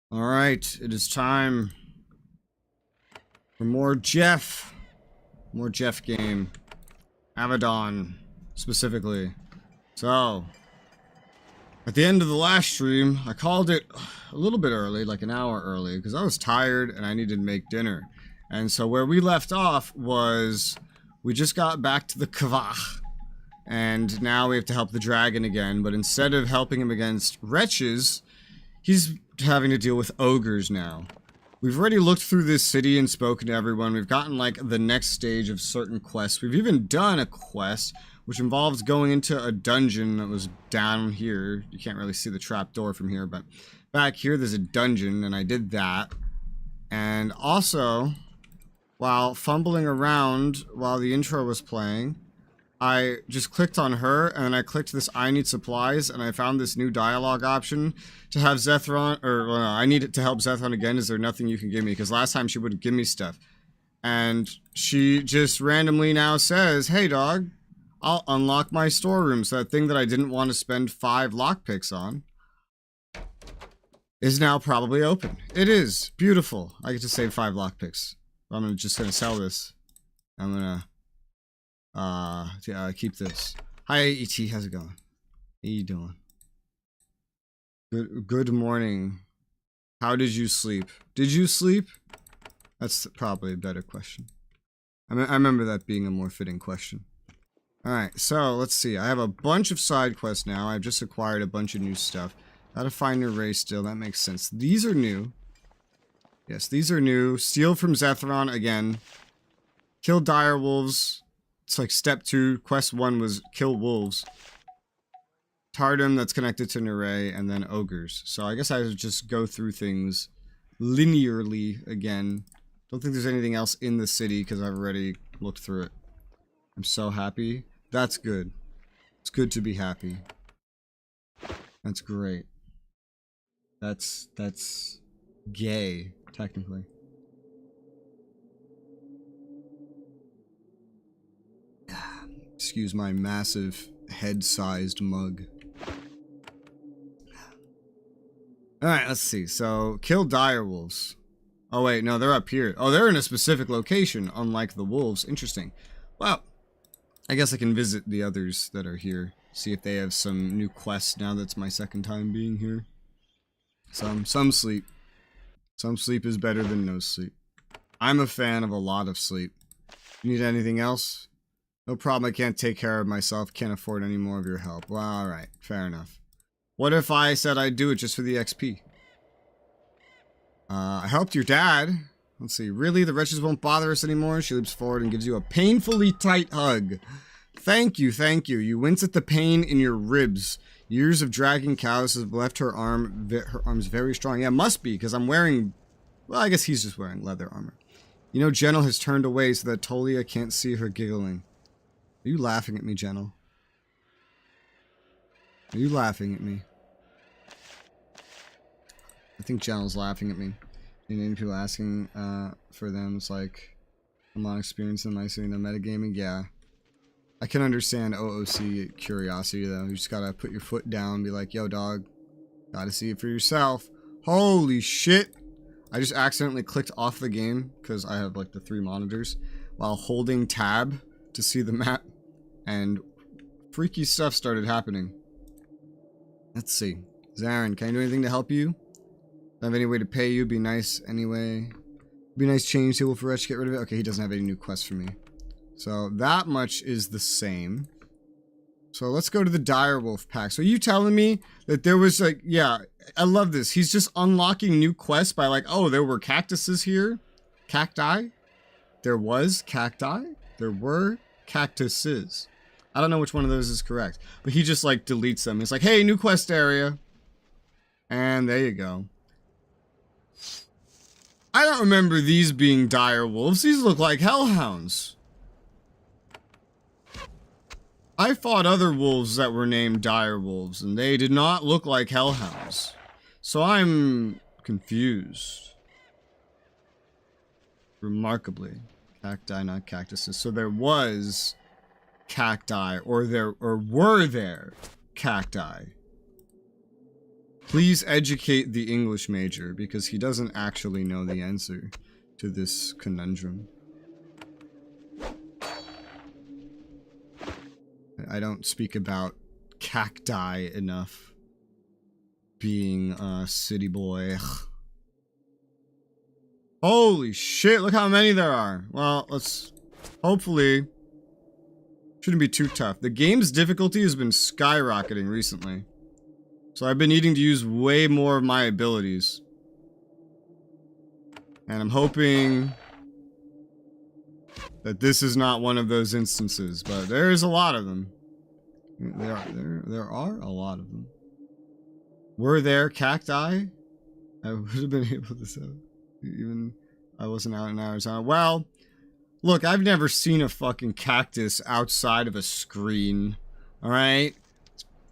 Alright, it is time for more Jeff. More Jeff game. Avadon, specifically. So, at the end of the last stream, I called it a little bit early, like an hour early, because I was tired and I needed to make dinner. And so where we left off was, we just got back to the Kvach. And now we have to help the dragon again, but instead of helping him against wretches, he's having to deal with ogres now. We've already looked through this city and spoken to everyone. We've gotten, like, the next stage of certain quests. We've even done a quest, which involves going into a dungeon that was down here. You can't really see the trap door from here, but back here there's a dungeon, and I did that. And also, while fumbling around while the intro was playing, I just clicked on her, and then I clicked this I need supplies, and I found this new dialogue option to have Zethron, or well, no, I need it to help Zethron again. Is there nothing you can give me? Because last time she wouldn't give me stuff. And she just randomly now says, hey dog, I'll unlock my storeroom. So that thing that I didn't want to spend 5 lockpicks on is now probably open. It is. Beautiful. I get to save 5 lockpicks. I'm just gonna sell this. I'm gonna keep this. Hi, E.T. How's it going? How you doing? Good morning. How did you sleep? Did you sleep? That's probably a better question. I remember that being a more fitting question. Alright, so let's see. I have a bunch of side quests now. I've just acquired a bunch of new stuff. Gotta find a race still. That makes sense. These are new. Yes, these are new. Steal from Zethron again. Kill dire wolves. It's like step 2. Quest 1 was kill wolves. Tardum, that's connected to Nere, and then ogres. So I guess I would just go through things linearly again. Don't think there's anything else in the city because I've already looked through it. I'm so happy. That's good. It's good to be happy. That's great. That's gay, technically. Excuse my massive head-sized mug. Alright, let's see. So, kill dire wolves. Oh wait, no, they're up here. Oh, they're in a specific location, unlike the wolves. Interesting. Well, I guess I can visit the others that are here. See if they have some new quests now that's my second time being here. Some sleep. Some sleep is better than no sleep. I'm a fan of a lot of sleep. You need anything else? No problem, I can't take care of myself, can't afford any more of your help. Well, alright, fair enough. What if I said I'd do it just for the XP? I helped your dad. Let's see, really? The wretches won't bother us anymore? She leaps forward and gives you a painfully tight hug. Thank you, thank you. You wince at the pain in your ribs. Years of dragging cows have left her arms very strong. Yeah, must be, because I'm wearing... Well, I guess he's just wearing leather armor. You know, Genel has turned away so that Tolia can't see her giggling. Are you laughing at me, Genel? Are you laughing at me? I think Genel's laughing at me. And any people asking for them, it's like, I'm not experiencing them, I see them metagaming. Yeah. I can understand OOC curiosity, though. You just gotta put your foot down and be like, yo, dog, gotta see it for yourself. Holy shit! I just accidentally clicked off the game, because I have, like, the 3 monitors, while holding tab to see the map. And freaky stuff started happening. Let's see. Zarin, can I do anything to help you? Don't have any way to pay you? Be nice anyway. Be nice change table for Wretch, get rid of it. Okay, he doesn't have any new quests for me. So that much is the same. So let's go to the direwolf pack. So are you telling me that there was like, yeah, I love this. He's just unlocking new quests by like, oh, there were cactuses here. Cacti? There was cacti? There were cactuses. I don't know which one of those is correct. But he just like deletes them. It's like, hey, new quest area. And there you go. I don't remember these being dire wolves. These look like hellhounds. I fought other wolves that were named dire wolves, and they did not look like hellhounds. So I'm confused. Remarkably. Cacti, not cactuses. So there was cacti, or were there cacti? Please educate the English major, because he doesn't actually know the answer to this conundrum. I don't speak about cacti enough. Being a city boy. Holy shit, look how many there are. Well, let's... Hopefully... Shouldn't be too tough. The game's difficulty has been skyrocketing recently. So I've been needing to use way more of my abilities. And I'm hoping... that this is not one of those instances, but there's a lot of them. There are a lot of them. Were there cacti? I would have been able to say, even I wasn't out in Arizona. Well, look, I've never seen a fucking cactus outside of a screen. Alright?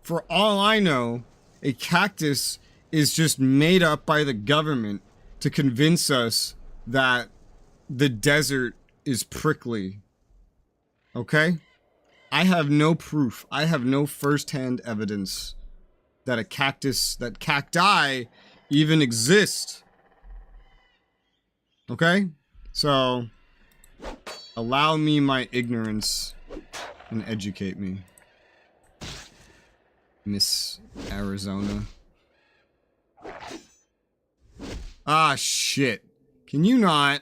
For all I know, a cactus is just made up by the government to convince us that the desert is prickly. Okay? I have no proof. I have no first-hand evidence that a cactus, that cacti even exist. Okay? So, allow me my ignorance and educate me. Miss Arizona. Ah, shit. Can you not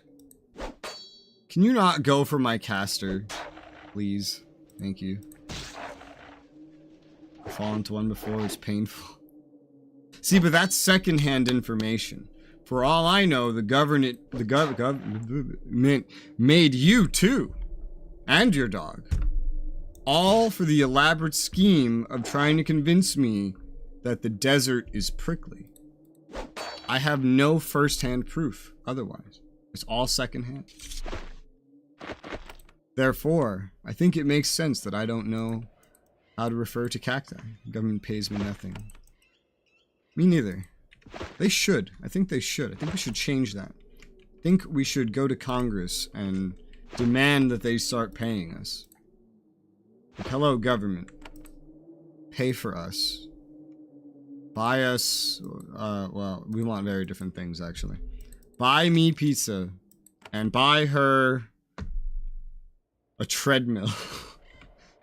go for my caster? Please. Thank you. Fall into one before, it's painful. See, but that's secondhand information. For all I know, the government made you too. And your dog. All for the elaborate scheme of trying to convince me that the desert is prickly. I have no first-hand proof otherwise. It's all secondhand. Therefore, I think it makes sense that I don't know how to refer to cacti. The government pays me nothing. Me neither. They should. I think they should. I think we should change that. I think we should go to Congress and demand that they start paying us. Like, hello, government. Pay for us. Buy us... well, we want very different things, actually. Buy me pizza. And buy her... a treadmill.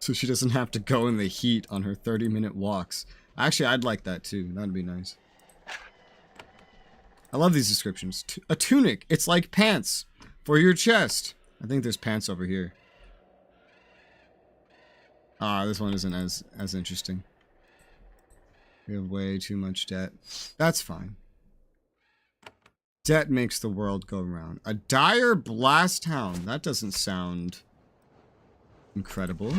So she doesn't have to go in the heat on her 30-minute walks. Actually, I'd like that too. That'd be nice. I love these descriptions. A tunic. It's like pants for your chest. I think there's pants over here. Ah, this one isn't as interesting. We have way too much debt. That's fine. Debt makes the world go round. A dire blast hound. That doesn't sound incredible.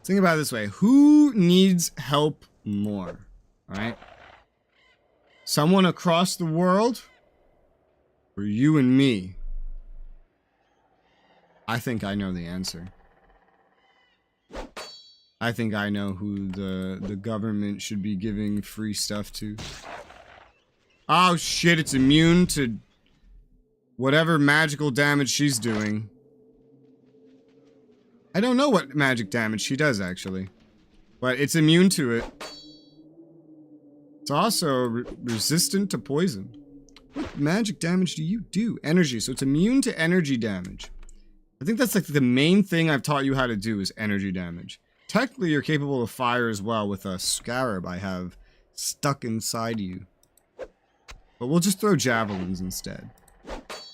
Think about it this way. Who needs help more? Alright? Someone across the world? Or you and me? I think I know the answer. I think I know who the government should be giving free stuff to. Oh shit, it's immune to whatever magical damage she's doing. I don't know what magic damage she does, actually. But it's immune to it. It's also resistant to poison. What magic damage do you do? Energy. So it's immune to energy damage. I think that's like the main thing I've taught you how to do is energy damage. Technically, you're capable of fire as well with a scarab I have stuck inside you. But we'll just throw javelins instead.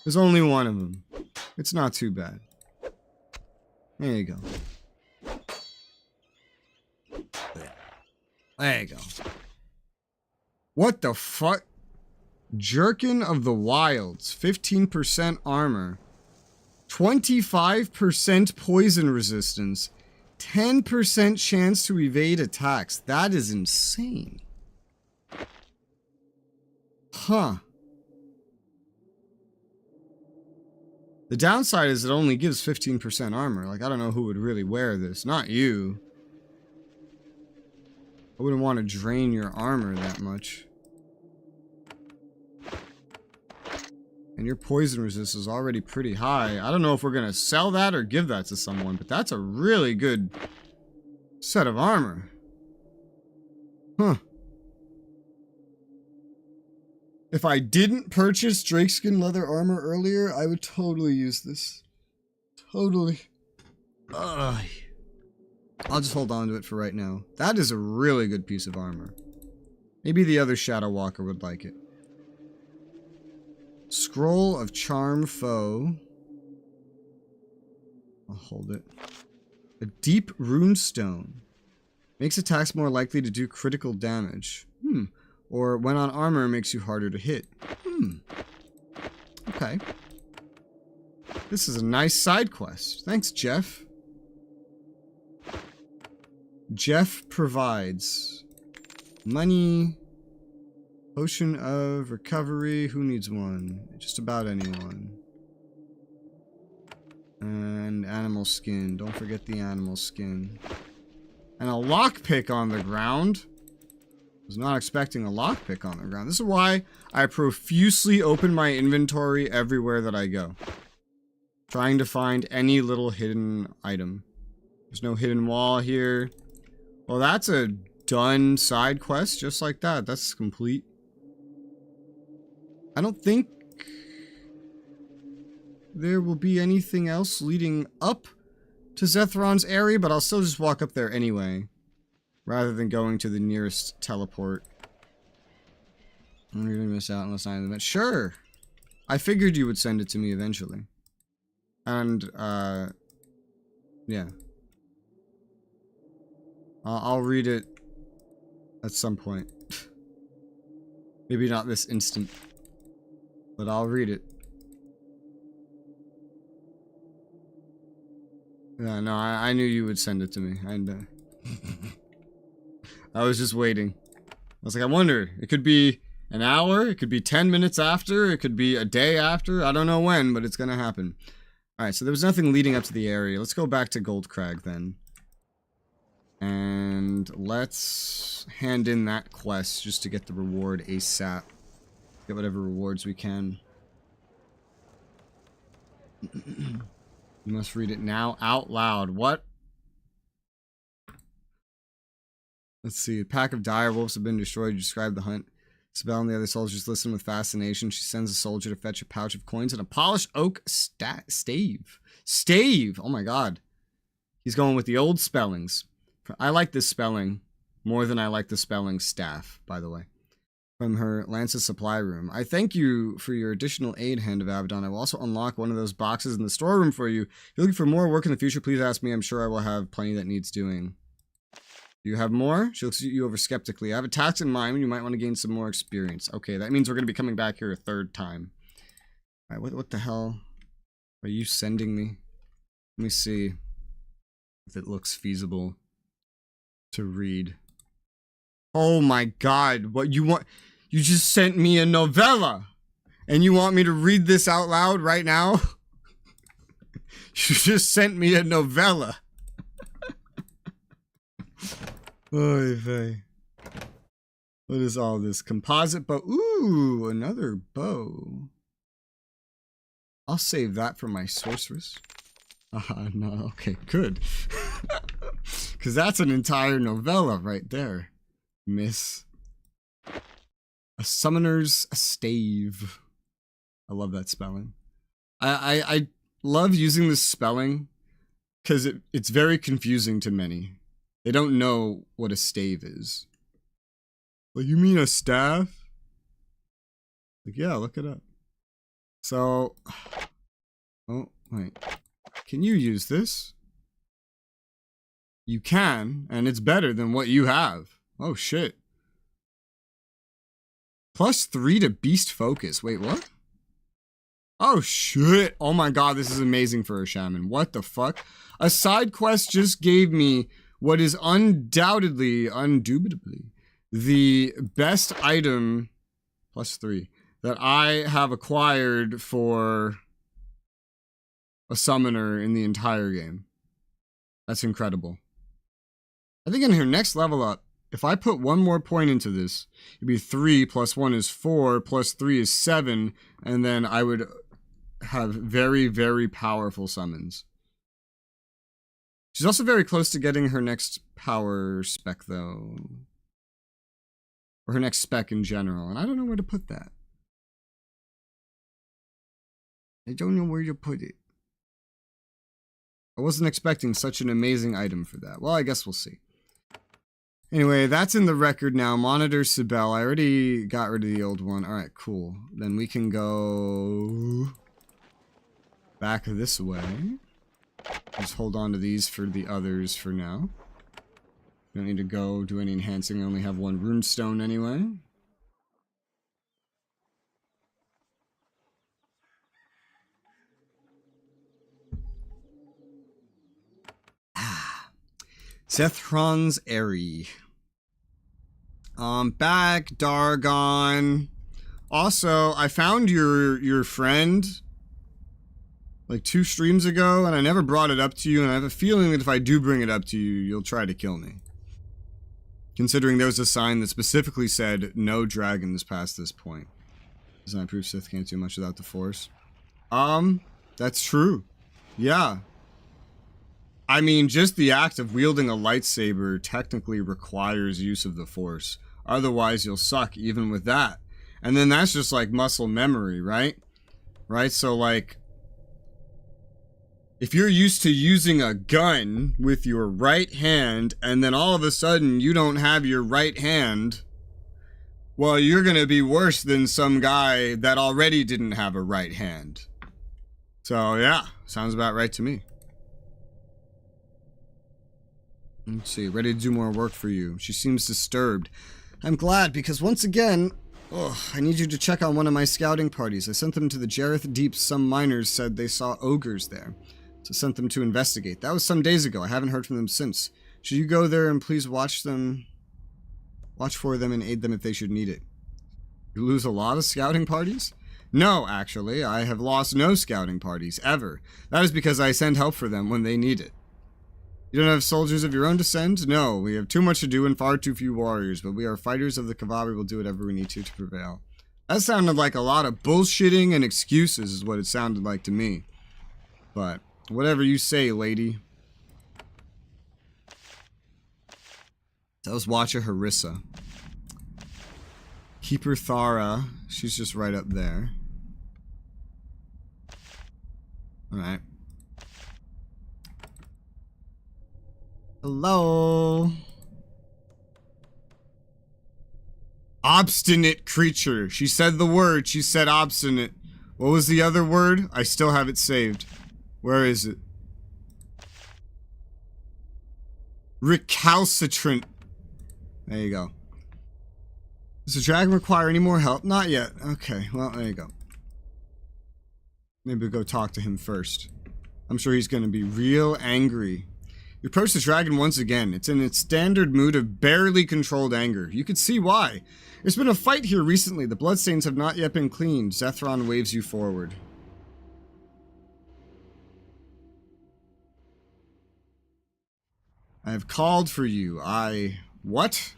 There's only one of them. It's not too bad. There you go. There you go. What the fuck? Jerkin of the Wilds. 15% armor. 25% poison resistance. 10% chance to evade attacks. That is insane. Huh. The downside is it only gives 15% armor. Like, I don't know who would really wear this. Not you. I wouldn't want to drain your armor that much. And your poison resist is already pretty high. I don't know if we're going to sell that or give that to someone, but that's a really good Set of armor. Huh. If I didn't purchase drakeskin leather armor earlier, I would totally use this. Totally. Ugh. I'll just hold on to it for right now. That is a really good piece of armor. Maybe the other Shadow Walker would like it. Scroll of Charm Foe. I'll hold it. A deep runestone. Makes attacks more likely to do critical damage. Or when on armor, makes you harder to hit. Okay. This is a nice side quest. Thanks, Jeff. Jeff provides money, potion of recovery. Who needs one? Just about anyone. And animal skin. Don't forget the animal skin. And a lockpick on the ground. Was not expecting a lockpick on the ground. This is why I profusely open my inventory everywhere that I go. Trying to find any little hidden item. There's no hidden wall here. Well, that's a done side quest just like that. That's complete. I don't think there will be anything else leading up to Zethron's area, but I'll still just walk up there anyway. Rather than going to the nearest teleport. I'm gonna miss out unless I am. Sure! I figured you would send it to me eventually. And, yeah. I'll read it at some point. Maybe not this instant. But I'll read it. Yeah, no, I knew you would send it to me. I was just waiting. I was like, I wonder. It could be an hour. It could be 10 minutes after. It could be a day after. I don't know when, but it's going to happen. Alright, so there was nothing leading up to the area. Let's go back to Gold Crag then. And let's hand in that quest just to get the reward ASAP. Get whatever rewards we can. You must read it now out loud. What? Let's see. A pack of dire wolves have been destroyed. You describe the hunt. Sibel and the other soldiers listen with fascination. She sends a soldier to fetch a pouch of coins and a polished oak stave. Stave! Oh my god. He's going with the old spellings. I like this spelling more than I like the spelling staff, by the way. From her Lance's supply room. I thank you for your additional aid, Hand of Avadon. I will also unlock one of those boxes in the storeroom for you. If you're looking for more work in the future, please ask me. I'm sure I will have plenty that needs doing. Do you have more? She looks at you over skeptically. I have a task in mind. You might want to gain some more experience. Okay, that means we're going to be coming back here a third time. Alright, what the hell are you sending me? Let me see if it looks feasible to read. Oh my god, what you want? You just sent me a novella! And you want me to read this out loud right now? You just sent me a novella! Oy vey. What is all this? Composite bow. Ooh, another bow. I'll save that for my sorceress. No, okay, good. Because that's an entire novella right there, miss. A summoner's stave. I love that spelling. I love using this spelling because it's very confusing to many. They don't know what a stave is. Well, you mean a staff? Like, yeah, look it up. So, oh, wait. Can you use this? You can, and it's better than what you have. Oh, shit. +3 to beast focus. Wait, what? Oh, shit. Oh my god, this is amazing for a shaman. What the fuck? A side quest just gave me what is undoubtedly, indubitably, the best item, +3, that I have acquired for a summoner in the entire game. That's incredible. I think in her next level up, if I put one more point into this, it'd be 3 + 1 is 4 + 3 is 7, and then I would have very, very powerful summons. She's also very close to getting her next power spec, though. Or her next spec in general. And I don't know where to put that. I don't know where to put it. I wasn't expecting such an amazing item for that. Well, I guess we'll see. Anyway, that's in the record now. Monitor Sibel. I already got rid of the old one. Alright, cool. Then we can go back this way. Just hold on to these for the others for now. Don't need to go do any enhancing. I only have one runestone anyway. Zethron's Airy. Back, Dargon. Also, I found your friend like 2 streams ago, and I never brought it up to you, and I have a feeling that if I do bring it up to you, you'll try to kill me. Considering there was a sign that specifically said, no dragons past this point. Design proof Sith can't do much without the Force. That's true. Yeah. I mean, just the act of wielding a lightsaber technically requires use of the Force. Otherwise, you'll suck even with that. And then that's just like muscle memory, right? Right? So, like, if you're used to using a gun with your right hand, and then all of a sudden you don't have your right hand, well, you're gonna be worse than some guy that already didn't have a right hand. So, yeah, sounds about right to me. Let's see, ready to do more work for you. She seems disturbed. I'm glad, because once again, I need you to check on one of my scouting parties. I sent them to the Jareth Deep. Some miners said they saw ogres there, so sent them to investigate. That was some days ago. I haven't heard from them since. Should you go there and please watch for them and aid them if they should need it. You lose a lot of scouting parties? No, actually, I have lost no scouting parties, ever. That is because I send help for them when they need it. You don't have soldiers of your own to send? No, we have too much to do and far too few warriors, but we are fighters of the Kavabi. We'll do whatever we need to prevail. That sounded like a lot of bullshitting and excuses is what it sounded like to me. But, whatever you say, lady. That was Watcha Harissa. Keeper Thara. She's just right up there. Alright. Hello? Obstinate creature. She said the word. She said obstinate. What was the other word? I still have it saved. Where is it? Recalcitrant. There you go. Does the dragon require any more help? Not yet. Okay, well, there you go. Maybe we'll go talk to him first. I'm sure he's going to be real angry. You approach the dragon once again. It's in its standard mood of barely controlled anger. You can see why. There's been a fight here recently. The bloodstains have not yet been cleaned. Zethron waves you forward. I have called for you. What?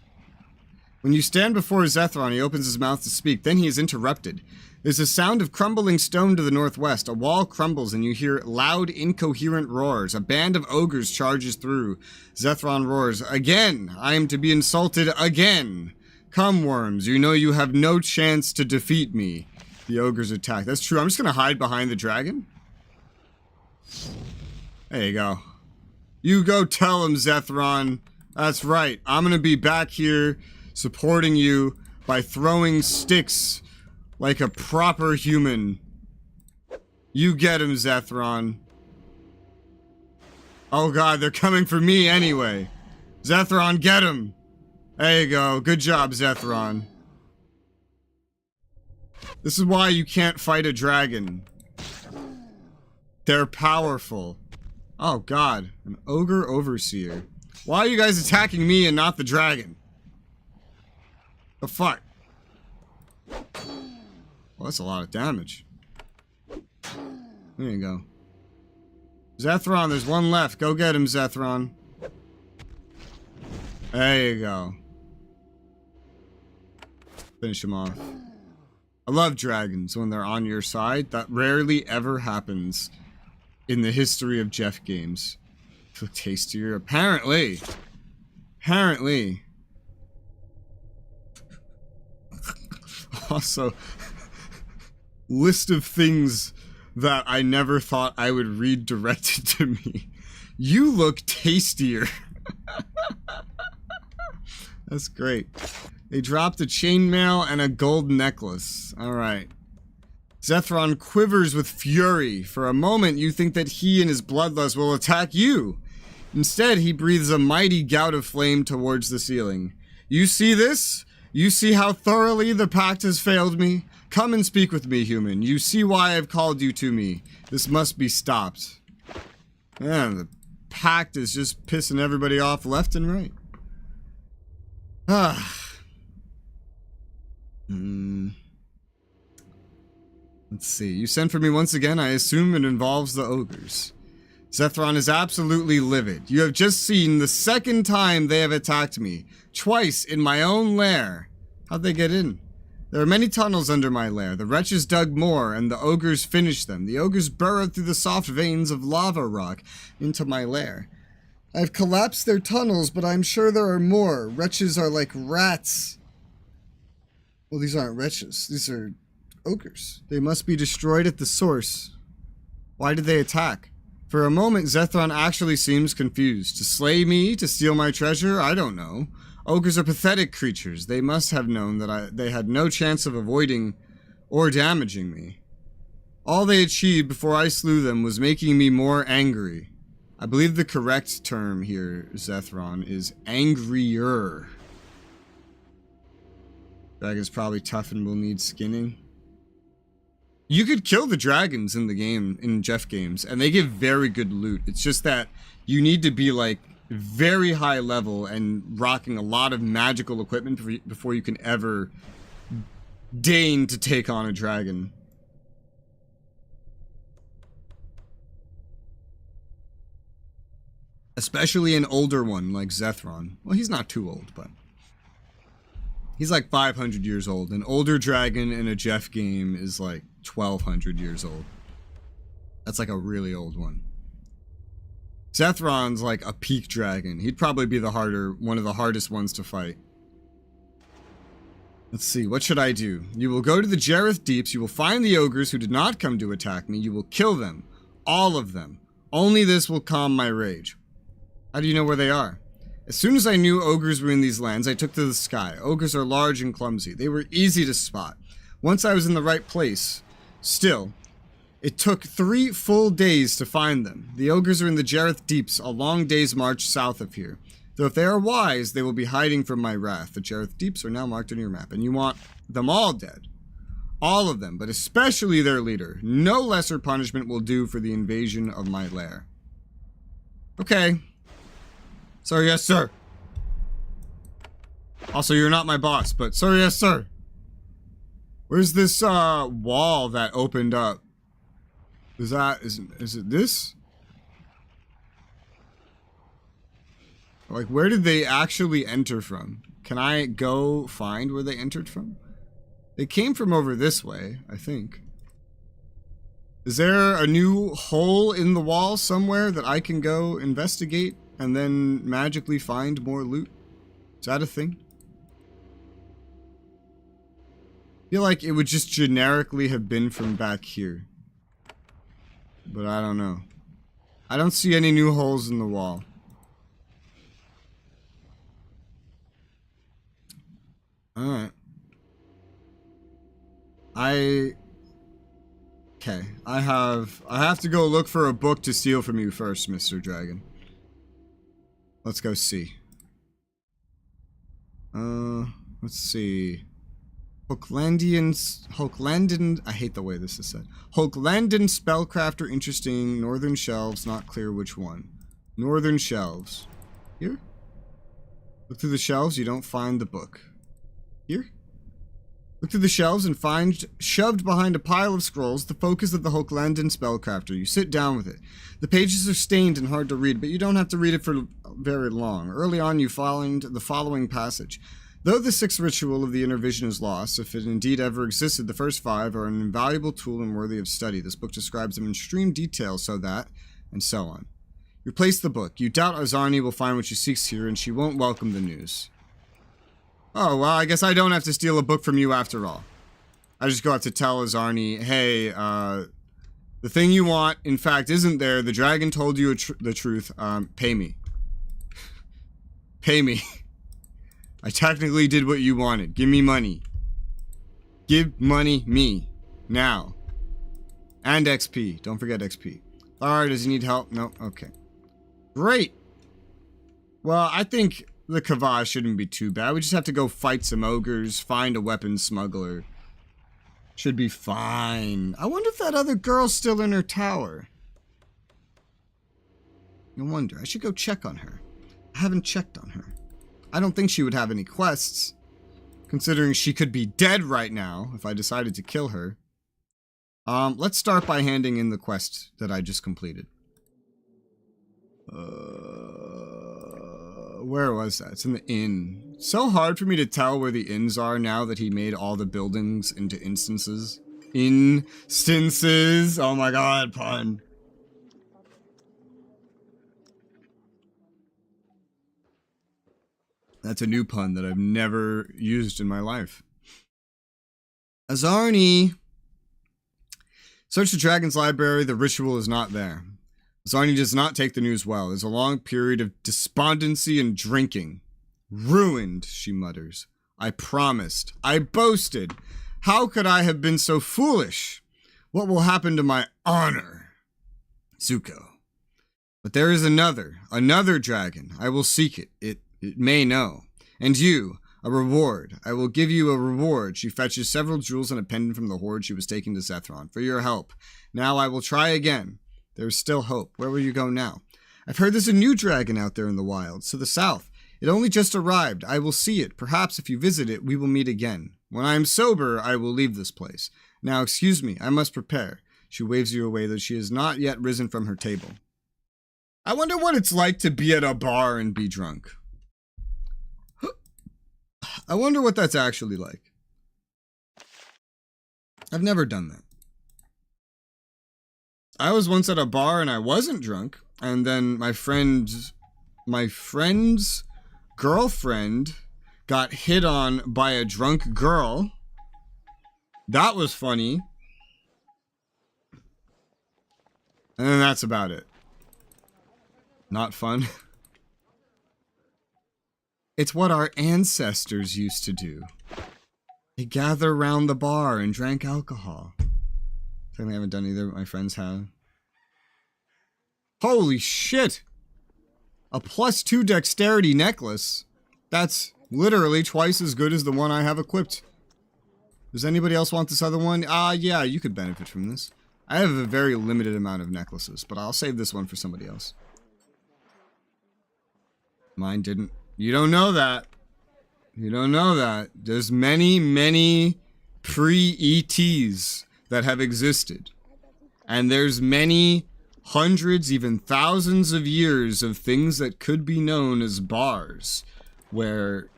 When you stand before Zethron, he opens his mouth to speak. Then he is interrupted. There's a sound of crumbling stone to the northwest. A wall crumbles and you hear loud, incoherent roars. A band of ogres charges through. Zethron roars, "Again! I am to be insulted again! Come, worms, you know you have no chance to defeat me." The ogres attack. That's true. I'm just gonna hide behind the dragon. There you go. You go tell him, Zethron. That's right. I'm gonna be back here supporting you by throwing sticks like a proper human. You get him, Zethron. Oh god, they're coming for me anyway. Zethron, get him. There you go. Good job, Zethron. This is why you can't fight a dragon. They're powerful. Oh god, an ogre overseer. Why are you guys attacking me and not the dragon? The fuck? Well, that's a lot of damage. There you go. Zethron, there's one left. Go get him, Zethron. There you go. Finish him off. I love dragons when they're on your side. That rarely ever happens in the history of Jeff games. Feel tastier, apparently. Apparently. Also, list of things that I never thought I would read directed to me. You look tastier. That's great. They dropped a chainmail and a gold necklace. Alright. Zethron quivers with fury. For a moment, you think that he and his bloodlust will attack you. Instead, he breathes a mighty gout of flame towards the ceiling. You see this? You see how thoroughly the pact has failed me? Come and speak with me, human. You see why I've called you to me. This must be stopped. Man, the pact is just pissing everybody off left and right. Let's see. You sent for me once again. I assume it involves the ogres. Zethron is absolutely livid. You have just seen the second time they have attacked me. Twice in my own lair. How'd they get in? There are many tunnels under my lair. The wretches dug more, and the ogres finished them. The ogres burrowed through the soft veins of lava rock into my lair. I've collapsed their tunnels, but I'm sure there are more. Wretches are like rats. Well, these aren't wretches. These are ogres. They must be destroyed at the source. Why did they attack? For a moment, Zethron actually seems confused. To slay me? To steal my treasure? I don't know. Ogres are pathetic creatures. They must have known that they had no chance of avoiding or damaging me. All they achieved before I slew them was making me more angry. I believe the correct term here, Zethron, is angrier. Dragon's probably tough and will need skinning. You could kill the dragons in the game, in Jeff games, and they give very good loot. It's just that you need to be, like, very high level and rocking a lot of magical equipment before you can ever deign to take on a dragon. Especially an older one like Zethron. Well, he's not too old, but he's like 500 years old. An older dragon in a Jeff game is like 1200 years old. That's like a really old one. Zethron's like a peak dragon. He'd probably be one of the hardest ones to fight. Let's see, what should I do? You will go to the Jareth Deeps. You will find the ogres who did not come to attack me. You will kill them. All of them. Only this will calm my rage. How do you know where they are? As soon as I knew ogres were in these lands, I took to the sky. Ogres are large and clumsy. They were easy to spot. Once I was in the right place. Still, it took 3 full days to find them. The ogres are in the Jareth Deeps, a long day's march south of here. Though if they are wise, they will be hiding from my wrath. The Jareth Deeps are now marked on your map, and you want them all dead. All of them, but especially their leader. No lesser punishment will do for the invasion of my lair. Okay. Sorry, yes, sir. Also, you're not my boss, but sorry, yes, sir. Where's this, wall that opened up? Is it this? Like, where did they actually enter from? Can I go find where they entered from? They came from over this way, I think. Is there a new hole in the wall somewhere that I can go investigate and then magically find more loot? Is that a thing? I feel like it would just generically have been from back here. But I don't know. I don't see any new holes in the wall. Alright. Okay. I have to go look for a book to steal from you first, Mr. Dragon. Let's go see. Let's see. Hochlandian, I hate the way this is said. Hochlandian spellcrafter, interesting. Northern shelves, not clear which one. Northern shelves. Here? Look through the shelves, you don't find the book. Here? Look through the shelves and find, shoved behind a pile of scrolls, the focus of the Hochlandian spellcrafter. You sit down with it. The pages are stained and hard to read, but you don't have to read it for very long. Early on, you find the following passage. Though the 6th ritual of the inner vision is lost, if it indeed ever existed, the first 5 are an invaluable tool and worthy of study. This book describes them in extreme detail so that, and so on. Replace the book. You doubt Azarni will find what she seeks here, and she won't welcome the news. Oh, well, I guess I don't have to steal a book from you after all. I just go out to tell Azarni, hey, the thing you want, in fact, isn't there. The dragon told you the truth. Pay me. Pay me. I technically did what you wanted. Give me money. Give money me. Now. And XP. Don't forget XP. Alright, does he need help? No? Okay. Great. Well, I think the Kava shouldn't be too bad. We just have to go fight some ogres, find a weapons smuggler. Should be fine. I wonder if that other girl's still in her tower. I wonder. I should go check on her. I haven't checked on her. I don't think she would have any quests, considering she could be dead right now if I decided to kill her. Let's start by handing in the quest that I just completed. Where was that? It's in the inn. So hard for me to tell where the inns are now that he made all the buildings into instances. Instances! Oh my god, pun. That's a new pun that I've never used in my life. Azarni! Search the dragon's library. The ritual is not there. Azarni does not take the news well. There's a long period of despondency and drinking. Ruined, she mutters. I promised. I boasted. How could I have been so foolish? What will happen to my honor? Zuko. But there is another dragon. I will seek it. It may know. And you, a reward. I will give you a reward. She fetches several jewels and a pendant from the hoard she was taking to Zethron for your help. Now I will try again. There is still hope. Where will you go now? I've heard there's a new dragon out there in the wilds, to the south. It only just arrived. I will see it. Perhaps if you visit it, we will meet again. When I am sober, I will leave this place. Now, excuse me, I must prepare. She waves you away, though she has not yet risen from her table. I wonder what it's like to be at a bar and be drunk. I wonder what that's actually like. I've never done that. I was once at a bar and I wasn't drunk, and then my friend's girlfriend got hit on by a drunk girl. That was funny. And then that's about it. Not fun. It's what our ancestors used to do. They gather around the bar and drank alcohol. I haven't done either, but my friends have. Holy shit! A +2 dexterity necklace? That's literally twice as good as the one I have equipped. Does anybody else want this other one? Yeah, you could benefit from this. I have a very limited amount of necklaces, but I'll save this one for somebody else. Mine didn't. You don't know that. You don't know that. There's many, many pre-ETs that have existed. And there's many hundreds, even thousands of years of things that could be known as bars, where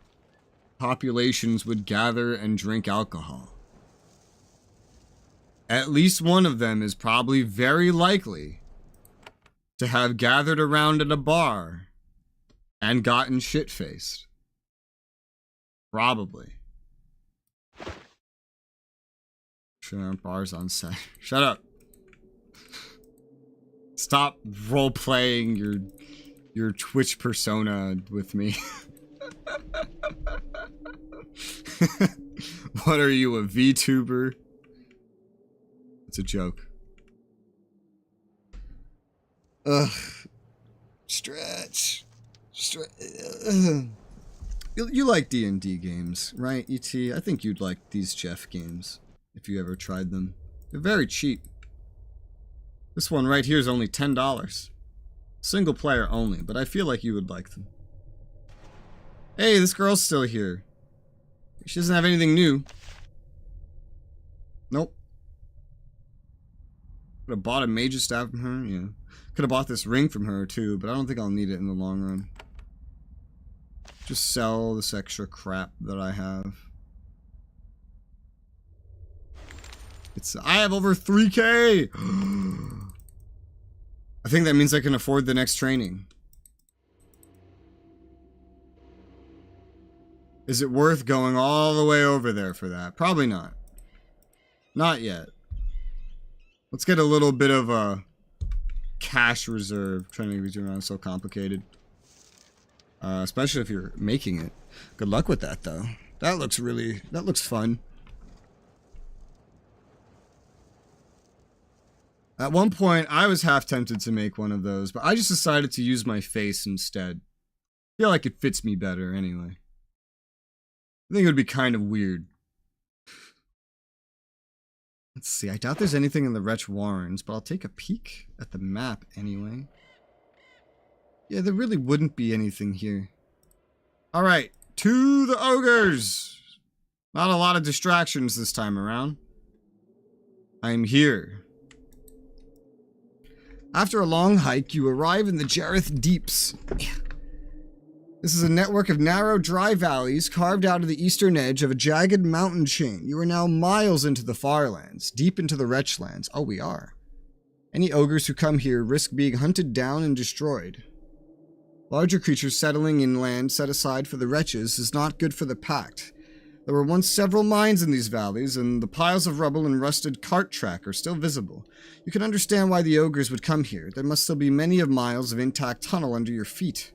populations would gather and drink alcohol. At least one of them is probably very likely to have gathered around at a bar and gotten shit-faced. Probably. Sure aren't bars on set. Shut up. Stop role-playing your Twitch persona with me. What are you, a VTuber? It's a joke. Ugh. Stretch. You like D&D games, right, ET? I think you'd like these Jeff games, if you ever tried them. They're very cheap. This one right here is only $10. Single player only, but I feel like you would like them. Hey, this girl's still here. She doesn't have anything new. Nope. Could have bought a mage's staff from her, yeah. Could have bought this ring from her too, but I don't think I'll need it in the long run. Just sell this extra crap that I have. I have over 3K! I think that means I can afford the next training. Is it worth going all the way over there for that? Probably not. Not yet. Let's get a little bit of a cash reserve. Trying to make these around so complicated. Especially if you're making it. Good luck with that, though. That looks fun. At one point, I was half tempted to make one of those, but I just decided to use my face instead. I feel like it fits me better anyway. I think it would be kind of weird. Let's see, I doubt there's anything in the Wretch Warrens, but I'll take a peek at the map anyway. Yeah, there really wouldn't be anything here. Alright, to the ogres! Not a lot of distractions this time around. I'm here. After a long hike, you arrive in the Jareth Deeps. This is a network of narrow, dry valleys carved out of the eastern edge of a jagged mountain chain. You are now miles into the Farlands, deep into the Wretchlands. Oh, we are. Any ogres who come here risk being hunted down and destroyed. Larger creatures settling in land set aside for the wretches is not good for the Pact. There were once several mines in these valleys, and the piles of rubble and rusted cart track are still visible. You can understand why the ogres would come here. There must still be many of miles of intact tunnel under your feet.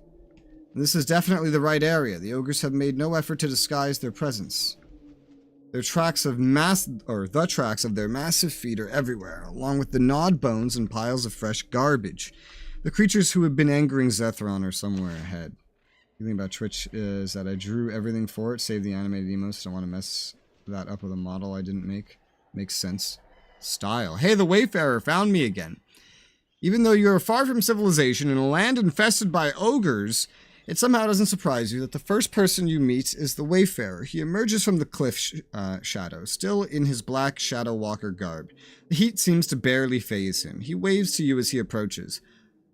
And this is definitely the right area. The ogres have made no effort to disguise their presence. The tracks of their massive feet are everywhere, along with the gnawed bones and piles of fresh garbage. The creatures who have been angering Zethron are somewhere ahead. The thing about Twitch is that I drew everything for it, save the animated emotes. Don't want to mess that up with a model I didn't make. Makes sense. Style. Hey, the Wayfarer found me again. Even though you are far from civilization in a land infested by ogres, it somehow doesn't surprise you that the first person you meet is the Wayfarer. He emerges from the cliff shadow, still in his black Shadow Walker garb. The heat seems to barely faze him. He waves to you as he approaches.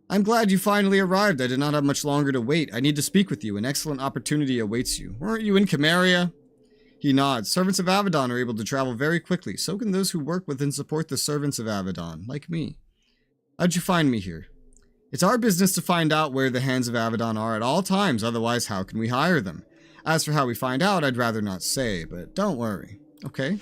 I'm glad you finally arrived. I did not have much longer to wait. I need to speak with you. An excellent opportunity awaits you. Weren't you in Konglomerat? He nods. Servants of Avadon are able to travel very quickly. So can those who work with and support the servants of Avadon, like me. How'd you find me here? It's our business to find out where the hands of Avadon are at all times, otherwise how can we hire them? As for how we find out, I'd rather not say, but don't worry. Okay?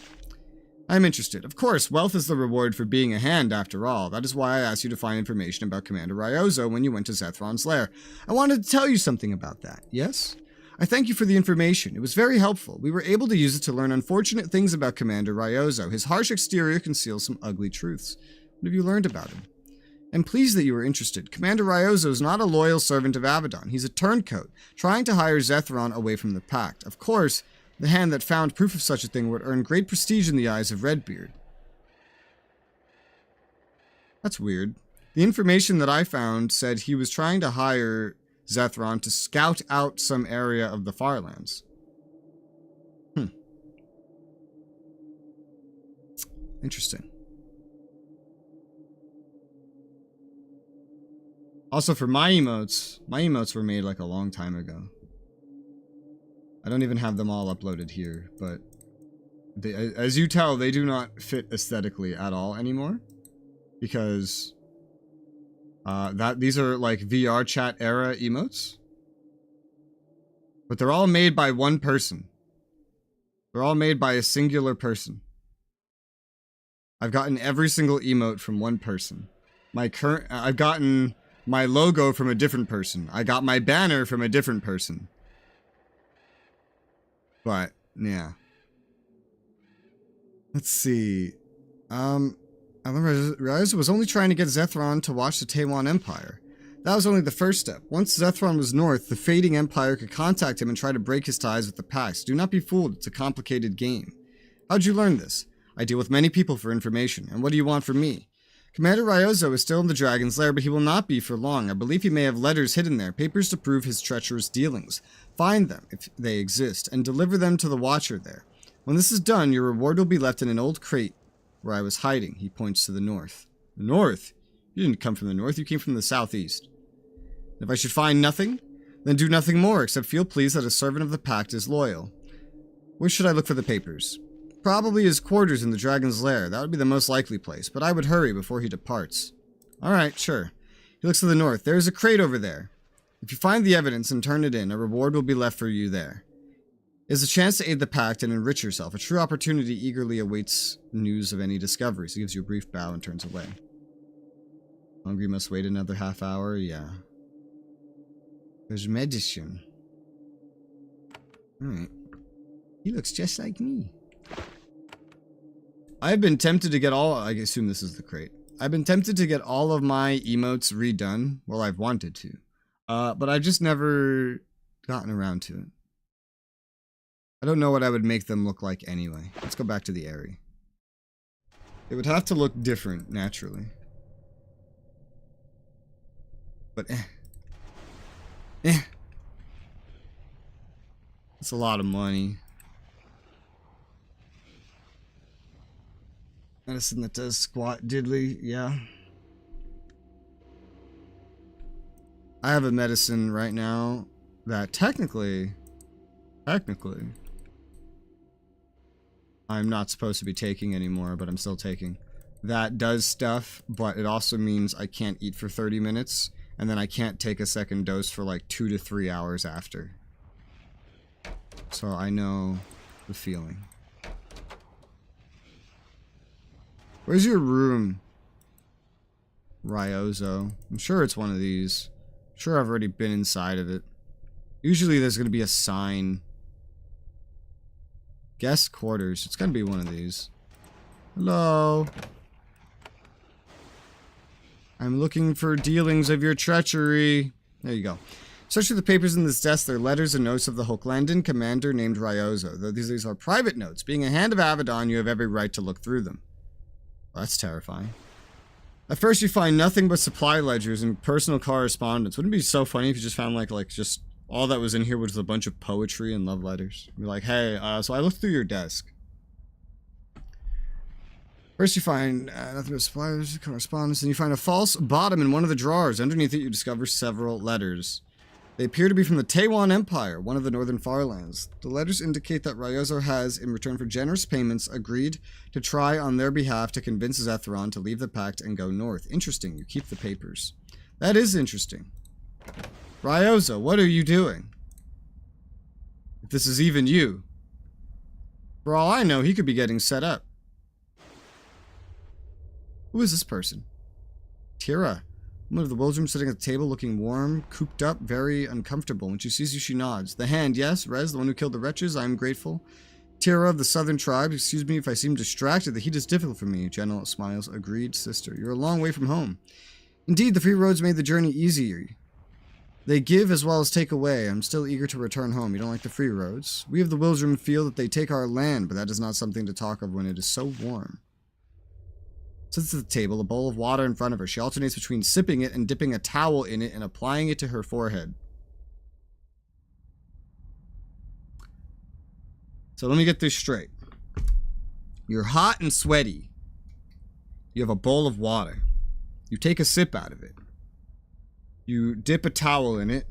I'm interested. Of course, wealth is the reward for being a hand, after all. That is why I asked you to find information about Commander Ryozo when you went to Zethron's lair. I wanted to tell you something about that, yes? I thank you for the information. It was very helpful. We were able to use it to learn unfortunate things about Commander Ryozo. His harsh exterior conceals some ugly truths. What have you learned about him? I'm pleased that you are interested. Commander Ryozo is not a loyal servant of Avadon. He's a turncoat, trying to hire Zethron away from the Pact. Of course, the hand that found proof of such a thing would earn great prestige in the eyes of Redbeard. That's weird. The information that I found said he was trying to hire Zethron to scout out some area of the Farlands. Interesting. Also, for my emotes were made like a long time ago. I don't even have them all uploaded here, but they, as you tell, they do not fit aesthetically at all anymore. Because these are like VR chat era emotes. But they're all made by one person. They're all made by a singular person. I've gotten every single emote from one person. I've gotten my logo from a different person. I got my banner from a different person. But, yeah. Let's see. Ryozo was only trying to get Zethron to watch the Taiwan Empire. That was only the first step. Once Zethron was north, the fading Empire could contact him and try to break his ties with the Pact. Do not be fooled, it's a complicated game. How'd you learn this? I deal with many people for information, and what do you want from me? Commander Ryozo is still in the Dragon's Lair, but he will not be for long. I believe he may have letters hidden there, papers to prove his treacherous dealings. Find them, if they exist, and deliver them to the Watcher there. When this is done, your reward will be left in an old crate where I was hiding. He points to the north. The north? You didn't come from the north, you came from the southeast. If I should find nothing, then do nothing more, except feel pleased that a servant of the Pact is loyal. Where should I look for the papers? Probably his quarters in the Dragon's Lair. That would be the most likely place, but I would hurry before he departs. Alright, sure. He looks to the north. There is a crate over there. If you find the evidence and turn it in, a reward will be left for you there. It is a chance to aid the pact and enrich yourself. A true opportunity eagerly awaits news of any discoveries. He gives you a brief bow and turns away. Hungry must wait another half hour? Yeah. There's medicine. Alright. He looks just like me. I've been tempted to get all... I assume this is the crate. I've been tempted to get all of my emotes redone. Well, I've wanted to. But I've just never gotten around to it. I don't know what I would make them look like anyway. Let's go back to the Airy. It would have to look different, naturally. But It's a lot of money. Medicine that does squat diddly, yeah. I have a medicine right now that technically, I'm not supposed to be taking anymore, but I'm still taking. That does stuff, but it also means I can't eat for 30 minutes, and then I can't take a second dose for like 2 to 3 hours after. So I know the feeling. Where's your room, Ryozo? I'm sure it's one of these. I'm sure I've already been inside of it. Usually there's going to be a sign. Guest quarters. It's going to be one of these. Hello. I'm looking for dealings of your treachery. There you go. Search through the papers in this desk. There are letters and notes of the Hochlandan commander named Ryozo. Though these are private notes. Being a hand of Avadon, you have every right to look through them. Well, that's terrifying. At first, you find nothing but supply ledgers and personal correspondence. Wouldn't it be so funny if you just found like just all that was in here was a bunch of poetry and love letters? Be like, hey, so I looked through your desk. First, you find nothing but supply ledgers, correspondence, and you find a false bottom in one of the drawers. Underneath it, you discover several letters. They appear to be from the Taiwan Empire, one of the northern farlands. The letters indicate that Ryozo has, in return for generous payments, agreed to try on their behalf to convince Zethron to leave the pact and go north. Interesting. You keep the papers. That is interesting. Ryozo, what are you doing? If this is even you. For all I know, he could be getting set up. Who is this person? Tira. Woman of the Wildroom sitting at the table looking warm, cooped up, very uncomfortable. When she sees you, she nods. The hand, yes. Rez, the one who killed the wretches, I am grateful. Tira of the southern tribe, excuse me if I seem distracted. The heat is difficult for me. General smiles. Agreed, sister. You're a long way from home. Indeed, the free roads made the journey easier. They give as well as take away. I'm still eager to return home. You don't like the free roads? We of the Wildroom feel that they take our land, but that is not something to talk of when it is so warm. Sits at the table, a bowl of water in front of her. She alternates between sipping it and dipping a towel in it and applying it to her forehead. So let me get this straight. You're hot and sweaty. You have a bowl of water. You take a sip out of it. You dip a towel in it.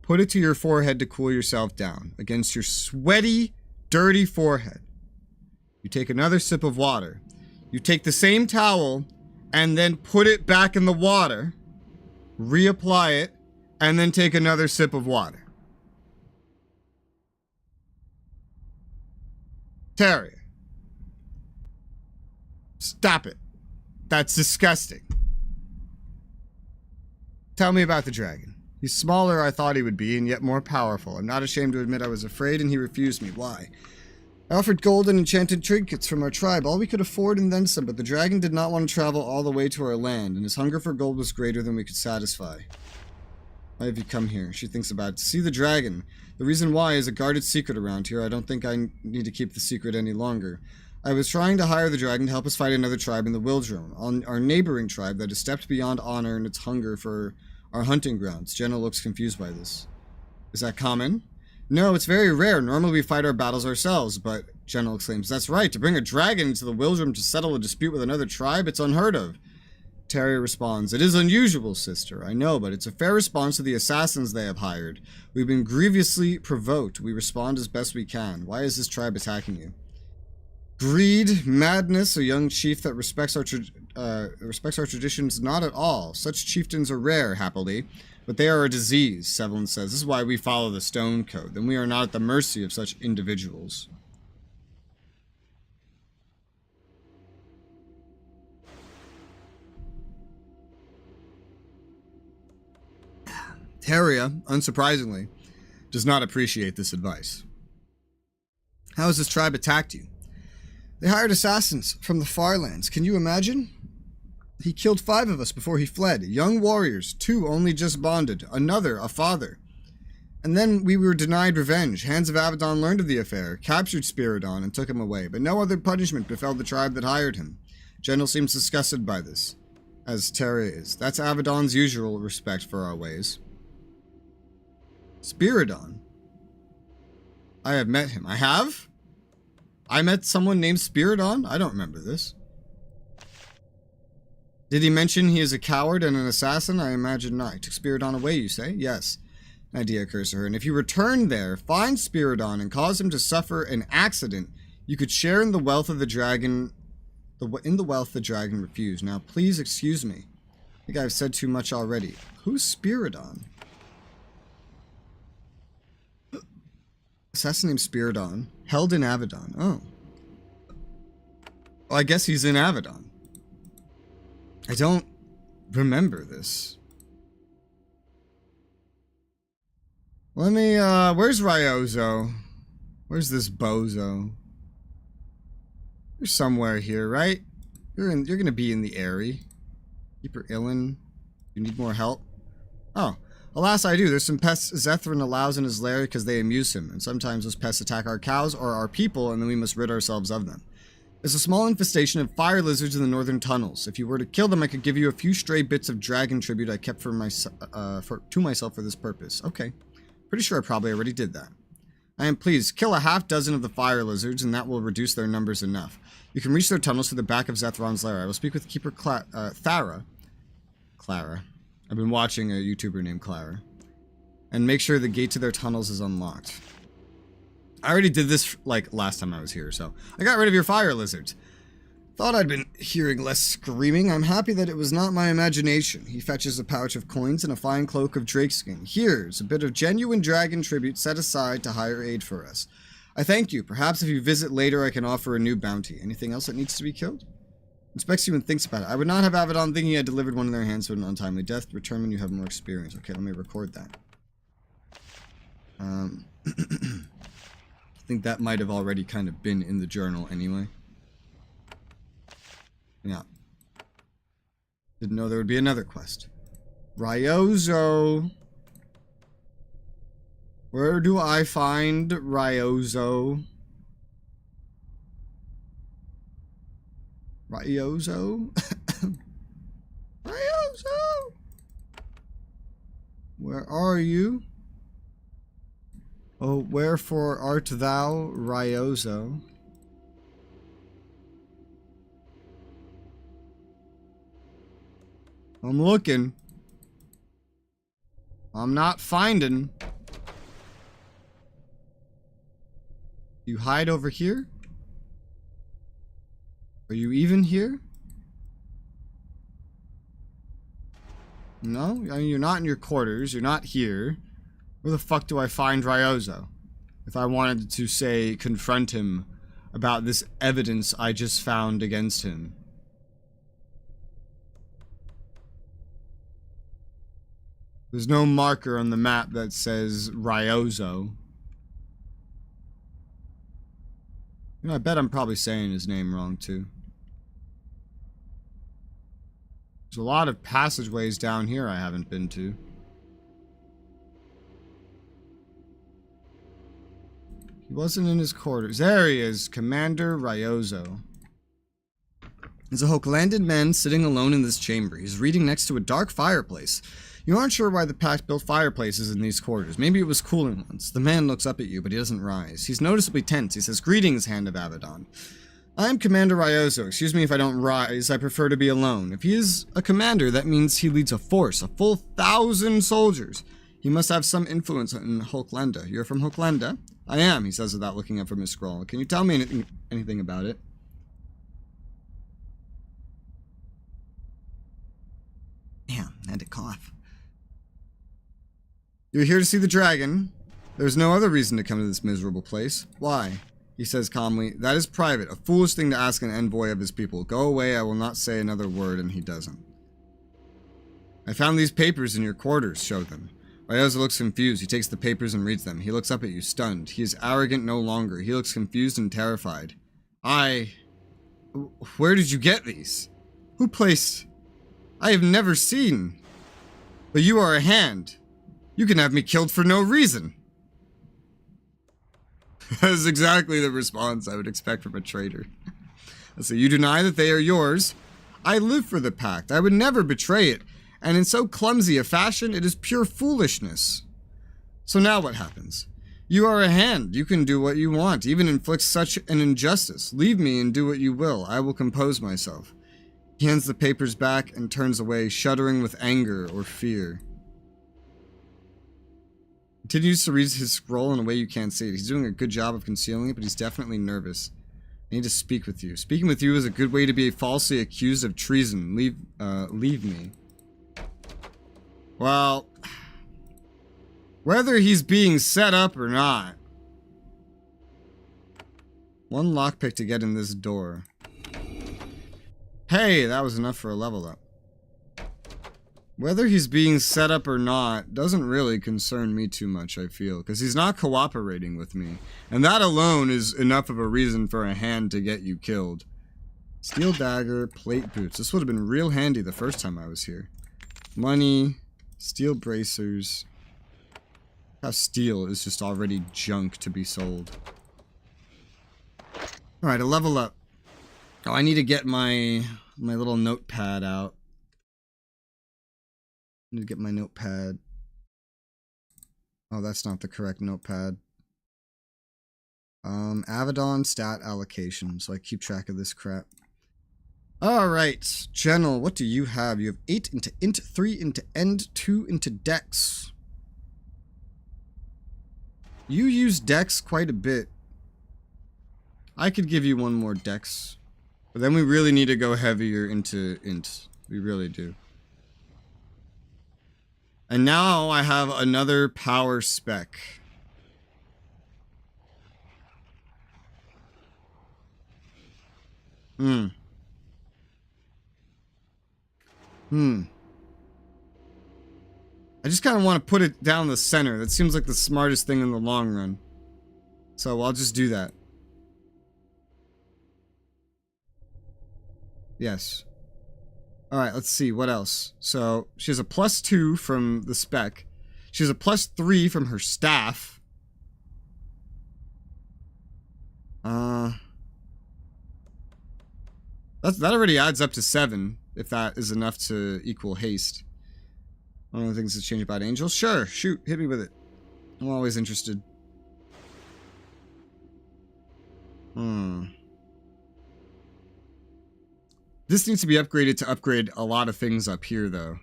Put it to your forehead to cool yourself down against your sweaty, dirty forehead. You take another sip of water. You take the same towel and then put it back in the water, reapply it, and then take another sip of water. Terry, stop it. That's disgusting. Tell me about the dragon. He's smaller than I thought he would be, and yet more powerful. I'm not ashamed to admit I was afraid, and he refused me. Why? I offered gold and enchanted trinkets from our tribe, all we could afford and then some, but the dragon did not want to travel all the way to our land, and his hunger for gold was greater than we could satisfy. Why have you come here? She thinks about it. To see the dragon. The reason why is a guarded secret around here. I don't think I need to keep the secret any longer. I was trying to hire the dragon to help us fight another tribe in the Wildroom, our neighboring tribe that has stepped beyond honor in its hunger for our hunting grounds. Jenna looks confused by this. Is that common? No, it's very rare. Normally we fight our battles ourselves, but General exclaims, that's right, to bring a dragon into the Wildroom to settle a dispute with another tribe, it's unheard of. Terry responds, it is unusual, sister, I know, but it's a fair response to the assassins they have hired. We've been grievously provoked. We respond as best we can. Why is this tribe attacking you? Greed, madness, a young chief that respects our traditions, not at all. Such chieftains are rare, happily, but they are a disease, Sevlin says. This is why we follow the Stone Code. Then we are not at the mercy of such individuals. Teria, unsurprisingly, does not appreciate this advice. How has this tribe attacked you? They hired assassins from the far lands. Can you imagine? He killed 5 of us before he fled. Young warriors, 2 only just bonded, another a father. And then we were denied revenge. Hands of Avadon learned of the affair, captured Spiridon, and took him away. But no other punishment befell the tribe that hired him. General seems disgusted by this, as Teria is. That's Avadon's usual respect for our ways. Spiridon? I have met him. I have? I met someone named Spiridon? I don't remember this. Did he mention he is a coward and an assassin? I imagine not. He took Spiridon away, you say? Yes. An idea occurs to her. And if you return there, find Spiridon and cause him to suffer an accident, you could share in the wealth of the dragon. In the wealth the dragon refused. Now, please excuse me. I think I've said too much already. Who's Spiridon? Assassin named Spiridon. Held in Avadon. Oh. Well, I guess he's in Avadon. I don't remember this. Let me, where's Ryozo? Where's this bozo? You're somewhere here, right? You're gonna be in the area. Keeper Illin. You need more help? Oh. Alas, I do. There's some pests Zethrin allows in his lair because they amuse him, and sometimes those pests attack our cows or our people, and then we must rid ourselves of them. There's a small infestation of fire lizards in the northern tunnels. If you were to kill them, I could give you a few stray bits of dragon tribute I kept to myself for this purpose. Okay. Pretty sure I probably already did that. I am pleased. Kill a half dozen of the fire lizards, and that will reduce their numbers enough. You can reach their tunnels through the back of Zethron's lair. I will speak with Keeper Clara. I've been watching a YouTuber named Clara. And make sure the gate to their tunnels is unlocked. I already did this, like, last time I was here, so... I got rid of your fire lizards. Thought I'd been hearing less screaming. I'm happy that it was not my imagination. He fetches a pouch of coins and a fine cloak of drakeskin. Here's a bit of genuine dragon tribute set aside to hire aid for us. I thank you. Perhaps if you visit later, I can offer a new bounty. Anything else that needs to be killed? Inspects you and thinks about it. I would not have Avadon thinking he had delivered one in their hands to an untimely death. Return when you have more experience. Okay, let me record that. I think that might have already kind of been in the journal anyway. Yeah. Didn't know there would be another quest. Ryozo. Where do I find Ryozo? Ryozo? Ryozo? Where are you? Oh, wherefore art thou, Ryozo? I'm looking. I'm not finding. You hide over here? Are you even here? No? I mean, you're not in your quarters. You're not here. Where the fuck do I find Ryozo? If I wanted to, say, confront him about this evidence I just found against him. There's no marker on the map that says Ryozo. You know, I bet I'm probably saying his name wrong, too. There's a lot of passageways down here I haven't been to. He wasn't in his quarters. There he is, Commander Ryozo. There's a Hochlanded man sitting alone in this chamber. He's reading next to a dark fireplace. You aren't sure why the pact built fireplaces in these quarters. Maybe it was cooling once. The man looks up at you, but he doesn't rise. He's noticeably tense. He says, "Greetings, Hand of Avadon. I am Commander Ryozo. Excuse me if I don't rise. I prefer to be alone. If he is a commander, that means he leads a force, a full 1,000 soldiers. He must have some influence in Hochland. You're from Hochland? I am, he says without looking up from his scroll. Can you tell me anything about it? You're here to see the dragon. There's no other reason to come to this miserable place. Why? He says calmly, that is private, a foolish thing to ask an envoy of his people. Go away, I will not say another word, and he doesn't. I found these papers in your quarters, show them. Ryoza looks confused. He takes the papers and reads them. He looks up at you, stunned. He is arrogant no longer. He looks confused and terrified. Where did you get these? Who placed... I have never seen... But you are a hand. You can have me killed for no reason. That is exactly the response I would expect from a traitor. So you deny that they are yours. I live for the pact. I would never betray it. And in so clumsy a fashion, it is pure foolishness. So now what happens? You are a hand. You can do what you want, even inflict such an injustice. Leave me and do what you will. I will compose myself. He hands the papers back and turns away, shuddering with anger or fear. Continues to read his scroll in a way you can't see it. He's doing a good job of concealing it, but he's definitely nervous. I need to speak with you. Speaking with you is a good way to be falsely accused of treason. Leave me. Well, whether he's being set up or not. One lockpick to get in this door. Hey, that was enough for a level up. Whether he's being set up or not doesn't really concern me too much, I feel, because he's not cooperating with me. And that alone is enough of a reason for a hand to get you killed. Steel dagger, plate boots. This would have been real handy the first time I was here. Money, steel bracers. How steel is just already junk to be sold. Alright, a level up. Oh, I need to get my little notepad out. I need to get my notepad. Oh, that's not the correct notepad. Avadon stat allocation, so I keep track of this crap. Alright, General, what do you have? You have 8 into int, 3 into end, 2 into dex. You use dex quite a bit. I could give you one more dex. But then we really need to go heavier into int. We really do. And now I have another power spec. I just kind of want to put it down the center. That seems like the smartest thing in the long run. So I'll just do that. Yes. Alright, let's see. What else? So, she has a +2 from the spec. She has a +3 from her staff. That already adds up to 7, if that is enough to equal haste. One of the things that's changed about Angel? Sure, shoot, hit me with it. I'm always interested. This needs to be upgraded to upgrade a lot of things up here, though.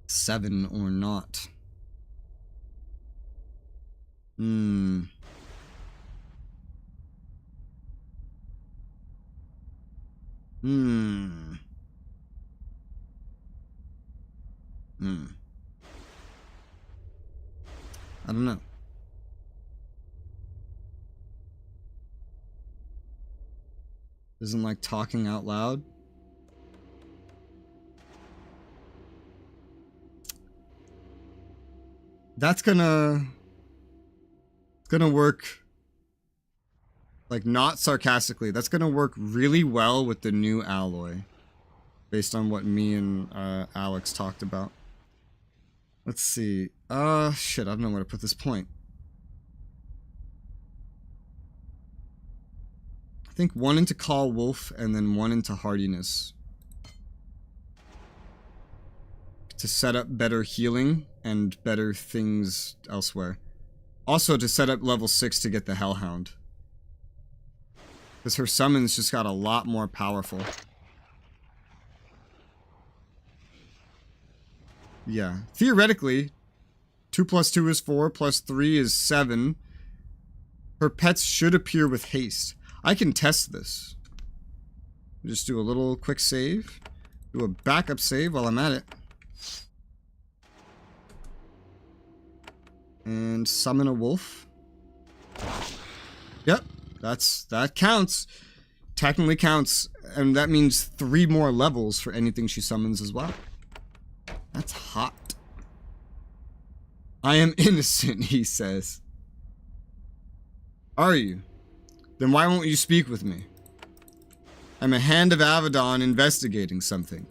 7 or not. I don't know. Isn't like talking out loud. That's gonna work, like, not sarcastically. That's gonna work really well with the new alloy, based on what me and Alex talked about. Let's see. Shit, I don't know where to put this point. I think 1 into Call Wolf and then 1 into Hardiness. To set up better healing and better things elsewhere. Also to set up level 6 to get the Hellhound. Because her summons just got a lot more powerful. Yeah. Theoretically, 2 + 2 is 4, + 3 is 7. Her pets should appear with haste. I can test this. Just do a little quick save. Do a backup save while I'm at it. And summon a wolf. Yep, that counts. Technically counts. And that means 3 more levels for anything she summons as well. That's hot. I am innocent, he says. Are you? Then why won't you speak with me? I'm a hand of Avadon investigating something.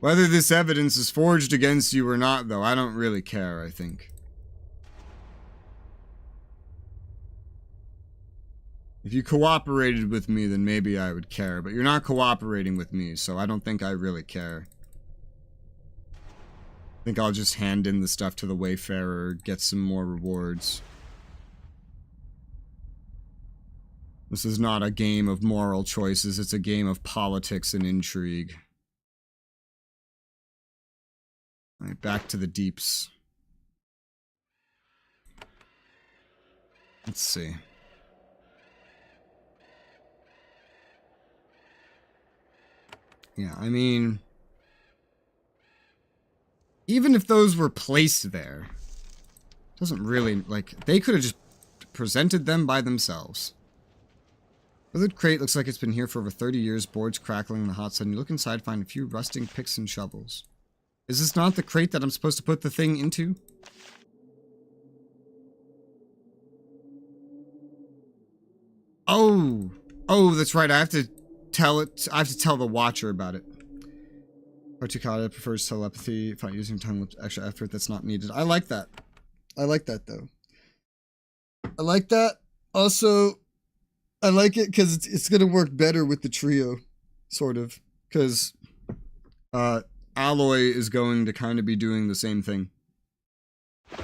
Whether this evidence is forged against you or not, though, I don't really care, I think. If you cooperated with me, then maybe I would care, but you're not cooperating with me, so I don't think I really care. I think I'll just hand in the stuff to the Wayfarer, get some more rewards. This is not a game of moral choices, it's a game of politics and intrigue. Alright, back to the deeps. Let's see. Yeah, I mean, even if those were placed there, it doesn't really, like, they could have just presented them by themselves. The crate looks like it's been here for over 30 years, boards crackling in the hot sun. You look inside, find a few rusting picks and shovels. Is this not the crate that I'm supposed to put the thing into? Oh! Oh, that's right, I have to tell the Watcher about it. Articata prefers telepathy, if not using tongue with extra effort that's not needed. I like that. I like that, though. I like that. Also, I like it because it's going to work better with the trio, sort of. Because Alloy is going to kind of be doing the same thing. I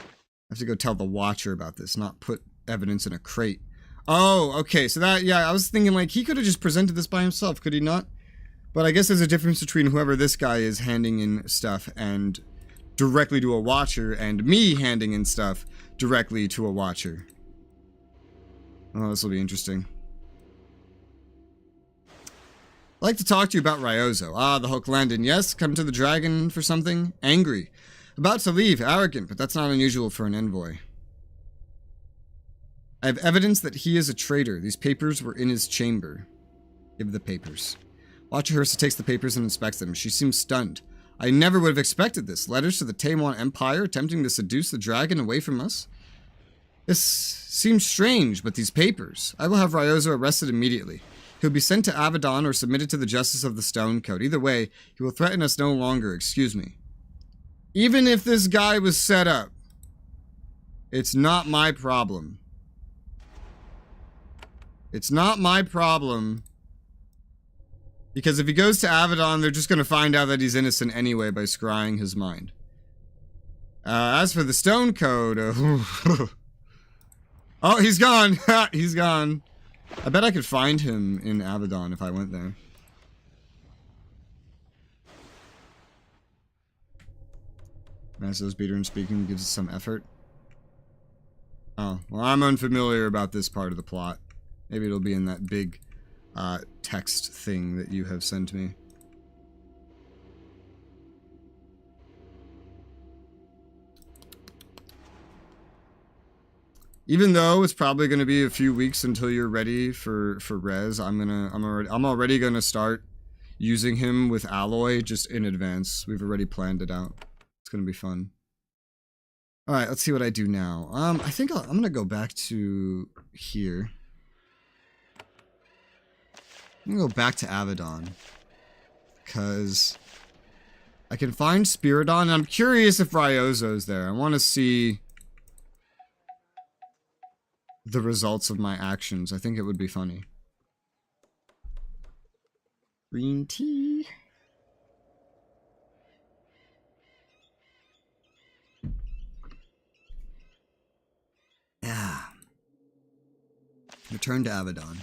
have to go tell the Watcher about this, not put evidence in a crate. Oh, okay, so that, yeah, I was thinking, like, he could have just presented this by himself, could he not? But I guess there's a difference between whoever this guy is handing in stuff and directly to a Watcher, and me handing in stuff directly to a Watcher. Oh, this will be interesting. I'd like to talk to you about Ryozo. Ah, the hook landed. Yes, come to the dragon for something? Angry. About to leave, arrogant, but that's not unusual for an envoy. I have evidence that he is a traitor. These papers were in his chamber. Give the papers. Watcher Hursa takes the papers and inspects them. She seems stunned. I never would have expected this. Letters to the Taiwan Empire attempting to seduce the dragon away from us? This seems strange, but these papers. I will have Ryozo arrested immediately. He'll be sent to Avadon or submitted to the Justice of the Stone Code. Either way, he will threaten us no longer. Excuse me. Even if this guy was set up, it's not my problem. It's not my problem. Because if he goes to Avadon, they're just going to find out that he's innocent anyway by scrying his mind. As for the Stone Code... oh, he's gone! He's gone. I bet I could find him in Avadon if I went there. Masso's beater and speaking gives us some effort. Oh, well, I'm unfamiliar about this part of the plot. Maybe it'll be in that big text thing that you have sent me. Even though it's probably going to be a few weeks until you're ready for Res, I'm already going to start using him with Alloy just in advance. We've already planned it out. It's going to be fun. All right, let's see what I do now. I think I'm going to go back to here. I'm going to go back to Avadon because I can find Spiridon, and I'm curious if Ryozo's there. I want to see the results of my actions. I think it would be funny. Green tea. Yeah. Return to Avadon.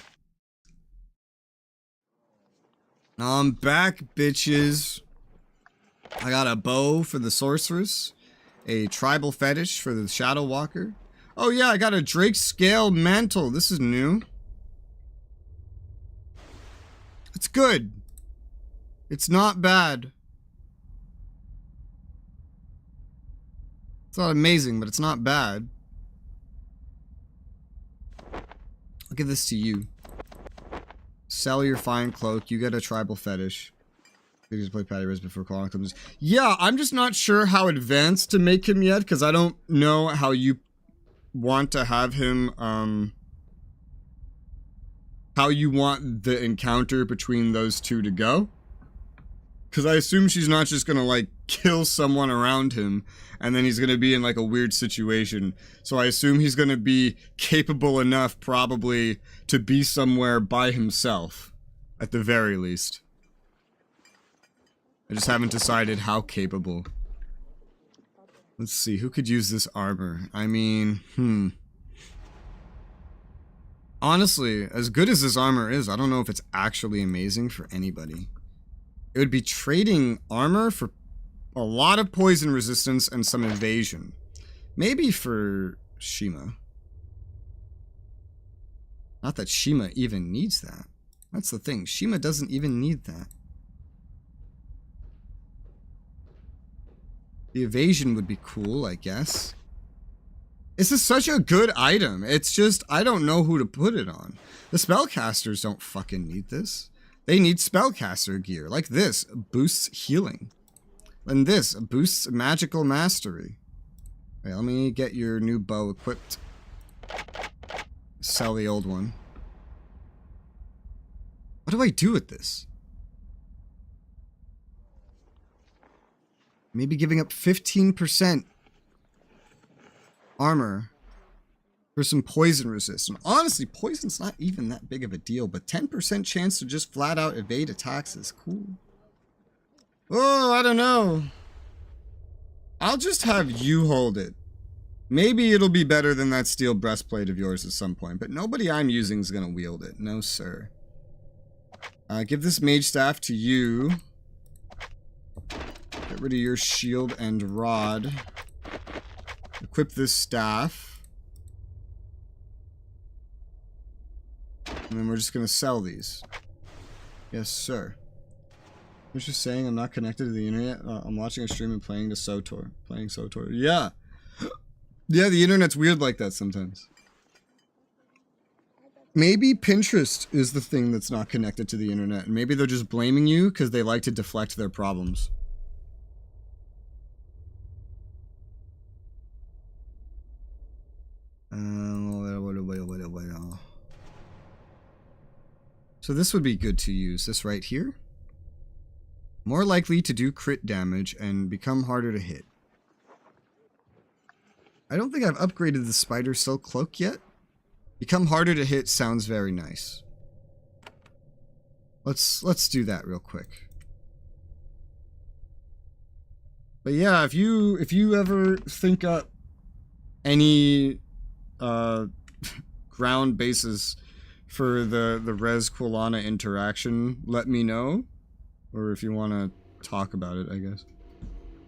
I'm back, bitches. I got a bow for the sorceress, a tribal fetish for the shadow walker. Oh yeah, I got a Drake scale mantle. This is new. It's good. It's not bad. It's not amazing, but it's not bad. I'll give this to you. Sell your fine cloak. You get a tribal fetish. You just play Patty Riz before calling comes. Yeah, I'm just not sure how advanced to make him yet, because I don't know how you want to have him, how you want the encounter between those two to go. Because I assume she's not just gonna, like, kill someone around him, and then he's gonna be in, like, a weird situation. So I assume he's gonna be capable enough, probably, to be somewhere by himself. At the very least. I just haven't decided how capable. Let's see, who could use this armor? I mean, honestly, as good as this armor is, I don't know if it's actually amazing for anybody. It would be trading armor for a lot of poison resistance and some evasion. Maybe for Shima. Not that Shima even needs that. That's the thing. Shima doesn't even need that. The evasion would be cool, I guess. This is such a good item. It's just, I don't know who to put it on. The spellcasters don't fucking need this. They need spellcaster gear, like this, boosts healing. And this, boosts magical mastery. Wait, let me get your new bow equipped. Sell the old one. What do I do with this? Maybe giving up 15% armor for some poison resistance. Honestly, poison's not even that big of a deal, but 10% chance to just flat out evade attacks is cool. Oh, I don't know. I'll just have you hold it. Maybe it'll be better than that steel breastplate of yours at some point, but nobody I'm using is going to wield it. No, sir. Give this mage staff to you. Get rid of your shield and rod. Equip this staff. And then we're just going to sell these. Yes, sir. I was just saying I'm not connected to the internet. I'm watching a stream and playing SOTOR. Playing SOTOR. Yeah. Yeah, the internet's weird like that sometimes. Maybe Pinterest is the thing that's not connected to the internet. And maybe they're just blaming you because they like to deflect their problems. So this would be good to use. This right here. More likely to do crit damage and become harder to hit. I don't think I've upgraded the spider silk cloak yet. Become harder to hit sounds very nice. Let's do that real quick. But yeah, if you ever think up any ground basis for the Res Quilana interaction, let me know. Or if you want to talk about it, I guess.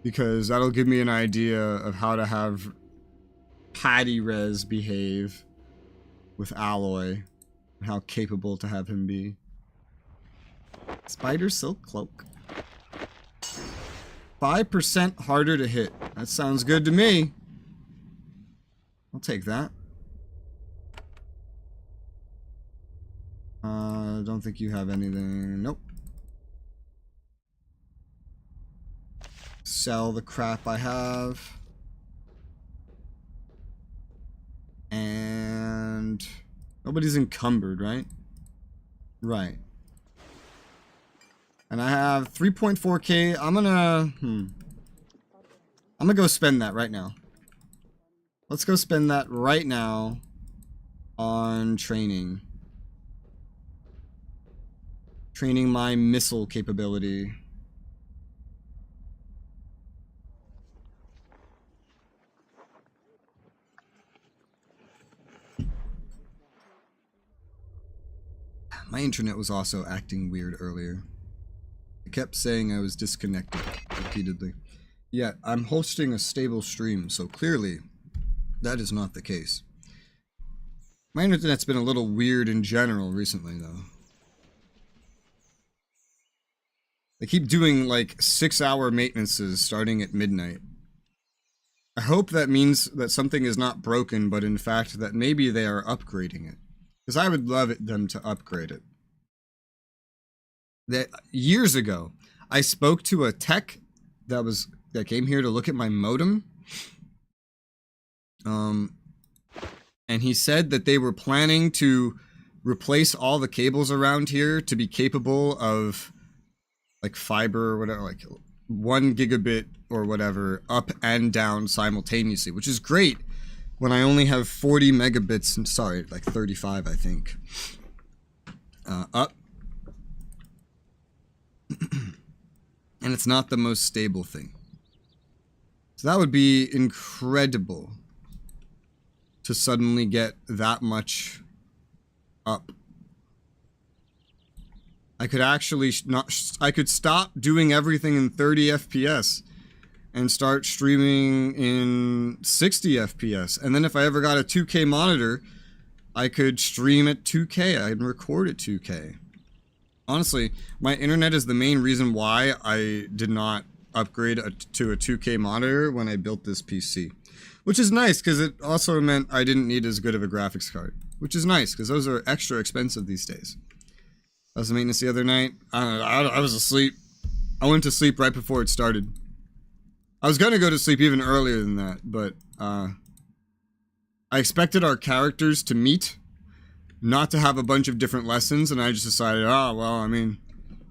Because that'll give me an idea of how to have Patty Res behave with Alloy. And how capable to have him be. Spider Silk Cloak. 5% harder to hit. That sounds good to me. I'll take that. Don't think you have anything. Nope. Sell the crap I have. And nobody's encumbered, right? Right. And I have 3.4k. I'm gonna go spend that right now. Let's go spend that right now on training. Training my missile capability. My internet was also acting weird earlier. It kept saying I was disconnected repeatedly. Yet, I'm hosting a stable stream, so clearly, that is not the case. My internet's been a little weird in general recently, though. They keep doing, like, 6-hour maintenances starting at midnight. I hope that means that something is not broken, but in fact that maybe they are upgrading it. Because I would love them to upgrade it. That years ago, I spoke to a tech that came here to look at my modem. And he said that they were planning to replace all the cables around here to be capable of like fiber or whatever, like 1 gigabit or whatever up and down simultaneously, which is great when I only have 40 megabits and sorry, like 35, I think, up. And it's not the most stable thing. So that would be incredible to suddenly get that much up. I could actually I could stop doing everything in 30 FPS and start streaming in 60 FPS. And then if I ever got a 2K monitor, I could stream at 2K. I can record at 2K. Honestly, my internet is the main reason why I did not upgrade to a 2K monitor when I built this PC. Which is nice, because it also meant I didn't need as good of a graphics card. Which is nice, because those are extra expensive these days. I was maintenance the other night. I was asleep. I went to sleep right before it started. I was going to go to sleep even earlier than that, but I expected our characters to meet, not to have a bunch of different lessons, and I just decided, oh, well, I mean,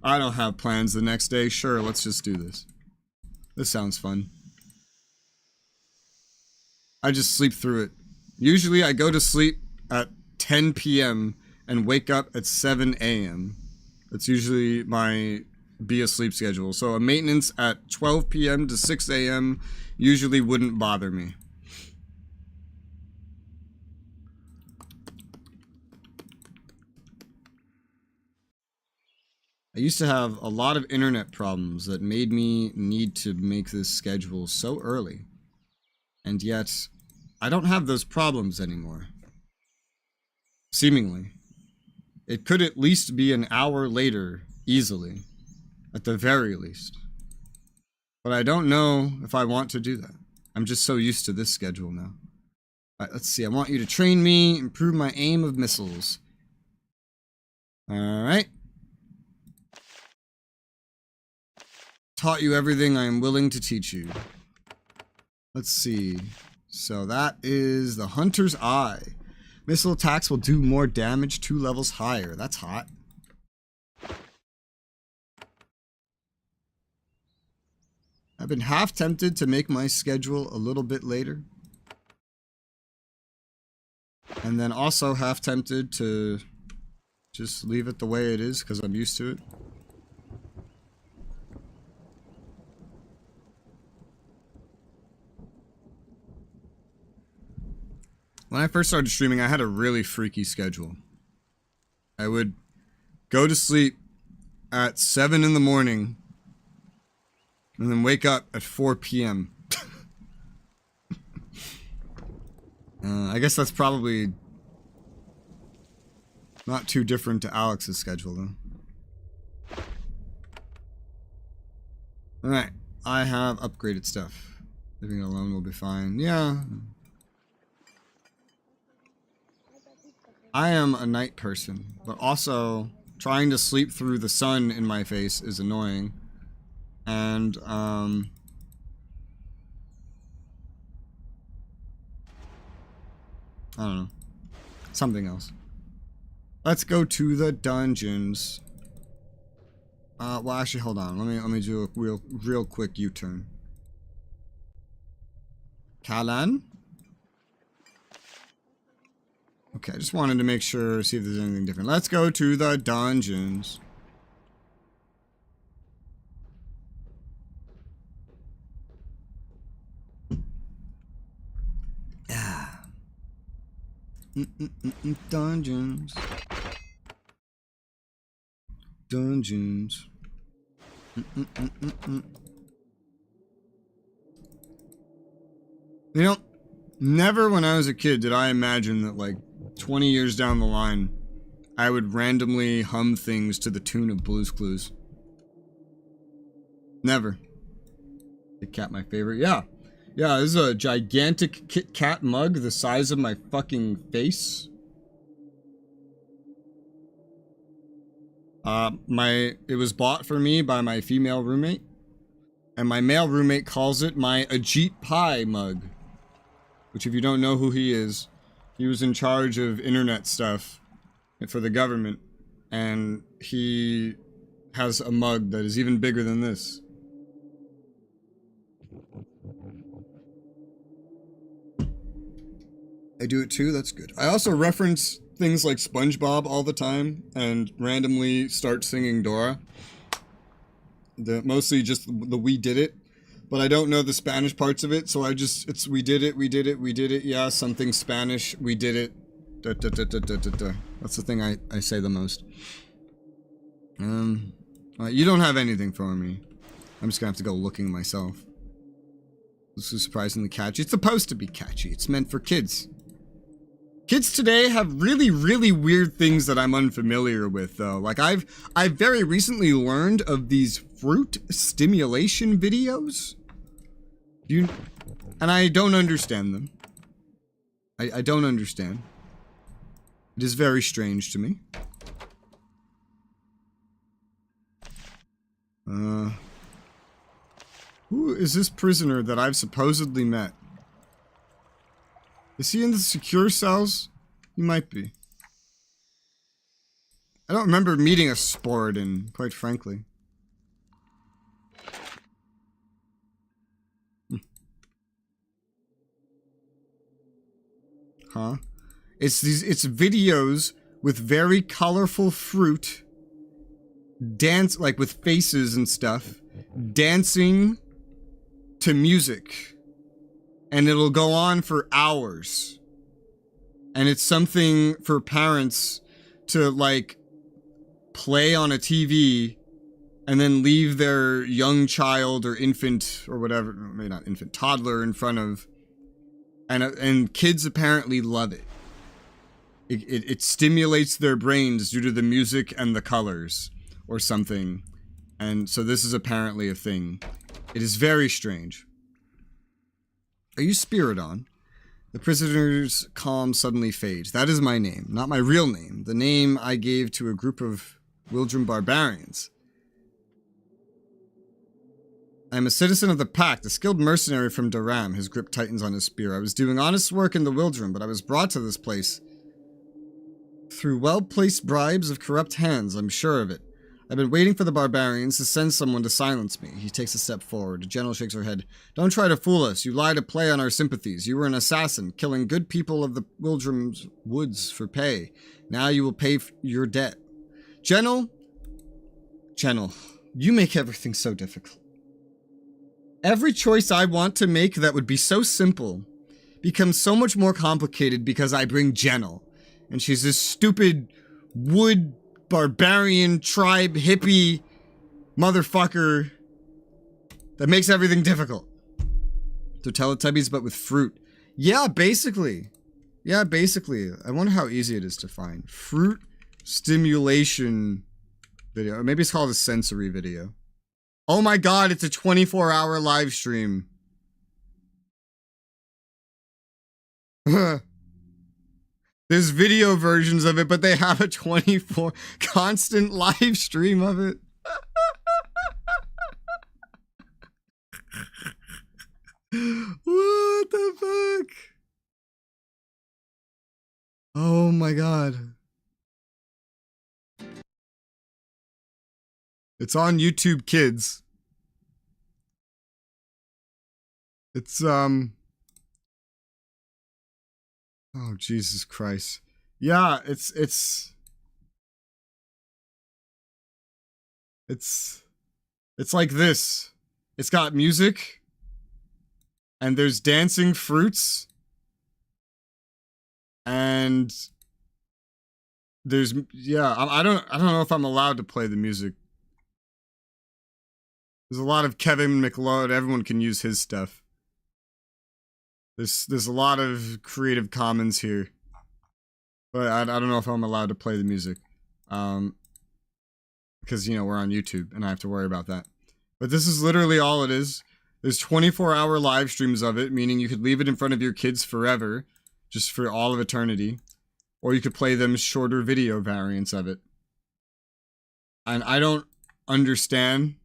I don't have plans the next day. Sure, let's just do this. This sounds fun. I just sleep through it. Usually I go to sleep at 10 p.m. and wake up at 7 a.m. That's usually my be asleep schedule. So a maintenance at 12 p.m. to 6 a.m. usually wouldn't bother me. I used to have a lot of internet problems that made me need to make this schedule so early. And yet, I don't have those problems anymore. Seemingly. It could at least be an hour later, easily. At the very least. But I don't know if I want to do that. I'm just so used to this schedule now. Alright, let's see. I want you to train me, improve my aim of missiles. Alright. Taught you everything I am willing to teach you. Let's see. So that is the Hunter's Eye. Missile attacks will do more damage 2 levels higher. That's hot. I've been half tempted to make my schedule a little bit later. And then also half tempted to just leave it the way it is because I'm used to it. When I first started streaming, I had a really freaky schedule. I would go to sleep at 7 in the morning and then wake up at 4 p.m. I guess that's probably not too different to Alex's schedule, though. Alright, I have upgraded stuff. Living alone will be fine. Yeah. I am a night person, but also trying to sleep through the sun in my face is annoying. And, I don't know. Something else. Let's go to the dungeons. Well, actually, hold on. Let me do a real quick U-turn. Kalan? Okay, I just wanted to make sure, see if there's anything different. Let's go to the dungeons. Ah. Dungeons. Dungeons. You know, never when I was a kid did I imagine that, like, 20 years down the line, I would randomly hum things to the tune of Blue's Clues. Never. Kit Kat, my favorite. Yeah. Yeah, this is a gigantic Kit Kat mug the size of my fucking face. It was bought for me by my female roommate. And my male roommate calls it my Ajit Pai mug. Which, if you don't know who he is, he was in charge of internet stuff for the government. And he has a mug that is even bigger than this. I do it too, that's good. I also reference things like SpongeBob all the time and randomly start singing Dora. Mostly just the we did it, but I don't know the Spanish parts of it, so it's we did it, yeah, something Spanish, we did it. Da, da, da, da, da, da, da. That's the thing I say the most. You don't have anything for me. I'm just gonna have to go looking myself. This is surprisingly catchy. It's supposed to be catchy. It's meant for kids. Kids today have really, really weird things that I'm unfamiliar with, though. Like, I've very recently learned of these fruit stimulation videos. And I don't understand them. I don't understand. It is very strange to me. Who is this prisoner that I've supposedly met? Is he in the secure cells? He might be. I don't remember meeting a Sporadin, quite frankly. Huh? It's videos with very colorful fruit, like with faces and stuff, dancing to music. And it'll go on for hours. And it's something for parents to, like, play on a TV and then leave their young child or infant or whatever, maybe not infant, toddler in front of. And kids apparently love it. It stimulates their brains due to the music and the colors or something. And so this is apparently a thing. It is very strange. Are you Spiridon? The prisoner's calm suddenly fades. That is my name, not my real name. The name I gave to a group of Wildrum barbarians. I am a citizen of the Pact, a skilled mercenary from Daram. His grip tightens on his spear. I was doing honest work in the Wildrum, but I was brought to this place through well-placed bribes of corrupt hands, I'm sure of it. I've been waiting for the barbarians to send someone to silence me. He takes a step forward. The general shakes her head. Don't try to fool us. You lie to play on our sympathies. You were an assassin, killing good people of the Wildrum's woods for pay. Now you will pay your debt. General, you make everything so difficult. Every choice I want to make that would be so simple becomes so much more complicated because I bring Genel. And she's this stupid wood barbarian tribe hippie motherfucker that makes everything difficult. So Teletubbies, but with fruit. Yeah, basically. I wonder how easy it is to find. Fruit stimulation video. Or maybe it's called a sensory video. Oh my god, it's a 24-hour live stream. There's video versions of it, but they have a 24 constant live stream of it. What the fuck? Oh my god. It's on YouTube Kids. It's oh, Jesus Christ. Yeah, it's like this. It's got music and there's dancing fruits and there's, yeah, I don't know if I'm allowed to play the music. There's a lot of Kevin McLeod. Everyone can use his stuff. There's a lot of Creative Commons here, but I don't know if I'm allowed to play the music, because, you know, we're on YouTube and I have to worry about that. But this is literally all it is. There's 24-hour live streams of it, meaning you could leave it in front of your kids forever, just for all of eternity. Or you could play them shorter video variants of it. And I don't understand.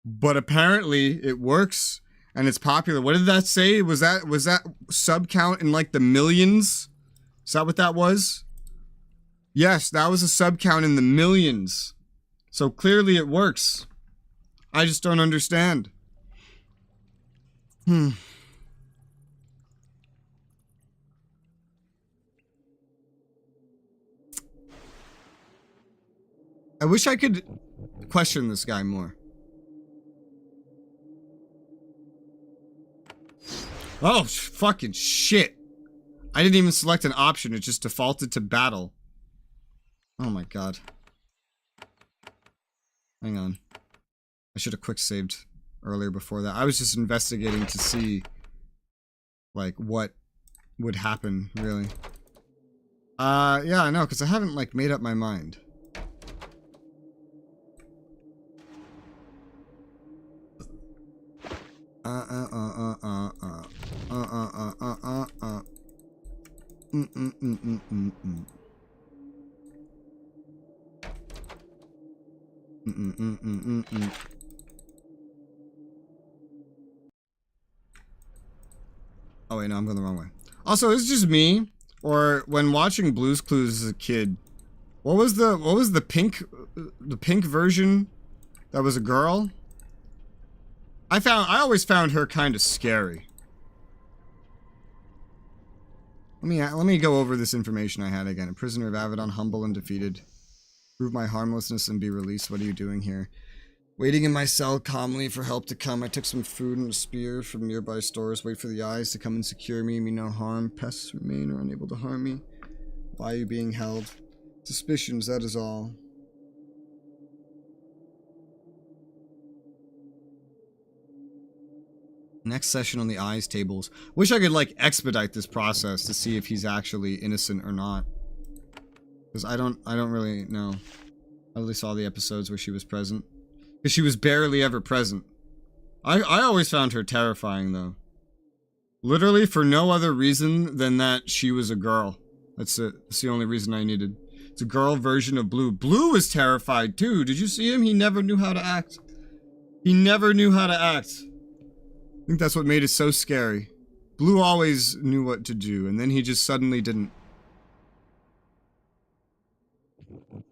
But apparently it works and it's popular. What did that say? Was that sub count in like the millions? Is that what that was? Yes, that was a sub count in the millions. So clearly it works. I just don't understand. I wish I could question this guy more. Oh, fucking shit. I didn't even select an option. It just defaulted to battle. Oh my god. Hang on. I should have quick saved earlier before that. I was just investigating to see, like, what would happen, really. Yeah, I know, because I haven't, like, made up my mind. Oh wait, no, I'm going the wrong way. Also, is it just me, or when watching Blue's Clues as a kid, what was the pink version that was a girl? I always found her kind of scary. Let me go over this information I had again. A prisoner of Avadon, humble and defeated. Prove my harmlessness and be released. What are you doing here? Waiting in my cell calmly for help to come. I took some food and a spear from nearby stores. Wait for the eyes to come and secure me. Mean no harm. Pests remain or unable to harm me. Why are you being held? Suspicions, that is all. Next session on the eyes tables. Wish I could, like, expedite this process to see if he's actually innocent or not. Because I don't really know. I only saw the episodes where she was present. Because she was barely ever present. I always found her terrifying, though. Literally for no other reason than that she was a girl. That's it. That's the only reason I needed. It's a girl version of Blue. Blue was terrified, too. Did you see him? He never knew how to act. He never knew how to act. I think that's what made it so scary. Blue always knew what to do, and then he just suddenly didn't.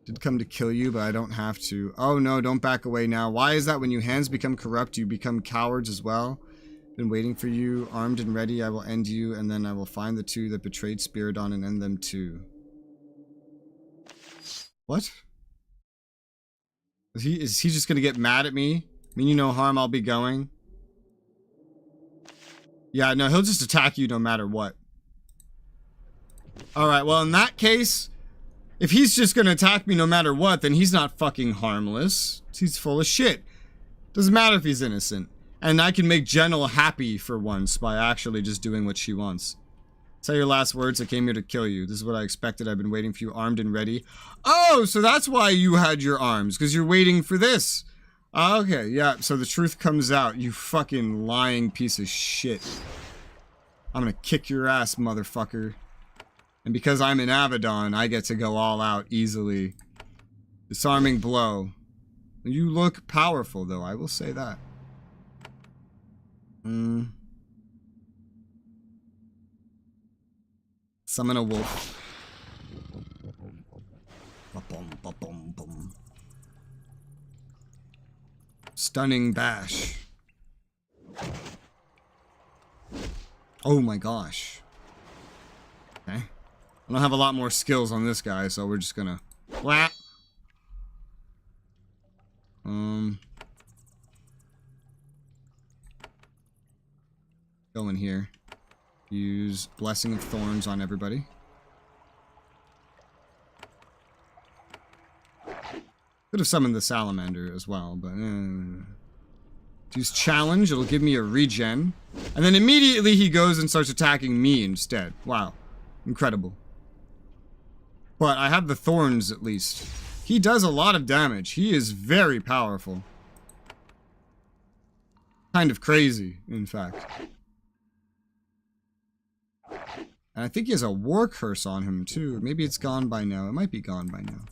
Did come to kill you, but I don't have to. Oh no, don't back away now. Why is that when your hands become corrupt, you become cowards as well? Been waiting for you, armed and ready. I will end you, and then I will find the two that betrayed Spiridon and end them too. What? Is he just gonna get mad at me? Mean you no harm, I'll be going. Yeah, no, he'll just attack you no matter what. Alright, well, in that case, if he's just gonna attack me no matter what, then he's not fucking harmless. He's full of shit. Doesn't matter if he's innocent. And I can make Jenna happy for once by actually just doing what she wants. Say your last words, I came here to kill you. This is what I expected. I've been waiting for you, armed and ready. Oh, so that's why you had your arms, because you're waiting for this. Okay, yeah, so the truth comes out, you fucking lying piece of shit. I'm gonna kick your ass, motherfucker. And because I'm in Avadon, I get to go all out easily. Disarming blow. You look powerful, though, I will say that. Summon a wolf. Ba-bum, ba-bum, bum. Stunning bash. Oh my gosh. Okay. I don't have a lot more skills on this guy, so we're just gonna whap. Go in here. Use Blessing of Thorns on everybody. Could have summoned the salamander as well, but use challenge, it'll give me a regen. And then immediately he goes and starts attacking me instead. Wow. Incredible. But I have the thorns at least. He does a lot of damage. He is very powerful. Kind of crazy, in fact. And I think he has a war curse on him, too. Maybe it's gone by now. It might be gone by now.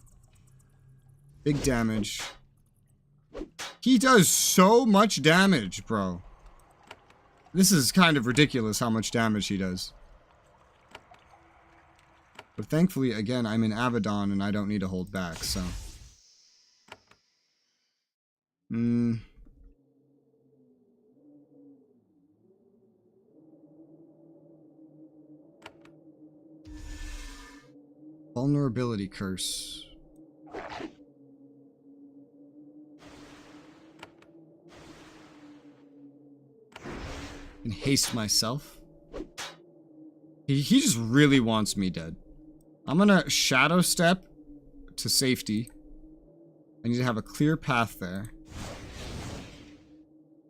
Big damage. He does so much damage, bro. This is kind of ridiculous how much damage he does. But thankfully, again, I'm in Avadon and I don't need to hold back, so... Vulnerability curse. And haste myself. He just really wants me dead. I'm gonna shadow step to safety. I need to have a clear path there.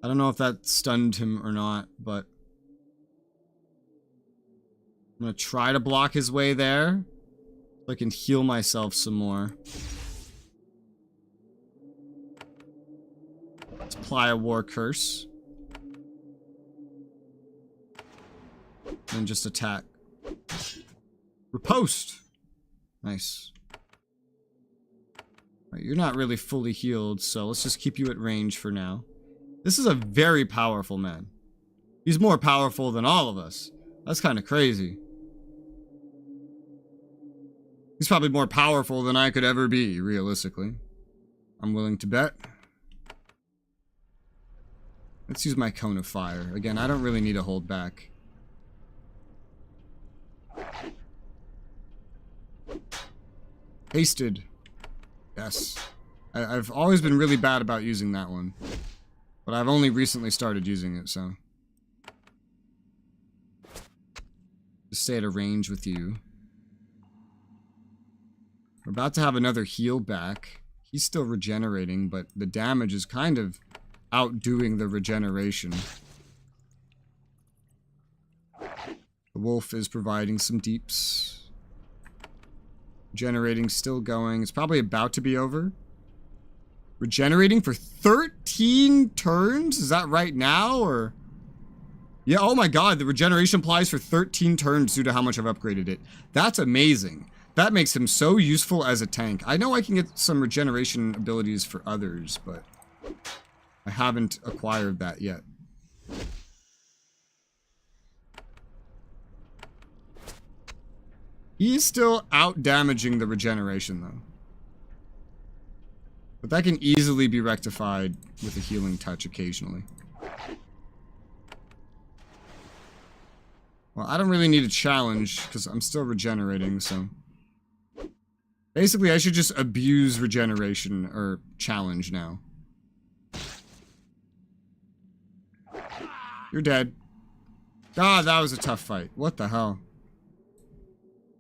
I don't know if that stunned him or not, but I'm gonna try to block his way there so I can heal myself some more. Let's apply a war curse. And just attack. Riposte! Nice. Right, you're not really fully healed, so let's just keep you at range for now. This is a very powerful man. He's more powerful than all of us. That's kind of crazy. He's probably more powerful than I could ever be, realistically. I'm willing to bet. Let's use my cone of fire. Again, I don't really need to hold back. Hasted. Yes. I've always been really bad about using that one. But I've only recently started using it, so. Just stay at a range with you. We're about to have another heal back. He's still regenerating, but the damage is kind of outdoing the regeneration. The wolf is providing some deeps. Regenerating, still going. It's probably about to be over. Regenerating for 13 turns? Is that right now, or? Yeah, oh my god, the regeneration applies for 13 turns due to how much I've upgraded it. That's amazing. That makes him so useful as a tank. I know I can get some regeneration abilities for others, but I haven't acquired that yet. He is still out-damaging the regeneration, though. But that can easily be rectified with a healing touch occasionally. Well, I don't really need a challenge, because I'm still regenerating, so... Basically, I should just abuse regeneration, or challenge now. You're dead. God, that was a tough fight. What the hell?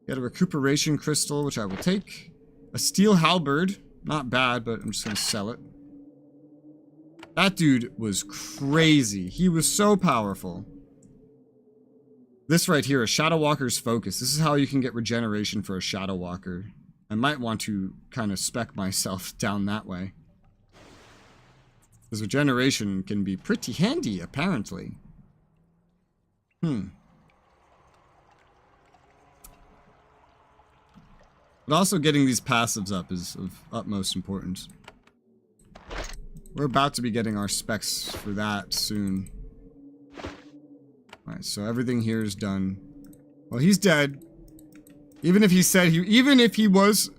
Get a recuperation crystal, which I will take. A steel halberd. Not bad, but I'm just gonna sell it. That dude was crazy. He was so powerful. This right here, a Shadow Walker's Focus. This is how you can get regeneration for a Shadow Walker. I might want to kind of spec myself down that way. Because regeneration can be pretty handy, apparently. But also getting these passives up is of utmost importance. We're about to be getting our specs for that soon. Alright, so everything here is done. Well, he's dead. Even if he said even if he was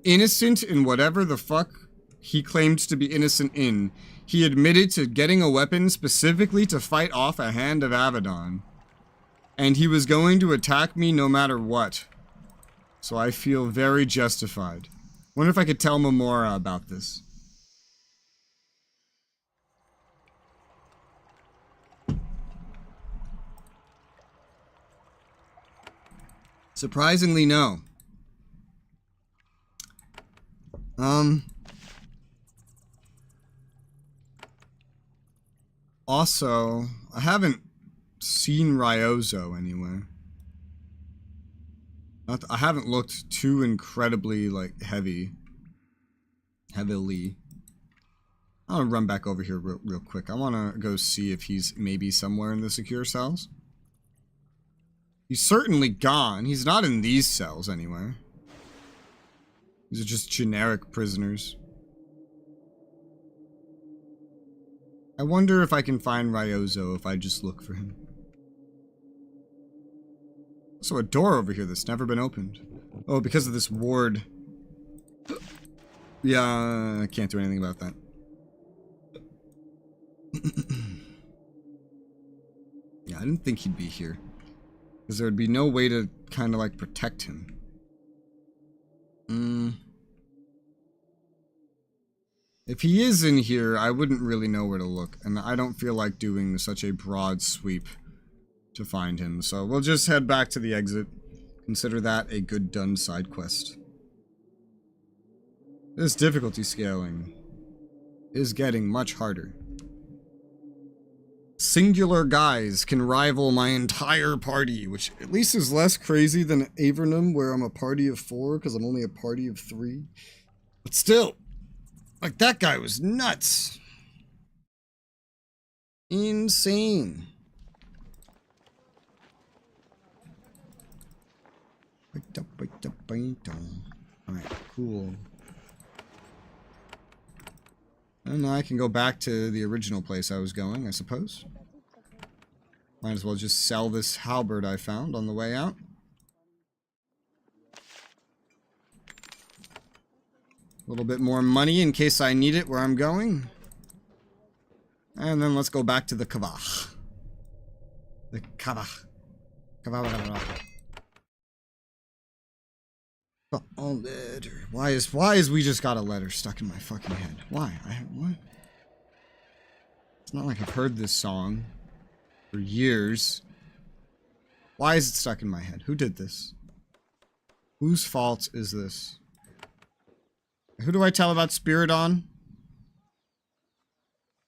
innocent in whatever the fuck he claimed to be innocent in, he admitted to getting a weapon specifically to fight off a hand of Avadon. And he was going to attack me no matter what. So I feel very justified. Wonder if I could tell Momora about this. Surprisingly, no. Also, I haven't seen Ryozo anywhere. I haven't looked too incredibly, like, heavily. I'll run back over here real quick. I want to go see if he's maybe somewhere in the secure cells. He's certainly gone. He's not in these cells anywhere. These are just generic prisoners. I wonder if I can find Ryozo if I just look for him. Also a door over here that's never been opened. Oh, because of this ward. Yeah, I can't do anything about that. Yeah, I didn't think he'd be here. Because there would be no way to kind of like protect him. If he is in here, I wouldn't really know where to look. And I don't feel like doing such a broad sweep to find him. So we'll just head back to the exit. Consider that a good done side quest. This difficulty scaling is getting much harder. Singular guys can rival my entire party, which at least is less crazy than Avadon, where I'm a party of 4 because I'm only a party of 3. But still, like, that guy was nuts. Insane. Alright, cool. And now I can go back to the original place I was going, I suppose. Might as well just sell this halberd I found on the way out. A little bit more money in case I need it where I'm going. And then let's go back to the Kavach. The Kavach. Oh, letter. Why is we just got a letter stuck in my fucking head? Why? What? It's not like I've heard this song for years. Why is it stuck in my head? Who did this? Whose fault is this? Who do I tell about Spiridon?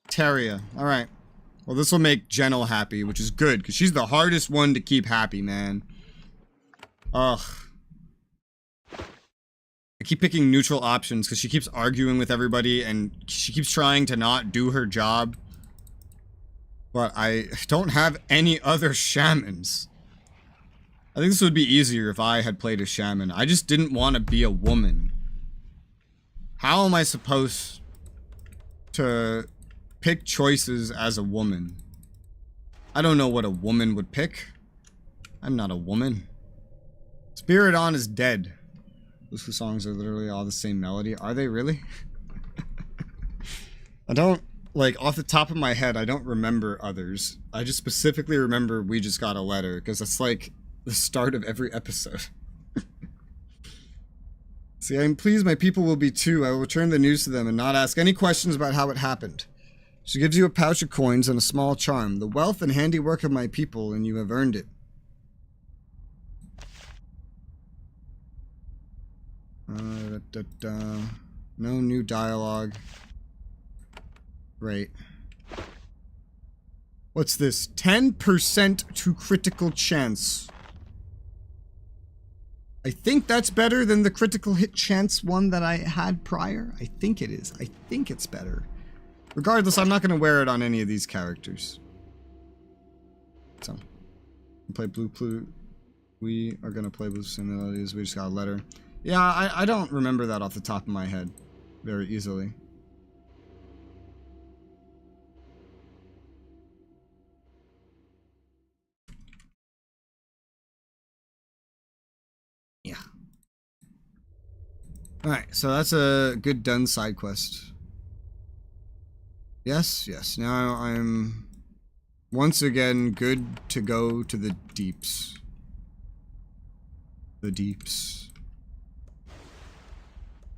Teria. Alright. Well, this will make Jenel happy, which is good, because she's the hardest one to keep happy, man. Ugh. I keep picking neutral options because she keeps arguing with everybody and she keeps trying to not do her job. But I don't have any other shamans. I think this would be easier if I had played a shaman. I just didn't want to be a woman. How am I supposed to pick choices as a woman? I don't know what a woman would pick. I'm not a woman. Spiridon is dead. Those two songs are literally all the same melody. Are they really? I don't, like, off the top of my head, I don't remember others. I just specifically remember We Just Got a Letter, because that's like the start of every episode. See, I'm pleased my people will be too. I will return the news to them and not ask any questions about how it happened. She gives you a pouch of coins and a small charm. The wealth and handiwork of my people, and you have earned it. No new dialogue. Great. What's this? 10% to critical chance. I think that's better than the critical hit chance one that I had prior. I think it is. I think it's better. Regardless, I'm not going to wear it on any of these characters. So, play Blue Blue. We are going to play Blue Similarities. We just got a letter. Yeah, I don't remember that off the top of my head very easily. Yeah. Alright, so that's a good done side quest. Yes, yes. Now I'm once again good to go to the deeps. The deeps.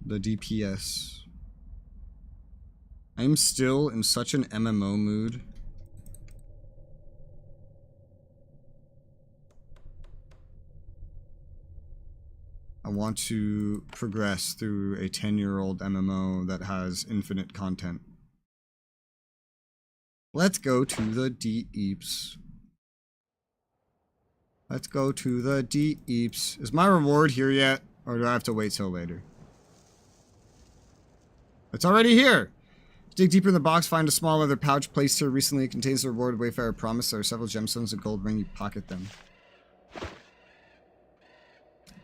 The DPS. I'm still in such an MMO mood. I want to progress through a 10-year-old MMO that has infinite content. Let's go to the DEEZ. Let's go to the DEEZ. Is my reward here yet? Or do I have to wait till later? It's already here! Dig deeper in the box, find a small leather pouch placed here recently. It contains the reward Wayfarer promised. There are several gemstones and gold ring. You pocket them.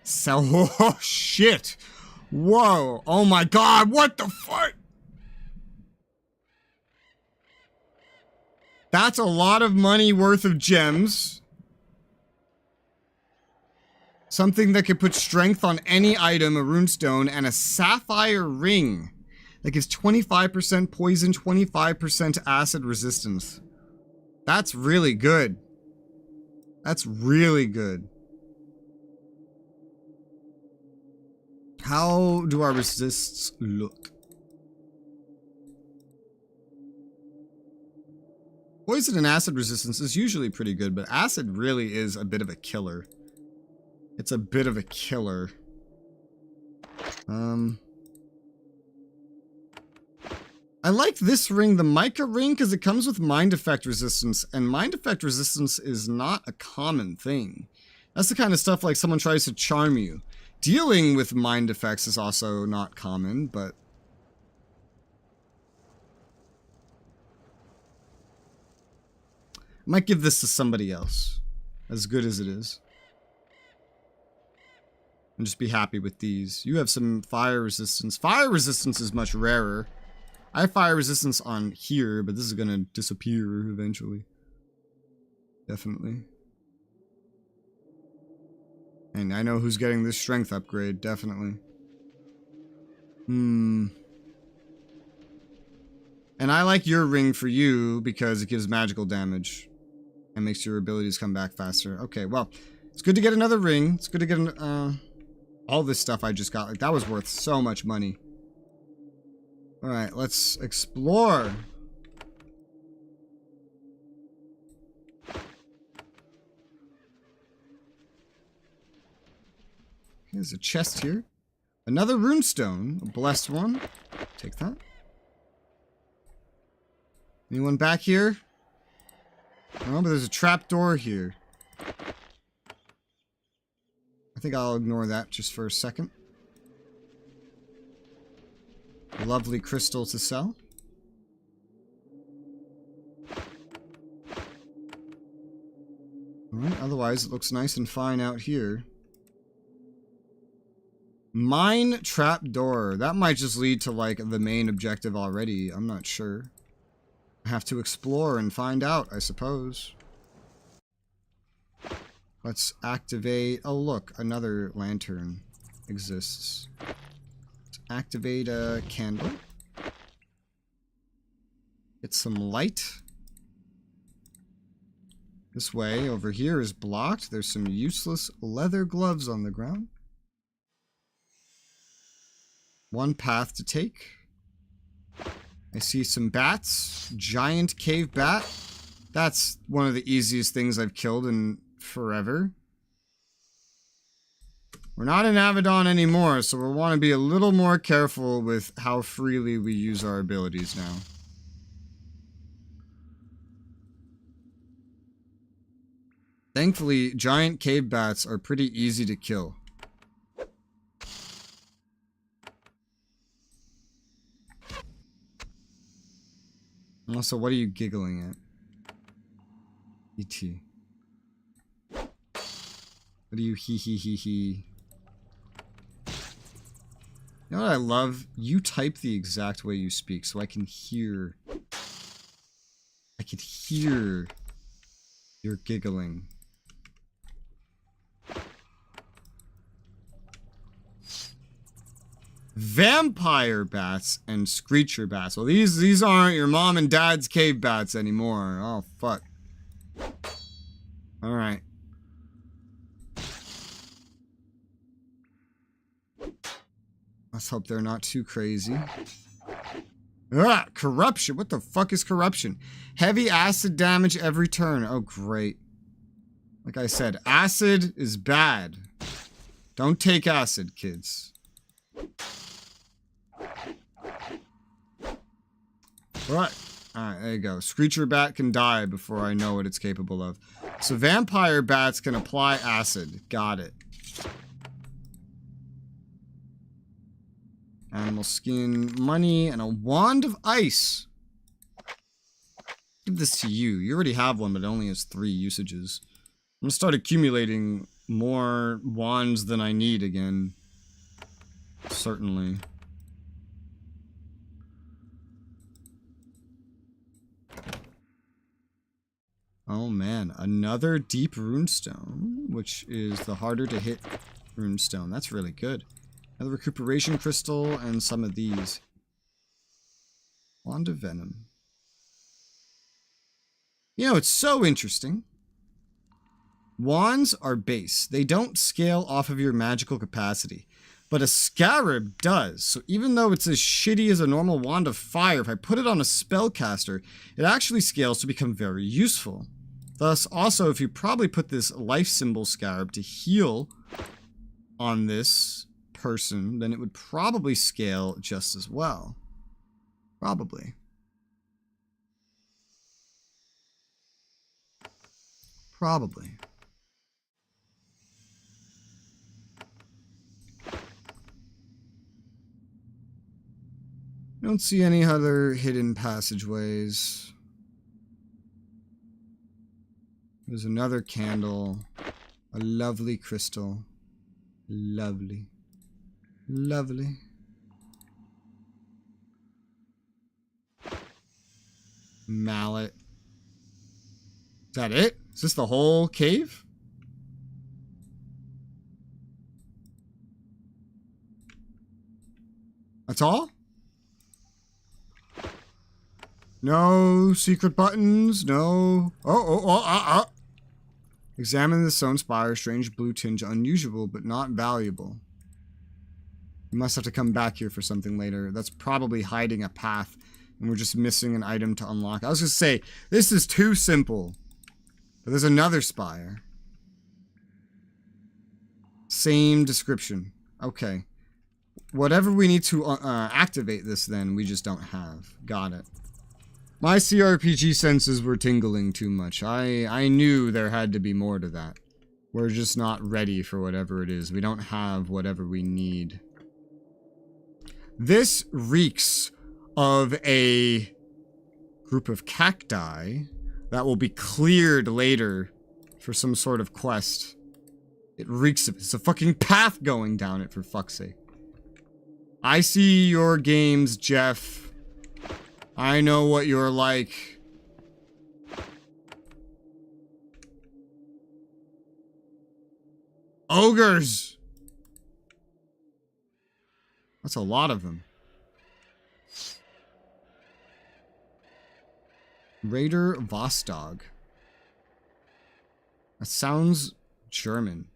Sell. Oh, shit. Whoa. Oh my god. What the fuck? That's a lot of money worth of gems. Something that could put strength on any item, a runestone, and a sapphire ring. That gives 25% poison, 25% acid resistance. That's really good. That's really good. How do our resists look? Poison and acid resistance is usually pretty good, but acid really is a bit of a killer. It's a bit of a killer. I like this ring, the mica ring, because it comes with mind effect resistance, and mind effect resistance is not a common thing. That's the kind of stuff like someone tries to charm you. Dealing with mind effects is also not common, but... I might give this to somebody else, as good as it is. And just be happy with these. You have some fire resistance. Fire resistance is much rarer. I have fire resistance on here, but this is gonna disappear eventually. Definitely. And I know who's getting this strength upgrade, definitely. And I like your ring for you because it gives magical damage. And makes your abilities come back faster. Okay, well, it's good to get another ring. It's good to get all this stuff I just got. Like, that was worth so much money. Alright, let's explore. There's a chest here. Another runestone. A blessed one. Take that. Anyone back here? No, but there's a trapdoor here. I think I'll ignore that just for a second. Lovely crystal to sell. Alright, otherwise it looks nice and fine out here. Mine trapdoor. That might just lead to, like, the main objective already. I'm not sure. I have to explore and find out, I suppose. Let's activate... Oh, look. Another lantern exists. Let's activate a candle. Get some light. This way, over here, is blocked. There's some useless leather gloves on the ground. One path to take. I see some bats. Giant cave bat. That's one of the easiest things I've killed in forever. We're not in Avadon anymore, so we'll want to be a little more careful with how freely we use our abilities now. Thankfully, giant cave bats are pretty easy to kill. Also, what are you giggling at? E.T. What are you he? You know what I love? You type the exact way you speak so I can hear. I can hear your giggling. Vampire bats and screecher bats. Well, these aren't your mom and dad's cave bats anymore. Oh, fuck. Alright. Let's hope they're not too crazy. Ah, corruption. What the fuck is corruption? Heavy acid damage every turn. Oh, great. Like I said, acid is bad. Don't take acid, kids. Right. Alright, there you go. Screecher bat can die before I know what it's capable of. So vampire bats can apply acid. Got it. Animal skin, money, and a wand of ice. Give this to you. You already have one, but it only has 3 usages. I'm gonna start accumulating more wands than I need again. Certainly. Oh man, another deep runestone, which is the harder to hit runestone. That's really good. Another recuperation crystal and some of these. Wand of Venom. You know, it's so interesting. Wands are base. They don't scale off of your magical capacity. But a scarab does. So even though it's as shitty as a normal wand of fire, if I put it on a spellcaster, it actually scales to become very useful. Thus, also, if you probably put this life symbol scarab to heal on this person, then it would probably scale just as well. Probably. Probably. I don't see any other hidden passageways. There's another candle. A lovely crystal. Lovely. Lovely. Mallet. Is that it? Is this the whole cave? That's all? No secret buttons, no... Examine the stone spire, strange blue tinge, unusual but not valuable. You must have to come back here for something later. That's probably hiding a path, and we're just missing an item to unlock. I was gonna say, this is too simple. But there's another spire. Same description. Okay. Whatever we need to activate this then, we just don't have. Got it. My CRPG senses were tingling too much. I knew there had to be more to that. We're just not ready for whatever it is. We don't have whatever we need. This reeks of a group of cacti that will be cleared later for some sort of quest. It reeks of it. It's a fucking path going down it, for fuck's sake. I see your games, Jeff. I know what you're like. Ogres! That's a lot of them. Raider Vostog. That sounds German.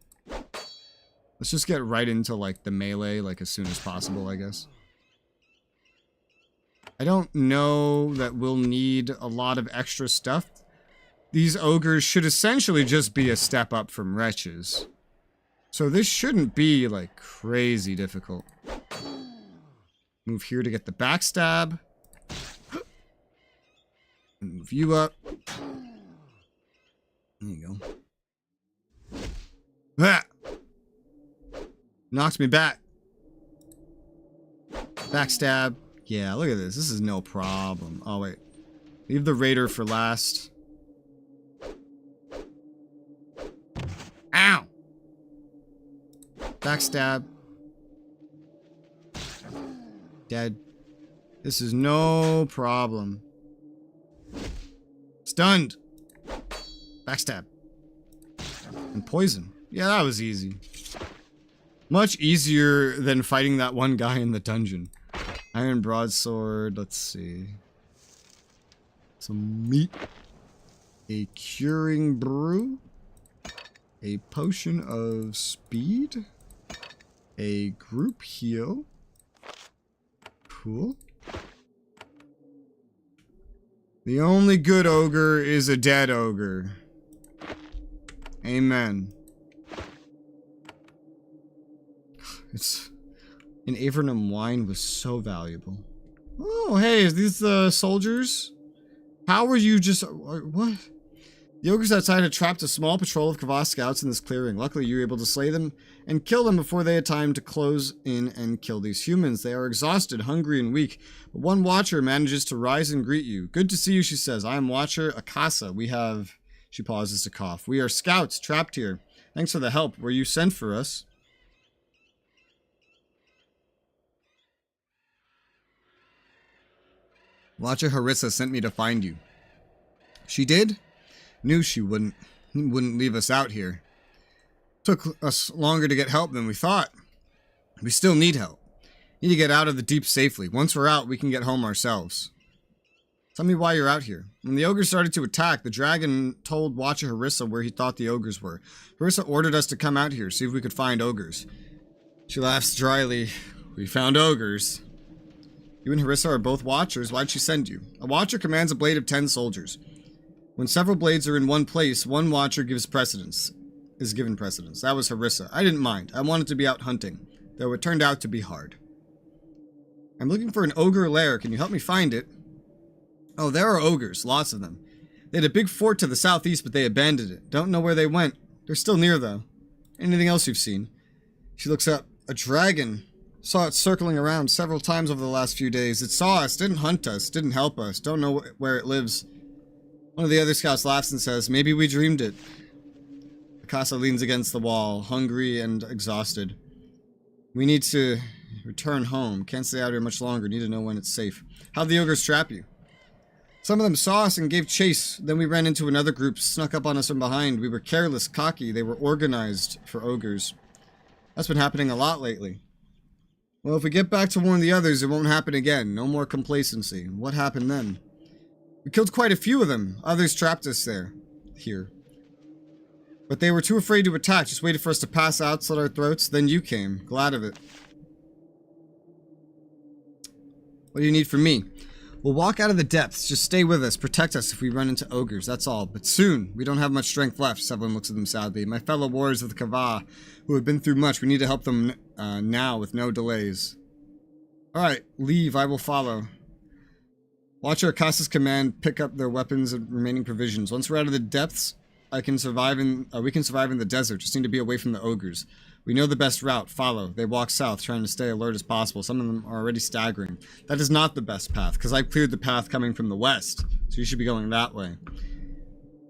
Let's just get right into, like, the melee, like, as soon as possible, I guess. I don't know that we'll need a lot of extra stuff. These ogres should essentially just be a step up from wretches. So this shouldn't be, like, crazy difficult. Move here to get the backstab. Move you up. There you go. Ah! Knocks me back. Backstab. Yeah, look at this. This is no problem. Oh, wait. Leave the raider for last. Ow! Backstab. Dead. This is no problem. Stunned. Backstab. And poison. Yeah, that was easy. Much easier than fighting that one guy in the dungeon. Iron broadsword, let's see. Some meat. A curing brew. A potion of speed. A group heal. Cool. The only good ogre is a dead ogre. Amen. It's... An Avernum wine was so valuable. Oh, hey, is these the soldiers? How were you just... What? The ogres outside had trapped a small patrol of Kava scouts in this clearing. Luckily, you were able to slay them and kill them before they had time to close in and kill these humans. They are exhausted, hungry, and weak, but one watcher manages to rise and greet you. Good to see you, she says. I am Watcher Akasa. We have... She pauses to cough. We are scouts trapped here. Thanks for the help. Were you sent for us? Watcher Harissa sent me to find you. She did? Knew she wouldn't leave us out here. Took us longer to get help than we thought. We still need help. Need to get out of the deep safely. Once we're out, we can get home ourselves. Tell me why you're out here. When the ogres started to attack, the dragon told Watcher Harissa where he thought the ogres were. Harissa ordered us to come out here, see if we could find ogres. She laughs dryly. We found ogres. You and Harissa are both watchers. Why'd she send you? A watcher commands a blade of 10 soldiers. When several blades are in one place, one watcher is given precedence. That was Harissa. I didn't mind. I wanted to be out hunting, though it turned out to be hard. I'm looking for an ogre lair. Can you help me find it? Oh, there are ogres. Lots of them. They had a big fort to the southeast, but they abandoned it. Don't know where they went. They're still near, though. Anything else you've seen? She looks up. A dragon. Saw it circling around several times over the last few days. It saw us, didn't hunt us, didn't help us. Don't know where it lives. One of the other scouts laughs and says, maybe we dreamed it. Akasa leans against the wall, hungry and exhausted. We need to return home. Can't stay out here much longer. Need to know when it's safe. How'd the ogres trap you? Some of them saw us and gave chase. Then we ran into another group, snuck up on us from behind. We were careless, cocky. They were organized for ogres. That's been happening a lot lately. Well, if we get back to warn the others, it won't happen again. No more complacency. What happened then? We killed quite a few of them. Others trapped us here. But they were too afraid to attack, just waited for us to pass out, slit our throats. Then you came. Glad of it. What do you need from me? We'll walk out of the depths. Just stay with us. Protect us if we run into ogres. That's all. But soon. We don't have much strength left. Severin looks at them sadly. My fellow warriors of the Kava, who have been through much. We need to help them now with no delays. Alright. Leave. I will follow. Watcher Akasa's command, pick up their weapons and remaining provisions. Once we're out of the depths, we can survive in the desert. Just need to be away from the ogres. We know the best route. Follow. They walk south, trying to stay alert as possible. Some of them are already staggering. That is not the best path, because I cleared the path coming from the west. So you should be going that way.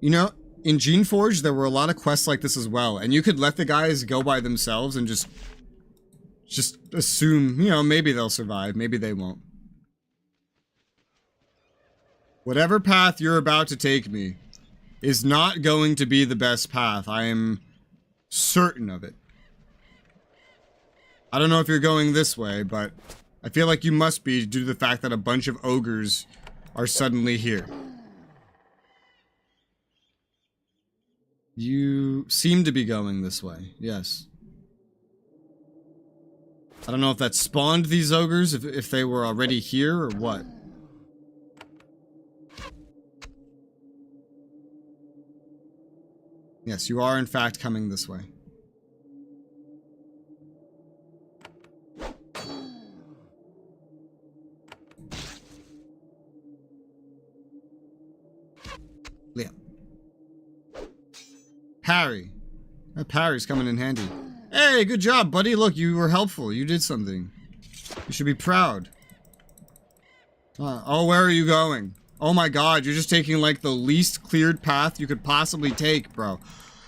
You know, in Geneforge, there were a lot of quests like this as well. And you could let the guys go by themselves and just assume, you know, maybe they'll survive. Maybe they won't. Whatever path you're about to take me is not going to be the best path. I am certain of it. I don't know if you're going this way, but I feel like you must be due to the fact that a bunch of ogres are suddenly here. You seem to be going this way, yes. I don't know if that spawned these ogres, if they were already here or what. Yes, you are in fact coming this way. Yeah. Parry. That parry's coming in handy. Hey, good job, buddy. Look, you were helpful. You did something. You should be proud. Oh, where are you going? Oh my god, you're just taking like the least cleared path you could possibly take, bro.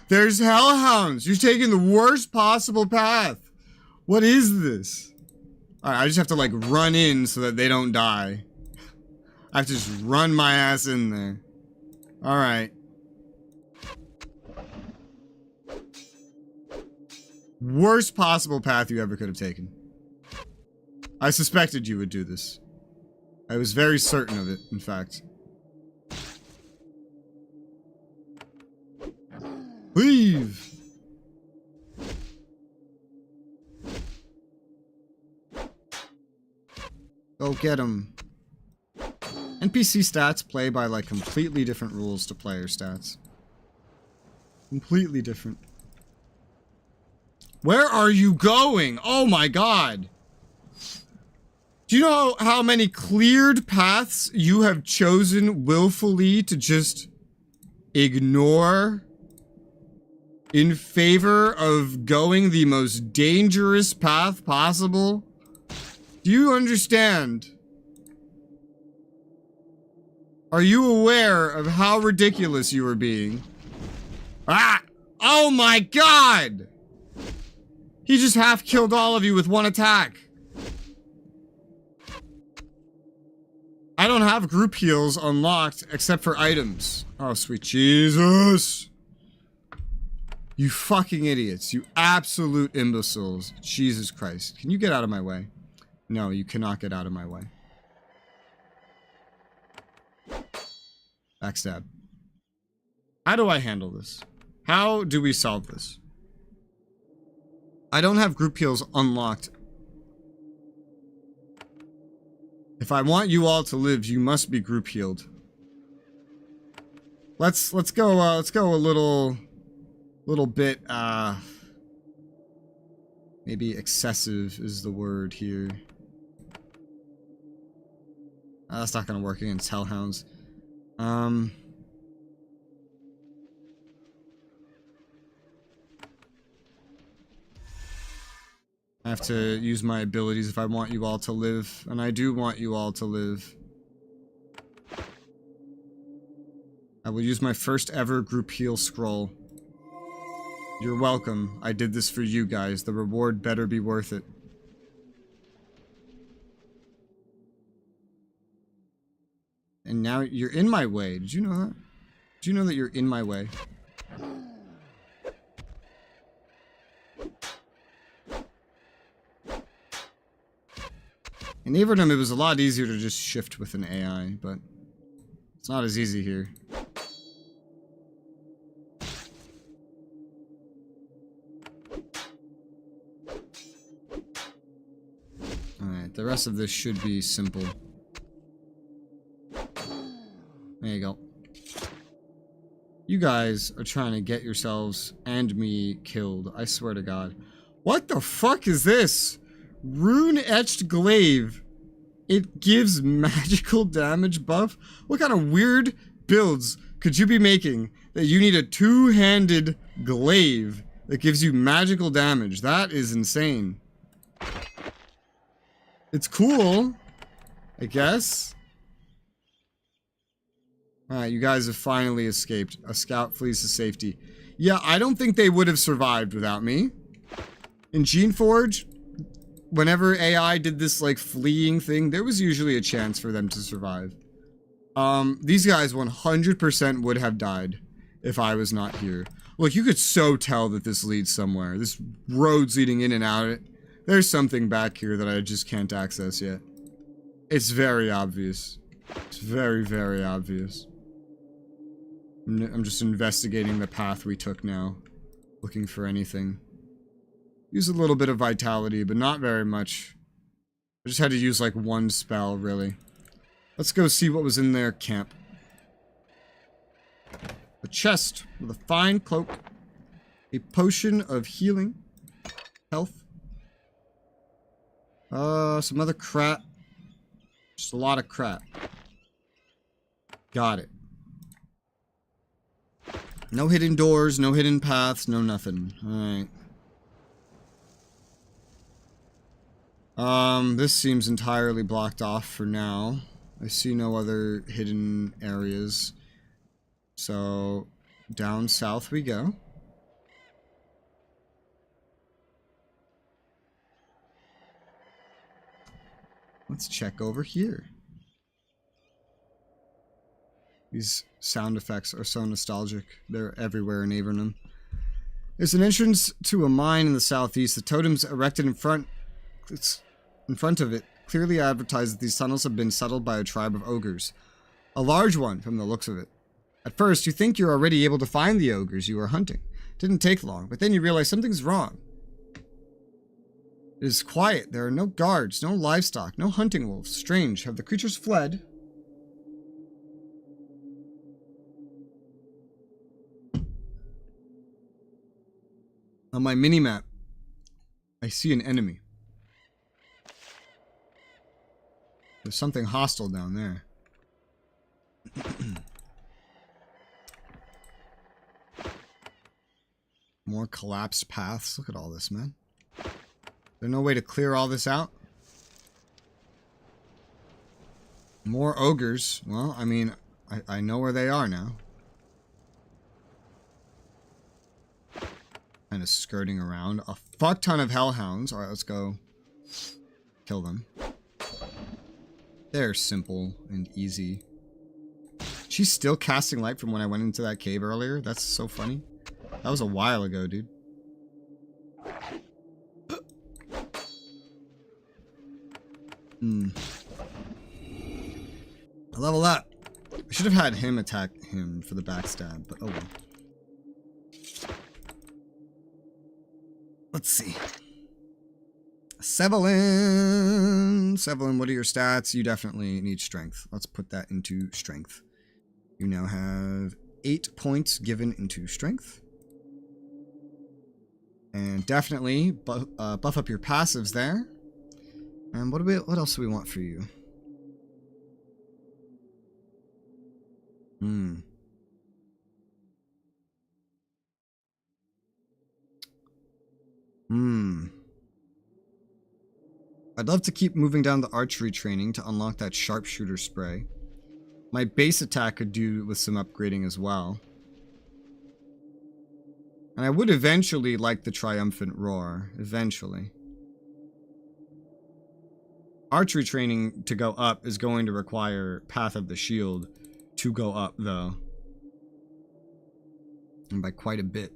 There's hellhounds. You're taking the worst possible path. What is this? Alright, I just have to like run in so that they don't die. I have to just run my ass in there. Alright. Worst possible path you ever could have taken. I suspected you would do this. I was very certain of it, in fact. Leave! Go get him. NPC stats play by like completely different rules to player stats. Completely different. Where are you going? Oh my god! Do you know how many cleared paths you have chosen willfully to just ignore in favor of going the most dangerous path possible? Do you understand? Are you aware of how ridiculous you are being? Ah! Oh my god! He just half killed all of you with one attack. I don't have group heals unlocked except for items. Oh, sweet Jesus. You fucking idiots. You absolute imbeciles. Jesus Christ. Can you get out of my way? No, you cannot get out of my way. Backstab. How do I handle this? How do we solve this? I don't have group heals unlocked. If I want you all to live, you must be group healed. Let's go a little bit maybe excessive is the word here. That's not gonna work against hellhounds. I have to use my abilities if I want you all to live, and I do want you all to live. I will use my first ever group heal scroll. You're welcome. I did this for you guys. The reward better be worth it. And now you're in my way. Did you know that? Did you know that you're in my way? In Avadon, it was a lot easier to just shift with an AI, but it's not as easy here. Alright, the rest of this should be simple. There you go. You guys are trying to get yourselves and me killed. I swear to God. What the fuck is this? Rune-etched glaive. It gives magical damage buff? What kind of weird builds could you be making that you need a two-handed glaive that gives you magical damage? That is insane. It's cool, I guess. Alright, you guys have finally escaped. A scout flees to safety. Yeah, I don't think they would have survived without me. In Geneforge, whenever AI did this, like, fleeing thing, there was usually a chance for them to survive. These guys 100% would have died if I was not here. Look, you could so tell that this leads somewhere. This road's leading in and out. There's something back here that I just can't access yet. It's very obvious. It's very, very obvious. I'm just investigating the path we took now. Looking for anything. Use a little bit of vitality, but not very much. I just had to use like one spell, really. Let's go see what was in their camp. A chest with a fine cloak. A potion of healing. Health. Some other crap. Just a lot of crap. Got it. No hidden doors, no hidden paths, no nothing. Alright. This seems entirely blocked off for now. I see no other hidden areas. So, down south we go. Let's check over here. These sound effects are so nostalgic. They're everywhere in Avadon. There's an entrance to a mine in the southeast. The totems erected in front of it clearly advertise that these tunnels have been settled by a tribe of ogres. A large one, from the looks of it. At first, you think you're already able to find the ogres you are hunting. Didn't take long, but then you realize something's wrong. It is quiet. There are no guards, no livestock, no hunting wolves. Strange. Have the creatures fled? On my mini-map, I see an enemy. There's something hostile down there. More collapsed paths. Look at all this, man. There's no way to clear all this out? More ogres. Well, I mean, I know where they are now. Kind of skirting around. A fuck ton of hellhounds. Alright, let's go kill them. They're simple and easy. She's still casting light from when I went into that cave earlier. That's so funny. That was a while ago, dude. I level up. I should have had him attack him for the backstab, but oh well. Let's see. Sevelin, what are your stats? You definitely need strength. Let's put that into strength. You now have 8 points given into strength. And definitely buff up your passives there. And what else do we want for you? I'd love to keep moving down the archery training to unlock that sharpshooter spray. My base attack could do with some upgrading as well. And I would eventually like the triumphant roar. Eventually. Archery training to go up is going to require Path of the Shield to go up, though. And by quite a bit.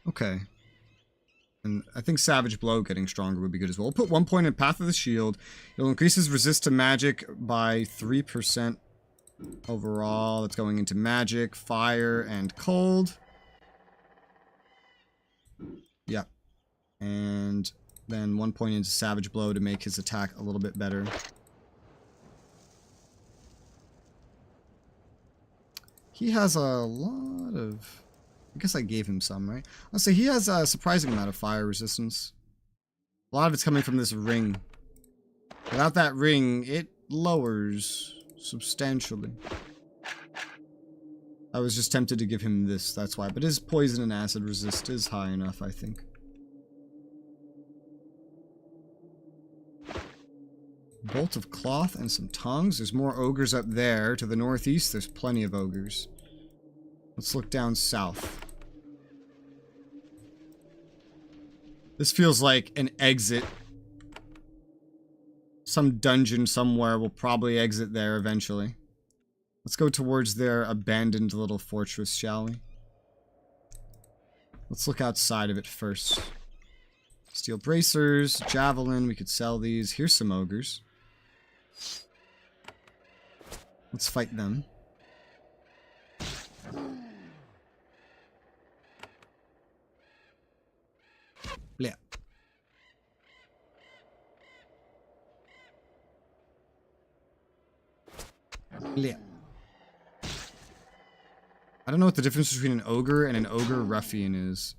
Okay. And I think Savage Blow getting stronger would be good as well. We'll put 1 point in Path of the Shield. It'll increase his resist to magic by 3% overall. That's going into magic, fire, and cold. Yep. And then 1 point into Savage Blow to make his attack a little bit better. He has a lot of... I guess I gave him some, right? Let's say he has a surprising amount of fire resistance. A lot of it's coming from this ring. Without that ring, it lowers substantially. I was just tempted to give him this, that's why. But his poison and acid resist is high enough, I think. Bolt of cloth and some tongs. There's more ogres up there. To the northeast, there's plenty of ogres. Let's look down south. This feels like an exit. Some dungeon somewhere will probably exit there eventually. Let's go towards their abandoned little fortress, shall we? Let's look outside of it first. Steel bracers, javelin, we could sell these. Here's some ogres. Let's fight them. Bleh. Bleh. I don't know what the difference between an ogre and an ogre ruffian is.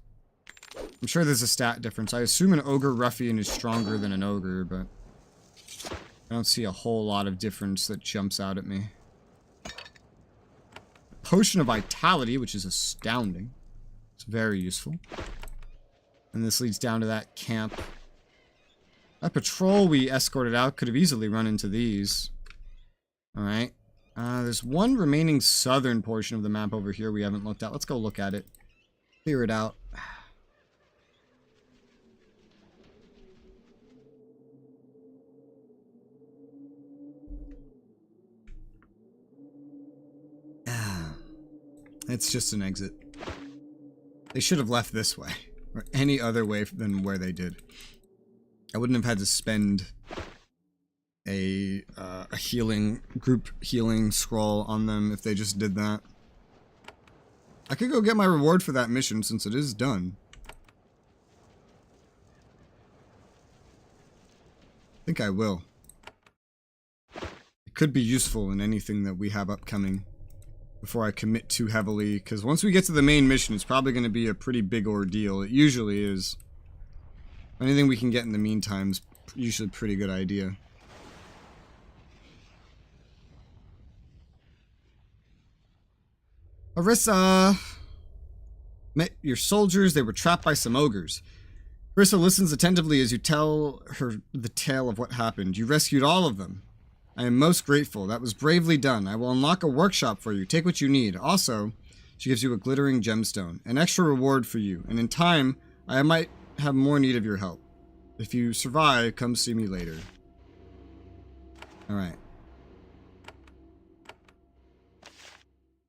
I'm sure there's a stat difference. I assume an ogre ruffian is stronger than an ogre, but I don't see a whole lot of difference that jumps out at me. Potion of Vitality, which is astounding. It's very useful. And this leads down to that camp. That patrol we escorted out could have easily run into these. Alright. There's one remaining southern portion of the map over here we haven't looked at. Let's go look at it. Clear it out. It's just an exit. They should have left this way. Or any other way than where they did. I wouldn't have had to spend a group healing scroll on them if they just did that. I could go get my reward for that mission since it is done. I think I will. It could be useful in anything that we have upcoming before I commit too heavily, because once we get to the main mission, it's probably going to be a pretty big ordeal. It usually is. Anything we can get in the meantime is usually a pretty good idea. Arissa! Met your soldiers, they were trapped by some ogres. Arissa listens attentively as you tell her the tale of what happened. You rescued all of them. I am most grateful. That was bravely done. I will unlock a workshop for you. Take what you need. Also, she gives you a glittering gemstone. An extra reward for you. And in time, I might have more need of your help. If you survive, come see me later. Alright.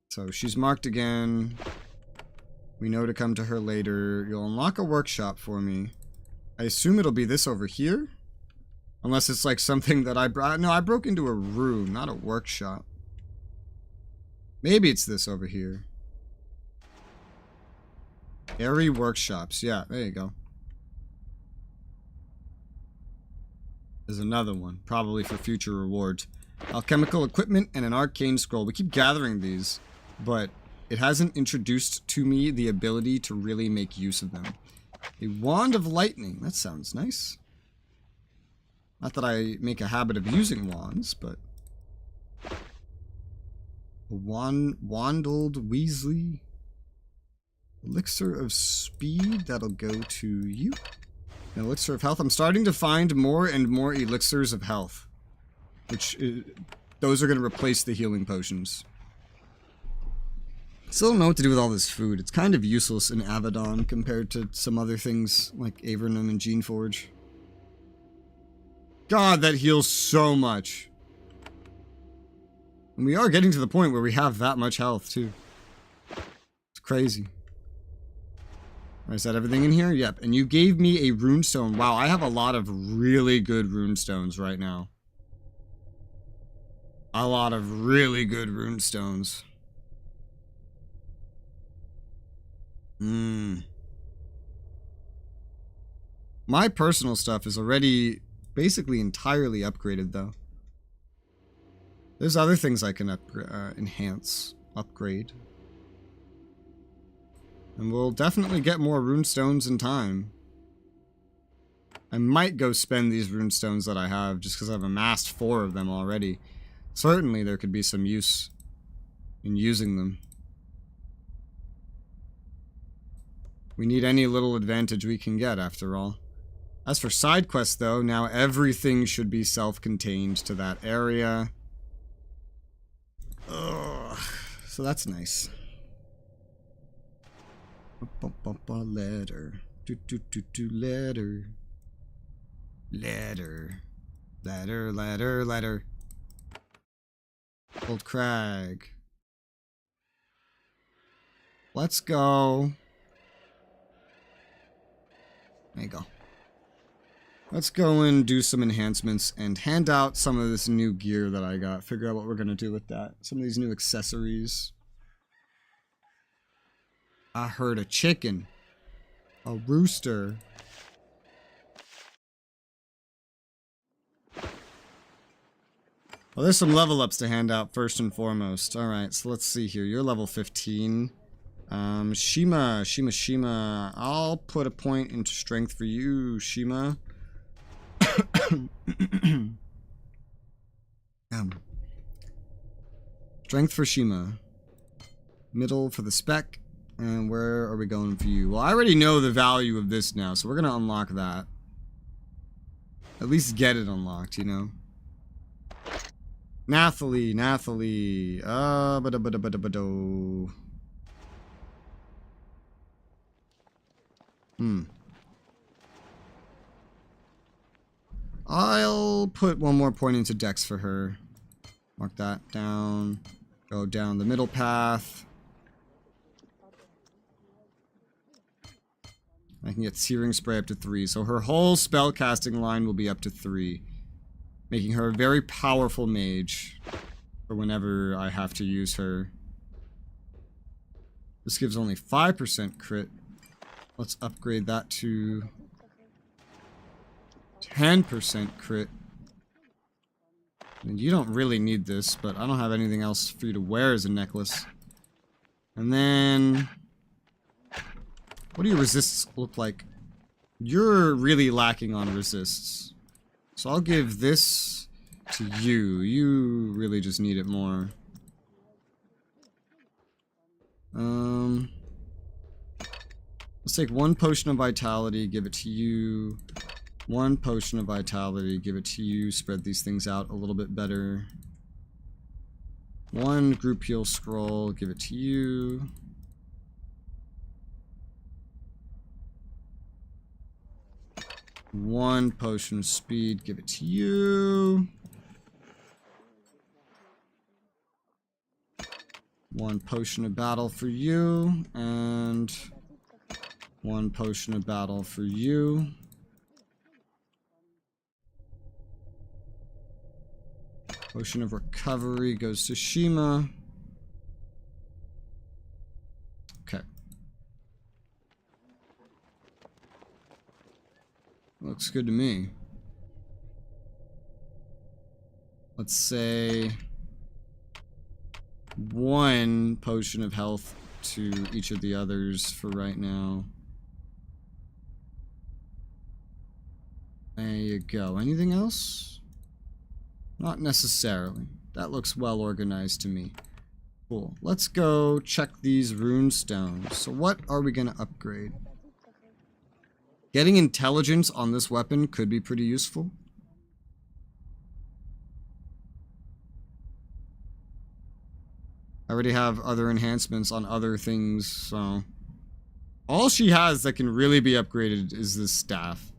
So she's marked again. We know to come to her later. You'll unlock a workshop for me. I assume it'll be this over here? Unless it's like something that I brought. No, I broke into a room, not a workshop. Maybe it's this over here. Airy workshops. Yeah, there you go. There's another one. Probably for future rewards. Alchemical equipment and an arcane scroll. We keep gathering these, but it hasn't introduced to me the ability to really make use of them. A wand of lightning. That sounds nice. Not that I make a habit of using wands, but... A wandled Weasley. Elixir of speed. That'll go to you. An elixir of health. I'm starting to find more and more elixirs of health. Which, those are going to replace the healing potions. Still don't know what to do with all this food. It's kind of useless in Avadon compared to some other things like Avernum and Geneforge. God, that heals so much. And we are getting to the point where we have that much health, too. It's crazy. Is that everything in here? Yep. And you gave me a runestone. Wow, I have a lot of really good runestones right now. A lot of really good runestones. My personal stuff is already basically entirely upgraded, though. There's other things I can enhance, upgrade. And we'll definitely get more runestones in time. I might go spend these runestones that I have, just because I've amassed 4 of them already. Certainly there could be some use in using them. We need any little advantage we can get, after all. As for side quests, though, now everything should be self-contained to that area. Ugh. So that's nice. Letter. Letter. Letter. Letter. Old Crag. Let's go. There you go. Let's go and do some enhancements and hand out some of this new gear that I got. Figure out what we're going to do with that. Some of these new accessories. I heard a chicken. A rooster. Well, there's some level ups to hand out first and foremost. Alright, so let's see here. You're level 15. Shima. I'll put a point into strength for you, Shima. Strength for Shima. Middle for the spec. And where are we going for you? Well, I already know the value of this now, so we're going to unlock that. At least get it unlocked, you know? Nathalie. I'll put one more point into Dex for her. Mark that down. Go down the middle path. I can get Searing Spray up to 3, so her whole spellcasting line will be up to 3. Making her a very powerful mage for whenever I have to use her. This gives only 5% crit. Let's upgrade that to 10% crit. And you don't really need this, but I don't have anything else for you to wear as a necklace. And then... what do your resists look like? You're really lacking on resists. So I'll give this to you. You really just need it more. Let's take 1 potion of vitality, give it to you. 1 potion of vitality, give it to you. Spread these things out a little bit better. 1 group heal scroll, give it to you. One potion of speed, give it to you. 1 potion of battle for you, and 1 potion of battle for you. Potion of recovery goes to Shima. Okay. Looks good to me. Let's say 1 potion of health to each of the others for right now. There you go. Anything else? Not necessarily. That looks well organized to me. Cool. Let's go check these rune stones. So what are we going to upgrade? Getting intelligence on this weapon could be pretty useful. I already have other enhancements on other things, so... All she has that can really be upgraded is this staff.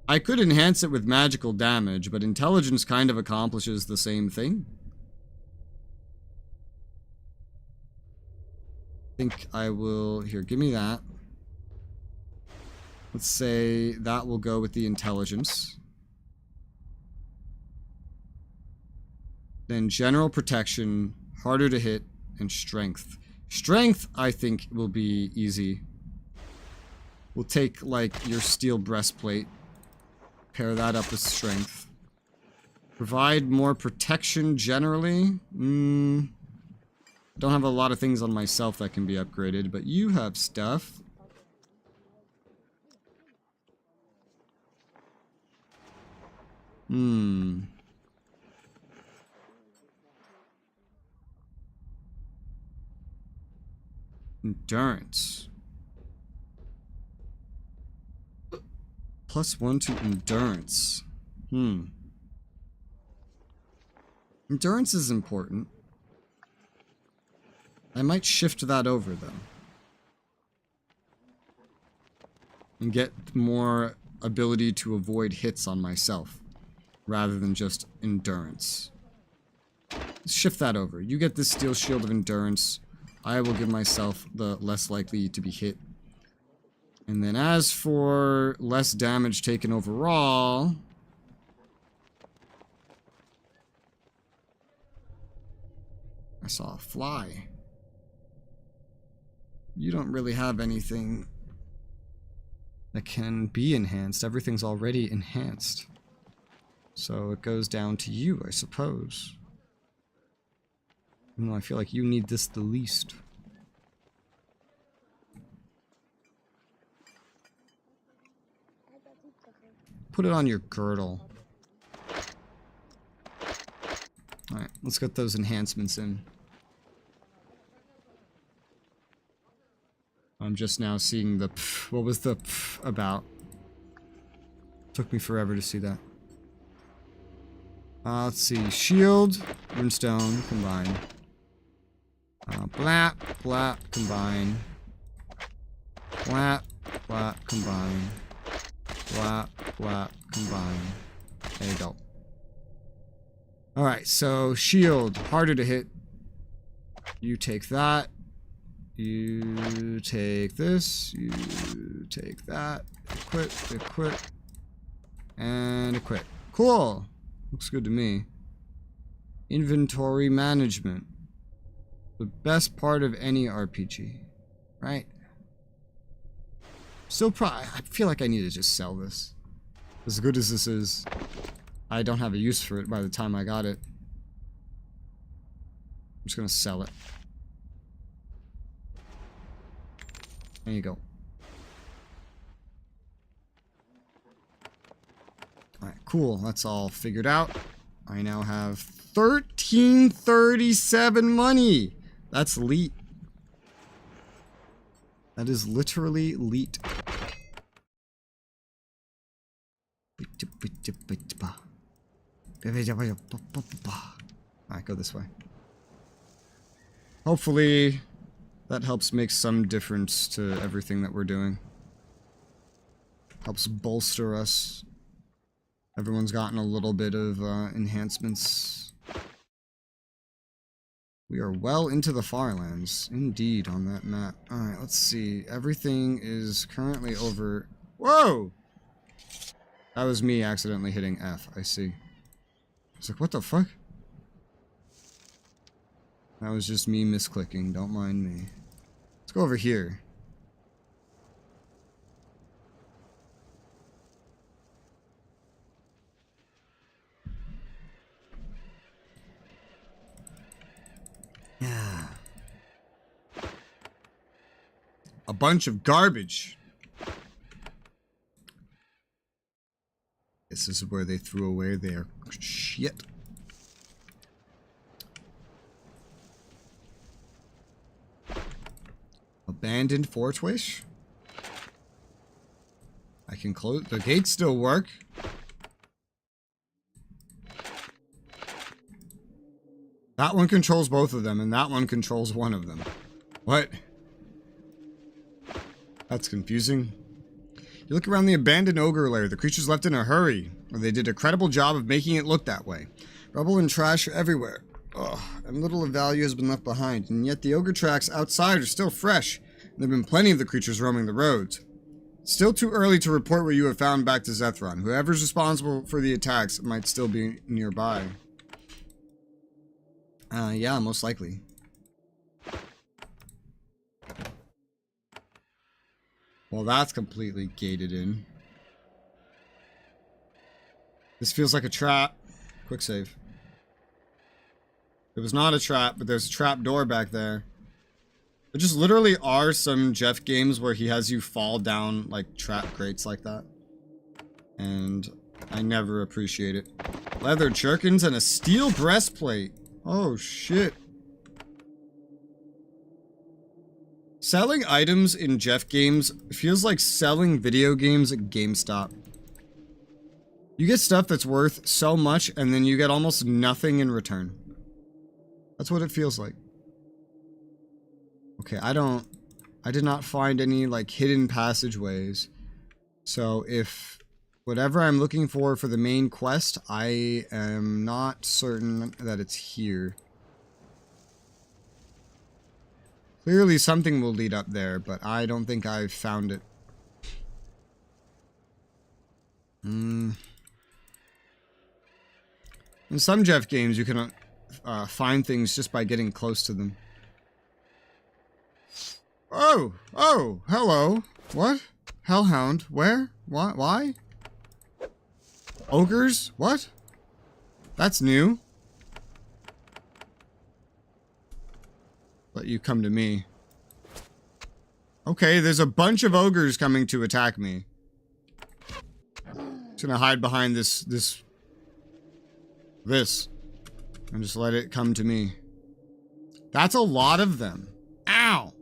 I could enhance it with magical damage, but intelligence kind of accomplishes the same thing. I think I will... Here, give me that. Let's say that will go with the intelligence. Then general protection, harder to hit, and strength. Strength, I think, will be easy. We'll take, like, your steel breastplate. Pair that up with strength. Provide more protection generally. Don't have a lot of things on myself that can be upgraded, but you have stuff. Endurance. +1 to endurance. Endurance is important. I might shift that over, though. And get more ability to avoid hits on myself, rather than just endurance. Let's shift that over. You get this steel shield of endurance. I will give myself the less likely to be hit. And then as for less damage taken overall... I saw a fly. You don't really have anything that can be enhanced. Everything's already enhanced. So it goes down to you, I suppose. No, I feel like you need this the least. Put it on your girdle. Alright, let's get those enhancements in. I'm just now seeing the pff. What was the pff about? Took me forever to see that. Let's see. Shield, runestone, combine. Blap, blap, combine. Blap, blap, combine. Blap, blap, combine. There you go. Alright, so shield, harder to hit. You take that. You take this. You take that. Equip, equip. And equip. Cool. Looks good to me. Inventory management. The best part of any RPG. Right? Still I feel like I need to just sell this. As good as this is, I don't have a use for it by the time I got it. I'm just gonna sell it. There you go. Alright, cool. That's all figured out. I now have 1337 money. That's elite. That is literally leet. Alright, go this way. Hopefully that helps make some difference to everything that we're doing. Helps bolster us. Everyone's gotten a little bit of enhancements. We are well into the Farlands, indeed, on that map. Alright, let's see. Everything is currently over... Whoa! That was me accidentally hitting F, I see. I was like, what the fuck? That was just me misclicking, don't mind me. Let's go over here. Yeah. A bunch of garbage. This is where they threw away their shit. Abandoned fortress. I can close. The gates still work. That one controls both of them, and that one controls one of them. What? That's confusing. You look around the abandoned ogre lair. The creatures left in a hurry, or they did a credible job of making it look that way. Rubble and trash are everywhere. Ugh, and little of value has been left behind, and yet the ogre tracks outside are still fresh. There have been plenty of the creatures roaming the roads. Still too early to report what you have found back to Zethron. Whoever's responsible for the attacks might still be nearby. Yeah, most likely. Well, that's completely gated in. This feels like a trap. Quick save. It was not a trap, but there's a trap door back there. There just literally are some Jeff games where he has you fall down like trap grates like that. And I never appreciate it. Leather jerkins and a steel breastplate. Oh shit. Selling items in Jeff games feels like selling video games at GameStop. You get stuff that's worth so much and then you get almost nothing in return. That's what it feels like. Okay, I did not find any like hidden passageways. So if whatever I'm looking for the main quest, I am not certain that it's here. Clearly something will lead up there, but I don't think I've found it. In some Jeff games, you can find things just by getting close to them. Oh, hello. What? Hellhound? Where? What? Why? Ogres? What? That's new. Let you come to me. Okay, there's a bunch of ogres coming to attack me. Just gonna hide behind this, and just let it come to me. That's a lot of them. Ow!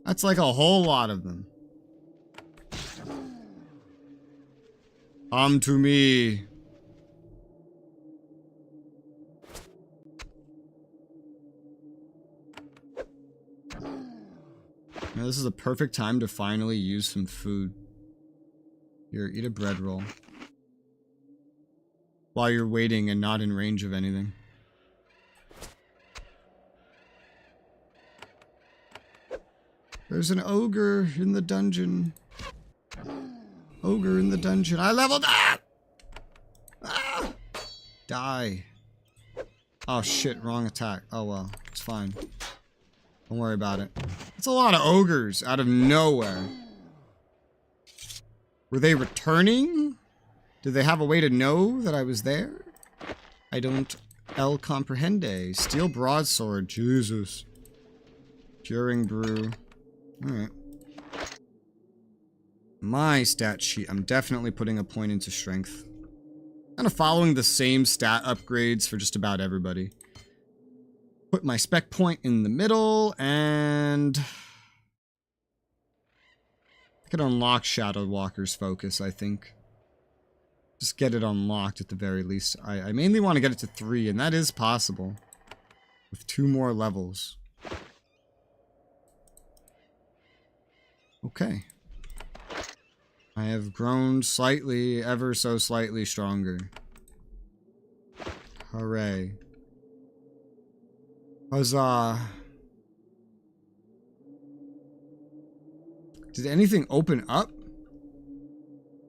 That's like a whole lot of them. Come to me. Now this is a perfect time to finally use some food. Here, eat a bread roll. While you're waiting and not in range of anything. There's an ogre in the dungeon. Ogre in the dungeon. I leveled up! Ah! Die. Oh shit, wrong attack. Oh well, it's fine. Don't worry about it. It's a lot of ogres out of nowhere. Were they returning? Did they have a way to know that I was there? I don't el comprehende. Steel broadsword. Jesus. Curing brew. Alright. My stat sheet. I'm definitely putting a point into strength. Kind of following the same stat upgrades for just about everybody. Put my spec point in the middle, and I could unlock Shadow Walker's focus, I think. Just get it unlocked at the very least. I mainly want to get it to 3, and that is possible. With 2 more levels. Okay. I have grown slightly, ever so slightly stronger. Hooray. Huzzah. Did anything open up?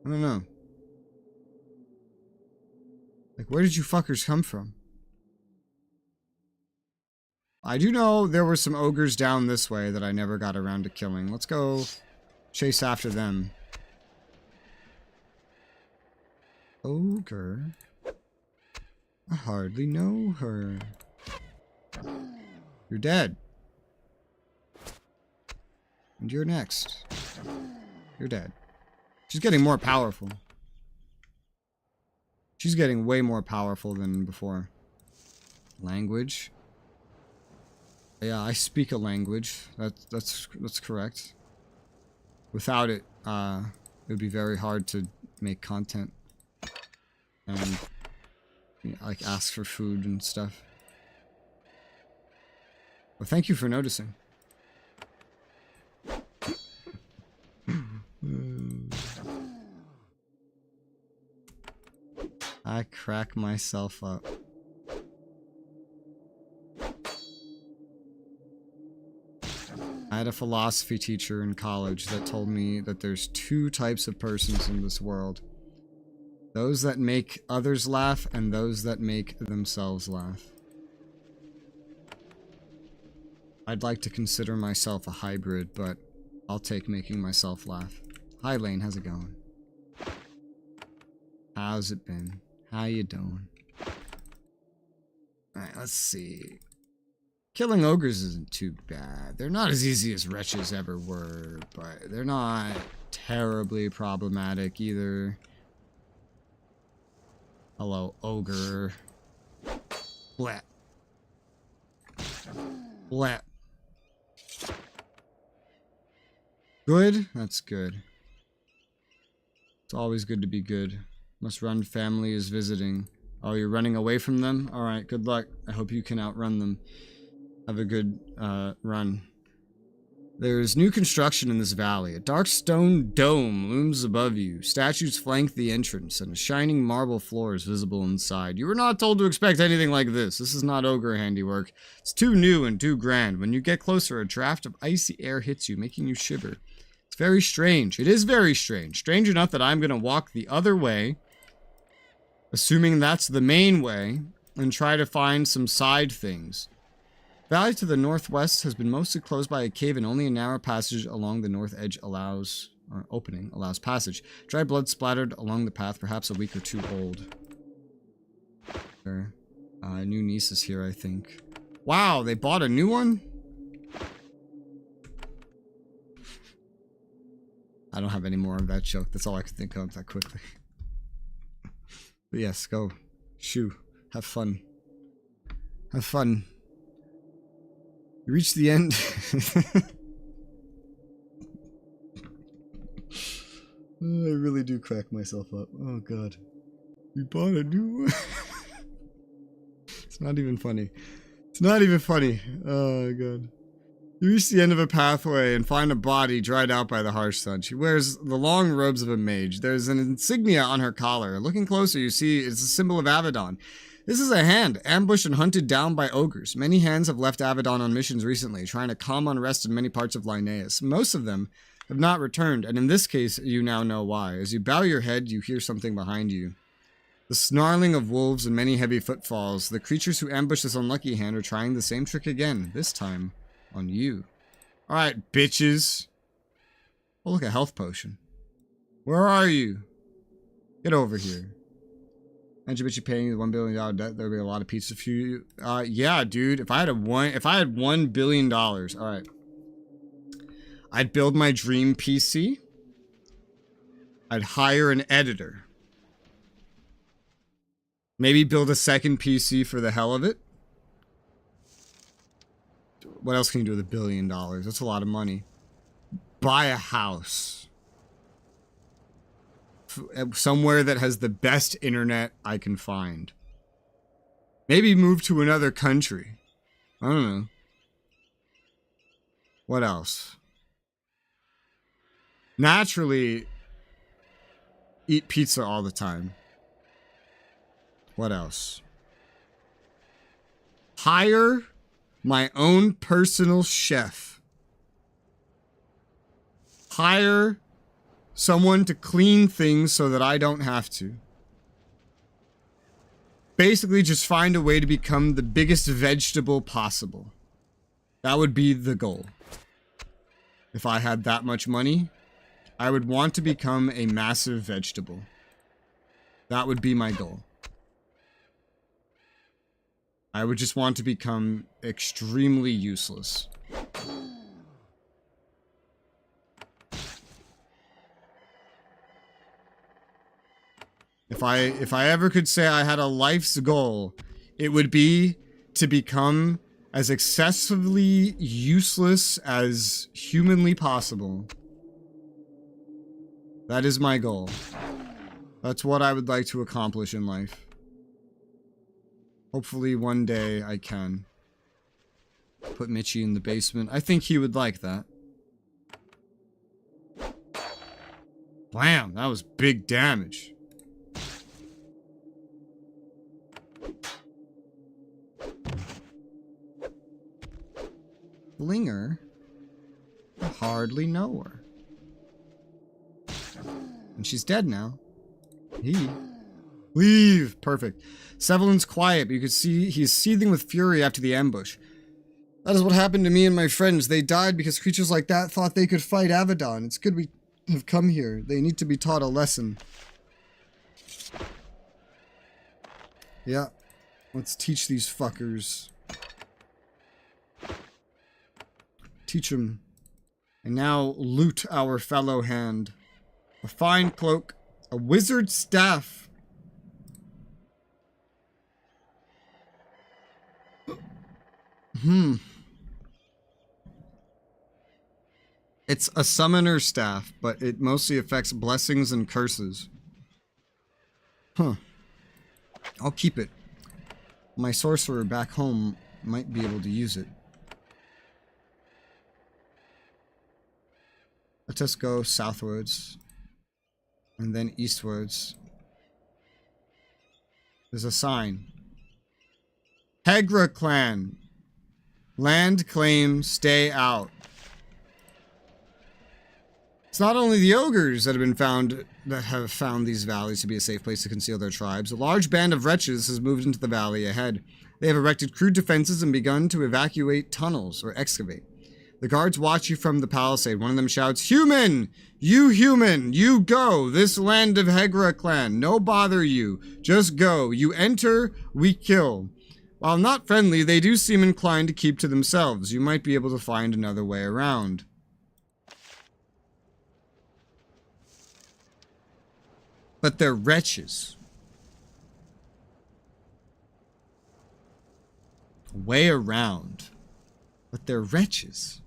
I don't know. Like, where did you fuckers come from? I do know there were some ogres down this way that I never got around to killing. Let's go chase after them. Ogre? I hardly know her. You're dead. And you're next. You're dead. She's getting more powerful. She's getting way more powerful than before. Language. Yeah, I speak a language. That's correct. Without it, it would be very hard to make content. And like ask for food and stuff. Well, thank you for noticing. I crack myself up. I had a philosophy teacher in college that told me that there's 2 types of persons in this world. Those that make others laugh and those that make themselves laugh. I'd like to consider myself a hybrid, but I'll take making myself laugh. Hi Lane, how's it going? How's it been? How you doing? Alright, let's see. Killing ogres isn't too bad. They're not as easy as wretches ever were, but they're not terribly problematic either. Hello, ogre. Blat. Blat. Good? That's good. It's always good to be good. Must run, family is visiting. Oh, you're running away from them? Alright, good luck. I hope you can outrun them. Have a good run. There's new construction in this valley. A dark stone dome looms above you. Statues flank the entrance, and a shining marble floor is visible inside. You were not told to expect anything like this. This is not ogre handiwork. It's too new and too grand. When you get closer, a draft of icy air hits you, making you shiver. It's very strange. It is very strange. Strange enough that I'm going to walk the other way, assuming that's the main way, and try to find some side things. Valley to the northwest has been mostly closed by a cave, and only a narrow passage along the north edge allows passage. Dry blood splattered along the path, perhaps a week or 2 old. A new niece is here, I think. Wow, they bought a new one? I don't have any more of that joke. That's all I could think of that quickly. But yes, go. Shoo. Have fun. Have fun. You reach the end. Oh, I really do crack myself up. Oh god. We bought a new one. It's not even funny. It's not even funny. Oh god. You reach the end of a pathway and find a body dried out by the harsh sun. She wears the long robes of a mage. There's an insignia on her collar. Looking closer, you see it's a symbol of Avadon. This is a hand, ambushed and hunted down by ogres. Many hands have left Avadon on missions recently, trying to calm unrest in many parts of Linnaeus. Most of them have not returned, and in this case, you now know why. As you bow your head, you hear something behind you. The snarling of wolves and many heavy footfalls. The creatures who ambushed this unlucky hand are trying the same trick again, this time on you. Alright, bitches. Oh, look, a health potion. Where are you? Get over here. Imagine bitch you paying the $1 billion debt, there'd be a lot of pizza for you. Yeah, dude. If I had $1 billion, alright. I'd build my dream PC. I'd hire an editor. Maybe build a second PC for the hell of it. What else can you do with $1 billion? That's a lot of money. Buy a house. life somewhere that has the best internet I can find. Maybe move to another country. I don't know. What else? Naturally, eat pizza all the time. What else? Hire my own personal chef. Hire someone to clean things so that I don't have to. Basically, just find a way to become the biggest vegetable possible. That would be the goal. If I had that much money, I would want to become a massive vegetable. That would be my goal. I would just want to become extremely useless. If I ever could say I had a life's goal, it would be to become as excessively useless as humanly possible. That is my goal. That's what I would like to accomplish in life. Hopefully one day I can. Put Mitchie in the basement. I think he would like that. Blam! That was big damage. Blinger? I hardly know her. And she's dead now. Leave! Perfect. Sevelin's quiet, but you can see he's seething with fury after the ambush. That is what happened to me and my friends. They died because creatures like that thought they could fight Avadon. It's good we have come here. They need to be taught a lesson. Yeah. Let's teach these fuckers. Teach them. And now loot our fellow hand. A fine cloak. A wizard staff. It's a summoner staff, but it mostly affects blessings and curses. Huh. I'll keep it. My sorcerer back home might be able to use it. Let us go southwards. And then eastwards. There's a sign. Hegra clan. Land claim, stay out. It's not only the ogres that have found these valleys to be a safe place to conceal their tribes. A large band of wretches has moved into the valley ahead. They have erected crude defenses and begun to evacuate tunnels or excavate. The guards watch you from the palisade. One of them shouts, "Human! You go! This land of Hegra clan. No bother you. Just go. You enter, we kill." While not friendly, they do seem inclined to keep to themselves. You might be able to find another way around. But they're wretches. A way around. But they're wretches.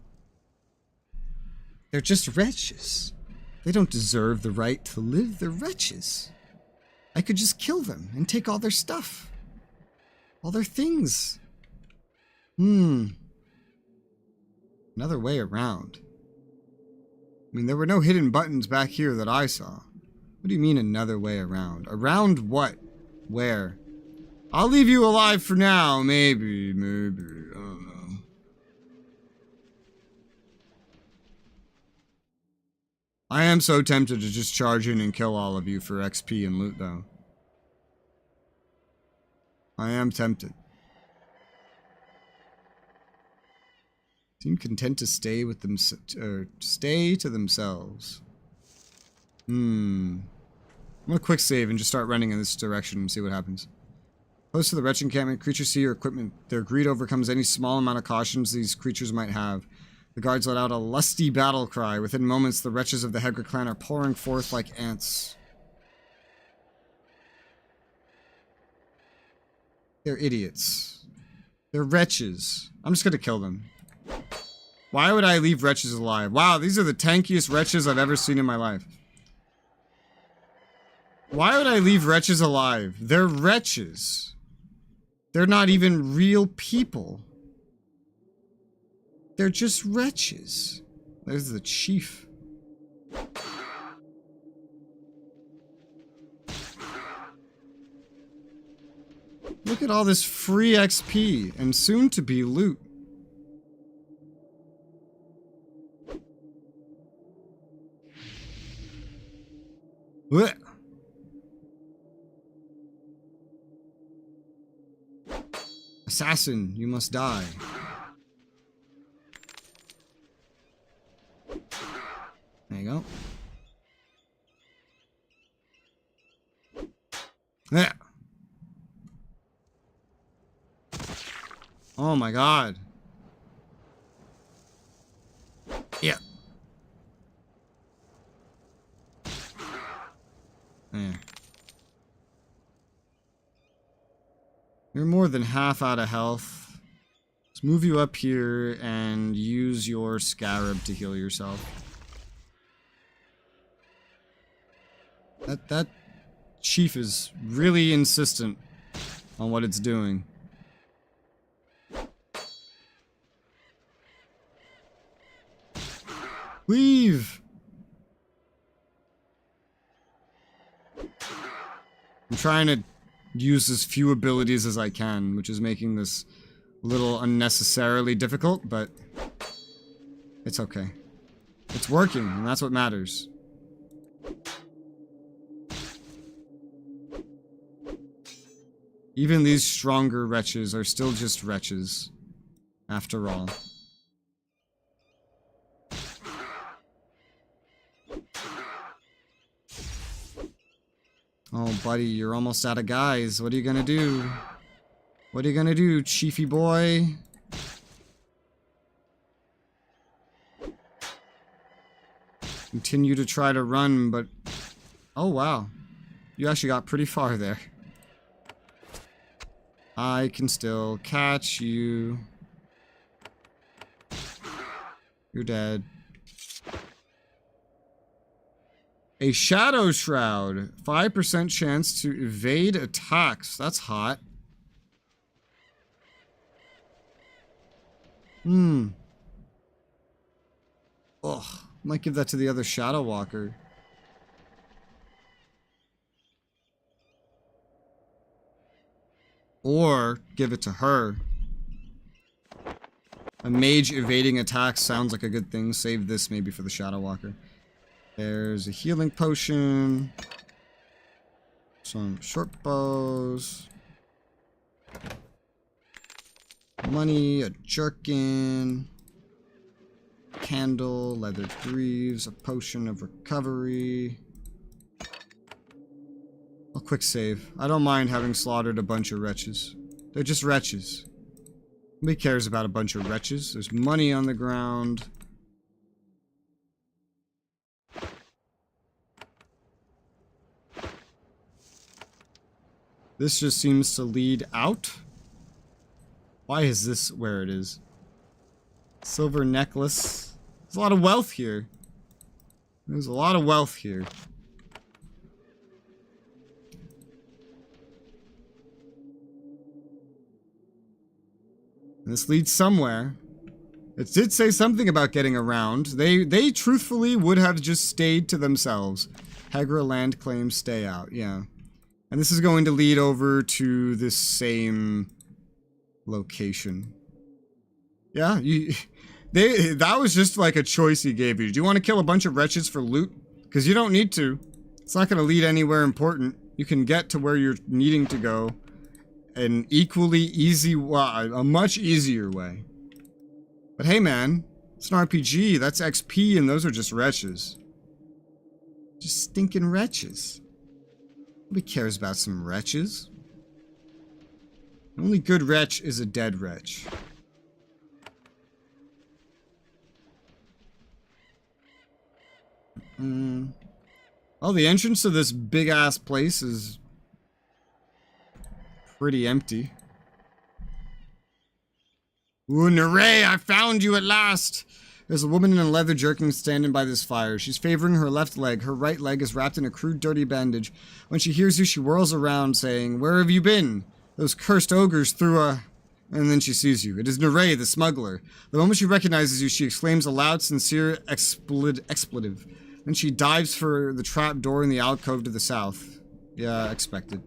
They're just wretches. They don't deserve the right to live. They're wretches. I could just kill them and take all their stuff. All their things. Another way around. I mean, there were no hidden buttons back here that I saw. What do you mean another way around? Around what? Where? I'll leave you alive for now. Maybe. I don't know. I am so tempted to just charge in and kill all of you for XP and loot, though. I am tempted. Seem content to stay with them, stay to themselves. I'm gonna quick save and just start running in this direction and see what happens. Close to the wretch encampment, creatures see your equipment. Their greed overcomes any small amount of cautions these creatures might have. The guards let out a lusty battle cry. Within moments, the wretches of the Hegra clan are pouring forth like ants. They're idiots. They're wretches. I'm just gonna kill them. Why would I leave wretches alive? Wow, these are the tankiest wretches I've ever seen in my life. Why would I leave wretches alive? They're wretches. They're not even real people. They're just wretches. There's the chief. Look at all this free XP and soon to be loot. Blech. Assassin, you must die. There you go. Yeah. Oh my god. Yeah. There. You're more than half out of health. Let's move you up here and use your scarab to heal yourself. That chief is really insistent on what it's doing. Leave! I'm trying to use as few abilities as I can, which is making this a little unnecessarily difficult, but it's okay. It's working, and that's what matters. Even these stronger wretches are still just wretches, after all. Oh, buddy, you're almost out of guys. What are you gonna do? What are you gonna do, chiefy boy? Continue to try to run, but... Oh, wow. You actually got pretty far there. I can still catch you. You're dead. A Shadow Shroud. 5% chance to evade attacks. That's hot. Ugh. Might give that to the other Shadow Walker. Or give it to her. A mage evading attacks sounds like a good thing. Save this maybe for the Shadow Walker. There's a healing potion. Some short bows. Money, a jerkin. Candle, leather greaves, a potion of recovery. A quick save. I don't mind having slaughtered a bunch of wretches. They're just wretches. Nobody cares about a bunch of wretches. There's money on the ground. This just seems to lead out. Why is this where it is? Silver necklace. There's a lot of wealth here. There's a lot of wealth here. And this leads somewhere. It did say something about getting around. They truthfully would have just stayed to themselves. Hegra land claims stay out. Yeah. And this is going to lead over to this same location. Yeah, that was just like a choice he gave you. Do you want to kill a bunch of wretches for loot? Because you don't need to. It's not going to lead anywhere important. You can get to where you're needing to go an equally easy, a much easier way. But hey man, it's an RPG. That's XP and those are just wretches. Just stinking wretches. Nobody cares about some wretches. The only good wretch is a dead wretch. Oh, the entrance to this big-ass place is pretty empty. Ooh, Neray, I found you at last! There's a woman in a leather jerkin standing by this fire. She's favoring her left leg. Her right leg is wrapped in a crude, dirty bandage. When she hears you, she whirls around, saying, "Where have you been? Those cursed ogres threw a..." And then she sees you. It is Neray, the smuggler. The moment she recognizes you, she exclaims a loud, sincere expletive. Then she dives for the trap door in the alcove to the south. Yeah, expected.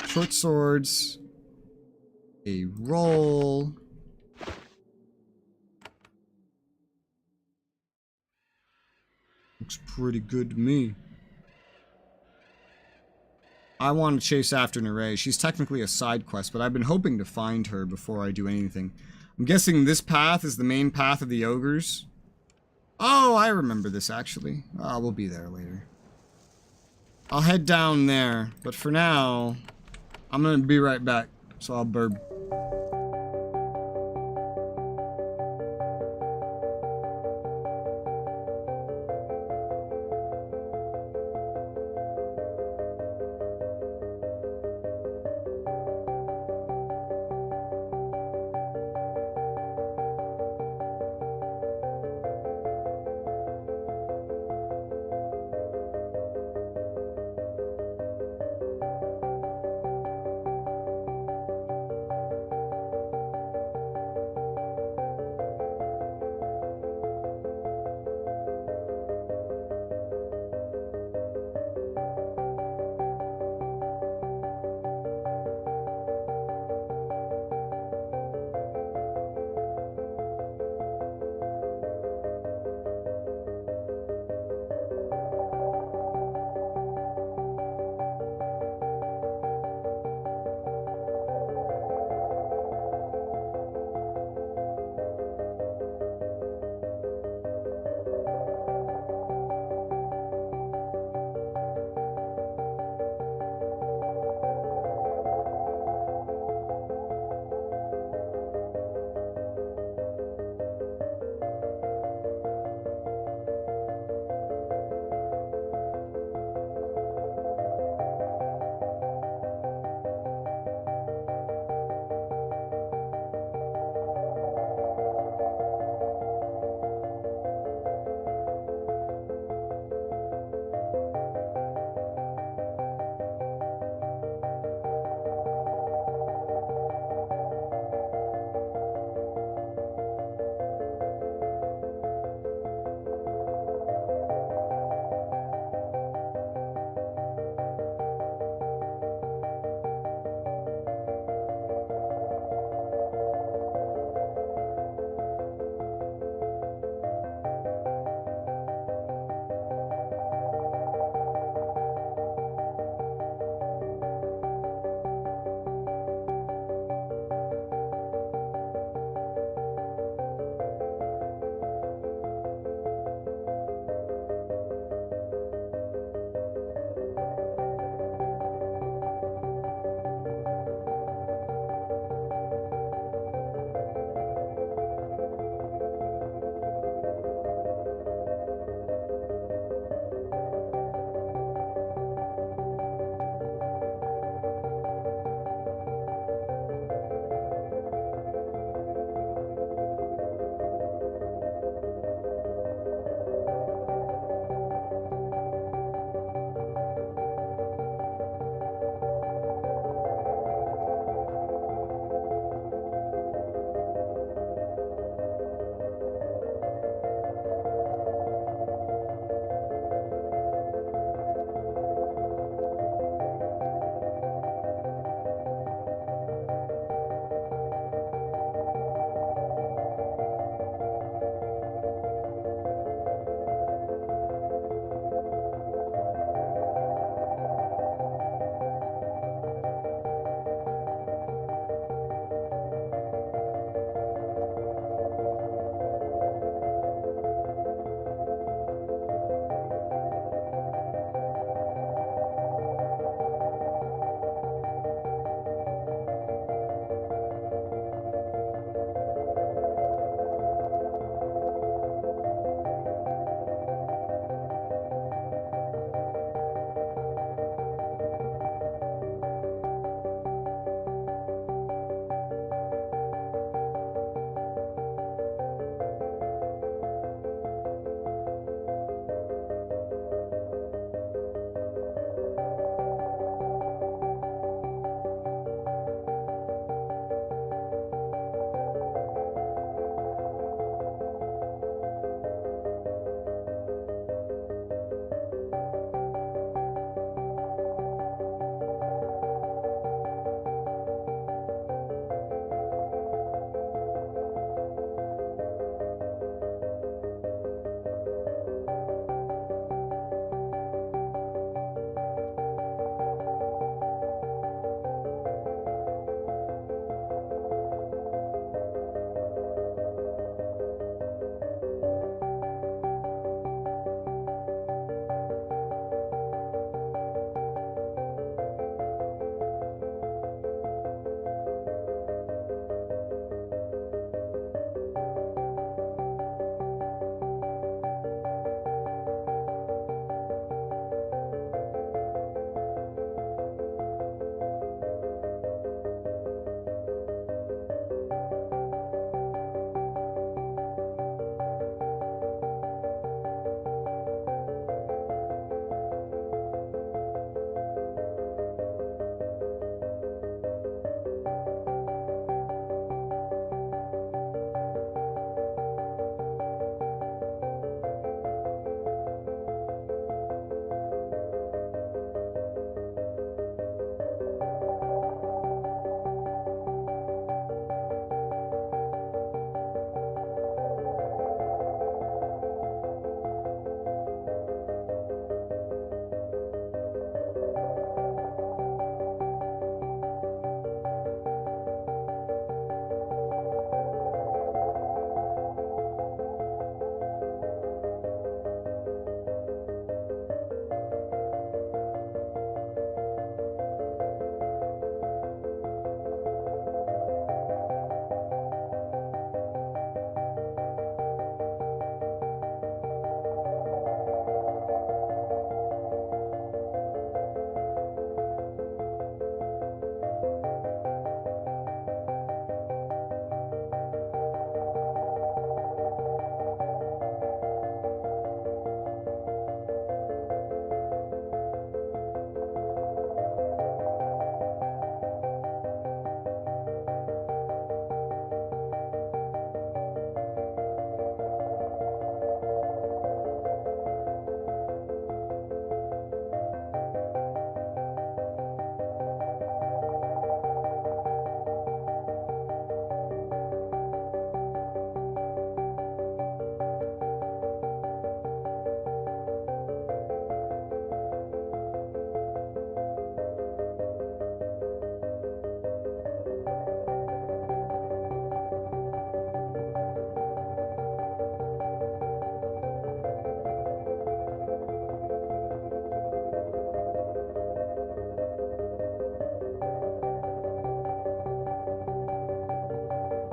Short swords. A roll. Looks pretty good to me. I want to chase after Neray. She's technically a side quest, but I've been hoping to find her before I do anything. I'm guessing this path is the main path of the ogres. Oh, I remember this actually. We'll be there later. I'll head down there, but for now, I'm gonna be right back, so I'll burb.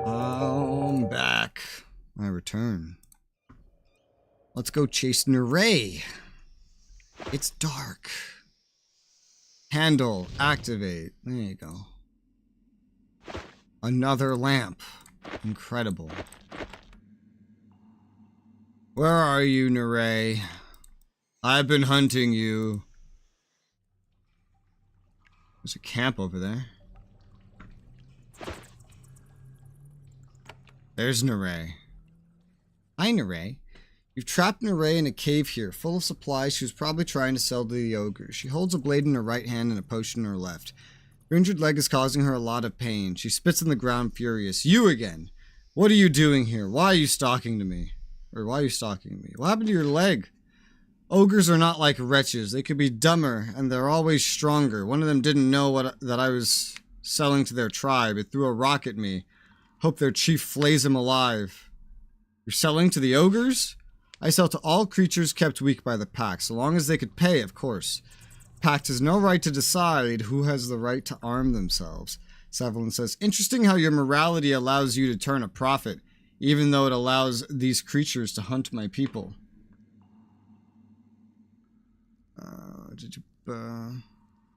I'm back. I return. Let's go chase Neray. It's dark. Handle, activate. There you go. Another lamp. Incredible. Where are you, Neray? I've been hunting you. There's a camp over there. There's Neray. Hi, Neray. You've trapped Neray in a cave here, full of supplies she was probably trying to sell to the ogre. She holds a blade in her right hand and a potion in her left. Her injured leg is causing her a lot of pain. She spits on the ground furious. You again! What are you doing here? Why are you stalking me? What happened to your leg? Ogres are not like wretches. They could be dumber, and they're always stronger. One of them didn't know that I was selling to their tribe. It threw a rock at me. Hope their chief flays him alive. You're selling to the ogres? I sell to all creatures kept weak by the pack, so long as they could pay, of course. Pact has no right to decide who has the right to arm themselves. Savelin says, interesting how your morality allows you to turn a profit, even though it allows these creatures to hunt my people.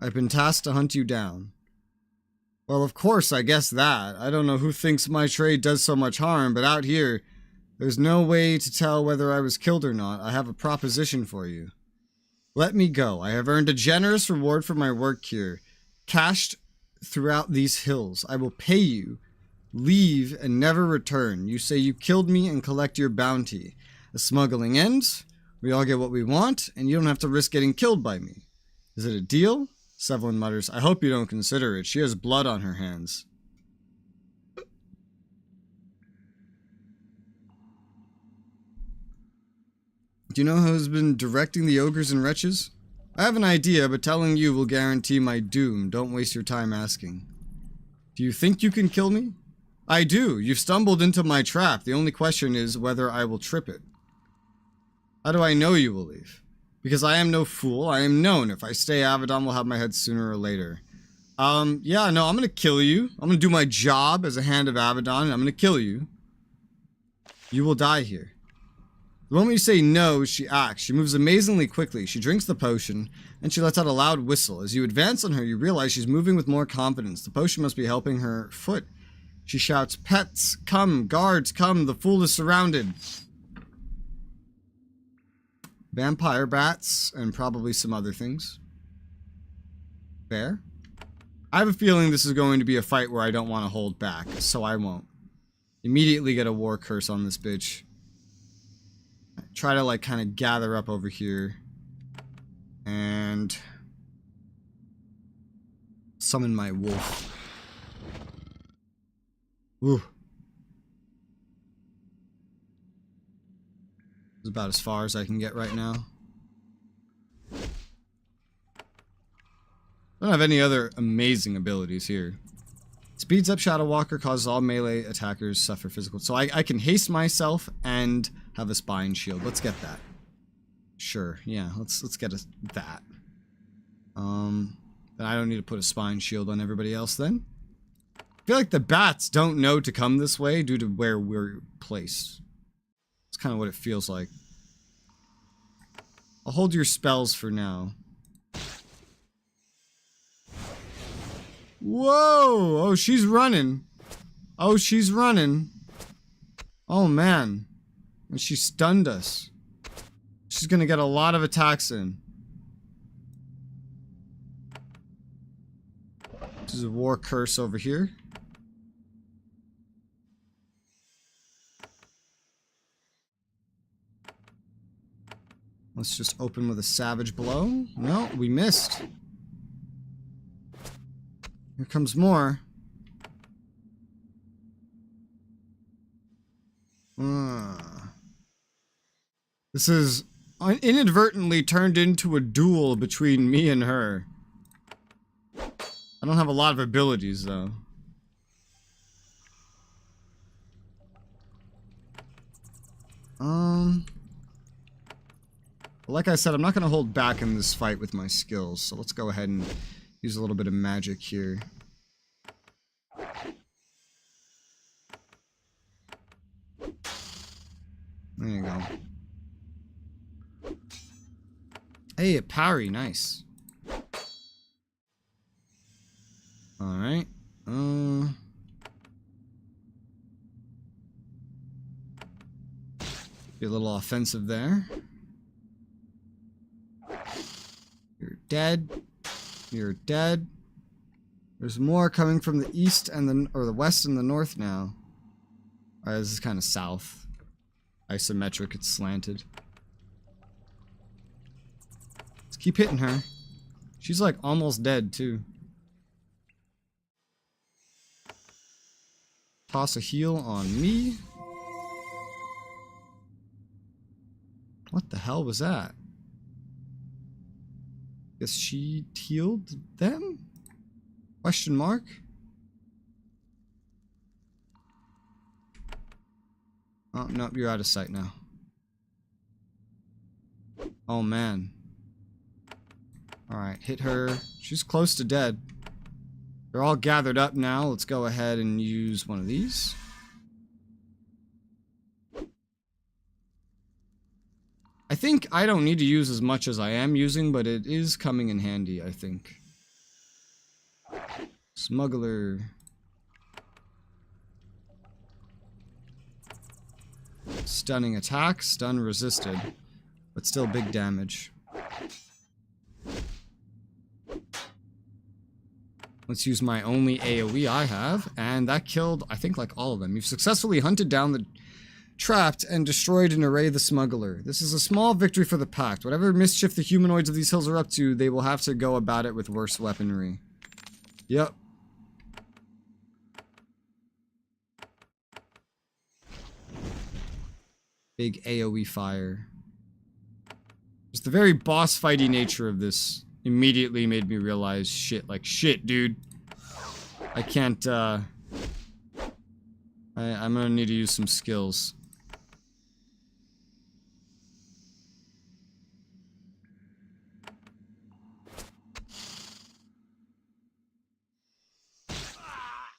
I've been tasked to hunt you down. Well, of course, I guess that. I don't know who thinks my trade does so much harm, but out here, there's no way to tell whether I was killed or not. I have a proposition for you. Let me go. I have earned a generous reward for my work here, cached throughout these hills. I will pay you. Leave and never return. You say you killed me and collect your bounty. The smuggling ends. We all get what we want, and you don't have to risk getting killed by me. Is it a deal? Sevelin mutters, I hope you don't consider it. She has blood on her hands. Do you know who's been directing the ogres and wretches? I have an idea, but telling you will guarantee my doom. Don't waste your time asking. Do you think you can kill me? I do. You've stumbled into my trap. The only question is whether I will trip it. How do I know you will leave? Because I am no fool. I am known. If I stay, Avadon will have my head sooner or later. Yeah, no, I'm gonna kill you. I'm gonna do my job as a hand of Avadon, and I'm gonna kill you. You will die here. The moment you say no, she acts. She moves amazingly quickly. She drinks the potion, and she lets out a loud whistle. As you advance on her, you realize she's moving with more confidence. The potion must be helping her foot. She shouts, pets, come, guards, come, the fool is surrounded. Vampire bats, and probably some other things. Fair. I have a feeling this is going to be a fight where I don't want to hold back, so I won't. Immediately get a war curse on this bitch. Try to, like, kind of gather up over here. And summon my wolf. Ooh. This is about as far as I can get right now. I don't have any other amazing abilities here. Speeds up Shadow Walker, causes all melee attackers suffer physical. So I can haste myself and have a spine shield. Let's get that. Sure, yeah, let's get that. Then I don't need to put a spine shield on everybody else then. I feel like the bats don't know to come this way due to where we're placed. It's kind of what it feels like. I'll hold your spells for now. Whoa! Oh, she's running. Oh, she's running. Oh, man. And she stunned us. She's gonna get a lot of attacks in. This is a war curse over here. Let's just open with a savage blow. No, we missed. Here comes more. This is inadvertently turned into a duel between me and her. I don't have a lot of abilities, though. Like I said, I'm not going to hold back in this fight with my skills, so let's go ahead and use a little bit of magic here. now. Hey, a parry, nice. Alright. Be a little offensive there. You're dead. You're dead. There's more coming from the east and the west and the north now. Alright, this is kind of south. Isometric, it's slanted. Let's keep hitting her. She's like almost dead too. Toss a heal on me. What the hell was that? Guess she healed them? Question mark? Oh, no, you're out of sight now. Oh, man. Alright, hit her. She's close to dead. They're all gathered up now. Let's go ahead and use one of these. I think I don't need to use as much as I am using, but it is coming in handy, I think. Smuggler. Stunning attack, stun resisted, but still big damage. Let's use my only AoE I have, and that killed, I think, like all of them. You've successfully hunted down the trapped and destroyed an array of the smuggler. This is a small victory for the Pact. Whatever mischief the humanoids of these hills are up to, they will have to go about it with worse weaponry. Yep. Big AoE fire. Just the very boss fighty nature of this immediately made me realize shit, like shit, dude. I can't, I'm gonna need to use some skills.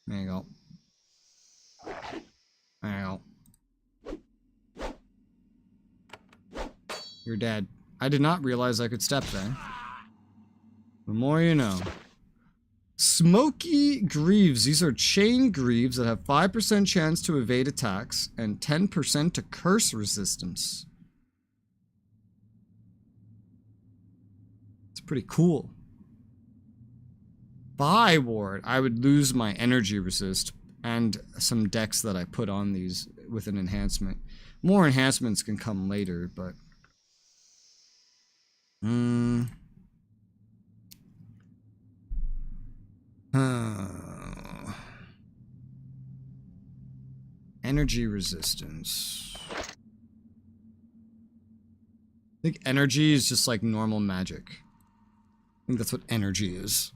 There you go. There you go. You're dead. I did not realize I could step there. The more you know. Smoky Greaves. These are chain greaves that have 5% chance to evade attacks and 10% to curse resistance. It's pretty cool. By ward, I would lose my energy resist and some dex that I put on these with an enhancement. More enhancements can come later, but... Energy resistance. I think energy is just like normal magic. I think that's what energy is.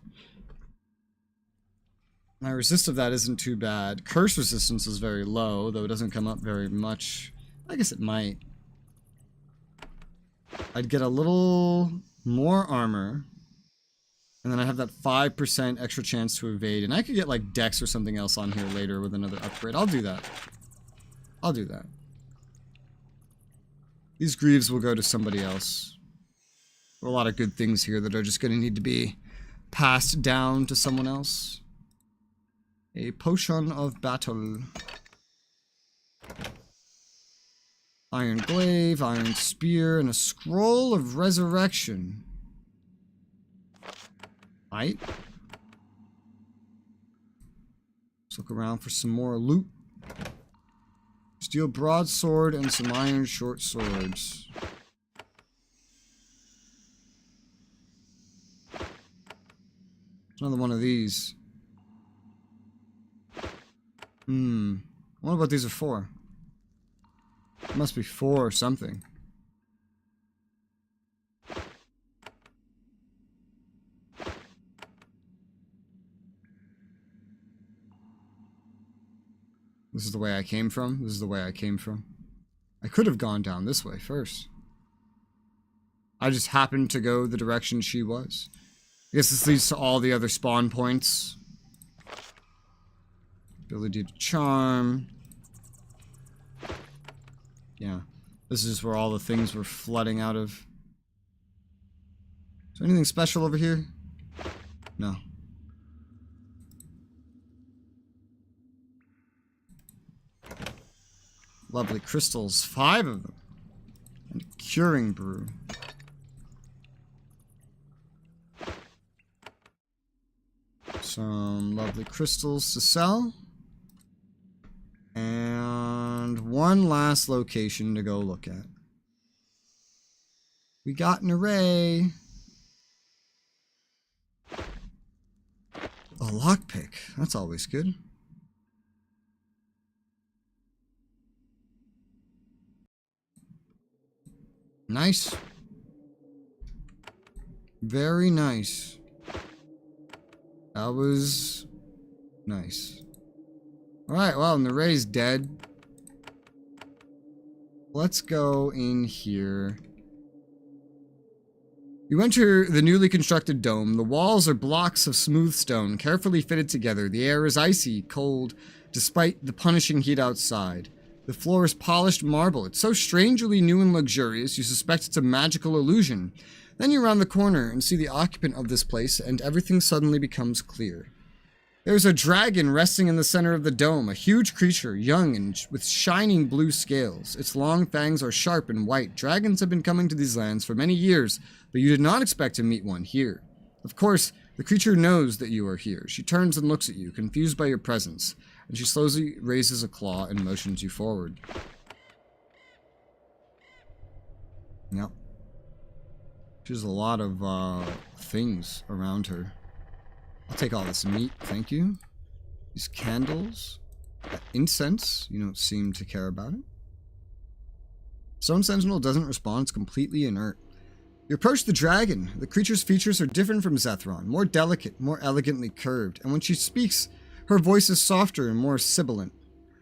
My resist of that isn't too bad. Curse resistance is very low, though it doesn't come up very much. I guess it might. I'd get a little more armor. And then I have that 5% extra chance to evade. And I could get like Dex or something else on here later with another upgrade. I'll do that. I'll do that. These Greaves will go to somebody else. There are a lot of good things here that are just going to need to be passed down to someone else. A potion of battle. Iron glaive, iron spear, and a scroll of resurrection. Right. Let's look around for some more loot. Steel broadsword and some iron short swords. Another one of these. I wonder what these are for. It must be for something. This is the way I came from. This is the way I came from. I could have gone down this way first. I just happened to go the direction she was. I guess this leads to all the other spawn points. Ability to charm. Yeah. This is where all the things were flooding out of. Is there anything special over here? No. Lovely crystals. 5 of them. And a curing brew. Some lovely crystals to sell. And one last location to go look at. We got an array. A lockpick. That's always good. Nice. Very nice. That was nice. Alright, well, and the array's dead. Let's go in here. You enter the newly constructed dome. The walls are blocks of smooth stone, carefully fitted together. The air is icy cold, despite the punishing heat outside. The floor is polished marble. It's so strangely new and luxurious, you suspect it's a magical illusion. Then you round the corner and see the occupant of this place, and everything suddenly becomes clear. There's a dragon resting in the center of the dome, a huge creature, young and with shining blue scales. Its long fangs are sharp and white. Dragons have been coming to these lands for many years, but you did not expect to meet one here. Of course, the creature knows that you are here. She turns and looks at you, confused by your presence, and she slowly raises a claw and motions you forward. Yep. She has a lot of things around her. I'll take all this meat, thank you. These candles. Incense, you don't seem to care about it. Stone Sentinel doesn't respond, it's completely inert. You approach the dragon. The creature's features are different from Zethron, more delicate, more elegantly curved, and when she speaks, her voice is softer and more sibilant.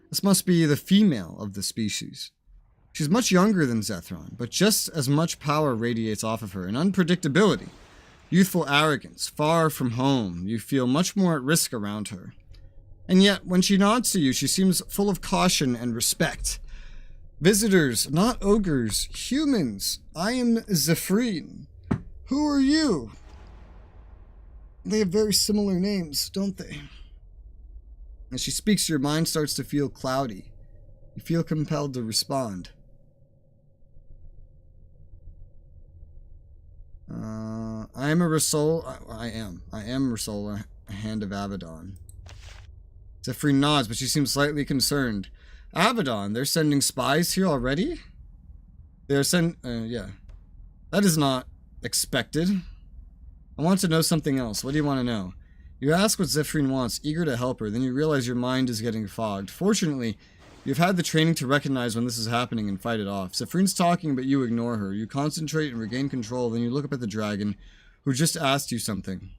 This must be the female of the species. She's much younger than Zethron, but just as much power radiates off of her, and unpredictability. Youthful arrogance, far from home, you feel much more at risk around her. And yet, when she nods to you, she seems full of caution and respect. Visitors, not ogres, humans. I am Zephrine. Who are you? They have very similar names, don't they? As she speaks, your mind starts to feel cloudy. You feel compelled to respond. I am a Resoula. I am Resoula, a hand of Avadon. Zephrine nods, but she seems slightly concerned. Avadon, they're sending spies here already? They're yeah. That is not expected. I want to know something else. What do you want to know? You ask what Zephrine wants, eager to help her, then you realize your mind is getting fogged. Fortunately, you've had the training to recognize when this is happening and fight it off. Zephrine's talking, but you ignore her. You concentrate and regain control, then you look up at the dragon, who just asked you something.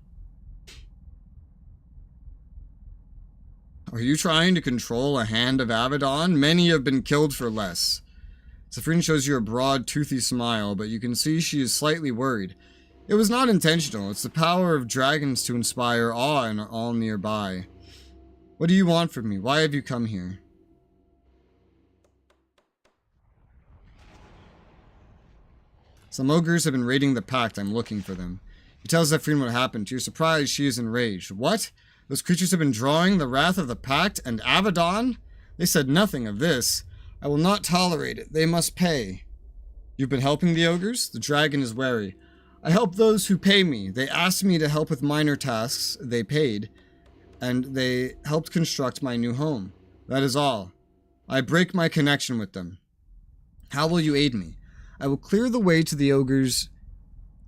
Are you trying to control a hand of Avadon? Many have been killed for less. Zephrine shows you a broad, toothy smile, but you can see she is slightly worried. It was not intentional. It's the power of dragons to inspire awe in all nearby. What do you want from me? Why have you come here? Some ogres have been raiding the pact. I'm looking for them. You tell Zephrine what happened. To your surprise, she is enraged. What? Those creatures have been drawing the wrath of the pact and Avadon? They said nothing of this. I will not tolerate it. They must pay. You've been helping the ogres? The dragon is wary. I help those who pay me. They asked me to help with minor tasks. They paid. And they helped construct my new home. That is all. I break my connection with them. How will you aid me? I will clear the way to the ogres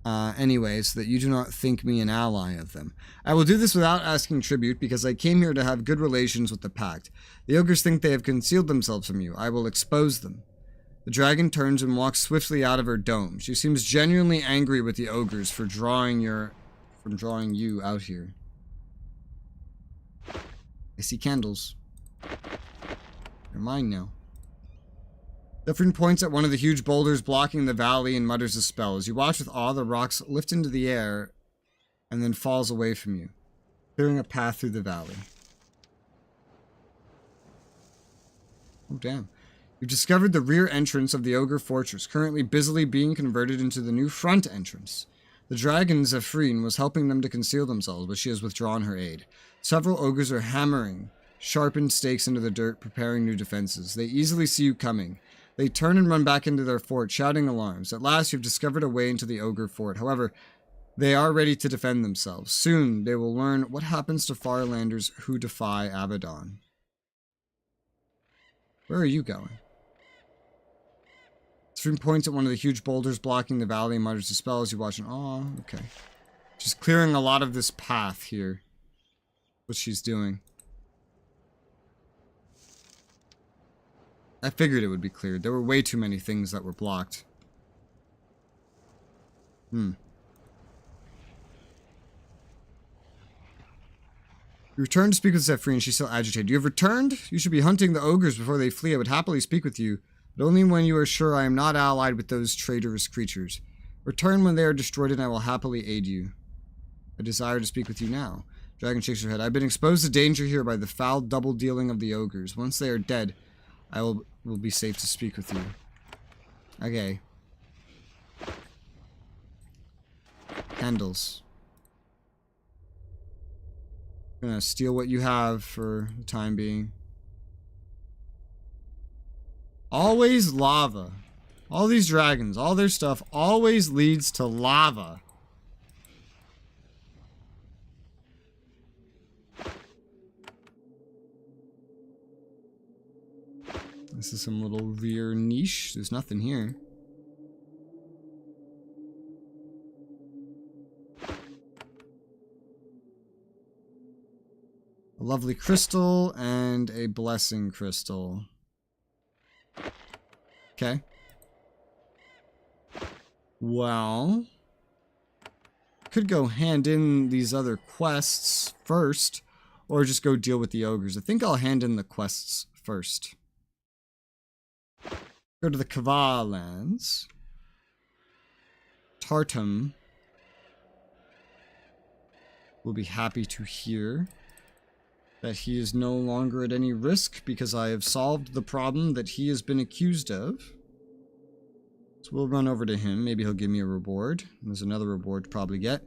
anyway, so that you do not think me an ally of them. I will do this without asking tribute, because I came here to have good relations with the pact. The ogres think they have concealed themselves from you. I will expose them. The dragon turns and walks swiftly out of her dome. She seems genuinely angry with the ogres for drawing you out here. I see candles. They're mine now. Zephrine points at one of the huge boulders blocking the valley and mutters a spell. As you watch with awe, the rocks lift into the air and then falls away from you, clearing a path through the valley. Oh, damn. You've discovered the rear entrance of the Ogre Fortress, currently busily being converted into the new front entrance. The dragon Zephrine was helping them to conceal themselves, but she has withdrawn her aid. Several ogres are hammering sharpened stakes into the dirt, preparing new defenses. They easily see you coming. They turn and run back into their fort, shouting alarms. At last, you've discovered a way into the Ogre Fort. However, they are ready to defend themselves. Soon, they will learn what happens to Farlanders who defy Avadon. Where are you going? Stream points at one of the huge boulders blocking the valley and mutters a spell as you watch an... Aw, okay. She's clearing a lot of this path here. What she's doing. I figured it would be cleared. There were way too many things that were blocked. You returned to speak with Zephrine. She's still agitated. You have returned? You should be hunting the ogres before they flee. I would happily speak with you, but only when you are sure I am not allied with those traitorous creatures. Return when they are destroyed and I will happily aid you. I desire to speak with you now. Dragon shakes her head. I've been exposed to danger here by the foul double dealing of the ogres. Once they are dead, I will be safe to speak with you. Okay. Handles. I'm gonna steal what you have for the time being. Always lava. All these dragons, all their stuff always leads to lava. This is some little rear niche. There's nothing here. A lovely crystal and a blessing crystal. Okay. Well, could go hand in these other quests first, or just go deal with the ogres. I think I'll hand in the quests first. Go to the Kava lands. Tartum will be happy to hear that he is no longer at any risk because I have solved the problem that he has been accused of. So we'll run over to him. Maybe he'll give me a reward. There's another reward to probably get.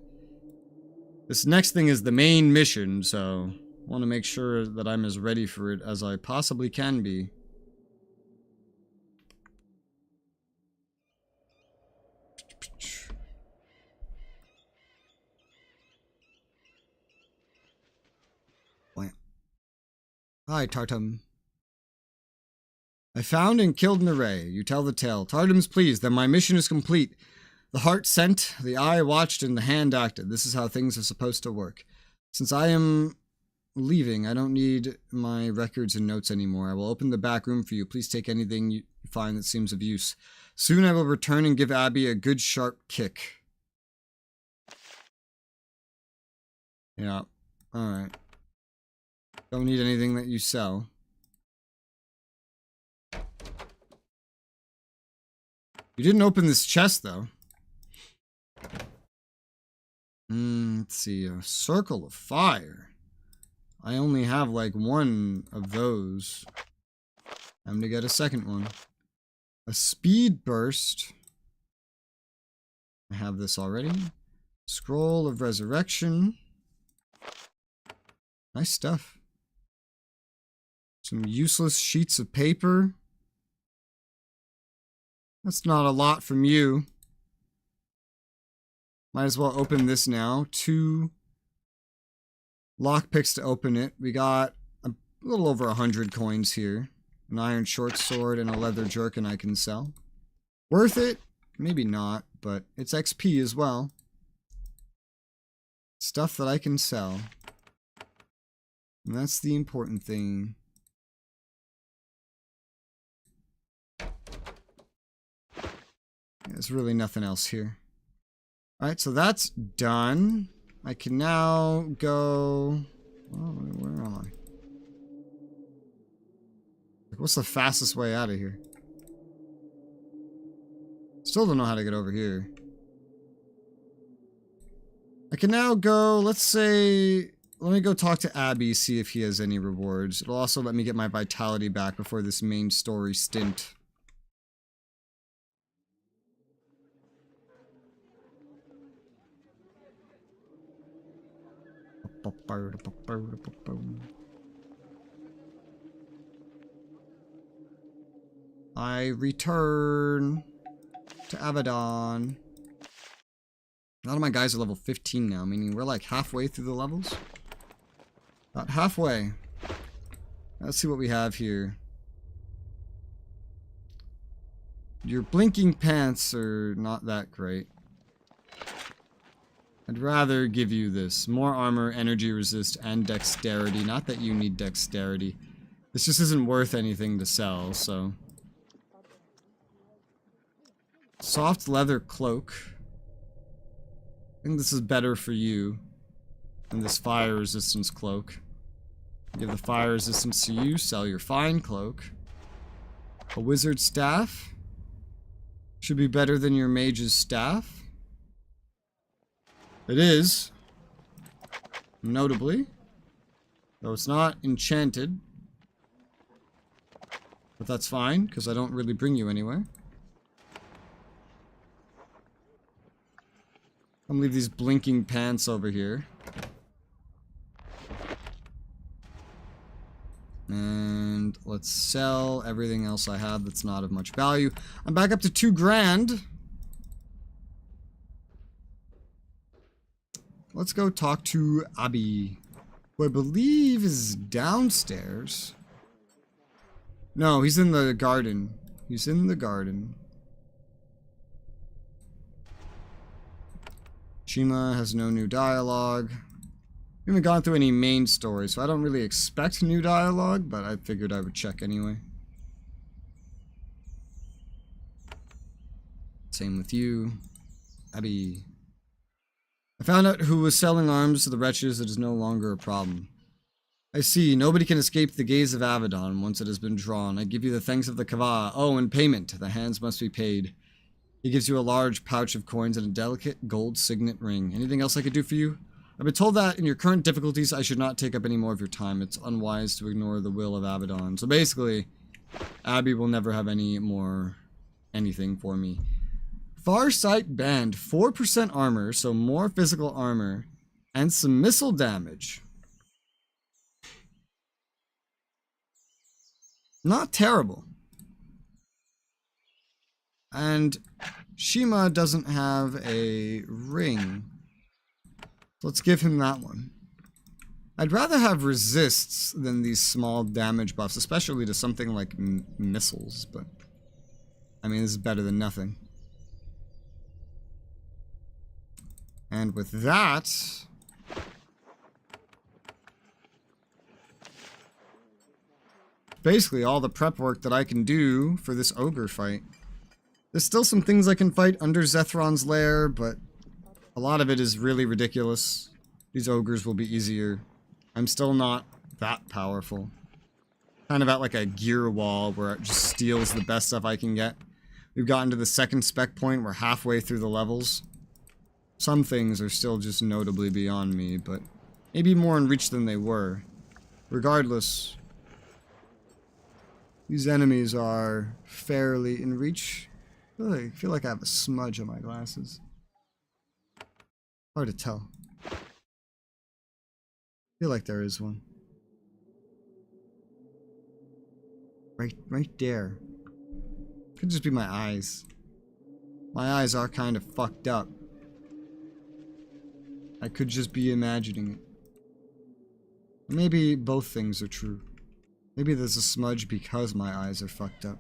This next thing is the main mission, so I want to make sure that I'm as ready for it as I possibly can be. Hi, Tartum. I found and killed an array. You tell the tale. Tartum's pleased, then my mission is complete. The heart sent, the eye watched, and the hand acted. This is how things are supposed to work. Since I am leaving, I don't need my records and notes anymore. I will open the back room for you. Please take anything you find that seems of use. Soon I will return and give Abby a good sharp kick. Yeah, alright. Don't need anything that you sell. You didn't open this chest, though. Let's see. A circle of fire. I only have, like, one of those. I'm gonna get a second one. A speed burst. I have this already. Scroll of resurrection. Nice stuff. Some useless sheets of paper. That's not a lot from you. Might as well open this now. 2 lockpicks to open it. We got a little over 100 coins here. An iron short sword and a leather jerkin I can sell. Worth it? Maybe not, but it's XP as well. Stuff that I can sell. And that's the important thing. There's really nothing else here. Alright, so that's done. I can now go... Oh, where am I? What's the fastest way out of here? Still don't know how to get over here. I can now go, let's say, let me go talk to Abby, see if he has any rewards. It'll also let me get my vitality back before this main story stint. I return to Avadon. A lot of my guys are level 15 now, meaning we're like halfway through the levels. About halfway. Let's see what we have here. Your blinking pants are not that great. I'd rather give you this. More armor, energy resist, and dexterity. Not that you need dexterity. This just isn't worth anything to sell, so... Soft leather cloak. I think this is better for you than this fire resistance cloak. Give the fire resistance to you, sell your fine cloak. A wizard staff. Should be better than your mage's staff. It is. Notably. Though it's not enchanted. But that's fine, because I don't really bring you anywhere. I'm gonna leave these blinking pants over here. And let's sell everything else I have that's not of much value. I'm back up to 2 grand. Let's go talk to Abby, who I believe is downstairs. No, he's in the garden. He's in the garden. Shima has no new dialogue. We haven't gone through any main stories, so I don't really expect new dialogue, but I figured I would check anyway. Same with you, Abby. I found out who was selling arms to the wretches. It is no longer a problem. I see. Nobody can escape the gaze of Avadon once it has been drawn. I give you the thanks of the Kava. Oh, in payment, the hands must be paid. He gives you a large pouch of coins and a delicate gold signet ring. Anything else I could do for you? I've been told that in your current difficulties, I should not take up any more of your time. It's unwise to ignore the will of Avadon. So basically, Abby will never have any more anything for me. Farsight Band, 4% armor, so more physical armor, and some missile damage. Not terrible. And Shima doesn't have a ring. Let's give him that one. I'd rather have resists than these small damage buffs, especially to something like missiles, but I mean, this is better than nothing. And with that, basically all the prep work that I can do for this ogre fight. There's still some things I can fight under Zethron's lair, but a lot of it is really ridiculous. These ogres will be easier. I'm still not that powerful. Kind of at like a gear wall where it just steals the best stuff I can get. We've gotten to the second spec point. We're halfway through the levels. Some things are still just notably beyond me, but maybe more in reach than they were. Regardless, these enemies are fairly in reach. I feel like I have a smudge on my glasses. Hard to tell. I feel like there is one. Right there. Could just be my eyes. My eyes are kind of fucked up. I could just be imagining it. Maybe both things are true. Maybe there's a smudge because my eyes are fucked up.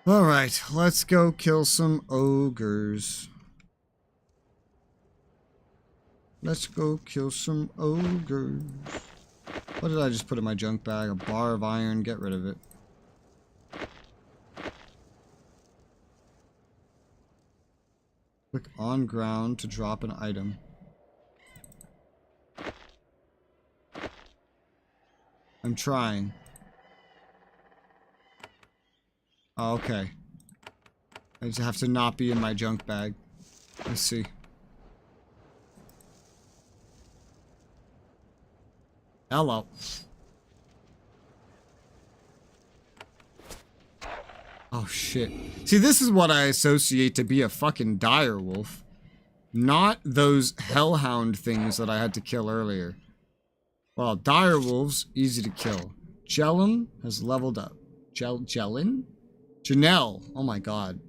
Alright, let's go kill some ogres. Let's go kill some ogres. What did I just put in my junk bag? A bar of iron, get rid of it. Click on ground to drop an item. I'm trying. Oh, okay. I just have to not be in my junk bag. Let's see. Hello. Oh shit. See, this is what I associate to be a fucking dire wolf. Not those hellhound things that I had to kill earlier. Well, dire wolves, easy to kill. Jellin has leveled up. Jellin? Janelle. Oh my god.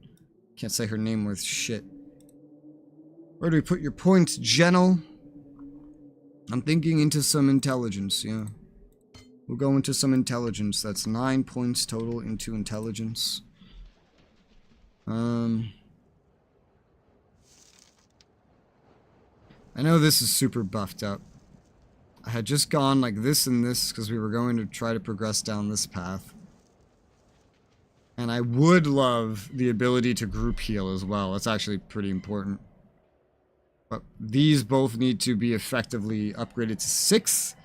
Can't say her name worth shit. Where do we put your points, Jennel? I'm thinking into some intelligence, yeah. We'll go into some intelligence. That's 9 points total into intelligence. I know this is super buffed up. I had just gone like this and this because we were going to try to progress down this path. And I would love the ability to group heal as well. That's actually pretty important. But these both need to be effectively upgraded to 6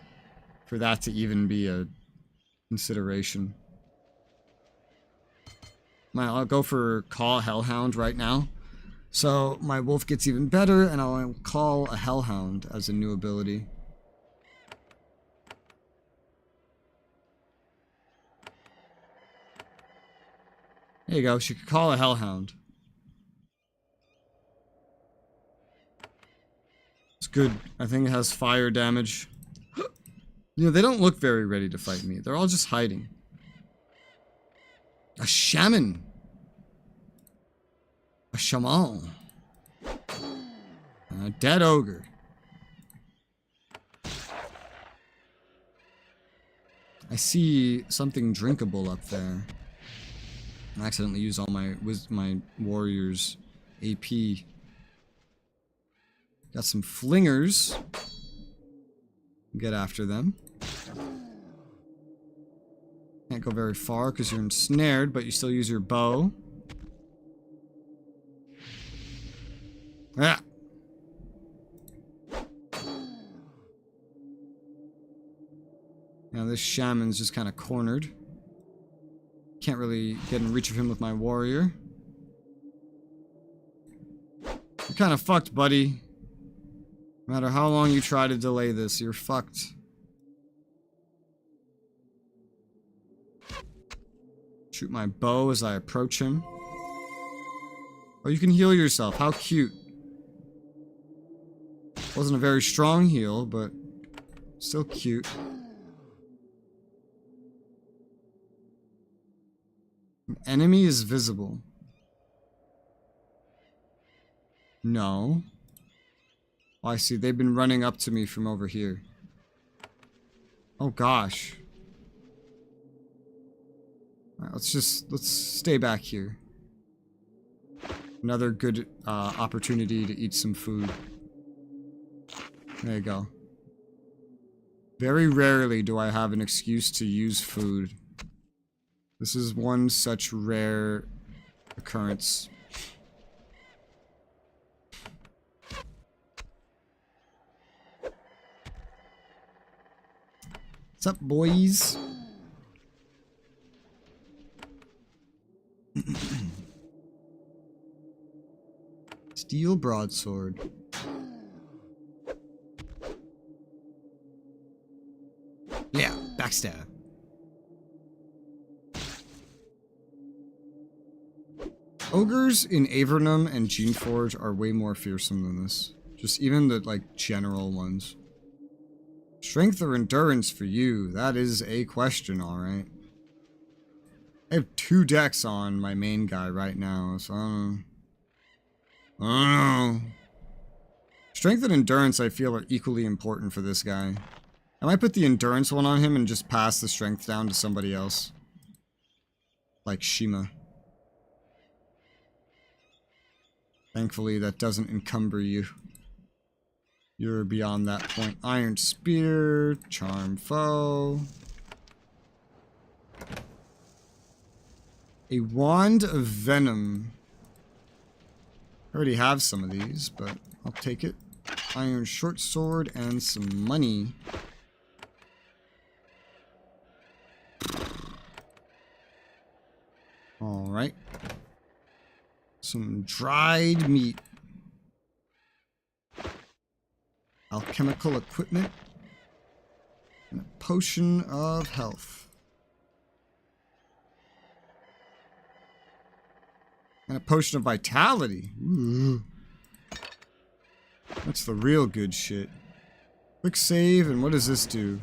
for that to even be a consideration. I'll go for Call Hellhound right now. So my wolf gets even better, and I'll call a Hellhound as a new ability. There you go, she could call a Hellhound. It's good. I think it has fire damage. You know, they don't look very ready to fight me. They're all just hiding. A shaman. A shaman. A dead ogre. I see something drinkable up there. I accidentally used all my warrior's AP. Got some flingers. Get after them. Can't go very far because you're ensnared, but you still use your bow. Ah. Now this shaman's just kind of cornered. Can't really get in reach of him with my warrior. You're kind of fucked, buddy. No matter how long you try to delay this, you're fucked. Shoot my bow as I approach him. Oh, you can heal yourself. How cute. Wasn't a very strong heal, but still cute. An enemy is visible. No. Oh, I see. They've been running up to me from over here. Oh, gosh. All right, let's stay back here. Another good opportunity to eat some food. There you go. Very rarely do I have an excuse to use food. This is one such rare occurrence. What's up, boys? Steel broadsword. Yeah, backstab. Ogres in Avernum and Geneforge are way more fearsome than this. Just even the, like, general ones. Strength or endurance for you? That is a question, alright. I have 2 decks on my main guy right now, so I don't know. Strength and endurance, I feel, are equally important for this guy. I might put the endurance one on him and just pass the strength down to somebody else. Like Shima. Thankfully, that doesn't encumber you. You're beyond that point. Iron Spear, Charm Foe. A Wand of Venom. I already have some of these, but I'll take it. Iron Short Sword and some money. Alright. Some dried meat. Alchemical equipment. And a potion of health. And a potion of vitality. Ooh. That's the real good shit. Quick save, and what does this do?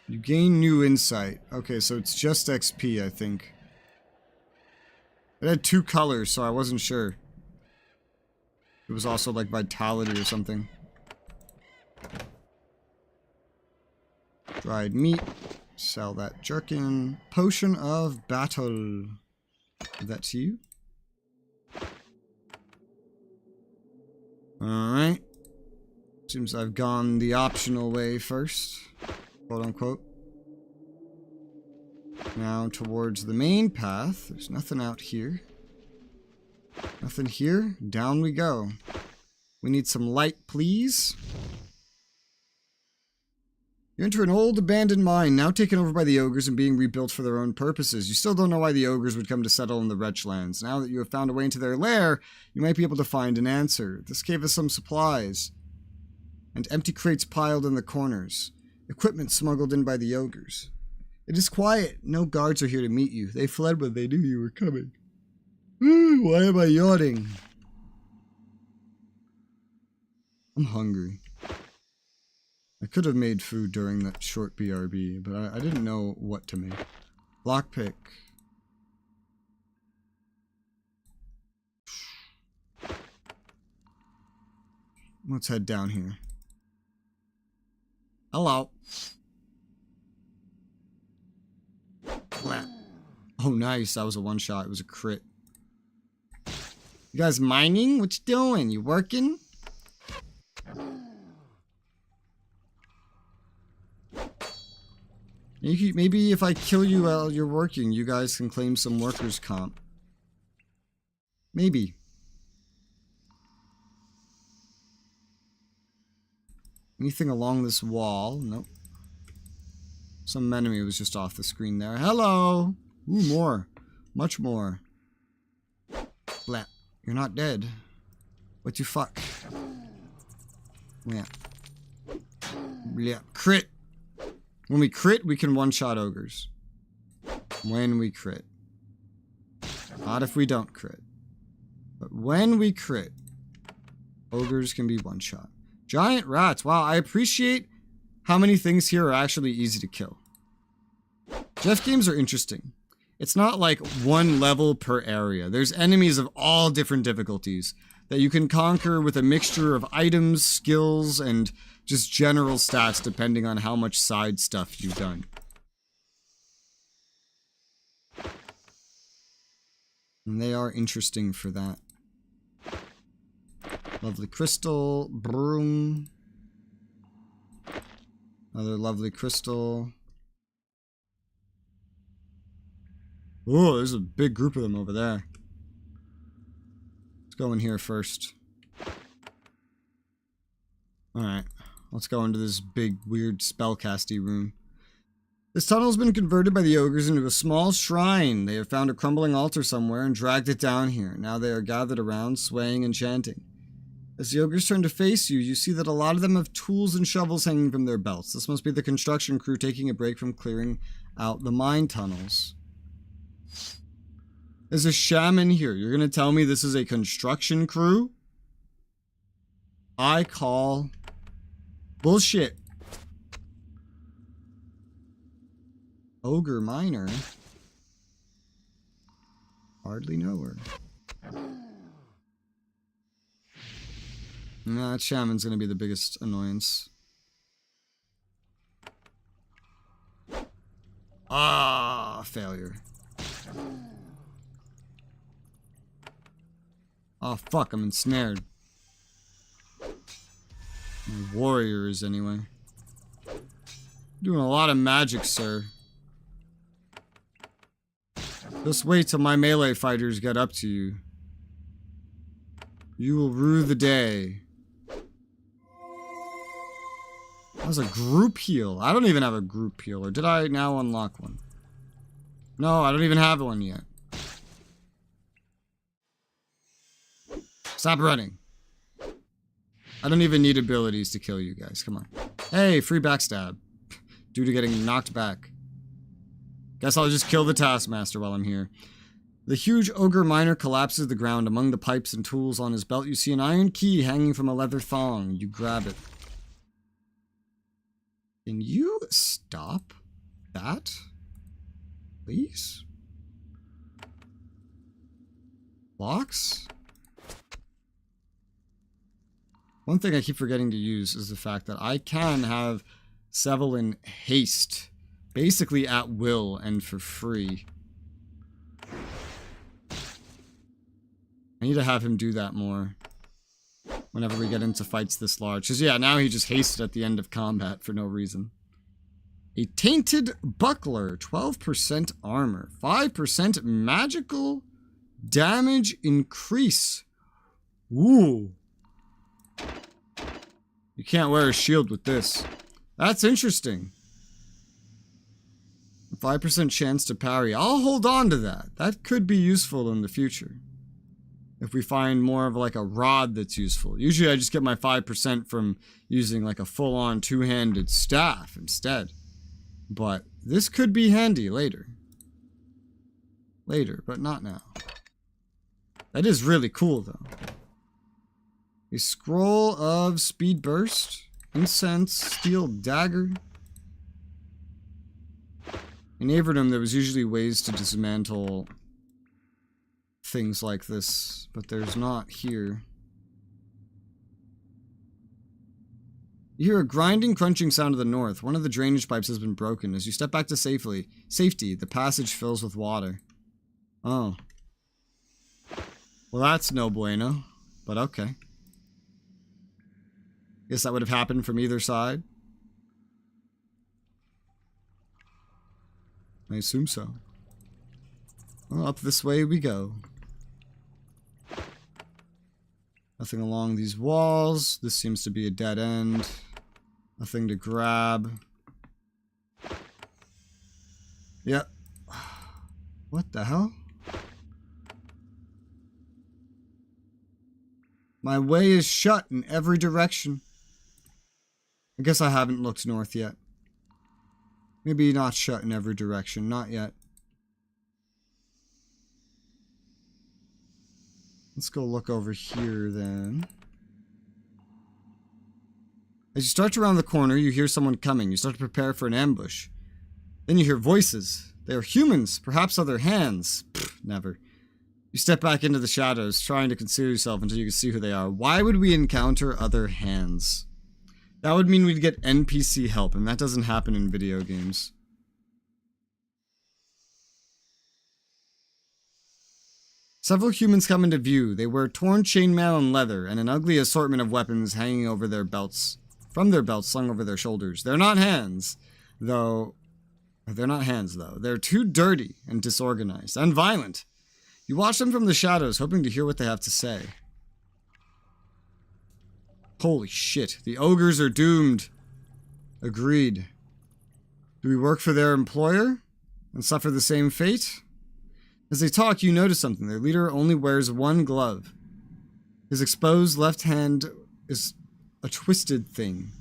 You gain new insight. Okay, so it's just XP, I think. It had 2 colors, so I wasn't sure. It was also like vitality or something. Dried meat. Sell that jerkin. Potion of battle. Give that to you. Alright. Seems I've gone the optional way first. Quote unquote. Now towards the main path. There's nothing out here. Nothing here. Down we go. We need some light, please. You enter an old abandoned mine, now taken over by the ogres and being rebuilt for their own purposes. You still don't know why the ogres would come to settle in the Wretchlands. Now that you have found a way into their lair, you might be able to find an answer. This cave has some supplies. And empty crates piled in the corners. Equipment smuggled in by the ogres. It is quiet. No guards are here to meet you. They fled when they knew you were coming. Why am I yawning? I'm hungry. I could have made food during that short BRB, but I didn't know what to make. Lockpick. Let's head down here. Hello. Oh, nice. That was a one-shot. It was a crit. You guys mining? What you doing? You working? Maybe if I kill you while you're working, you guys can claim some workers' comp. Maybe. Anything along this wall? Nope. Some enemy was just off the screen there. Hello! Ooh, more. Much more. Blah. You're not dead. What you fuck? Yeah. Yeah. Crit! When we crit, we can one-shot ogres. When we crit. Not if we don't crit. But when we crit, ogres can be one-shot. Giant rats. Wow, I appreciate how many things here are actually easy to kill. Jeff games are interesting. It's not like one level per area. There's enemies of all different difficulties that you can conquer with a mixture of items, skills, and just general stats depending on how much side stuff you've done. And they are interesting for that. Lovely crystal. Broom. Another lovely crystal. Oh, there's a big group of them over there. Let's go in here first. Alright. Let's go into this big, weird, spellcasty room. This tunnel has been converted by the ogres into a small shrine. They have found a crumbling altar somewhere and dragged it down here. Now they are gathered around, swaying and chanting. As the ogres turn to face you, you see that a lot of them have tools and shovels hanging from their belts. This must be the construction crew taking a break from clearing out the mine tunnels. There's a shaman here. You're going to tell me this is a construction crew? I call bullshit. Ogre miner. Hardly know her. Nah, that shaman's gonna be the biggest annoyance. Ah, failure. Oh fuck, I'm ensnared. My warriors, anyway. Doing a lot of magic, sir. Just wait till my melee fighters get up to you. You will rue the day. That was a group heal. I don't even have a group heal, or did I now unlock one? No, I don't even have one yet. Stop running. I don't even need abilities to kill you guys. Come on. Hey, free backstab. Due to getting knocked back. Guess I'll just kill the Taskmaster while I'm here. The huge ogre miner collapses to the ground. Among the pipes and tools on his belt, you see an iron key hanging from a leather thong. You grab it. Can you stop that? Please? Blocks? One thing I keep forgetting to use is the fact that I can have Sevelin haste. Basically at will and for free. I need to have him do that more whenever we get into fights this large. Because, yeah, now he just hasted at the end of combat for no reason. A Tainted Buckler, 12% armor, 5% magical damage increase. Ooh. You can't wear a shield with this. That's interesting. 5% chance to parry. I'll hold on to that. That could be useful in the future. If we find more of like a rod that's useful. Usually I just get my 5% from using like a full-on two-handed staff instead. But this could be handy later. Later, but not now. That is really cool though. A scroll of speed burst, incense, steel dagger. In Avadon there was usually ways to dismantle things like this, but there's not here. You hear a grinding, crunching sound to the north. One of the drainage pipes has been broken. As you step back to safety, the passage fills with water. Oh. Well, that's no bueno, but okay. Guess that would have happened from either side. I assume so. Well, up this way we go. Nothing along these walls. This seems to be a dead end. Nothing to grab. Yep. What the hell? My way is shut in every direction. I guess I haven't looked north yet. Maybe not shut in every direction. Not yet. Let's go look over here then. As you start to round the corner, you hear someone coming. You start to prepare for an ambush. Then you hear voices. They are humans, perhaps other hands. Pfft, never. You step back into the shadows, trying to conceal yourself until you can see who they are. Why would we encounter other hands? That would mean we'd get NPC help, and that doesn't happen in video games. Several humans come into view. They wear torn chainmail and leather, and an ugly assortment of weapons hanging over their belts. From their belts slung over their shoulders. They're not hands, though. They're too dirty and disorganized, and violent. You watch them from the shadows, hoping to hear what they have to say. Holy shit, the ogres are doomed. Agreed. Do we work for their employer and suffer the same fate? As they talk, you notice something. Their leader only wears one glove. His exposed left hand is a twisted thing.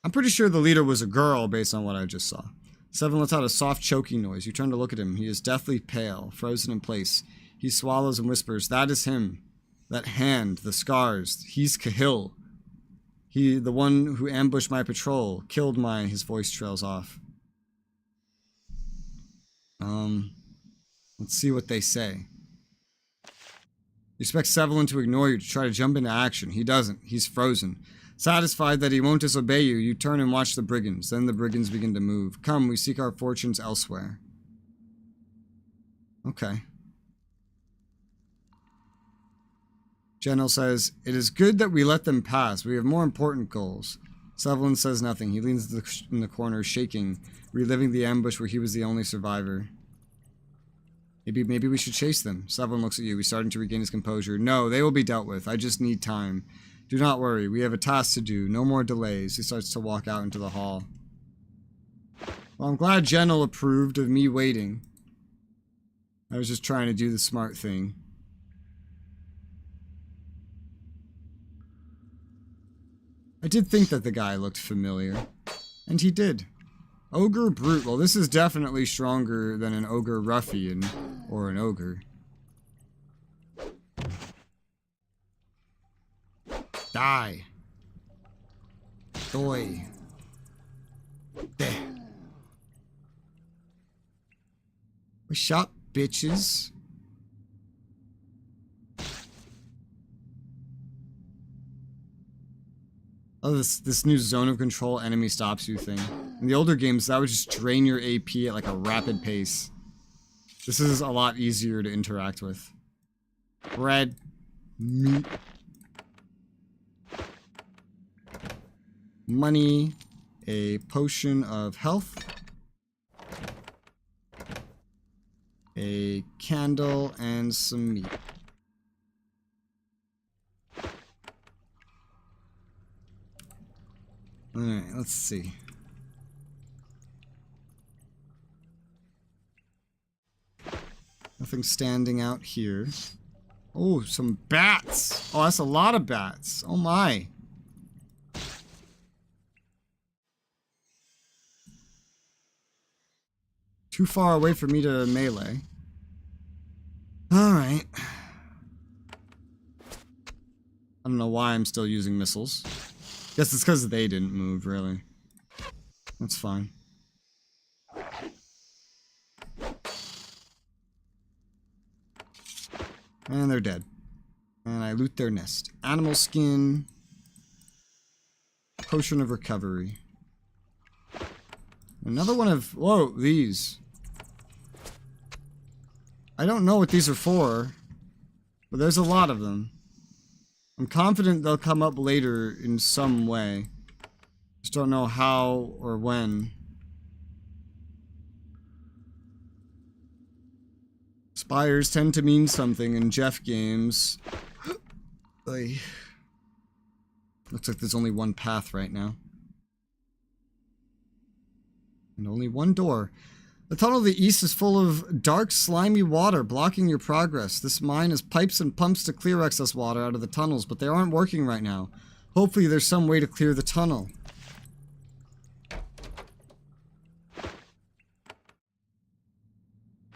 I'm pretty sure the leader was a girl based on what I just saw. Seven lets out a soft choking noise. You turn to look at him. He is deathly pale, frozen in place. He swallows and whispers, "That is him. That hand, the scars. He's Cahill. The one who ambushed my patrol, killed mine." His voice trails off. Let's see what they say. You expect Sevelin to ignore you, to try to jump into action. He doesn't. He's frozen. Satisfied that he won't disobey you, you turn and watch the brigands. Then the brigands begin to move. Come, we seek our fortunes elsewhere. Okay. General says, "It is good that we let them pass. We have more important goals." Sevelin says nothing. He leans in the corner, shaking, reliving the ambush where he was the only survivor. Maybe we should chase them. Sevelin looks at you. He's starting to regain his composure. "No, they will be dealt with. I just need time. Do not worry. We have a task to do. No more delays." He starts to walk out into the hall. Well, I'm glad General approved of me waiting. I was just trying to do the smart thing. I did think that the guy looked familiar. And he did. Ogre Brute. Well, this is definitely stronger than an Ogre Ruffian or an Ogre. Die. Doi. There. What's up, bitches? Oh, this new zone of control enemy stops you thing. In the older games, that would just drain your AP at like a rapid pace. This is a lot easier to interact with. Bread. Meat. Money. A potion of health. A candle and some meat. Alright, let's see. Nothing standing out here. Oh, some bats! Oh, that's a lot of bats. Oh my. Too far away for me to melee. Alright. I don't know why I'm still using missiles. Guess it's because they didn't move, really. That's fine. And they're dead. And I loot their nest. Animal skin. Potion of recovery. Another one of... Whoa, these. I don't know what these are for, but there's a lot of them. I'm confident they'll come up later in some way. Just don't know how or when. Spires tend to mean something in Jeff games. Looks like there's only one path right now. And only one door. The tunnel to the east is full of dark, slimy water, blocking your progress. This mine has pipes and pumps to clear excess water out of the tunnels, but they aren't working right now. Hopefully there's some way to clear the tunnel.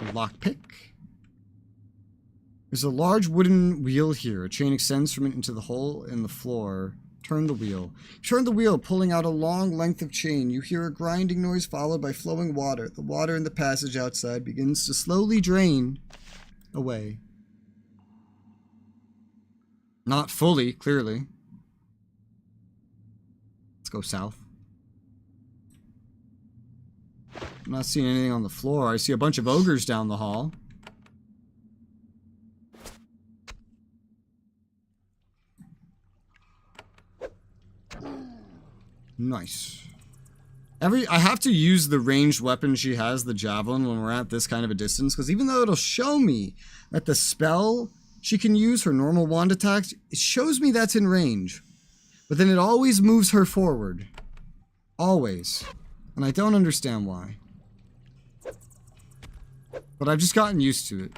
A lockpick. There's a large wooden wheel here. A chain extends from it into the hole in the floor. Turn the wheel. Turn the wheel, pulling out a long length of chain. You hear a grinding noise followed by flowing water. The water in the passage outside begins to slowly drain away. Not fully, clearly. Let's go south. I'm not seeing anything on the floor. I see a bunch of ogres down the hall. Nice. I have to use the ranged weapon she has, the javelin, when we're at this kind of a distance, because even though it'll show me that the spell she can use, her normal wand attacks, it shows me that's in range. But then it always moves her forward. Always. And I don't understand why. But I've just gotten used to it.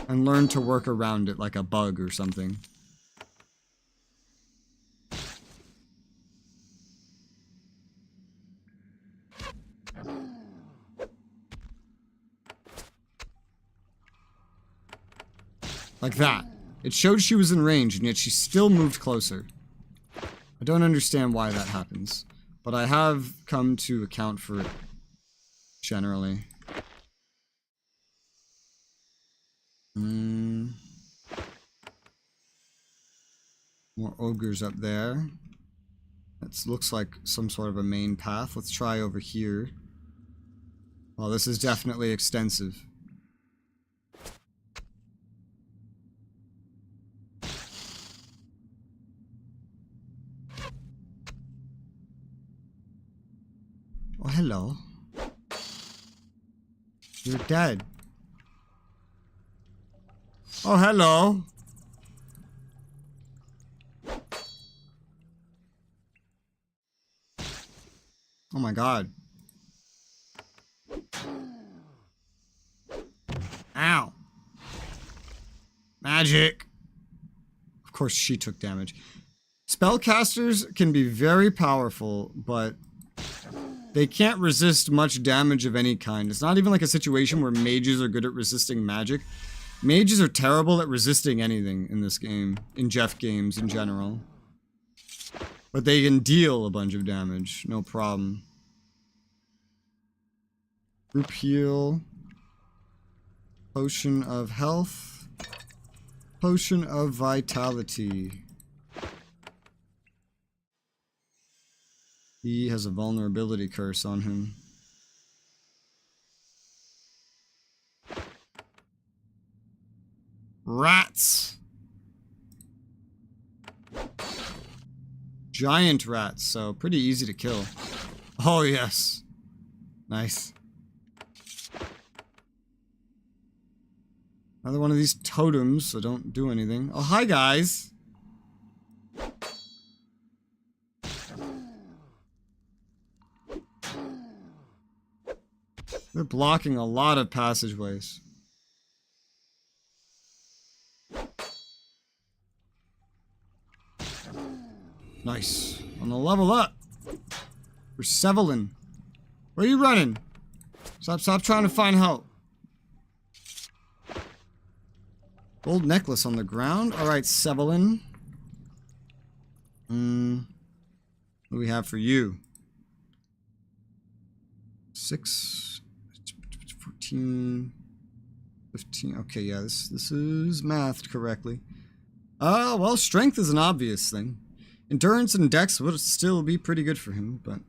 And learned to work around it like a bug or something. Like that. It showed she was in range, and yet she still moved closer. I don't understand why that happens. But I have come to account for it. Generally. More ogres up there. That looks like some sort of a main path. Let's try over here. Well, this is definitely extensive. Oh, hello. You're dead. Oh, hello. Oh my god. Ow. Magic. Of course she took damage. Spellcasters can be very powerful, but they can't resist much damage of any kind. It's not even like a situation where mages are good at resisting magic. Mages are terrible at resisting anything in this game, in Jeff games in general. But they can deal a bunch of damage, no problem. Group heal. Potion of health. Potion of vitality. He has a vulnerability curse on him. Rats! Giant rats, so pretty easy to kill. Oh yes. Nice. Another one of these totems, so don't do anything. Oh, hi guys! They're blocking a lot of passageways. Nice. On the level up. For Sevelin. Where are you running? Stop trying to find help. Gold necklace on the ground. Alright, Sevelin. What do we have for you? 6, 14, 15. Okay, yeah, this is mathed correctly. Well, strength is an obvious thing. Endurance and dex would still be pretty good for him, but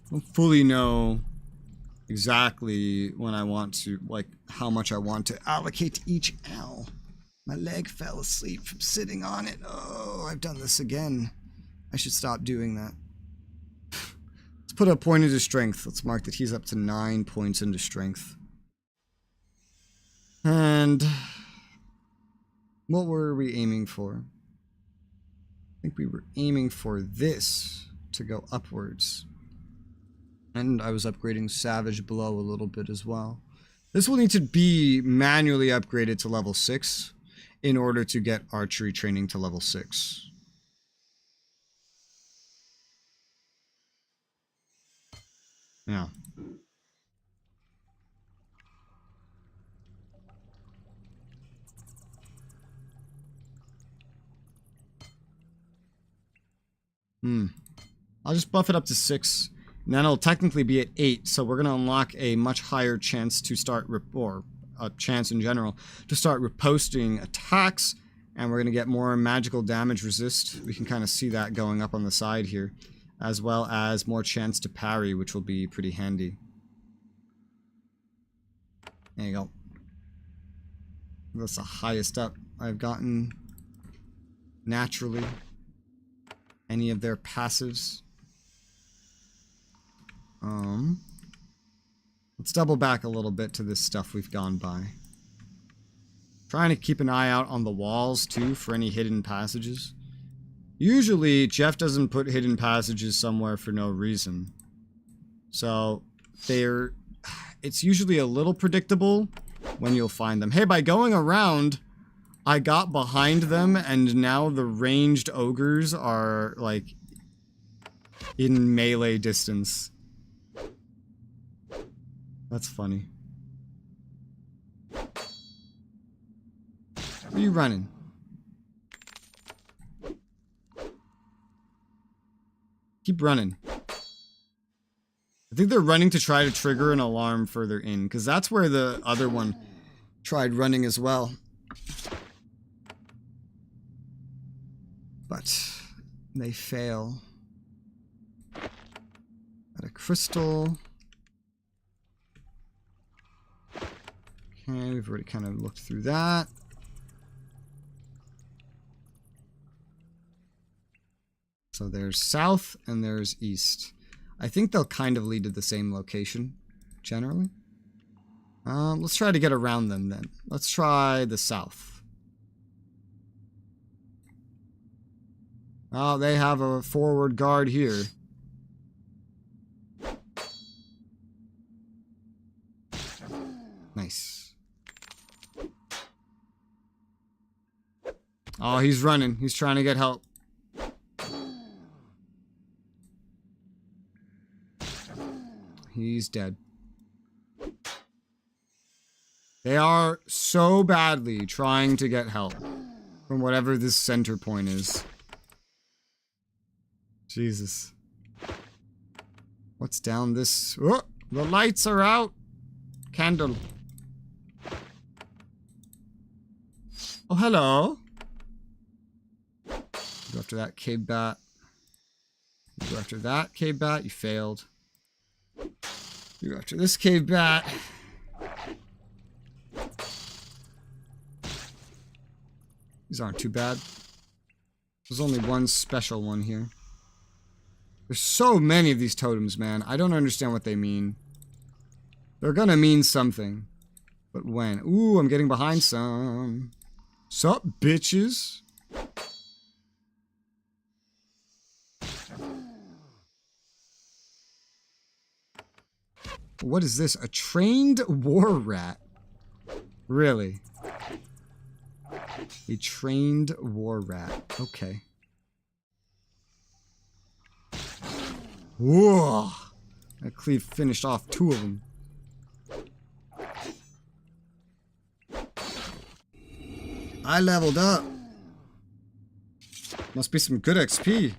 I don't fully know exactly when I want to, like, how much I want to allocate to each. Ow. My leg fell asleep from sitting on it. Oh, I've done this again. I should stop doing that. Let's put a point into strength. Let's mark that he's up to 9 points into strength. And what were we aiming for? I think we were aiming for this to go upwards. And I was upgrading Savage Blow a little bit as well. This will need to be manually upgraded to level 6 in order to get archery training to level 6. Yeah. I'll just buff it up to 6. And then it'll technically be at 8, so we're going to unlock a much higher chance to start, or a chance in general, to start riposting attacks, and we're going to get more magical damage resist. We can kind of see that going up on the side here, as well as more chance to parry, which will be pretty handy. There you go. That's the highest up I've gotten naturally. Any of their passives. Let's double back a little bit to this stuff we've gone by. Trying to keep an eye out on the walls too for any hidden passages. Usually Jeff doesn't put hidden passages somewhere for no reason. So it's usually a little predictable when you'll find them. Hey, by going around, I got behind them, and now the ranged ogres are, like, in melee distance. That's funny. Where are you running? Keep running. I think they're running to try to trigger an alarm further in, because that's where the other one tried running as well. But they fail. Got a crystal. Okay, we've already kind of looked through that. So there's south and there's east. I think they'll kind of lead to the same location, generally. Let's try to get around them then. Let's try the south. Oh, they have a forward guard here. Nice. Oh, he's running. He's trying to get help. He's dead. They are so badly trying to get help from whatever this center point is. Jesus. What's down this? Oh, the lights are out. Candle. Oh, hello. Go after that cave bat. You go after that cave bat. You failed. You go after this cave bat. These aren't too bad. There's only one special one here. There's so many of these totems, man. I don't understand what they mean. They're gonna mean something. But when? Ooh, I'm getting behind some. Sup, bitches? What is this? A trained war rat? Really? A trained war rat. Okay. Whoa! That cleave finished off 2 of them. I leveled up. Must be some good XP.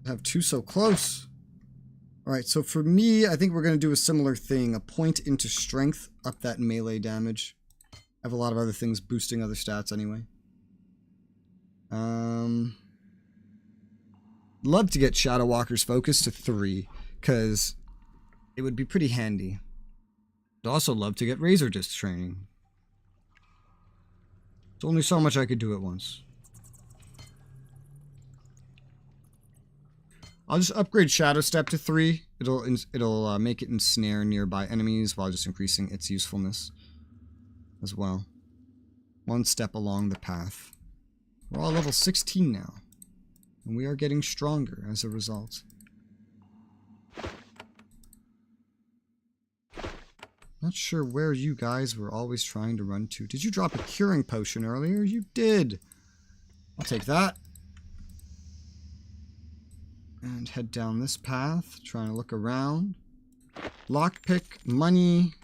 Have 2 so close. Alright, so for me, I think we're going to do a similar thing. A point into strength, up that melee damage. I have a lot of other things boosting other stats anyway. Love to get Shadow Walker's focus to 3, because it would be pretty handy. I'd also love to get Razor Disc training. There's only so much I could do at once. I'll just upgrade Shadow Step to 3. It'll make it ensnare nearby enemies while just increasing its usefulness as well. 1 step along the path. We're all level 16 now. And we are getting stronger as a result. Not sure where you guys were always trying to run to. Did you drop a curing potion earlier? You did. I'll take that. And head down this path, trying to look around. Lockpick, money,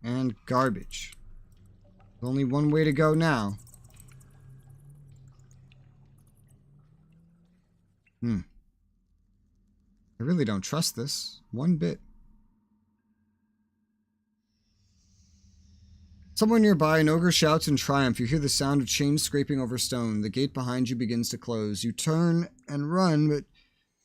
and garbage. There's only one way to go now. I really don't trust this. 1 bit. Somewhere nearby, an ogre shouts in triumph. You hear the sound of chains scraping over stone. The gate behind you begins to close. You turn and run, but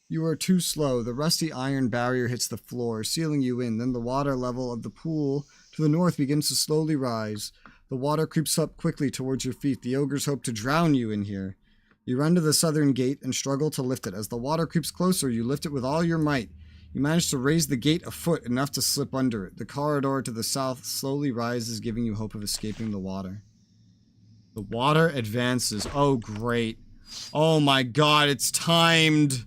you are too slow. The rusty iron barrier hits the floor, sealing you in. Then the water level of the pool to the north begins to slowly rise. The water creeps up quickly towards your feet. The ogres hope to drown you in here. You run to the southern gate and struggle to lift it. As the water creeps closer, you lift it with all your might. You manage to raise the gate a foot, enough to slip under it. The corridor to the south slowly rises, giving you hope of escaping the water. The water advances. Oh, great. Oh my god, it's timed.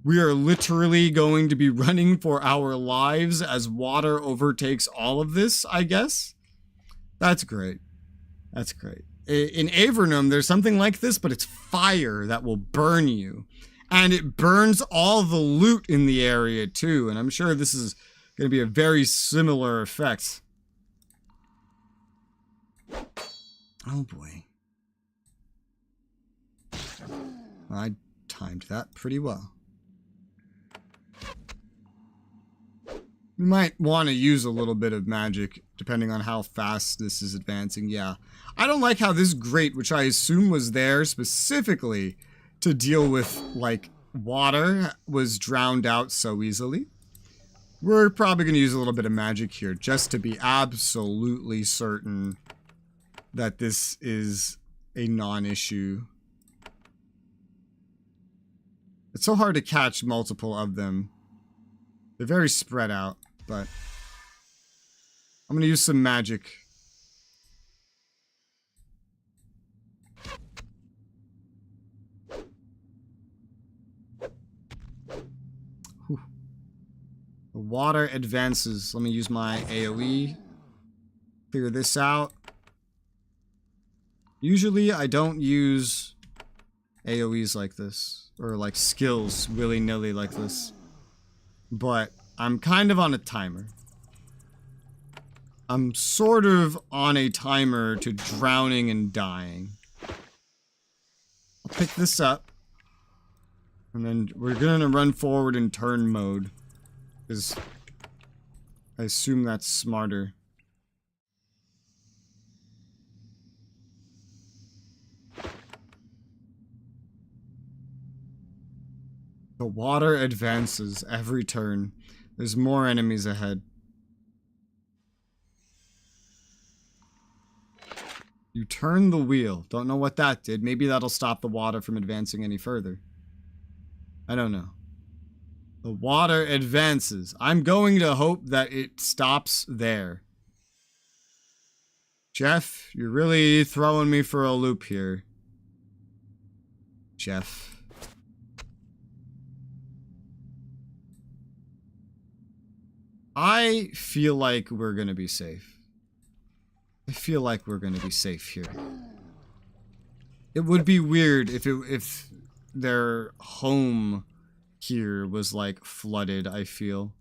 We are literally going to be running for our lives as water overtakes all of this, I guess. That's great. That's great. In Avernum, there's something like this, but it's fire that will burn you. And it burns all the loot in the area, too. And I'm sure this is going to be a very similar effect. Oh, boy. I timed that pretty well. We might want to use a little bit of magic, depending on how fast this is advancing. Yeah. I don't like how this grate, which I assume was there specifically to deal with, like, water, was drowned out so easily. We're probably going to use a little bit of magic here, just to be absolutely certain that this is a non-issue. It's so hard to catch multiple of them. They're very spread out, but I'm going to use some magic. Whew. The water advances. Let me use my AoE Clear this out. Usually I don't use AoEs like this, or like skills willy-nilly like this. But I'm kind of on a timer. I'm sort of on a timer to drowning and dying. I'll pick this up. And then we're gonna run forward in turn mode. Because I assume that's smarter. The water advances every turn. There's more enemies ahead. You turn the wheel. Don't know what that did. Maybe that'll stop the water from advancing any further. I don't know. The water advances. I'm going to hope that it stops there. Jeff, you're really throwing me for a loop here. Jeff. I feel like we're gonna be safe. I feel like we're gonna be safe here. It would be weird if their home here was like flooded, I feel.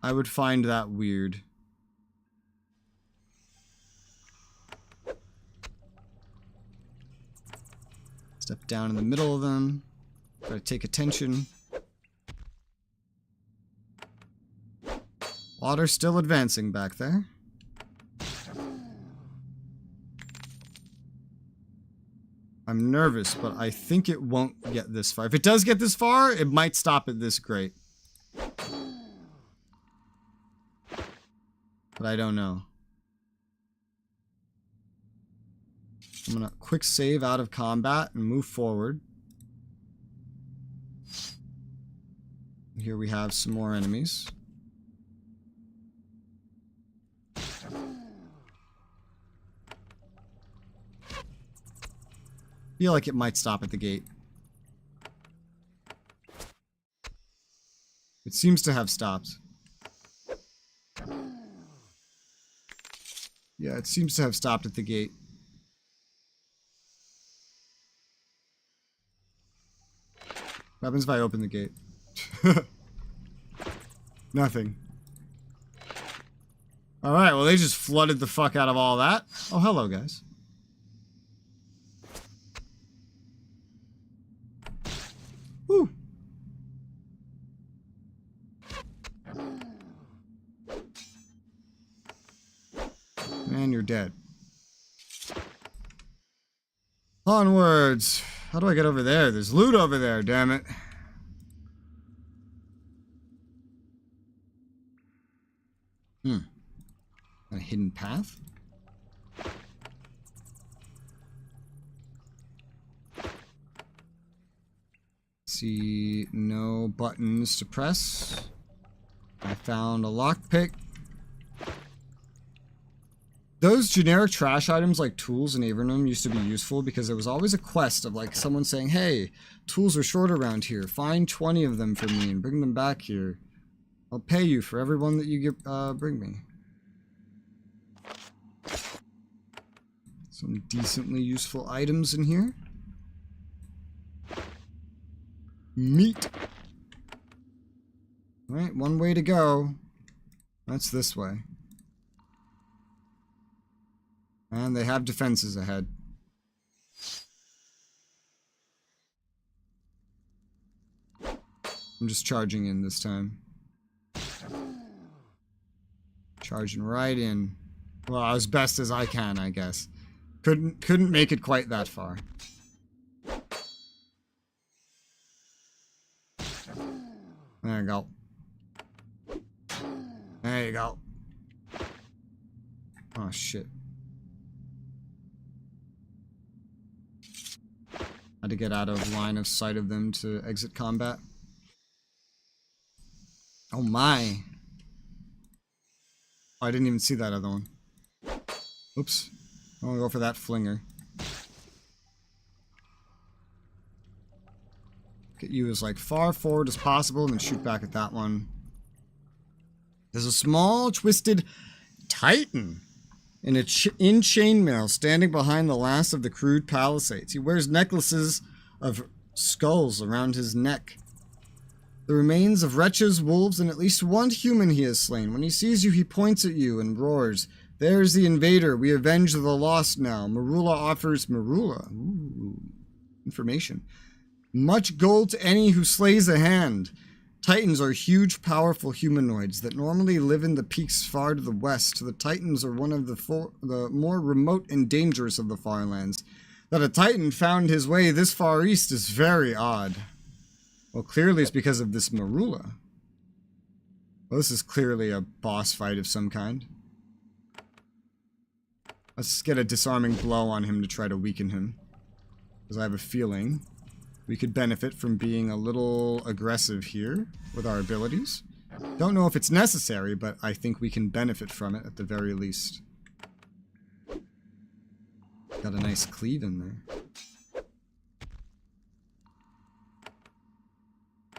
I would find that weird. Step down in the middle of them. Gotta take attention. Water's still advancing back there. I'm nervous, but I think it won't get this far. If it does get this far, it might stop at this grate. But I don't know. I'm gonna quick save out of combat and move forward. Here we have some more enemies. Feel like it might stop at the gate. It seems to have stopped. Yeah, it seems to have stopped at the gate. What happens if I open the gate? Nothing. Alright, well they just flooded the fuck out of all that. Oh, hello guys. Woo. Man, you're dead. Onwards. How do I get over there? There's loot over there, damn it. A hidden path? See, no buttons to press. I found a lockpick. Those generic trash items like tools in Avadon used to be useful because there was always a quest of like someone saying, hey, tools are short around here. Find 20 of them for me and bring them back here. I'll pay you for every one that you get, bring me. Some decently useful items in here. Meat. Alright, one way to go. That's this way. And they have defenses ahead. I'm just charging in this time. Charging right in. Well, as best as I can, I guess. Couldn't make it quite that far. There you go. There you go. Oh, shit. Had to get out of line of sight of them to exit combat. Oh my. Oh, I didn't even see that other one. Oops. I'm gonna go for that flinger. Get you as like far forward as possible and then shoot back at that one. There's a small twisted titan. in chainmail, standing behind the last of the crude palisades. He wears necklaces of skulls around his neck. The remains of wretches, wolves, and at least one human he has slain. When he sees you, he points at you and roars, "There's the invader. We avenge the lost now." Resoula offers Ooh, information. Much gold to any who slays a hand. Titans are huge, powerful humanoids that normally live in the peaks far to the west. The Titans are one of the more remote and dangerous of the Farlands. That a Titan found his way this far east is very odd. Well, clearly it's because of this Resoula. Well, this is clearly a boss fight of some kind. Let's get a disarming blow on him to try to weaken him. Because I have a feeling we could benefit from being a little aggressive here with our abilities. Don't know if it's necessary, but I think we can benefit from it at the very least. Got a nice cleave in there.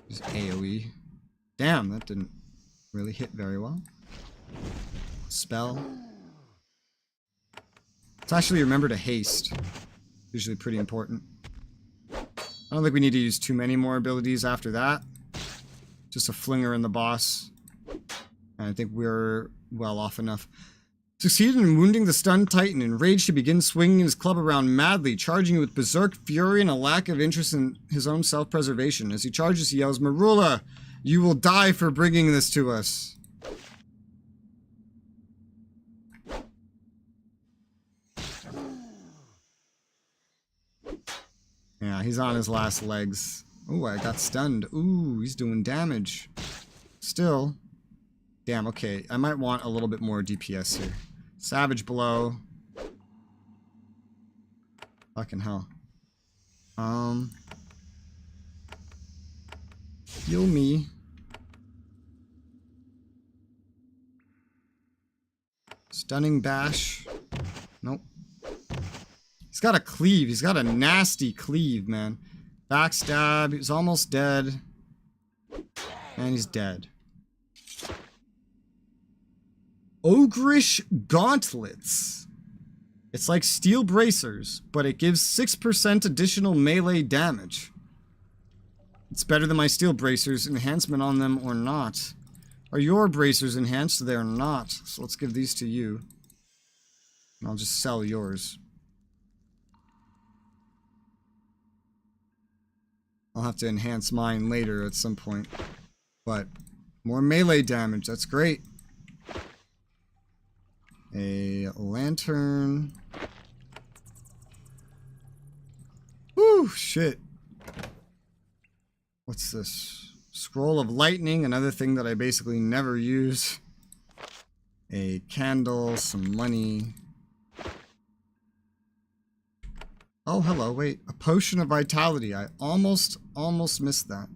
Just AoE. Damn, that didn't really hit very well. Spell. Let's actually remember to haste. Usually pretty important. I don't think we need to use too many more abilities after that. Just a flinger in the boss. And I think we're well off enough. Succeeded in wounding the stunned Titan. Enraged, he begins swinging his club around madly, charging with berserk fury and a lack of interest in his own self-preservation. As he charges, he yells, "Resoula, you will die for bringing this to us." Yeah, he's on his last legs. Ooh, I got stunned. Ooh, he's doing damage. Still. Damn, okay. I might want a little bit more DPS here. Savage blow. Fucking hell. Heal me. Stunning bash. Nope. He's got a cleave. He's got a nasty cleave, man. Backstab. He's almost dead. And he's dead. Ogrish Gauntlets. It's like steel bracers, but it gives 6% additional melee damage. It's better than my steel bracers. Enhancement on them or not. Are your bracers enhanced? They're not. So let's give these to you. And I'll just sell yours. I'll have to enhance mine later at some point. But more melee damage. That's great. A lantern. Whew, shit. What's this? Scroll of lightning, another thing that I basically never use. A candle, some money. Oh, hello, wait. A potion of vitality. I almost missed that.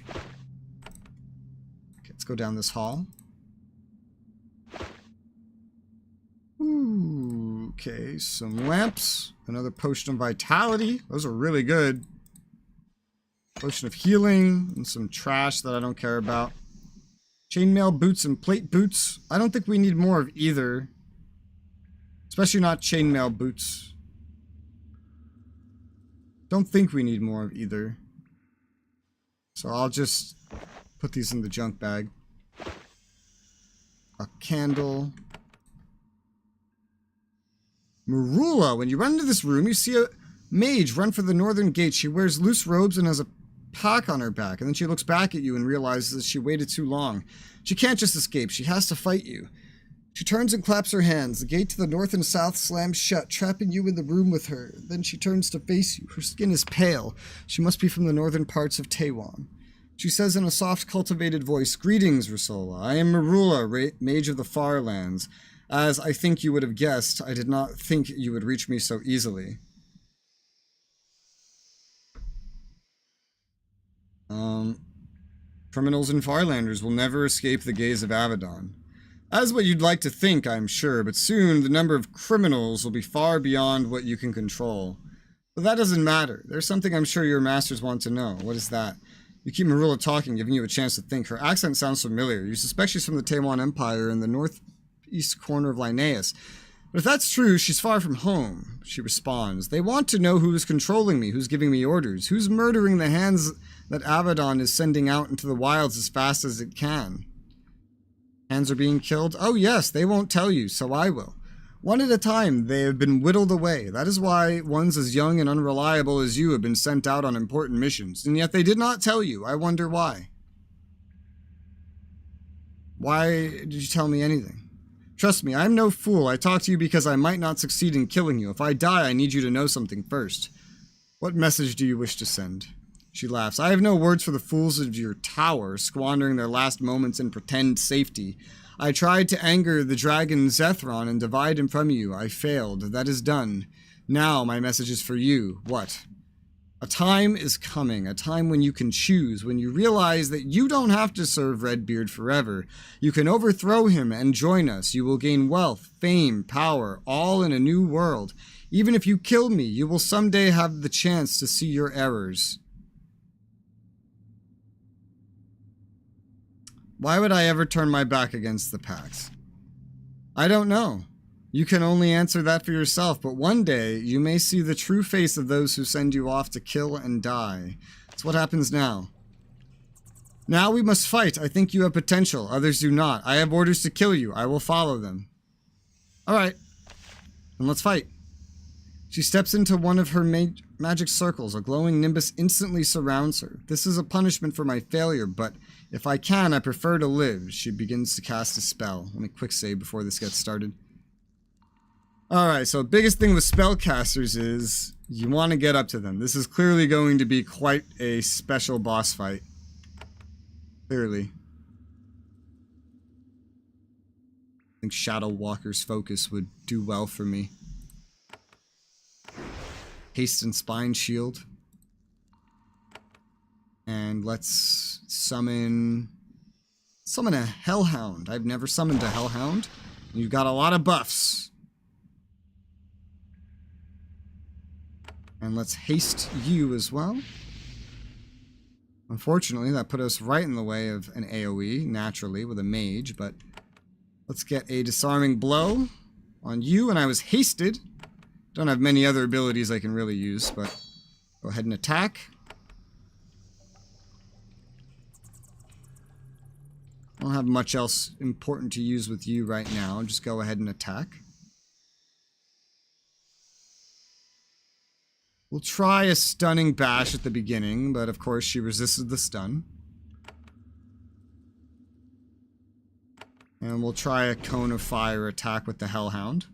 Okay, let's go down this hall. Ooh, okay, some lamps. Another potion of vitality. Those are really good. Potion of healing. And some trash that I don't care about. Chainmail boots and plate boots. I don't think we need more of either. Especially not chainmail boots. Don't think we need more of either. So I'll just put these in the junk bag. A candle. Resoula, when you run into this room, you see a mage run for the northern gate. She wears loose robes and has a pack on her back. And then she looks back at you and realizes that she waited too long. She can't just escape. She has to fight you. She turns and claps her hands. The gate to the north and south slams shut, trapping you in the room with her. Then she turns to face you. Her skin is pale. She must be from the northern parts of Taiwan. She says in a soft, cultivated voice, "Greetings, Resoula. I am Resoula, mage of the far lands. As I think you would have guessed, I did not think you would reach me so easily." Criminals and Farlanders will never escape the gaze of Avadon. As what you'd like to think, I'm sure, but soon the number of criminals will be far beyond what you can control. But that doesn't matter. There's something I'm sure your masters want to know. What is that? You keep Resoula talking, giving you a chance to think. Her accent sounds familiar. You suspect she's from the Taiwan Empire in the north northeast corner of Linnaeus. But if that's true, she's far from home, she responds. They want to know who's controlling me, who's giving me orders, who's murdering the hands that Avadon is sending out into the wilds as fast as it can. Hands are being killed? Oh yes, they won't tell you, so I will. One at a time, they have been whittled away. That is why ones as young and unreliable as you have been sent out on important missions. And yet they did not tell you. I wonder why. Why did you tell me anything? Trust me, I'm no fool. I talk to you because I might not succeed in killing you. If I die, I need you to know something first. What message do you wish to send? She laughs. I have no words for the fools of your tower, squandering their last moments in pretend safety. I tried to anger the dragon Zethron and divide him from you. I failed. That is done. Now my message is for you. What? A time is coming, a time when you can choose, when you realize that you don't have to serve Redbeard forever. You can overthrow him and join us. You will gain wealth, fame, power, all in a new world. Even if you kill me, you will someday have the chance to see your errors. Why would I ever turn my back against the Pact? I don't know. You can only answer that for yourself, but one day you may see the true face of those who send you off to kill and die. That's what happens now. Now we must fight. I think you have potential. Others do not. I have orders to kill you. I will follow them. Alright. Then let's fight. She steps into one of her magic circles. A glowing nimbus instantly surrounds her. This is a punishment for my failure, but if I can, I prefer to live. She begins to cast a spell. Let me quick save before this gets started. Alright, so biggest thing with spellcasters is you want to get up to them. This is clearly going to be quite a special boss fight. Clearly. I think Shadow Walker's focus would do well for me. Haste and Spine Shield. And let's summon a Hellhound. I've never summoned a Hellhound. You've got a lot of buffs. And let's haste you as well. Unfortunately, that put us right in the way of an AoE, naturally, with a mage, but let's get a disarming blow on you, and I was hasted. Don't have many other abilities I can really use, but go ahead and attack. I don't have much else important to use with you right now. Just go ahead and attack. We'll try a stunning bash at the beginning, but of course she resisted the stun. And we'll try a cone of fire attack with the Hellhound.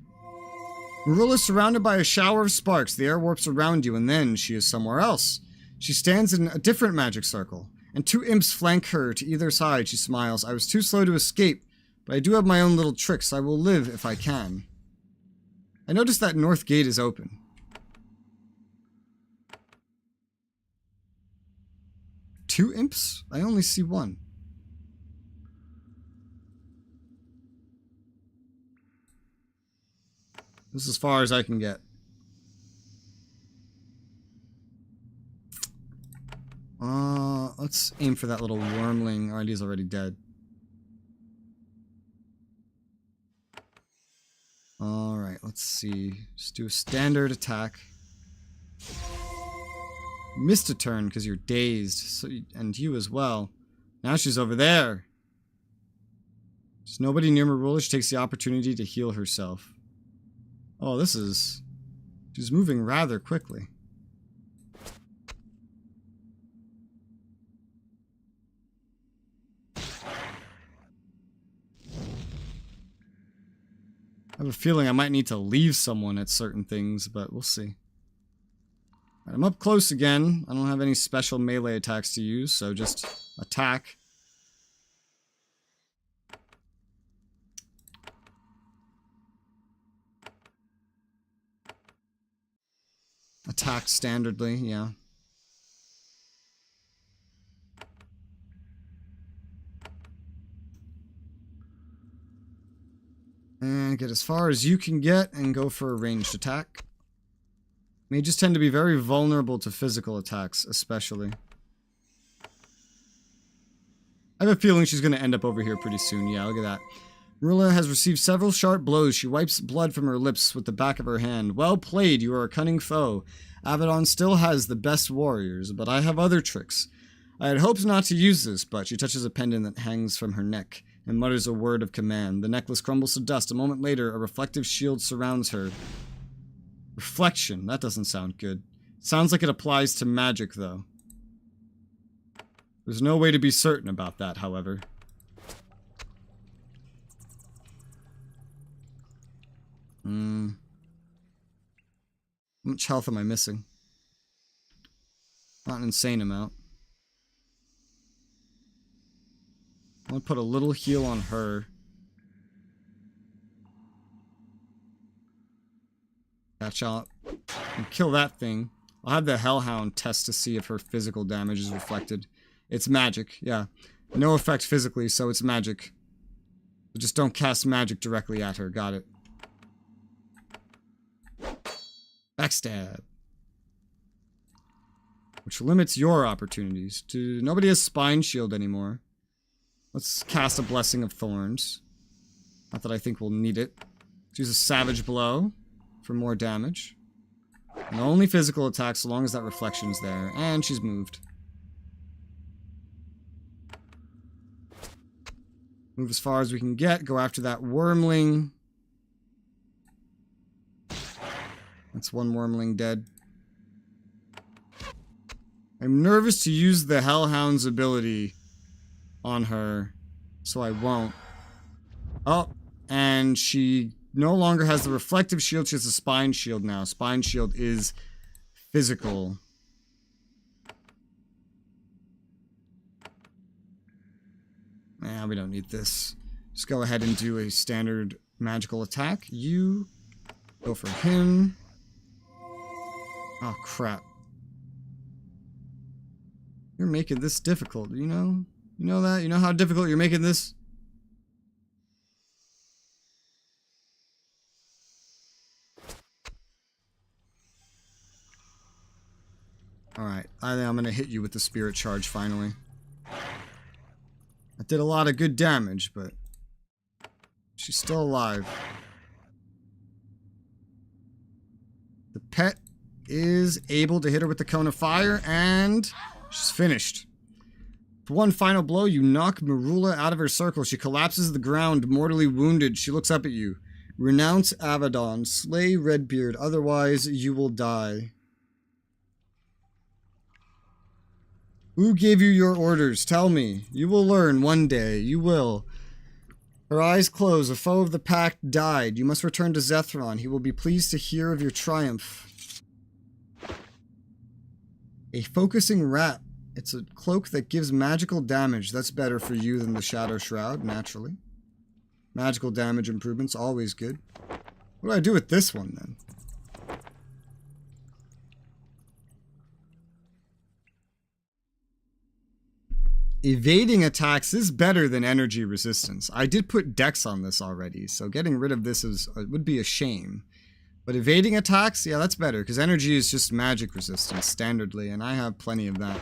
Resoula is surrounded by a shower of sparks. The air warps around you, and then she is somewhere else. She stands in a different magic circle, and two imps flank her to either side. She smiles. I was too slow to escape, but I do have my own little tricks. I will live if I can. I noticed that north gate is open. Two imps? I only see one. This is as far as I can get. Let's aim for that little wormling. Alright, he's already dead. Alright, let's see. Just do a standard attack. Missed a turn because you're dazed, so and you as well. Now she's over there. There's nobody near Resoula. She takes the opportunity to heal herself. Oh, this is... She's moving rather quickly. I have a feeling I might need to leave someone at certain things, but we'll see. I'm up close again. I don't have any special melee attacks to use, so just attack. Attack standardly, yeah. And get as far as you can get and go for a ranged attack. Mages tend to be very vulnerable to physical attacks, especially. I have a feeling she's going to end up over here pretty soon. Yeah, look at that. Resoula has received several sharp blows. She wipes blood from her lips with the back of her hand. Well played, you are a cunning foe. Avadon still has the best warriors, but I have other tricks. I had hoped not to use this, but she touches a pendant that hangs from her neck and mutters a word of command. The necklace crumbles to dust. A moment later, a reflective shield surrounds her. Reflection. That doesn't sound good. It sounds like it applies to magic, though. There's no way to be certain about that, however. How much health am I missing? Not an insane amount. I'm gonna put a little heal on her. Catch up and kill that thing. I'll have the Hellhound test to see if her physical damage is reflected. It's magic, yeah. No effect physically, so it's magic. But just don't cast magic directly at her. Got it. Backstab. Which limits your opportunities. Nobody has Spine Shield anymore. Let's cast a Blessing of Thorns. Not that I think we'll need it. Let's use a Savage Blow for more damage. And only physical attacks so long as that reflection's there. And she's moved. Move as far as we can get. Go after that Wormling. That's one Wormling dead. I'm nervous to use the Hellhound's ability on her, so I won't. Oh, and she no longer has the reflective shield, she has a Spine Shield now. Spine Shield is physical. Nah, we don't need this. Just go ahead and do a standard magical attack. You go for him. Oh, crap. You're making this difficult, you know? You know that? You know how difficult you're making this? Alright, I think I'm gonna hit you with the Spirit Charge finally. That did a lot of good damage, but she's still alive. The pet is able to hit her with the Cone of Fire, and she's finished. With one final blow, you knock Resoula out of her circle. She collapses to the ground, mortally wounded. She looks up at you. Renounce Avadon. Slay Redbeard, otherwise you will die. Who gave you your orders? Tell me. You will learn one day. You will. Her eyes close. A foe of the pack died. You must return to Zethron. He will be pleased to hear of your triumph. A focusing wrap. It's a cloak that gives magical damage. That's better for you than the Shadow Shroud, naturally. Magical damage improvements, always good. What do I do with this one, then? Evading attacks is better than energy resistance. I did put Dex on this already, so getting rid of this would be a shame. But evading attacks, yeah, that's better, because energy is just magic resistance, standardly, and I have plenty of that.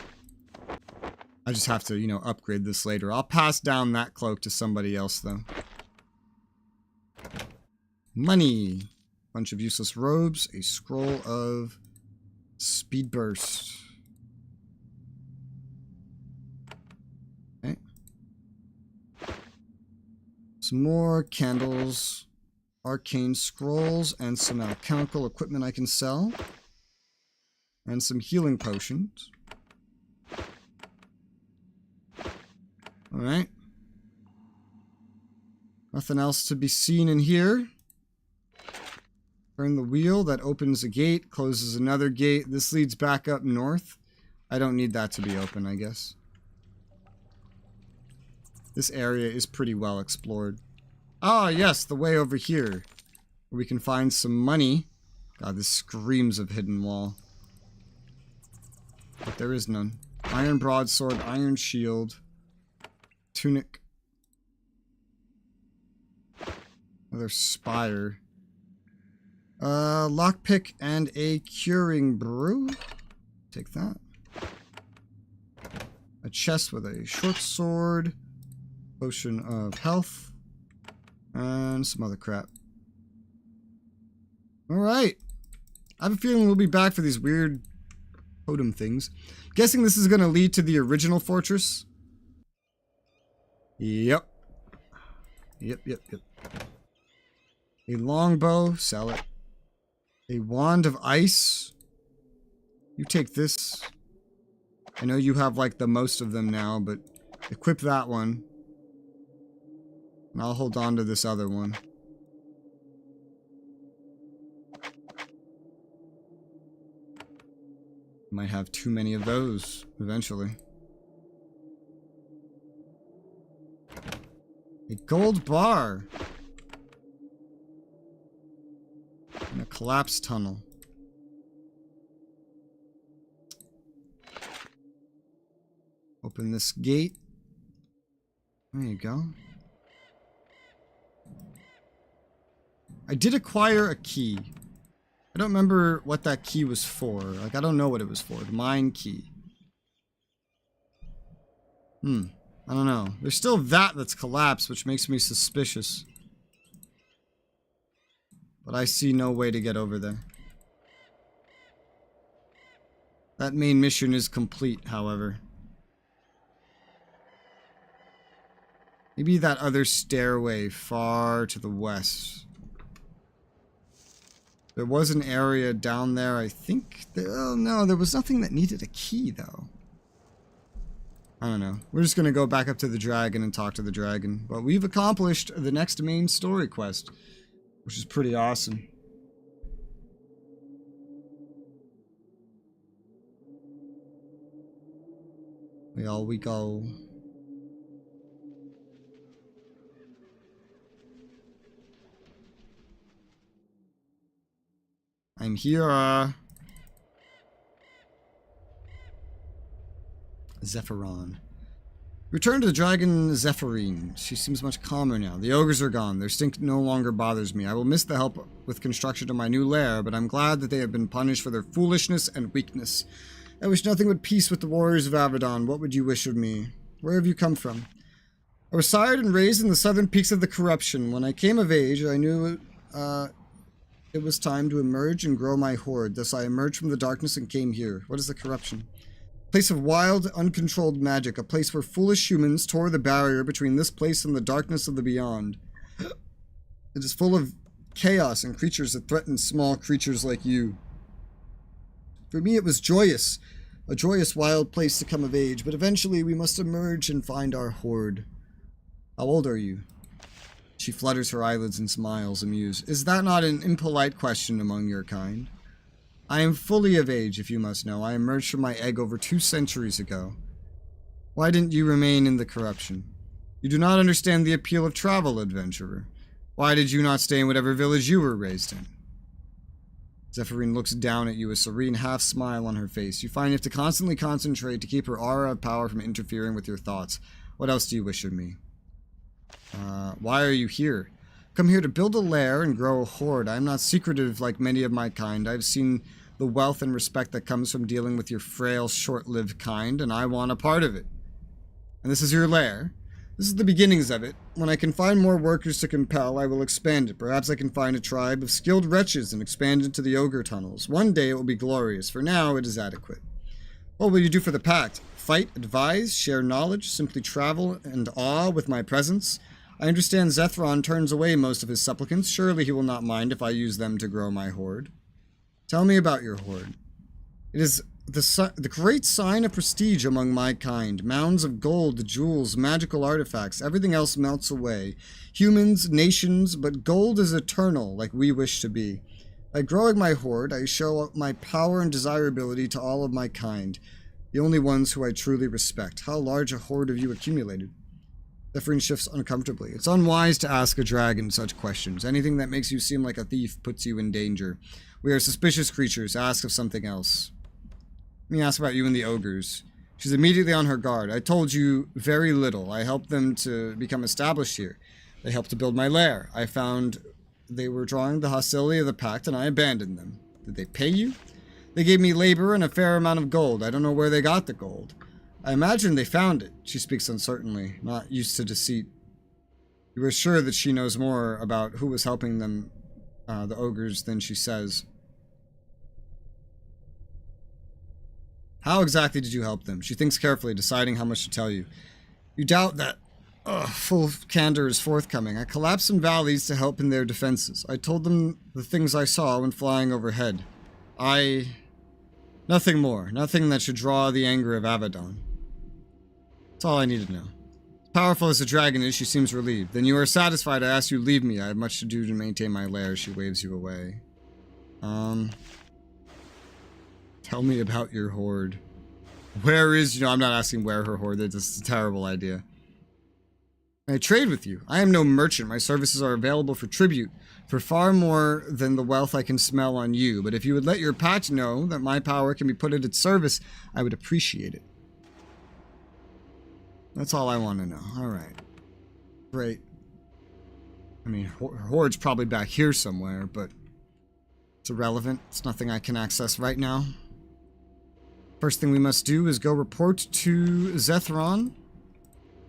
I just have to, you know, upgrade this later. I'll pass down that cloak to somebody else, though. Money. Bunch of useless robes. A scroll of speed burst. Okay. Some more candles. Arcane scrolls. And some alchemical equipment I can sell. And some healing potions. Alright. Nothing else to be seen in here. Turn the wheel. That opens a gate. Closes another gate. This leads back up north. I don't need that to be open, I guess. This area is pretty well explored. Ah, yes, the way over here. Where we can find some money. God, this screams of hidden wall. But there is none. Iron broadsword, iron shield. Tunic. Another spire. Lockpick and a curing brew. Take that. A chest with a short sword. Potion of health. And some other crap. Alright. I have a feeling we'll be back for these weird totem things. Guessing this is going to lead to the original fortress. Yep. Yep. A longbow, sell it. A wand of ice. You take this. I know you have like the most of them now, but equip that one. And I'll hold on to this other one. Might have too many of those eventually. A gold bar. And a collapsed tunnel. Open this gate. There you go. I did acquire a key. I don't remember what that key was for. Like, I don't know what it was for. The mine key. I don't know. There's still that's collapsed, which makes me suspicious. But I see no way to get over there. That main mission is complete, however. Maybe that other stairway far to the west. There was an area down there, I think. Oh no, there was nothing that needed a key, though. I don't know. We're just going to go back up to the dragon and talk to the dragon. But we've accomplished the next main story quest, which is pretty awesome. We go. I'm here. Zephyron. Return to the dragon Zephyrine. She seems much calmer now. The ogres are gone. Their stink no longer bothers me. I will miss the help with construction of my new lair, but I'm glad that they have been punished for their foolishness and weakness. I wish nothing but peace with the warriors of Avadon. What would you wish of me? Where have you come from? I was sired and raised in the southern peaks of the corruption. When I came of age, I knew it was time to emerge and grow my horde. Thus I emerged from the darkness and came here. What is the corruption? A place of wild, uncontrolled magic. A place where foolish humans tore the barrier between this place and the darkness of the beyond. It is full of chaos and creatures that threaten small creatures like you. For me it was joyous. A joyous, wild place to come of age. But eventually we must emerge and find our horde. How old are you? She flutters her eyelids and smiles, amused. Is that not an impolite question among your kind? I am fully of age, if you must know. I emerged from my egg over 2 centuries ago. Why didn't you remain in the corruption? You do not understand the appeal of travel, adventurer. Why did you not stay in whatever village you were raised in? Zephyrine looks down at you, a serene half-smile on her face. You find you have to constantly concentrate to keep her aura of power from interfering with your thoughts. What else do you wish of me? Why are you here? Come here to build a lair and grow a horde. I am not secretive like many of my kind. I've seen the wealth and respect that comes from dealing with your frail, short-lived kind, and I want a part of it. And this is your lair. This is the beginnings of it. When I can find more workers to compel, I will expand it. Perhaps I can find a tribe of skilled wretches and expand into the ogre tunnels. One day it will be glorious. For now, it is adequate. What will you do for the pact? Fight, advise, share knowledge, simply travel and awe with my presence? I understand Zethron turns away most of his supplicants. Surely he will not mind if I use them to grow my horde. Tell me about your horde. It is the great sign of prestige among my kind. Mounds of gold, jewels, magical artifacts. Everything else melts away. Humans, nations, but gold is eternal, like we wish to be. By growing my horde, I show my power and desirability to all of my kind. The only ones who I truly respect. How large a horde have you accumulated? Zephyrine shifts uncomfortably. It's unwise to ask a dragon such questions. Anything that makes you seem like a thief puts you in danger. We are suspicious creatures. Ask of something else. Let me ask about you and the ogres. She's immediately on her guard. I told you very little. I helped them to become established here. They helped to build my lair. I found they were drawing the hostility of the pact and I abandoned them. Did they pay you? They gave me labor and a fair amount of gold. I don't know where they got the gold. I imagine they found it. She speaks uncertainly, not used to deceit. You are sure that she knows more about who was helping them, the ogres, than she says. How exactly did you help them? She thinks carefully, deciding how much to tell you. You doubt that full candor is forthcoming. I collapsed some valleys to help in their defenses. I told them the things I saw when flying overhead. Nothing more. Nothing that should draw the anger of Avadon. That's all I need to know. As powerful as the dragon is, she seems relieved. Then you are satisfied I asked you to leave me. I have much to do to maintain my lair. She waves you away. Tell me about your horde. Where is, I'm not asking where her horde is. That's a terrible idea. I trade with you. I am no merchant. My services are available for tribute, for far more than the wealth I can smell on you. But if you would let your patch know that my power can be put at its service, I would appreciate it. That's all I want to know. Alright. Great. I mean, her horde's probably back here somewhere, but it's irrelevant. It's nothing I can access right now. First thing we must do is go report to Zethron.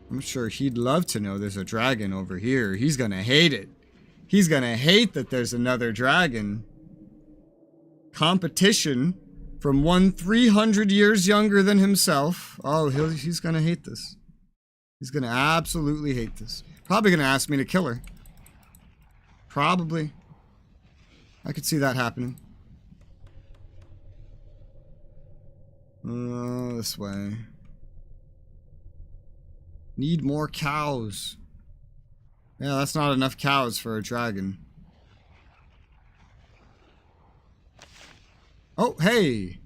I'm sure he'd love to know there's a dragon over here. He's gonna hate it. He's gonna hate that there's another dragon. Competition from one 300 years younger than himself. Oh, he's gonna hate this. He's gonna absolutely hate this. Probably gonna ask me to kill her. Probably. I could see that happening. This way. Need more cows. Yeah, that's not enough cows for a dragon. Oh, hey!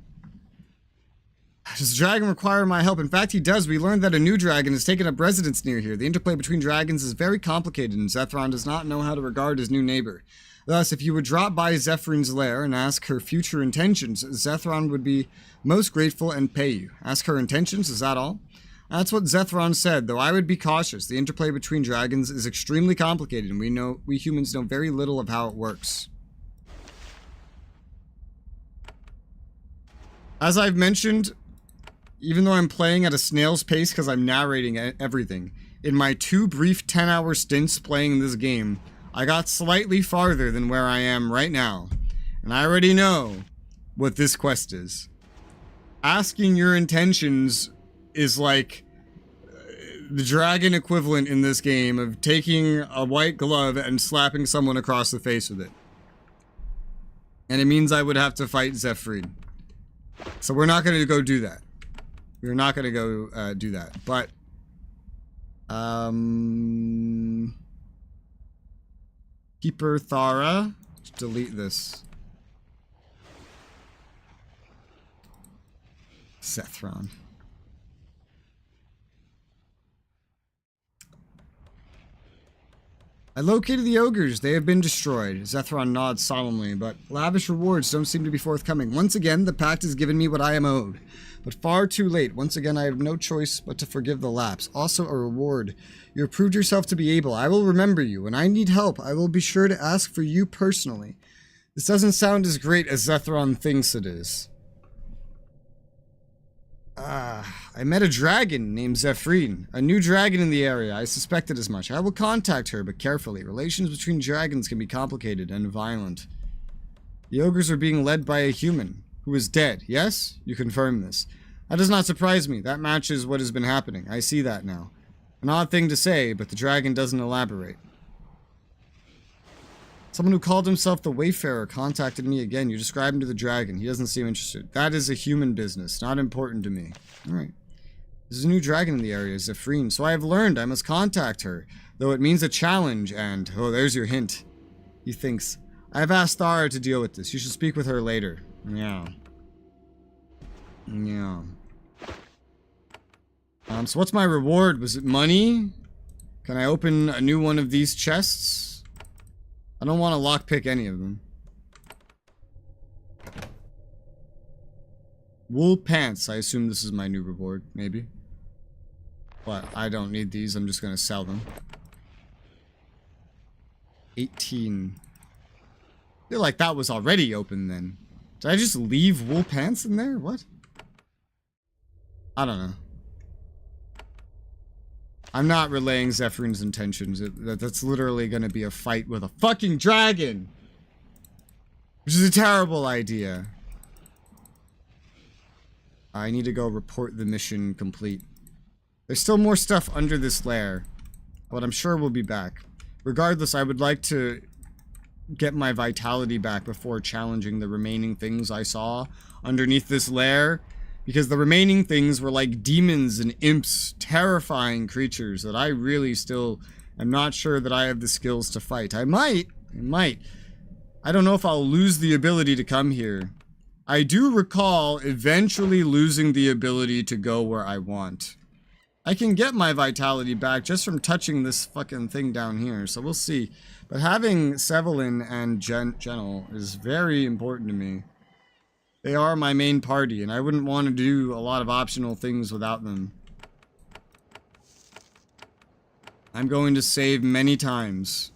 Does the dragon require my help? In fact, he does. We learned that a new dragon has taken up residence near here. The interplay between dragons is very complicated, and Zethron does not know how to regard his new neighbor. Thus, if you would drop by Zephyrn's lair and ask her future intentions, Zethron would be most grateful and pay you. Ask her intentions, is that all? That's what Zethron said, though I would be cautious. The interplay between dragons is extremely complicated, and we humans know very little of how it works. As I've mentioned, even though I'm playing at a snail's pace because I'm narrating everything, in my 2 brief 10-hour stints playing this game, I got slightly farther than where I am right now, and I already know what this quest is. Asking your intentions is like the dragon equivalent in this game of taking a white glove and slapping someone across the face with it. And it means I would have to fight Zephyrin. So we're not going to go do that. We're not going to go do that. But, Keeper Thara. Let's delete this. Zethron. I located the ogres. They have been destroyed. Zethron nods solemnly, but lavish rewards don't seem to be forthcoming. Once again, the pact has given me what I am owed, but far too late. Once again, I have no choice but to forgive the lapse. Also a reward. You have proved yourself to be able. I will remember you. When I need help, I will be sure to ask for you personally. This doesn't sound as great as Zethron thinks it is. I met a dragon named Zephyrin, a new dragon in the area. I suspected as much. I will contact her, but carefully. Relations between dragons can be complicated and violent. The ogres are being led by a human, who is dead. Yes? You confirm this. That does not surprise me. That matches what has been happening. I see that now. An odd thing to say, but the dragon doesn't elaborate. Someone who called himself the Wayfarer contacted me again. You describe him to the dragon. He doesn't seem interested. That is a human business, not important to me. Alright. There's a new dragon in the area, Zephyrin, so I have learned I must contact her, though it means a challenge, and, oh, there's your hint. He thinks, I have asked Thara to deal with this. You should speak with her later. Yeah. Yeah. So what's my reward? Was it money? Can I open a new one of these chests? I don't want to lockpick any of them. Wool pants. I assume this is my new reward, maybe. But I don't need these. I'm just going to sell them. 18. I feel like that was already open then. Did I just leave wool pants in there? What? I don't know. I'm not relaying Zephyr's intentions. That's literally going to be a fight with a fucking dragon. Which is a terrible idea. I need to go report the mission complete. There's still more stuff under this lair, but I'm sure we'll be back. Regardless, I would like to get my vitality back before challenging the remaining things I saw underneath this lair, because the remaining things were like demons and imps, terrifying creatures that I really still am not sure that I have the skills to fight. I might. I don't know if I'll lose the ability to come here. I do recall eventually losing the ability to go where I want. I can get my vitality back just from touching this fucking thing down here, so we'll see. But having Sevelin and Genel is very important to me. They are my main party, and I wouldn't want to do a lot of optional things without them. I'm going to save many times.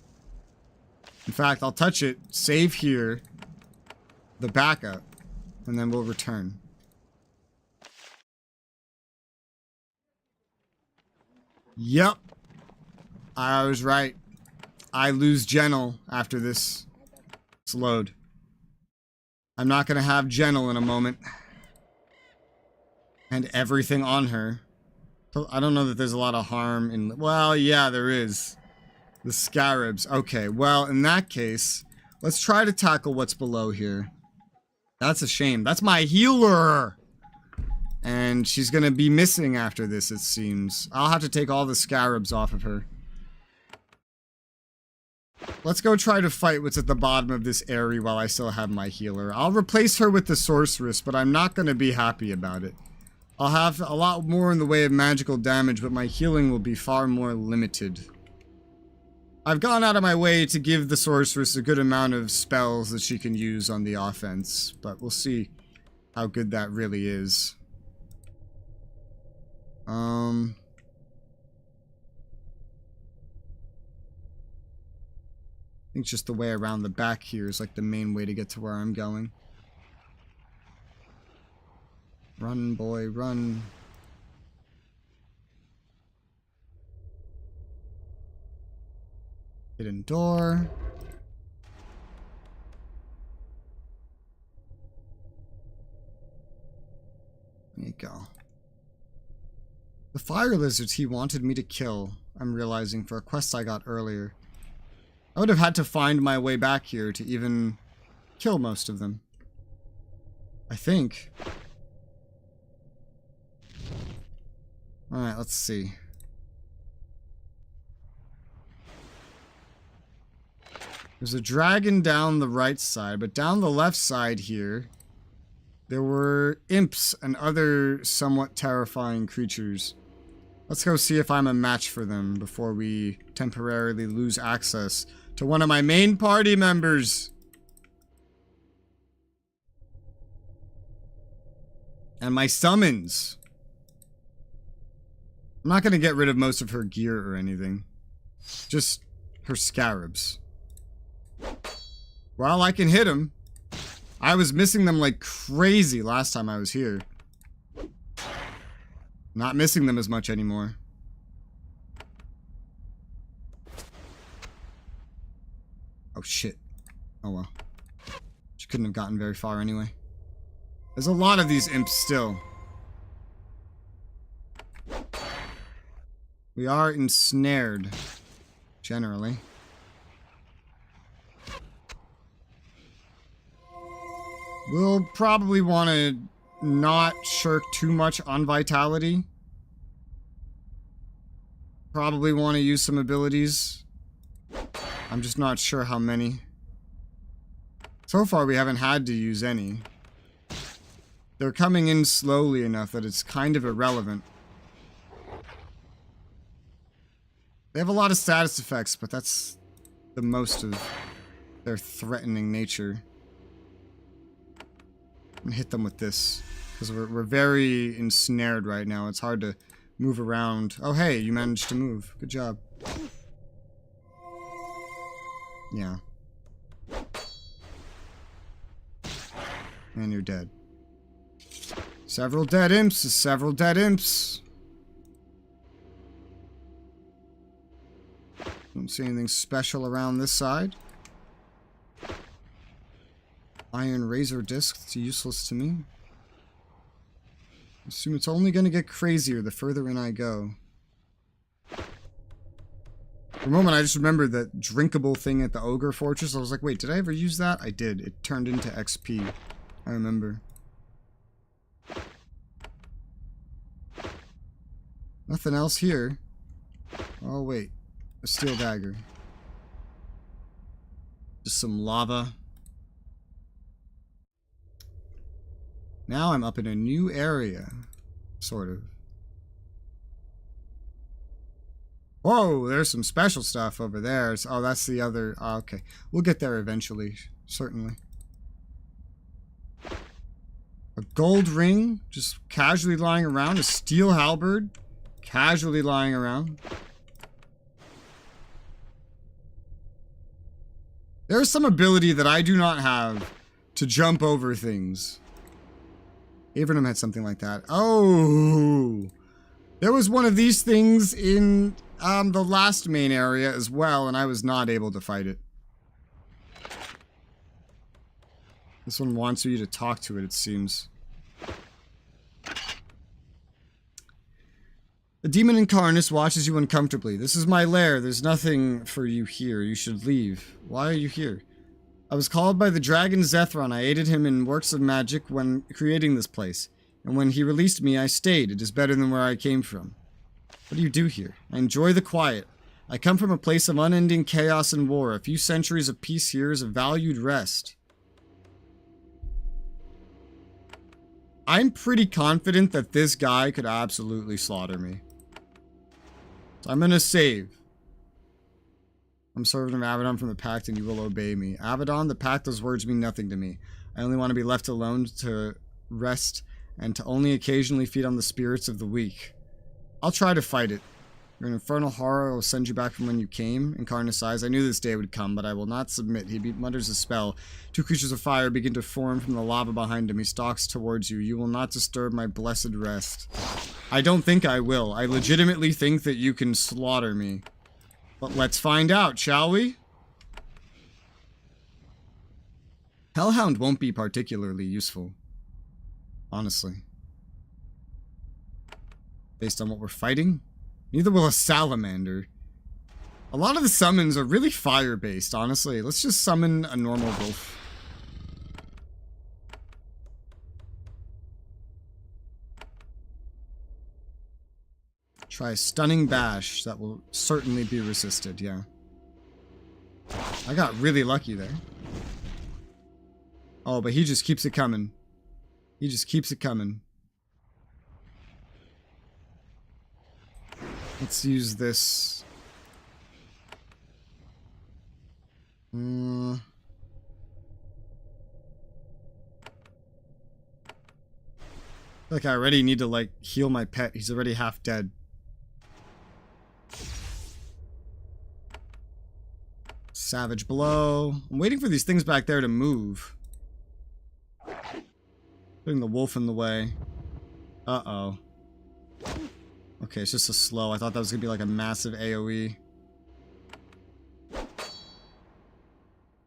In fact, I'll touch it, save here, the backup, and then we'll return. Yep. I was right. I lose Genel after this. Let's load. I'm not going to have Genel in a moment. And everything on her. So I don't know that there's a lot of harm in... Well, yeah, there is. The scarabs. Okay, well, in that case, let's try to tackle what's below here. That's a shame. That's my healer! And she's gonna be missing after this, it seems. I'll have to take all the scarabs off of her. Let's go try to fight what's at the bottom of this area while I still have my healer. I'll replace her with the sorceress, but I'm not gonna be happy about it. I'll have a lot more in the way of magical damage, but my healing will be far more limited. I've gone out of my way to give the sorceress a good amount of spells that she can use on the offense, but we'll see how good that really is. I think just the way around the back here is like the main way to get to where I'm going. Run, boy, run. Hidden door. There you go. The fire lizards he wanted me to kill, I'm realizing, for a quest I got earlier. I would have had to find my way back here to even kill most of them. I think. Alright, let's see. There's a dragon down the right side, but down the left side here, there were imps and other somewhat terrifying creatures. Let's go see if I'm a match for them before we temporarily lose access to one of my main party members. And my summons. I'm not going to get rid of most of her gear or anything. Just her scarabs. Well, I can hit them. I was missing them like crazy last time I was here. Not missing them as much anymore. Oh shit. Oh well. She couldn't have gotten very far anyway. There's a lot of these imps still. We are ensnared. Generally. We'll probably want to not shirk too much on vitality. Probably want to use some abilities. I'm just not sure how many. So far we haven't had to use any. They're coming in slowly enough that it's kind of irrelevant. They have a lot of status effects, but that's the most of their threatening nature. I'm gonna hit them with this, because we're very ensnared right now. It's hard to move around. Oh hey, you managed to move. Good job. Yeah. And you're dead. Several dead imps is several dead imps. Don't see anything special around this side. Iron razor disc, it's useless to me. Assume it's only going to get crazier the further in I go. For a moment, I just remembered that drinkable thing at the Ogre Fortress. I was like, wait, did I ever use that? I did. It turned into XP. I remember. Nothing else here. Oh, wait. A steel dagger. Just some lava. Now I'm up in a new area. Sort of. Whoa, there's some special stuff over there. Oh, that's the other... Oh, okay. We'll get there eventually. Certainly. A gold ring. Just casually lying around. A steel halberd. Casually lying around. There's some ability that I do not have to jump over things. Avadon had something like that. Oh! There was one of these things in the last main area as well, and I was not able to fight it. This one wants you to talk to it, it seems. The demon incarnate watches you uncomfortably. This is my lair. There's nothing for you here. You should leave. Why are you here? I was called by the dragon Zethron. I aided him in works of magic when creating this place. And when he released me, I stayed. It is better than where I came from. What do you do here? I enjoy the quiet. I come from a place of unending chaos and war. A few centuries of peace here is a valued rest. I'm pretty confident that this guy could absolutely slaughter me. So I'm gonna save. I'm servant of Avadon from the pact and you will obey me. Avadon, the pact, those words mean nothing to me. I only want to be left alone to rest and to only occasionally feed on the spirits of the weak. I'll try to fight it. Your infernal horror will send you back from when you came. Incarnate sighs, I knew this day would come, but I will not submit. He mutters a spell. Two creatures of fire begin to form from the lava behind him. He stalks towards you. You will not disturb my blessed rest. I don't think I will. I legitimately think that you can slaughter me. But let's find out, shall we? Hellhound won't be particularly useful. Honestly. Based on what we're fighting. Neither will a salamander. A lot of the summons are really fire-based, honestly. Let's just summon a normal wolf. Try a stunning bash. That will certainly be resisted, yeah. I got really lucky there. Oh, but he just keeps it coming. He just keeps it coming. Let's use this. Like I already need to like heal my pet. He's already half dead. Savage blow. I'm waiting for these things back there to move. Putting the wolf in the way. Uh-oh. Okay, it's just a slow. I thought that was gonna be like a massive AoE.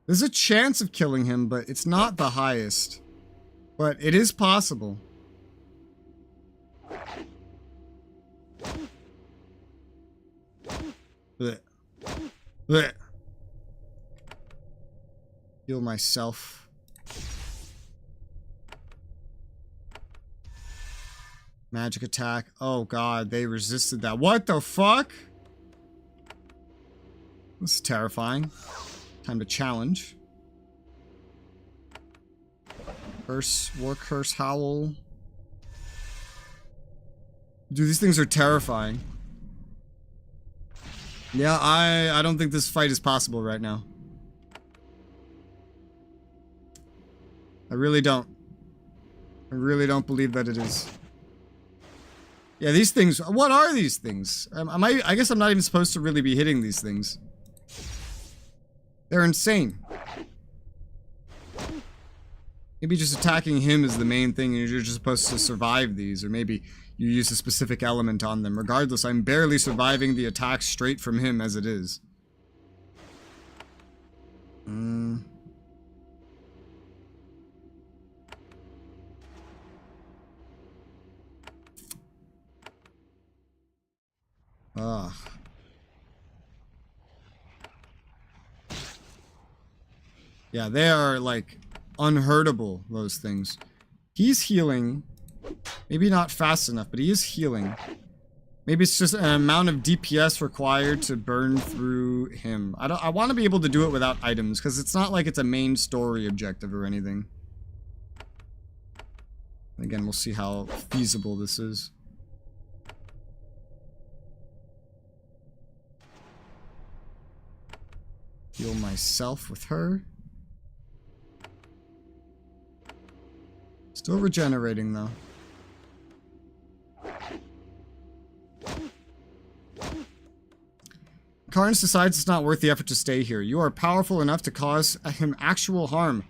There's a chance of killing him, but it's not the highest. But it is possible. Blech. Blech. Heal myself. Magic attack. Oh god, they resisted that. What the fuck? This is terrifying. Time to challenge. Curse, war curse, howl. Dude, these things are terrifying. Yeah, I don't think this fight is possible right now. I really don't. I really don't believe that it is. Yeah, these things. What are these things? I guess I'm not even supposed to really be hitting these things. They're insane. Maybe just attacking him is the main thing and you're just supposed to survive these. Or maybe you use a specific element on them. Regardless, I'm barely surviving the attack straight from him as it is. Ugh. Yeah, they are like unhurtable, those things. He's healing. Maybe not fast enough, but he is healing. Maybe it's just an amount of DPS required to burn through him. I want to be able to do it without items, because it's not like it's a main story objective or anything. Again, we'll see how feasible this is. Heal myself with her. Still regenerating, though. Carnes decides it's not worth the effort to stay here. You are powerful enough to cause him actual harm.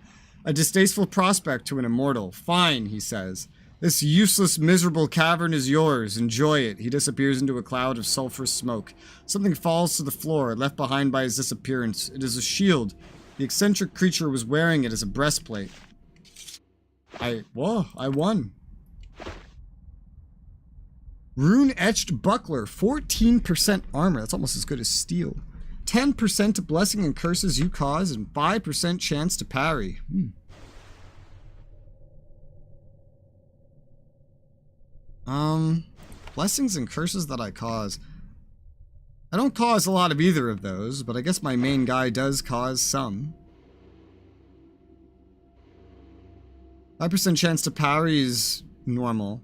A distasteful prospect to an immortal. Fine, he says. This useless, miserable cavern is yours. Enjoy it. He disappears into a cloud of sulfurous smoke. Something falls to the floor, left behind by his disappearance. It is a shield. The eccentric creature was wearing it as a breastplate. Whoa, I won. Rune-etched buckler, 14% armor. That's almost as good as steel. 10% to blessing and curses you cause, and 5% chance to parry. Blessings and curses that I cause. I don't cause a lot of either of those, but I guess my main guy does cause some. 5% chance to parry is normal.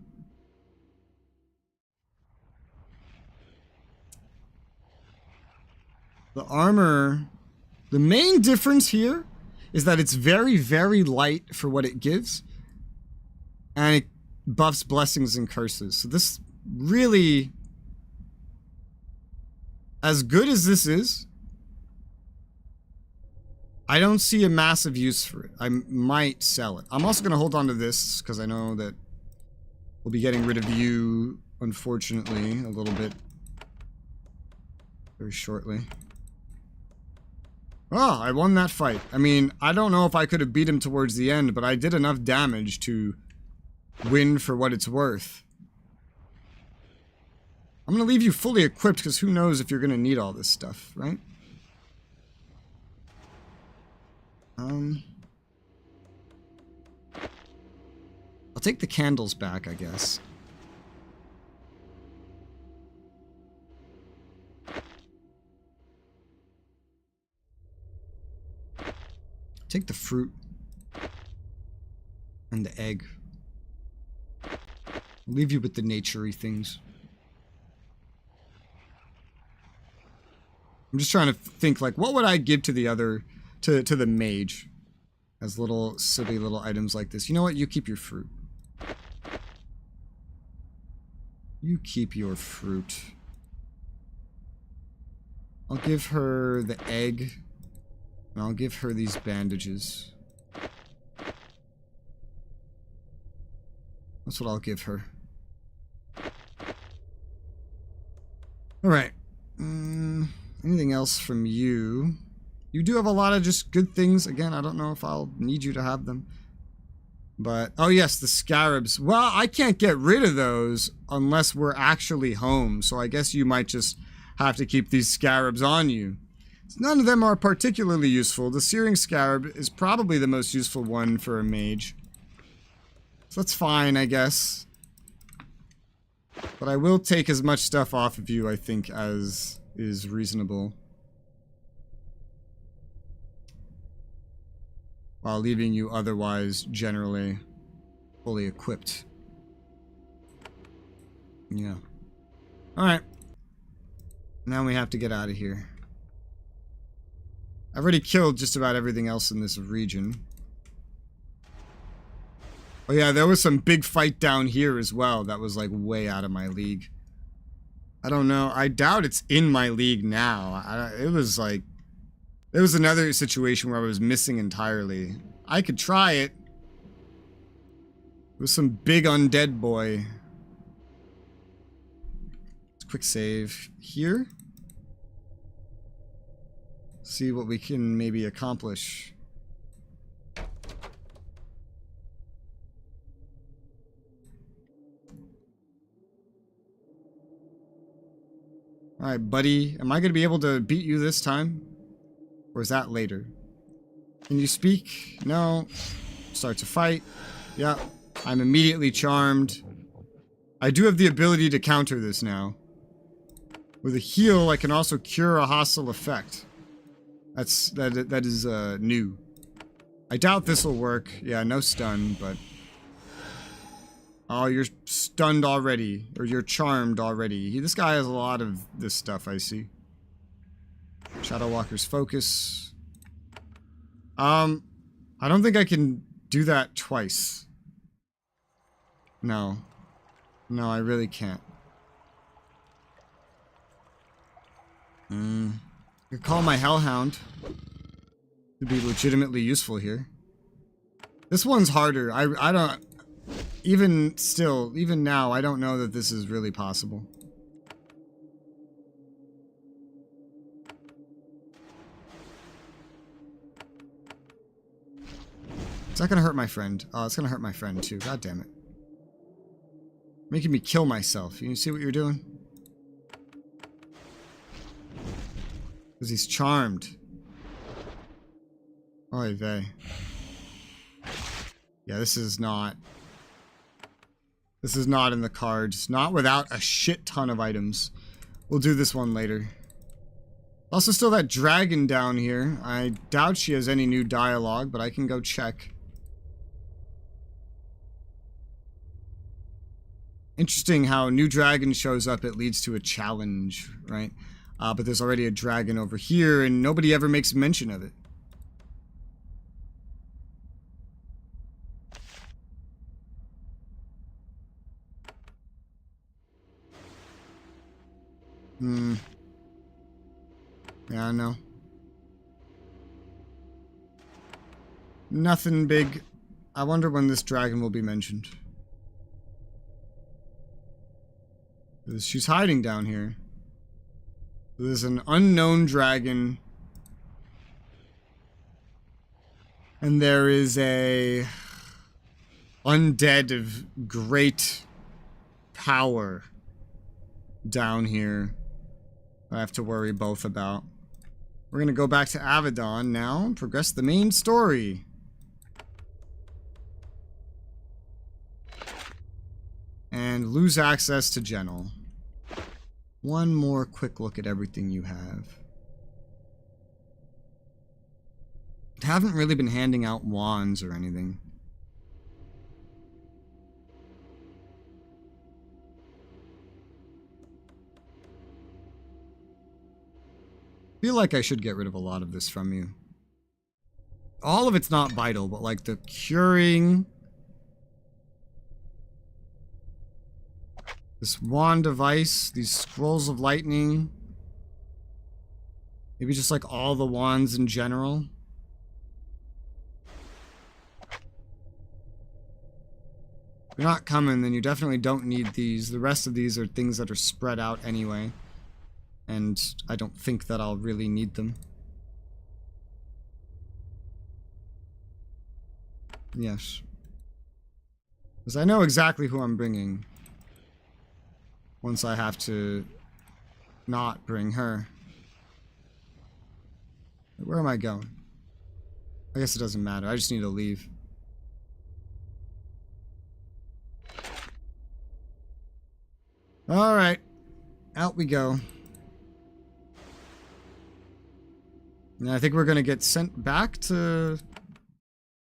The armor, the main difference here is that it's very, very light for what it gives. And it buffs blessings and curses. So this really, as good as this is, I don't see a massive use for it. I might sell it. I'm also going to hold on to this because I know that we'll be getting rid of you, unfortunately, a little bit very shortly. Oh, I won that fight. I mean, I don't know if I could have beat him towards the end, but I did enough damage to win for what it's worth. I'm going to leave you fully equipped because who knows if you're going to need all this stuff, right? I'll take the candles back, I guess. Take the fruit and the egg. I'll leave you with the nature-y things. I'm just trying to think, like, what would I give to the other, to the mage? As little, silly little items like this. You know what? You keep your fruit. You keep your fruit. I'll give her the egg. And I'll give her these bandages. That's what I'll give her. Alright. Anything else from you? You do have a lot of just good things. Again, I don't know if I'll need you to have them. But, oh yes, the scarabs. Well, I can't get rid of those unless we're actually home. So I guess you might just have to keep these scarabs on you. None of them are particularly useful. The searing scarab is probably the most useful one for a mage. So that's fine, I guess. But I will take as much stuff off of you, I think, as is reasonable. While leaving you otherwise generally fully equipped. Yeah. Alright. Now we have to get out of here. I've already killed just about everything else in this region. Oh yeah, there was some big fight down here as well that was like way out of my league. I don't know. I doubt it's in my league now. It was like... It was another situation where I was missing entirely. I could try it. It was some big undead boy. Quick save here. See what we can maybe accomplish. Alright, buddy. Am I going to be able to beat you this time? Or is that later? Can you speak? No. Starts a fight. Yeah. I'm immediately charmed. I do have the ability to counter this now. With a heal, I can also cure a hostile effect. That is new. I doubt this will work. Yeah, no stun, but... Oh, you're stunned already. Or you're charmed already. This guy has a lot of this stuff, I see. Shadow Walker's focus. I don't think I can do that twice. No. No, I really can't. I could call my Hellhound. It'd be legitimately useful here. This one's harder. I don't... Even still, even now, I don't know that this is really possible. It's not gonna hurt my friend. Oh, it's gonna hurt my friend too. God damn it. Making me kill myself. You see what you're doing? Because he's charmed. Oy vey. Yeah, this is not... This is not in the cards. Not without a shit ton of items. We'll do this one later. Also still that dragon down here. I doubt she has any new dialogue, but I can go check. Interesting how new dragon shows up, it leads to a challenge, right? But there's already a dragon over here, and nobody ever makes mention of it. Yeah, I know. Nothing big. I wonder when this dragon will be mentioned. She's hiding down here. There's an unknown dragon. And there is a undead of great power down here I have to worry both about. We're gonna go back to Avadon now and progress the main story. And lose access to Genel. One more quick look at everything you have. Haven't really been handing out wands or anything. Feel like I should get rid of a lot of this from you. All of it's not vital, but like the curing... This wand device, these scrolls of lightning. Maybe just like all the wands in general. If you're not coming, then you definitely don't need these. The rest of these are things that are spread out anyway. And I don't think that I'll really need them. Yes. Because I know exactly who I'm bringing. Once I have to not bring her. Where am I going? I guess it doesn't matter. I just need to leave. Alright. Out we go. And I think we're going to get sent back to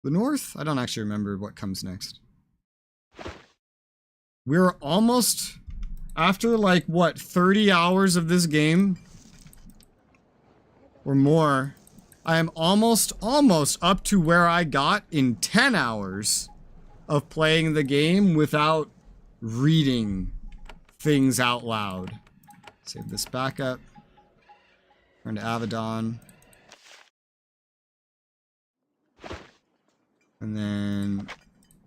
the north. I don't actually remember what comes next. We're almost... After, like, what, 30 hours of this game? Or more. I am almost up to where I got in 10 hours of playing the game without reading things out loud. Save this back up. Turn to Avadon. And then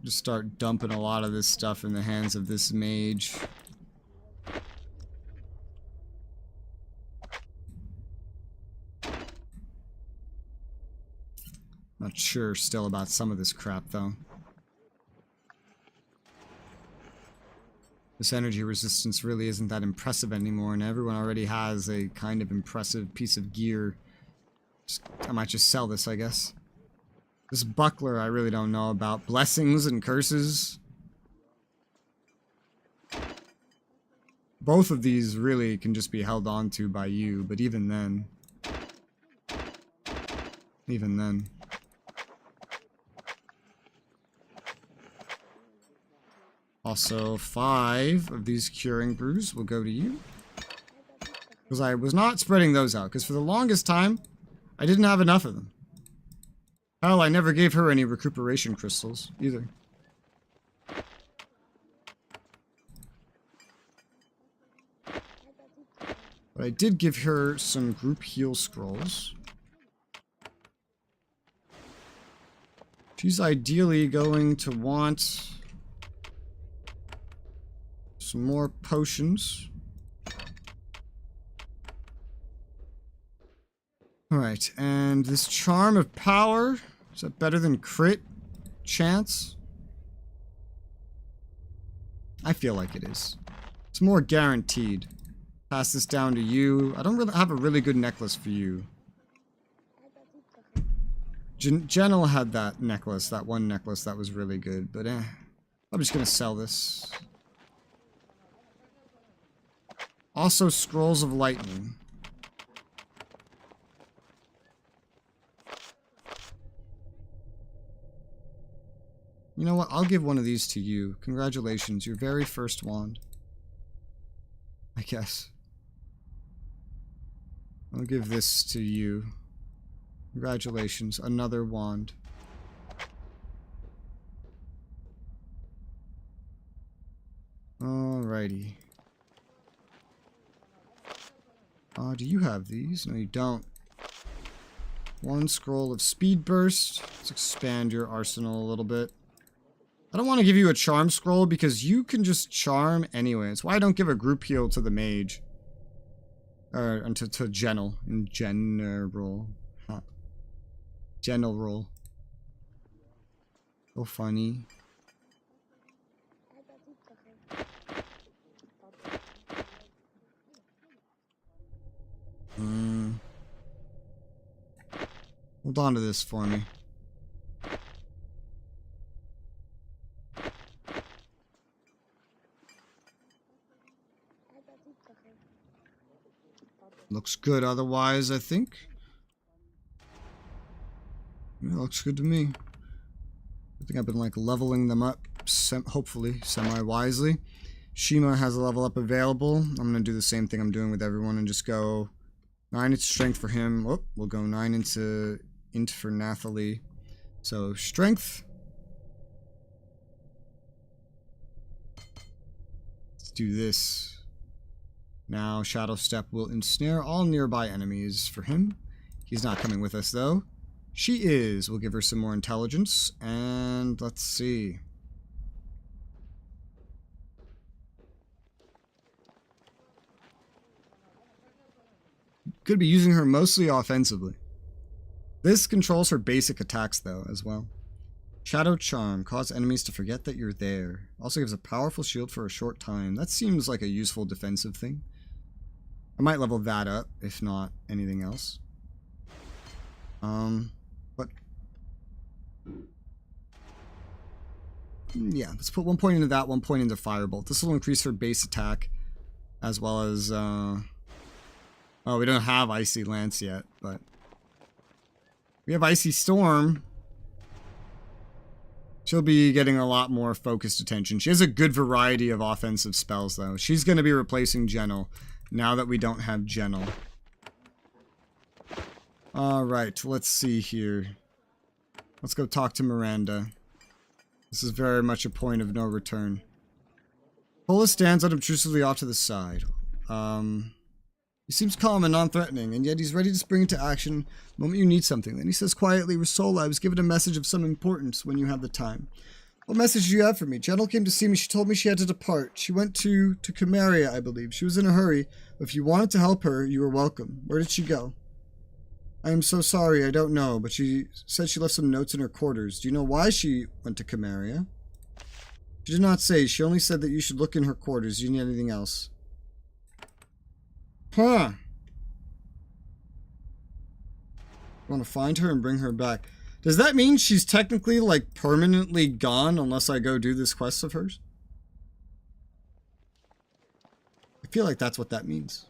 just start dumping a lot of this stuff in the hands of this mage. Not sure still about some of this crap, though. This energy resistance really isn't that impressive anymore, and everyone already has a kind of impressive piece of gear. I might just sell this, I guess. This buckler I really don't know about. Blessings and curses. Both of these really can just be held on to by you, but even then... Even then... Also, 5 of these curing brews will go to you. Because I was not spreading those out, because for the longest time, I didn't have enough of them. Hell, I never gave her any recuperation crystals, either. But I did give her some group heal scrolls. She's ideally going to want some more potions. Alright, and this Charm of Power, is that better than crit chance? I feel like it is. It's more guaranteed. Pass this down to you. I don't really have a really good necklace for you. Jenel had that necklace, that one necklace that was really good, but I'm just gonna sell this. Also, Scrolls of Lightning. You know what? I'll give one of these to you. Congratulations, your very first wand. I guess. I'll give this to you. Congratulations, another wand. Alrighty. Do you have these? No, you don't. 1 scroll of speed burst. Let's expand your arsenal a little bit. I don't want to give you a charm scroll because you can just charm anyway. That's why I don't give a group heal to the mage. Or to Genel in general. Huh. General. So funny. Hold on to this for me. Looks good otherwise, I think. Yeah, looks good to me. I think I've been like leveling them up, hopefully, semi-wisely. Shima has a level up available. I'm going to do the same thing I'm doing with everyone and just go 9 into strength for him. Whoop, we'll go 9 into int for Nathalie. So, strength. Let's do this. Now, Shadow Step will ensnare all nearby enemies for him. He's not coming with us, though. She is. We'll give her some more intelligence. And let's see. Could be using her mostly offensively. This controls her basic attacks, though, as well. Shadow Charm. Cause enemies to forget that you're there. Also gives a powerful shield for a short time. That seems like a useful defensive thing. I might level that up, if not anything else. But... yeah, let's put 1 point into that, 1 point into Firebolt. This will increase her base attack, as well as, oh, we don't have Icy Lance yet, but... we have Icy Storm. She'll be getting a lot more focused attention. She has a good variety of offensive spells, though. She's going to be replacing Genel, now that we don't have Genel. Alright, let's see here. Let's go talk to Miranda. This is very much a point of no return. Pola stands unobtrusively off to the side. He seems calm and non-threatening, and yet he's ready to spring into action the moment you need something. Then he says quietly, Resoula, I was given a message of some importance when you have the time. What message do you have for me? Genel came to see me. She told me she had to depart. She went to Konglomerat, I believe. She was in a hurry. But if you wanted to help her, you were welcome. Where did she go? I am so sorry, I don't know, but she said she left some notes in her quarters. Do you know why she went to Konglomerat? She did not say. She only said that you should look in her quarters. Do you need anything else? Huh. I want to find her and bring her back. Does that mean she's technically, like, permanently gone unless I go do this quest of hers? I feel like that's what that means.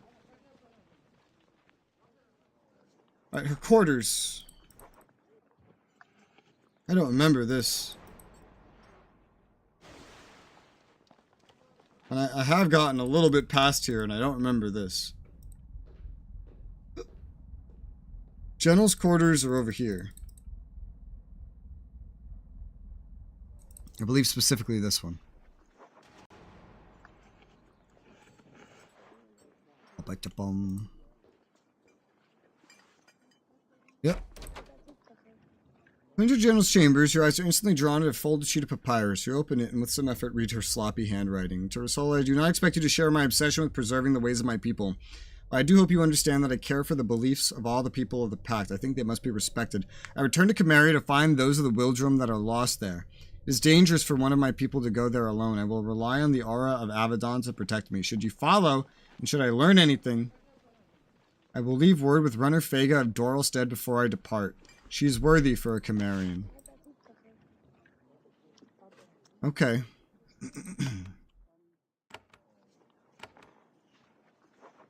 Alright, her quarters. I don't remember this. And I have gotten a little bit past here, and I don't remember this. General's quarters are over here. I believe specifically this one. Yep. Enter General's chambers. Your eyes are instantly drawn to a folded sheet of papyrus. You open it and with some effort read her sloppy handwriting. To Resoula, I do not expect you to share my obsession with preserving the ways of my people. I do hope you understand that I care for the beliefs of all the people of the Pact. I think they must be respected. I return to Konglomerat to find those of the Wildrum that are lost there. It is dangerous for one of my people to go there alone. I will rely on the aura of Avadon to protect me. Should you follow, and should I learn anything, I will leave word with Runner Fega of Doralstead before I depart. She is worthy for a Konglomerat. Okay.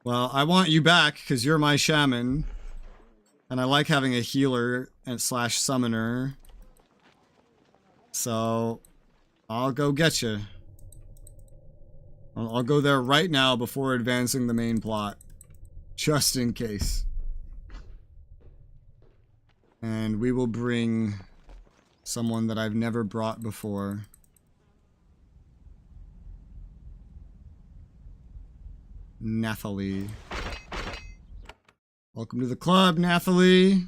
Well, I want you back because you're my shaman. And I like having a healer and slash summoner. So, I'll go get you. I'll go there right now before advancing the main plot. Just in case. And we will bring someone that I've never brought before. Nathalie. Welcome to the club, Nathalie.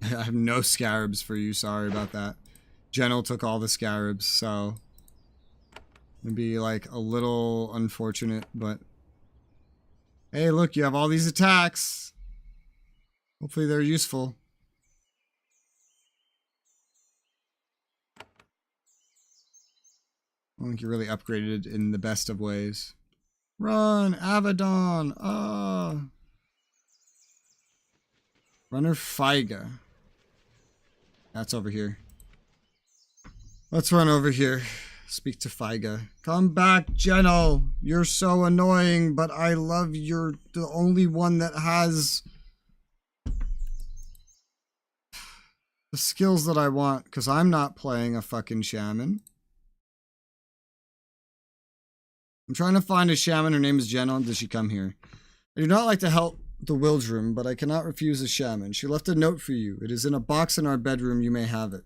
I have no scarabs for you, sorry about that. General took all the scarabs, so it'd be like a little unfortunate, but hey, look, you have all these attacks. Hopefully they're useful. I don't think you're really upgraded in the best of ways. Run, Avadon! Ah! Runner Fega. That's over here. Let's run over here. Speak to Fega. Come back, General! You're so annoying, but I love you're the only one that has the skills that I want, because I'm not playing a fucking shaman. I'm trying to find a shaman. Her name is Jenna. Does she come here? I do not like to help the Wildrum, but I cannot refuse a shaman. She left a note for you. It is in a box in our bedroom. You may have it.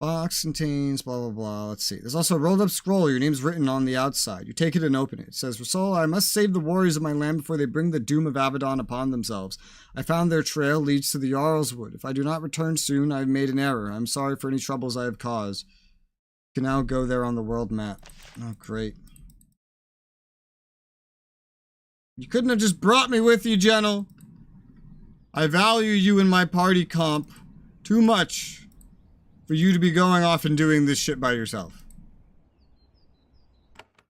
Box contains blah blah blah. Let's see. There's also a rolled up scroll. Your name's written on the outside. You take it and open it. It says, Resoula, I must save the warriors of my land before they bring the doom of Avadon upon themselves. I found their trail leads to the Jarl's Wood. If I do not return soon, I have made an error. I'm sorry for any troubles I have caused. You can now go there on the world map. Oh, great. You couldn't have just brought me with you, General. I value you in my party comp too much for you to be going off and doing this shit by yourself.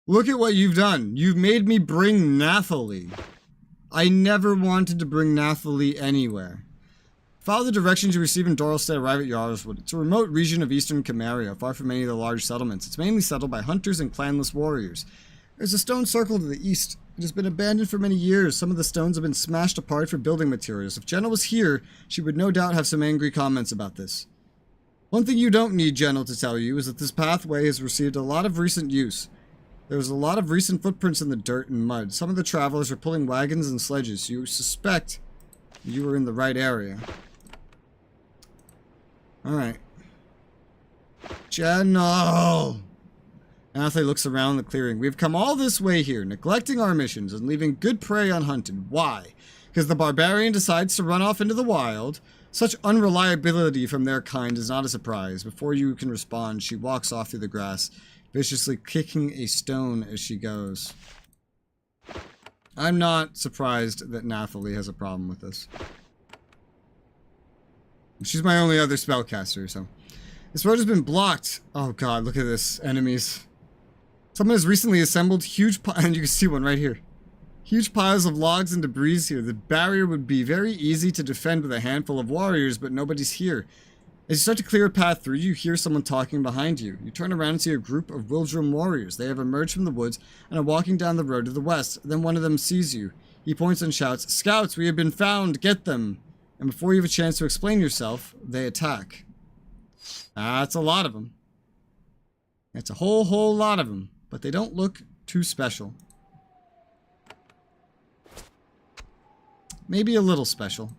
Look at what you've done. You've made me bring Nathalie. I never wanted to bring Nathalie anywhere. Follow the directions you receive in Doralstead, arrive at Jarlswood. It's a remote region of eastern Konglomerat, far from many of the large settlements. It's mainly settled by hunters and clanless warriors. There's a stone circle to the east. It has been abandoned for many years. Some of the stones have been smashed apart for building materials. If Jenna was here, she would no doubt have some angry comments about this. One thing you don't need Jenna to tell you is that this pathway has received a lot of recent use. There's a lot of recent footprints in the dirt and mud. Some of the travelers are pulling wagons and sledges. You suspect you were in the right area. Alright. General! Nathalie looks around the clearing. We've come all this way here, neglecting our missions and leaving good prey unhunted. Why? Because the barbarian decides to run off into the wild. Such unreliability from their kind is not a surprise. Before you can respond, she walks off through the grass, viciously kicking a stone as she goes. I'm not surprised that Nathalie has a problem with this. She's my only other spellcaster, so... This road has been blocked. Oh god, look at this. Enemies. Someone has recently assembled huge and you can see one right here. Huge piles of logs and debris here. The barrier would be very easy to defend with a handful of warriors, but nobody's here. As you start to clear a path through, you hear someone talking behind you. You turn around and see a group of Wildrum warriors. They have emerged from the woods and are walking down the road to the west. Then one of them sees you. He points and shouts, "Scouts, we have been found! Get them!" And before you have a chance to explain yourself, they attack. That's a lot of them. That's a whole lot of them. But they don't look too special. Maybe a little special.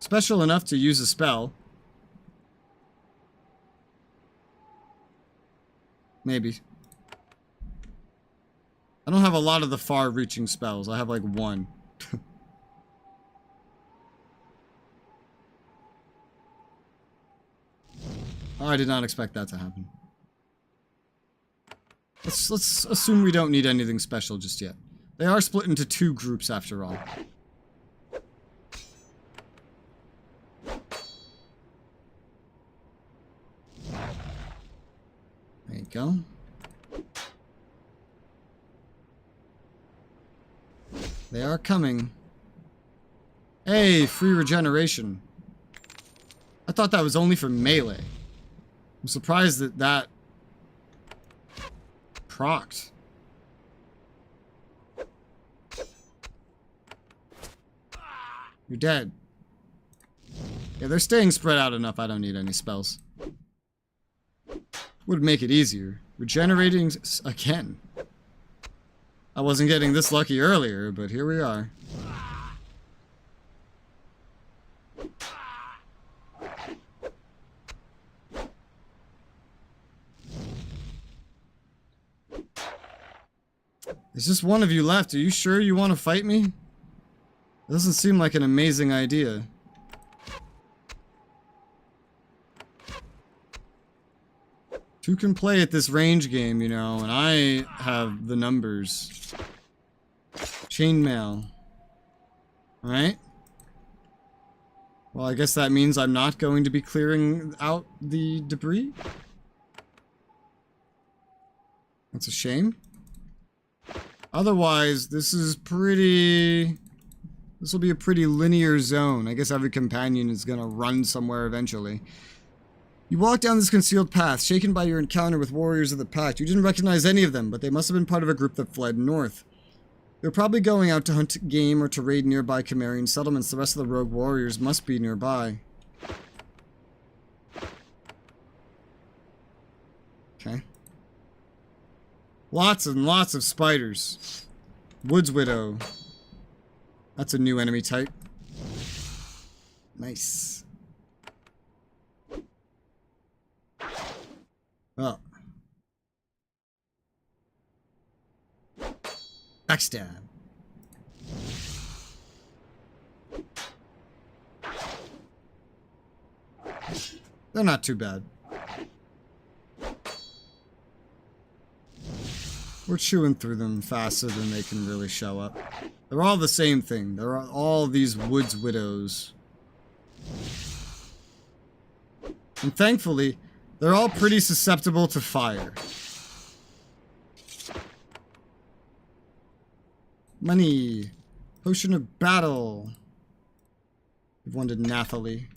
Special enough to use a spell. Maybe. I don't have a lot of the far-reaching spells. I have like one. Oh, I did not expect that to happen. Let's assume we don't need anything special just yet. They are split into two groups after all. There you go. They are coming. Hey, free regeneration. I thought that was only for melee. I'm surprised that that procced. You're dead. Yeah, they're staying spread out enough. I don't need any spells. Would make it easier. Regenerating again. I wasn't getting this lucky earlier, but here we are. There's just one of you left. Are you sure you want to fight me? It doesn't seem like an amazing idea. Two can play at this range game, you know, and I have the numbers. Chainmail. Alright. Well, I guess that means I'm not going to be clearing out the debris. That's a shame. Otherwise, this is pretty... This will be a pretty linear zone. I guess every companion is gonna run somewhere eventually. You walk down this concealed path, shaken by your encounter with warriors of the pack. You didn't recognize any of them, but they must have been part of a group that fled north. They're probably going out to hunt game or to raid nearby Chimerian settlements. The rest of the rogue warriors must be nearby. Okay. Lots and lots of spiders. Woods Widow. That's a new enemy type. Nice. Oh. Backstab. They're not too bad. We're chewing through them faster than they can really show up. They're all the same thing. They're all these woods widows. And thankfully, they're all pretty susceptible to fire. Money. Potion of battle. We've wanted Nathalie.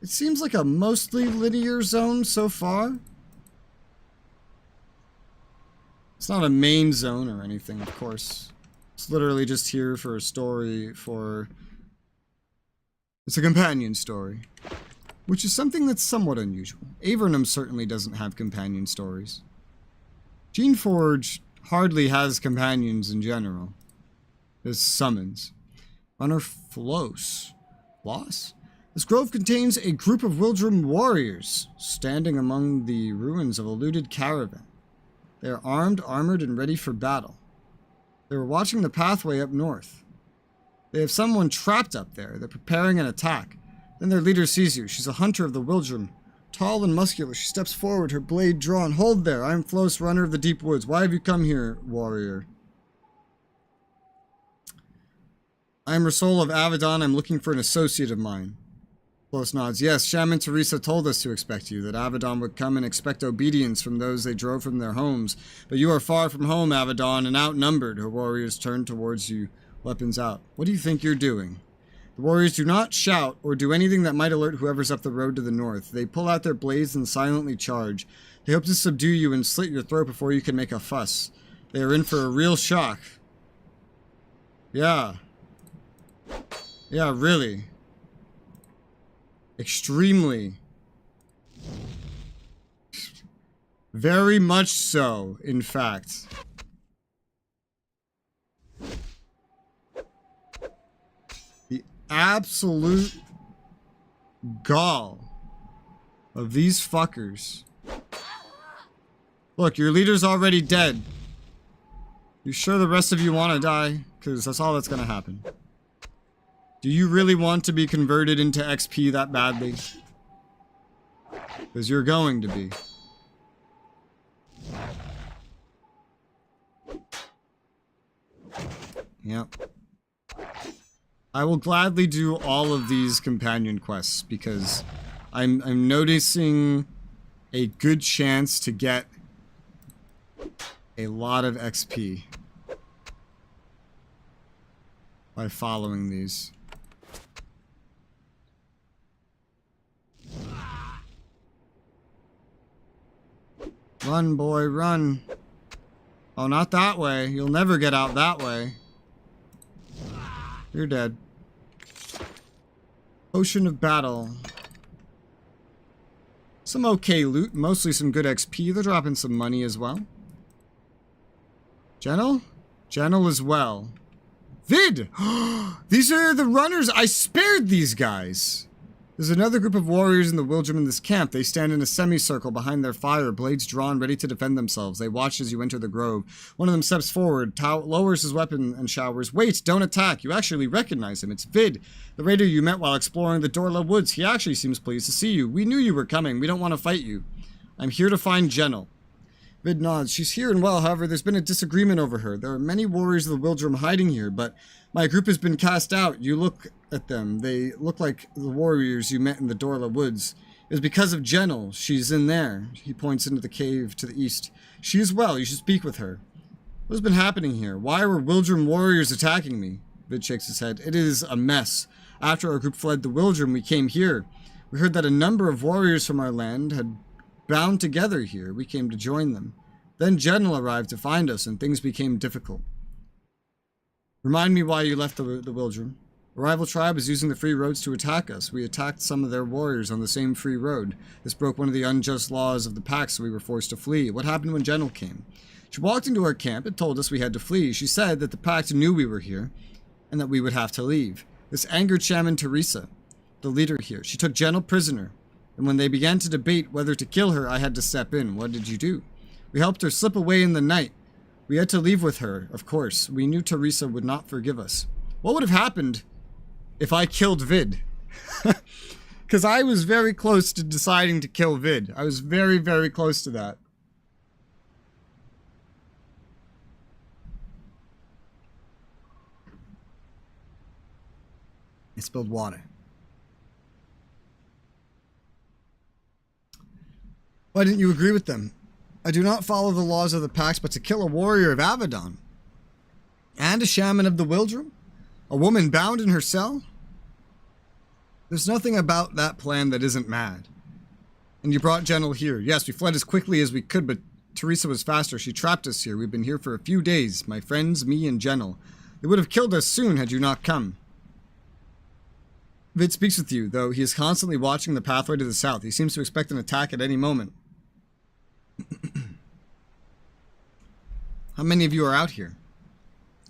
It seems like a mostly linear zone so far. It's not a main zone or anything, of course. It's literally just here for a story for... It's a companion story. Which is something that's somewhat unusual. Avernum certainly doesn't have companion stories. Geneforge hardly has companions in general. There's summons. Runner Floss. Floss? This grove contains a group of Wildrum warriors standing among the ruins of a looted caravan. They are armed, armored, and ready for battle. They were watching the pathway up north. They have someone trapped up there. They're preparing an attack. Then their leader sees you. She's a hunter of the Wildrum. Tall and muscular, she steps forward, her blade drawn. Hold there, I am Flo's, runner of the deep woods. Why have you come here, warrior? I am Resoula of Avadon. I'm looking for an associate of mine. Flos nods. Yes, Shaman Teresa told us to expect you, that Avadon would come and expect obedience from those they drove from their homes. But you are far from home, Avadon, and outnumbered. Her warriors turn towards you, weapons out. What do you think you're doing? The warriors do not shout or do anything that might alert whoever's up the road to the north. They pull out their blades and silently charge. They hope to subdue you and slit your throat before you can make a fuss. They are in for a real shock. Yeah. Yeah, really. Extremely. Very much so, in fact. The absolute gall of these fuckers. Look, your leader's already dead. You sure the rest of you want to die? Because that's all that's going to happen. Do you really want to be converted into XP that badly? Because you're going to be. Yep. I will gladly do all of these companion quests because I'm noticing a good chance to get a lot of XP by following these. Run, boy, run. Oh, not that way. You'll never get out that way. You're dead. Ocean of Battle. Some okay loot, mostly some good XP. They're dropping some money as well. Gentle? Gentle as well. Vid! These are the runners! I spared these guys! There's another group of warriors in the Wildrum in this camp. They stand in a semicircle behind their fire, blades drawn, ready to defend themselves. They watch as you enter the grove. One of them steps forward, lowers his weapon, and showers. Wait, don't attack. You actually recognize him. It's Vid, the raider you met while exploring the Dorla Woods. He actually seems pleased to see you. We knew you were coming. We don't want to fight you. I'm here to find Genel. Vid nods. She's here and well, however, there's been a disagreement over her. There are many warriors of the Wildrum hiding here, but my group has been cast out. You look at them. They look like the warriors you met in the Dorla Woods. It was because of Genel. She's in there. He points into the cave to the east. She is well. You should speak with her. What has been happening here? Why were Wildrum warriors attacking me? Vid shakes his head. It is a mess. After our group fled the Wildrum, we came here. We heard that a number of warriors from our land had bound together here. We came to join them. Then Genel arrived to find us, and things became difficult. Remind me why you left the Wildrum. A rival tribe was using the free roads to attack us. We attacked some of their warriors on the same free road. This broke one of the unjust laws of the pack, so we were forced to flee. What happened when Genel came? She walked into our camp and told us we had to flee. She said that the pact knew we were here, and that we would have to leave. This angered Shaman Teresa, the leader here. She took Genel prisoner, and when they began to debate whether to kill her, I had to step in. What did you do? We helped her slip away in the night. We had to leave with her, of course. We knew Teresa would not forgive us. What would have happened if I killed Vid? Because I was very close to deciding to kill Vid. I was very, very close to that. I spilled water. Why didn't you agree with them? I do not follow the laws of the pact, but to kill a warrior of Avadon. And a shaman of the Wildrum? A woman bound in her cell? There's nothing about that plan that isn't mad. And you brought Genel here. Yes, we fled as quickly as we could, but Teresa was faster. She trapped us here. We've been here for a few days. My friends, me, and Genel. They would have killed us soon had you not come. Vid speaks with you, though he is constantly watching the pathway to the south. He seems to expect an attack at any moment. How many of you are out here?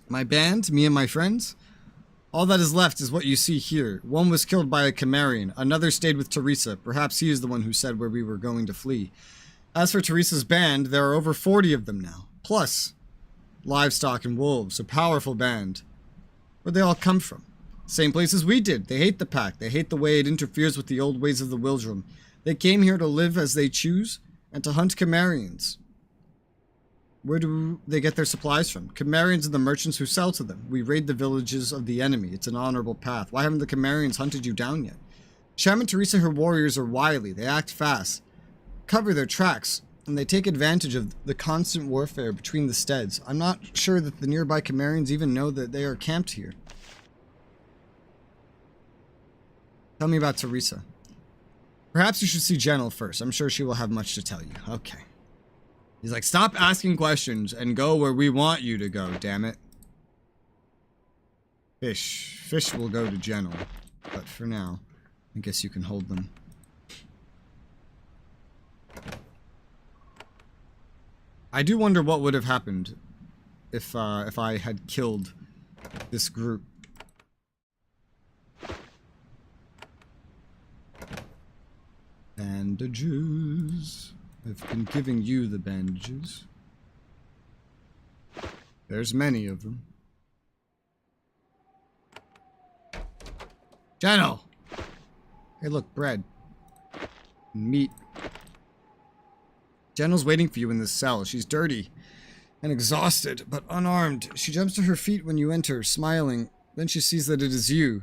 My band, me and my friends? All that is left is what you see here. One was killed by a Cimmerian. Another stayed with Teresa. Perhaps he is the one who said where we were going to flee. As for Teresa's band, there are over 40 of them now. Plus, livestock and wolves, a powerful band. Where'd they all come from? Same place as we did. They hate the pack. They hate the way it interferes with the old ways of the Wildrum. They came here to live as they choose and to hunt Konglomerats. Where do they get their supplies from? Konglomerats and the merchants who sell to them. We raid the villages of the enemy. It's an honorable path. Why haven't the Konglomerats hunted you down yet? Shaman Teresa and her warriors are wily. They act fast, cover their tracks, and they take advantage of the constant warfare between the steads. I'm not sure that the nearby Konglomerats even know that they are camped here. Tell me about Teresa. Perhaps you should see Genel first. I'm sure she will have much to tell you. Okay. He's like, stop asking questions and go where we want you to go, damn it. Fish. Fish will go to Genel. But for now, I guess you can hold them. I do wonder what would have happened if I had killed this group. Bandages. I've been giving you the bandages. There's many of them. Genel! Hey look, bread. Meat. Genel's waiting for you in this cell. She's dirty and exhausted, but unarmed. She jumps to her feet when you enter, smiling. Then she sees that it is you.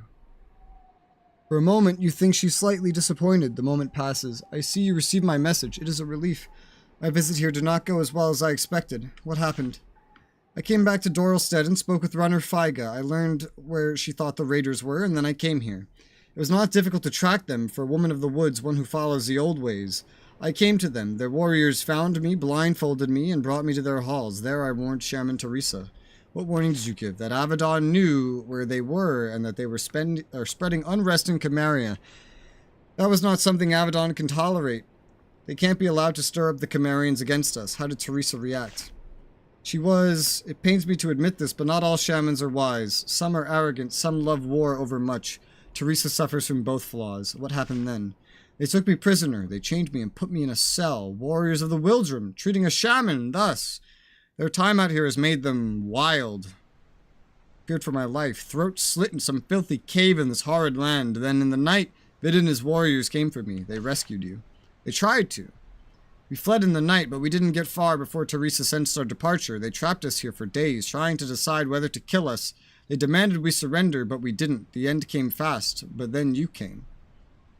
For a moment, you think she's slightly disappointed. The moment passes. I see you received my message. It is a relief. My visit here did not go as well as I expected. What happened? I came back to Doralstead and spoke with Runner Faiga. I learned where she thought the raiders were, and then I came here. It was not difficult to track them, for a woman of the woods, one who follows the old ways. I came to them. Their warriors found me, blindfolded me, and brought me to their halls. There I warned Shaman Teresa. What warning did you give? That Avadon knew where they were, and that they were spreading unrest in Konglomerat. That was not something Avadon can tolerate. They can't be allowed to stir up the Konglomerats against us. How did Teresa react? She was... It pains me to admit this, but not all shamans are wise. Some are arrogant, some love war overmuch. Teresa suffers from both flaws. What happened then? They took me prisoner. They chained me and put me in a cell. Warriors of the Wildrum, treating a shaman thus. Their time out here has made them wild. Feared for my life. Throat slit in some filthy cave in this horrid land. Then in the night, Vid and his warriors came for me. They rescued you. They tried to. We fled in the night, but we didn't get far before Teresa sensed our departure. They trapped us here for days, trying to decide whether to kill us. They demanded we surrender, but we didn't. The end came fast, but then you came.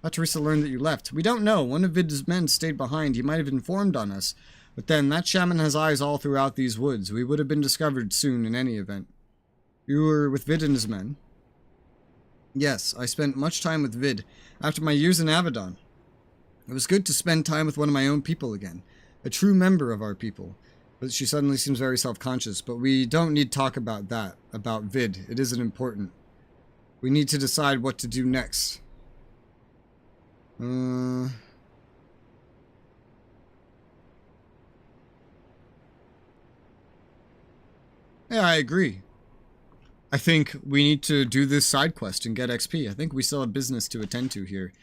How Teresa learned that you left? We don't know. One of Vid's men stayed behind. He might have informed on us. But then, that shaman has eyes all throughout these woods. We would have been discovered soon in any event. You were with Vid and his men? Yes, I spent much time with Vid after my years in Avadon. It was good to spend time with one of my own people again. A true member of our people. But she suddenly seems very self-conscious. But we don't need to talk about that. About Vid. It isn't important. We need to decide what to do next. Yeah, I agree. I think we need to do this side quest and get XP. I think we still have business to attend to here.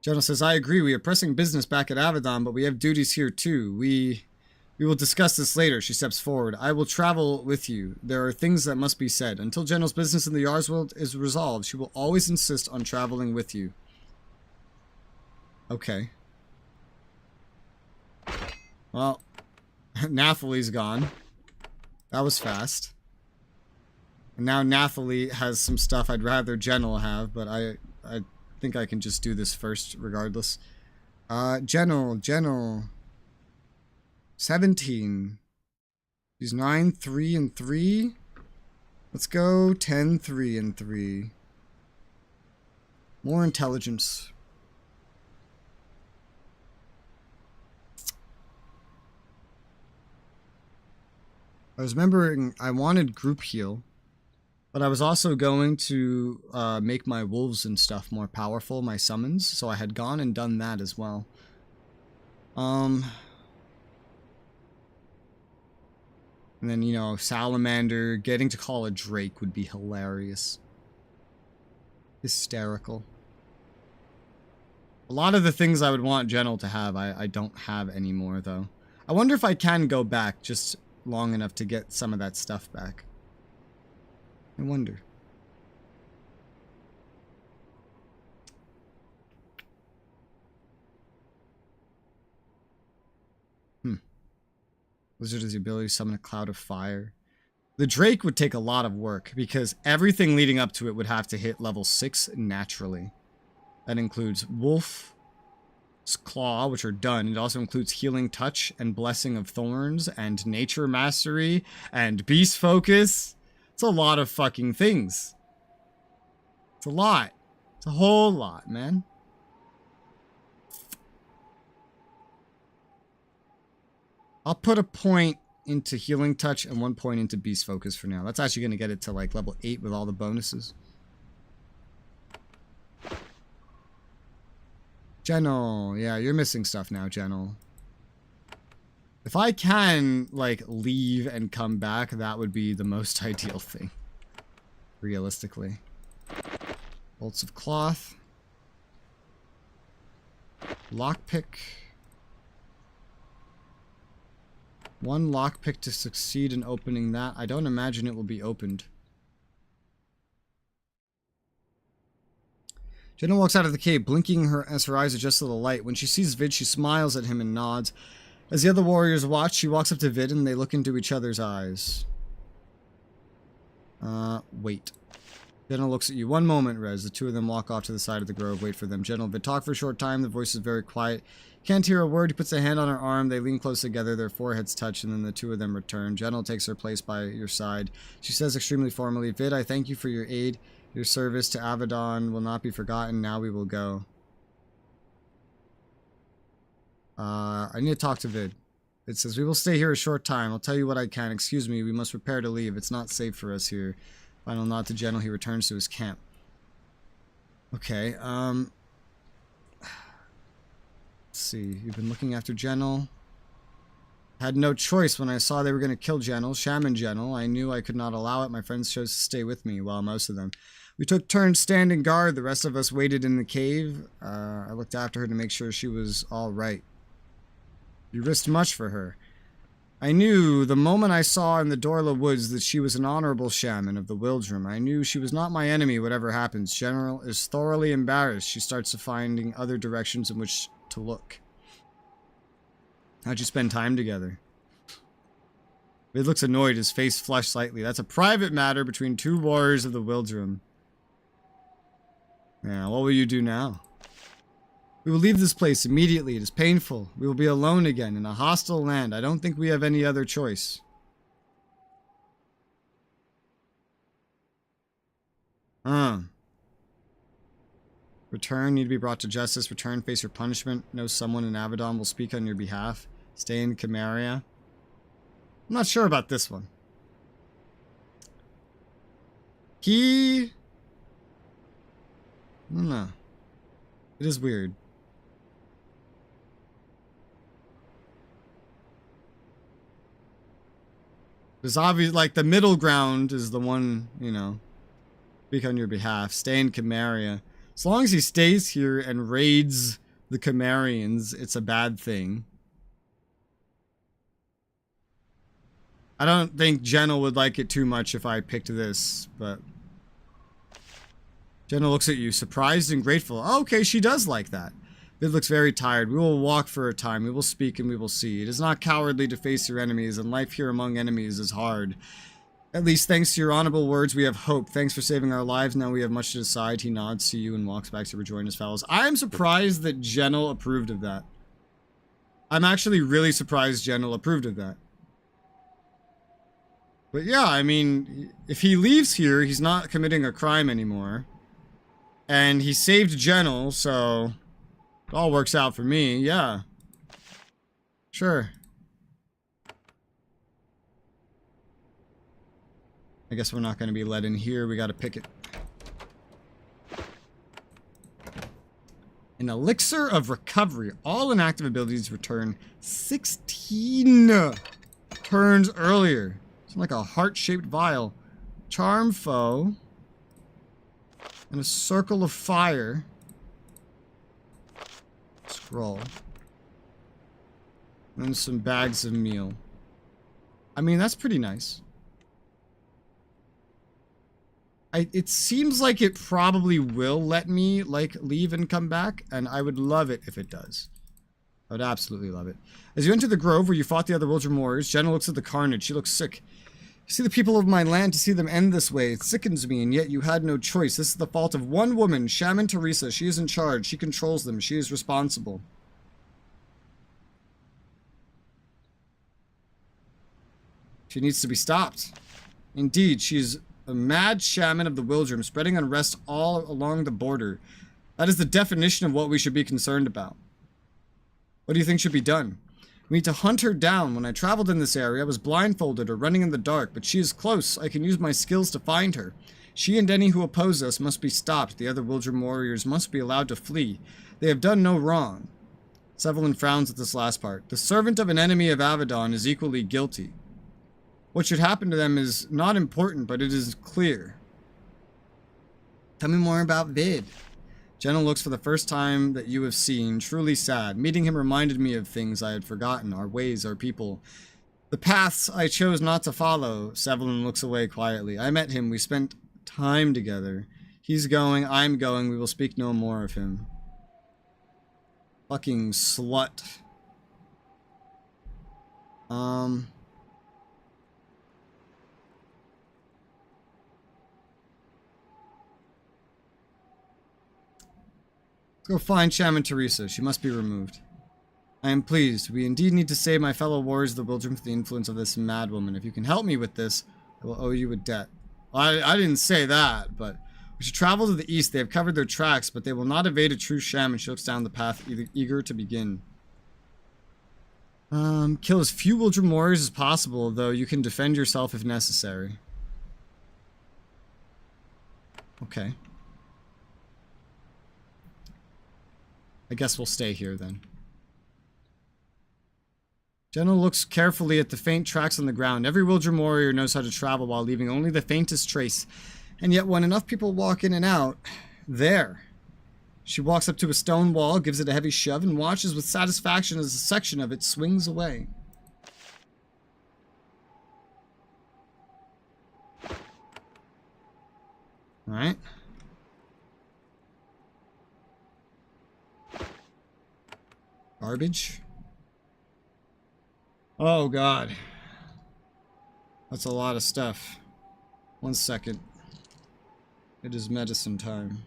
General says, I agree. We are pressing business back at Avadon, but we have duties here too. We will discuss this later. She steps forward. I will travel with you. There are things that must be said. Until General's business in the Yarsworld is resolved, she will always insist on traveling with you. Okay. Well, Nathalie's gone. That was fast. And now Nathalie has some stuff I'd rather Genel have, but I think I can just do this first regardless. Genel. 17. She's 9, 3, and 3. Let's go 10, 3, and 3. More intelligence. I was remembering I wanted group heal, but I was also going to make my wolves and stuff more powerful, my summons, so I had gone and done that as well. And then, you know, Salamander, getting to call a Drake would be hilarious. Hysterical. A lot of the things I would want Genel to have, I don't have anymore, though. I wonder if I can go back just long enough to get some of that stuff back. I wonder. Wizard has the ability to summon a cloud of fire. The Drake would take a lot of work because everything leading up to it would have to hit level 6 naturally. That includes Wolf's Claw, which are done. It also includes Healing Touch and Blessing of Thorns and Nature Mastery and Beast Focus. It's a lot of fucking things. It's a lot. It's a whole lot, man. I'll put a point into Healing Touch and 1 point into Beast Focus for now. That's actually going to get it to like level 8 with all the bonuses. Genel. Yeah, you're missing stuff now, Genel. If I can, like, leave and come back, that would be the most ideal thing. Realistically. Bolts of Cloth. Lockpick. 1 lockpick to succeed in opening that. I don't imagine it will be opened. Jenna walks out of the cave, blinking as her eyes adjust to the light. When she sees Vid, she smiles at him and nods. As the other warriors watch, she walks up to Vid and they look into each other's eyes. Wait. Jenna looks at you. 1 moment, Rez. The two of them walk off to the side of the grove. Wait for them. Jenna and Vid talk for a short time. The voice is very quiet. Can't hear a word. He puts a hand on her arm. They lean close together. Their foreheads touch, and then the two of them return. Jenna takes her place by your side. She says extremely formally, Vid, I thank you for your aid. Your service to Avadon will not be forgotten. Now we will go. I need to talk to Vid. It says, we will stay here a short time. I'll tell you what I can. Excuse me, we must prepare to leave. It's not safe for us here. Final nod to Genel. He returns to his camp. Okay, let's see. You've been looking after Genel. Had no choice when I saw they were going to kill Genel, Shaman Genel. I knew I could not allow it. My friends chose to stay with me, well, most of them. We took turns standing guard. The rest of us waited in the cave. I looked after her to make sure she was all right. You risked much for her. I knew the moment I saw in the Dorla Woods that she was an honorable shaman of the Wildrum. I knew she was not my enemy, whatever happens. General is thoroughly embarrassed. She starts finding other directions in which to look. How'd you spend time together? Vid looks annoyed, his face flushed slightly. That's a private matter between 2 warriors of the Wildrum. Yeah, what will you do now? We will leave this place immediately. It is painful. We will be alone again in a hostile land. I don't think we have any other choice. Return, need to be brought to justice. Return, face your punishment. Know someone in Avadon will speak on your behalf. Stay in Konglomerat. I'm not sure about this one. I don't know. It is weird. There's obvious, like, the middle ground is the one, you know, speak on your behalf. Stay in Konglomerat. As long as he stays here and raids the Kongomerians, it's a bad thing. I don't think Jenna would like it too much if I picked this, but... Jenna looks at you, surprised and grateful. Oh, okay, she does like that. Vid looks very tired. We will walk for a time. We will speak and we will see. It is not cowardly to face your enemies, and life here among enemies is hard. At least thanks to your honorable words, we have hope. Thanks for saving our lives. Now we have much to decide. He nods to you and walks back to rejoin his fellows. I am surprised that Genel approved of that. I'm actually really surprised Genel approved of that. But yeah, I mean, if he leaves here, he's not committing a crime anymore. And he saved Genel, so it all works out for me. Yeah. Sure. I guess we're not going to be let in here. We got to pick it. An elixir of recovery. All inactive abilities return 16 turns earlier. It's like a heart-shaped vial. Charm foe. And a circle of fire. Scroll. And some bags of meal. I mean, that's pretty nice. It seems like it probably will let me, like, leave and come back, and I would love it if it does. I would absolutely love it. As you enter the grove where you fought the other Wildrum warriors, Jenna looks at the carnage. She looks sick. You see the people of my land, to see them end this way. It sickens me, and yet you had no choice. This is the fault of one woman, Shaman Teresa. She is in charge. She controls them. She is responsible. She needs to be stopped. Indeed, she is a mad shaman of the Wildrum, spreading unrest all along the border. That is the definition of what we should be concerned about. What do you think should be done? We need to hunt her down. When I traveled in this area, I was blindfolded or running in the dark, but she is close. I can use my skills to find her. She and any who oppose us must be stopped. The other Wildrum warriors must be allowed to flee. They have done no wrong. Sevelin frowns at this last part. The servant of an enemy of Avadon is equally guilty. What should happen to them is not important, but it is clear. Tell me more about Vid. Jenna looks for the first time that you have seen, truly sad. Meeting him reminded me of things I had forgotten, our ways, our people. The paths I chose not to follow. Sevelin looks away quietly. I met him, we spent time together. He's going, I'm going, we will speak no more of him. Fucking slut. Let's go find Shaman Teresa. She must be removed. I am pleased. We indeed need to save my fellow warriors of the Wildrum from the influence of this mad woman. If you can help me with this, I will owe you a debt. Well, I didn't say that, but we should travel to the east. They have covered their tracks, but they will not evade a true shaman. She looks down the path, eager to begin. Kill as few Wildrum warriors as possible, though you can defend yourself if necessary. Okay. I guess we'll stay here then. Jenna looks carefully at the faint tracks on the ground. Every Wildrum warrior knows how to travel while leaving only the faintest trace. And yet when enough people walk in and out, there. She walks up to a stone wall, gives it a heavy shove, and watches with satisfaction as a section of it swings away. Alright. Garbage. Oh god. That's a lot of stuff. 1 second. It is medicine time.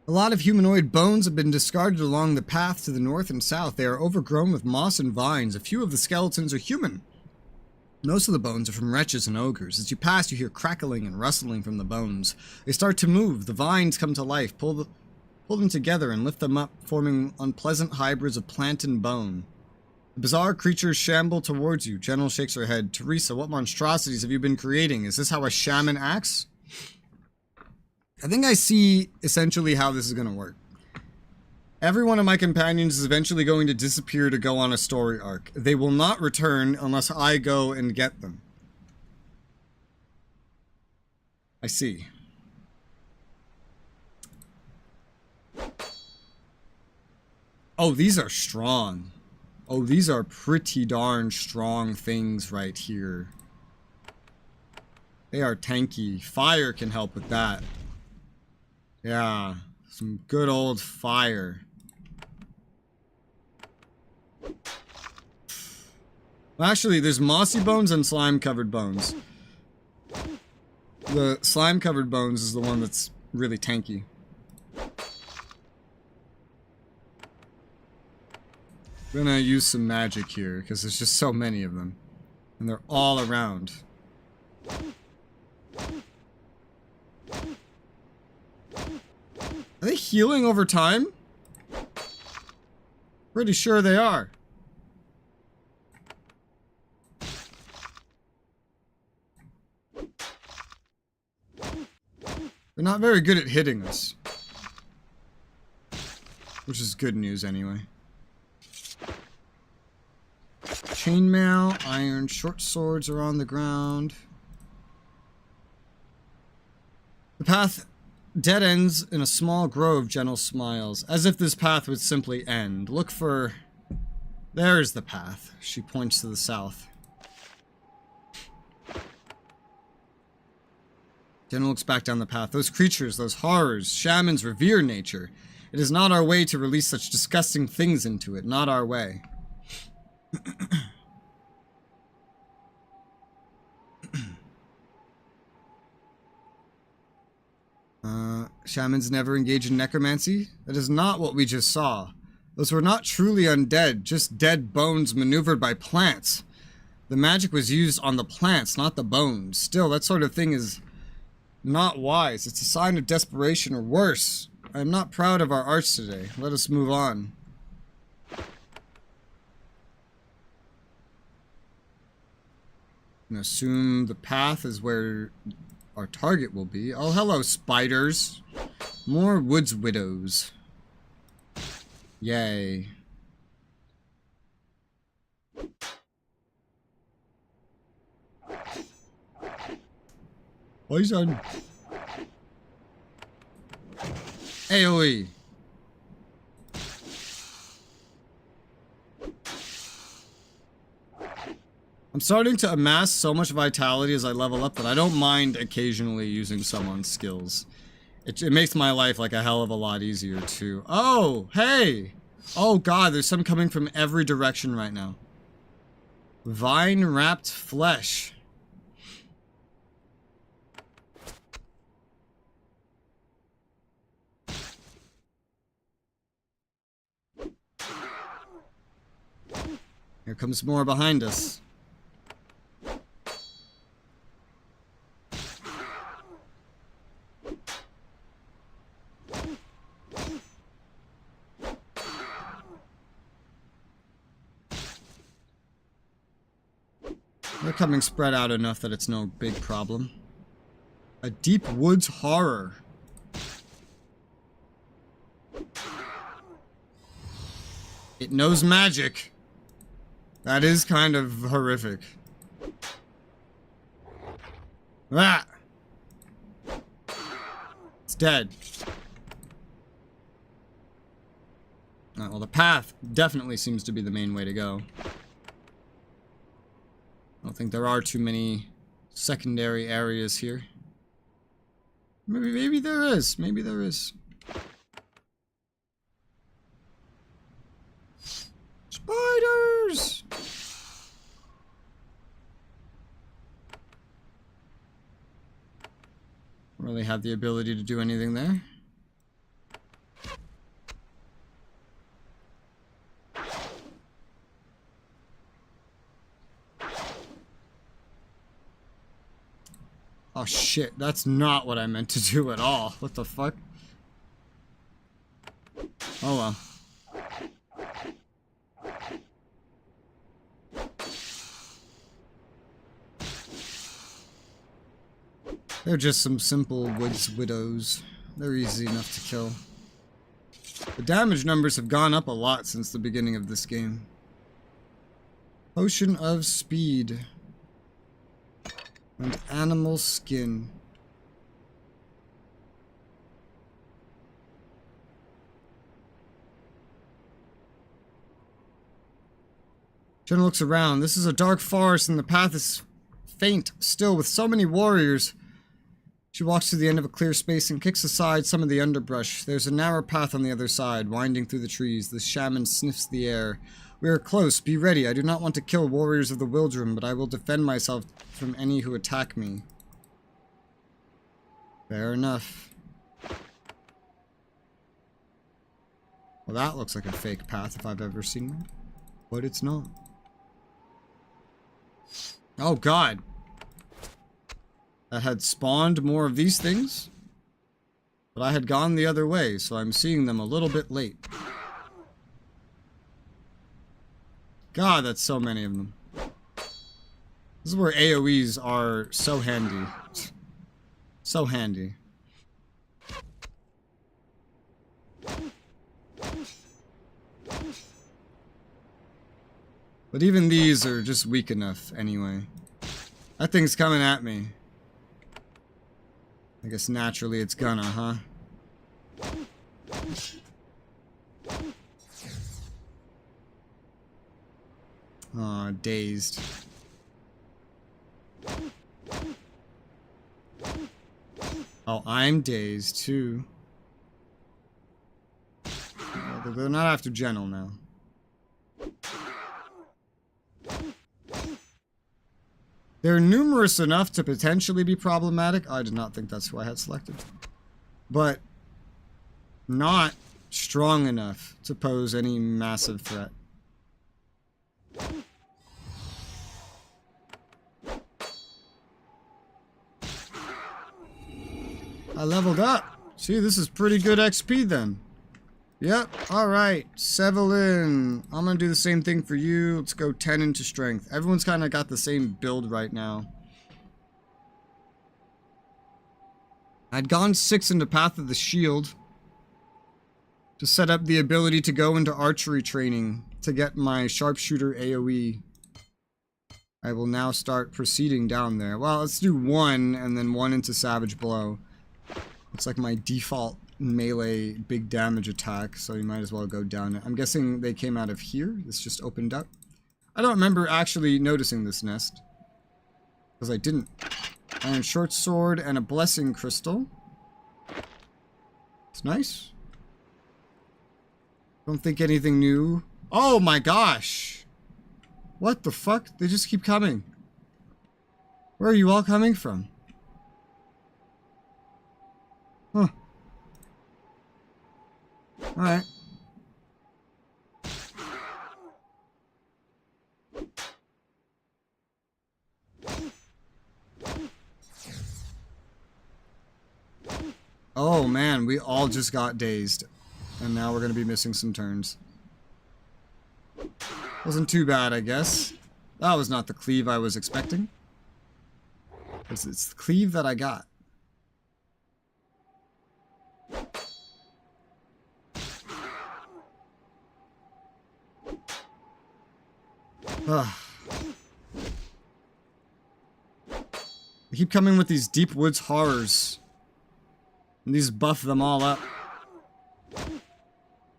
A lot of humanoid bones have been discarded along the path to the north and south. They are overgrown with moss and vines. A few of the skeletons are human. Most of the bones are from wretches and ogres. As you pass, you hear crackling and rustling from the bones. They start to move. The vines come to life. Pull them together and lift them up, forming unpleasant hybrids of plant and bone. The bizarre creatures shamble towards you. General shakes her head. Teresa, what monstrosities have you been creating? Is this how a shaman acts? I think I see essentially how this is going to work. Every one of my companions is eventually going to disappear to go on a story arc. They will not return unless I go and get them. I see. Oh, these are strong. Oh, these are pretty darn strong things right here. They are tanky. Fire can help with that. Yeah, some good old fire. Well, actually, there's mossy bones and slime-covered bones. The slime-covered bones is the one that's really tanky. I'm gonna use some magic here, because there's just so many of them. And they're all around. Are they healing over time? Pretty sure they are. They're not very good at hitting us. Which is good news anyway. Chainmail, iron short swords are on the ground. The path dead ends in a small grove, Gentle smiles, as if this path would simply end. Look for... There's the path. She points to the south. Gentle looks back down the path. Those creatures, those horrors, shamans revere nature. It is not our way to release such disgusting things into it. Not our way. Shamans never engage in necromancy? That is not what we just saw. Those were not truly undead, just dead bones maneuvered by plants. The magic was used on the plants, not the bones. Still, that sort of thing is not wise. It's a sign of desperation or worse. I am not proud of our arts today. Let us move on. And assume the path is where our target will be. Oh, hello, spiders. More woods widows. Yay. Poison. AoE. I'm starting to amass so much vitality as I level up that I don't mind occasionally using someone's skills. It makes my life like a hell of a lot easier too. Oh, hey! Oh god, there's some coming from every direction right now. Vine-wrapped flesh. Here comes more behind us. They're coming spread out enough that it's no big problem. A deep woods horror. It knows magic. That is kind of horrific. Ah! It's dead. Alright, well, the path definitely seems to be the main way to go. I don't think there are too many secondary areas here. Maybe there is. Maybe there is. Spiders! Don't really have the ability to do anything there. Oh shit, that's not what I meant to do at all. What the fuck? Oh well. They're just some simple woods widows. They're easy enough to kill. The damage numbers have gone up a lot since the beginning of this game. Potion of speed. And animal skin. Jenna looks around. This is a dark forest and the path is faint still with so many warriors. She walks to the end of a clear space and kicks aside some of the underbrush. There's a narrow path on the other side, winding through the trees. The shaman sniffs the air. We are close. Be ready. I do not want to kill warriors of the Wildrum, but I will defend myself from any who attack me. Fair enough. Well, that looks like a fake path if I've ever seen one. But it's not. Oh, God. That had spawned more of these things. But I had gone the other way, so I'm seeing them a little bit late. God, that's so many of them. This is where AoEs are so handy. So handy. But even these are just weak enough anyway. That thing's coming at me. I guess naturally it's gonna, huh? Aw, dazed. Oh, I'm dazed too. They're not after Gentle now. They're numerous enough to potentially be problematic. I did not think that's who I had selected. But not strong enough to pose any massive threat. I leveled up. See, this is pretty good XP then. Yep, alright. Sevelin. I'm gonna do the same thing for you. Let's go 10 into strength. Everyone's kind of got the same build right now. I'd gone 6 into Path of the Shield to set up the ability to go into archery training to get my sharpshooter AoE. I will now start proceeding down there. Well, let's do 1 and then 1 into Savage Blow. It's like my default melee big damage attack, so you might as well go down it. I'm guessing they came out of here. This just opened up. I don't remember actually noticing this nest, because I didn't. Iron short sword and a blessing crystal. It's nice. Don't think anything new. Oh my gosh! What the fuck? They just keep coming. Where are you all coming from? Huh. Alright. Oh man, we all just got dazed. And now we're gonna be missing some turns. Wasn't too bad, I guess. That was not the cleave I was expecting. It's the cleave that I got. Ugh. They keep coming with these deep woods horrors. And these buff them all up.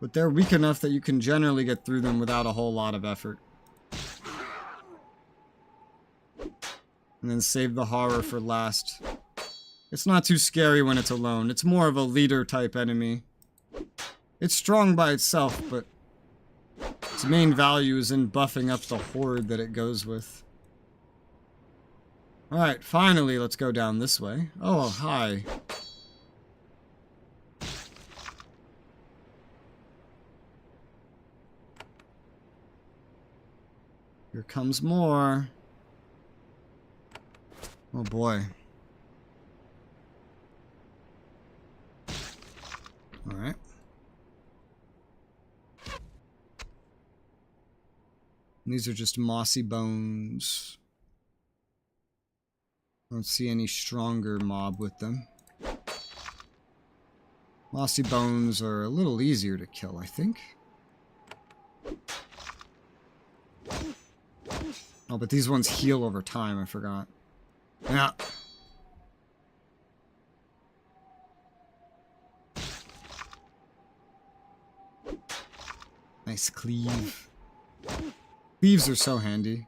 But they're weak enough that you can generally get through them without a whole lot of effort. And then save the horror for last. It's not too scary when it's alone. It's more of a leader type enemy. It's strong by itself, but its main value is in buffing up the horde that it goes with. Alright, finally, let's go down this way. Oh, hi. Here comes more. Oh boy. Alright. These are just mossy bones. I don't see any stronger mob with them. Mossy bones are a little easier to kill, I think. Oh, but these ones heal over time, I forgot. Yeah. Nice cleave. Cleaves are so handy.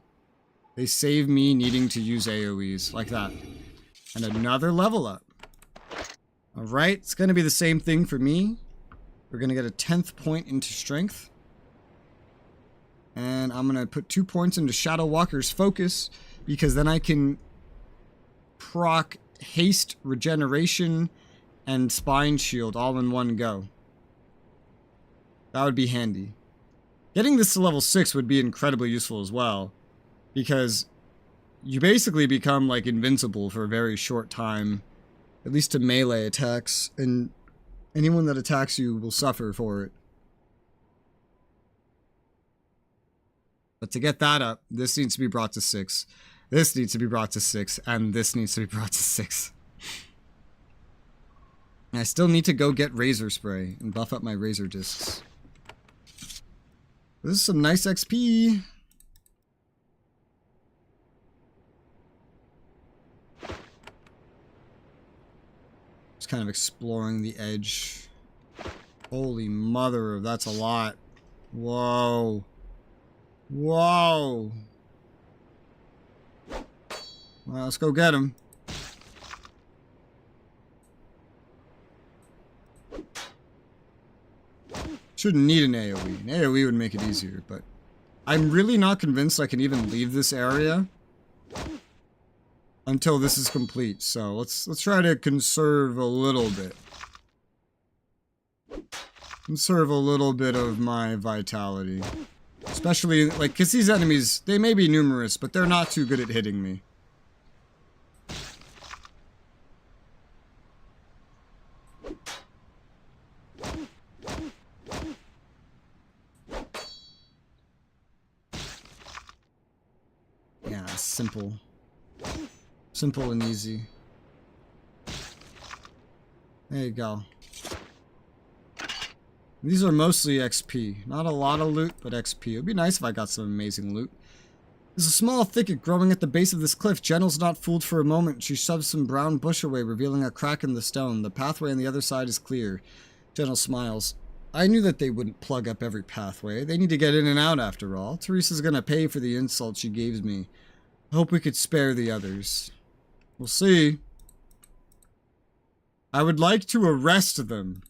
They save me needing to use AoEs, like that. And another level up. Alright, it's gonna be the same thing for me. We're gonna get a 10th point into strength. And I'm gonna put 2 points into Shadow Walker's focus, because then I can proc haste, regeneration, and spine shield all in one go. That would be handy. Getting this to level 6 would be incredibly useful as well, because you basically become like invincible for a very short time, at least to melee attacks, and anyone that attacks you will suffer for it. But to get that up, this needs to be brought to 6. This needs to be brought to 6, and this needs to be brought to 6. And I still need to go get Razor Spray and buff up my Razor Discs. This is some nice XP. kind of exploring the edge. Holy mother, that's a lot. Whoa. Whoa. Well, let's go get him. Shouldn't need an AoE. An AoE would make it easier, but I'm really not convinced I can even leave this area until this is complete. So let's try to conserve a little bit. Conserve a little bit of my vitality. Especially, like, because these enemies, they may be numerous, but they're not too good at hitting me. Yeah, simple. Simple and easy. There you go. These are mostly XP. Not a lot of loot, but XP. It would be nice if I got some amazing loot. There's a small thicket growing at the base of this cliff. Jenel's not fooled for a moment. She shoves some brown bush away, revealing a crack in the stone. The pathway on the other side is clear. Jenel smiles. I knew that they wouldn't plug up every pathway. They need to get in and out after all. Teresa's gonna pay for the insult she gave me. I hope we could spare the others. We'll see. I would like to arrest them.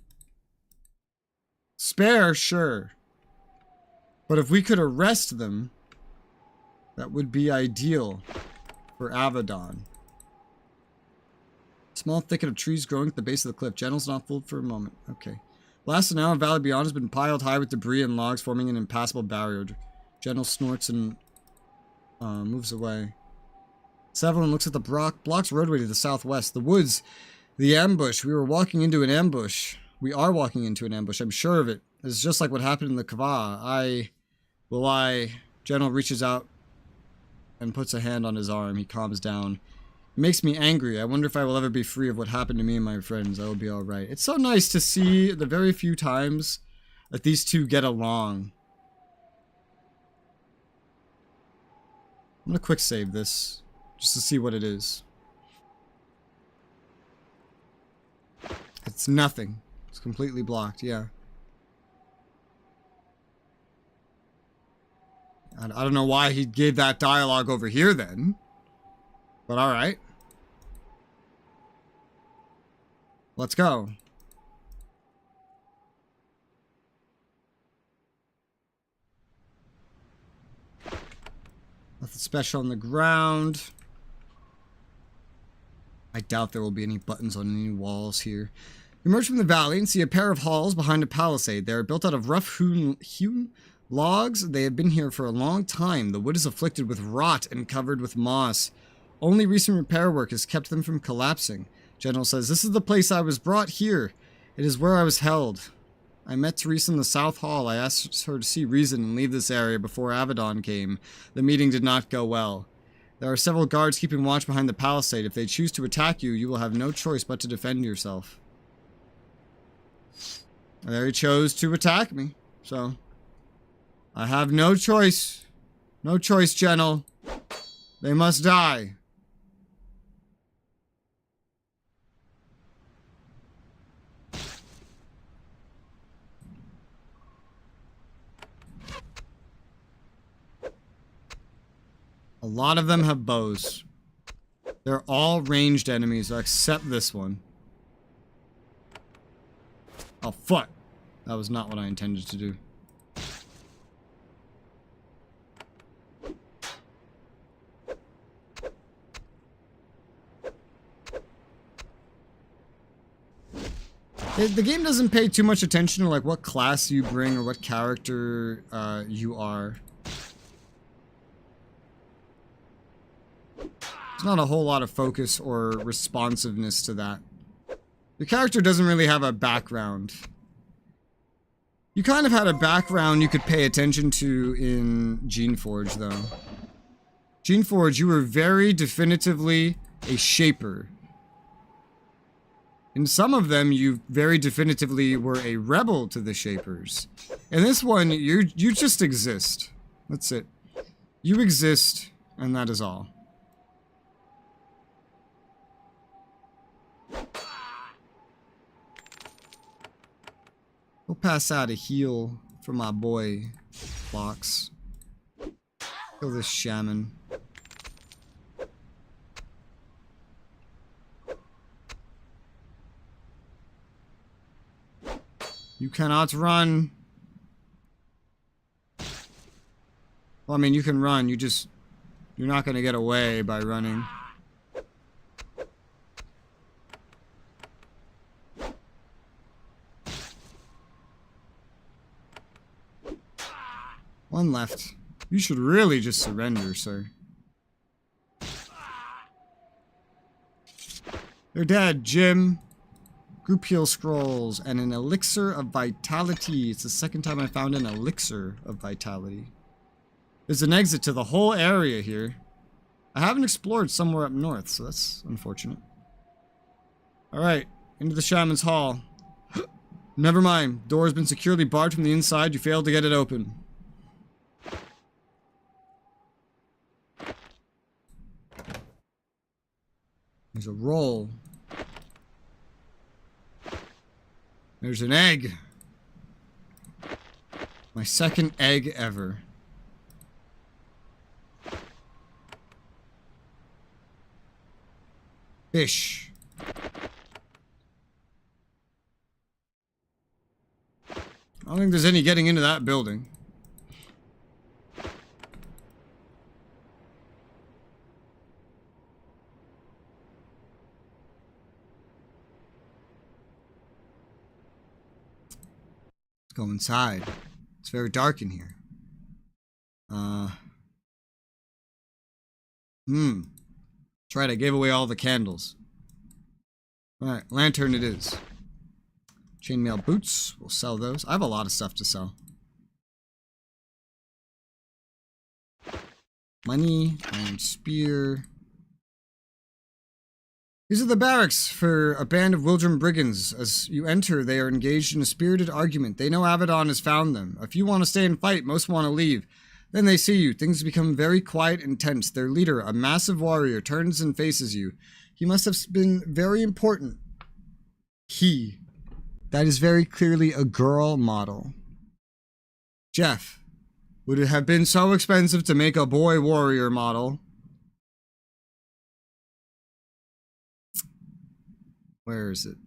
Spare, sure. But if we could arrest them, that would be ideal for Avadon. Small thicket of trees growing at the base of the cliff. Jenel's not fooled for a moment. Okay. Last an hour, valley beyond has been piled high with debris and logs forming an impassable barrier. Jenel snorts and moves away. Sevelin looks at the block's roadway to the southwest. The woods. The ambush. We were walking into an ambush. We are walking into an ambush. I'm sure of it. It's just like what happened in the Kava. General reaches out and puts a hand on his arm. He calms down. It makes me angry. I wonder if I will ever be free of what happened to me and my friends. I will be alright. It's so nice to see the very few times that these two get along. I'm gonna quick save this just to see what it is. It's nothing. It's completely blocked, yeah. I don't know why he gave that dialogue over here then. But alright. Let's go. Nothing special on the ground. I doubt there will be any buttons on any walls here. We emerge from the valley and see a pair of halls behind a palisade. They are built out of rough hewn logs. They have been here for a long time. The wood is afflicted with rot and covered with moss. Only recent repair work has kept them from collapsing. General says, "This is the place I was brought here. It is where I was held. I met Teresa in the South Hall. I asked her to see reason and leave this area before Avadon came. The meeting did not go well. There are several guards keeping watch behind the palisade. If they choose to attack you, you will have no choice but to defend yourself." They chose to attack me, so I have no choice. No choice, General. They must die. A lot of them have bows. They're all ranged enemies, except this one. Oh, fuck. That was not what I intended to do. The game doesn't pay too much attention to like what class you bring or what character you are. There's not a whole lot of focus or responsiveness to that. Your character doesn't really have a background. You kind of had a background you could pay attention to in Geneforge, though. Geneforge, you were very definitively a shaper. In some of them, you very definitively were a rebel to the Shapers. In this one, you just exist. That's it. You exist, and that is all. We'll pass out a heal for my boy, Fox. Kill this shaman. You cannot run. Well, I mean, you can run. You're not going to get away by running. One left. You should really just surrender, sir. They're dead, Jim. Group heal scrolls and an elixir of vitality. It's the second time I found an elixir of vitality. There's an exit to the whole area here. I haven't explored somewhere up north, so that's unfortunate. Alright, into the Shaman's Hall. Never mind. Door has been securely barred from the inside. You failed to get it open. There's a roll. There's an egg. My second egg ever. Fish. I don't think there's any getting into that building. Go inside. It's very dark in here. That's right, I gave away all the candles. Alright, lantern it is. Chainmail boots. We'll sell those. I have a lot of stuff to sell. Money. Iron spear. These are the barracks for a band of Wildrum brigands. As you enter, they are engaged in a spirited argument. They know Avadon has found them. A few want to stay and fight, most want to leave. Then they see you. Things become very quiet and tense. Their leader, a massive warrior, turns and faces you. He must have been very important. He. That is very clearly a girl model. Jeff. Would it have been so expensive to make a boy warrior model? Where is it?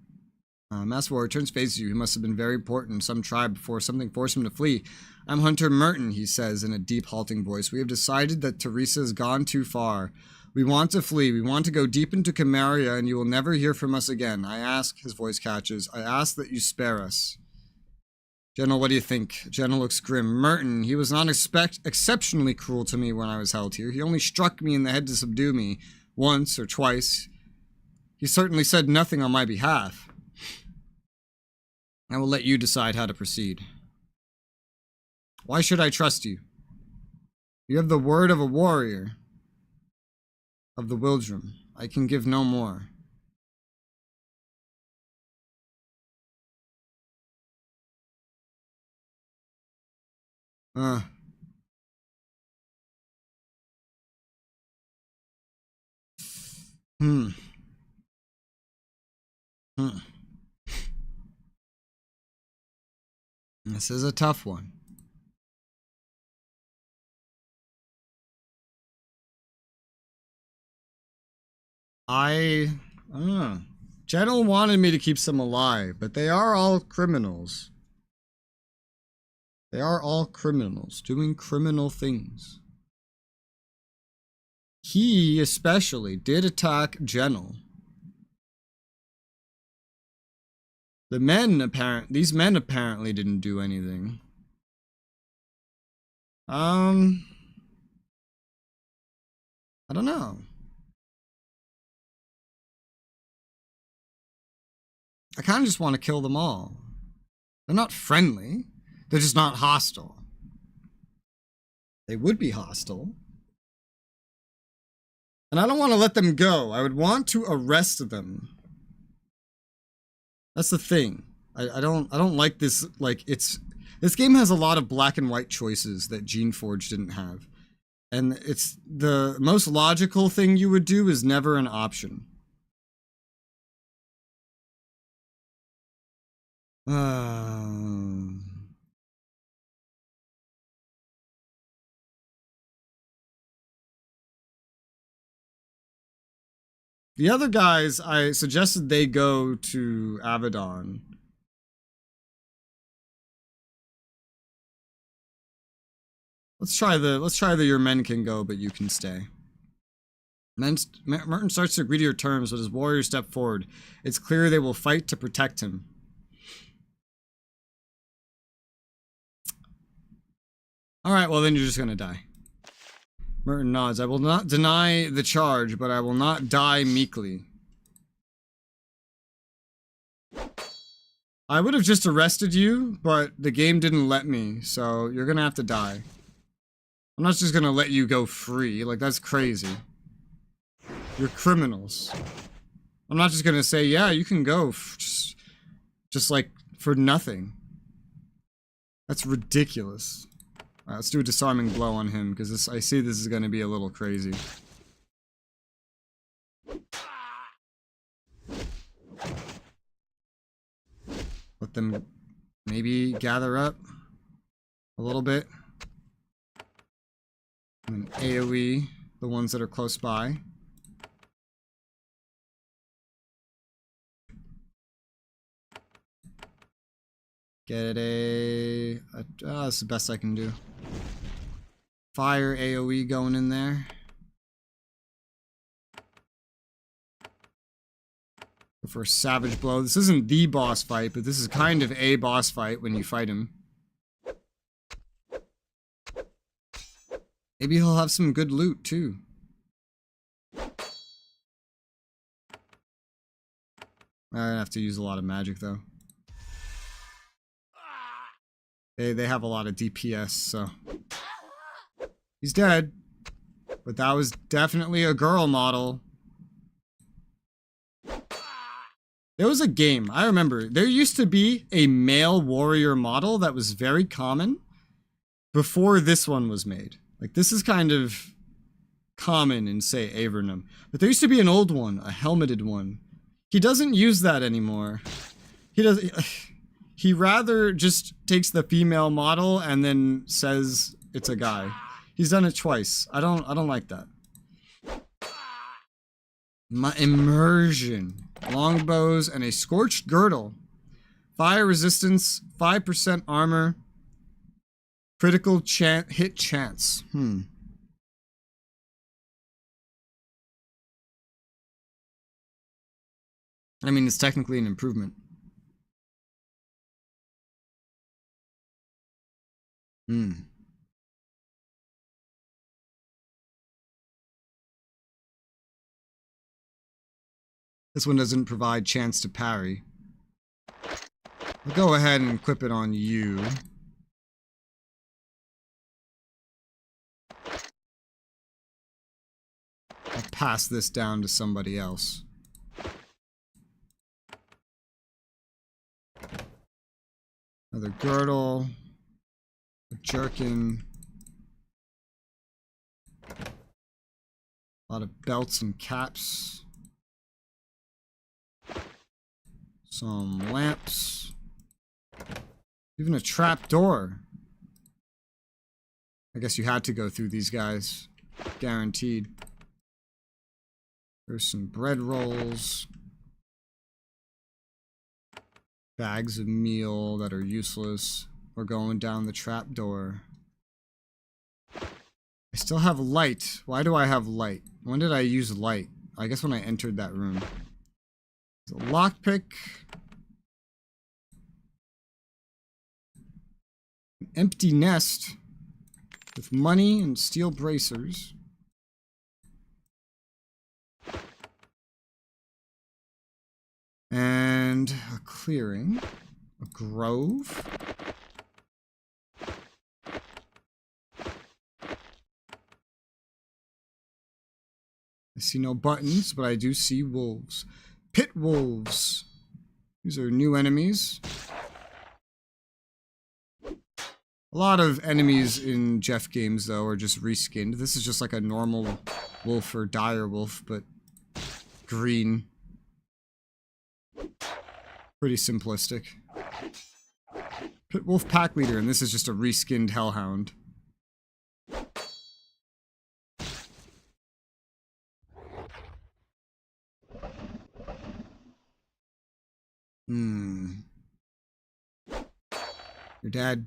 Master Warrior turns faces you. He must have been very important in some tribe before something forced him to flee. I'm Hunter Merton, he says in a deep, halting voice. We have decided that Teresa has gone too far. We want to flee. We want to go deep into Konglomerat, and you will never hear from us again. I ask, his voice catches, I ask that you spare us. General, what do you think? General looks grim. Merton, he was not exceptionally cruel to me when I was held here. He only struck me in the head to subdue me. Once or twice. He certainly said nothing on my behalf. I will let you decide how to proceed. Why should I trust you? You have the word of a warrior. Of the Wildrum. I can give no more. This is a tough one. General wanted me to keep some alive, but they are all criminals. They are all criminals, doing criminal things. He especially did attack General. These men apparently didn't do anything. I don't know. I kind of just want to kill them all. They're not friendly. They're just not hostile. They would be hostile. And I don't want to let them go. I would want to arrest them. That's the thing. I don't like this, like, this game has a lot of black and white choices that Geneforge didn't have. And it's the most logical thing you would do is never an option. The other guys, I suggested they go to Avadon. Let's try the your men can go, but you can stay. Merton starts to agree to your terms, but his warriors step forward. It's clear they will fight to protect him. Alright, well then you're just gonna die. Merton nods. I will not deny the charge, but I will not die meekly. I would have just arrested you, but the game didn't let me, so you're gonna have to die. I'm not just gonna let you go free, like that's crazy. You're criminals. I'm not just gonna say, yeah, you can go, just like, for nothing. That's ridiculous. Alright, let's do a disarming blow on him, because I see this is gonna be a little crazy. Let them maybe gather up a little bit. And AoE the ones that are close by. Get that's the best I can do. Fire AoE going in there. Go for a savage blow. This isn't the boss fight, but this is kind of a boss fight when you fight him. Maybe he'll have some good loot too. I'm gonna have to use a lot of magic though. They have a lot of DPS, so he's dead. But that was definitely a girl model. There was a game, I remember, there used to be a male warrior model that was very common before this one was made. Like, this is kind of common in, say, Avernum. But there used to be an old one, a helmeted one. He doesn't use that anymore. He rather just takes the female model and then says it's a guy. He's done it twice. I don't like that. My immersion. Longbows and a scorched girdle. Fire resistance, 5% armor. Critical hit chance. I mean, it's technically an improvement. This one doesn't provide chance to parry. I'll go ahead and equip it on you. I'll pass this down to somebody else. Another girdle. A jerkin. A lot of belts and caps. Some lamps. Even a trap door. I guess you had to go through these guys. Guaranteed. There's some bread rolls. Bags of meal that are useless. We're going down the trap door. I still have light. Why do I have light? When did I use light? I guess when I entered that room. There's a lockpick. An empty nest with money and steel bracers. And a clearing. A grove. I see no buttons, but I do see wolves. Pit wolves. These are new enemies. A lot of enemies in Jeff games, though, are just reskinned. This is just like a normal wolf or dire wolf, but green. Pretty simplistic. Pit wolf pack leader, and this is just a reskinned hellhound. Your dad.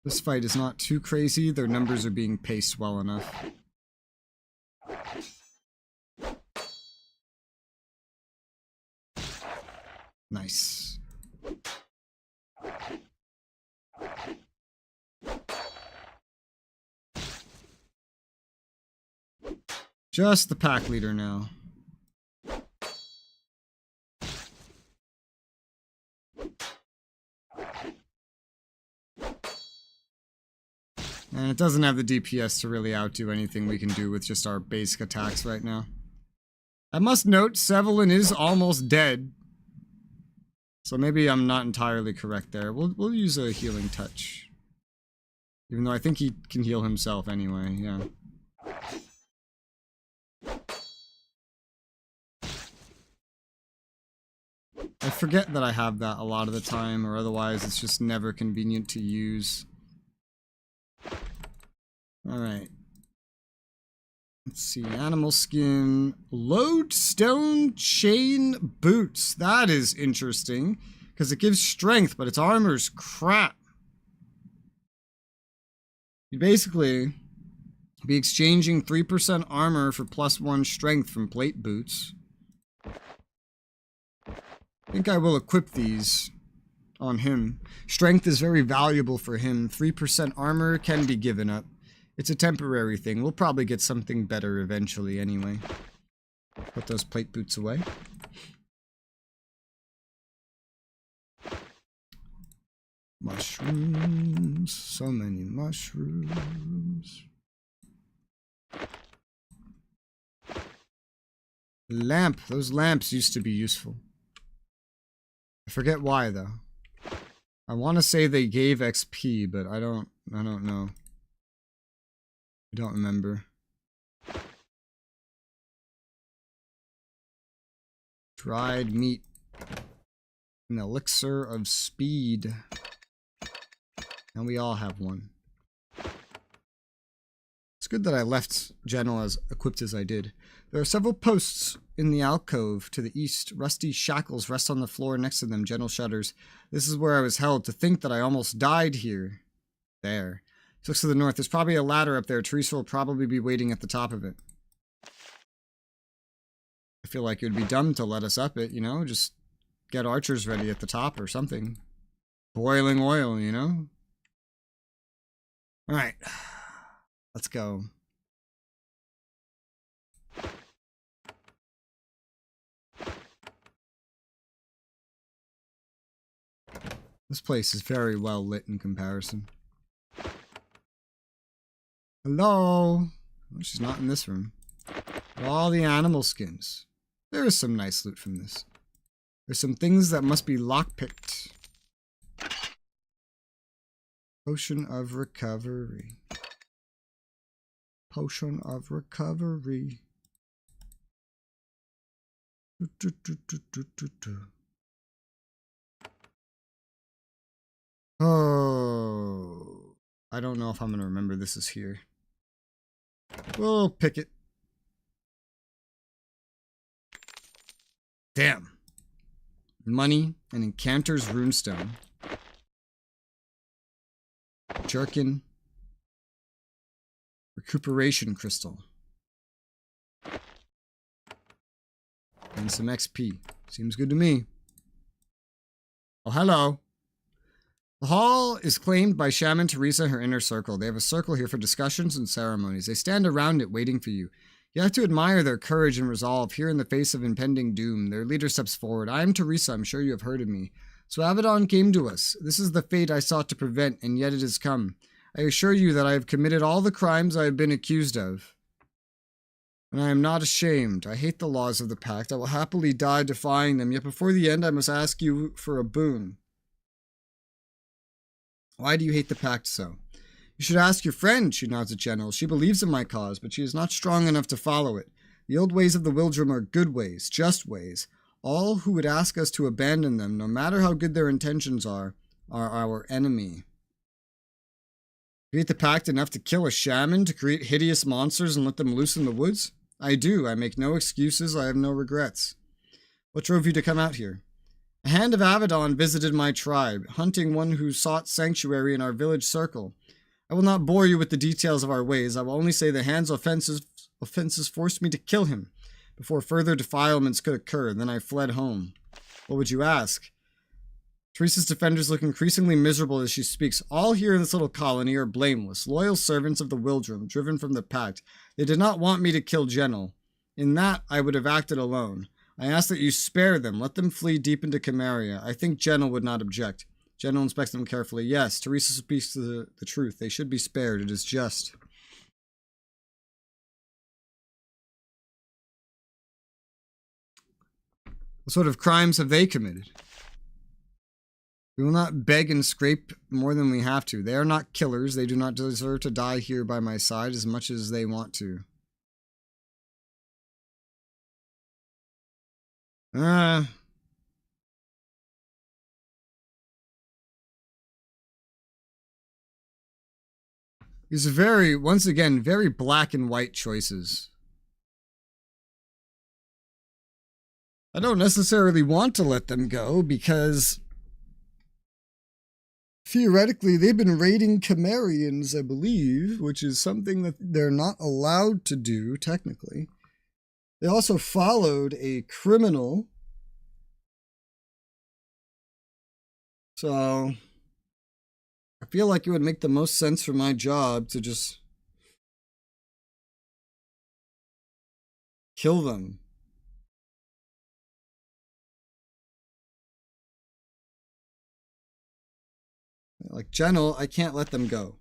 This fight is not too crazy. Their numbers are being paced well enough. Nice. Just the pack leader now. And it doesn't have the DPS to really outdo anything we can do with just our basic attacks right now. I must note, Sevelin is almost dead. So maybe I'm not entirely correct there. We'll use a healing touch. Even though I think he can heal himself anyway, yeah. I forget that I have that a lot of the time, or otherwise it's just never convenient to use. Alright. Let's see, animal skin. Lodestone chain boots. That is interesting, because it gives strength, but its armor's crap. You basically be exchanging 3% armor for +1 strength from plate boots. I think I will equip these on him. Strength is very valuable for him. 3% armor can be given up. It's a temporary thing. We'll probably get something better eventually anyway. Put those plate boots away. Mushrooms. So many mushrooms. Lamp. Those lamps used to be useful. I forget why though. I want to say they gave XP, but I don't know. I don't remember. Dried meat. An elixir of speed. And we all have one. It's good that I left General as equipped as I did. There are several posts in the alcove to the east. Rusty shackles rest on the floor next to them. General shudders. This is where I was held. To think that I almost died here. There. He looks to the north. There's probably a ladder up there. Teresa will probably be waiting at the top of it. I feel like it would be dumb to let us up it, you know? Just get archers ready at the top or something. Boiling oil, you know? Alright. Let's go. This place is very well lit in comparison. Hello? Oh, she's not in this room. All the animal skins. There is some nice loot from this. There's some things that must be lockpicked. Potion of recovery. Potion of recovery. Oh, I don't know if I'm going to remember this is here. We'll pick it. Damn. Money and Encanter's Runestone. Jerkin. Recuperation Crystal. And some XP. Seems good to me. Oh, hello. The hall is claimed by Shaman Teresa and her inner circle. They have a circle here for discussions and ceremonies. They stand around it waiting for you. You have to admire their courage and resolve here in the face of impending doom. Their leader steps forward. I am Teresa. I'm sure you have heard of me. So Avadon came to us. This is the fate I sought to prevent, and yet it has come. I assure you that I have committed all the crimes I have been accused of. And I am not ashamed. I hate the laws of the pact. I will happily die defying them, yet before the end I must ask you for a boon. Why do you hate the pact so? You should ask your friend, she nods at General. She believes in my cause, but she is not strong enough to follow it. The old ways of the Wildrum are good ways, just ways. All who would ask us to abandon them, no matter how good their intentions are our enemy. You hate the pact enough to kill a shaman, to create hideous monsters and let them loose in the woods? I do. I make no excuses. I have no regrets. What drove you to come out here? A hand of Avadon visited my tribe, hunting one who sought sanctuary in our village circle. I will not bore you with the details of our ways. I will only say the hand's offenses forced me to kill him before further defilements could occur. Then I fled home. What would you ask? Teresa's defenders look increasingly miserable as she speaks. All here in this little colony are blameless, loyal servants of the Wildrum, driven from the pact. They did not want me to kill Genel. In that, I would have acted alone. I ask that you spare them. Let them flee deep into Konglomerat. I think Genel would not object. Genel inspects them carefully. Yes, Teresa speaks the truth. They should be spared. It is just. What sort of crimes have they committed? We will not beg and scrape more than we have to. They are not killers. They do not deserve to die here by my side as much as they want to. These are very, once again, very black and white choices. I don't necessarily want to let them go because theoretically they've been raiding Konglomerats, I believe, which is something that they're not allowed to do, technically. They also followed a criminal. So I feel like it would make the most sense for my job to just kill them. Like Genel, I can't let them go.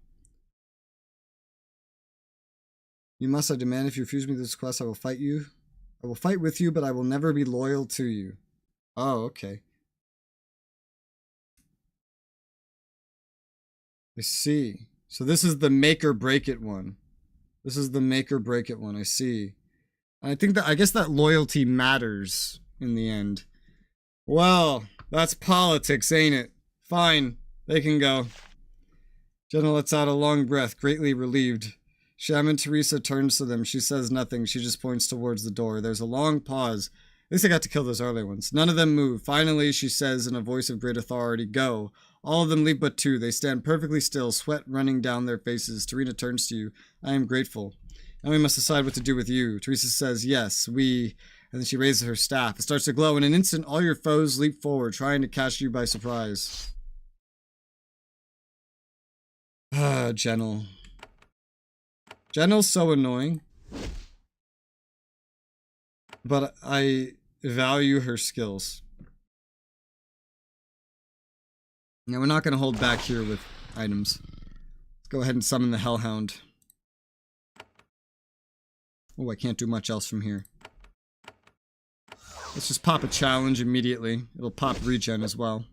You must, I demand. If you refuse me this quest, I will fight you. I will fight with you, but I will never be loyal to you. Oh, okay. I see. So this is the make or break it one. This is the make or break it one. I see. I think that, I guess that loyalty matters in the end. Well, that's politics, ain't it? Fine. They can go. Jenna lets out a long breath, greatly relieved. Shaman Teresa turns to them. She says nothing. She just points towards the door. There's a long pause. At least I got to kill those earlier ones. None of them move. Finally, she says in a voice of great authority, go. All of them leave but two. They stand perfectly still, sweat running down their faces. Teresa turns to you. I am grateful. Now we must decide what to do with you. Teresa says, yes, we... And then she raises her staff. It starts to glow. In an instant, all your foes leap forward, trying to catch you by surprise. Ah, Genel. Genel's so annoying. But I value her skills. Now we're not going to hold back here with items. Let's go ahead and summon the Hellhound. Oh, I can't do much else from here. Let's just pop a challenge immediately. It'll pop regen as well.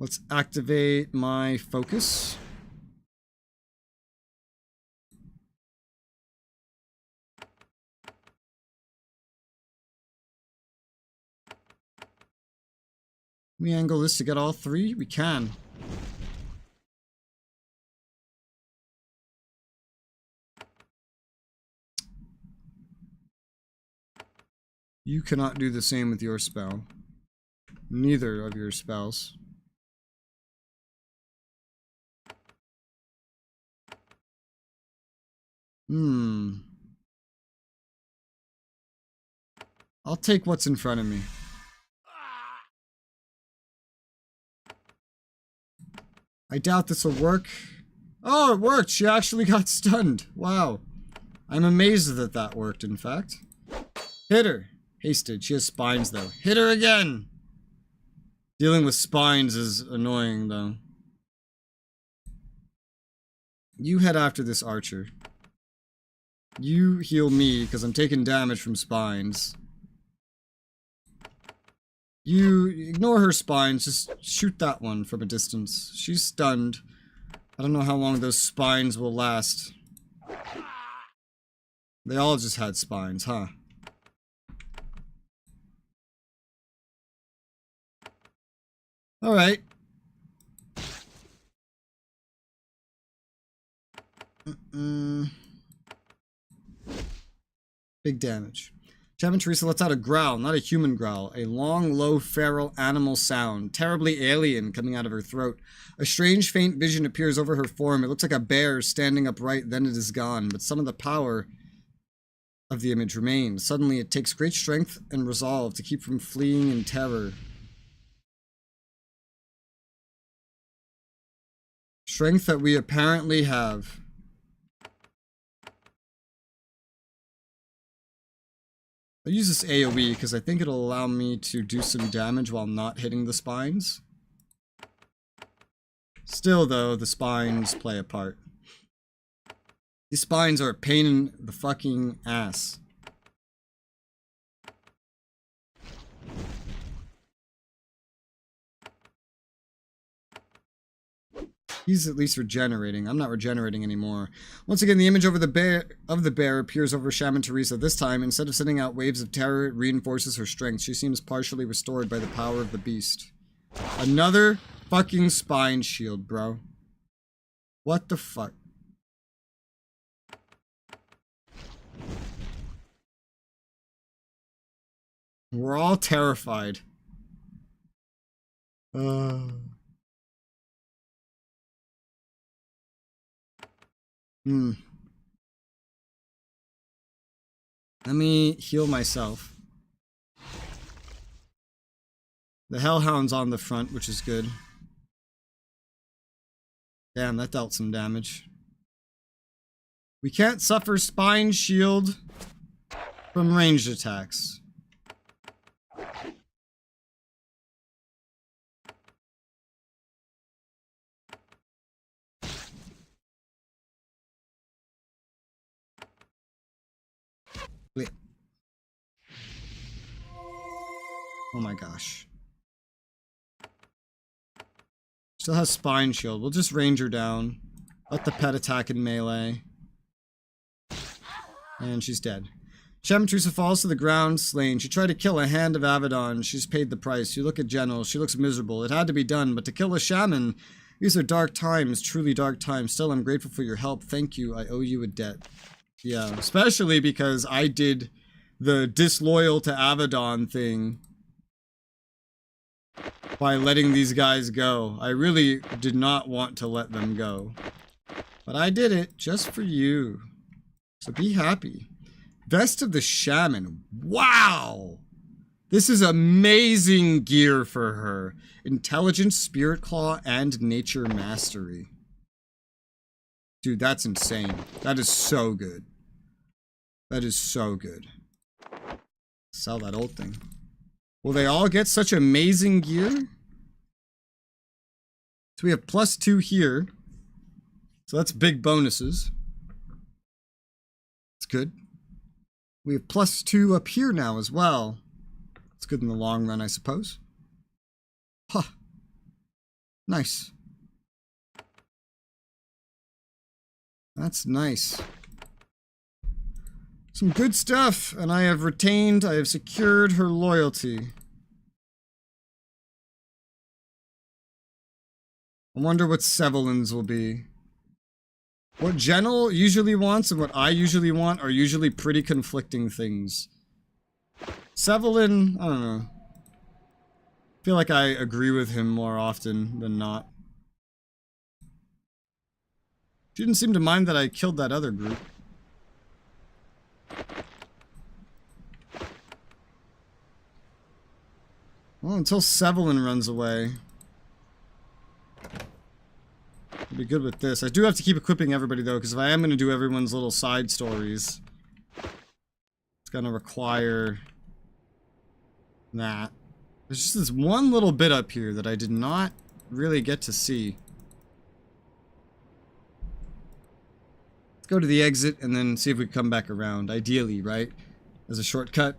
Let's activate my focus. Can we angle this to get all three? We can. You cannot do the same with your spell. Neither of your spells. I'll take what's in front of me. I doubt this will work. Oh, it worked! She actually got stunned. Wow. I'm amazed that that worked, in fact. Hit her. Hasted. She has spines, though. Hit her again! Dealing with spines is annoying, though. You head after this archer. You heal me, because I'm taking damage from spines. You ignore her spines, just shoot that one from a distance. She's stunned. I don't know how long those spines will last. They all just had spines, huh? Alright. Big damage. Shaman Teresa lets out a growl, not a human growl. A long, low, feral animal sound. Terribly alien coming out of her throat. A strange, faint vision appears over her form. It looks like a bear standing upright, then it is gone. But some of the power of the image remains. Suddenly, it takes great strength and resolve to keep from fleeing in terror. Strength that we apparently have. I'll use this AoE because I think it'll allow me to do some damage while not hitting the spines. Still, though, the spines play a part. These spines are a pain in the fucking ass. He's at least regenerating. I'm not regenerating anymore. Once again, the image over the bear appears over Shaman Teresa. This time, instead of sending out waves of terror, it reinforces her strength. She seems partially restored by the power of the beast. Another fucking spine shield, bro. What the fuck? We're all terrified. Let me heal myself. The Hellhound's on the front, which is good. Damn, that dealt some damage. We can't suffer spine shield from ranged attacks. Wait. Oh my gosh. Still has spine shield. We'll just range her down. Let the pet attack in melee. And she's dead. Shaman Teresa falls to the ground, slain. She tried to kill a hand of Avadon. She's paid the price. You look at General. She looks miserable. It had to be done, but to kill a shaman, these are dark times, truly dark times. Still, I'm grateful for your help. Thank you. I owe you a debt. Yeah, especially because I did the disloyal to Avadon thing by letting these guys go. I really did not want to let them go. But I did it just for you. So be happy. Vest of the Shaman. Wow! This is amazing gear for her. Intelligence, Spirit Claw, and Nature Mastery. Dude, that's insane. That is so good. That is so good. Sell that old thing. Will they all get such amazing gear? So we have +2 here. So that's big bonuses. It's good. We have +2 up here now as well. It's good in the long run, I suppose. Huh. Nice. That's nice. Some good stuff, and I have retained, I have secured her loyalty. I wonder what Sevelin's will be. What Genel usually wants and what I usually want are usually pretty conflicting things. Sevelin, I don't know. I feel like I agree with him more often than not. She didn't seem to mind that I killed that other group. Well, until Sevelin runs away. I'll be good with this. I do have to keep equipping everybody though, because if I am going to do everyone's little side stories, it's going to require that. There's just this one little bit up here that I did not really get to see. Let's go to the exit and then see if we come back around. Ideally, right? As a shortcut.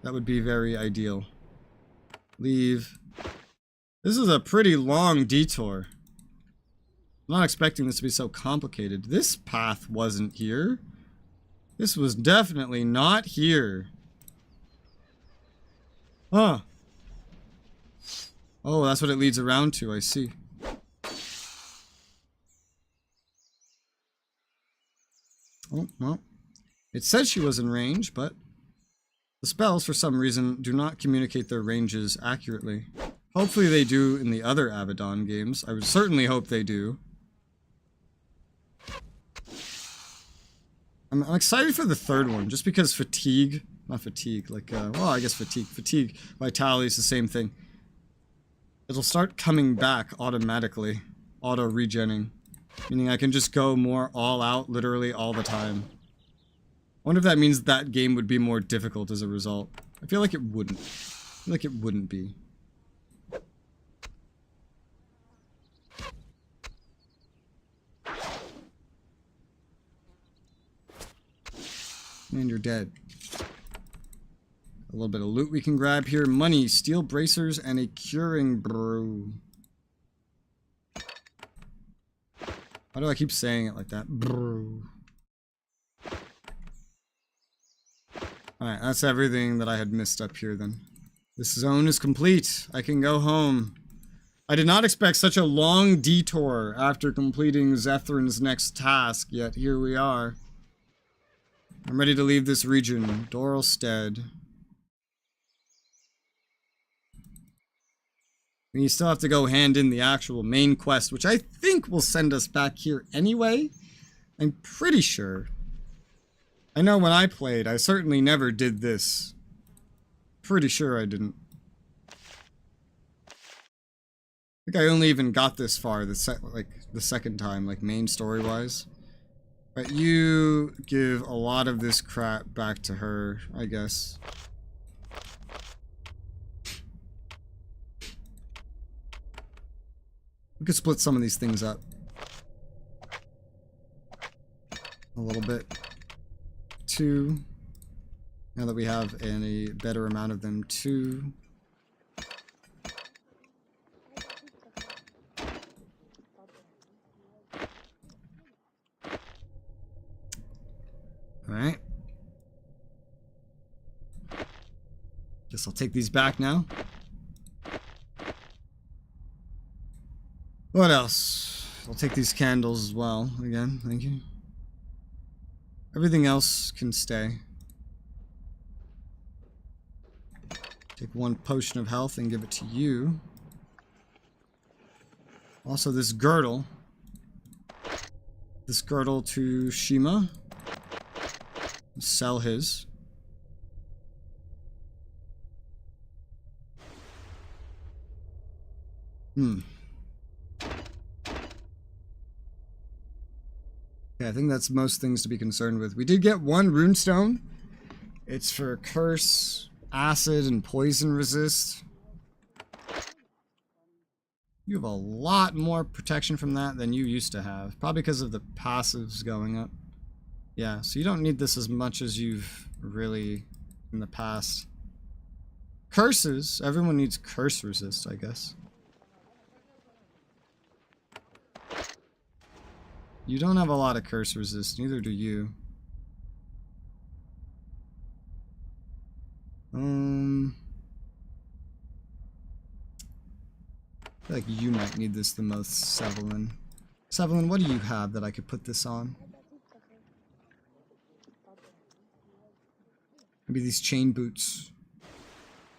That would be very ideal. Leave. This is a pretty long detour. I'm not expecting this to be so complicated. This path wasn't here. This was definitely not here. Huh. Oh, that's what it leads around to, I see. Oh, well. It said she was in range, but the spells, for some reason, do not communicate their ranges accurately. Hopefully they do in the other Avadon games. I would certainly hope they do. I'm excited for the third one, just because fatigue, not fatigue, like, well, I guess fatigue, vitality is the same thing. It'll start coming back automatically, auto-regenning, meaning I can just go more all out, literally all the time. I wonder if that means that game would be more difficult as a result. I feel like it wouldn't. I feel like it wouldn't be. And you're dead. A little bit of loot we can grab here. Money, steel bracers, and a curing brew. Why do I keep saying it like that? Brew. Alright, that's everything that I had missed up here then. This zone is complete. I can go home. I did not expect such a long detour after completing Zethrin's next task, yet here we are. I'm ready to leave this region. Doralstead. And you still have to go hand in the actual main quest, which I think will send us back here anyway. I'm pretty sure. I know when I played, I certainly never did this. Pretty sure I didn't. I think I only even got this far the second time, like main story-wise. But you give a lot of this crap back to her, I guess. We could split some of these things up. A little bit. 2. Now that we have a better amount of them, 2. Alright. Guess I'll take these back now. What else? I'll take these candles as well. Again, thank you. Everything else can stay. Take 1 potion of health and give it to you. Also, this girdle. This girdle to Shima. Sell his. Yeah, I think that's most things to be concerned with. We did get 1 runestone. It's for curse, acid, and poison resist. You have a lot more protection from that than you used to have. Probably because of the passives going up. Yeah, so you don't need this as much as you've really in the past. Curses. Everyone needs curse resist, I guess. You don't have a lot of curse resist, neither do you. I feel like you might need this the most, Sevelin. Sevelin, what do you have that I could put this on? Maybe these chain boots.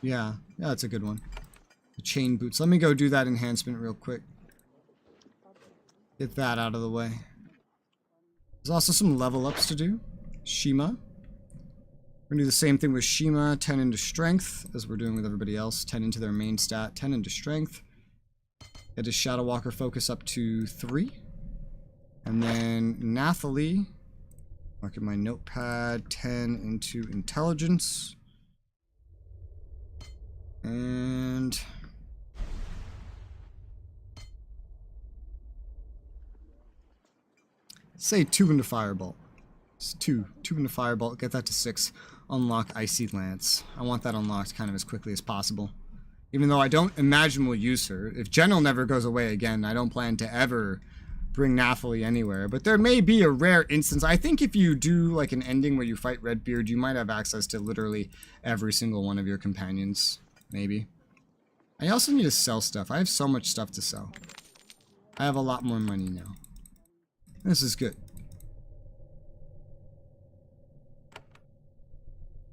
Yeah, that's a good one. The chain boots. Let me go do that enhancement real quick. Get that out of the way. There's also some level ups to do. Shima. We're gonna do the same thing with Shima. 10 into strength, as we're doing with everybody else. 10 into their main stat. 10 into strength. Get his Shadow Walker focus up to 3. And then Nathalie. Mark in my notepad, 10 into intelligence. And say 2 into firebolt. It's 2 into firebolt, get that to 6. Unlock Icy Lance. I want that unlocked kind of as quickly as possible. Even though I don't imagine we'll use her. If General never goes away again, I don't plan to ever bring Nathalie anywhere, but there may be a rare instance. I think if you do like an ending where you fight Redbeard, you might have access to literally every single one of your companions. Maybe. I also need to sell stuff. I have so much stuff to sell. I have a lot more money now. This is good.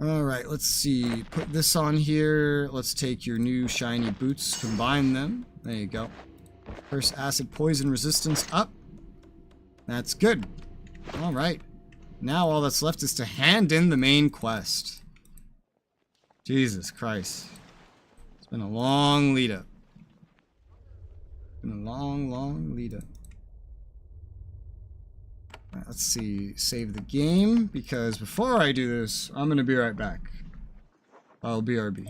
Alright, let's see. Put this on here. Let's take your new shiny boots, combine them. There you go. Curse acid poison resistance up. That's good. Alright. Now all that's left is to hand in the main quest. Jesus Christ. It's been a long lead up. Been a long lead up. Right, let's see. Save the game, because before I do this, I'm gonna be right back. I'll BRB.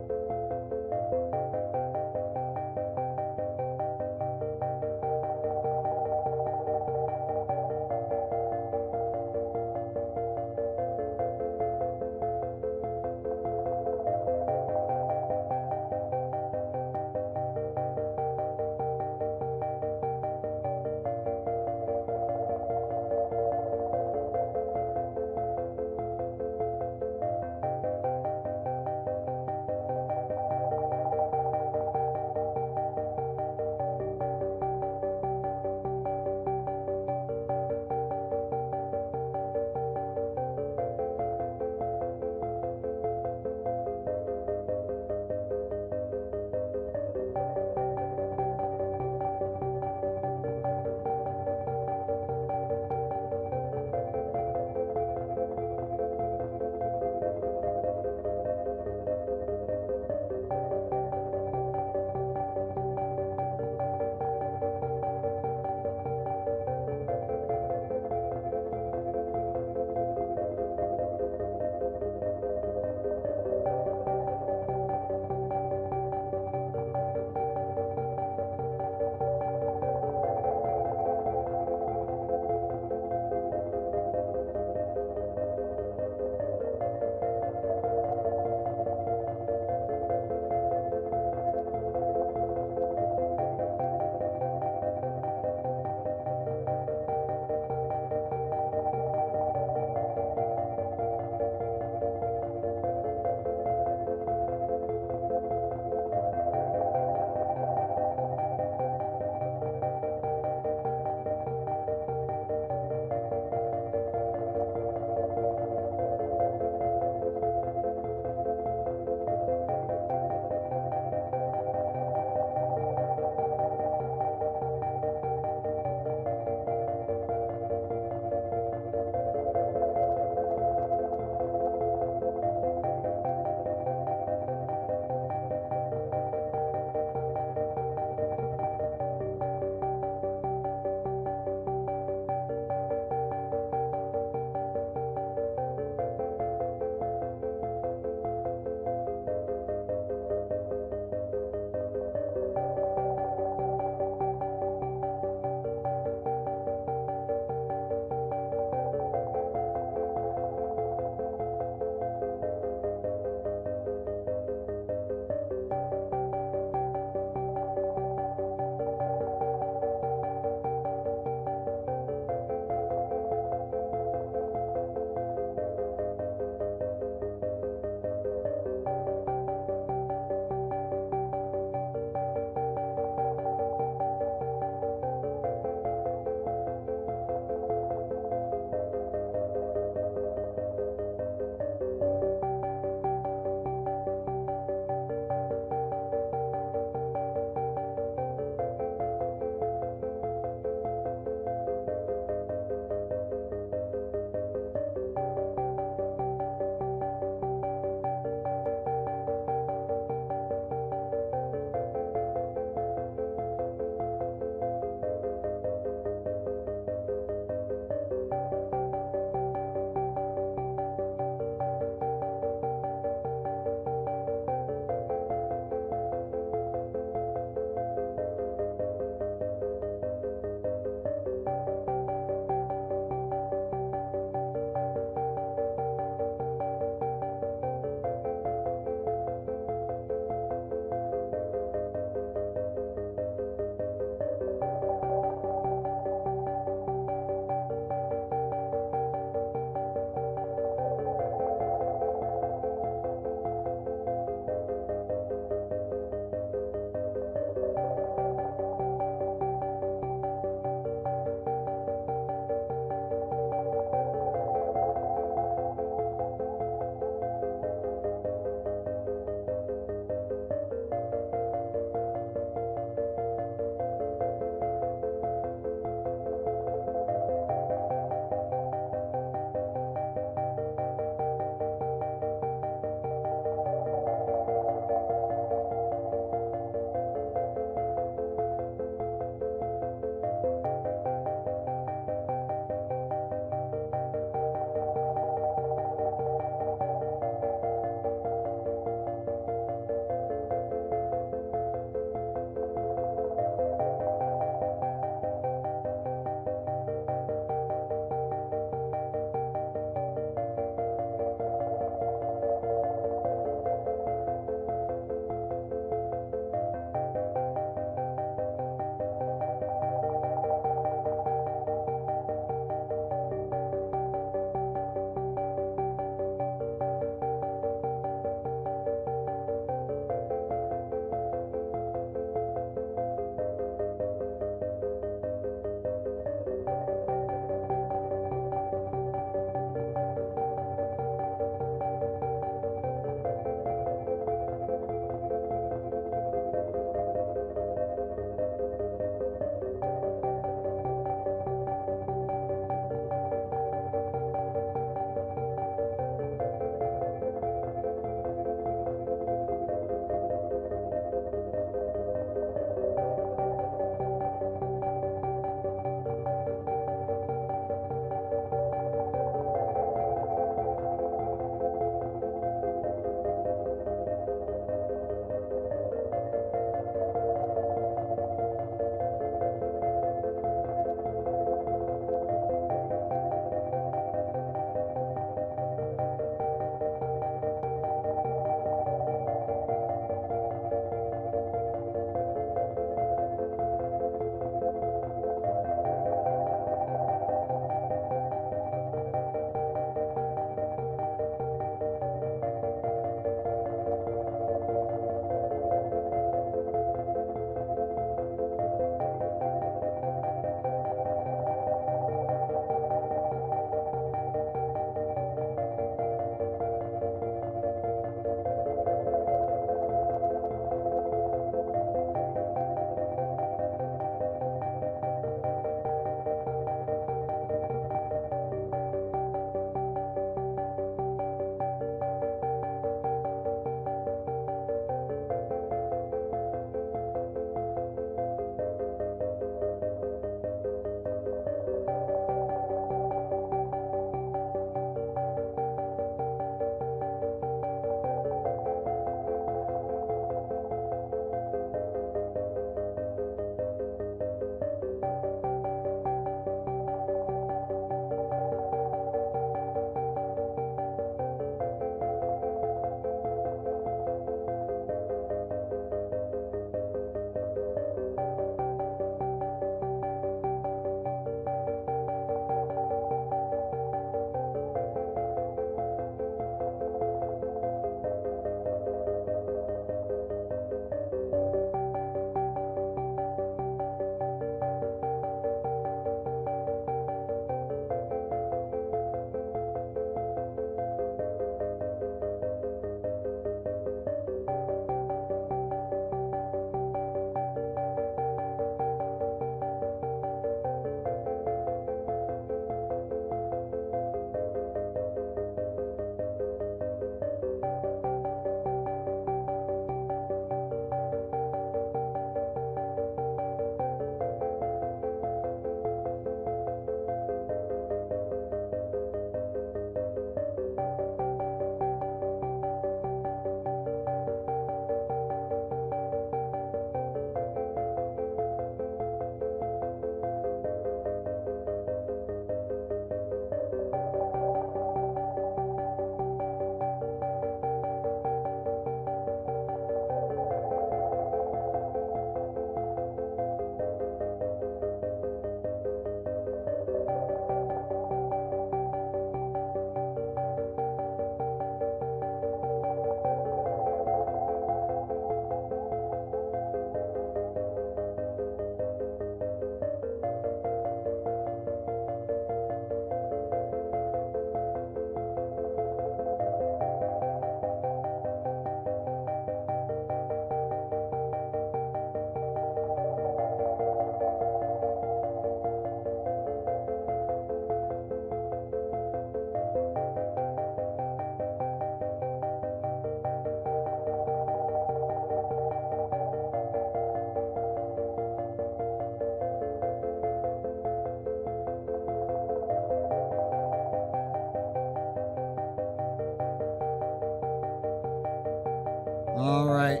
Alright.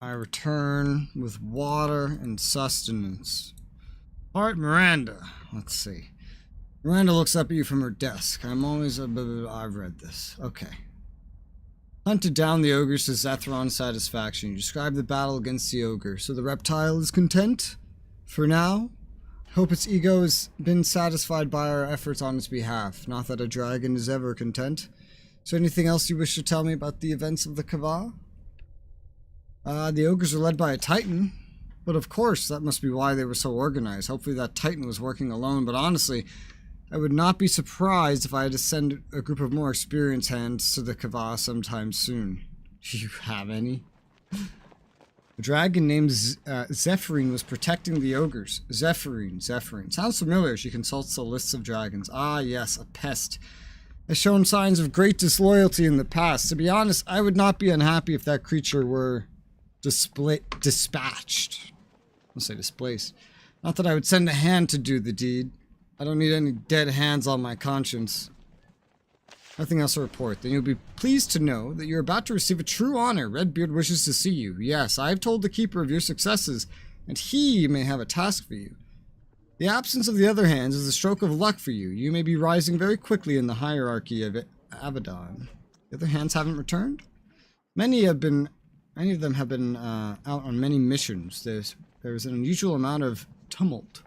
I return with water and sustenance. Alright, Miranda. Let's see. Miranda looks up at you from her desk. I've read this. Okay. Hunted down the ogres to Zethron's satisfaction. You describe the battle against the ogre. So the reptile is content? For now? Hope its ego has been satisfied by our efforts on its behalf. Not that a dragon is ever content. Is there anything else you wish to tell me about the events of the Kava? The ogres are led by a titan. But of course, that must be why they were so organized. Hopefully that titan was working alone. But honestly, I would not be surprised if I had to send a group of more experienced hands to the Kava sometime soon. Do you have any? A dragon named Zephyrin was protecting the ogres. Zephyrin. Sounds familiar. She consults the lists of dragons. Ah, yes, a pest. Has shown signs of great disloyalty in the past. To be honest, I would not be unhappy if that creature were dispatched. I'll say displaced. Not that I would send a hand to do the deed. I don't need any dead hands on my conscience. Nothing else to report. Then you'll be pleased to know that you're about to receive a true honor. Redbeard wishes to see you. Yes, I have told the keeper of your successes, and he may have a task for you. The absence of the other hands is a stroke of luck for you. You may be rising very quickly in the hierarchy of Avadon. The other hands haven't returned? Many of them have been out on many missions. There's an unusual amount of tumult.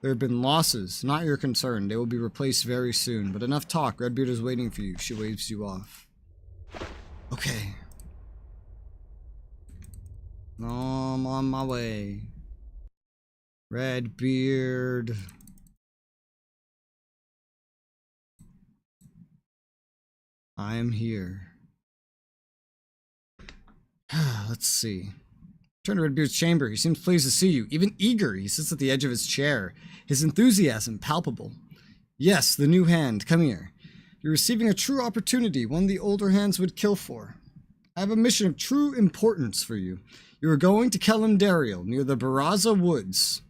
There have been losses. Not your concern. They will be replaced very soon. But enough talk. Redbeard is waiting for you. She waves you off. Okay. I'm on my way. Redbeard. I am here. Let's see. Turn to Redbeard's chamber. He seems pleased to see you, even eager. He sits at the edge of his chair, his enthusiasm palpable. Yes, the new hand. Come here. You're receiving a true opportunity, one the older hands would kill for. I have a mission of true importance for you. You are going to Konglomerat, near the Baraza Woods.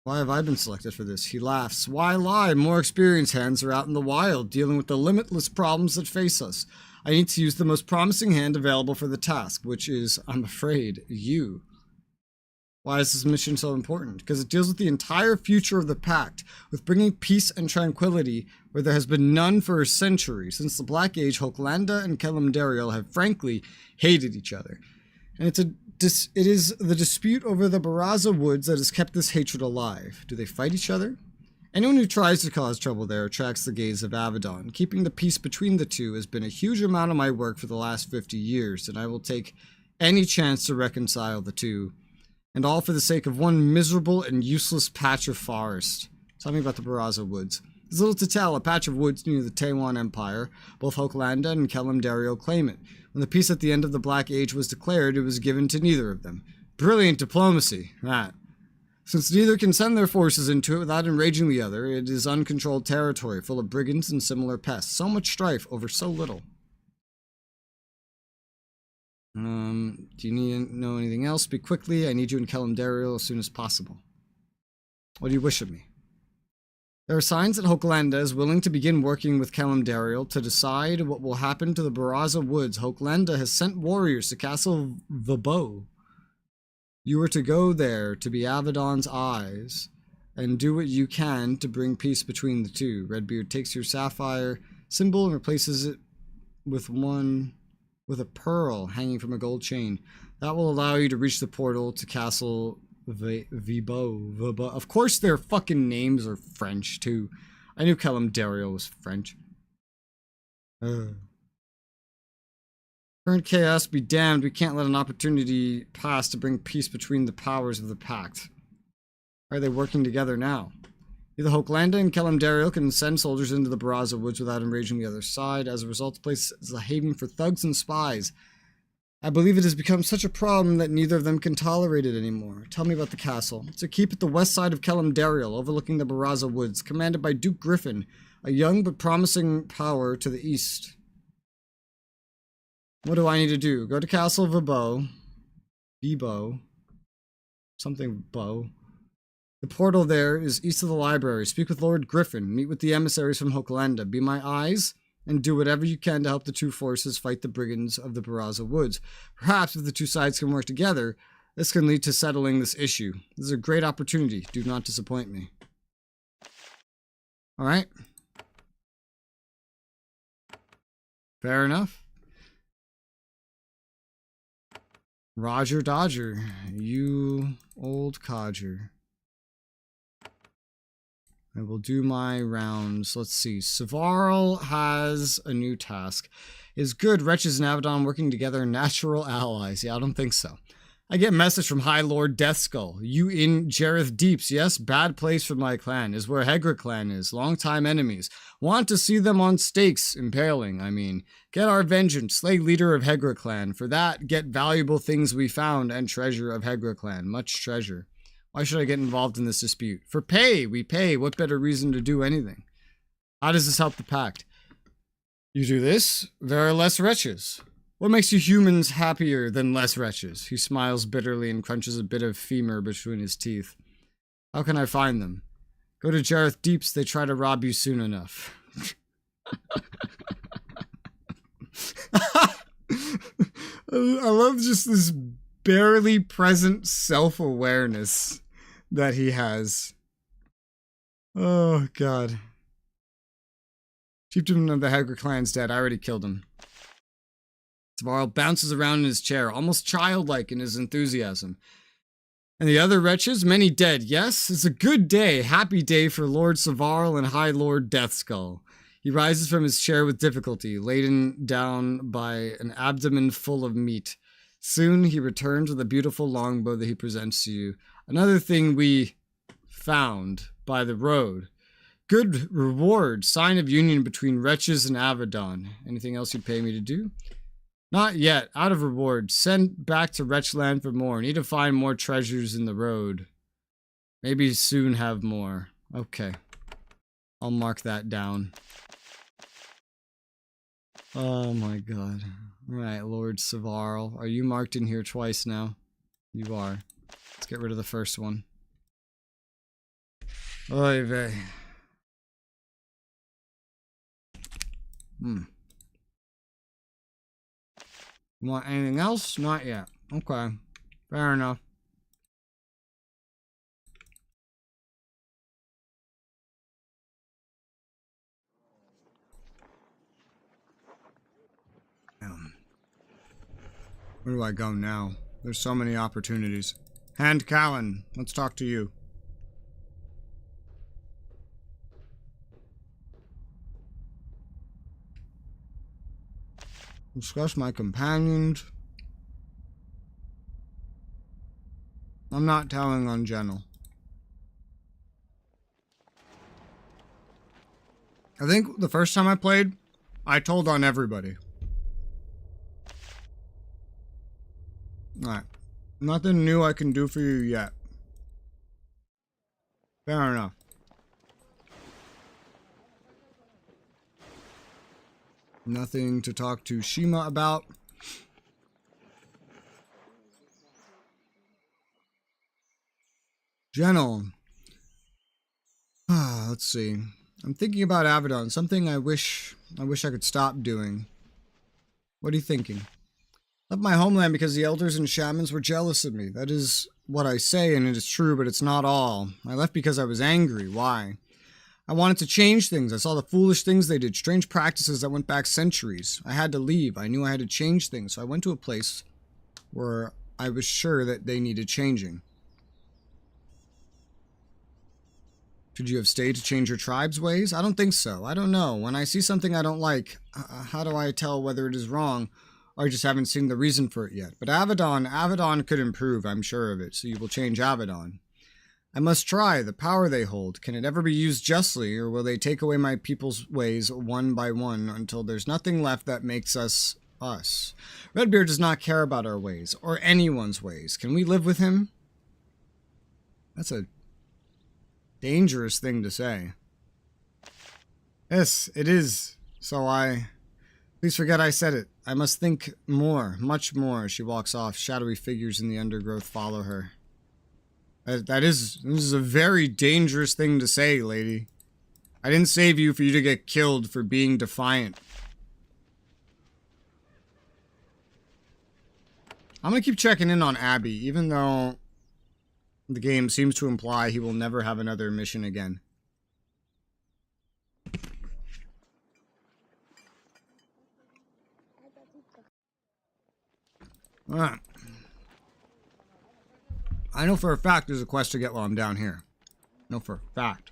Why have I been selected for this? He laughs. Why lie? More experienced hands are out in the wild, dealing with the limitless problems that face us. I need to use the most promising hand available for the task, which is, I'm afraid, you. Why is this mission so important? Because it deals with the entire future of the Pact, with bringing peace and tranquility where there has been none for a century. Since the Black Age, Hoklanda and Konglomerat have frankly hated each other. And it is the dispute over the Baraza Woods that has kept this hatred alive. Do they fight each other? Anyone who tries to cause trouble there attracts the gaze of Avadon. Keeping the peace between the two has been a huge amount of my work for the last 50 years, and I will take any chance to reconcile the two. And all for the sake of one miserable and useless patch of forest. Tell me about the Baraza Woods. There's little to tell. A patch of woods near the Taiwan Empire. Both Hoklanda and Konglomerat claim it. When the peace at the end of the Black Age was declared, it was given to neither of them. Brilliant diplomacy, that. Since neither can send their forces into it without enraging the other, it is uncontrolled territory, full of brigands and similar pests. So much strife over so little. Do you need to know anything else? Speak quickly. I need you in Konglomerat as soon as possible. What do you wish of me? There are signs that Hoklanda is willing to begin working with Konglomerat to decide what will happen to the Baraza Woods. Hoklanda has sent warriors to Castle Vabo. You are to go there to be Avadon's eyes and do what you can to bring peace between the two. Redbeard takes your sapphire symbol and replaces it with a pearl hanging from a gold chain. That will allow you to reach the portal to Castle Vabo. Of course their fucking names are French too. I knew Konglomerat was French. Current chaos be damned, we can't let an opportunity pass to bring peace between the powers of the Pact. Are they working together now? Neither Hoklanda and Konglomerat can send soldiers into the Baraza Woods without enraging the other side. As a result, the place is a haven for thugs and spies. I believe it has become such a problem that neither of them can tolerate it anymore. Tell me about the castle. It's a keep at the west side of Konglomerat, overlooking the Baraza Woods, commanded by Duke Griffin, a young but promising power to the east. What do I need to do? Go to Castle Vabo. Something Bo. The portal there is east of the library. Speak with Lord Griffin. Meet with the emissaries from Hoklanda. Be my eyes and do whatever you can to help the two forces fight the brigands of the Baraza Woods. Perhaps if the two sides can work together, this can lead to settling this issue. This is a great opportunity. Do not disappoint me. Alright. Fair enough. Roger Dodger, you old codger. I will do my rounds. Let's see. Savarl has a new task. Is good wretches and Avadon working together natural allies? Yeah, I don't think so. I get a message from High Lord Deathskull. You in Jareth Deeps, yes? Bad place for my clan. Is where Hegra clan is. Long-time enemies. Want to see them on stakes. Impaling, I mean. Get our vengeance. Slay leader of Hegra clan. For that, get valuable things we found and treasure of Hegra clan. Much treasure. Why should I get involved in this dispute? For pay. We pay. What better reason to do anything? How does this help the pact? You do this, there are less wretches. What makes you humans happier than less wretches? He smiles bitterly and crunches a bit of femur between his teeth. How can I find them? Go to Jareth Deeps, they try to rob you soon enough. I love just this barely present self-awareness that he has. Oh, God. Chieftain of the Hegra clan's dead. I already killed him. Savarl bounces around in his chair, almost childlike in his enthusiasm. And the other wretches, many dead. Yes, it's a good day, happy day for Lord Savarl and High Lord Deathskull. He rises from his chair with difficulty, laden down by an abdomen full of meat. Soon he returns with a beautiful longbow that he presents to you. Another thing we found by the road. Good reward, sign of union between wretches and Avadon. Anything else you'd pay me to do? Not yet. Out of reward. Send back to Wretchland for more. Need to find more treasures in the road. Maybe soon have more. Okay. I'll mark that down. Oh my god. Alright, Lord Savarl. Are you marked in here twice now? You are. Let's get rid of the first one. Oy vey. Want anything else? Not yet. Okay. Fair enough. Where do I go now? There's so many opportunities. Hand Callan, let's talk to you. Discuss my companions. I'm not telling on General. I think the first time I played, I told on everybody. Alright. Nothing new I can do for you yet. Fair enough. Nothing to talk to Shima about. General. Let's see. I'm thinking about Avadon. Something I wish I could stop doing. What are you thinking? Left my homeland because the elders and shamans were jealous of me. That is what I say, and it is true, but it's not all. I left because I was angry. Why? I wanted to change things. I saw the foolish things they did, strange practices that went back centuries. I had to leave. I knew I had to change things, so I went to a place where I was sure that they needed changing. Should you have stayed to change your tribe's ways? I don't think so. I don't know. When I see something I don't like, how do I tell whether it is wrong, or I just haven't seen the reason for it yet? But Avadon could improve, I'm sure of it, so you will change Avadon. I must try the power they hold. Can it ever be used justly, or will they take away my people's ways one by one until there's nothing left that makes us us? Redbeard does not care about our ways, or anyone's ways. Can we live with him? That's a dangerous thing to say. Yes, it is. So please forget I said it. I must think more, much more. She walks off. Shadowy figures in the undergrowth follow her. This is a very dangerous thing to say, lady. I didn't save you for you to get killed for being defiant. I'm gonna keep checking in on Abby, even though the game seems to imply he will never have another mission again. Alright. I know for a fact there's a quest to get while I'm down here. I know for a fact.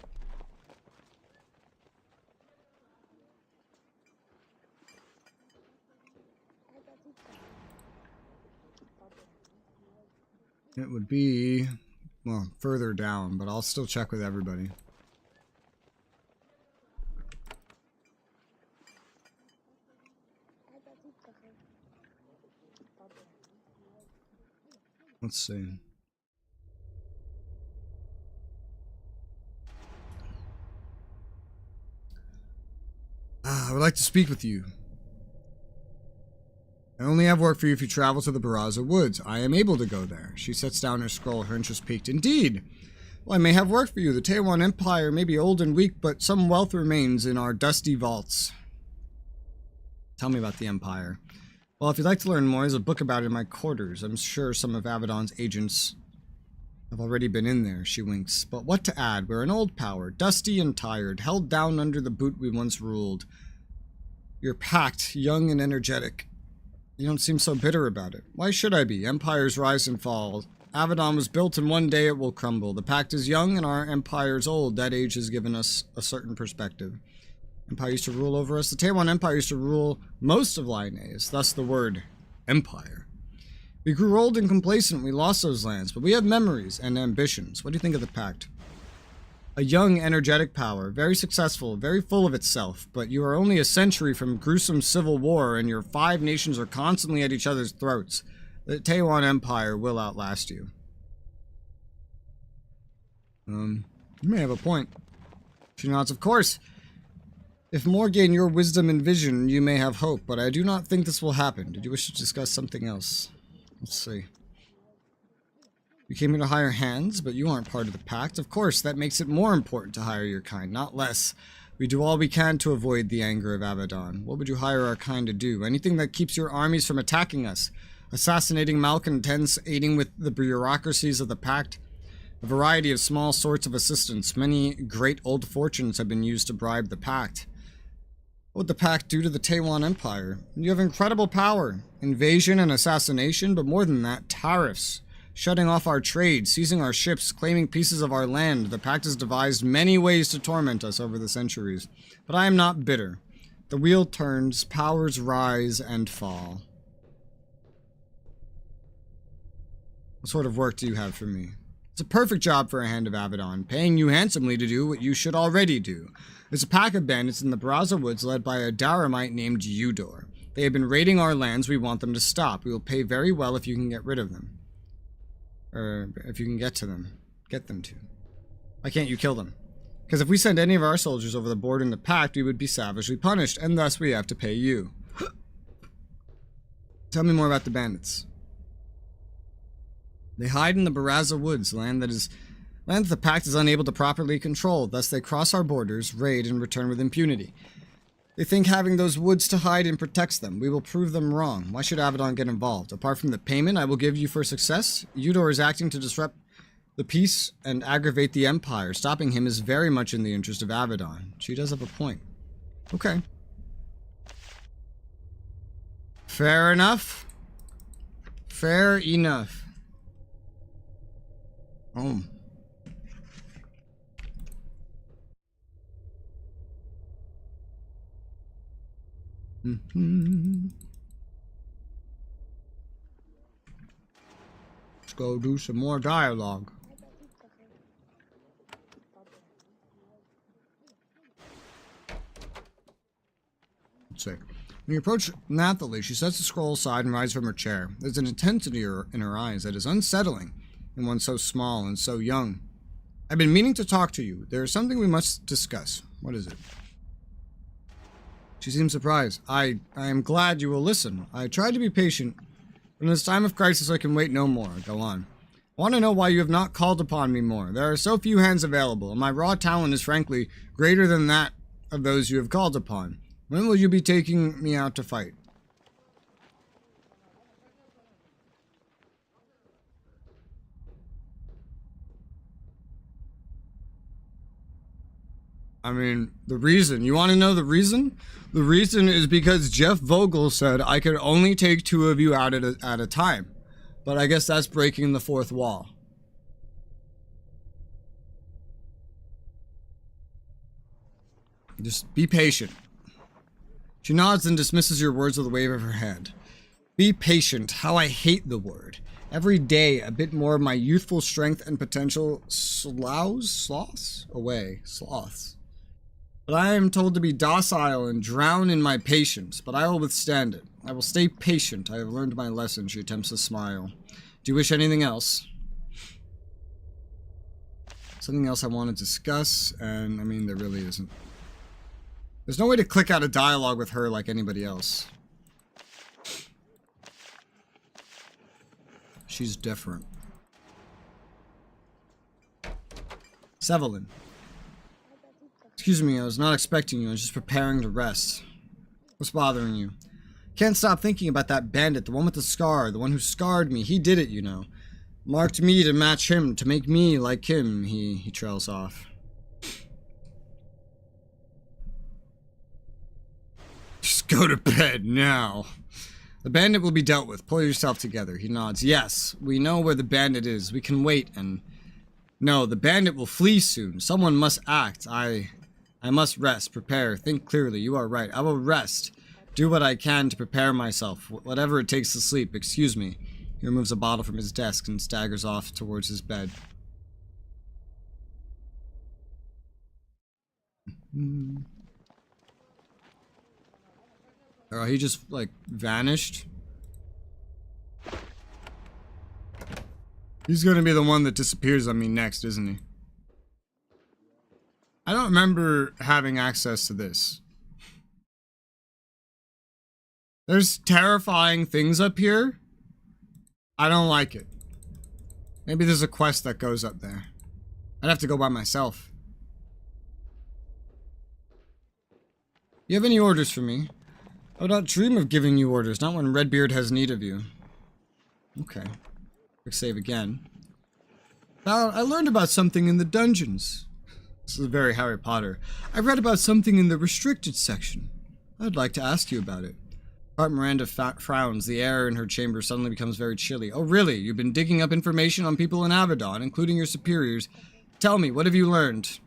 It would be, well, further down, but I'll still check with everybody. Let's see. I would like to speak with you. I only have work for you if you travel to the Baraza Woods. I am able to go there. She sets down her scroll, her interest piqued. Indeed. Well, I may have work for you. The Taiwan Empire may be old and weak, but some wealth remains in our dusty vaults. Tell me about the Empire. Well, if you'd like to learn more, there's a book about it in my quarters. I'm sure some of Avadon's agents have already been in there, she winks. But what to add? We're an old power, dusty and tired, held down under the boot we once ruled. You're packed, young and energetic. You don't seem so bitter about it. Why should I be? Empires rise and fall. Avadon was built and one day it will crumble. The Pact is young and our empire's old. That age has given us a certain perspective. Empire used to rule over us. The Taiwan Empire used to rule most of Lyonnaise, thus the word empire. We grew old and complacent. We lost those lands, but we have memories and ambitions. What do you think of the Pact? A young, energetic power, very successful, very full of itself, but you are only a century from gruesome civil war and your 5 nations are constantly at each other's throats. The Taiwan Empire will outlast you. You may have a point. She nods, of course. If more gain your wisdom and vision, you may have hope, but I do not think this will happen. Did you wish to discuss something else? Let's see. You came here to hire hands, but you aren't part of the Pact. Of course, that makes it more important to hire your kind, not less. We do all we can to avoid the anger of Avadon. What would you hire our kind to do? Anything that keeps your armies from attacking us. Assassinating malcontents, aiding with the bureaucracies of the Pact. A variety of small sorts of assistance. Many great old fortunes have been used to bribe the Pact. What would the Pact do to the Taiwan Empire? You have incredible power. Invasion and assassination, but more than that, tariffs. Shutting off our trade, seizing our ships, claiming pieces of our land. The Pact has devised many ways to torment us over the centuries. But I am not bitter. The wheel turns, powers rise and fall. What sort of work do you have for me? It's a perfect job for a Hand of Avadon, paying you handsomely to do what you should already do. There's a pack of bandits in the Baraza Woods led by a Daramite named Eudor. They have been raiding our lands. We want them to stop. We will pay very well if you can get rid of them. Or if you can get to them. Get them to. Why can't you kill them? Because if we send any of our soldiers over the border in the Pact, we would be savagely punished, and thus we have to pay you. Tell me more about the bandits. They hide in the Baraza Woods, land that the Pact is unable to properly control. Thus they cross our borders, raid, and return with impunity. They think having those woods to hide in protects them. We will prove them wrong. Why should Avadon get involved? Apart from the payment I will give you for success, Eudor is acting to disrupt the peace and aggravate the Empire. Stopping him is very much in the interest of Avadon. She does have a point. Okay. Fair enough. Fair enough. Oh. Let's go do some more dialogue. Let's see. When you approach Nathalie, she sets the scroll aside and rises from her chair. There's an intensity in her eyes that is unsettling in one so small and so young. I've been meaning to talk to you. There is something we must discuss. What is it? She seems surprised. I am glad you will listen. I tried to be patient, but in this time of crisis I can wait no more. Go on. I want to know why you have not called upon me more. There are so few hands available, and my raw talent is frankly greater than that of those you have called upon. When will you be taking me out to fight? I mean, the reason. You want to know the reason? The reason is because Jeff Vogel said I could only take 2 of you out at a time. But I guess that's breaking the 4th wall. Just be patient. She nods and dismisses your words with a wave of her head. Be patient. How I hate the word. Every day, a bit more of my youthful strength and potential sloths away. Sloths. But I am told to be docile and drown in my patience, but I will withstand it. I will stay patient. I have learned my lesson. She attempts to smile. Do you wish anything else? Something else I want to discuss, and I mean, there really isn't. There's no way to click out a dialogue with her like anybody else. She's different. Sevelin. Excuse me, I was not expecting you. I was just preparing to rest. What's bothering you? Can't stop thinking about that bandit, the one with the scar, the one who scarred me. He did it, you know. Marked me to match him, to make me like him. He trails off. Just go to bed now. The bandit will be dealt with. Pull yourself together. He nods. Yes, we know where the bandit is. We can wait and... No, the bandit will flee soon. Someone must act. I must rest, prepare, think clearly. You are right. I will rest. Do what I can to prepare myself. Whatever it takes to sleep. Excuse me. He removes a bottle from his desk and staggers off towards his bed. Oh, he just, like, vanished. He's gonna be the one that disappears on me next, isn't he? I don't remember having access to this. There's terrifying things up here. I don't like it. Maybe there's a quest that goes up there. I'd have to go by myself. You have any orders for me? I would not dream of giving you orders, not when Redbeard has need of you. Okay. Quick save again. Now, I learned about something in the dungeons. This is very Harry Potter. I read about something in the restricted section. I'd like to ask you about it. Aunt Miranda frowns. The air in her chamber suddenly becomes very chilly. Oh, really? You've been digging up information on people in Avadon, including your superiors. Tell me, what have you learned?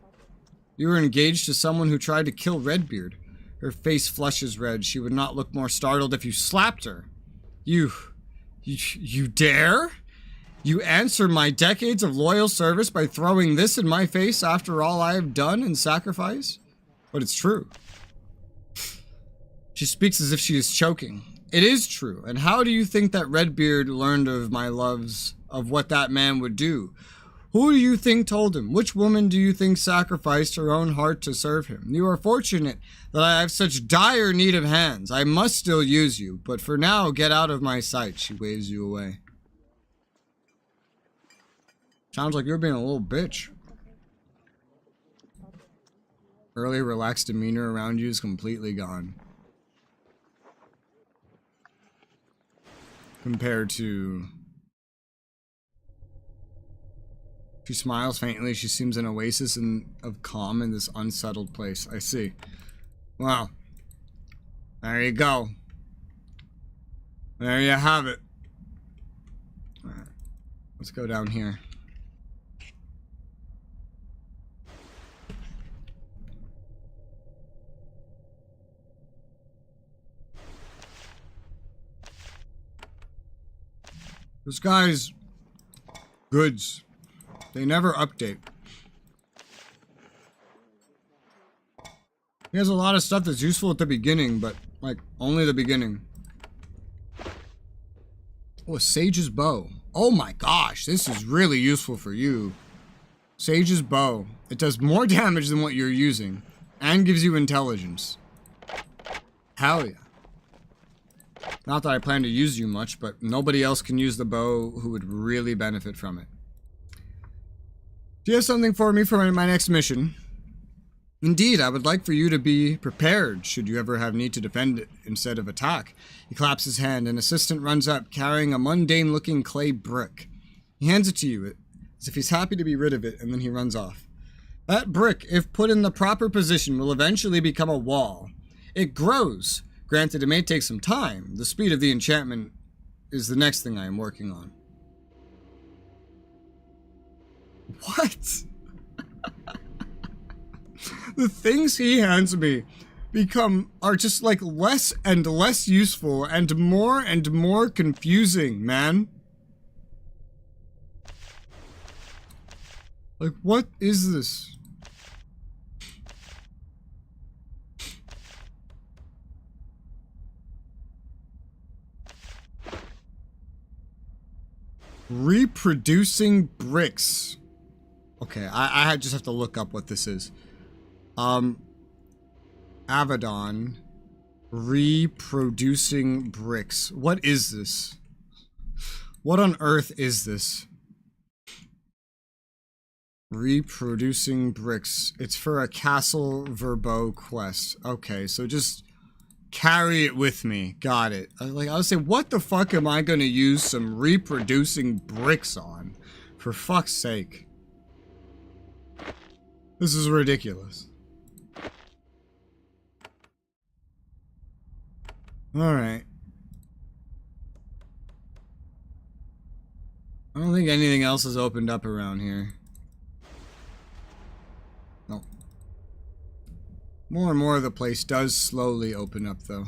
You were engaged to someone who tried to kill Redbeard. Her face flushes red. She would not look more startled if you slapped her. You dare? You answer my decades of loyal service by throwing this in my face after all I have done and sacrificed? But it's true. She speaks as if she is choking. It is true. And how do you think that Redbeard learned of my loves, of what that man would do? Who do you think told him? Which woman do you think sacrificed her own heart to serve him? You are fortunate that I have such dire need of hands. I must still use you, but for now, get out of my sight. She waves you away. Sounds like you're being a little bitch. Earlier relaxed demeanor around you is completely gone. Compared to... She smiles faintly. She seems an oasis of calm in this unsettled place. I see. Well, there you go. There you have it. Alright, let's go down here. This guy's goods. They never update. He has a lot of stuff that's useful at the beginning, but, like, only the beginning. Oh, a Sage's Bow. Oh my gosh, this is really useful for you. Sage's Bow. It does more damage than what you're using, and gives you intelligence. Hell yeah. Not that I plan to use you much, but nobody else can use the bow who would really benefit from it. Do you have something for me for my next mission? Indeed, I would like for you to be prepared should you ever have need to defend it instead of attack. He claps his hand. An assistant runs up, carrying a mundane-looking clay brick. He hands it to you, as if he's happy to be rid of it, and then he runs off. That brick, if put in the proper position, will eventually become a wall. It grows. Granted, it may take some time. The speed of the enchantment is the next thing I am working on. What? The things he hands me are just like less and less useful and more confusing, man. Like, what is this? Reproducing bricks. Okay, I just have to look up what this is. Avadon. Reproducing bricks. What is this? What on earth is this? Reproducing bricks. It's for a Castle Verbo quest. Okay, so just carry it with me. Got it. I was saying, what the fuck am I gonna use some reproducing bricks on? For fuck's sake. This is ridiculous. Alright. I don't think anything else has opened up around here. No. More and more of the place does slowly open up, though.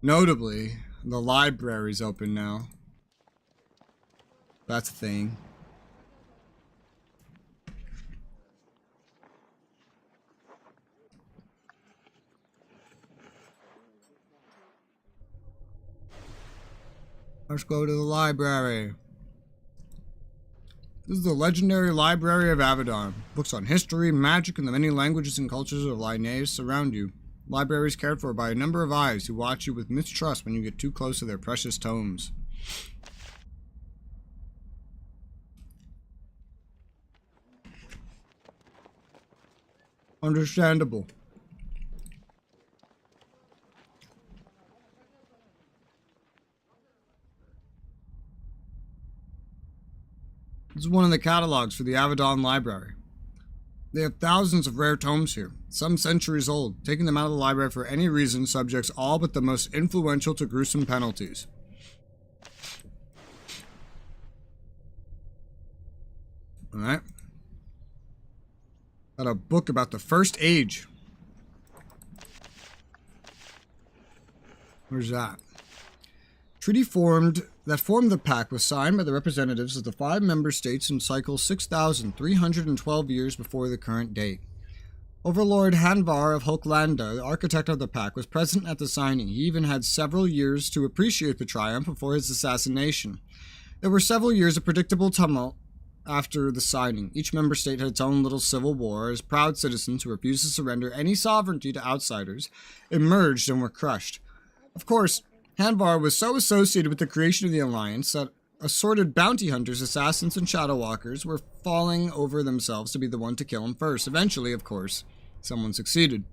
Notably, the library's open now. That's a thing. Let's go to the library. This is the legendary Library of Avadon. Books on history, magic, and the many languages and cultures of Linnaeus surround you. The library is cared for by a number of eyes who watch you with mistrust when you get too close to their precious tomes. Understandable. This is one of the catalogs for the Avadon Library. They have thousands of rare tomes here, some centuries old. Taking them out of the library for any reason subjects all but the most influential to gruesome penalties. Alright. Got a book about the First Age. Where's that? Treaty that formed the pact was signed by the representatives of the 5 member states in cycle 6,312 years before the current date. Overlord Hanvar of Hoklanda, the architect of the pact, was present at the signing. He even had several years to appreciate the triumph before his assassination. There were several years of predictable tumult after the signing. Each member state had its own little civil war as proud citizens who refused to surrender any sovereignty to outsiders emerged and were crushed. Of course, Hanvar was so associated with the creation of the Alliance that assorted bounty hunters, assassins, and shadow walkers were falling over themselves to be the one to kill him first. Eventually, of course, someone succeeded.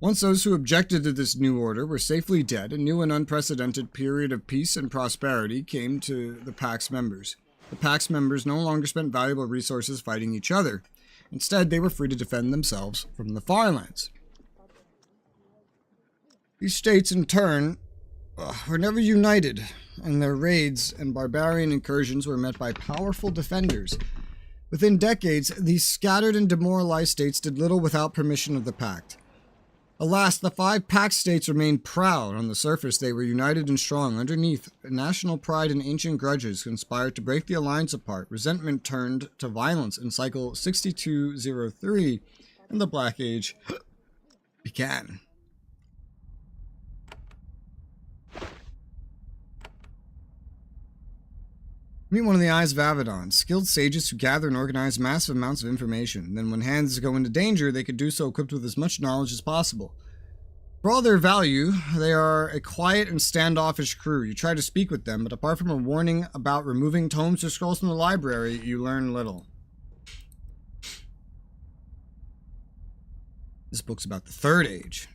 Once those who objected to this new order were safely dead, a new and unprecedented period of peace and prosperity came to the Pact's members. The Pact's members no longer spent valuable resources fighting each other. Instead, they were free to defend themselves from the Farlands. These states, in turn, were never united, and their raids and barbarian incursions were met by powerful defenders. Within decades, these scattered and demoralized states did little without permission of the Pact. Alas, the 5 Pact states remained proud. On the surface, they were united and strong. Underneath, national pride and ancient grudges conspired to break the alliance apart. Resentment turned to violence in cycle 6203, and the Black Age began. Meet one of the Eyes of Avadon, skilled sages who gather and organize massive amounts of information. Then when hands go into danger, they could do so equipped with as much knowledge as possible. For all their value, they are a quiet and standoffish crew. You try to speak with them, but apart from a warning about removing tomes or scrolls from the library, you learn little. This book's about the Third Age.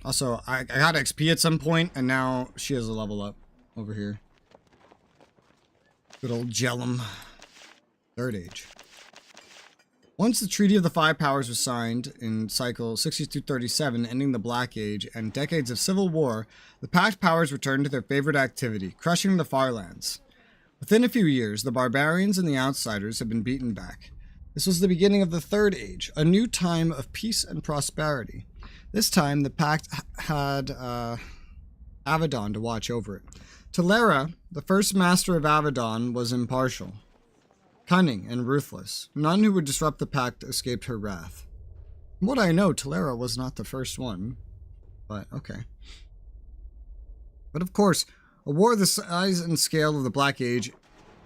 Also, I got XP at some point, and now she has a level up over here. Good old Jellum. Third Age. Once the Treaty of the Five Powers was signed in cycle 6237, ending the Black Age and decades of civil war, the Pact powers returned to their favorite activity, crushing the Farlands. Within a few years, the barbarians and the outsiders had been beaten back. This was the beginning of the Third Age, a new time of peace and prosperity. This time, the Pact had Avadon to watch over it. Talera, the first master of Avadon, was impartial, cunning, and ruthless. None who would disrupt the Pact escaped her wrath. From what I know, Talera was not the first one, but okay. But of course, a war the size and scale of the Black Age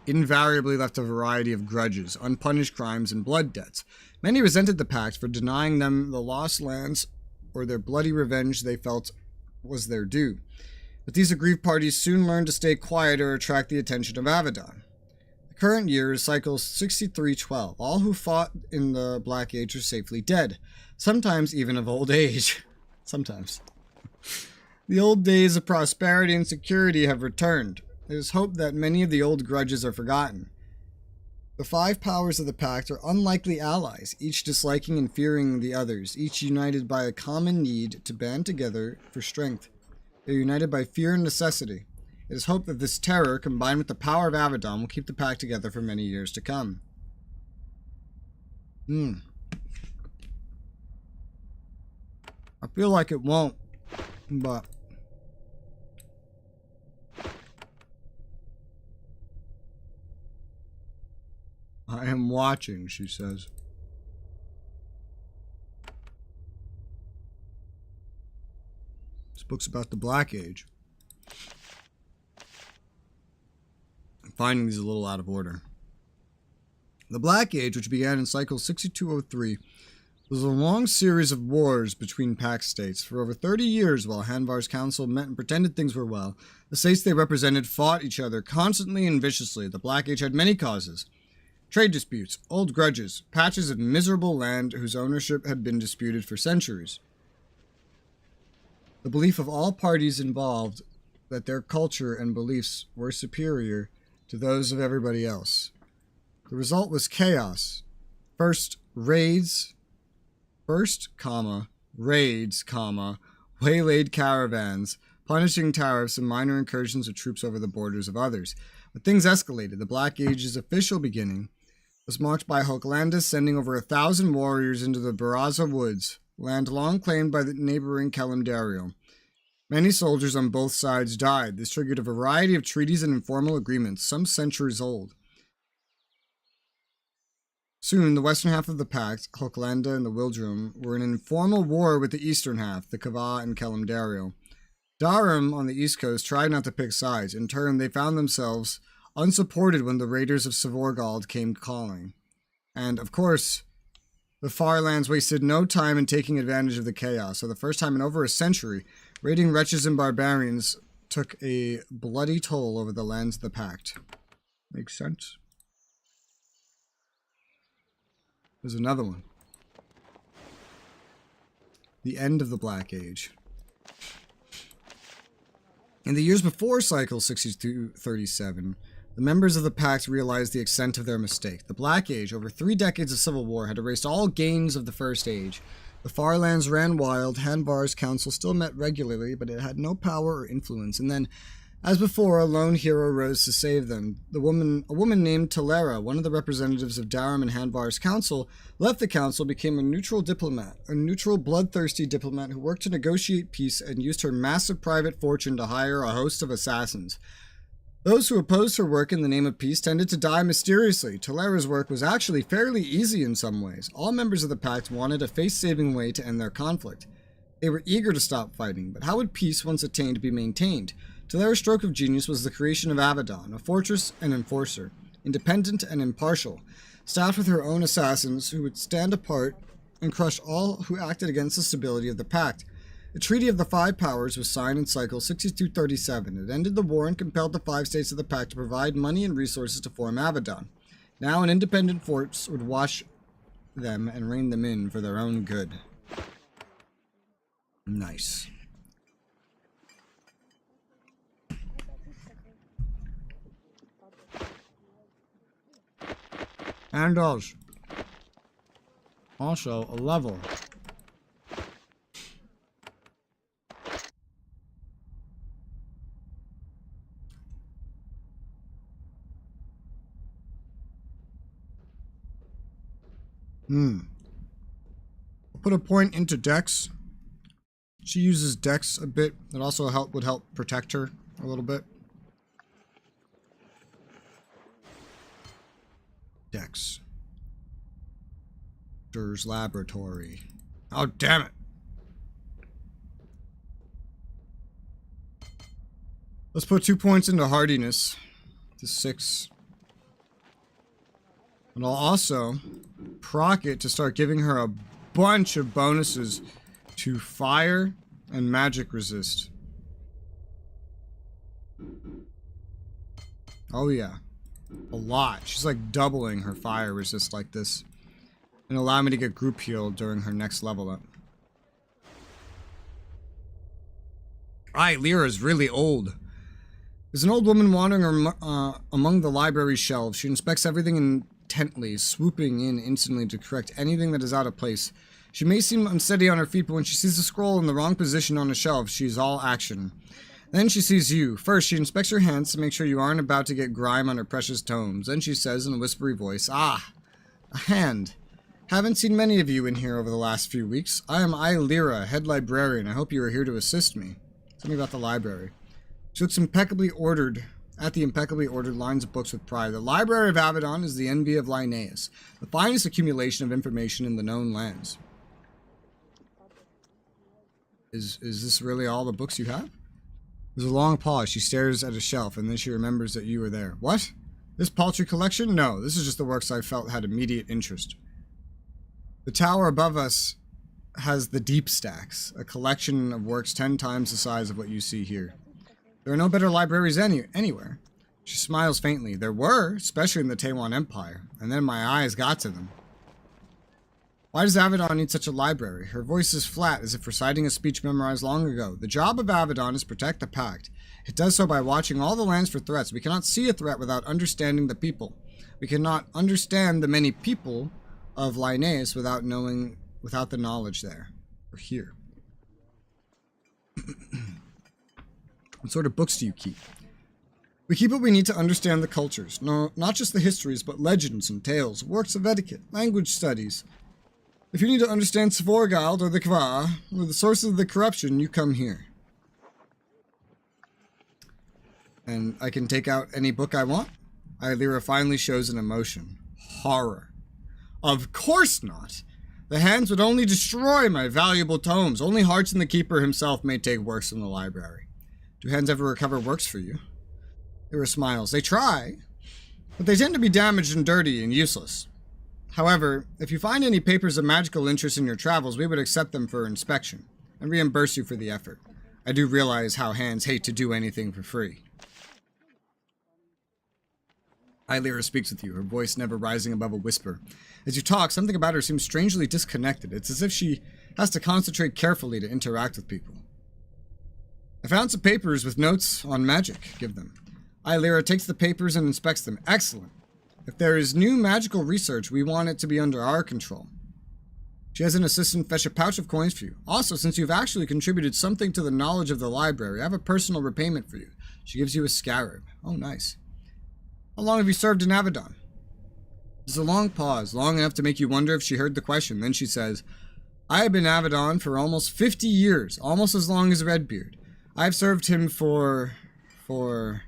invariably left a variety of grudges, unpunished crimes, and blood debts. Many resented the Pact for denying them the lost lands or their bloody revenge they felt was their due. But these aggrieved parties soon learned to stay quiet or attract the attention of Avadon. The current year is cycle 6312. All who fought in the Black Age are safely dead, sometimes even of old age. Sometimes. The old days of prosperity and security have returned. It is hoped that many of the old grudges are forgotten. The five powers of the Pact are unlikely allies, each disliking and fearing the others, each united by a common need to band together for strength. They are united by fear and necessity. It is hoped that this terror, combined with the power of Avadon, will keep the Pact together for many years to come. I feel like it won't, but I am watching, she says. This book's about the Black Age. I'm finding these a little out of order. The Black Age, which began in cycle 6203, was a long series of wars between Pact states. For over 30 years, while Hanvar's council met and pretended things were well, the states they represented fought each other constantly and viciously. The Black Age had many causes. Trade disputes, old grudges, patches of miserable land whose ownership had been disputed for centuries. The belief of all parties involved that their culture and beliefs were superior to those of everybody else. The result was chaos. Raids, waylaid caravans, punishing tariffs, and minor incursions of troops over the borders of others. But things escalated. The Black Age's official beginning was marked by Hochlandus sending over 1,000 warriors into the Baraza woods, land long claimed by the neighboring Kalimdario. Many soldiers on both sides died. This triggered a variety of treaties and informal agreements, some centuries old. Soon, the western half of the Pact, Hochlanda and the Wildrum, were in an informal war with the eastern half, the Kava and Kalimdario. Darum, on the east coast, tried not to pick sides. In turn, they found themselves unsupported when the raiders of Savorgald came calling. And, of course, the Farlands wasted no time in taking advantage of the chaos. For the first time in over a century, raiding wretches and barbarians took a bloody toll over the lands of the Pact. Makes sense. There's another one. The end of the Black Age. In the years before cycle 6237, the members of the Pact realized the extent of their mistake. The Black Age, over 3 decades of civil war, had erased all gains of the First Age. The Farlands ran wild. Hanvar's council still met regularly, but it had no power or influence. And then, as before, a lone hero rose to save them. A woman named Talera, one of the representatives of Darum and Hanvar's council, left the council, became a neutral diplomat, a neutral, bloodthirsty diplomat who worked to negotiate peace and used her massive private fortune to hire a host of assassins. Those who opposed her work in the name of peace tended to die mysteriously. Talera's work was actually fairly easy in some ways. All members of the Pact wanted a face-saving way to end their conflict. They were eager to stop fighting, but how would peace, once attained, be maintained? Talera's stroke of genius was the creation of Avadon, a fortress and enforcer, independent and impartial, staffed with her own assassins who would stand apart and crush all who acted against the stability of the Pact. The Treaty of the Five Powers was signed in cycle 6237. It ended the war and compelled the 5 states of the Pact to provide money and resources to form Avadon. Now an independent force would watch them and rein them in for their own good. Nice. And also a level. I'll put a point into Dex. She uses Dex a bit. It also would help protect her a little bit. Dex. Doctor's Laboratory. Oh, damn it. Let's put 2 points into hardiness to 6. And I'll also proc it to start giving her a bunch of bonuses to fire and magic resist. Oh yeah. A lot. She's like doubling her fire resist like this. And allow me to get group healed during her next level up. Alright, Lyra's really old. There's an old woman wandering among the library shelves. She inspects everything intently, swooping in instantly to correct anything that is out of place. She may seem unsteady on her feet, but when she sees a scroll in the wrong position on a shelf, she's all action. Then she sees you. First, she inspects your hands to make sure you aren't about to get grime on her precious tomes. Then she says in a whispery voice, "Ah, a hand. Haven't seen many of you in here over the last few weeks. I am Lyra, head librarian. I hope you are here to assist me." Tell me about the library. She looks impeccably ordered at the impeccably ordered lines of books with pride. The Library of Avadon is the envy of Linnaeus, the finest accumulation of information in the known lands. Is this really all the books you have? There's a long pause. She stares at a shelf, and then she remembers that you were there. What? This paltry collection? No, this is just the works I felt had immediate interest. The tower above us has the deep stacks, a collection of works 10 times the size of what you see here. There are no better libraries anywhere. She smiles faintly. There were, especially in the Taiwan Empire, and then my eyes got to them. Why does Avadon need such a library? Her voice is flat, as if reciting a speech memorized long ago. The job of Avadon is protect the Pact. It does so by watching all the lands for threats. We cannot see a threat without understanding the people. We cannot understand the many people of Linnaeus without the knowledge there, or here. What sort of books do you keep? We keep what we need to understand the cultures. No, not just the histories, but legends and tales, works of etiquette, language studies. If you need to understand Svorgald or the Kva, or the sources of the corruption, you come here. And I can take out any book I want? Lyra finally shows an emotion. Horror. Of course not! The hands would only destroy my valuable tomes. Only Hearts and the Keeper himself may take works from the library. Do hands ever recover works for you? Lyra smiles. They try, but they tend to be damaged and dirty and useless. However, if you find any papers of magical interest in your travels, we would accept them for inspection and reimburse you for the effort. I do realize how hands hate to do anything for free. Lyra speaks with you, her voice never rising above a whisper. As you talk, something about her seems strangely disconnected. It's as if she has to concentrate carefully to interact with people. I found some papers with notes on magic. Give them. Lyra takes the papers and inspects them. Excellent. If there is new magical research, we want it to be under our control. She has an assistant fetch a pouch of coins for you. Also, since you've actually contributed something to the knowledge of the library, I have a personal repayment for you. She gives you a scarab. Oh, nice. How long have you served in Avadon? There's a long pause, long enough to make you wonder if she heard the question. Then she says, I have been Avadon for almost 50 years, almost as long as Redbeard. I've served him for a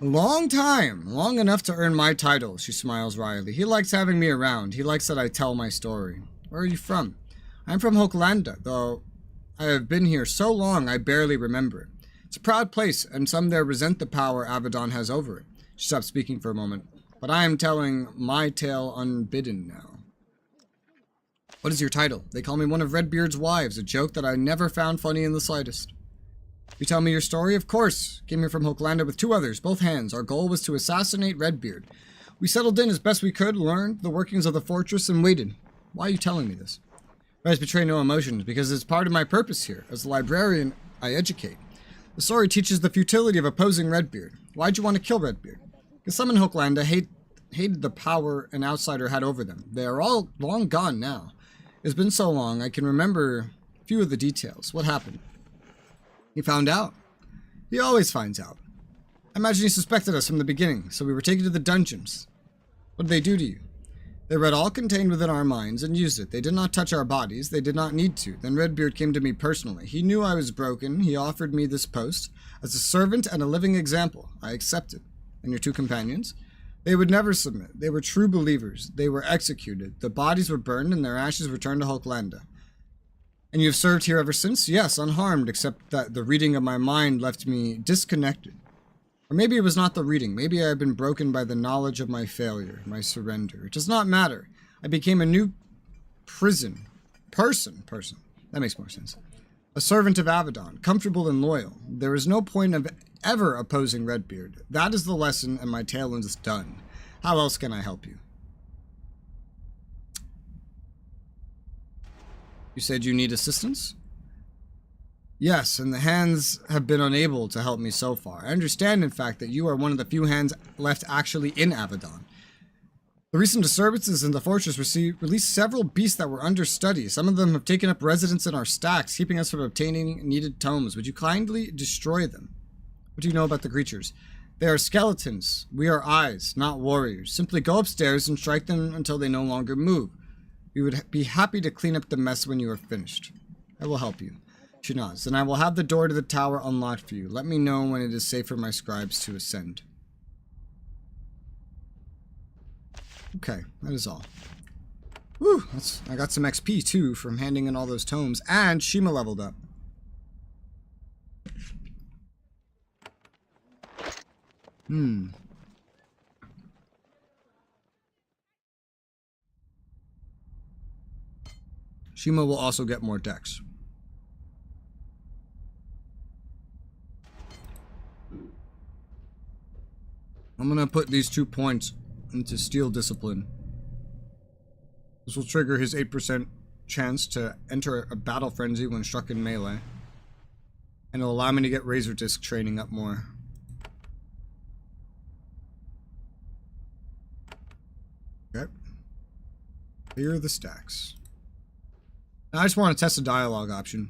long time, long enough to earn my title, she smiles wryly. He likes having me around. He likes that I tell my story. Where are you from? I'm from Hoklanda, though I have been here so long I barely remember it. It's a proud place, and some there resent the power Avadon has over it. She stops speaking for a moment. But I am telling my tale unbidden now. What is your title? They call me one of Redbeard's wives, a joke that I never found funny in the slightest. You tell me your story? Of course. Came here from Hoklanda with 2 others, both hands. Our goal was to assassinate Redbeard. We settled in as best we could, learned the workings of the fortress, and waited. Why are you telling me this? I betray no emotions, because it's part of my purpose here. As a librarian, I educate. The story teaches the futility of opposing Redbeard. Why'd you want to kill Redbeard? Because some in Hochland hated the power an outsider had over them. They are all long gone now. It's been so long, I can remember few of the details. What happened? He found out. He always finds out. I imagine he suspected us from the beginning, so we were taken to the dungeons. What did they do to you? They read all contained within our minds and used it. They did not touch our bodies. They did not need to. Then Redbeard came to me personally. He knew I was broken. He offered me this post as a servant and a living example. I accepted. And your two companions? They would never submit. They were true believers. They were executed. The bodies were burned and their ashes returned to Hochland. And you've served here ever since? Yes, unharmed, except that the reading of my mind left me disconnected. Or maybe it was not the reading. Maybe I had been broken by the knowledge of my failure, my surrender. It does not matter. I became a new person. That makes more sense. A servant of Avadon, comfortable and loyal. There is no point of ever opposing Redbeard. That is the lesson, and my tale is done. How else can I help you? You said you need assistance? Yes, and the hands have been unable to help me so far. I understand, in fact, that you are one of the few hands left actually in Avadon. The recent disturbances in the fortress released several beasts that were under study. Some of them have taken up residence in our stacks, keeping us from obtaining needed tomes. Would you kindly destroy them? What do you know about the creatures? They are skeletons. We are eyes, not warriors. Simply go upstairs and strike them until they no longer move. We would be happy to clean up the mess when you are finished. I will help you. She nods. Then I will have the door to the tower unlocked for you. Let me know when it is safe for my scribes to ascend. Okay, that is all. Whew, I got some XP too from handing in all those tomes, and Shima leveled up. Shima will also get more decks. I'm gonna put these 2 points into Steel Discipline. This will trigger his 8% chance to enter a battle frenzy when struck in melee. And it'll allow me to get Razor Disc training up more. Okay. Here are the stacks. Now I just want to test a dialogue option.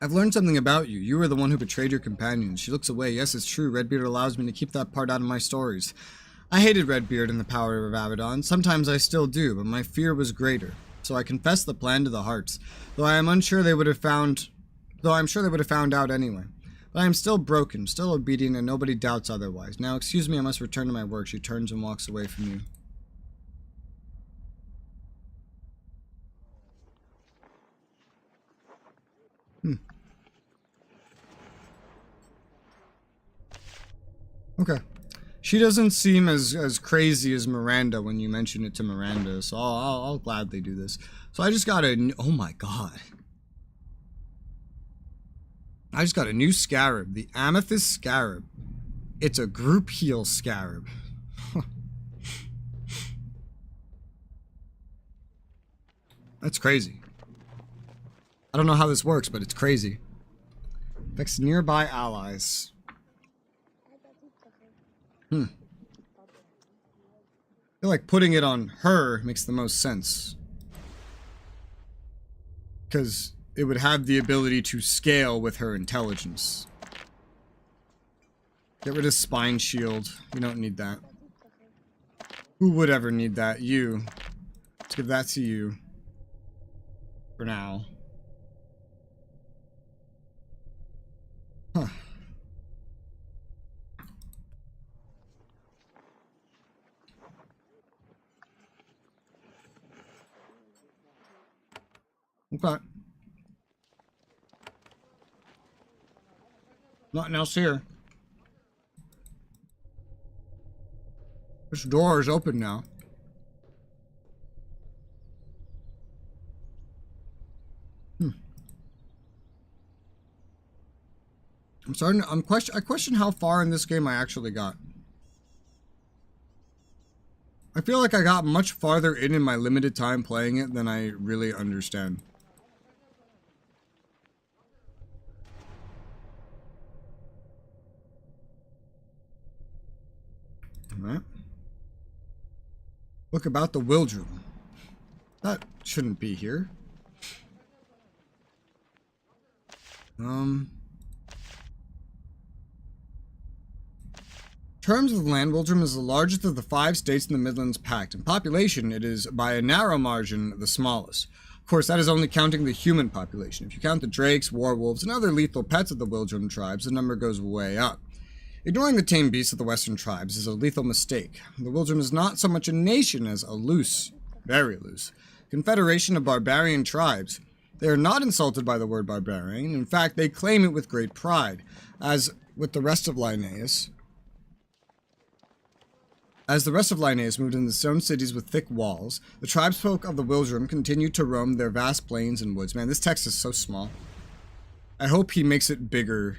I've learned something about you. You were the one who betrayed your companion. She looks away. Yes, it's true. Redbeard allows me to keep that part out of my stories. I hated Redbeard and the power of Avadon. Sometimes I still do, but my fear was greater. So I confessed the plan to the hearts. Though I'm sure they would have found out anyway. But I am still broken, still obedient, and nobody doubts otherwise. Now, excuse me, I must return to my work. She turns and walks away from you. Okay. She doesn't seem as crazy as Miranda when you mention it to Miranda, so I'll gladly do this. So I just got oh my god. I just got a new scarab, the Amethyst Scarab. It's a group heal scarab. That's crazy. I don't know how this works, but it's crazy. Affects nearby allies. I feel like putting it on her makes the most sense. Because it would have the ability to scale with her intelligence. Get rid of Spine Shield. We don't need that. Who would ever need that? You. Let's give that to you. For now. Huh. Okay. Nothing else here. This door is open now. I question how far in this game I actually got. I feel like I got much farther in my limited time playing it than I really understand. Alright. Look about the Wildrum. That shouldn't be here. Terms of the land, Wildrum is the largest of the 5 states in the Midlands Pact. In population, it is by a narrow margin the smallest. Of course, that is only counting the human population. If you count the drakes, werewolves, and other lethal pets of the Wildrum tribes, the number goes way up. Ignoring the tame beasts of the western tribes is a lethal mistake. The Wildrum is not so much a nation as a loose, very loose, confederation of barbarian tribes. They are not insulted by the word barbarian. In fact, they claim it with great pride, as with the rest of Linnaeus. As the rest of Linnaeus moved into stone cities with thick walls, the tribesfolk of the Wildrum continued to roam their vast plains and woods. Man, this text is so small. I hope he makes it bigger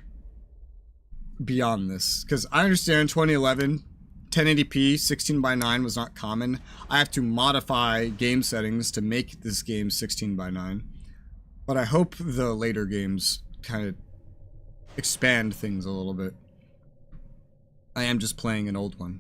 beyond this, because I understand 2011 1080p 16:9 was not common. I have to modify game settings to make this game 16:9, but I hope the later games kind of expand things a little bit. I am just playing an old one.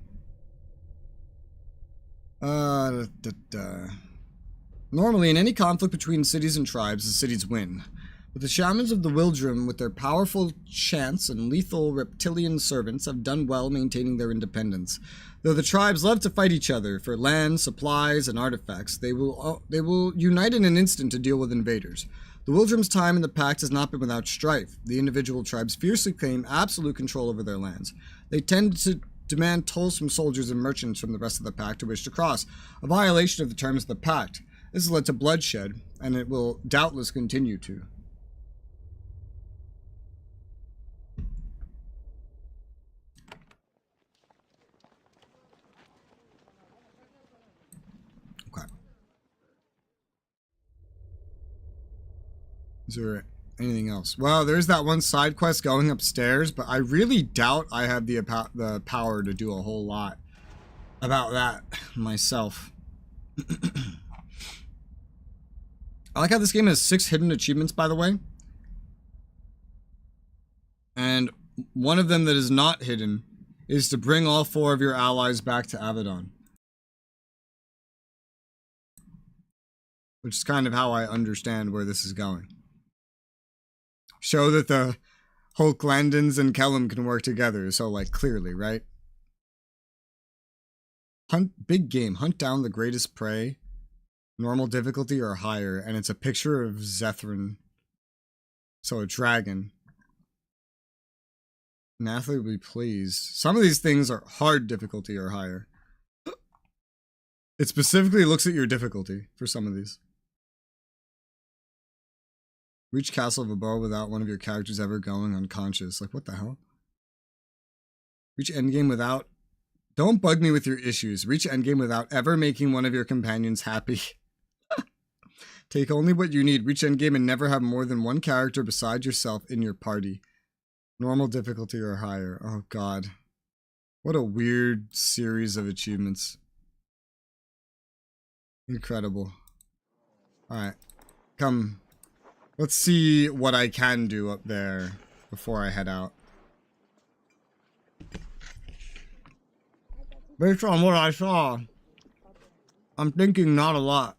Normally, in any conflict between cities and tribes, the cities win. But the shamans of the Wildrum, with their powerful chants and lethal reptilian servants, have done well maintaining their independence. Though the tribes love to fight each other for land, supplies, and artifacts, they will unite in an instant to deal with invaders. The Wildrum's time in the Pact has not been without strife. The individual tribes fiercely claim absolute control over their lands. They tend to demand tolls from soldiers and merchants from the rest of the Pact who wish to cross, a violation of the terms of the Pact. This has led to bloodshed, and it will doubtless continue to. Okay. Is there anything else? Well, there's that one side quest going upstairs, but I really doubt I have the power to do a whole lot about that myself. I like how this game has 6 hidden achievements, by the way. And one of them that is not hidden is to bring all 4 of your allies back to Avadon. Which is kind of how I understand where this is going. Show that the Hulklandans and Kellum can work together, so like clearly, right? Hunt big game, hunt down the greatest prey, normal difficulty or higher, and it's a picture of Zethrin. So a dragon. Nathalie will be pleased. Some of these things are hard difficulty or higher. It specifically looks at your difficulty for some of these. Reach Castle of Abor without one of your characters ever going unconscious. Like, what the hell? Reach endgame without... Don't bug me with your issues. Reach endgame without ever making one of your companions happy. Take only what you need. Reach endgame and never have more than one character besides yourself in your party. Normal difficulty or higher. Oh, God. What a weird series of achievements. Incredible. Alright. Come... Let's see what I can do up there before I head out. Based on what I saw, I'm thinking not a lot.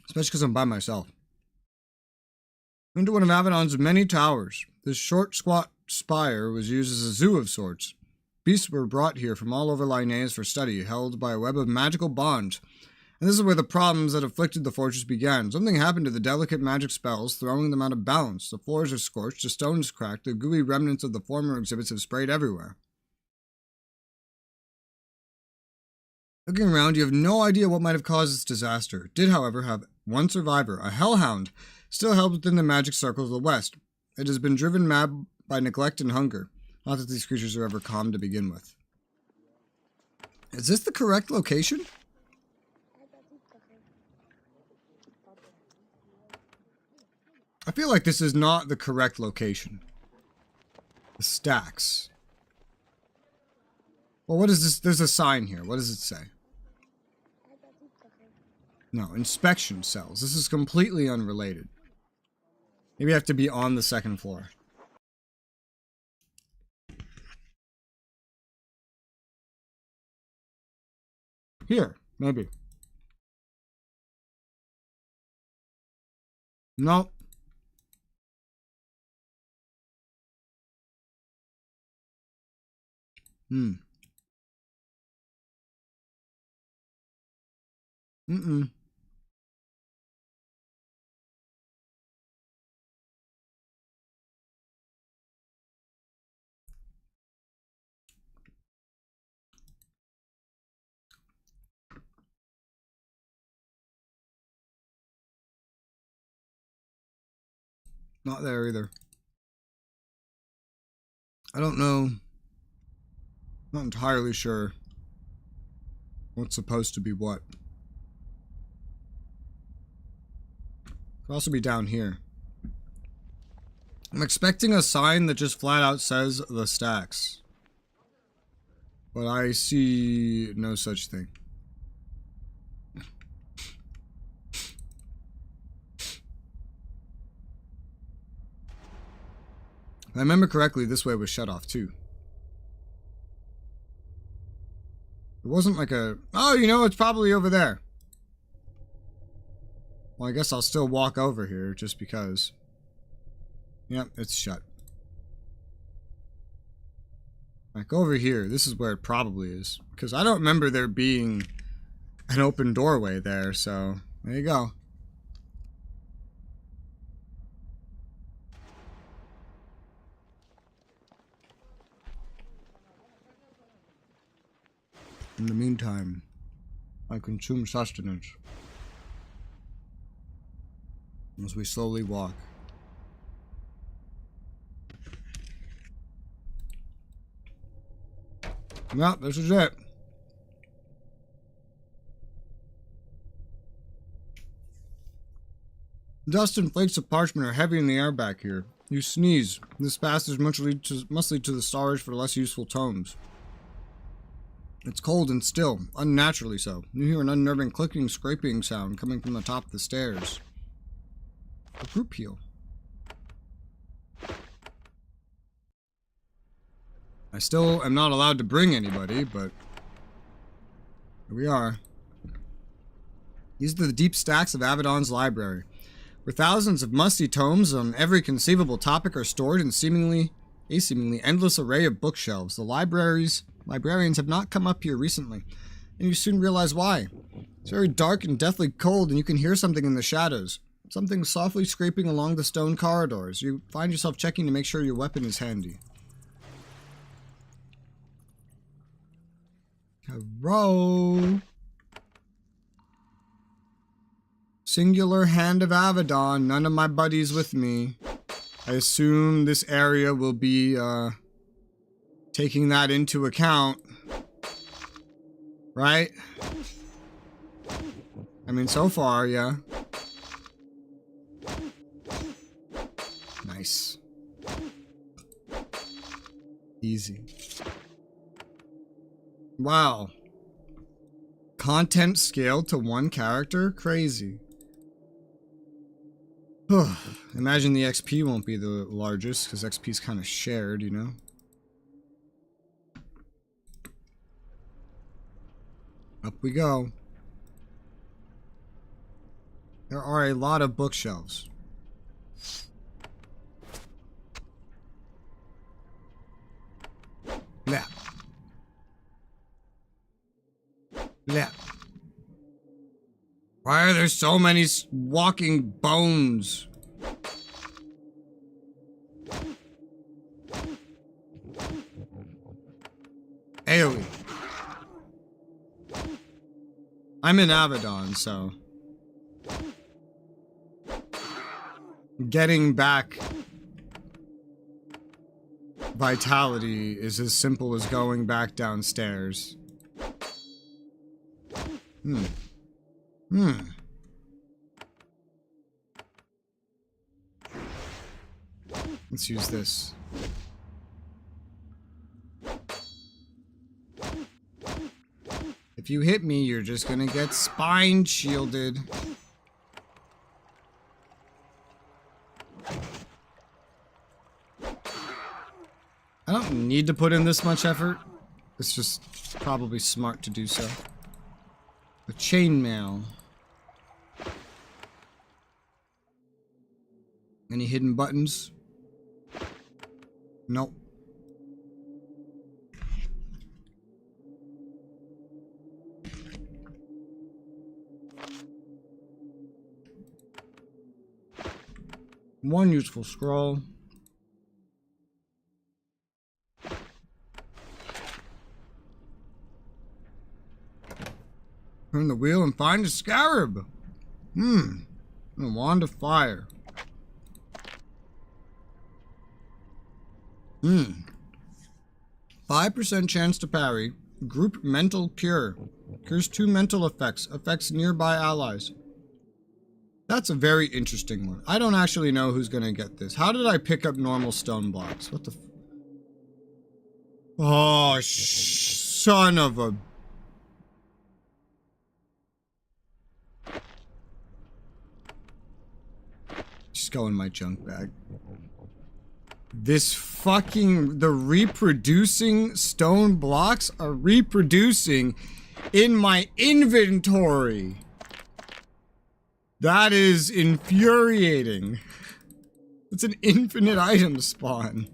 Especially because I'm by myself. Into one of Avadon's many towers. This short, squat spire was used as a zoo of sorts. Beasts were brought here from all over Linnaeus for study, held by a web of magical bonds. And this is where the problems that afflicted the fortress began. Something happened to the delicate magic spells, throwing them out of balance. The floors are scorched, the stones cracked, the gooey remnants of the former exhibits have sprayed everywhere. Looking around, you have no idea what might have caused this disaster. It did, however, have one survivor, a hellhound, still held within the magic circles of the West. It has been driven mad by neglect and hunger. Not that these creatures are ever calm to begin with. Is this the correct location? I feel like this is not the correct location. The stacks. Well, what is this? There's a sign here. What does it say? No, inspection cells. This is completely unrelated. Maybe I have to be on the second floor. Here, maybe. Nope. Mm-mm. Not there either. I don't know. Not entirely sure what's supposed to be what. Could also be down here. I'm expecting a sign that just flat out says the stacks. But I see no such thing. If I remember correctly, this way was shut off too. It wasn't like a... Oh, you know, it's probably over there. Well, I guess I'll still walk over here just because. Yep, it's shut. Like over here, this is where it probably is. Because I don't remember there being an open doorway there, so there you go. In the meantime, I consume sustenance as we slowly walk. Well, this is it. Dust and flakes of parchment are heavy in the air back here. You sneeze. This passage must lead to the storage for less useful tomes. It's cold and still, unnaturally so. You hear an unnerving clicking, scraping sound coming from the top of the stairs. A group heal. I still am not allowed to bring anybody, but here we are. These are the deep stacks of Avadon's library, where thousands of musty tomes on every conceivable topic are stored in a seemingly endless array of bookshelves. The librarians have not come up here recently, and you soon realize why. It's very dark and deathly cold, and you can hear something in the shadows. Something softly scraping along the stone corridors. You find yourself checking to make sure your weapon is handy. Hello? Singular Hand of Avadon. None of my buddies with me. I assume this area will be, taking that into account. Right? I mean, so far, yeah. Nice. Easy. Wow. Content scaled to one character? Crazy. Imagine the XP won't be the largest, because XP is kind of shared, you know? Up we go. There are a lot of bookshelves. Yeah. Yeah. Why are there so many walking bones? AoE. I'm in Avadon, so getting back vitality is as simple as going back downstairs. Let's use this. If you hit me, you're just gonna get spine shielded. I don't need to put in this much effort. It's just probably smart to do so. The chainmail. Any hidden buttons? Nope. One useful scroll. Turn the wheel and find a scarab. And a wand of fire. 5% chance to parry. Group mental cure. Cures 2 mental effects. Affects nearby allies. That's a very interesting one. I don't actually know who's gonna get this. How did I pick up normal stone blocks? What the f— Oh, son of a— Just go in my junk bag. This fucking— the reproducing stone blocks are reproducing in my inventory. That is infuriating. It's an infinite item spawn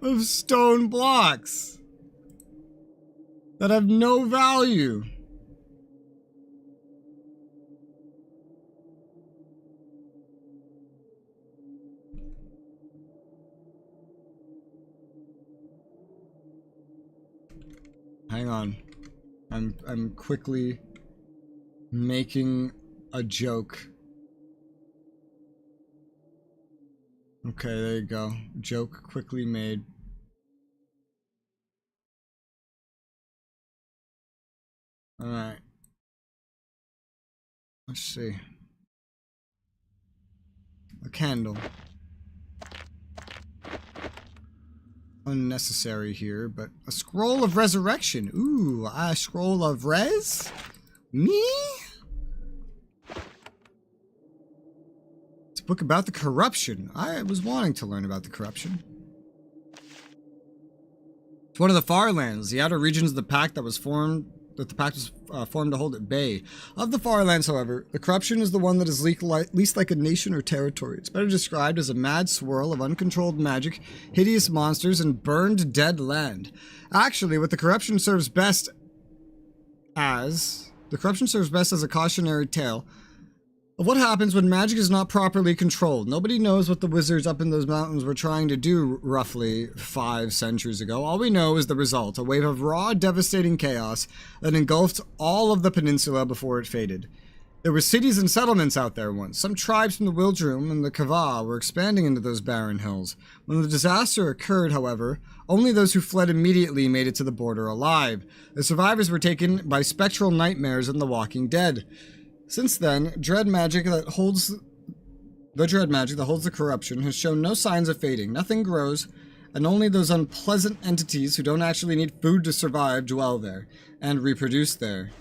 of stone blocks that have no value. Hang on. I'm quickly making a joke. Okay, there you go. Joke quickly made. Alright. Let's see. A candle. Unnecessary here, but a scroll of resurrection. Ooh, a scroll of res? Me? It's a book about the corruption. I was wanting to learn about the corruption. It's one of the far lands, the outer regions of the pact that was formed. That the pact was formed to hold at bay. Of the far lands, however, the corruption is the one that is least like a nation or territory. It's better described as a mad swirl of uncontrolled magic, hideous monsters, and burned dead land. Actually, what the corruption serves best as a cautionary tale of what happens when magic is not properly controlled. Nobody knows what the wizards up in those mountains were trying to do roughly 5 centuries ago. All we know is the result, a wave of raw, devastating chaos that engulfed all of the peninsula before it faded. There were cities and settlements out there once. Some tribes from the Wildroom and the Kava were expanding into those barren hills. When the disaster occurred, however, only those who fled immediately made it to the border alive. The survivors were taken by spectral nightmares and the walking dead. Since then, the dread magic that holds the corruption has shown no signs of fading. Nothing grows, and only those unpleasant entities who don't actually need food to survive dwell there, and reproduce there,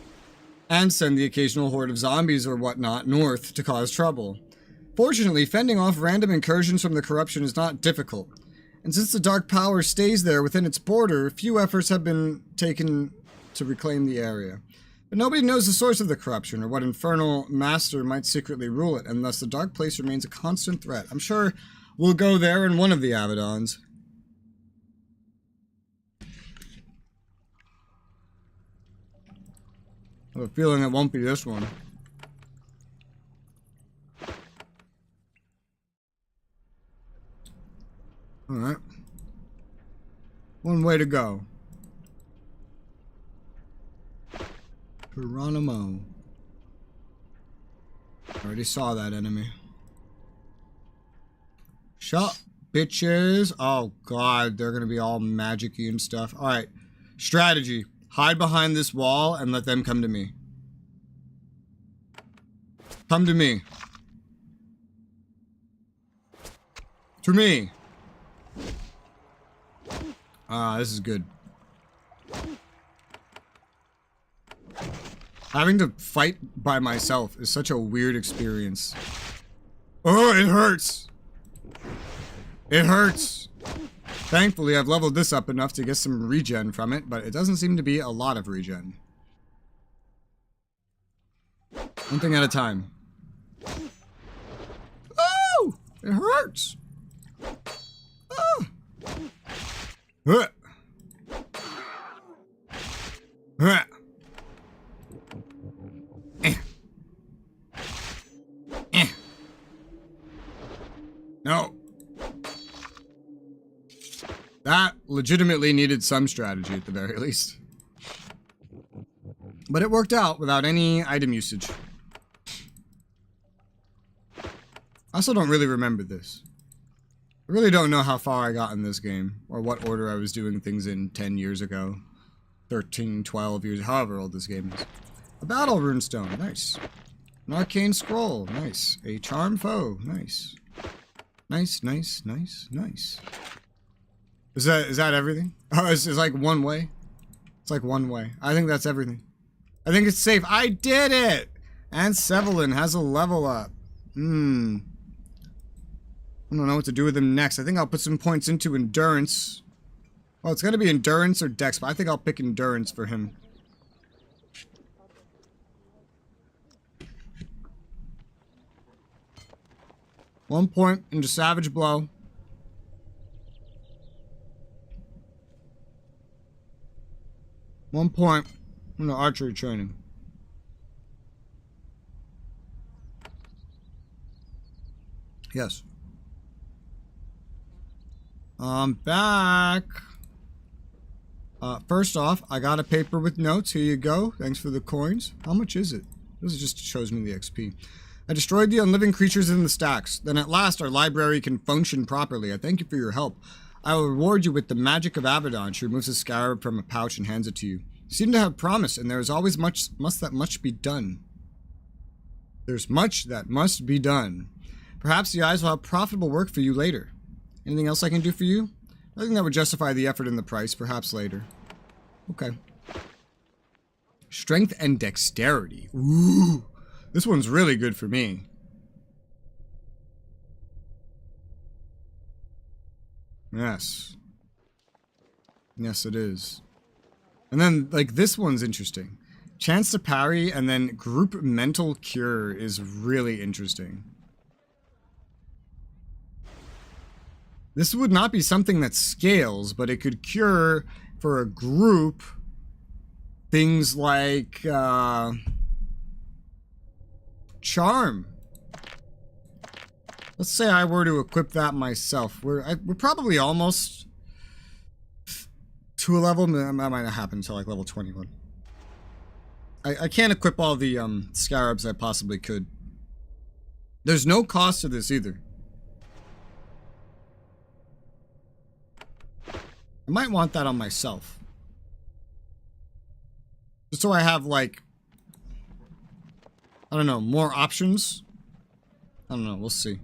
and send the occasional horde of zombies or whatnot north to cause trouble. Fortunately, fending off random incursions from the corruption is not difficult, and since the dark power stays there within its border, few efforts have been taken to reclaim the area. But nobody knows the source of the corruption or what infernal master might secretly rule it, and thus the dark place remains a constant threat. I'm sure we'll go there in one of the Avadons. I have a feeling it won't be this one. Alright. One way to go. Geronimo. Already saw that enemy. Shut, bitches. Oh god, they're gonna be all magic-y and stuff. Alright. Strategy. Hide behind this wall and let them come to me. Come to me. To me. This is good. Having to fight by myself is such a weird experience. Oh, it hurts. It hurts. Thankfully, I've leveled this up enough to get some regen from it, but it doesn't seem to be a lot of regen. One thing at a time. Oh! It hurts! Oh! No. That legitimately needed some strategy at the very least. But it worked out without any item usage. I also don't really remember this. I really don't know how far I got in this game, or what order I was doing things in 10 years ago. 13, 12 years, however old this game is. A battle runestone, nice. An arcane scroll, nice. A charm foe, nice. Nice, nice, nice, nice. Is that everything? Oh, it's like one way? It's like one way. I think that's everything. I think it's safe. I did it! And Sevelin has a level up. I don't know what to do with him next. I think I'll put some points into endurance. Well, it's gonna be endurance or dex, but I think I'll pick endurance for him. One point into Savage Blow. One point into archery training. Yes. I'm back. First off, I got a paper with notes. Here you go. Thanks for the coins. How much is it? This just shows me the XP. I destroyed the unliving creatures in the stacks. Then at last our library can function properly. I thank you for your help. I will reward you with the magic of Avadon. She removes a scarab from a pouch and hands it to you. You seem to have promise, and there is always much that must be done. There's much that must be done. Perhaps the eyes will have profitable work for you later. Anything else I can do for you? Nothing that would justify the effort and the price, perhaps later. Okay. Strength and dexterity. Ooh. This one's really good for me. Yes. Yes, it is. And then, like, this one's interesting. Chance to parry and then group mental cure is really interesting. This would not be something that scales, but it could cure for a group things like charm. Let's say I were to equip that myself. We're probably almost to a level. That might not happen until like level 21. I can't equip all the scarabs I possibly could. There's no cost to this either. I might want that on myself. Just so I have, like, I don't know, more options? I don't know, we'll see.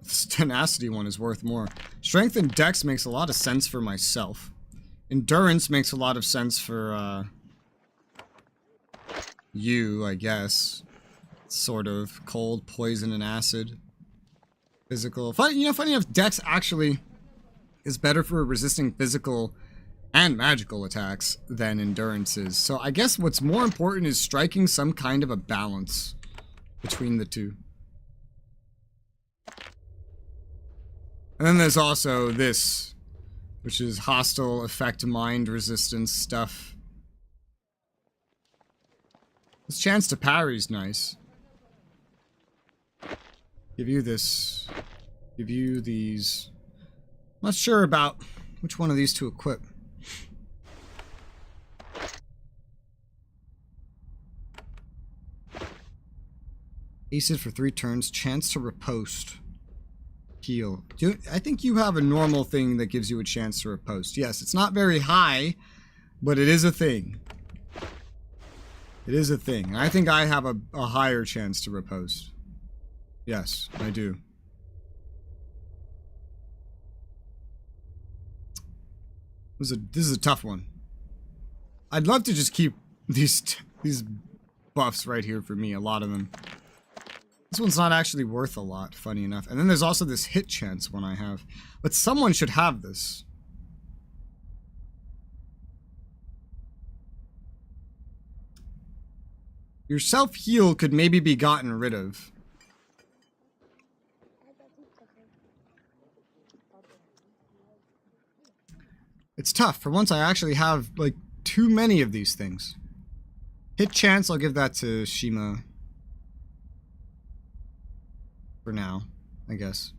This tenacity one is worth more. Strength and dex makes a lot of sense for myself. Endurance makes a lot of sense for, you, I guess. Sort of. Cold, poison, and acid. Physical. Funny enough, dex actually is better for resisting physical and magical attacks than endurance is. So I guess what's more important is striking some kind of a balance between the two. And then there's also this, which is hostile effect mind resistance stuff. This chance to parry is nice. Give you this. Give you these. Not sure about which one of these to equip. Acid for 3 turns. Chance to riposte. Heal. I think you have a normal thing that gives you a chance to riposte. Yes, it's not very high, but it is a thing. It is a thing. And I think I have a higher chance to riposte. Yes, I do. This is a tough one. I'd love to just keep these buffs right here for me, a lot of them. This one's not actually worth a lot, funny enough. And then there's also this hit chance one I have. But someone should have this. Your self-heal could maybe be gotten rid of. It's tough. For once, I actually have, like, too many of these things. Hit chance, I'll give that to Shima. For now, I guess.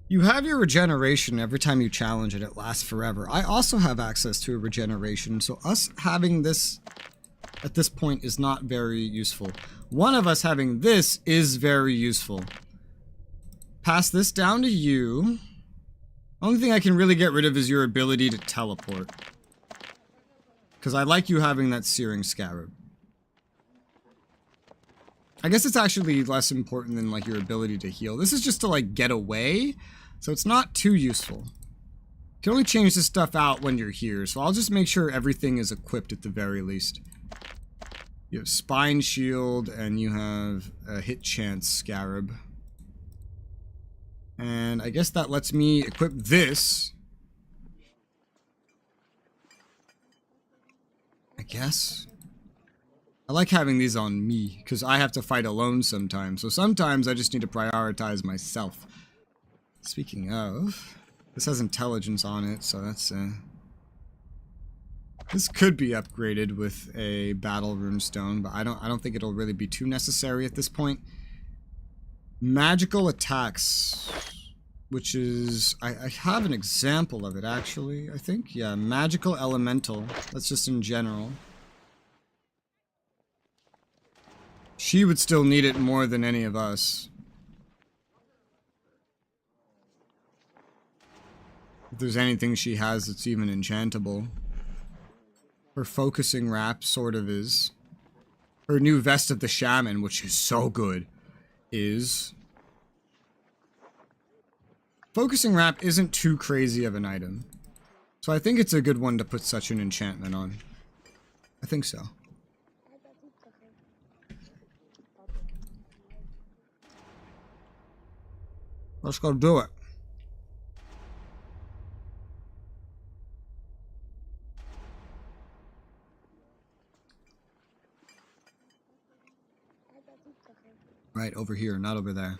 You have your regeneration every time you challenge it. It lasts forever. I also have access to a regeneration, so us having this at this point is not very useful. One of us having this is very useful. Pass this down to you. Only thing I can really get rid of is your ability to teleport. Because I like you having that Searing Scarab. I guess it's actually less important than, like, your ability to heal. This is just to, like, get away. So it's not too useful. You can only change this stuff out when you're here. So I'll just make sure everything is equipped at the very least. You have Spine Shield and you have a Hit Chance Scarab. And I guess that lets me equip this. I guess. I like having these on me, because I have to fight alone sometimes. So sometimes I just need to prioritize myself. Speaking of, this has intelligence on it, so that's this could be upgraded with a battle runestone, but I don't think it'll really be too necessary at this point. Magical attacks, which is I have an example of it actually, I think. Yeah, magical elemental. That's just in general. She would still need it more than any of us. If there's anything she has that's even enchantable. Her focusing wrap sort of is. Her new vest of the shaman, which is so good, is. Focusing wrap isn't too crazy of an item. So I think it's a good one to put such an enchantment on. I think so. Let's go do it. Right over here, not over there.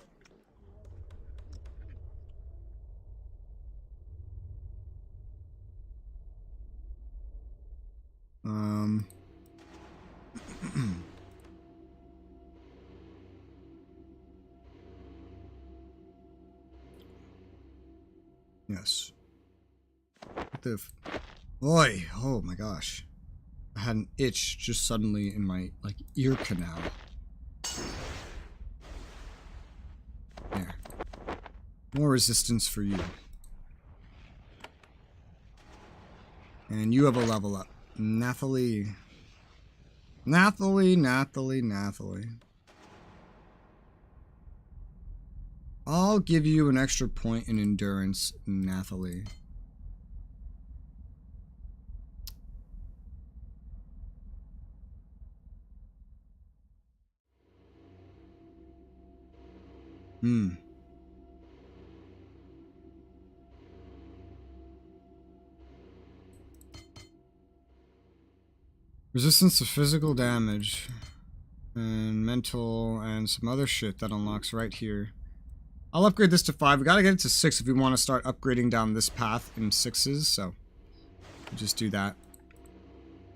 Yes. What the Oi! Oh my gosh. I had an itch just suddenly in my, like, ear canal. There. More resistance for you. And you have a level up. Nathalie. Nathalie. I'll give you an extra point in endurance, Nathalie. Resistance to physical damage. And mental and some other shit that unlocks right here. I'll upgrade this to 5. We gotta get it to 6 if we want to start upgrading down this path in 6s, so we'll just do that.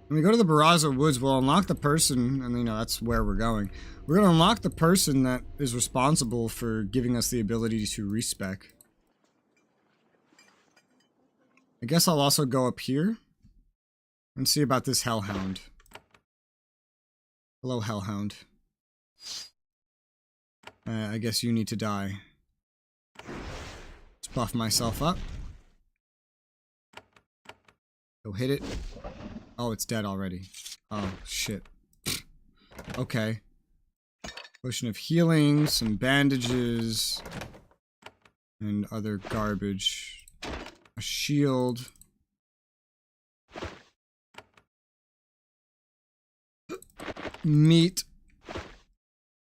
When we go to the Barraza Woods, we'll unlock the person, and you know, that's where we're going. We're gonna unlock the person that is responsible for giving us the ability to respec. I guess I'll also go up here and see about this Hellhound. Hello, Hellhound. I guess you need to die. Let's buff myself up. Go hit it. Oh, it's dead already. Oh, shit. Okay. Potion of healing, some bandages, and other garbage. A shield. Meat.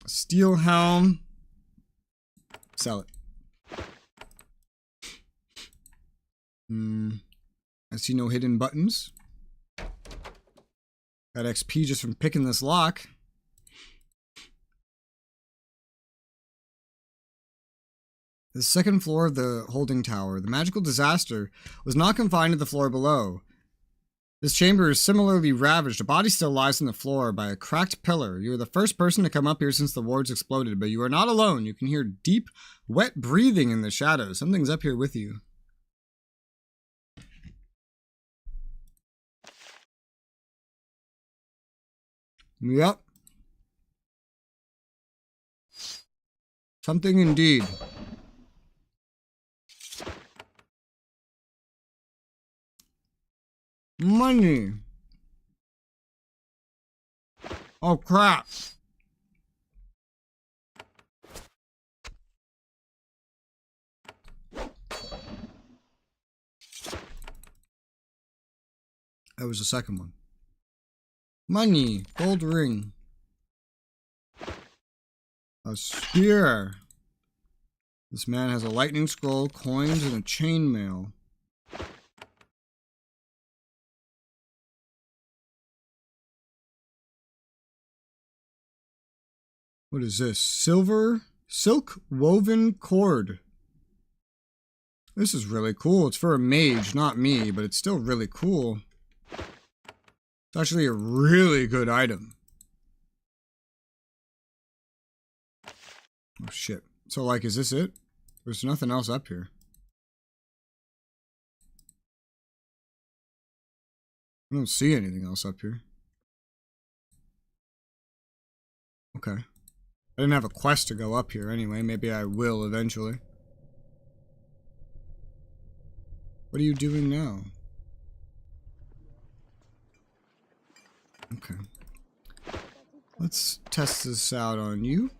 A steel helm. Sell it. I see no hidden buttons. Got XP just from picking this lock. The second floor of the holding tower. The magical disaster was not confined to the floor below. This chamber is similarly ravaged. A body still lies on the floor by a cracked pillar. You are the first person to come up here since the wards exploded, but you are not alone. You can hear deep, wet breathing in the shadows. Something's up here with you. Yep. Something indeed. Money. Oh crap. That was the second one. Money. Gold ring. A spear. This man has a lightning scroll, coins, and a chainmail. What is this? Silk woven cord. This is really cool. It's for a mage, not me, but it's still really cool. It's actually a really good item. Oh shit. So like, is this it? There's nothing else up here. I don't see anything else up here. Okay. I didn't have a quest to go up here anyway. Maybe I will eventually. What are you doing now? Okay. Let's test this out on you.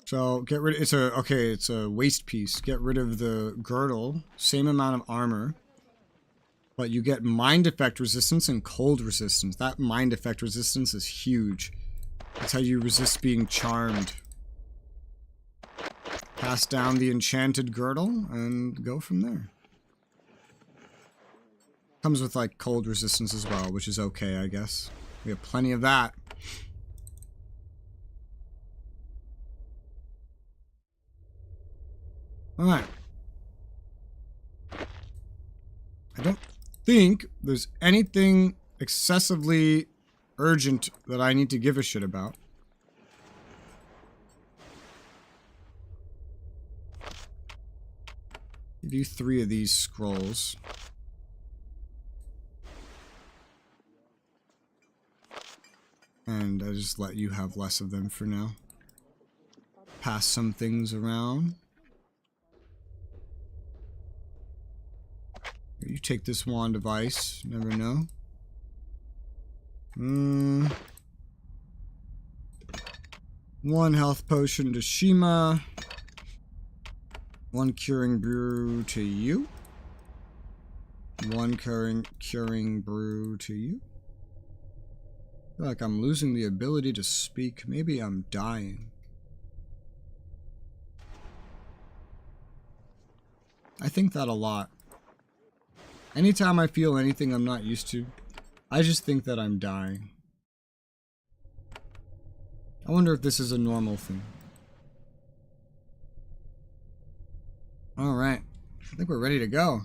So get rid of, it's a waist piece. Get rid of the girdle. Same amount of armor. But you get mind effect resistance and cold resistance. That mind effect resistance is huge. That's how you resist being charmed. Pass down the enchanted girdle and go from there. Comes with like cold resistance as well, which is okay, I guess. We have plenty of that. Alright. I don't think there's anything excessively urgent that I need to give a shit about. Give you 3 of these scrolls. And I just let you have less of them for now. Pass some things around. You take this wand of ice. Never know. 1 health potion to Shima. 1 curing brew to you. 1 curing brew to you. I feel like I'm losing the ability to speak. Maybe I'm dying. I think that a lot. Anytime I feel anything I'm not used to, I just think that I'm dying. I wonder if this is a normal thing. Alright. I think we're ready to go.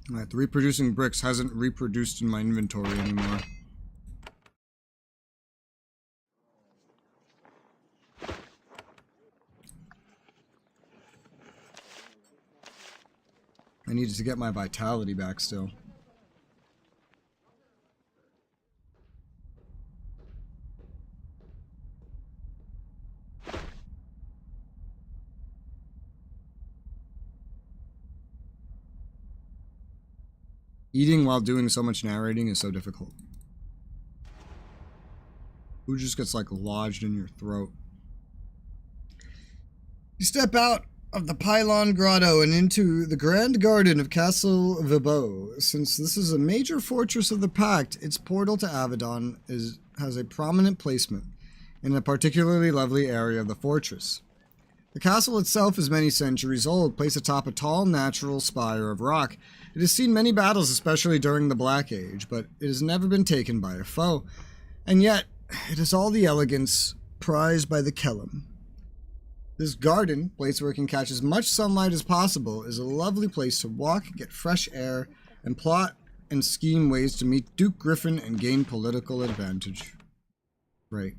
Alright, the reproducing bricks hasn't reproduced in my inventory anymore. I needed to get my vitality back still. Eating while doing so much narrating is so difficult. Food just gets like lodged in your throat. You step out of the Pylon Grotto and into the Grand Garden of Castle Vibaux. Since this is a major fortress of the Pact, its portal to Avadon has a prominent placement in a particularly lovely area of the fortress. The castle itself is many centuries old, placed atop a tall natural spire of rock. It has seen many battles, especially during the Black Age, but it has never been taken by a foe. And yet, it has all the elegance prized by the Kellam. This garden, place where it can catch as much sunlight as possible, is a lovely place to walk, get fresh air, and plot and scheme ways to meet Duke Griffin and gain political advantage. Right.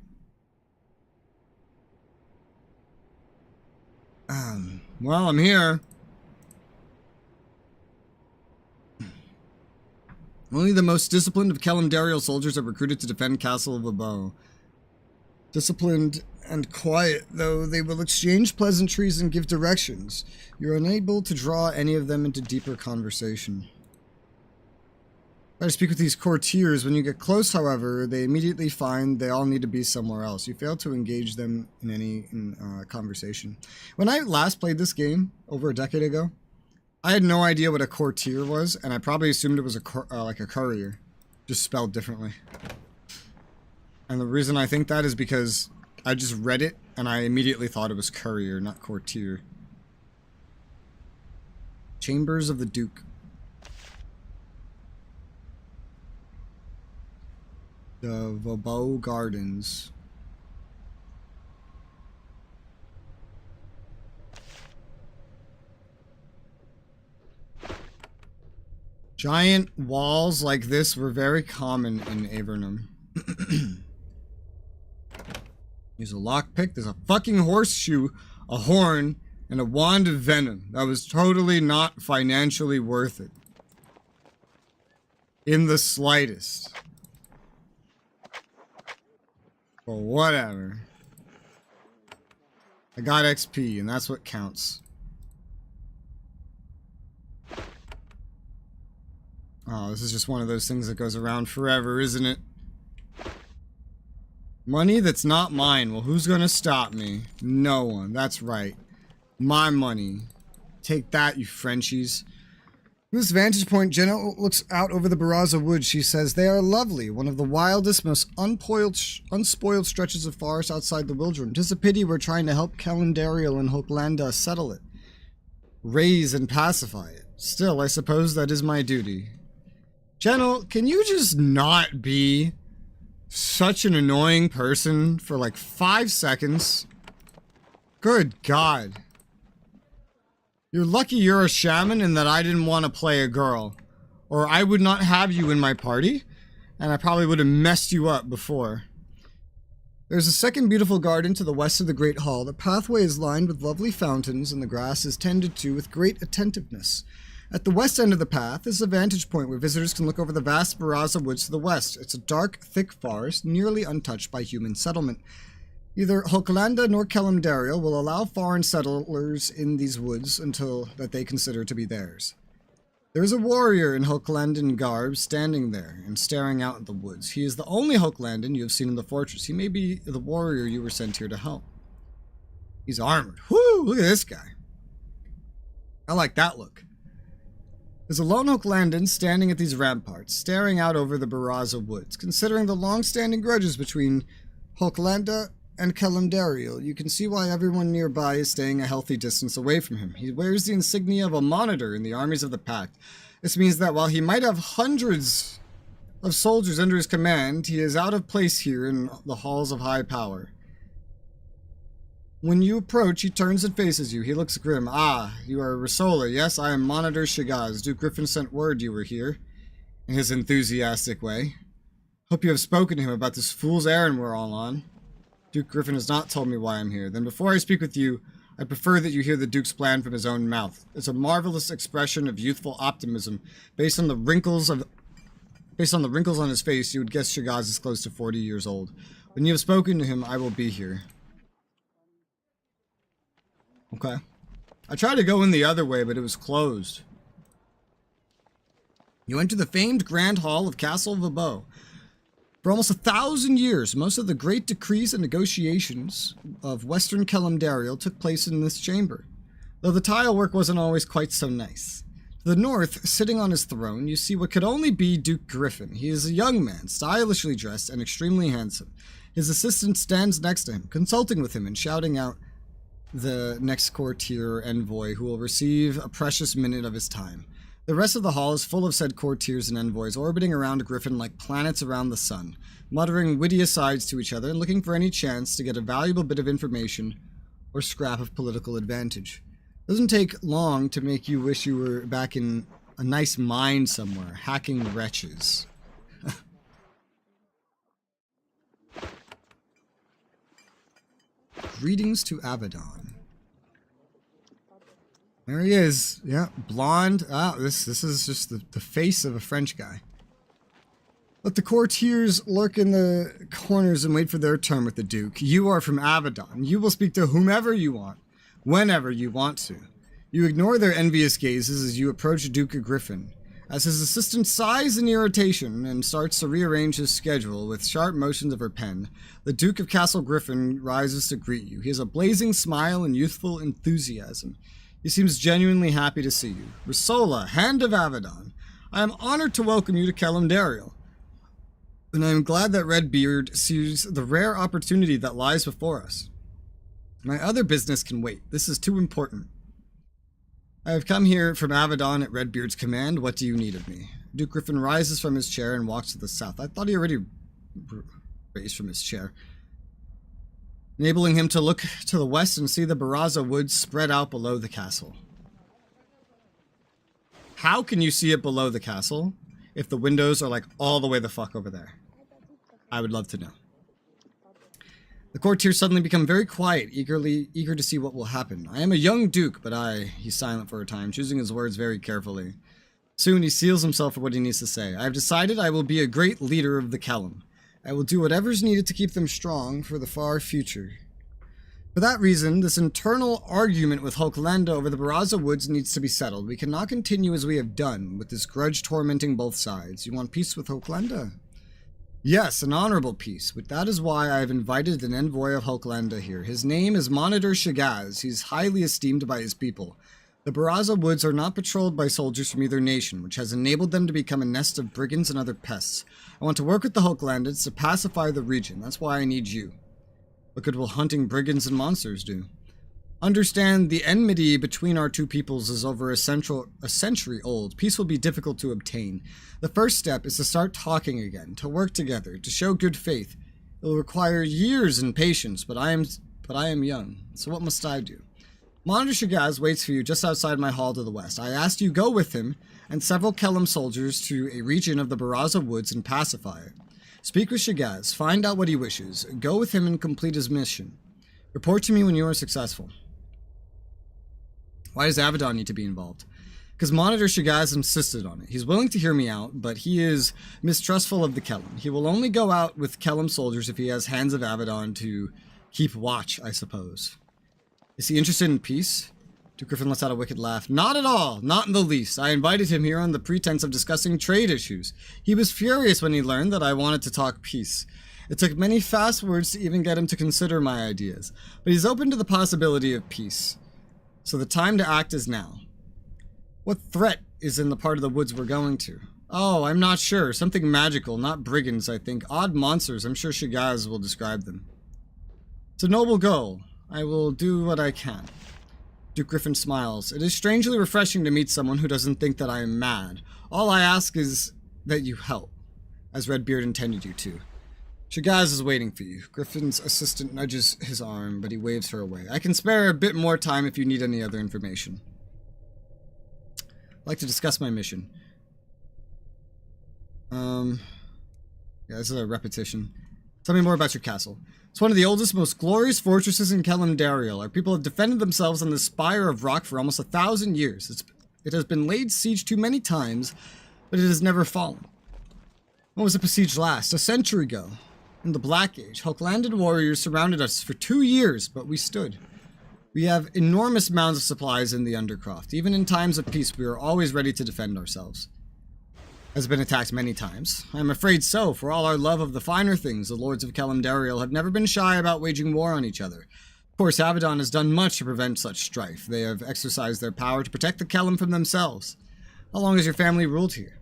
Well, I'm here. Only the most disciplined of Kalimdariel soldiers are recruited to defend Castle Vibaux. Disciplined and quiet, though they will exchange pleasantries and give directions. You're unable to draw any of them into deeper conversation. Try to speak with these courtiers. When you get close, however, they immediately find they all need to be somewhere else. You fail to engage them in any conversation. When I last played this game, over a decade ago, I had no idea what a courtier was, and I probably assumed it was like a courier, just spelled differently. And the reason I think that is because I just read it, and I immediately thought it was courier, not courtier. Chambers of the Duke. The Vibaux Gardens. Giant walls like this were very common in Avernum. There's a lockpick, there's a fucking horseshoe, a horn, and a wand of venom. That was totally not financially worth it. In the slightest. But whatever. I got XP, and that's what counts. Oh, this is just one of those things that goes around forever, isn't it? Money that's not mine. Well, who's gonna stop me? No one. That's right. My money. Take that, you Frenchies. From this vantage point, Jenna looks out over the Baraza woods. She says, they are lovely. One of the wildest, most unspoiled stretches of forest outside the Wildrum. 'Tis a pity we're trying to help Kalimdariel and Hoklanda settle it. Raise and pacify it. Still, I suppose that is my duty. Jenna, can you just not be such an annoying person for like 5 seconds? Good God. You're lucky you're a shaman and that I didn't want to play a girl. Or I would not have you in my party, and I probably would have messed you up before. There's a second beautiful garden to the west of the Great Hall. The pathway is lined with lovely fountains, and the grass is tended to with great attentiveness. At the west end of the path is a vantage point where visitors can look over the vast Baraza woods to the west. It's a dark, thick forest, nearly untouched by human settlement. Neither Hoklanda nor Kalimdariel will allow foreign settlers in these woods until that they consider to be theirs. There is a warrior in Hoklandan garb standing there and staring out at the woods. He is the only Hoklandan you have seen in the fortress. He may be the warrior you were sent here to help. He's armored. Whoo! Look at this guy. I like that look. There's a lone Hoklandan standing at these ramparts, staring out over the Baraza woods. Considering the long-standing grudges between Hoklanda and Kalimdariel, you can see why everyone nearby is staying a healthy distance away from him. He wears the insignia of a monitor in the armies of the Pact. This means that while he might have hundreds of soldiers under his command, he is out of place here in the halls of high power. When you approach, he turns and faces you. He looks grim. Ah, you are Resoula. Yes, I am Monitor Shagaz. Duke Griffin sent word you were here, in his enthusiastic way. Hope you have spoken to him about this fool's errand we're all on. Duke Griffin has not told me why I'm here. Then before I speak with you, I prefer that you hear the Duke's plan from his own mouth. It's a marvelous expression of youthful optimism. Based on the wrinkles on his face, you would guess Shagaz is close to 40 years old. When you have spoken to him, I will be here. Okay. I tried to go in the other way, but it was closed. You enter the famed Grand Hall of Castle Vabo. For almost 1,000 years, most of the great decrees and negotiations of Western Konglomerat took place in this chamber, though the tile work wasn't always quite so nice. To the north, sitting on his throne, you see what could only be Duke Griffin. He is a young man, stylishly dressed and extremely handsome. His assistant stands next to him, consulting with him and shouting out the next courtier envoy who will receive a precious minute of his time. The rest of the hall is full of said courtiers and envoys orbiting around Griffin like planets around the sun, muttering witty asides to each other and looking for any chance to get a valuable bit of information or scrap of political advantage. It doesn't take long to make you wish you were back in a nice mine somewhere, hacking wretches. Greetings to Avadon. There he is. Yeah, blonde. Ah, this is just the face of a French guy. Let the courtiers lurk in the corners and wait for their turn with the Duke. You are from Avadon. You will speak to whomever you want, whenever you want to. You ignore their envious gazes as you approach Duke Griffin. As his assistant sighs in irritation and starts to rearrange his schedule with sharp motions of her pen, the Duke of Castle Griffin rises to greet you. He has a blazing smile and youthful enthusiasm. He seems genuinely happy to see you. Resoula, Hand of Avadon, I am honored to welcome you to Konglomerat, and I am glad that Redbeard sees the rare opportunity that lies before us. My other business can wait. This is too important. I have come here from Avadon at Redbeard's command. What do you need of me? Duke Griffin rises from his chair and walks to the south. I thought he already raised from his chair, enabling him to look to the west and see the Baraza woods spread out below the castle. How can you see it below the castle if the windows are like all the way the fuck over there? I would love to know. The courtiers suddenly become very quiet, eager to see what will happen. I am a young duke, but he's silent for a time, choosing his words very carefully. Soon he seals himself for what he needs to say. I have decided I will be a great leader of the Kellum. I will do whatever is needed to keep them strong for the far future. For that reason, this internal argument with Hoklanda over the Baraza woods needs to be settled. We cannot continue as we have done, with this grudge tormenting both sides. You want peace with Hoklanda? Yes, an honorable peace, but that is why I have invited an envoy of Hoklanda here. His name is Monitor Shagaz. He's highly esteemed by his people. The Baraza woods are not patrolled by soldiers from either nation, which has enabled them to become a nest of brigands and other pests. I want to work with the Hochlandans to pacify the region. That's why I need you. What good will hunting brigands and monsters do? Understand, the enmity between our two peoples is over a century old. Peace will be difficult to obtain. The first step is to start talking again, to work together, to show good faith. It will require years and patience, but I am young. So what must I do? Monitor Shagaz waits for you just outside my hall to the west. I asked you go with him and several Kellum soldiers to a region of the Baraza woods and pacify it. Speak with Shagaz, find out what he wishes, go with him and complete his mission. Report to me when you are successful. Why does Avadon need to be involved? Because Monitor Shagaz insisted on it. He's willing to hear me out, but he is mistrustful of the Kellum. He will only go out with Kellum soldiers if he has Hands of Avadon to keep watch, I suppose. Is he interested in peace? Duke Griffin lets out a wicked laugh. Not at all, not in the least. I invited him here on the pretense of discussing trade issues. He was furious when he learned that I wanted to talk peace. It took many fast words to even get him to consider my ideas, but he's open to the possibility of peace. So the time to act is now. What threat is in the part of the woods we're going to? Oh, I'm not sure. Something magical, not brigands, I think. Odd monsters, I'm sure Shagaz will describe them. It's a noble goal. I will do what I can. Duke Griffin smiles. It is strangely refreshing to meet someone who doesn't think that I am mad. All I ask is that you help, as Redbeard intended you to. Shagaz is waiting for you. Griffin's assistant nudges his arm, but he waves her away. I can spare a bit more time if you need any other information. I'd like to discuss my mission. Yeah, this is a repetition. Tell me more about your castle. It's one of the oldest, most glorious fortresses in Konglomerat. Our people have defended themselves on this spire of rock for almost 1,000 years. It has been laid siege to many times, but it has never fallen. When was it besieged last? A century ago. In the Black Age, Hulklanded warriors surrounded us for 2 years, but we stood. We have enormous mounds of supplies in the Undercroft. Even in times of peace, we are always ready to defend ourselves. Has been attacked many times. I am afraid so, for all our love of the finer things, the lords of Konglomerat have never been shy about waging war on each other. Of course, Avadon has done much to prevent such strife. They have exercised their power to protect the Kellum from themselves. How long has your family ruled here?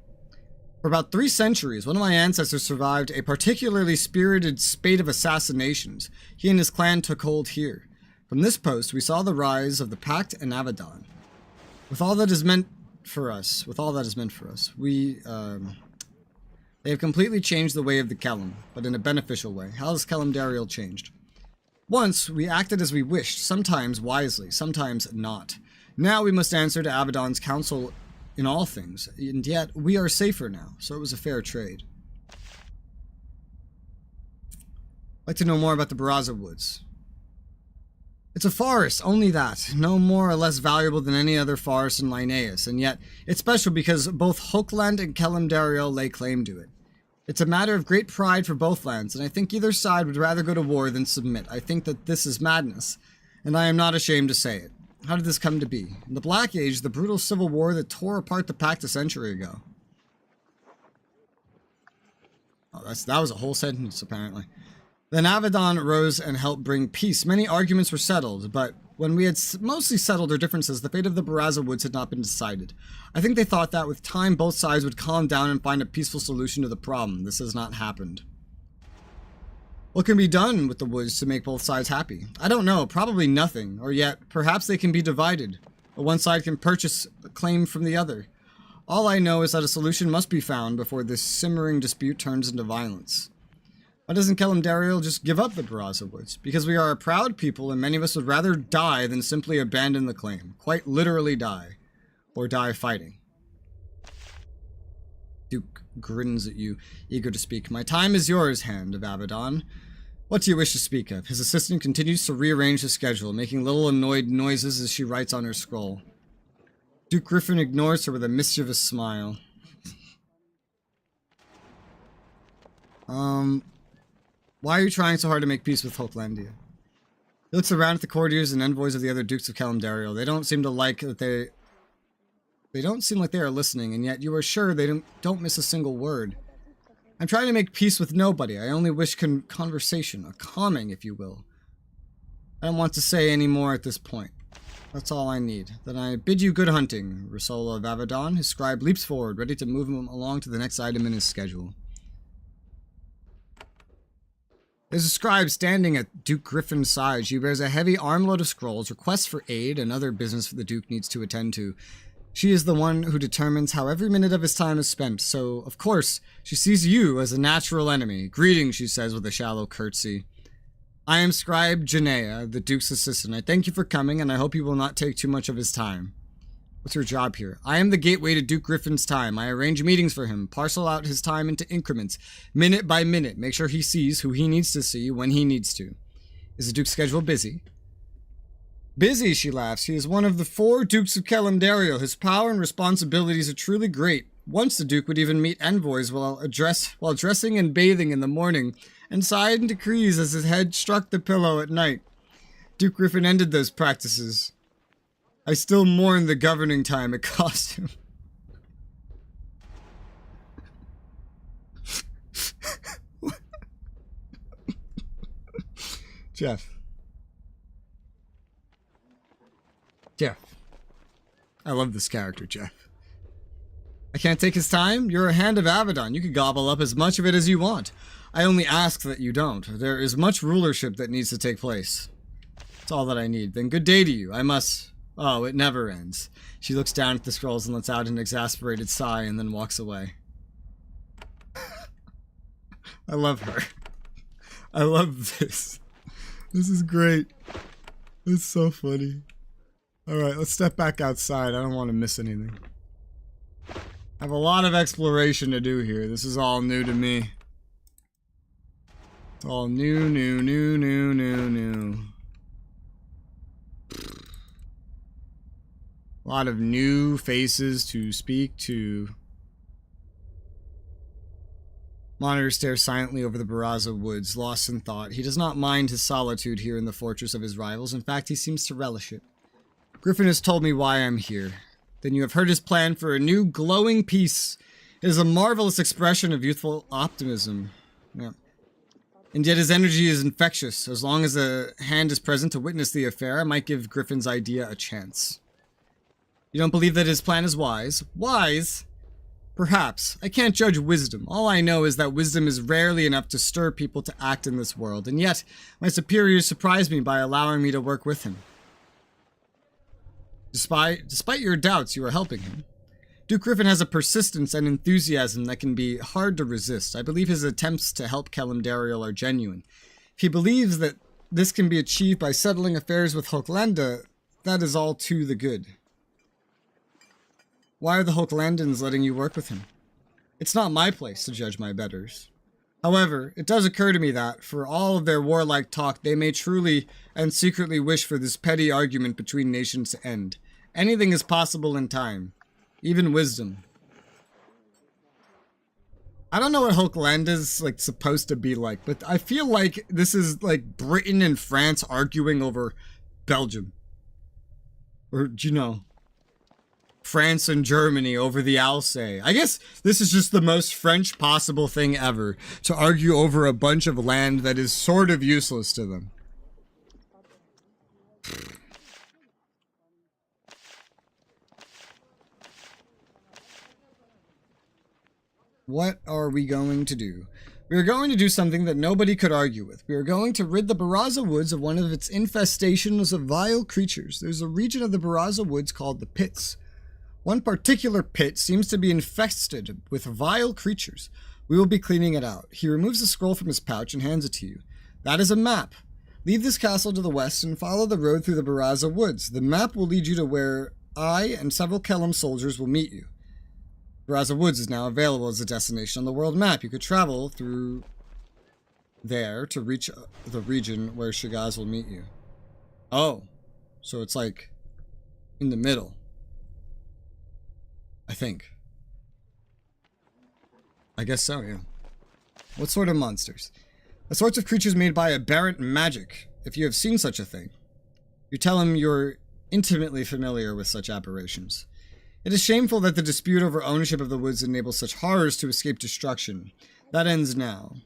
For about 3 centuries, one of my ancestors survived a particularly spirited spate of assassinations. He and his clan took hold here. From this post, we saw the rise of the Pact and Avadon. With all that is meant for us, they have completely changed the way of the Kellum, but in a beneficial way. How has Konglomerat changed? Once, we acted as we wished, sometimes wisely, sometimes not. Now we must answer to Avadon's counsel in all things, and yet we are safer now, so it was a fair trade. I'd like to know more about the Baraza Woods. It's a forest, only that. No more or less valuable than any other forest in Linnaeus, and yet it's special because both Hulkland and Konglomerat lay claim to it. It's a matter of great pride for both lands, and I think either side would rather go to war than submit. I think that this is madness, and I am not ashamed to say it. How did this come to be? In the Black Age, the brutal civil war that tore apart the Pact a century ago. Oh, that was a whole sentence, apparently. Then Avadon rose and helped bring peace. Many arguments were settled, but when we had mostly settled our differences, the fate of the Baraza Woods had not been decided. I think they thought that with time both sides would calm down and find a peaceful solution to the problem. This has not happened. What can be done with the woods to make both sides happy? I don't know, probably nothing, or yet perhaps they can be divided, or one side can purchase a claim from the other. All I know is that a solution must be found before this simmering dispute turns into violence. Why doesn't Konglomerat just give up the Baraza Woods? Because we are a proud people and many of us would rather die than simply abandon the claim. Quite literally die. Or die fighting. Duke grins at you, eager to speak. My time is yours, Hand of Avadon. What do you wish to speak of? His assistant continues to rearrange the schedule, making little annoyed noises as she writes on her scroll. Duke Griffin ignores her with a mischievous smile. Why are you trying so hard to make peace with Hulklandia? He looks around at the courtiers and envoys of the other dukes of Konglomerat. They don't seem like they are listening, and yet you are sure they don't miss a single word. I'm trying to make peace with nobody. I only wish conversation, a calming, if you will. I don't want to say any more at this point. That's all I need. Then I bid you good hunting, Resoula of Avadon. His scribe leaps forward, ready to move him along to the next item in his schedule. There's a scribe standing at Duke Griffin's side. She bears a heavy armload of scrolls, requests for aid, and other business the Duke needs to attend to. She is the one who determines how every minute of his time is spent, so, of course, she sees you as a natural enemy. Greetings, she says with a shallow curtsy. I am Scribe Janaea, the Duke's assistant. I thank you for coming, and I hope you will not take too much of his time. What's your job here? I am the gateway to Duke Griffin's time. I arrange meetings for him, parcel out his time into increments, minute by minute, make sure he sees who he needs to see when he needs to. Is the Duke's schedule busy? Busy, she laughs. He is one of the 4 Dukes of Konglomerat. His power and responsibilities are truly great. Once the Duke would even meet envoys while dressing and bathing in the morning, and sighed decrees as his head struck the pillow at night. Duke Griffin ended those practices. I still mourn the governing time it cost him. Jeff. I love this character, Jeff. I can't take his time? You're a Hand of Avadon. You can gobble up as much of it as you want. I only ask that you don't. There is much rulership that needs to take place. That's all that I need. Then good day to you. I must... Oh, it never ends. She looks down at the scrolls and lets out an exasperated sigh and then walks away. I love her. I love this. This is great. It's so funny. Alright, let's step back outside. I don't want to miss anything. I have a lot of exploration to do here. This is all new to me. All new. A lot of new faces to speak to. Monitor stares silently over the Baraza woods, lost in thought. He does not mind his solitude here in the fortress of his rivals. In fact, he seems to relish it. Griffin has told me why I'm here. Then you have heard his plan for a new glowing peace. It is a marvelous expression of youthful optimism. Yeah. And yet his energy is infectious. As long as a hand is present to witness the affair, I might give Griffin's idea a chance. You don't believe that his plan is wise? Wise? Perhaps. I can't judge wisdom. All I know is that wisdom is rarely enough to stir people to act in this world, and yet my superiors surprised me by allowing me to work with him. Despite your doubts, you are helping him. Duke Griffin has a persistence and enthusiasm that can be hard to resist. I believe his attempts to help Kalimdariel are genuine. If he believes that this can be achieved by settling affairs with Hoklanda, that is all to the good. Why are the Hochlandans letting you work with him? It's not my place to judge my betters. However, it does occur to me that, for all of their warlike talk, they may truly and secretly wish for this petty argument between nations to end. Anything is possible in time. Even wisdom. I don't know what Hochland is like supposed to be like, but I feel like this is like Britain and France arguing over Belgium. Or, you know, France and Germany over the Alsace. I guess this is just the most French possible thing ever, to argue over a bunch of land that is sort of useless to them. What are we going to do? We are going to do something that nobody could argue with. We are going to rid the Baraza Woods of one of its infestations of vile creatures. There's a region of the Baraza Woods called the Pits. One particular pit seems to be infested with vile creatures. We will be cleaning it out. He removes a scroll from his pouch and hands it to you. That is a map. Leave this castle to the west and follow the road through the Baraza Woods. The map will lead you to where I and several Kellam soldiers will meet you. Baraza Woods is now available as a destination on the world map. You could travel through there to reach the region where Shagaz will meet you. Oh, so it's like in the middle. I think. I guess so, yeah. What sort of monsters? The sorts of creatures made by aberrant magic, if you have seen such a thing. You tell him you're intimately familiar with such aberrations. It is shameful that the dispute over ownership of the woods enables such horrors to escape destruction. That ends now.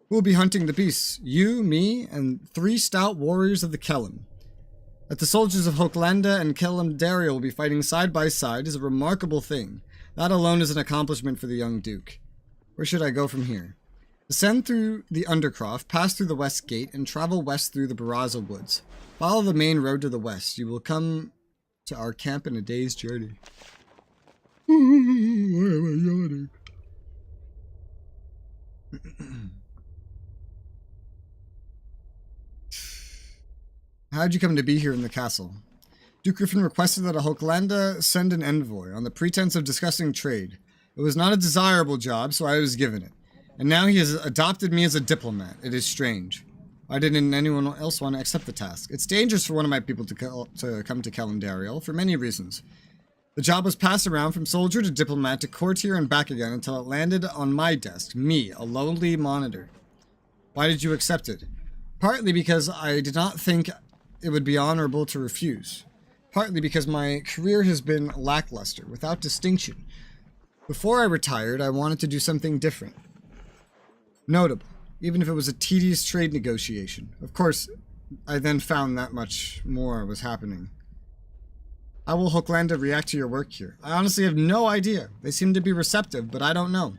Who will be hunting the beasts? You, me, and 3 stout warriors of the Kellam. That the soldiers of Hoklanda and Kalimdariel will be fighting side by side is a remarkable thing. That alone is an accomplishment for the young duke. Where should I go from here? Descend through the Undercroft, pass through the west gate, and travel west through the Baraza Woods. Follow the main road to the west. You will come to our camp in a day's journey. Why am I yawning? How'd you come to be here in the castle? Duke Griffin requested that a Hoklanda send an envoy on the pretense of discussing trade. It was not a desirable job, so I was given it. And now he has adopted me as a diplomat. It is strange. Why didn't anyone else want to accept the task? It's dangerous for one of my people to come to Kalimdariel for many reasons. The job was passed around from soldier to diplomat to courtier and back again until it landed on my desk, me, a lowly monitor. Why did you accept it? Partly because I did not think it would be honorable to refuse. Partly because my career has been lackluster, without distinction. Before I retired, I wanted to do something different. Notable, even if it was a tedious trade negotiation. Of course, I then found that much more was happening. How will Hoklanda react to your work here? I honestly have no idea. They seem to be receptive, but I don't know.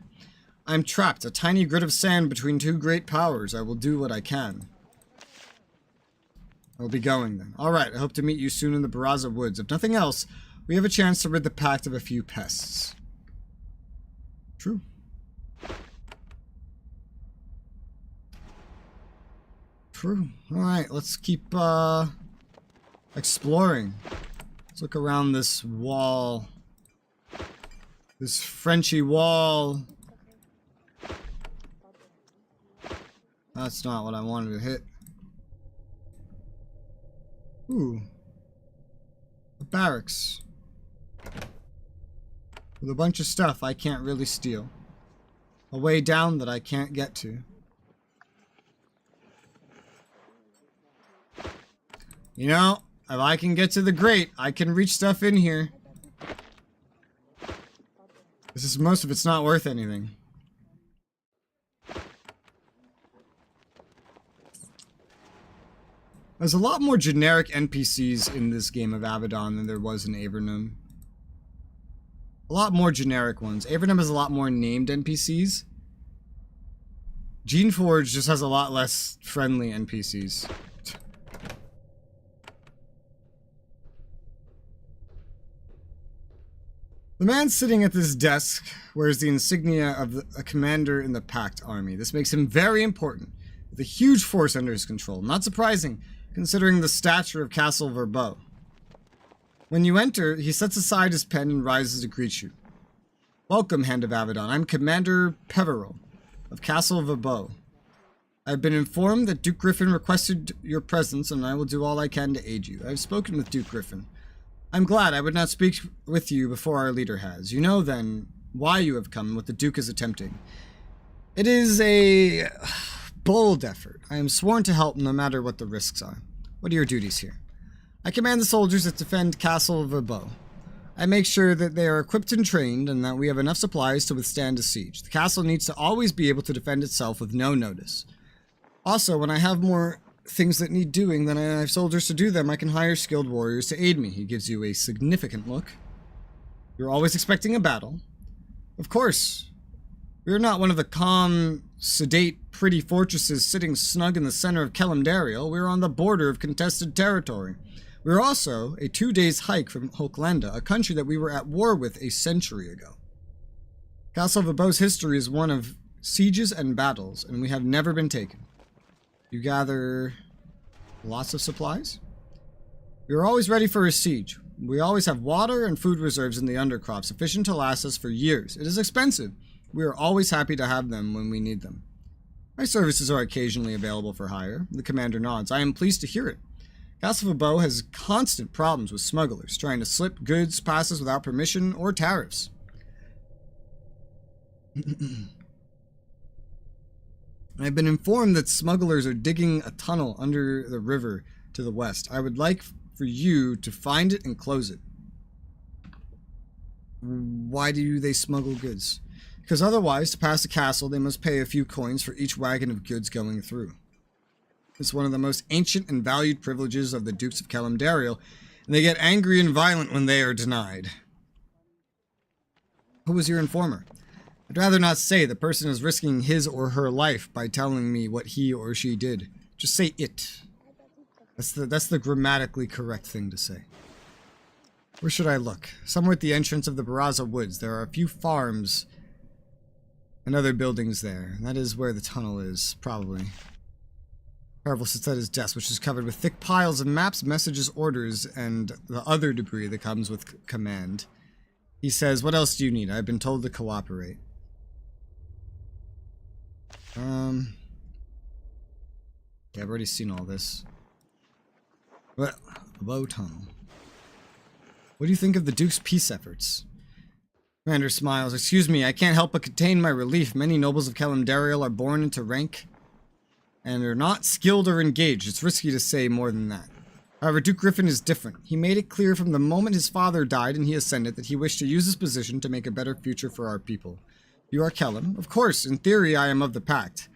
I'm trapped, a tiny grit of sand between 2 great powers. I will do what I can. I'll be going then. Alright, I hope to meet you soon in the Baraza Woods. If nothing else, we have a chance to rid the pact of a few pests. True. True. Alright, let's keep exploring. Let's look around this wall. This Frenchy wall. That's not what I wanted to hit. Ooh. A barracks. With a bunch of stuff I can't really steal. A way down that I can't get to. You know, if I can get to the grate, I can reach stuff in here. This is most of it's not worth anything. There's a lot more generic NPCs in this game of Avadon than there was in Avernum. A lot more generic ones. Avernum has a lot more named NPCs. Geneforge just has a lot less friendly NPCs. The man sitting at this desk wears the insignia of a commander in the Pact army. This makes him very important, with a huge force under his control. Not surprising, considering the stature of Castle Verbeau. When you enter, he sets aside his pen and rises to greet you. Welcome, Hand of Avadon. I'm Commander Referral of Castle Verbeau. I've been informed that Duke Griffin requested your presence, and I will do all I can to aid you. I've spoken with Duke Griffin. I'm glad I would not speak with you before our leader has. You know, then, why you have come and what the Duke is attempting. It is a bold effort. I am sworn to help no matter what the risks are. What are your duties here? I command the soldiers that defend Castle Verbeau. I make sure that they are equipped and trained and that we have enough supplies to withstand a siege. The castle needs to always be able to defend itself with no notice. Also, when I have more things that need doing than I have soldiers to do them, I can hire skilled warriors to aid me. He gives you a significant look. You're always expecting a battle. Of course. We are not one of the calm, sedate, pretty fortresses sitting snug in the center of Konglomerat. We are on the border of contested territory. We are also a 2 days hike from Hochland, a country that we were at war with a century ago. Castle Verbeau's history is one of sieges and battles, and we have never been taken. You gather lots of supplies? We are always ready for a siege. We always have water and food reserves in the undercrop, sufficient to last us for years. It is expensive. We are always happy to have them when we need them. My services are occasionally available for hire. The commander nods. I am pleased to hear it. Castle Verbeau has constant problems with smugglers, trying to slip goods, passes without permission, or tariffs. I've been informed that smugglers are digging a tunnel under the river to the west. I would like for you to find it and close it. Why do they smuggle goods? Because otherwise, to pass the castle, they must pay a few coins for each wagon of goods going through. It's one of the most ancient and valued privileges of the Dukes of Konglomerat, and they get angry and violent when they are denied. Who was your informer? I'd rather not say. The person is risking his or her life by telling me what he or she did. Just say it. That's the grammatically correct thing to say. Where should I look? Somewhere at the entrance of the Baraza Woods. There are a few farms and other buildings there. That is where the tunnel is, probably. Referral sits at his desk, which is covered with thick piles of maps, messages, orders, and the other debris that comes with command. He says, what else do you need? I've been told to cooperate. Yeah, I've already seen all this. Well, the Bow Tunnel. What do you think of the Duke's peace efforts? Commander smiles. Excuse me, I can't help but contain my relief. Many nobles of Konglomerat are born into rank and are not skilled or engaged. It's risky to say more than that. However, Duke Griffin is different. He made it clear from the moment his father died and he ascended that he wished to use his position to make a better future for our people. You are Kellum? Of course, in theory I am of the Pact.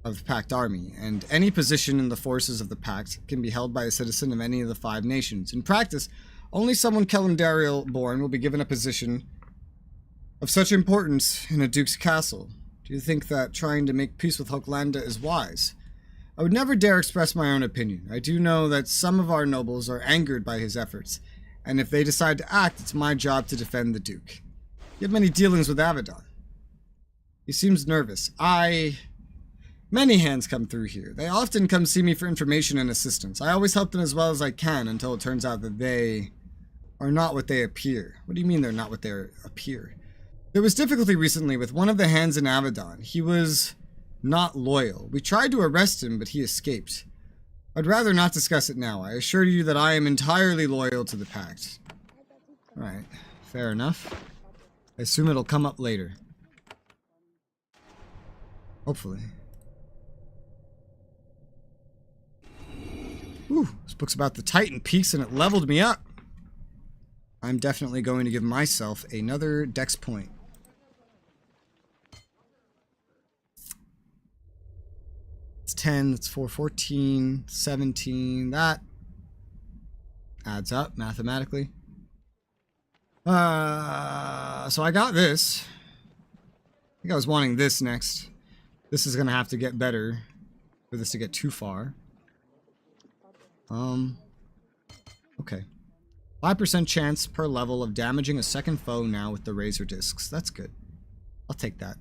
Of the Pact Army, and any position in the forces of the Pact can be held by a citizen of any of the 5 nations. In practice, only someone Konglomerat born will be given a position of such importance in a Duke's castle. Do you think that trying to make peace with Hochland is wise? I would never dare express my own opinion. I do know that some of our nobles are angered by his efforts, and if they decide to act, it's my job to defend the Duke. You have many dealings with Avadon. He seems nervous. Many hands come through here. They often come see me for information and assistance. I always help them as well as I can until it turns out that they are not what they appear. What do you mean they're not what they appear? There was difficulty recently with one of the hands in Avadon. He was not loyal. We tried to arrest him, but he escaped. I'd rather not discuss it now. I assure you that I am entirely loyal to the Pact. Alright, fair enough. I assume it'll come up later. Hopefully. Whew, this book's about the Titan Peaks and it leveled me up. I'm definitely going to give myself another dex point. It's 10, that's 4, 14, 17, that adds up mathematically. So I got this. I think I was wanting this next. This is gonna have to get better for this to get too far. Okay. 5% chance per level of damaging a second foe now with the razor discs. That's good. I'll take that.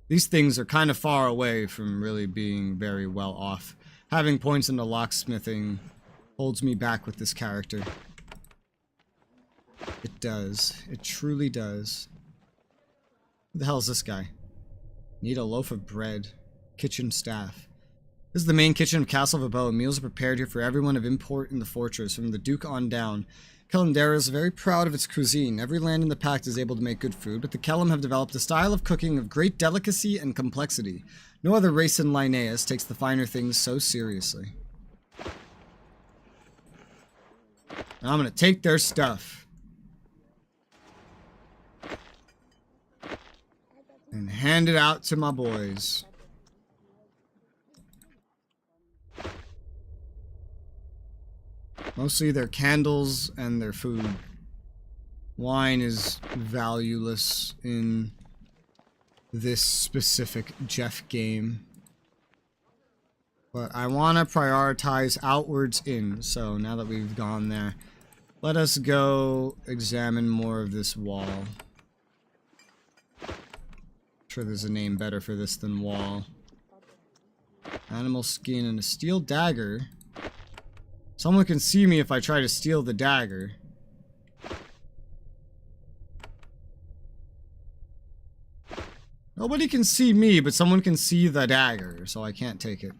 These things are kind of far away from really being very well off. Having points into locksmithing holds me back with this character. It does. It truly does. Who the hell is this guy? Need a loaf of bread. Kitchen staff. This is the main kitchen of Castle Vabo. Meals are prepared here for everyone of import in the fortress, from the Duke on down. Kellandera is very proud of its cuisine. Every land in the Pact is able to make good food, but the Kellam have developed a style of cooking of great delicacy and complexity. No other race in Linnaeus takes the finer things so seriously. And I'm gonna take their stuff and hand it out to my boys. Mostly their candles and their food. Wine is valueless in this specific Jeff game. But I want to prioritize outwards in. So now that we've gone there, let us go examine more of this wall. I'm sure there's a name better for this than wall. Animal skin and a steel dagger. Someone can see me if I try to steal the dagger. Nobody can see me, but someone can see the dagger, so I can't take it.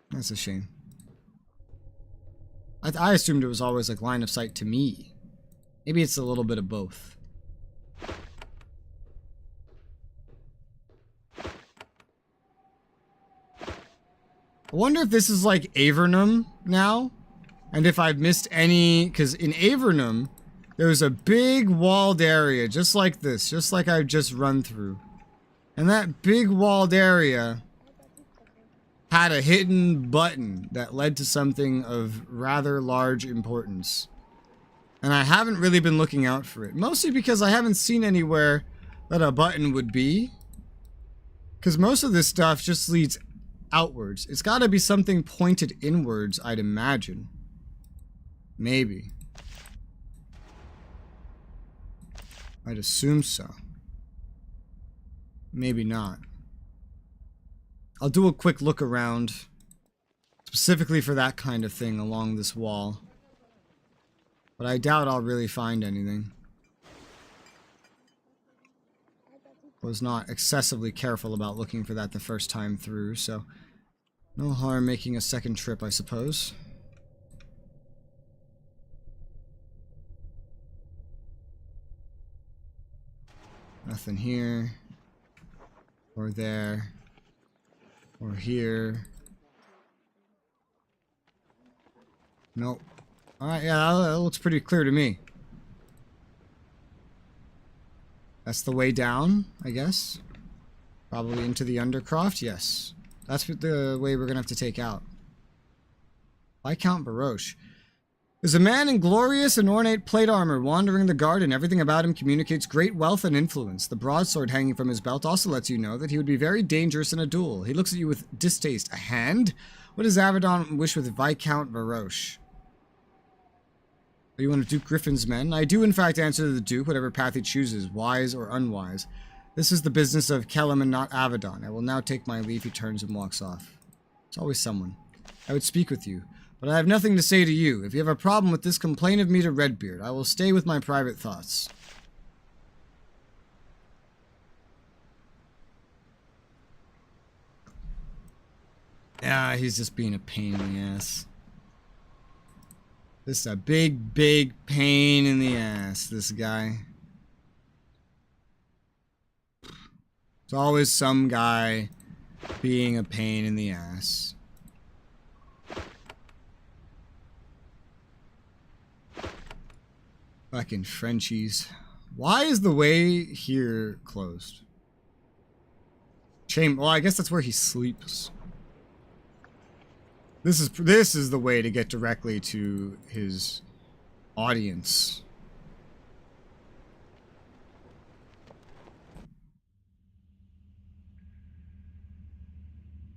That's a shame. I assumed it was always like line of sight to me. Maybe it's a little bit of both. I wonder if this is like Avernum now, and if I've missed any, because in Avernum, there's a big walled area, just like this, just like I've just run through. And that big walled area had a hidden button that led to something of rather large importance. And I haven't really been looking out for it, mostly because I haven't seen anywhere that a button would be. Because most of this stuff just leads outwards. It's got to be something pointed inwards, I'd imagine. Maybe. I'd assume so. Maybe not. I'll do a quick look around, specifically for that kind of thing along this wall. But I doubt I'll really find anything. Was not excessively careful about looking for that the first time through, so no harm making a second trip, I suppose. Nothing here, or there, or here. Nope. Alright, yeah, that looks pretty clear to me. That's the way down, I guess. Probably into the Undercroft, yes. That's the way we're gonna have to take out. Viscount Baroche. There's a man in glorious and ornate plate armor wandering the garden. Everything about him communicates great wealth and influence. The broadsword hanging from his belt also lets you know that he would be very dangerous in a duel. He looks at you with distaste. A hand? What does Avadon wish with Viscount Baroche? Are you one of Duke Griffin's men? I do in fact answer to the Duke, whatever path he chooses, wise or unwise. This is the business of Kellam and not Avadon. I will now take my leave. He turns and walks off. It's always someone. I would speak with you, but I have nothing to say to you. If you have a problem with this, complain of me to Redbeard. I will stay with my private thoughts. Yeah, he's just being a pain in the ass. This is a big, big pain in the ass, this guy. It's always some guy being a pain in the ass. Fucking Frenchies. Why is the way here closed? Chamber. Well, I guess that's where he sleeps. This is the way to get directly to his audience.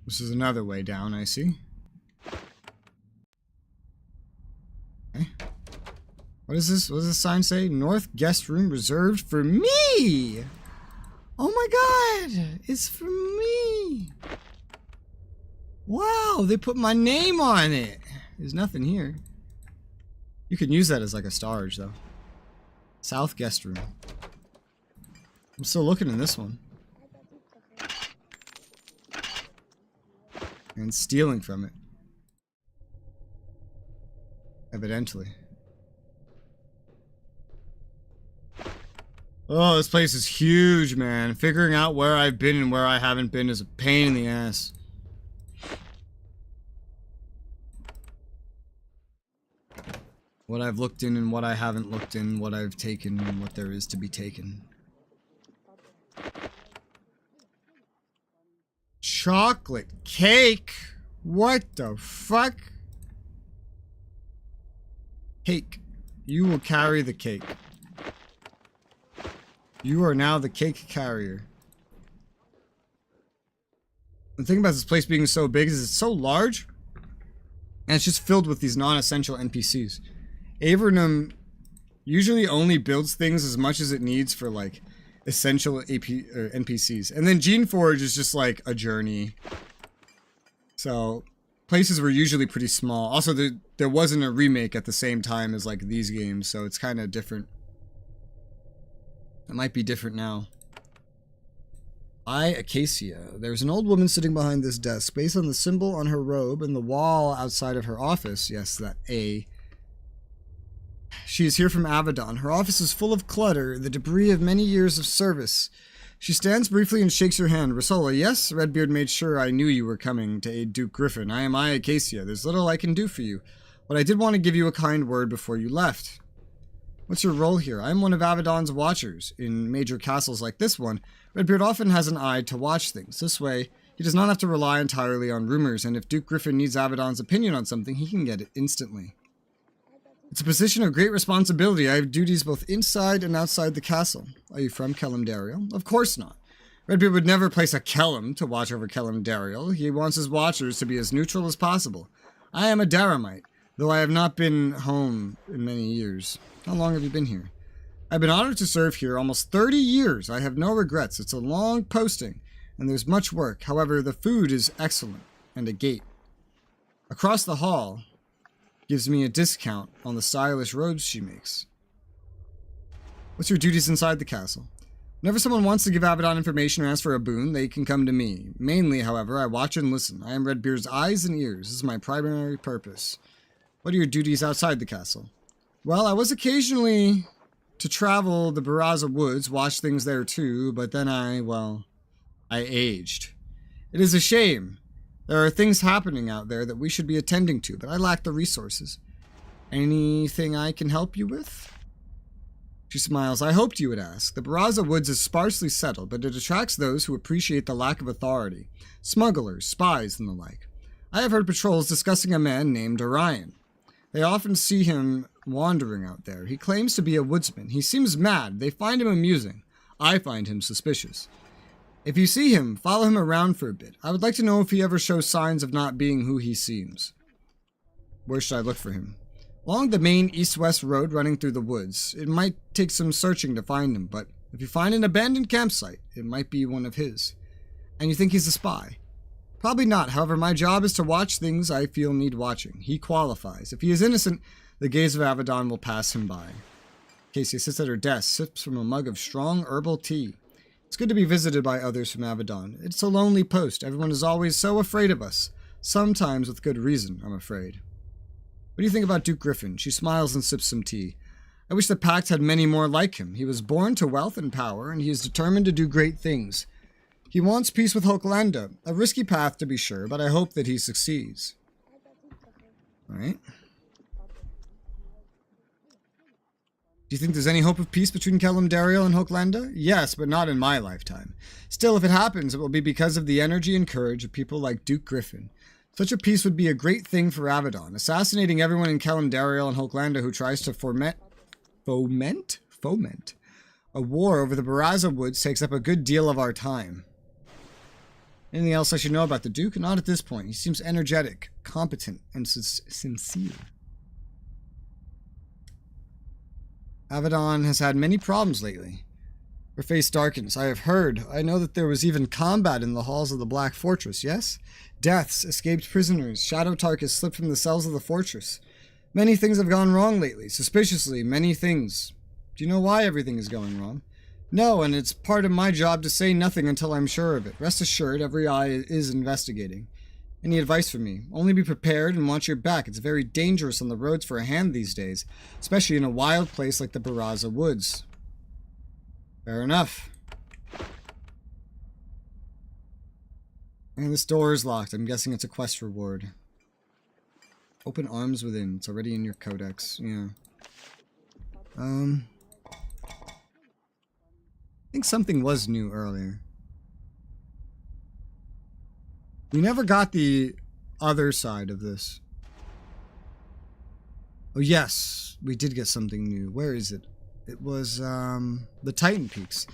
This is another way down, I see. Okay. What is this? What does this sign say? North guest room reserved for me! Oh my god! It's for me! Wow, they put my name on it! There's nothing here. You can use that as like a storage though. South guest room. I'm still looking in this one. And stealing from it. Evidently. Oh, this place is huge, man. Figuring out where I've been and where I haven't been is a pain in the ass. What I've looked in and what I haven't looked in, what I've taken and what there is to be taken. Chocolate cake? What the fuck? Cake. You will carry the cake. You are now the cake carrier. The thing about this place being so big is it's so large, and it's just filled with these non-essential NPCs. Avadon usually only builds things as much as it needs for like essential NPCs, and then Geneforge is just like a journey. So places were usually pretty small. Also, there wasn't a remake at the same time as like these games, so it's kind of different. It might be different now. Acacia. There's an old woman sitting behind this desk. Based on the symbol on her robe and the wall outside of her office, yes, that A. She is here from Avadon. Her office is full of clutter, the debris of many years of service. She stands briefly and shakes her hand. Resoula, yes? Redbeard made sure I knew you were coming to aid Duke Griffin. I am Acacia. There's little I can do for you, but I did want to give you a kind word before you left. What's your role here? I'm one of Avadon's watchers. In major castles like this one, Redbeard often has an eye to watch things. This way, he does not have to rely entirely on rumors, and if Duke Griffin needs Avadon's opinion on something, he can get it instantly. It's a position of great responsibility. I have duties both inside and outside the castle. Are you from Kellamdariel? Of course not. Redbeard would never place a Kellam to watch over Kellamdariel. He wants his watchers to be as neutral as possible. I am a Daramite, though I have not been home in many years. How long have you been here? I've been honored to serve here almost 30 years. I have no regrets. It's a long posting, and there's much work. However, the food is excellent, and a gate across the hall gives me a discount on the stylish robes she makes. What's your duties inside the castle? Whenever someone wants to give Avadon information or ask for a boon, they can come to me. Mainly, however, I watch and listen. I am Redbeard's eyes and ears. This is my primary purpose. What are your duties outside the castle? Well, I was occasionally to travel the Baraza Woods, watch things there too, but then I aged. It is a shame. There are things happening out there that we should be attending to, but I lack the resources. Anything I can help you with? She smiles. I hoped you would ask. The Baraza Woods is sparsely settled, but it attracts those who appreciate the lack of authority. Smugglers, spies, and the like. I have heard patrols discussing a man named Orion. They often see him wandering out there. He claims to be a woodsman. He seems mad. They find him amusing. I find him suspicious. If you see him, follow him around for a bit. I would like to know if he ever shows signs of not being who he seems. Where should I look for him? Along the main east-west road running through the woods. It might take some searching to find him, but if you find an abandoned campsite, it might be one of his. And you think he's a spy? Probably not. However, my job is to watch things I feel need watching. He qualifies. If he is innocent, the gaze of Avadon will pass him by. Casey sits at her desk, sips from a mug of strong herbal tea. It's good to be visited by others from Avadon. It's a lonely post. Everyone is always so afraid of us. Sometimes with good reason, I'm afraid. What do you think about Duke Griffin? She smiles and sips some tea. I wish the Pact had many more like him. He was born to wealth and power, and he is determined to do great things. He wants peace with Hochlandia. A risky path, to be sure, but I hope that he succeeds. Alright. Do you think there's any hope of peace between Konglomerat and Hochlandia? Yes, but not in my lifetime. Still, if it happens, it will be because of the energy and courage of people like Duke Griffin. Such a peace would be a great thing for Avadon. Assassinating everyone in Konglomerat and Hochlandia who tries to foment a war over the Baraza Woods takes up a good deal of our time. Anything else I should know about the Duke? Not at this point. He seems energetic, competent, and sincere. Avadon has had many problems lately. Her face darkens. I have heard. I know that there was even combat in the halls of the Black Fortress, yes? Deaths, escaped prisoners, Shadow Tarkus slipped from the cells of the fortress. Many things have gone wrong lately. Suspiciously, many things. Do you know why everything is going wrong? No, and it's part of my job to say nothing until I'm sure of it. Rest assured, every eye is investigating. Any advice from me? Only be prepared and watch your back. It's very dangerous on the roads for a hand these days, especially in a wild place like the Baraza Woods. Fair enough. And this door is locked. I'm guessing it's a quest reward. Open arms within. It's already in your codex. Yeah. I think something was new earlier. We never got the other side of this. Oh yes, we did get something new. Where is it? It was the Titan Peaks.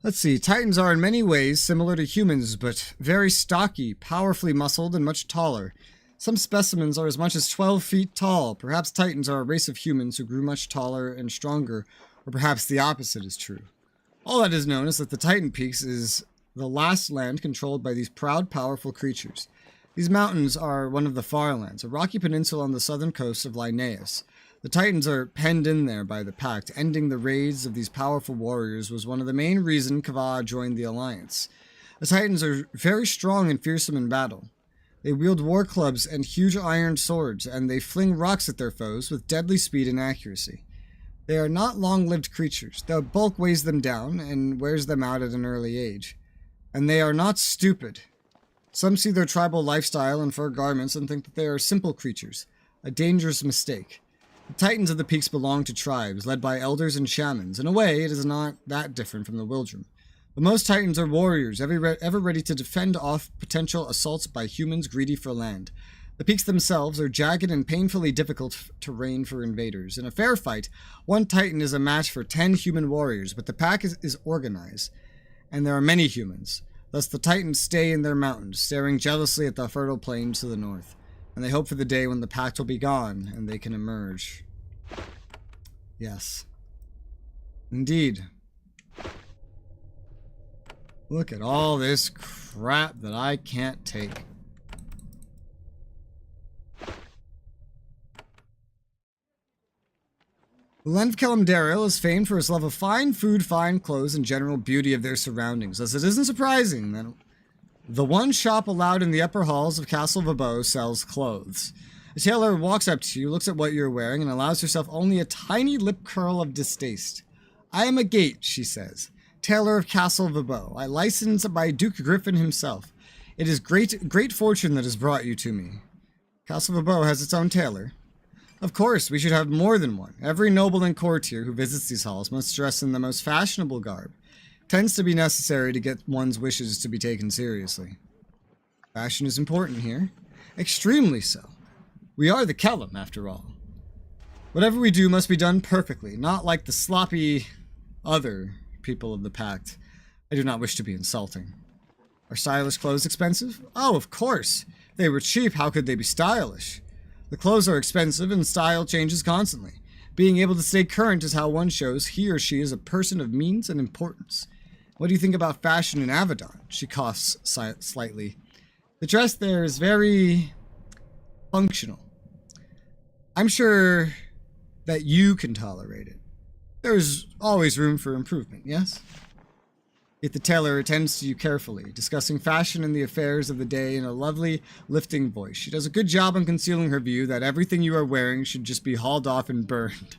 Let's see. Titans are in many ways similar to humans, but very stocky, powerfully muscled, and much taller. Some specimens are as much as 12 feet tall. Perhaps Titans are a race of humans who grew much taller and stronger, or perhaps the opposite is true. All that is known is that the Titan Peaks is the last land controlled by these proud, powerful creatures. These mountains are one of the far lands, a rocky peninsula on the southern coast of Linnaeus. The Titans are penned in there by the Pact. Ending the raids of these powerful warriors was one of the main reasons Kava joined the Alliance. The Titans are very strong and fearsome in battle. They wield war clubs and huge iron swords, and they fling rocks at their foes with deadly speed and accuracy. They are not long-lived creatures. The bulk weighs them down and wears them out at an early age. And they are not stupid. Some see their tribal lifestyle and fur garments and think that they are simple creatures. A dangerous mistake. The Titans of the Peaks belong to tribes, led by elders and shamans. In a way, it is not that different from the Wildrum. But most Titans are warriors, ever ready to defend off potential assaults by humans greedy for land. The peaks themselves are jagged and painfully difficult terrain for invaders. In a fair fight, one Titan is a match for 10 human warriors, but the pack is organized, and there are many humans. Thus the Titans stay in their mountains, staring jealously at the fertile plains to the north, and they hope for the day when the pact will be gone, and they can emerge. Yes. Indeed. Look at all this crap that I can't take. The land of Konglomerat is famed for its love of fine food, fine clothes, and general beauty of their surroundings, as it isn't surprising that the one shop allowed in the upper halls of Castle Vauban sells clothes. A tailor walks up to you, looks at what you're wearing, and allows herself only a tiny lip curl of distaste. I am a Gate, she says, tailor of Castle Vauban. I licensed by Duke Griffin himself. It is great fortune that has brought you to me. Castle Vauban has its own tailor. Of course, we should have more than one. Every noble and courtier who visits these halls must dress in the most fashionable garb. It tends to be necessary to get one's wishes to be taken seriously. Fashion is important here. Extremely so. We are the Kellum, after all. Whatever we do must be done perfectly, not like the sloppy other people of the Pact. I do not wish to be insulting. Are stylish clothes expensive? Oh, of course. If they were cheap, how could they be stylish? The clothes are expensive and style changes constantly. Being able to stay current is how one shows he or she is a person of means and importance. What do you think about fashion in Avadon? She coughs slightly. The dress there is very functional. I'm sure that you can tolerate it. There's always room for improvement, yes? Yet the tailor attends to you carefully, discussing fashion and the affairs of the day in a lovely, lifting voice. She does a good job on concealing her view that everything you are wearing should just be hauled off and burned.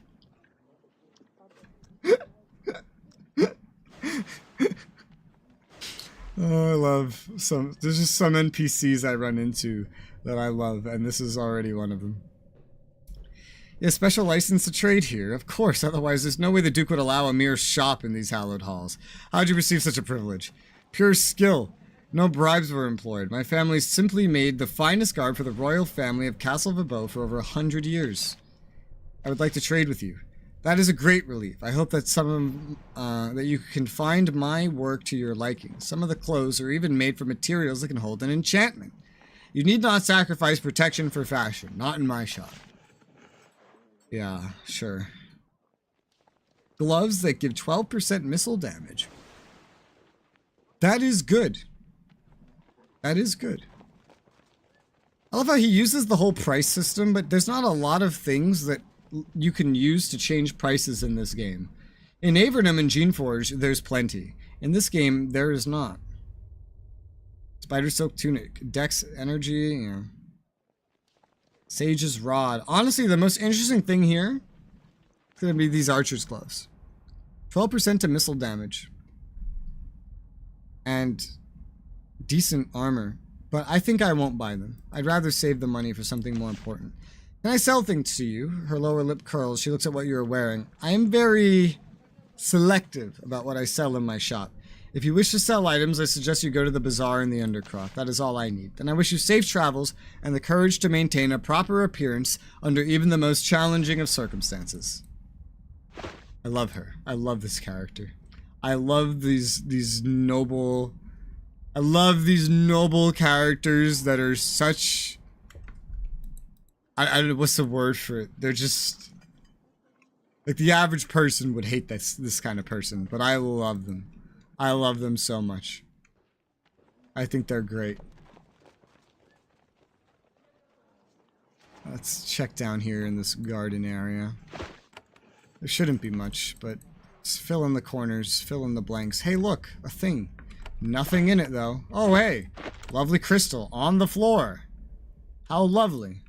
Oh, I love there's just some NPCs I run into that I love, and this is already one of them. Yeah, special license to trade here, of course, otherwise there's no way the Duke would allow a mere shop in these hallowed halls. How'd you receive such a privilege? Pure skill. No bribes were employed. My family simply made the finest garb for the royal family of Castle Vauban for over 100 years. I would like to trade with you. That is a great relief. I hope that that you can find my work to your liking. Some of the clothes are even made from materials that can hold an enchantment. You need not sacrifice protection for fashion. Not in my shop. Yeah, sure. Gloves that give 12% missile damage. That is good. That is good. I love how he uses the whole price system, but there's not a lot of things that you can use to change prices in this game. In Avadon and Geneforge, there's plenty. In this game, there is not. Spider Silk Tunic, Dex Energy, you know. Sage's Rod. Honestly, the most interesting thing here is going to be these Archer's Gloves. 12% to missile damage. And decent armor. But I think I won't buy them. I'd rather save the money for something more important. Can I sell things to you? Her lower lip curls. She looks at what you are wearing. I am very selective about what I sell in my shop. If you wish to sell items, I suggest you go to the bazaar in the Undercroft. That is all I need. Then I wish you safe travels and the courage to maintain a proper appearance under even the most challenging of circumstances. I love her. I love this character. I love these noble... I love these noble characters that are such... I don't know, what's the word for it? They're just... like, the average person would hate this kind of person, but I love them. I love them so much. I think they're great. Let's check down here in this garden area. There shouldn't be much, but just fill in the corners, fill in the blanks. Hey, look, a thing. Nothing in it, though. Oh, hey, lovely crystal on the floor. How lovely.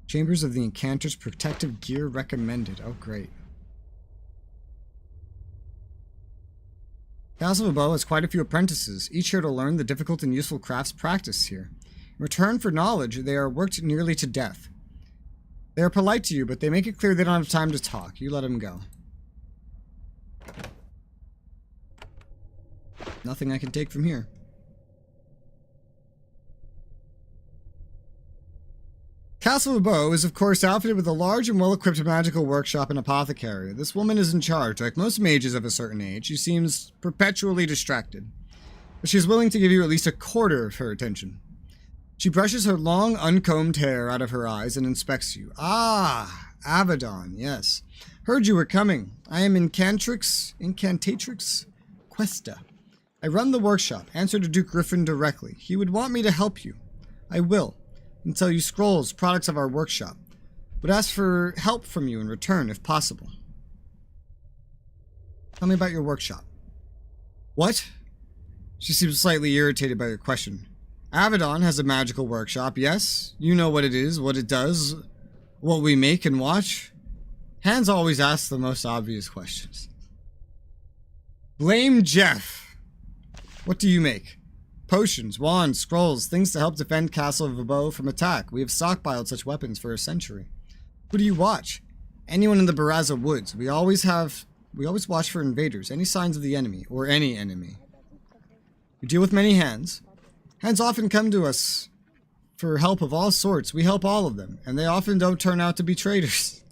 Chambers of the Enchanter's protective gear recommended. Oh, great. Castle Vauban has quite a few apprentices, each here to learn the difficult and useful crafts practiced here. In return for knowledge, they are worked nearly to death. They are polite to you, but they make it clear they don't have time to talk. You let them go. Nothing I can take from here. Castle Vauban is, of course, outfitted with a large and well-equipped magical workshop and apothecary. This woman is in charge. Like most mages of a certain age, she seems perpetually distracted. But she is willing to give you at least a quarter of her attention. She brushes her long, uncombed hair out of her eyes and inspects you. Ah, Avadon, yes. Heard you were coming. I am Incantatrix Questa. I run the workshop. Answer to Duke Griffin directly. He would want me to help you. I will. And sell you scrolls, products of our workshop. Would ask for help from you in return, if possible. Tell me about your workshop. What? She seems slightly irritated by your question. Avadon has a magical workshop, yes? You know what it is, what it does, what we make and watch? Hans always asks the most obvious questions. Blame Jeff. What do you make? Potions, wands, scrolls, things to help defend Castle Vauban from attack. We have stockpiled such weapons for a century. Who do you watch? Anyone in the Baraza Woods. We always watch for invaders, any signs of the enemy, or any enemy. We deal with many hands. Hands often come to us for help of all sorts. We help all of them, and they often don't turn out to be traitors.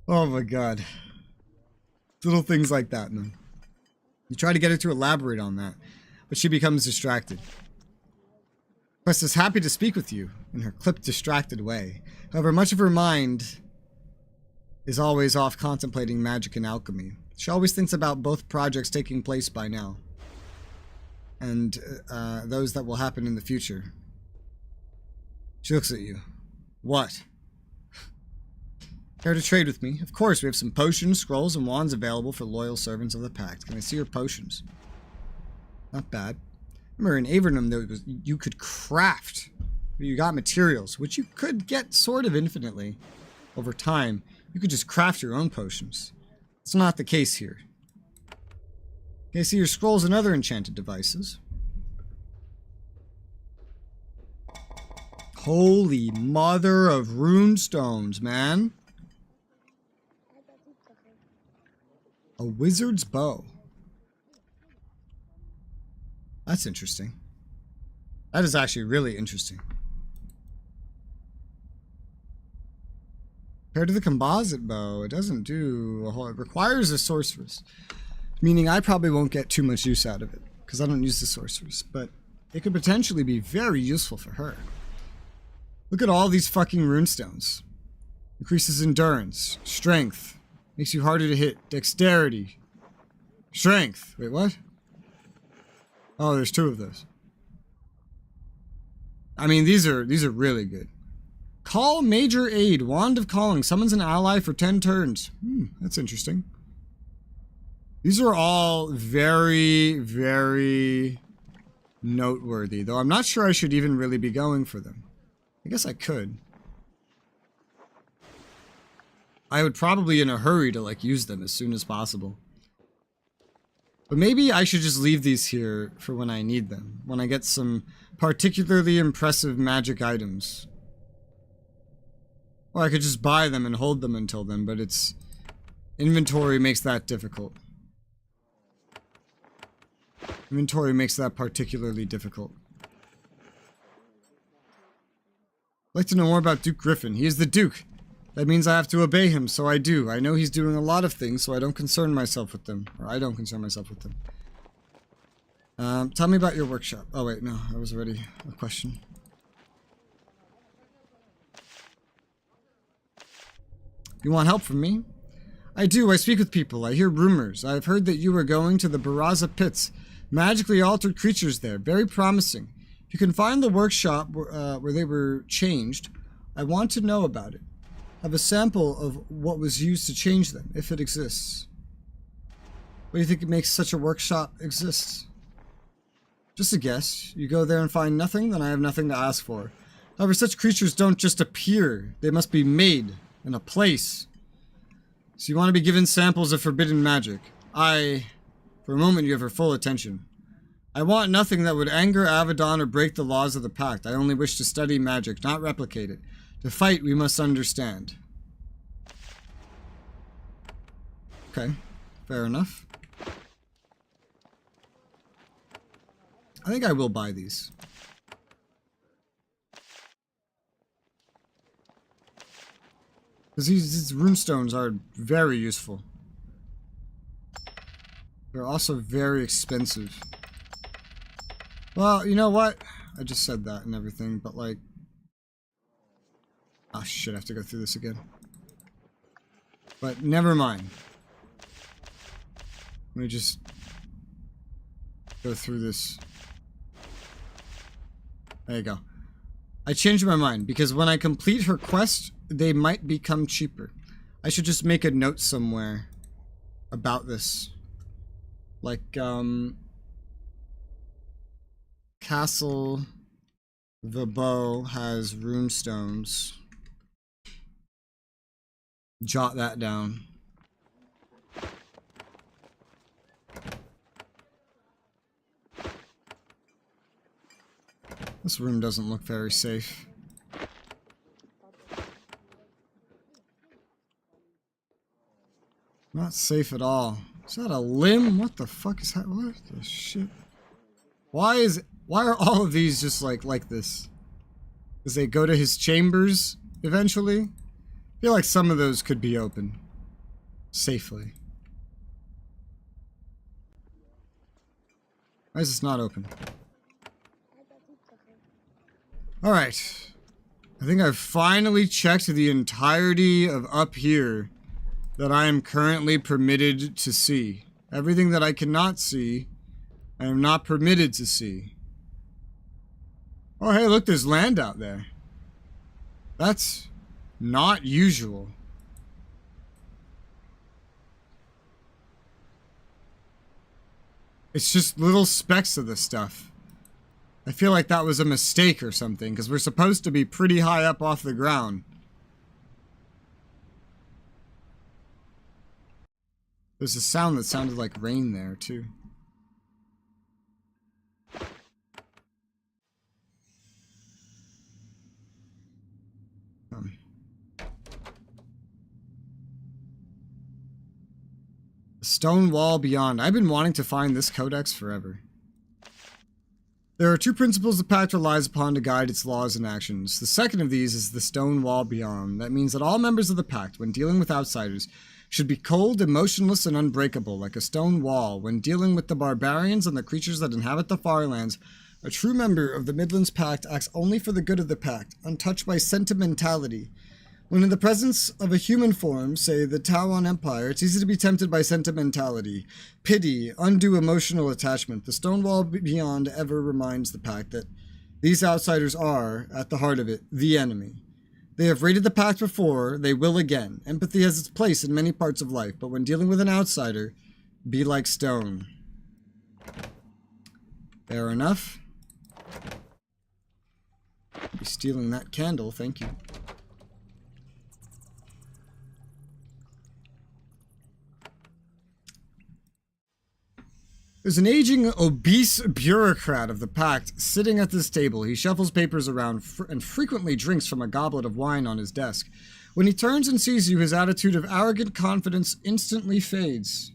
Oh my god. Little things like that, man. You try to get her to elaborate on that, but she becomes distracted. Quest is happy to speak with you in her clipped, distracted way. However, much of her mind is always off contemplating magic and alchemy. She always thinks about both projects taking place by now. and those that will happen in the future. She looks at you. What? Care to trade with me? Of course, we have some potions, scrolls, and wands available for loyal servants of the Pact. Can I see your potions? Not bad. Remember, in Avadon, there was, you could craft. You got materials, which you could get sort of infinitely over time. You could just craft your own potions. It's not the case here. Can I see your scrolls and other enchanted devices? Holy mother of runestones, man. A wizard's bow. That's interesting. That is actually really interesting. Compared to the composite bow, it doesn't do a whole... It requires a sorceress. Meaning I probably won't get too much use out of it, because I don't use the sorceress. But it could potentially be very useful for her. Look at all these fucking runestones. Increases endurance, strength, makes you harder to hit, dexterity, strength. Wait, what? Oh, there's 2 of those. I mean, these are really good. Call major aid. Wand of calling. Summons an ally for 10 turns. That's interesting. These are all very, very noteworthy. Though I'm not sure I should even really be going for them. I guess I could. I would probably in a hurry to like use them as soon as possible. But maybe I should just leave these here for when I need them. When I get some particularly impressive magic items. Or I could just buy them and hold them until then, but it's... Inventory makes that difficult. Inventory makes that particularly difficult. I'd like to know more about Duke Griffin. He is the Duke. That means I have to obey him, so I do. I know he's doing a lot of things, so I don't concern myself with them. Or I don't concern myself with them. Tell me about your workshop. Oh wait, no, that was already a question. You want help from me? I do. I speak with people. I hear rumors. I have heard that you are going to the Baraza pits. Magically altered creatures there. Very promising. If you can find the workshop where they were changed, I want to know about it. Have a sample of what was used to change them, if it exists. What do you think it makes such a workshop exist? Just a guess. You go there and find nothing, then I have nothing to ask for. However, such creatures don't just appear. They must be made in a place. So you want to be given samples of forbidden magic. For a moment you have her full attention. I want nothing that would anger Avadon or break the laws of the Pact. I only wish to study magic, not replicate it. To fight, we must understand. Okay, fair enough. I think I will buy these. Because these runestones are very useful. They're also very expensive. Well, you know what? I just said that and everything, but like... Ah, shit, I have to go through this again. But never mind. Let me just go through this. There you go. I changed my mind, because when I complete her quest, they might become cheaper. I should just make a note somewhere about this. Like, Castle Vabo has runestones. Jot that down. This room doesn't look very safe. Not safe at all. Is that a limb? What the fuck is that? What the shit? Why are all of these just like this? Because they go to his chambers eventually? I feel like some of those could be open. Safely. Why is this not open? Alright. I think I've finally checked the entirety of up here that I am currently permitted to see. Everything that I cannot see, I am not permitted to see. Oh, hey, look, there's land out there. That's not usual. It's just little specks of this stuff. I feel like that was a mistake or something, because we're supposed to be pretty high up off the ground. There's a sound that sounded like rain there, too. Stone wall beyond. I've been wanting to find this codex forever. There are two principles the pact relies upon to guide its laws and actions. The second of these is the stone wall beyond. That means that all members of the pact, when dealing with outsiders, should be cold, emotionless, and unbreakable, like a stone wall. When dealing with the barbarians and the creatures that inhabit the far lands, a true member of the Midlands Pact acts only for the good of the pact, untouched by sentimentality. When in the presence of a human form, say the Tauan Empire, it's easy to be tempted by sentimentality, pity, undue emotional attachment. The stone wall beyond ever reminds the pact that these outsiders are, at the heart of it, the enemy. They have raided the pact before, they will again. Empathy has its place in many parts of life, but when dealing with an outsider, be like stone. Fair enough. Be stealing that candle, thank you. There's an aging, obese bureaucrat of the pact sitting at this table. He shuffles papers around and frequently drinks from a goblet of wine on his desk. When he turns and sees you, his attitude of arrogant confidence instantly fades.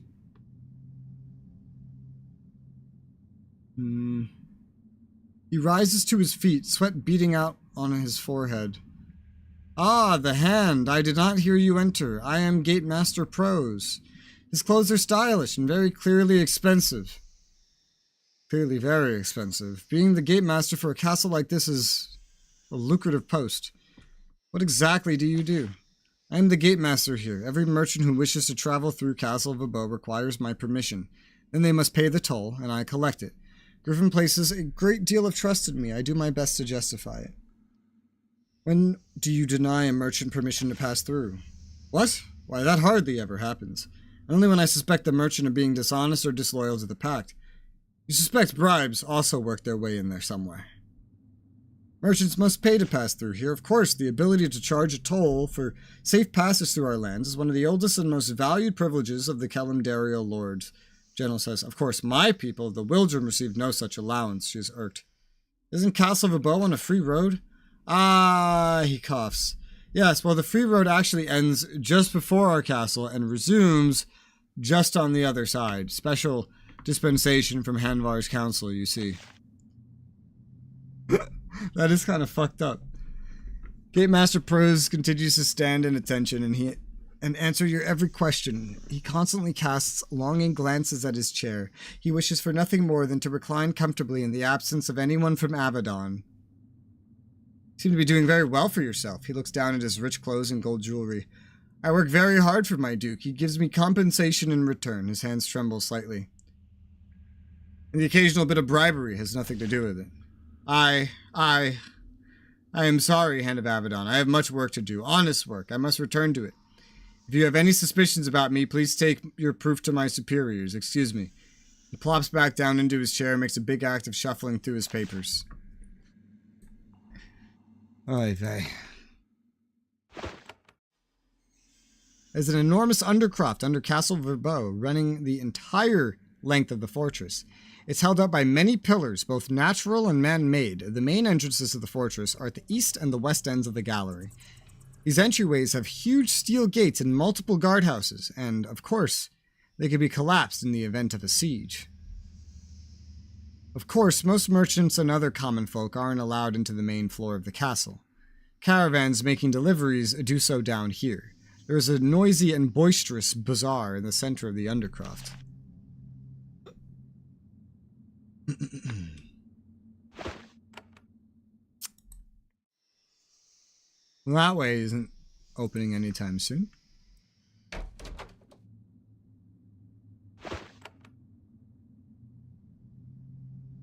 He rises to his feet, sweat beating out on his forehead. Ah, the hand. I did not hear you enter. I am Gate Master Prose. His clothes are stylish and very clearly expensive. Clearly very expensive. Being the gate master for a castle like this is a lucrative post. What exactly do you do? I am the gate master here. Every merchant who wishes to travel through Castle Vauban requires my permission. Then they must pay the toll, and I collect it. Griffin places a great deal of trust in me. I do my best to justify it. When do you deny a merchant permission to pass through? What? Why, that hardly ever happens. Only when I suspect the merchant of being dishonest or disloyal to the pact. You suspect bribes also work their way in there somewhere. Merchants must pay to pass through here. Of course, the ability to charge a toll for safe passage through our lands is one of the oldest and most valued privileges of the Kalimdario lords. General says, of course, my people of the Wildrum received no such allowance. She is irked. Isn't Castle Vauban on a free road? Ah, he coughs. Yes, well, the free road actually ends just before our castle and resumes just on the other side. Special dispensation from Hanvar's council, you see. That is kind of fucked up. Gate Master Prose continues to stand in attention and answer your every question. He constantly casts longing glances at his chair. He wishes for nothing more than to recline comfortably in the absence of anyone from Avadon. You seem to be doing very well for yourself. He looks down at his rich clothes and gold jewelry. I work very hard for my duke. He gives me compensation in return. His hands tremble slightly. And the occasional bit of bribery has nothing to do with it. I am sorry, Hand of Avadon. I have much work to do. Honest work. I must return to it. If you have any suspicions about me, please take your proof to my superiors. Excuse me. He plops back down into his chair and makes a big act of shuffling through his papers. Oy vey. There's an enormous undercroft under Castle Vauban running the entire length of the fortress. It's held up by many pillars, both natural and man-made. The main entrances of the fortress are at the east and the west ends of the gallery. These entryways have huge steel gates and multiple guardhouses, and, of course, they can be collapsed in the event of a siege. Of course, most merchants and other common folk aren't allowed into the main floor of the castle. Caravans making deliveries do so down here. There is a noisy and boisterous bazaar in the center of the undercroft. Well, that way isn't opening anytime soon.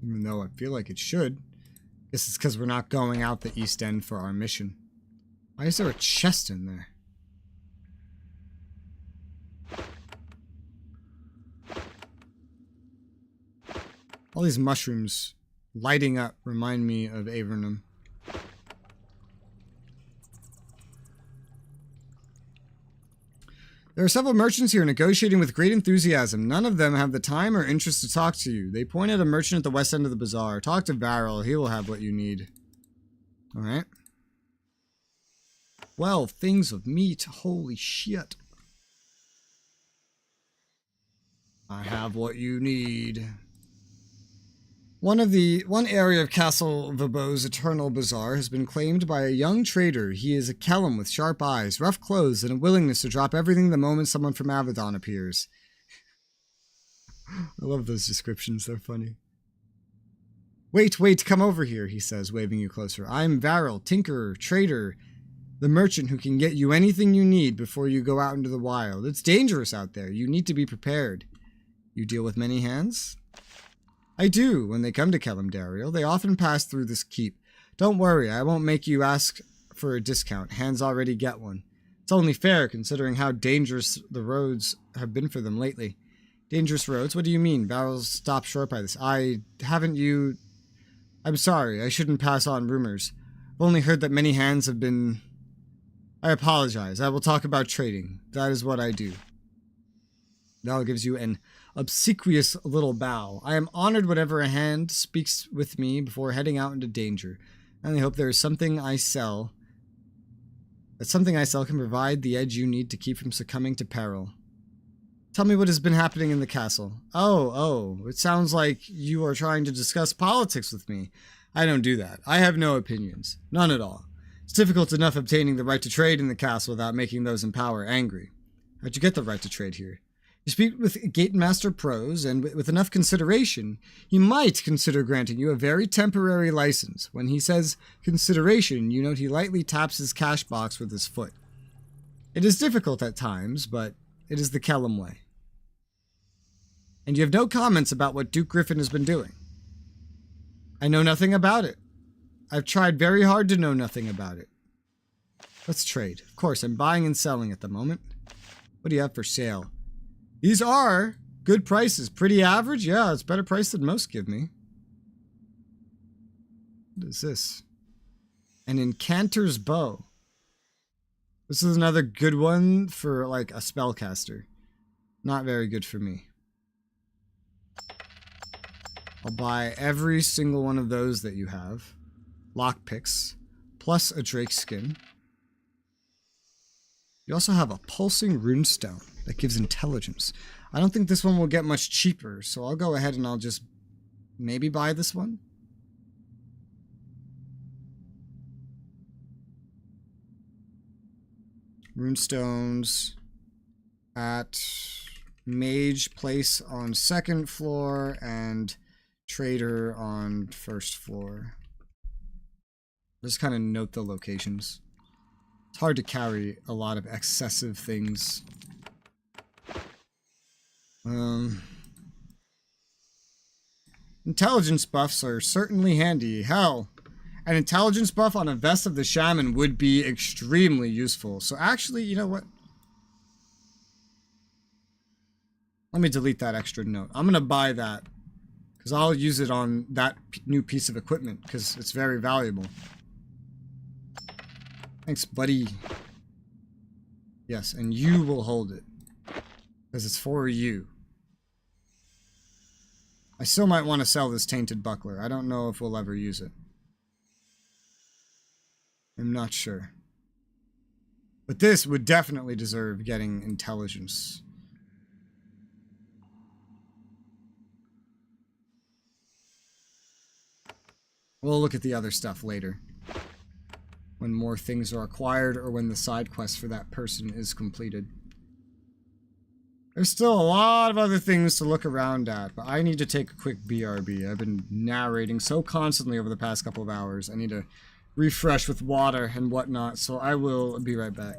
Even though I feel like it should. Guess it's because we're not going out the East End for our mission. Why is there a chest in there? All these mushrooms lighting up remind me of Avernum. There are several merchants here negotiating with great enthusiasm. None of them have the time or interest to talk to you. They point at a merchant at the west end of the bazaar. Talk to Varel. He will have what you need. Alright. 12 things of meat. Holy shit. I have what you need. One area of Castle Vabo's Eternal Bazaar has been claimed by a young trader. He is a Kellum with sharp eyes, rough clothes, and a willingness to drop everything the moment someone from Avadon appears. I love those descriptions, they're funny. Wait, come over here, he says, waving you closer. I'm Varel, tinkerer, trader, the merchant who can get you anything you need before you go out into the wild. It's dangerous out there. You need to be prepared. You deal with many hands? I do. When they come to Kellum Dariel, they often pass through this keep. Don't worry, I won't make you ask for a discount. Hands already get one. It's only fair, considering how dangerous the roads have been for them lately. Dangerous roads? What do you mean? Varel stopped short by this. I'm sorry, I shouldn't pass on rumors. I've only heard that many hands have been... I apologize. I will talk about trading. That is what I do. Varel gives you an obsequious little bow. I am honored whenever a hand speaks with me before heading out into danger. I only hope there is something I sell. That something I sell can provide the edge you need to keep from succumbing to peril. Tell me what has been happening in the castle. Oh, it sounds like you are trying to discuss politics with me. I don't do that. I have no opinions. None at all. It's difficult enough obtaining the right to trade in the castle without making those in power angry. How'd you get the right to trade here? You speak with Gatemaster Prose, and with enough consideration, he might consider granting you a very temporary license. When he says consideration, you note he lightly taps his cash box with his foot. It is difficult at times, but it is the Kellum way. And you have no comments about what Duke Griffin has been doing. I know nothing about it. I've tried very hard to know nothing about it. Let's trade. Of course, I'm buying and selling at the moment. What do you have for sale? These are good prices. Pretty average? Yeah, it's better price than most give me. What is this? An Incanter's Bow. This is another good one for, like, a spellcaster. Not very good for me. I'll buy every single one of those that you have. Lockpicks. Plus a Drake skin. You also have a pulsing runestone that gives intelligence. I don't think this one will get much cheaper, so I'll go ahead and I'll just maybe buy this one. Runestones at Mage Place on 2nd floor and Trader on 1st floor. Just kind of note the locations. It's hard to carry a lot of excessive things. Intelligence buffs are certainly handy. Hell, an intelligence buff on a Vest of the Shaman would be extremely useful. So actually, you know what? Let me delete that extra note. I'm going to buy that because I'll use it on that new piece of equipment because it's very valuable. Thanks, buddy. Yes, and you will hold it. Because it's for you. I still might want to sell this Tainted Buckler. I don't know if we'll ever use it. I'm not sure. But this would definitely deserve getting intelligence. We'll look at the other stuff later. When more things are acquired or when the side quest for that person is completed. There's still a lot of other things to look around at, but I need to take a quick BRB. I've been narrating so constantly over the past couple of hours. I need to refresh with water and whatnot, so I will be right back.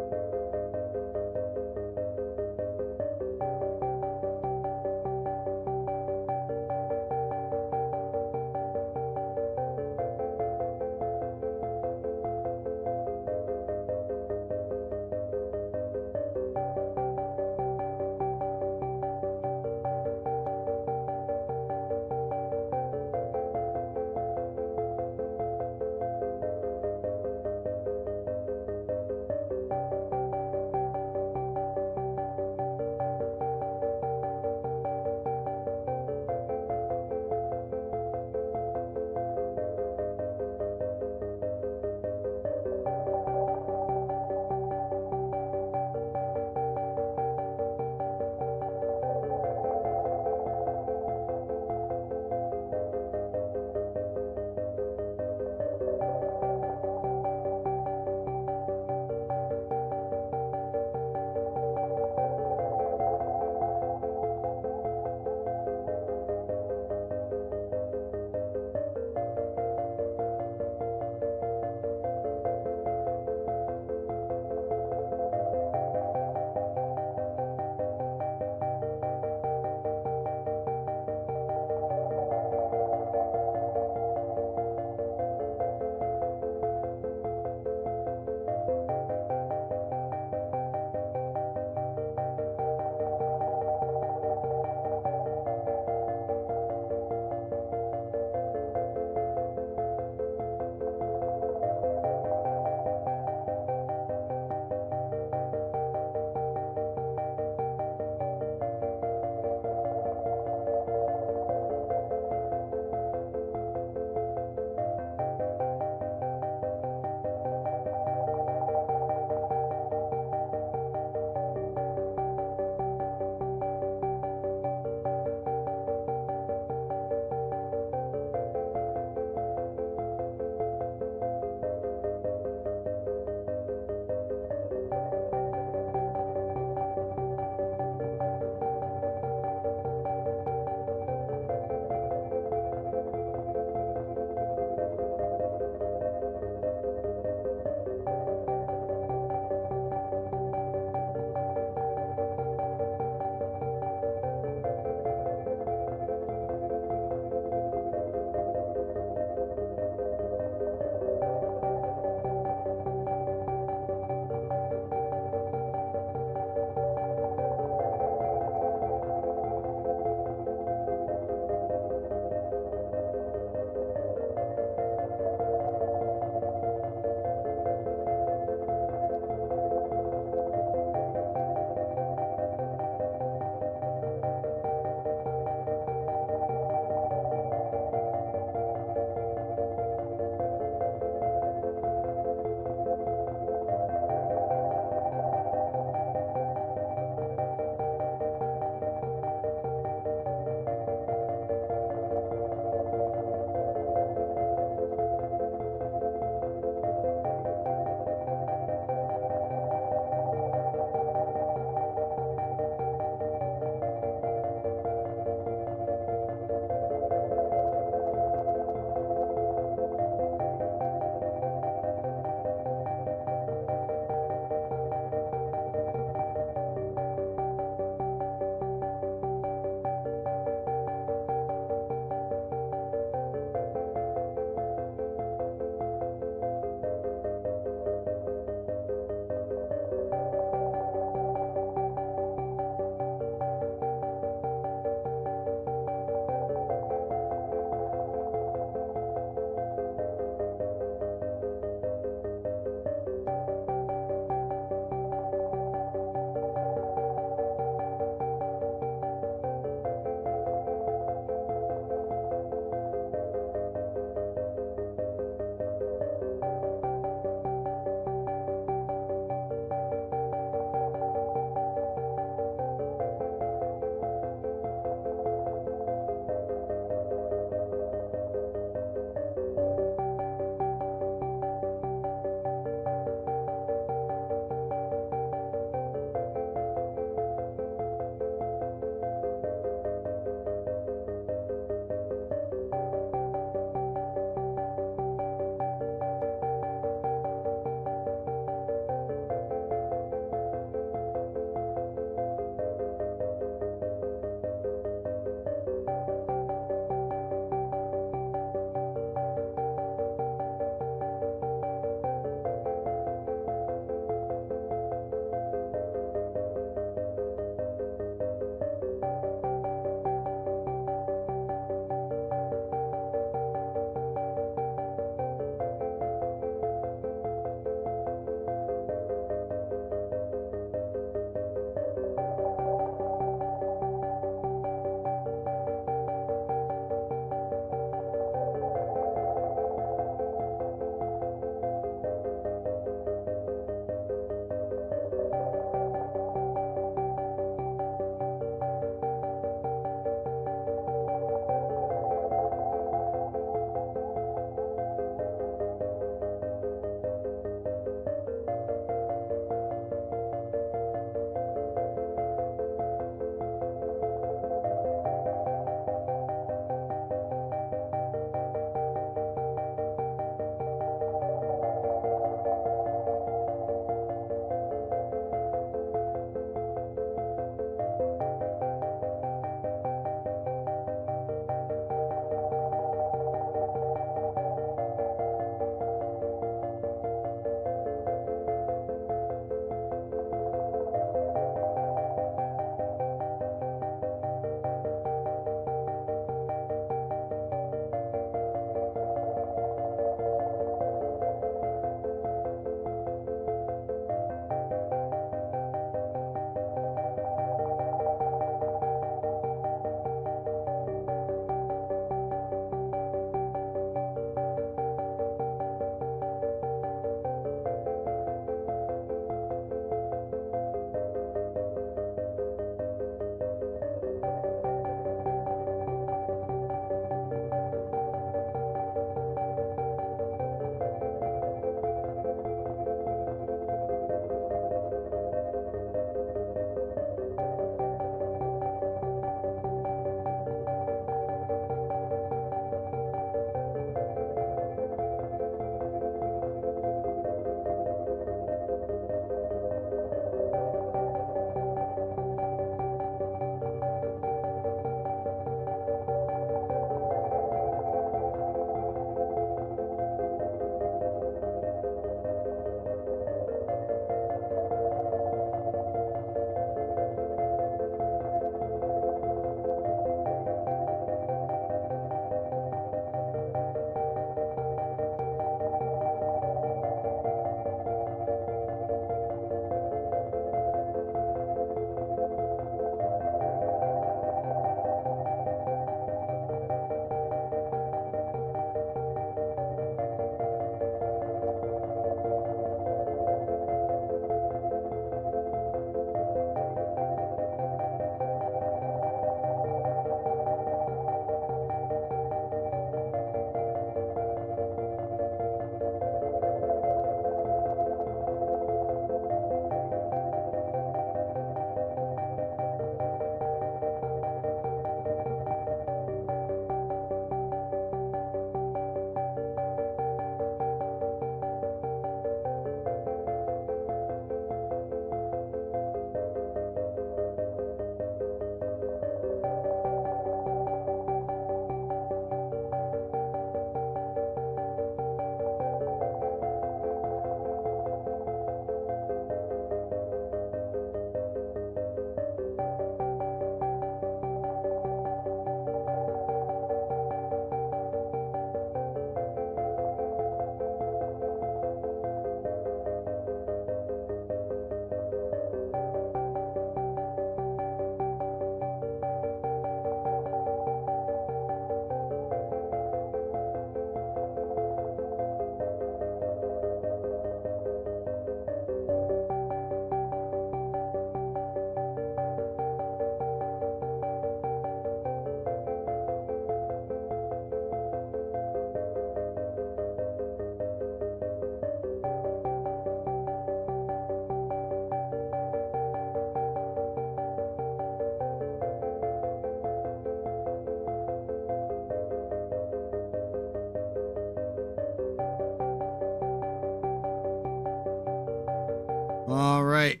Alright.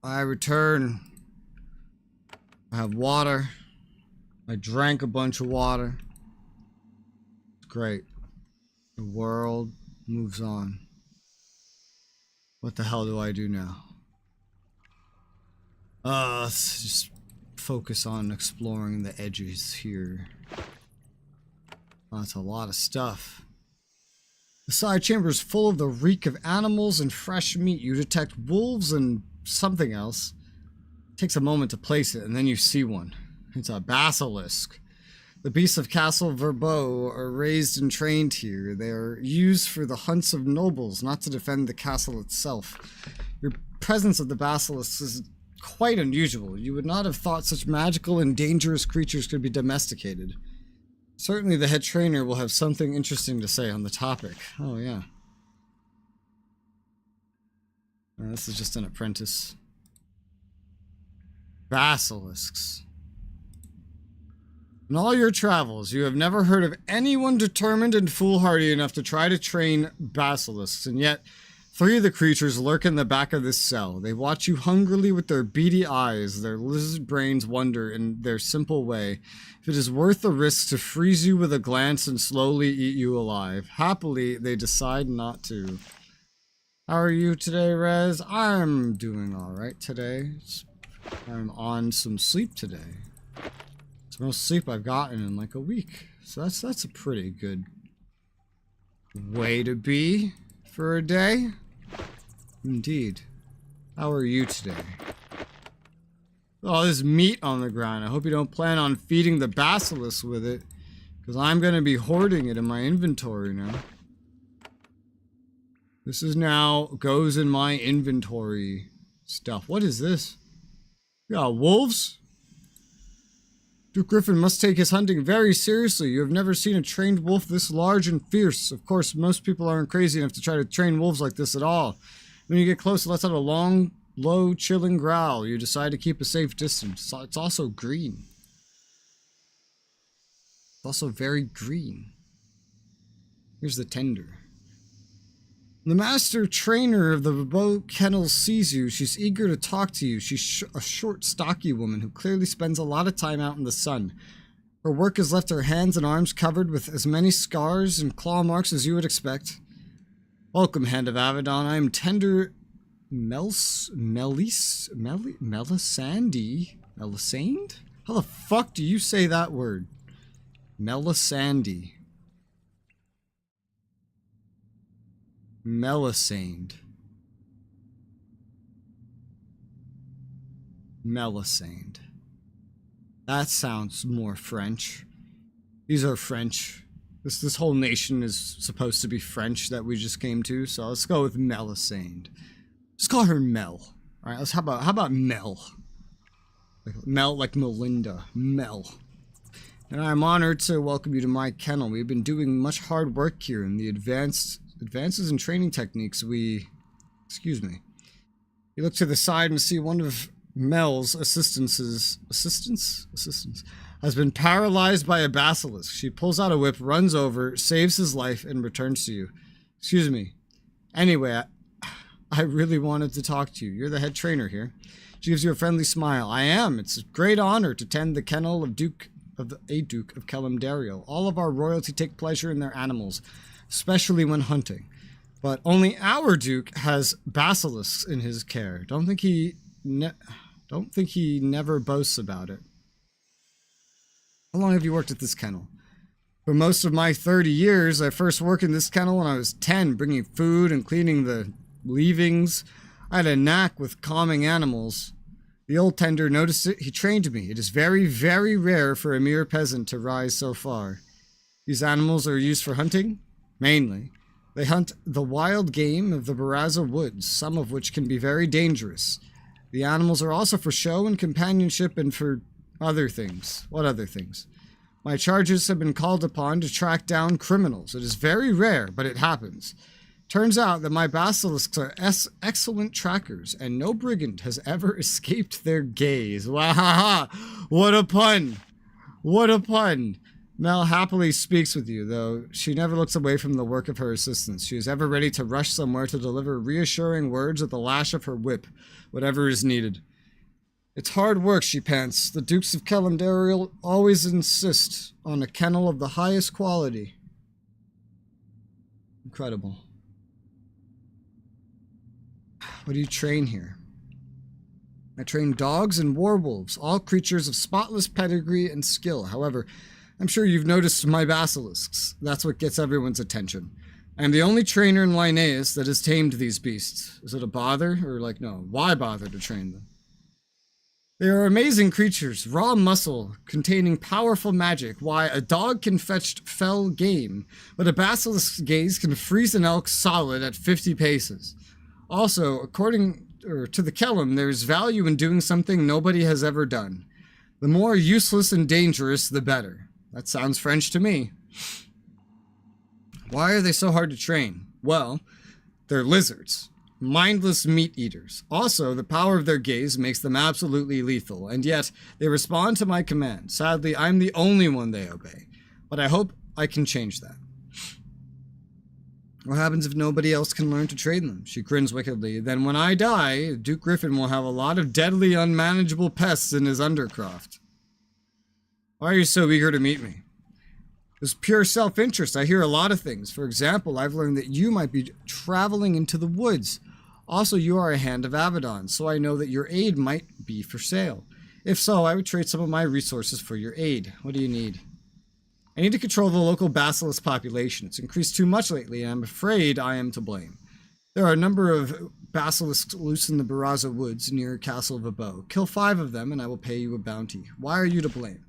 I return. I have water. I drank a bunch of water. It's great. The world moves on. What the hell do I do now? Let's just focus on exploring the edges here. Oh, that's a lot of stuff. The side chamber is full of the reek of animals and fresh meat. You detect wolves and something else. It takes a moment to place it, and then you see one. It's a basilisk. The beasts of Castle Verbeau are raised and trained here. They are used for the hunts of nobles, not to defend the castle itself. Your presence of the basilisks is quite unusual. You would not have thought such magical and dangerous creatures could be domesticated. Certainly the head trainer will have something interesting to say on the topic. Oh, yeah. This is just an apprentice. Basilisks. In all your travels, you have never heard of anyone determined and foolhardy enough to try to train basilisks, and yet 3 of the creatures lurk in the back of this cell. They watch you hungrily with their beady eyes. Their lizard brains wonder in their simple way if it is worth the risk to freeze you with a glance and slowly eat you alive. Happily, they decide not to. How are you today, Rez? I'm doing alright today. I'm on some sleep today. It's the most sleep I've gotten in like a week. So that's a pretty good way to be for a day. Indeed. How are you today? Oh, there's meat on the ground. I hope you don't plan on feeding the basilisk with it, because I'm going to be hoarding it in my inventory now. This is now goes in my inventory stuff. What is this? We got wolves? Duke Griffin must take his hunting very seriously. You have never seen a trained wolf this large and fierce. Of course, most people aren't crazy enough to try to train wolves like this at all. When you get close, it lets out a long, low, chilling growl. You decide to keep a safe distance. It's also green. It's also very green. Here's the tender. The master trainer of the Verbeau kennels sees you. She's eager to talk to you. She's a short, stocky woman who clearly spends a lot of time out in the sun. Her work has left her hands and arms covered with as many scars and claw marks as you would expect. Welcome, Hand of Avadon. I am Tender Melisande? Melisande? How the fuck do you say that word? Melisande. Melisande. Melisande. That sounds more French. These are French. This whole nation is supposed to be French that we just came to, so let's go with Melisande. Just call her Mel. Alright, how about Mel? Mel like Melinda. Mel. And I'm honored to welcome you to my kennel. We've been doing much hard work here in the advances in training techniques excuse me. You look to the side and see one of Mel's assistants has been paralyzed by a basilisk. She pulls out a whip, runs over, saves his life, and returns to you. Excuse me. Anyway, I really wanted to talk to you. You're the head trainer here. She gives you a friendly smile. I am. It's a great honor to tend the kennel of Duke of Calendario. All of our royalty take pleasure in their animals, especially when hunting. But only our Duke has basilisks in his care. Don't think he never boasts about it. How long have you worked at this kennel? For most of my 30 years, I first worked in this kennel when I was 10, bringing food and cleaning the leavings. I had a knack with calming animals. The old tender noticed it. He trained me. It is very, very rare for a mere peasant to rise so far. These animals are used for hunting, mainly. They hunt the wild game of the Barazza woods, some of which can be very dangerous. The animals are also for show and companionship and for other things. What other things? My charges have been called upon to track down criminals. It is very rare, but it happens. Turns out that my basilisks are excellent trackers, and no brigand has ever escaped their gaze. Wahaha! What a pun! What a pun! Mel happily speaks with you, though she never looks away from the work of her assistants. She is ever ready to rush somewhere to deliver reassuring words with the lash of her whip, whatever is needed. It's hard work, she pants. The Dukes of Kelendariel always insist on a kennel of the highest quality. Incredible. What do you train here? I train dogs and werewolves, all creatures of spotless pedigree and skill. However, I'm sure you've noticed my basilisks. That's what gets everyone's attention. I am the only trainer in Linnaeus that has tamed these beasts. Is it a bother? Or no, why bother to train them? They are amazing creatures, raw muscle, containing powerful magic. Why, a dog can fetch fell game, but a basilisk's gaze can freeze an elk solid at 50 paces. Also, according to the Kellum, there is value in doing something nobody has ever done. The more useless and dangerous, the better. That sounds French to me. Why are they so hard to train? Well, they're lizards. Mindless meat eaters. Also, the power of their gaze makes them absolutely lethal, and yet they respond to my command. Sadly, I'm the only one they obey, but I hope I can change that. What happens if nobody else can learn to train them? She grins wickedly. Then when I die, Duke Griffin will have a lot of deadly, unmanageable pests in his undercroft. Why are you so eager to meet me? It's pure self-interest. I hear a lot of things. For example, I've learned that you might be traveling into the woods. Also, you are a hand of Avadon, so I know that your aid might be for sale. If so, I would trade some of my resources for your aid. What do you need? I need to control the local basilisk population. It's increased too much lately, and I'm afraid I am to blame. There are a number of basilisks loose in the Baraza woods near Castle of Abo. Kill 5 of them, and I will pay you a bounty. Why are you to blame?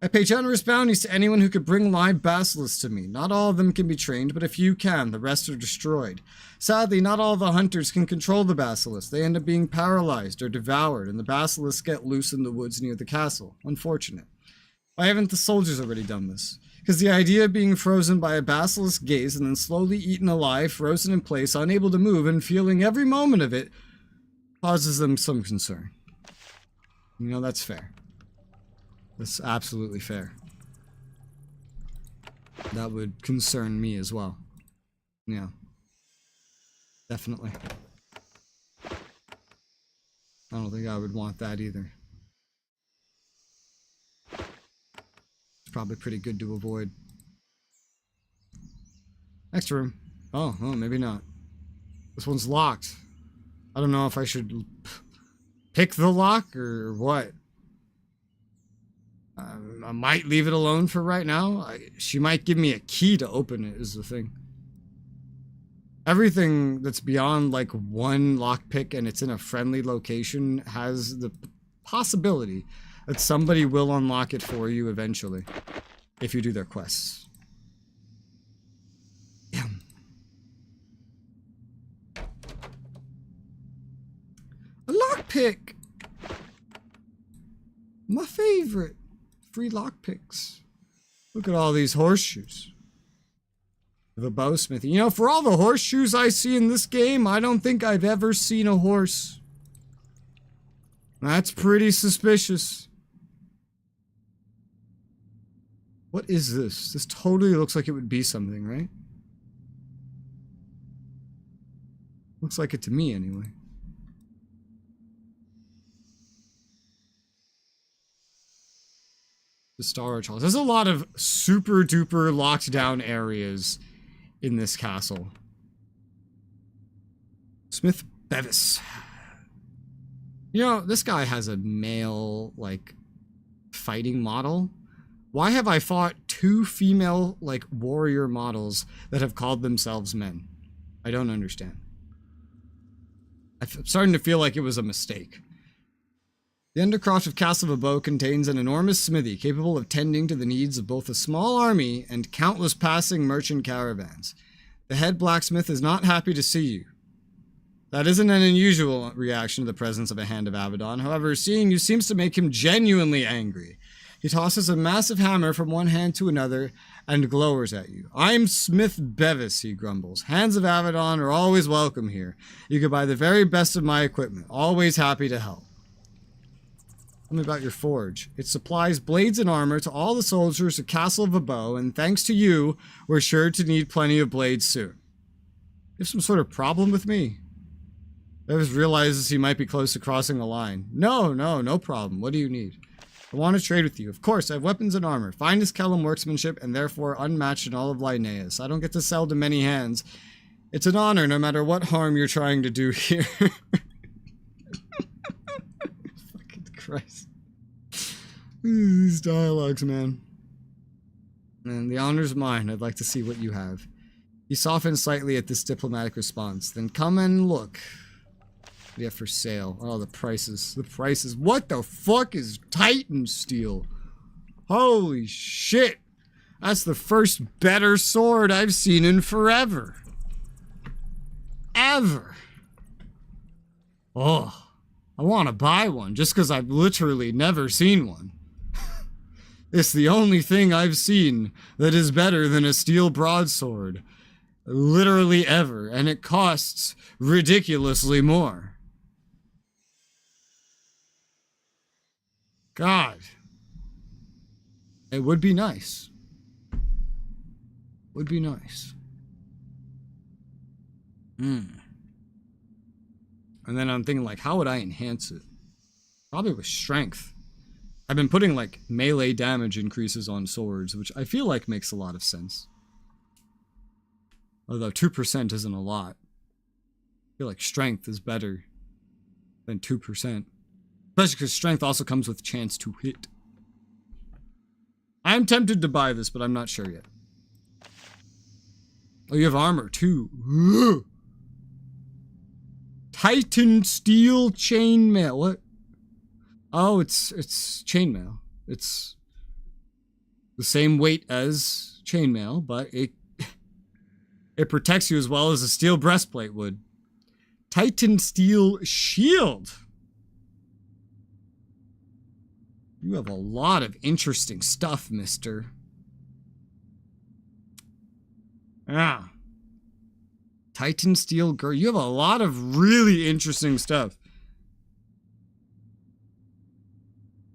I pay generous bounties to anyone who could bring live basilisks to me. Not all of them can be trained, but a few can. The rest are destroyed. Sadly, not all the hunters can control the basilisks. They end up being paralyzed or devoured, and the basilisks get loose in the woods near the castle. Unfortunate. Why haven't the soldiers already done this? Because the idea of being frozen by a basilisk gaze and then slowly eaten alive, frozen in place, unable to move, and feeling every moment of it, causes them some concern. You know, that's fair. That's absolutely fair. That would concern me as well. Yeah. Definitely. I don't think I would want that either. It's probably pretty good to avoid. Next room. Oh, maybe not. This one's locked. I don't know if I should pick the lock or what. I might leave it alone for right now. She might give me a key to open it, is the thing. Everything that's beyond like one lockpick and it's in a friendly location has the possibility that somebody will unlock it for you eventually if you do their quests. Yeah. A lockpick! My favorite. Free lockpicks. Look at all these horseshoes. The bowsmith. You know, for all the horseshoes I see in this game, I don't think I've ever seen a horse. That's pretty suspicious. What is this? This totally looks like it would be something, right? Looks like it to me, anyway. The storage halls. There's a lot of super duper locked down areas in this castle. Smith Bevis. You know, this guy has a male, like, fighting model. Why have I fought 2 female, like, warrior models that have called themselves men? I don't understand. I'm starting to feel like it was a mistake. The undercroft of Castle of Abo contains an enormous smithy capable of tending to the needs of both a small army and countless passing merchant caravans. The head blacksmith is not happy to see you. That isn't an unusual reaction to the presence of a hand of Avadon. However, seeing you seems to make him genuinely angry. He tosses a massive hammer from one hand to another and glowers at you. I'm Smith Bevis, he grumbles. Hands of Avadon are always welcome here. You can buy the very best of my equipment. Always happy to help. Tell me about your forge. It supplies blades and armor to all the soldiers of Castle of Abo, and thanks to you, we're sure to need plenty of blades soon. You have some sort of problem with me? Davis realizes he might be close to crossing the line. No problem. What do you need? I want to trade with you. Of course, I have weapons and armor. Finest Kellum workmanship, and therefore unmatched in all of Linnaeus. I don't get to sell to many hands. It's an honor, no matter what harm you're trying to do here. Fucking Christ. These dialogues, man. And the honor's mine. I'd like to see what you have. He softened slightly at this diplomatic response. Then come and look. What do you have for sale? Oh, the prices. The prices. What the fuck is Titan steel? Holy shit. That's the first better sword I've seen in forever. Ever. Oh, I want to buy one just because I've literally never seen one. It's the only thing I've seen that is better than a steel broadsword. Literally ever. And it costs ridiculously more. God. It would be nice. Would be nice. And then I'm thinking, like, how would I enhance it? Probably with strength. I've been putting, like, melee damage increases on swords, which I feel like makes a lot of sense. Although 2% isn't a lot. I feel like strength is better than 2%. Especially because strength also comes with chance to hit. I'm tempted to buy this, but I'm not sure yet. Oh, you have armor, too. Titan steel chainmail. What? Oh, it's chainmail. It's the same weight as chainmail, but it protects you as well as a steel breastplate would. Titan steel shield. You have a lot of interesting stuff, mister. Ah. Titan steel girl. You have a lot of really interesting stuff.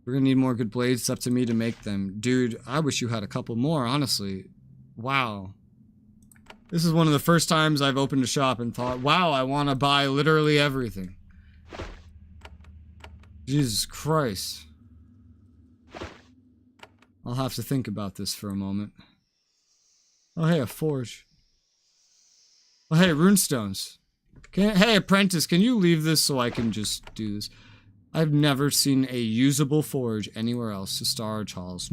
We're gonna need more good blades. It's up to me to make them. Dude, I wish you had a couple more, honestly. Wow. This is one of the first times I've opened a shop and thought, wow, I want to buy literally everything. Jesus Christ. I'll have to think about this for a moment. Oh, hey, a forge. Oh, hey, runestones. Hey, apprentice, can you leave this so I can just do this? I've never seen a usable forge anywhere else to Starge Halls.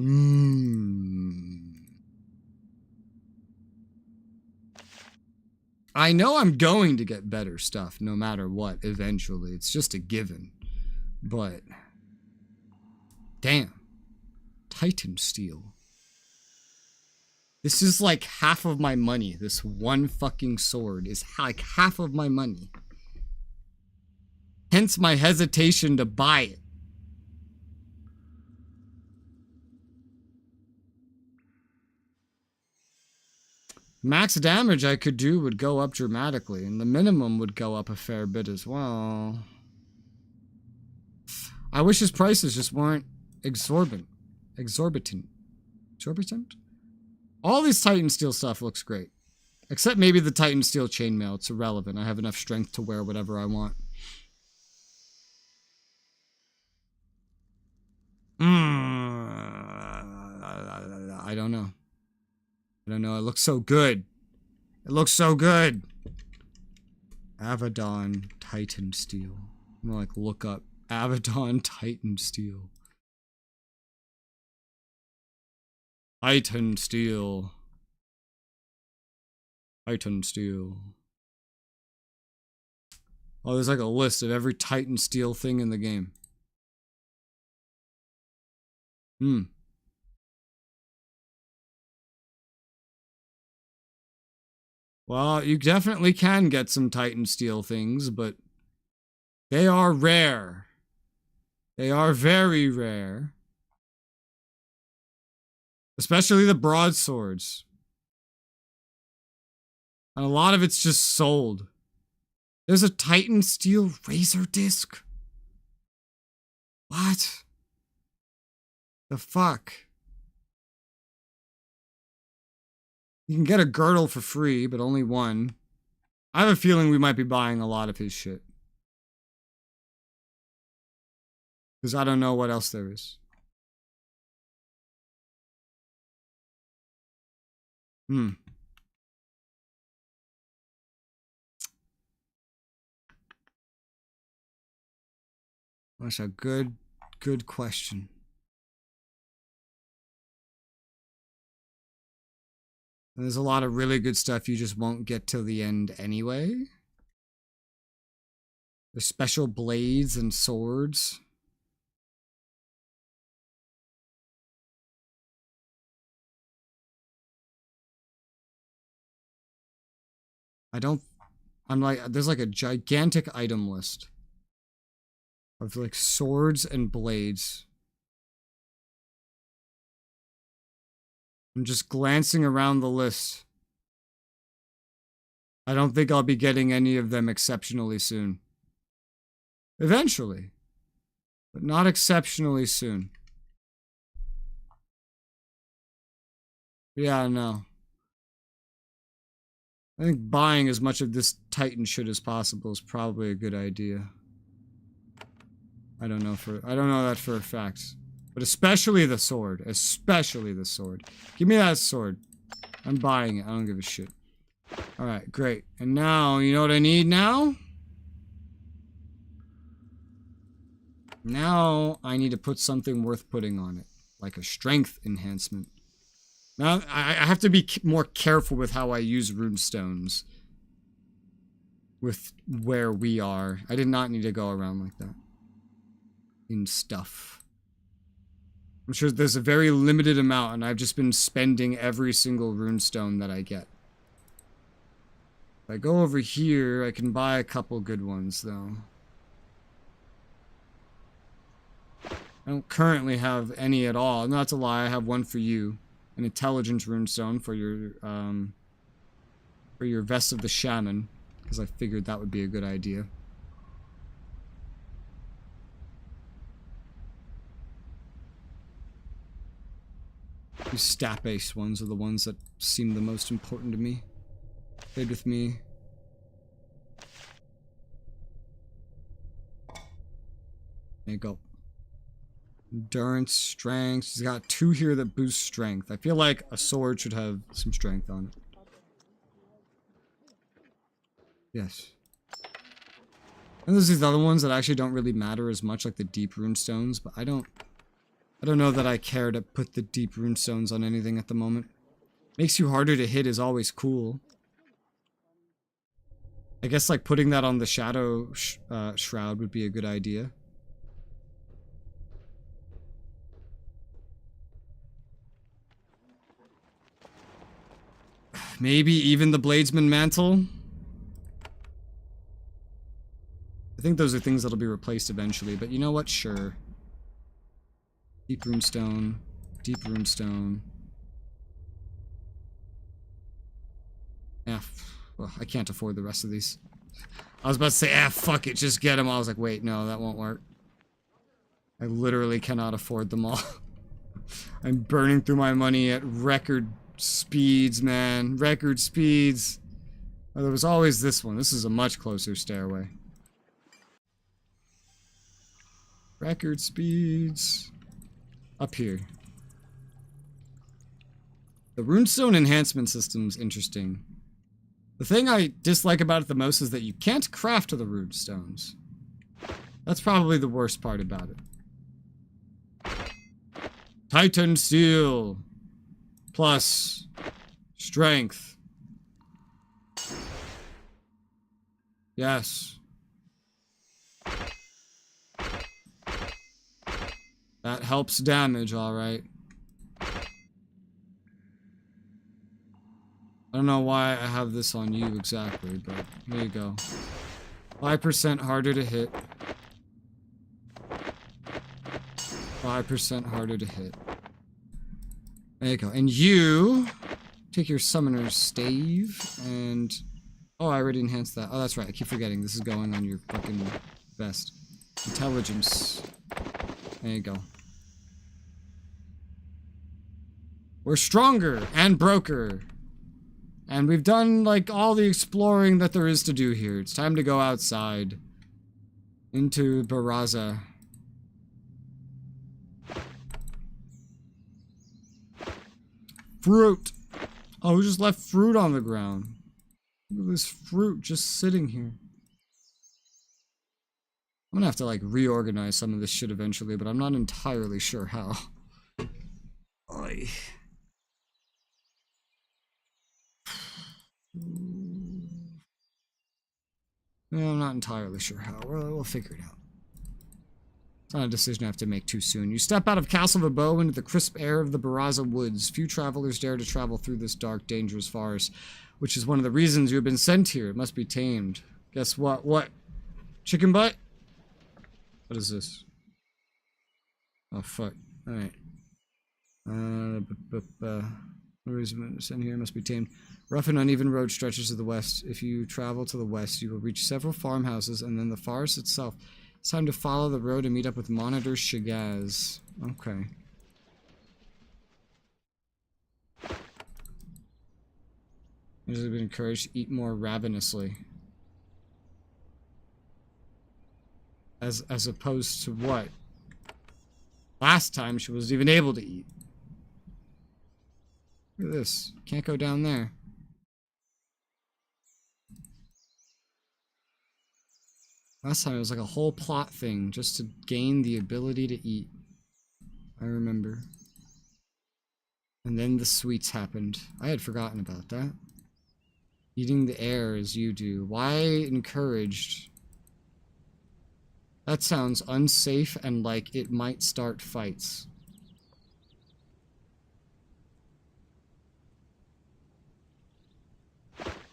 I know I'm going to get better stuff no matter what, eventually. It's just a given. But, damn. Titan steel. This is like half of my money. This one fucking sword is like half of my money. Hence my hesitation to buy it. Max damage I could do would go up dramatically, and the minimum would go up a fair bit as well. I wish his prices just weren't exorbitant. Exorbitant? All this Titan steel stuff looks great. Except maybe the Titan steel chainmail. It's irrelevant. I have enough strength to wear whatever I want. I don't know. I don't know. It looks so good. It looks so good. Avadon Titan steel. I'm gonna like look up Avadon Titan steel. Titan steel. Titan steel. Oh, there's like a list of every Titan steel thing in the game. Well, you definitely can get some Titan steel things, but they are rare. They are very rare. Especially the broadswords. And a lot of it's just sold. There's a Titan steel razor disc. What? The fuck? You can get a girdle for free, but only one. I have a feeling we might be buying a lot of his shit. Because I don't know what else there is. That's a good question. And there's a lot of really good stuff you just won't get till the end anyway. There's special blades and swords. There's like a gigantic item list of like swords and blades. I'm just glancing around the list. I don't think I'll be getting any of them exceptionally soon. Eventually. But not exceptionally soon. Yeah, no. I think buying as much of this Titan shit as possible is probably a good idea. I don't know that for a fact. But especially the sword. Especially the sword. Give me that sword. I'm buying it. I don't give a shit. Alright, great. And now, you know what I need now? Now, I need to put something worth putting on it. Like a strength enhancement. Now, I have to be more careful with how I use runestones. With where we are. I did not need to go around like that. In stuff. I'm sure there's a very limited amount, and I've just been spending every single runestone that I get. If I go over here, I can buy a couple good ones, though. I don't currently have any at all. Not to lie, I have one for you. An intelligence runestone for your Vest of the Shaman, because I figured that would be a good idea. These stat-based ones are the ones that seem the most important to me. Played with me. There you go. Endurance, strength. She's got 2 here that boost strength. I feel like a sword should have some strength on it. Yes. And there's these other ones that actually don't really matter as much, like the deep runestones, but I don't know that I care to put the deep runestones on anything at the moment. Makes you harder to hit is always cool. I guess like putting that on the shadow shroud would be a good idea. Maybe even the Bladesman Mantle. I think those are things that'll be replaced eventually, but you know what? Sure. Deep runestone. Deep runestone. Yeah, well, I can't afford the rest of these. I was about to say, fuck it, just get them. I was like, wait, no, that won't work. I literally cannot afford them all. I'm burning through my money at record speeds, man. Record speeds. Oh, there was always this one. This is a much closer stairway. Record speeds. Up here. The runestone enhancement system's interesting. The thing I dislike about it the most is that you can't craft the runestones. That's probably the worst part about it. Titan Steel. Plus strength. Yes. That helps damage, alright. I don't know why I have this on you exactly, but here you go. 5% harder to hit. 5% harder to hit. There you go. And you take your summoner's stave and... Oh, I already enhanced that. Oh, that's right. I keep forgetting. This is going on your fucking vest. Intelligence. There you go. We're stronger and broker. And we've done, like, all the exploring that there is to do here. It's time to go outside. Into Baraza. Fruit! Oh, we just left fruit on the ground. Look at this fruit just sitting here. I'm gonna have to, like, reorganize some of this shit eventually, but I'm not entirely sure how. Oy. Yeah, I'm not entirely sure how. We'll figure it out. It's not a decision I have to make too soon. You step out of Castle Verbeau into the crisp air of the Baraza woods. Few travelers dare to travel through this dark, dangerous forest, which is one of the reasons you have been sent here. It must be tamed. Guess what? What? Chicken butt? What is this? Oh, fuck. Alright. What is in here? Must be tamed. Rough and uneven road stretches to the west. If you travel to the west, you will reach several farmhouses and then the forest itself. It's time to follow the road and meet up with Monitor Shagaz. Okay. You've been encouraged to eat more ravenously. As opposed to what? Last time she was even able to eat. Look at this. Can't go down there. Last time it was like a whole plot thing just to gain the ability to eat. I remember. And then the sweets happened. I had forgotten about that. Eating the air as you do. Why encouraged? That sounds unsafe and like it might start fights.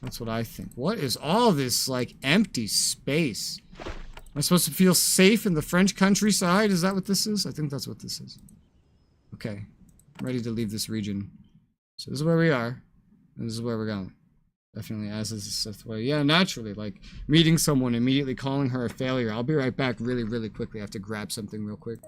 That's what I think. What is all this, like, empty space? Am I supposed to feel safe in the French countryside? Is that what this is? I think that's what this is. Okay. I'm ready to leave this region. So this is where we are. And this is where we're going. Definitely, as is the Sith way. Yeah, naturally. Like, meeting someone, immediately calling her a failure. I'll be right back really, really quickly. I have to grab something real quick.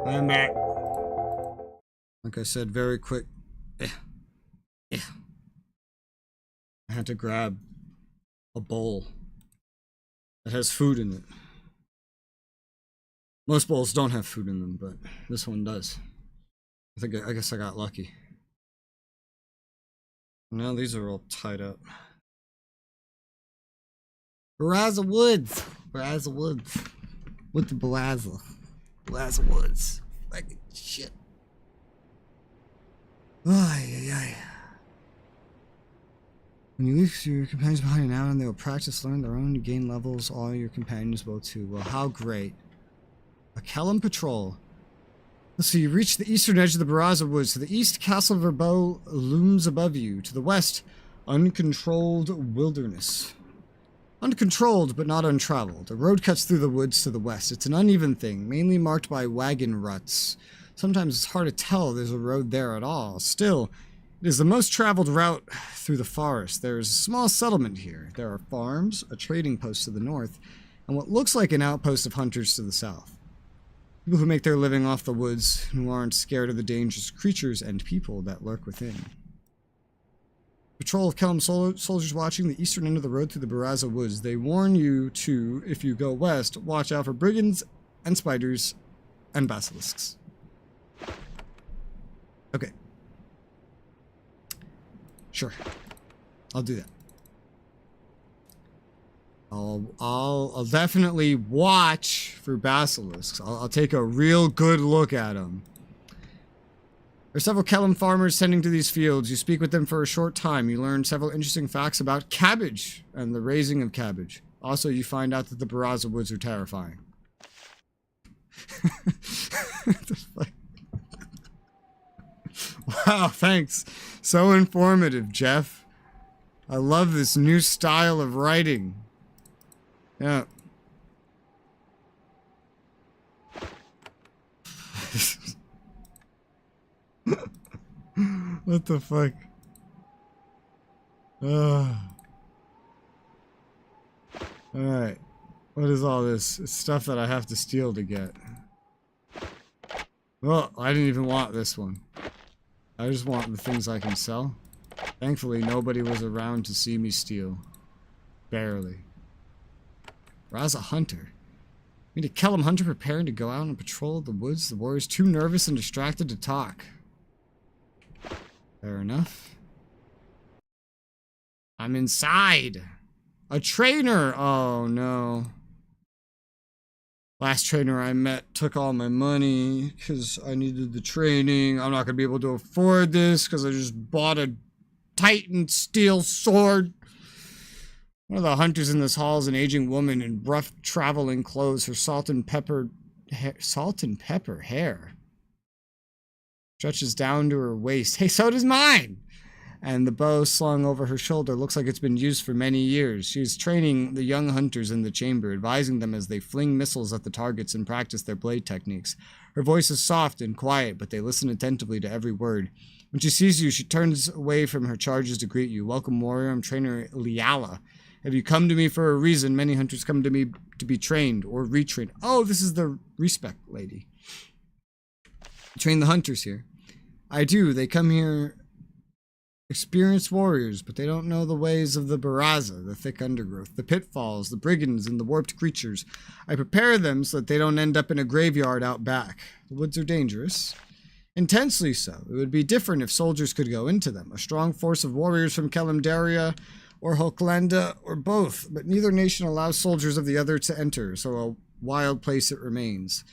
I'm back. Like I said, very quick. I had to grab a bowl that has food in it. Most bowls don't have food in them, but this one does. I guess I got lucky. Now these are all tied up. Baraza Woods! Baraza Woods. With the Baraza. Baraza Woods. Fucking shit. Ay, ay, ay. When you leave your companions behind now and they will practice, learn their own, gain levels, all your companions will too. Well, how great. A Kellum patrol. Let's see, you reach the eastern edge of the Baraza Woods. To the east, Castle Verbeau looms above you. To the west, uncontrolled wilderness. Uncontrolled, but not untraveled. A road cuts through the woods to the west. It's an uneven thing, mainly marked by wagon ruts. Sometimes it's hard to tell there's a road there at all. Still, it is the most traveled route through the forest. There is a small settlement here. There are farms, a trading post to the north, and what looks like an outpost of hunters to the south. People who make their living off the woods, who aren't scared of the dangerous creatures and people that lurk within. Patrol of Kelm soldiers watching the eastern end of the road through the Baraza woods. They warn you to, if you go west, watch out for brigands and spiders and basilisks. Okay. Sure. I'll do that. I'll definitely watch for basilisks. I'll take a real good look at them. There are several Kelm farmers tending to these fields. You speak with them for a short time. You learn several interesting facts about cabbage and the raising of cabbage. Also, you find out that the Baraza woods are terrifying. Wow, thanks. So informative, Jeff. I love this new style of writing. Yeah. What the fuck? Alright. What is all this? It's stuff that I have to steal to get. Well, I didn't even want this one. I just want the things I can sell. Thankfully, nobody was around to see me steal. Barely. Raza Hunter. Meet a Kelm hunter preparing to go out on patrol of the woods. The warrior's too nervous and distracted to talk. Fair enough. I'm inside. A trainer. Oh no. Last trainer I met took all my money because I needed the training. I'm not going to be able to afford this because I just bought a Titan steel sword. One of the hunters in this hall is an aging woman in rough traveling clothes. Her salt and pepper hair stretches down to her waist. Hey, so does mine! And the bow slung over her shoulder looks like it's been used for many years. She's training the young hunters in the chamber, advising them as they fling missiles at the targets and practice their blade techniques. Her voice is soft and quiet, but they listen attentively to every word. When she sees you, she turns away from her charges to greet you. Welcome, warrior. I'm trainer Liala. Have you come to me for a reason? Many hunters come to me to be trained or retrained. Oh, this is the respect lady. Train the hunters here. I do. They come here experienced warriors, but they don't know the ways of the Baraza, the thick undergrowth, the pitfalls, the brigands, and the warped creatures. I prepare them so that they don't end up in a graveyard out back. The woods are dangerous. Intensely so. It would be different if soldiers could go into them. A strong force of warriors from Kelimdaria or Hoklanda, or both, but neither nation allows soldiers of the other to enter, so a wild place it remains.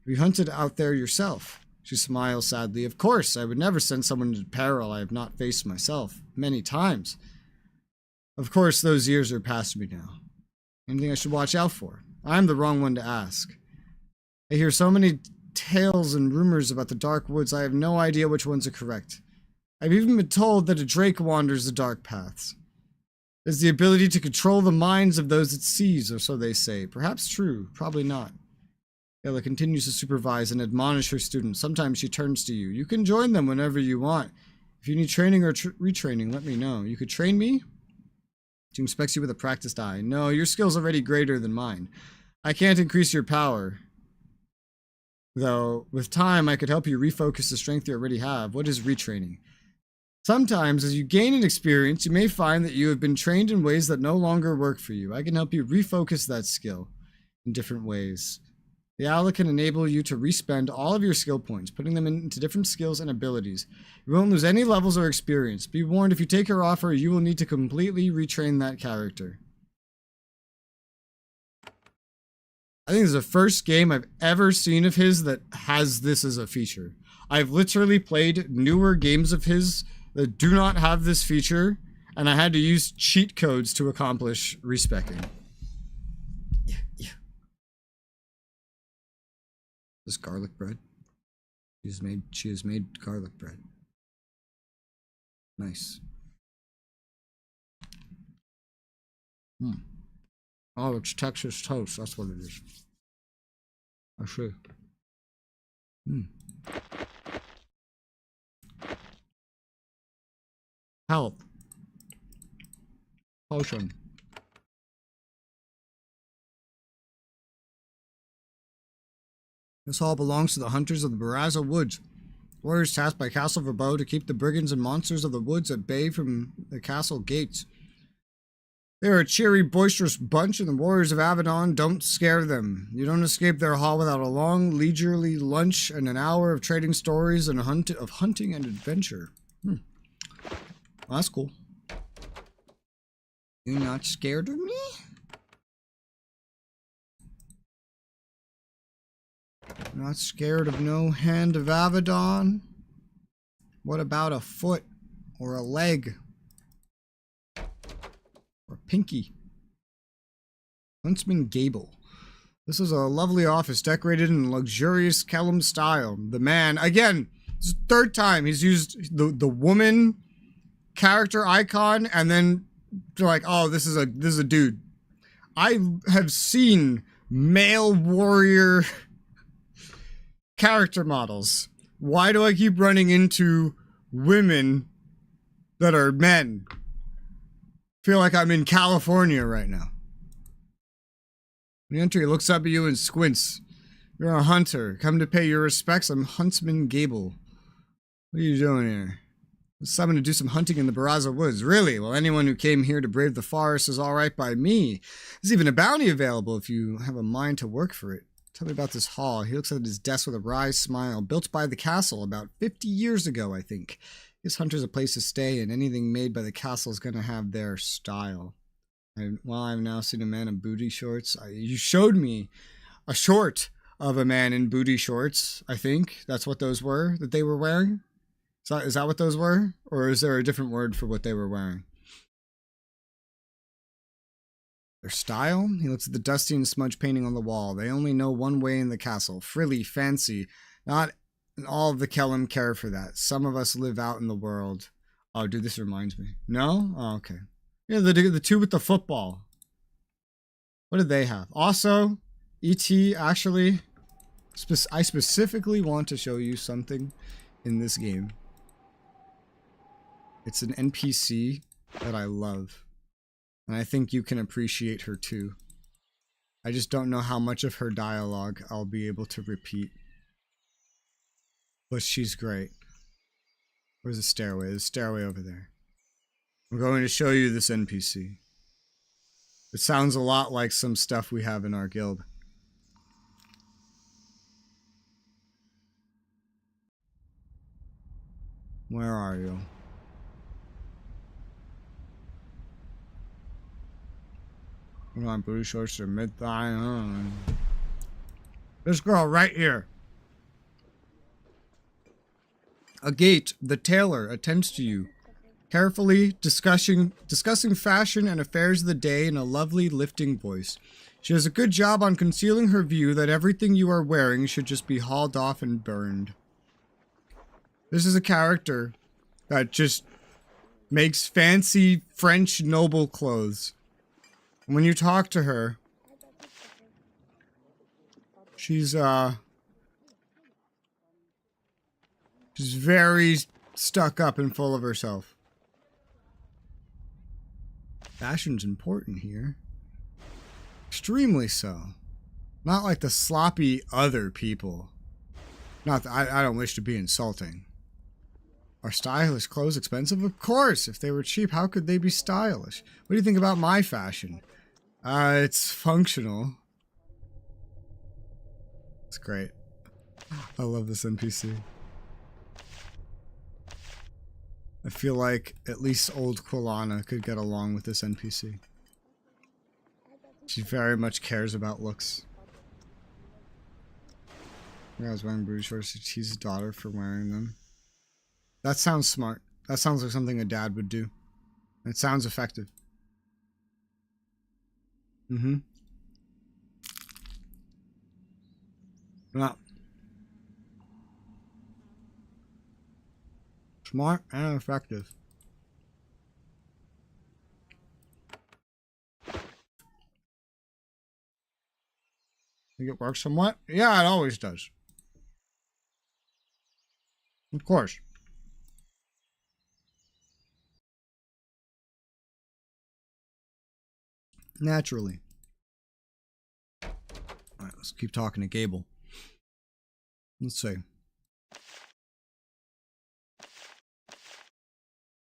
Have you hunted out there yourself? She smiles sadly. Of course, I would never send someone into peril I have not faced myself, many times. Of course, those years are past me now. Anything I should watch out for? I'm the wrong one to ask. I hear so many tales and rumors about the dark woods, I have no idea which ones are correct. I've even been told that a drake wanders the dark paths. It has the ability to control the minds of those it sees, or so they say. Perhaps true, probably not. Ella continues to supervise and admonish her students. Sometimes she turns to you. You can join them whenever you want. If you need training or retraining, let me know. You could train me? She inspects you with a practiced eye. No, your skill's already greater than mine. I can't increase your power. Though, with time, I could help you refocus the strength you already have. What is retraining? Sometimes, as you gain in experience, you may find that you have been trained in ways that no longer work for you. I can help you refocus that skill in different ways. The owl can enable you to respend all of your skill points, putting them into different skills and abilities. You won't lose any levels or experience. Be warned, if you take her offer, you will need to completely retrain that character. I think this is the first game I've ever seen of his that has this as a feature. I've literally played newer games of his that do not have this feature, and I had to use cheat codes to accomplish respecking. This garlic bread. She has made garlic bread. Nice. Oh, it's Texas toast. That's what it is. I see. Health. Potion. This hall belongs to the hunters of the Baraza Woods. Warriors tasked by Castle Verbeau to keep the brigands and monsters of the woods at bay from the castle gates. They are a cheery, boisterous bunch, and the warriors of Avadon don't scare them. You don't escape their hall without a long, leisurely lunch and an hour of trading stories and of hunting and adventure. Well, that's cool. You're not scared of me? Not scared of no hand of Avadon? What about a foot or a leg? Or pinky? Huntsman Gable. This is a lovely office decorated in luxurious Kellum style. The man, again, this is the third time he's used the woman character icon, and then they're like, oh, this is a dude. I have seen male warrior character models. Why do I keep running into women that are men? Feel like I'm in California right now. When you enter, he looks up at you and squints. You're a hunter. Come to pay your respects. I'm Huntsman Gable. What are you doing here? I'm summoned to do some hunting in the Barraza Woods. Really? Well, anyone who came here to brave the forest is all right by me. There's even a bounty available if you have a mind to work for it. Tell me about this hall. He looks at his desk with a wry smile. Built by the castle about 50 years ago, I think. Gives hunters a place to stay, and anything made by the castle is going to have their style. Well, I've now seen a man in booty shorts. You showed me a short of a man in booty shorts, I think. That's what those were that they were wearing? Is that what those were? Or is there a different word for what they were wearing? Their style? He looks at the dusty and smudge painting on the wall. They only know one way in the castle. Frilly, fancy. Not all of the Kellum care for that. Some of us live out in the world. Oh, dude, this reminds me. No? Oh, okay. Yeah, the two with the football. What did they have? Also, E.T. actually, I specifically want to show you something in this game. It's an NPC that I love. And I think you can appreciate her too. I just don't know how much of her dialogue I'll be able to repeat. But she's great. Where's the stairway? There's a stairway over there. I'm going to show you this NPC. It sounds a lot like some stuff we have in our guild. Where are you? Put on booty shorts or mid-thigh. This girl right here. A gate. The tailor attends to you, carefully discussing fashion and affairs of the day in a lovely, lifting voice. She does a good job on concealing her view that everything you are wearing should just be hauled off and burned. This is a character that just makes fancy French noble clothes. And when you talk to her, she's very stuck up and full of herself. Fashion's important here. Extremely so. Not like the sloppy other people. Not that I don't wish to be insulting. Are stylish clothes expensive? Of course! If they were cheap, how could they be stylish? What do you think about my fashion? It's functional. It's great. I love this NPC. I feel like at least old Quilana could get along with this NPC. She very much cares about looks. Yeah, I was wearing booty shorts to tease his daughter for wearing them. That sounds smart. That sounds like something a dad would do. It sounds effective. Yeah. Smart and effective. Think it works somewhat? Yeah, it always does. Of course. Naturally. Alright, let's keep talking to Gable. Let's see.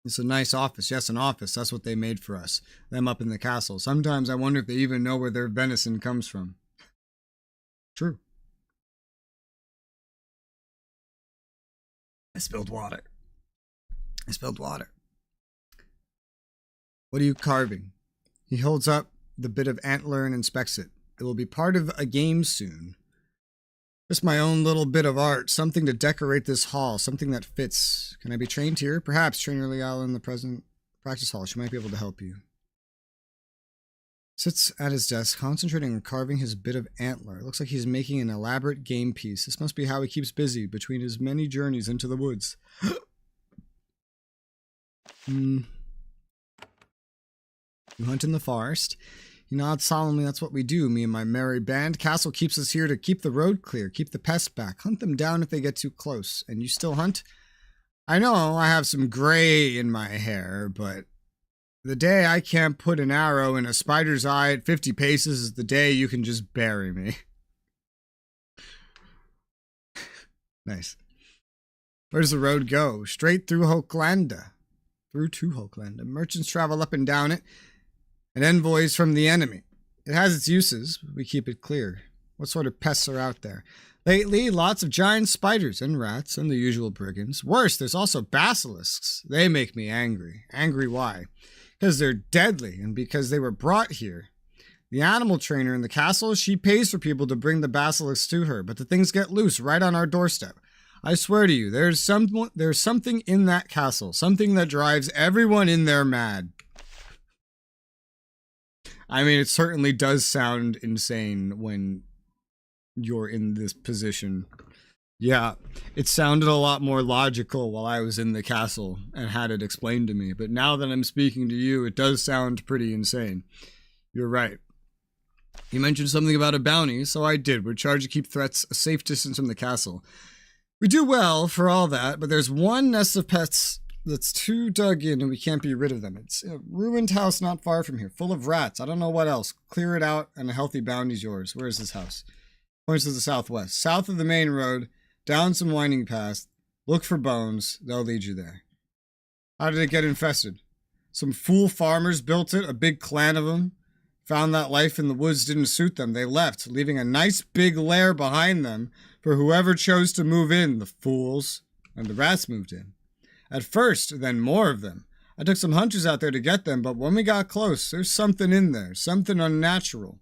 It's a nice office. Yes, an office. That's what they made for us. Them up in the castle. Sometimes I wonder if they even know where their venison comes from. True. I spilled water. I spilled water. What are you carving? He holds up the bit of antler and inspects it. It will be part of a game soon. Just my own little bit of art, something to decorate this hall, something that fits. Can I be trained here? Perhaps Trainer Leal in the present practice hall. She might be able to help you. Sits at his desk, concentrating on carving his bit of antler. It looks like he's making an elaborate game piece. This must be how he keeps busy between his many journeys into the woods. You hunt in the forest. He nods solemnly. That's what we do, me and my merry band. Castle keeps us here to keep the road clear, keep the pests back, hunt them down if they get too close. And you still hunt? I know I have some gray in my hair, but the day I can't put an arrow in a spider's eye at 50 paces is the day you can just bury me. Nice. Where does the road go? Straight through Hoklanda. Through to Hoklanda. Merchants travel up and down it, and envoys from the enemy. It has its uses, but we keep it clear. What sort of pests are out there? Lately, lots of giant spiders and rats and the usual brigands. Worse, there's also basilisks. They make me angry. Angry why? Because they're deadly and because they were brought here. The animal trainer in the castle, she pays for people to bring the basilisks to her, but the things get loose right on our doorstep. I swear to you, there's something in that castle, something that drives everyone in there mad. I mean, it certainly does sound insane when you're in this position. Yeah, it sounded a lot more logical while I was in the castle and had it explained to me. But now that I'm speaking to you, it does sound pretty insane. You're right. You mentioned something about a bounty, so I did. We're charged to keep threats a safe distance from the castle. We do well for all that, but there's one nest of pets that's too dug in and we can't be rid of them. It's a ruined house not far from here, full of rats. I don't know what else. Clear it out and a healthy bounty's yours. Where is this house? Points to the southwest. South of the main road, down some winding paths. Look for bones. They'll lead you there. How did it get infested? Some fool farmers built it, a big clan of them. Found that life in the woods didn't suit them. They left, leaving a nice big lair behind them for whoever chose to move in, the fools. And the rats moved in. At first, then more of them. I took some hunters out there to get them, but when we got close, there's something in there, something unnatural.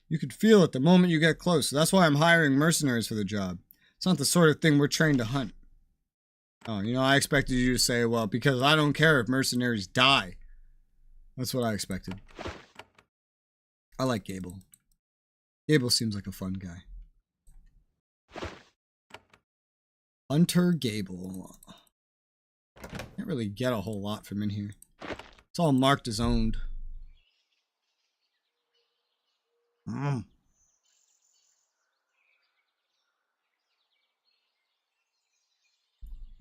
You could feel it the moment you get close, so that's why I'm hiring mercenaries for the job. It's not the sort of thing we're trained to hunt. Oh, you know, I expected you to say, well, because I don't care if mercenaries die. That's what I expected. I like Gable. Gable seems like a fun guy. Hunter Gable. Can't really get a whole lot from in here. It's all marked as owned.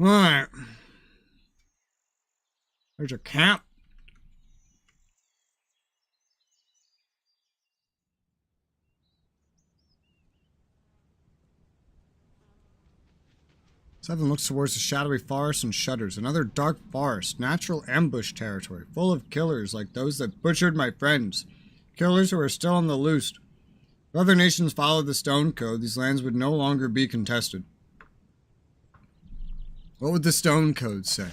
Alright. There's a camp. Seven looks towards the shadowy forest and shudders. Another dark forest, natural ambush territory, full of killers like those that butchered my friends. Killers who are still on the loose. If other nations followed the Stone Code, these lands would no longer be contested. What would the Stone Code say?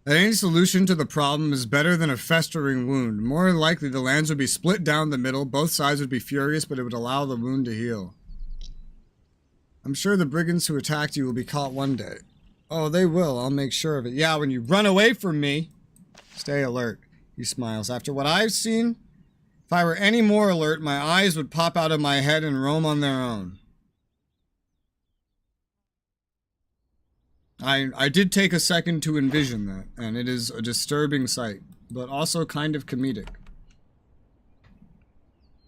That any solution to the problem is better than a festering wound. More than likely, the lands would be split down the middle. Both sides would be furious, but it would allow the wound to heal. I'm sure the brigands who attacked you will be caught one day. Oh, they will. I'll make sure of it. Yeah, when you run away from me. Stay alert. He smiles. After what I've seen, if I were any more alert, my eyes would pop out of my head and roam on their own. I did take a second to envision that, and it is a disturbing sight, but also kind of comedic.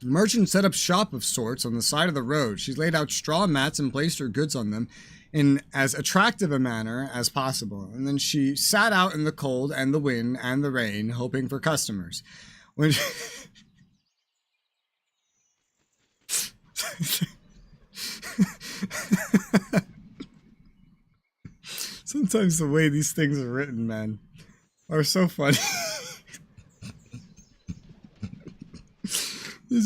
The merchant set up shop of sorts on the side of the road. She laid out straw mats and placed her goods on them in as attractive a manner as possible. And then she sat out in the cold and the wind and the rain, hoping for customers. When sometimes the way these things are written, man. are so funny. He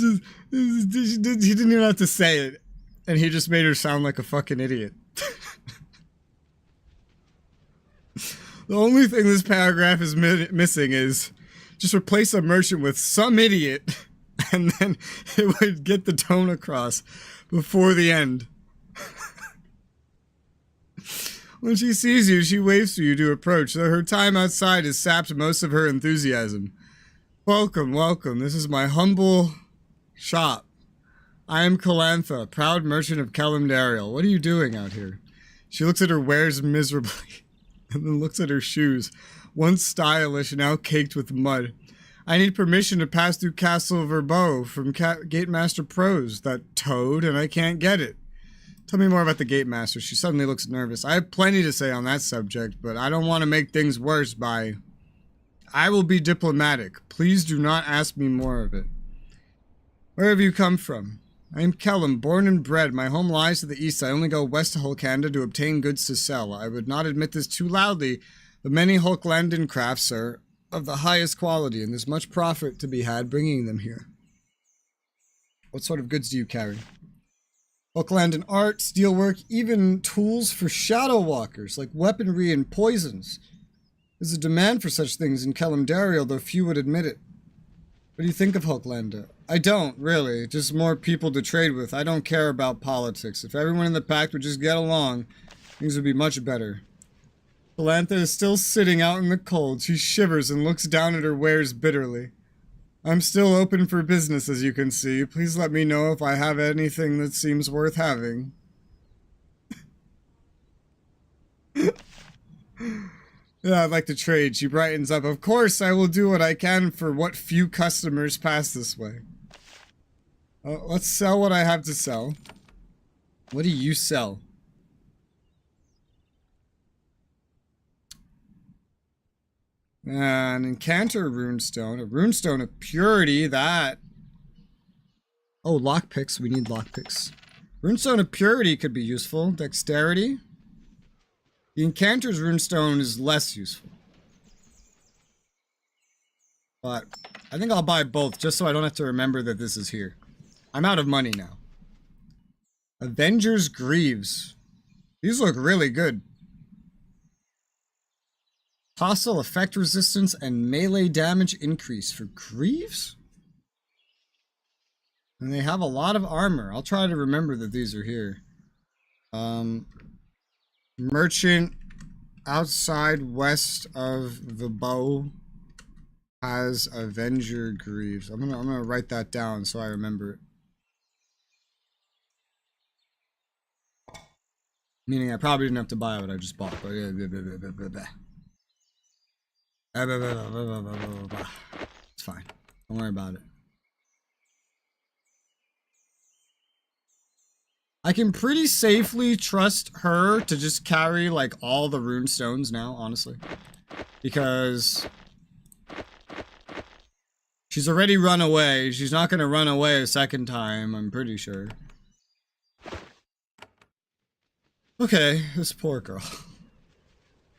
didn't even have to say it, and he just made her sound like a fucking idiot. The only thing this paragraph is missing is just replace a merchant with some idiot, and then it would get the tone across before the end. When she sees you, she waves for you to approach, though her time outside has sapped most of her enthusiasm. Welcome, welcome. This is my humble shop. I am Calantha, proud merchant of Konglomerat. What are you doing out here? She looks at her wares miserably, and then looks at her shoes, once stylish, now caked with mud. I need permission to pass through Castle Verbeau from Gatemaster Prose, that toad, and I can't get it. Tell me more about the Gatemaster. She suddenly looks nervous. I have plenty to say on that subject, but I don't want to make things worse by... I will be diplomatic. Please do not ask me more of it. Where have you come from? I am Kellum, born and bred. My home lies to the east. I only go west to Hulkanda to obtain goods to sell. I would not admit this too loudly, but many Hulklandan crafts are of the highest quality, and there's much profit to be had bringing them here. What sort of goods do you carry? Hulklandan art, steelwork, even tools for shadow walkers, like weaponry and poisons. There's a demand for such things in Konglomerat, though few would admit it. What do you think of Hulklanda? I don't, really. Just more people to trade with. I don't care about politics. If everyone in the pact would just get along, things would be much better. Calantha is still sitting out in the cold. She shivers and looks down at her wares bitterly. I'm still open for business, as you can see. Please let me know if I have anything that seems worth having. Yeah, I'd like to trade. She brightens up. Of course, I will do what I can for what few customers pass this way. Let's sell what I have to sell. What do you sell? An Incanter runestone. A runestone of purity, that... Oh, lockpicks. We need lockpicks. Runestone of purity could be useful. Dexterity. The Incanter's runestone is less useful. But I think I'll buy both just so I don't have to remember that this is here. I'm out of money now. Avenger's Greaves. These look really good. Hostile effect resistance and melee damage increase for Greaves? And they have a lot of armor. I'll try to remember that these are here. Merchant outside west of the bow has Avenger Greaves. I'm gonna write that down so I remember it. Meaning I probably didn't have to buy what I just bought, but yeah, it's fine. Don't worry about it. I can pretty safely trust her to just carry, like, all the runestones now, honestly. Because she's already run away. She's not gonna run away a second time, I'm pretty sure. Okay, this poor girl.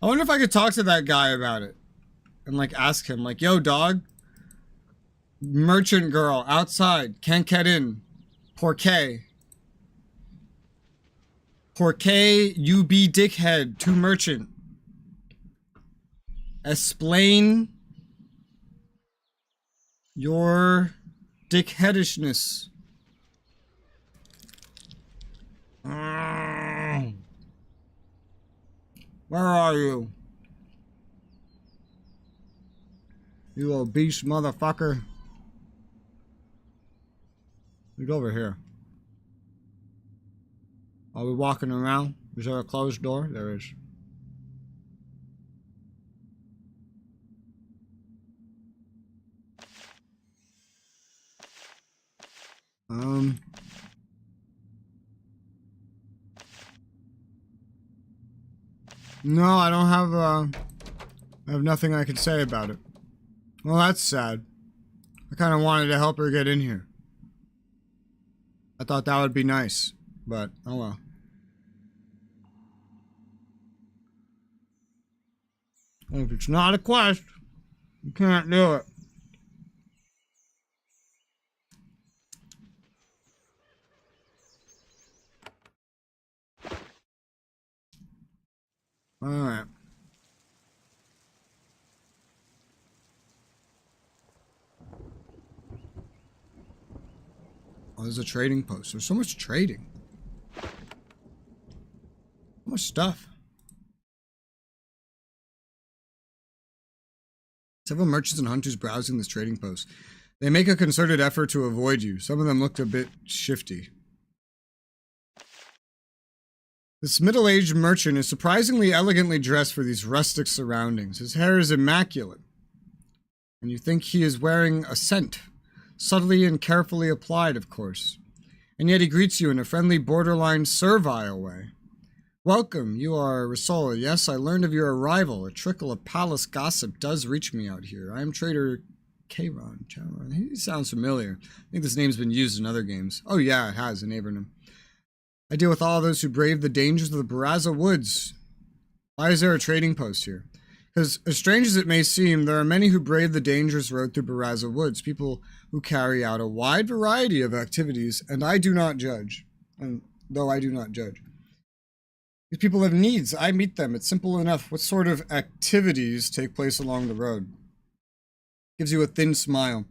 I wonder if I could talk to that guy about it. And, like, ask him, like, yo, dog. Merchant girl, outside. Can't get in. Porqué. Porqué you be dickhead to merchant. Explain your dickheadishness. Where are you? You obese motherfucker. He's over here. Are we walking around? Is there a closed door? There is. No, I don't have, I have nothing I can say about it. Well, that's sad. I kind of wanted to help her get in here. I thought that would be nice, but oh well. If it's not a quest, you can't do it. Alright. Oh, there's a trading post. There's so much trading. So much stuff. Several merchants and hunters browsing this trading post. They make a concerted effort to avoid you. Some of them looked a bit shifty. This middle-aged merchant is surprisingly elegantly dressed for these rustic surroundings. His hair is immaculate. And you think he is wearing a scent. Subtly and carefully applied, of course. And yet he greets you in a friendly, borderline servile way. Welcome, you are Resoula. Yes, I learned of your arrival. A trickle of palace gossip does reach me out here. I am trader Charon. He sounds familiar. I think this name's been used in other games. Oh yeah, it has in Avadon. I deal with all those who brave the dangers of the Baraza Woods. Why is there a trading post here? Because, as strange as it may seem, there are many who brave the dangerous road through Baraza Woods. People who carry out a wide variety of activities, and I do not judge. And though I do not judge. These people have needs. I meet them. It's simple enough. What sort of activities take place along the road? Gives you a thin smile.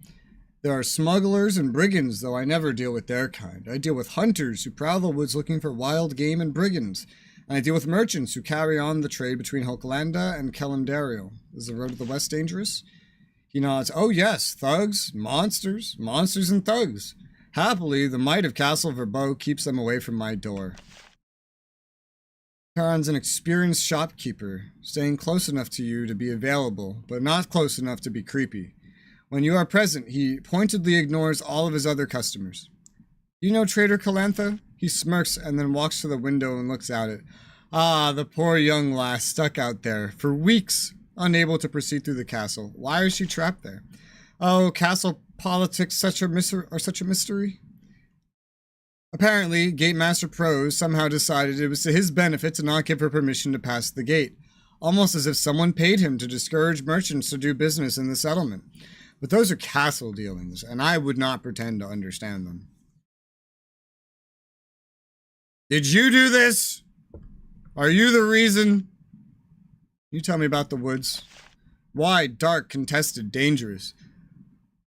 There are smugglers and brigands, though I never deal with their kind. I deal with hunters who prowl the woods looking for wild game and brigands. And I deal with merchants who carry on the trade between Hoklanda and Calendario. Is the road to the west dangerous? He nods. Oh yes, thugs, monsters and thugs. Happily, the might of Castle Verbeau keeps them away from my door. Charon's an experienced shopkeeper, staying close enough to you to be available, but not close enough to be creepy. When you are present, he pointedly ignores all of his other customers. You know Trader Calantha? He smirks and then walks to the window and looks out it. Ah, the poor young lass stuck out there for weeks, unable to proceed through the castle. Why is she trapped there? Oh, castle politics are such a mystery. Apparently, Gatemaster Prose somehow decided it was to his benefit to not give her permission to pass the gate, almost as if someone paid him to discourage merchants to do business in the settlement. But those are castle dealings, and I would not pretend to understand them. Did you do this? Are you the reason? You tell me about the woods. Wide, dark, contested, dangerous.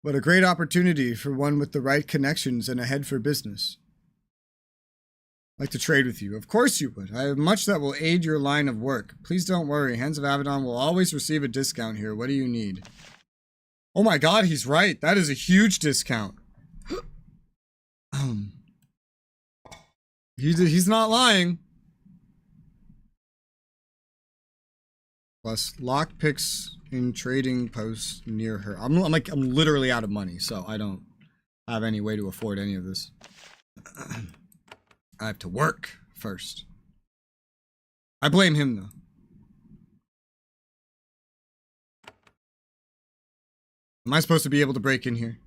But a great opportunity for one with the right connections and a head for business. I'd like to trade with you. Of course you would. I have much that will aid your line of work. Please don't worry. Hands of Avadon will always receive a discount here. What do you need? Oh my god, he's right. That is a huge discount. He's not lying. Plus lockpicks in trading posts near her. I'm literally out of money, so I don't have any way to afford any of this. I have to work first. I blame him though. Am I supposed to be able to break in here?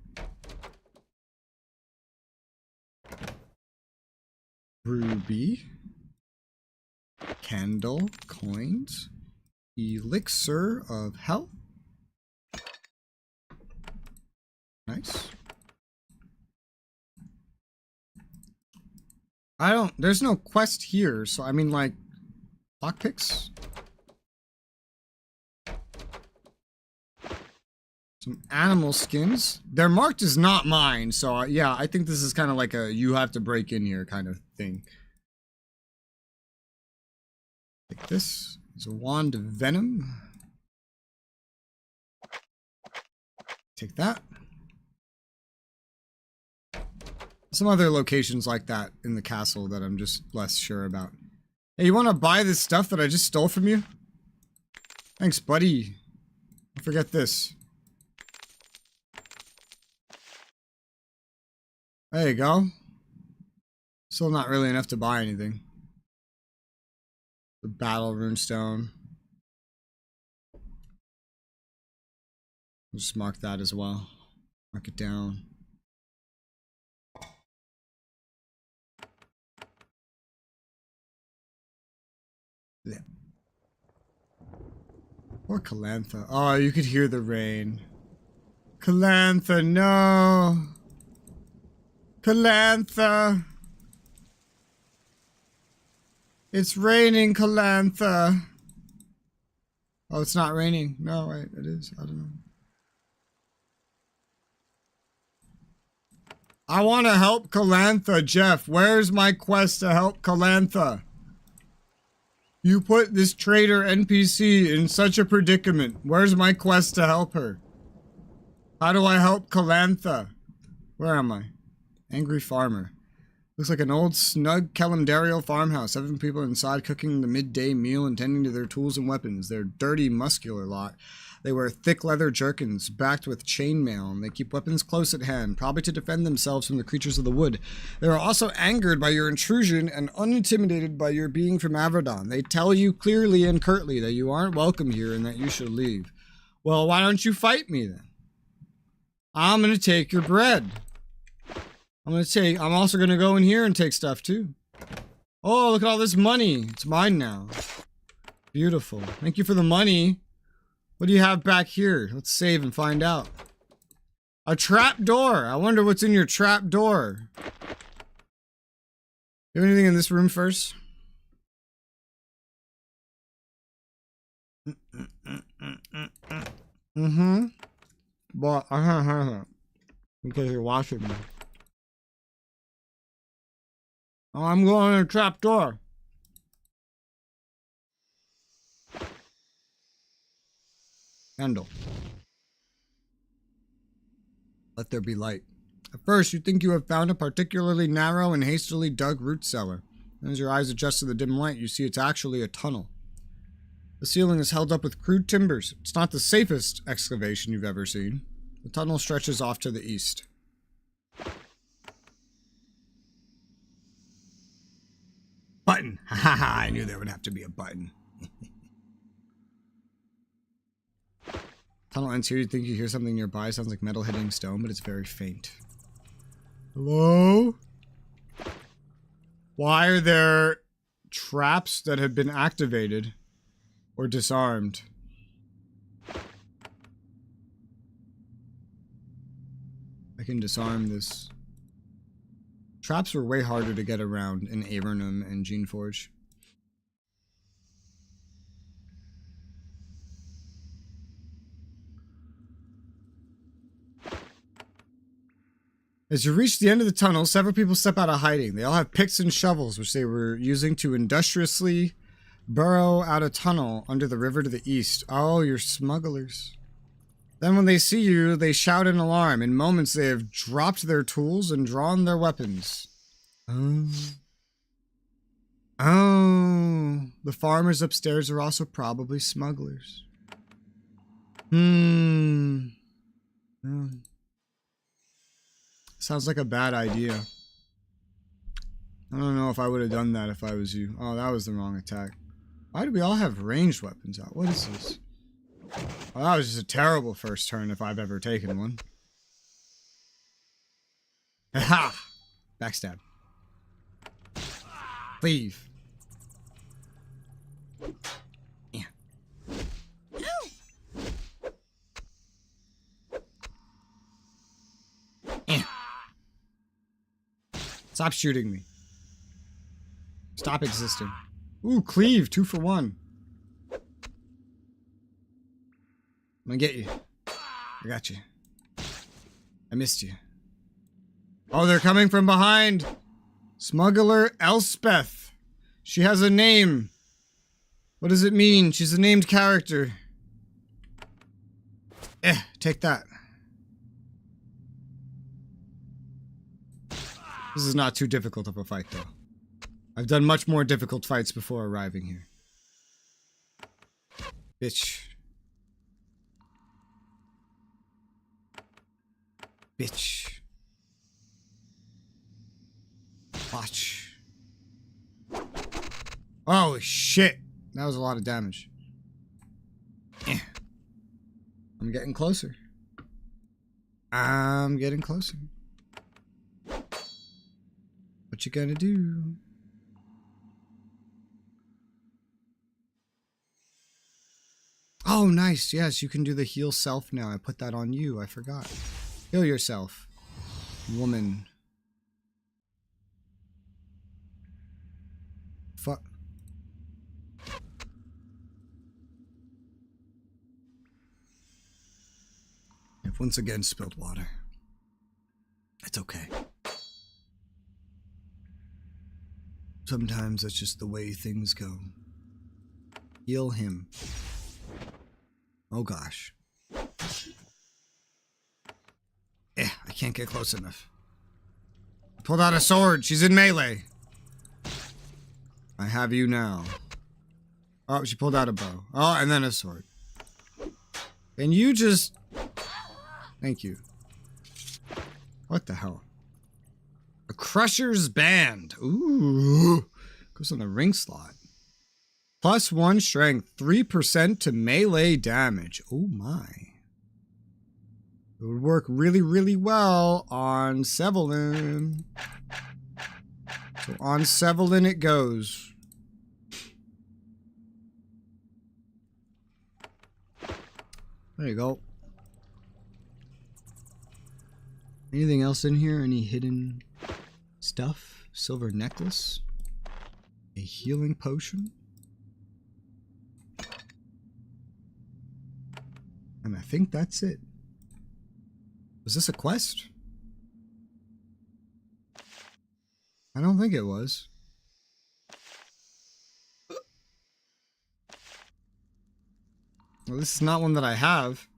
Ruby. Candle. Coins. Elixir of health. Nice. There's no quest here, so I mean like, lockpicks? Some animal skins. They're marked as not mine, so yeah, I think this is kind of like a you have to break in here kind of thing. Take this. It's a wand of venom. Take that. Some other locations like that in the castle that I'm just less sure about. Hey, you want to buy this stuff that I just stole from you? Thanks, buddy. Don't forget this. There you go. Still not really enough to buy anything. The battle runestone. Just mark that as well. Mark it down. Yeah. Or Calantha. Oh, you could hear the rain. Calantha, no. Calantha. It's raining, Calantha. Oh, it's not raining. No, wait, it is. I don't know. I want to help Calantha, Jeff. Where's my quest to help Calantha? You put this traitor NPC in such a predicament. Where's my quest to help her? How do I help Calantha? Where am I? Angry farmer. Looks like an old, snug calendario farmhouse. 7 people inside cooking the midday meal and tending to their tools and weapons. They're dirty, muscular lot. They wear thick leather jerkins, backed with chainmail, and they keep weapons close at hand, probably to defend themselves from the creatures of the wood. They are also angered by your intrusion and unintimidated by your being from Avadon. They tell you clearly and curtly that you aren't welcome here and that you should leave. Well, why don't you fight me then? I'm gonna take your bread. I'm also gonna go in here and take stuff too. Oh, look at all this money. It's mine now. Beautiful. Thank you for the money. What do you have back here? Let's save and find out. A trap door. I wonder what's in your trap door. You have anything in this room first? Mm-hmm. But I can't have it because you're watching me. Oh, I'm going in a trap door. Handle. Let there be light. At first, you think you have found a particularly narrow and hastily dug root cellar. And as your eyes adjust to the dim light, you see it's actually a tunnel. The ceiling is held up with crude timbers. It's not the safest excavation you've ever seen. The tunnel stretches off to the east. Button! Ha ha ha! I knew there would have to be a button. Tunnel ends here. You think you hear something nearby. Sounds like metal hitting stone, but it's very faint. Hello? Why are there traps that have been activated or disarmed? I can disarm this. Traps were way harder to get around in Avernum and Geneforge. As you reach the end of the tunnel, several people step out of hiding. They all have picks and shovels, which they were using to industriously burrow out a tunnel under the river to the east. Oh, you're smugglers. Then when they see you, they shout in alarm. In moments, they have dropped their tools and drawn their weapons. Oh. Oh. The farmers upstairs are also probably smugglers. Oh. Sounds like a bad idea. I don't know if I would have done that if I was you. Oh, that was the wrong attack. Why do we all have ranged weapons out? What is this? Oh, that was just a terrible first turn if I've ever taken one. Ha! Backstab. Leave. Yeah. Yeah. Stop shooting me. Stop existing. Ooh, cleave. 2 for 1. I'm gonna get you. I got you. I missed you. Oh, they're coming from behind. Smuggler Elspeth. She has a name. What does it mean? She's a named character. Take that. This is not too difficult of a fight, though. I've done much more difficult fights before arriving here. Bitch. Bitch. Watch. Oh, shit. That was a lot of damage. I'm getting closer. I'm getting closer. What you gonna do? Oh, nice. Yes, you can do the heal self now. I put that on you. I forgot. Heal yourself. Woman. Fuck. I've once again spilled water. It's okay. Sometimes that's just the way things go. Heal him. Oh gosh. I can't get close enough. Pulled out a sword. She's in melee. I have you now. Oh, she pulled out a bow. Oh, and then a sword. And you just... Thank you. What the hell? A Crusher's Band. Ooh. Goes on the ring slot. +1 strength. 3% to melee damage. Oh my. It would work really, really well on Sevelin. So on Sevelin it goes. There you go. Anything else in here? Any hidden stuff? Silver necklace? A healing potion? And I think that's it. Was this a quest? I don't think it was. Well, this is not one that I have.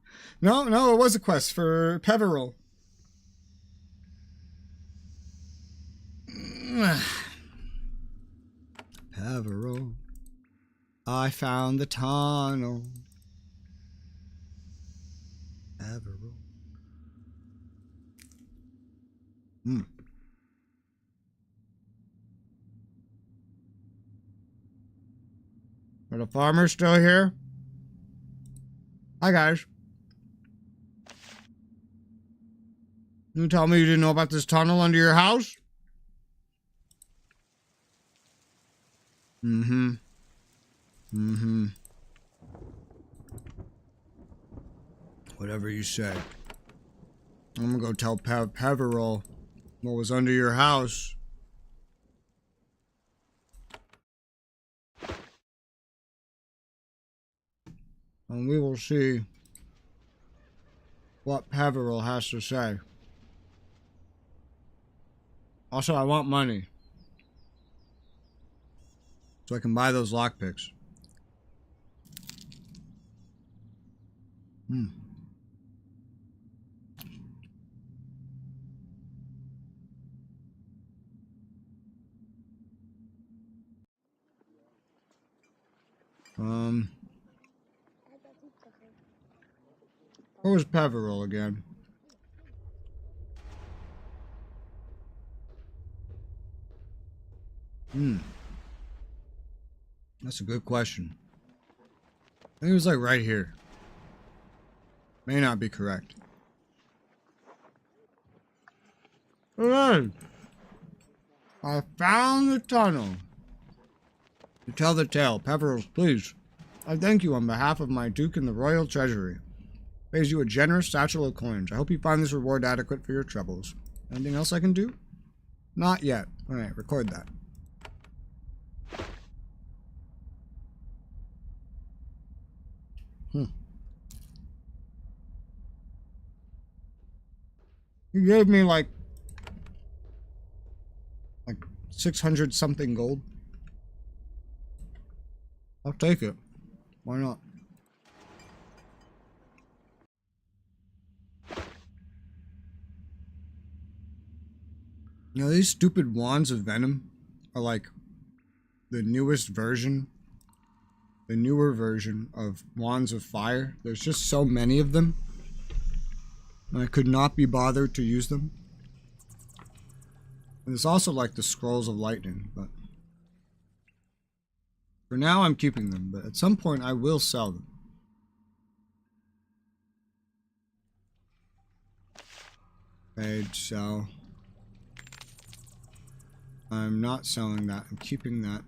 No, it was a quest for Referral. Referral. I found the tunnel. Referral. Are the farmers still here? Hi, guys. You tell me you didn't know about this tunnel under your house? Whatever you say. I'm gonna go tell Referral what was under your house. And we will see what Referral has to say. Also, I want money. So I can buy those lockpicks. Where was Referral again? That's a good question. I think it was like right here. May not be correct. Hey! I found the tunnel. To tell the tale, Referral, please. I thank you on behalf of my Duke and the Royal Treasury. Pays you a generous satchel of coins. I hope you find this reward adequate for your troubles. Anything else I can do? Not yet. Alright, record that. He gave me like 600 something gold. I'll take it. Why not? You know, these stupid wands of venom are like the newest version, the newer version of wands of fire. There's just so many of them, and I could not be bothered to use them. And there's also like the scrolls of lightning, but for now I'm keeping them, but at some point I will sell them. Page sell. I'm not selling that. I'm keeping that.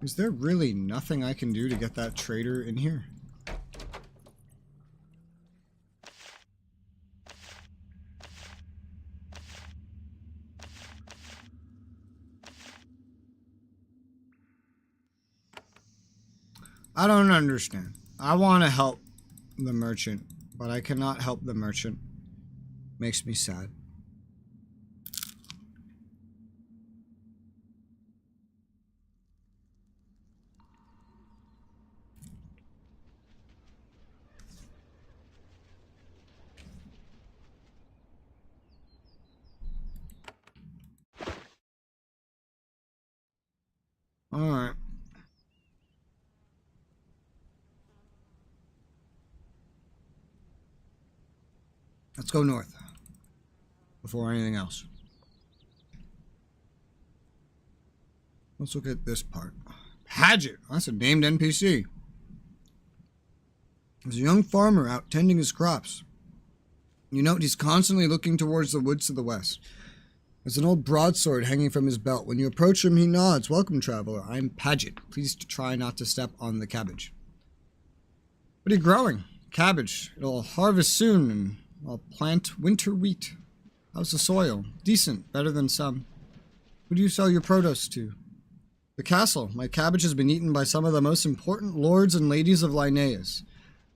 Is there really nothing I can do to get that trader in here? I don't understand. I want to help the merchant, but I cannot help the merchant. Makes me sad. Alright. Let's go north. Before anything else. Let's look at this part. Paget! That's a named NPC. There's a young farmer out tending his crops. You note he's constantly looking towards the woods to the west. There's an old broadsword hanging from his belt. When you approach him, he nods. Welcome, traveler. I'm Paget. Please try not to step on the cabbage. What are you growing? Cabbage. It'll harvest soon, and I'll plant winter wheat. How's the soil? Decent. Better than some. Who do you sell your produce to? The castle. My cabbage has been eaten by some of the most important lords and ladies of Linnaeus.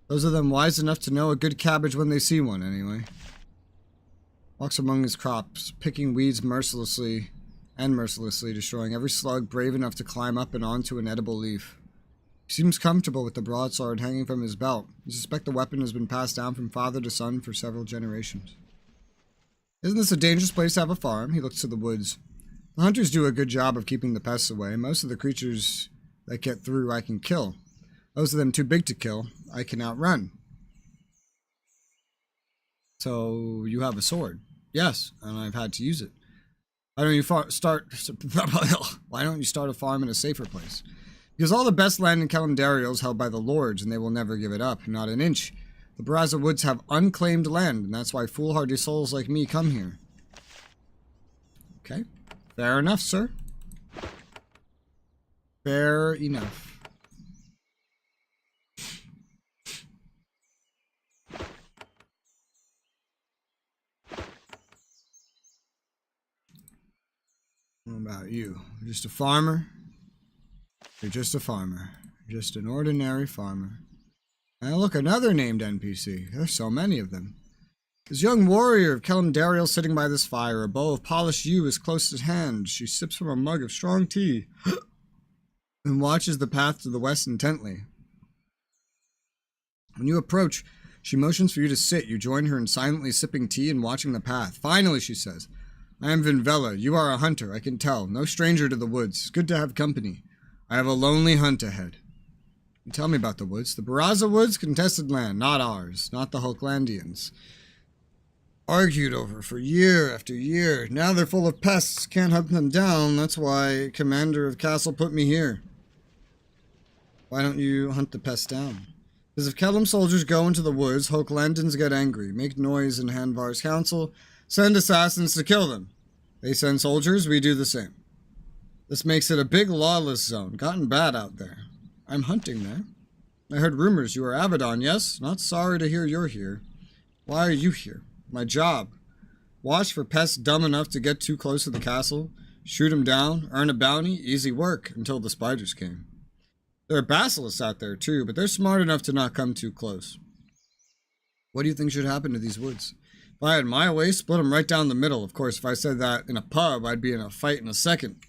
Those of them wise enough to know a good cabbage when they see one, anyway. Walks among his crops, picking weeds mercilessly, destroying every slug brave enough to climb up and onto an edible leaf. He seems comfortable with the broadsword hanging from his belt. You suspect the weapon has been passed down from father to son for several generations. Isn't this a dangerous place to have a farm? He looks to the woods. The hunters do a good job of keeping the pests away. Most of the creatures that get through I can kill. Those of them too big to kill, I can outrun. So, you have a sword. Yes, and I've had to use it. Why don't you start a farm in a safer place? Because all the best land in Konglomerat is held by the lords, and they will never give it up, not an inch. The Baraza Woods have unclaimed land, and that's why foolhardy souls like me come here. Okay, fair enough, sir. Fair enough. What about you? Just a farmer? You're just a farmer. Just an ordinary farmer. And look, another named NPC. There's so many of them. This young warrior of Konglomerat sitting by this fire. A bowl of polished yew is close at hand. She sips from a mug of strong tea and watches the path to the west intently. When you approach, she motions for you to sit. You join her in silently sipping tea and watching the path. Finally, she says, I am Vinvella. You are a hunter, I can tell. No stranger to the woods. Good to have company. I have a lonely hunt ahead. You tell me about the woods. The Baraza Woods, contested land, not ours, not the Hulklandians. Argued over for year after year. Now they're full of pests. Can't hunt them down. That's why commander of castle put me here. Why don't you hunt the pests down? Because if Kellum soldiers go into the woods, Hulklandians get angry, make noise in Hanvar's council, send assassins to kill them. They send soldiers, we do the same. This makes it a big lawless zone. Gotten bad out there. I'm hunting there. I heard rumors you are Avadon, yes? Not sorry to hear you're here. Why are you here? My job. Watch for pests dumb enough to get too close to the castle. Shoot them down. Earn a bounty. Easy work. Until the spiders came. There are basilisks out there too, but they're smart enough to not come too close. What do you think should happen to these woods? If I had my way, split them right down the middle. Of course, if I said that in a pub, I'd be in a fight in a second.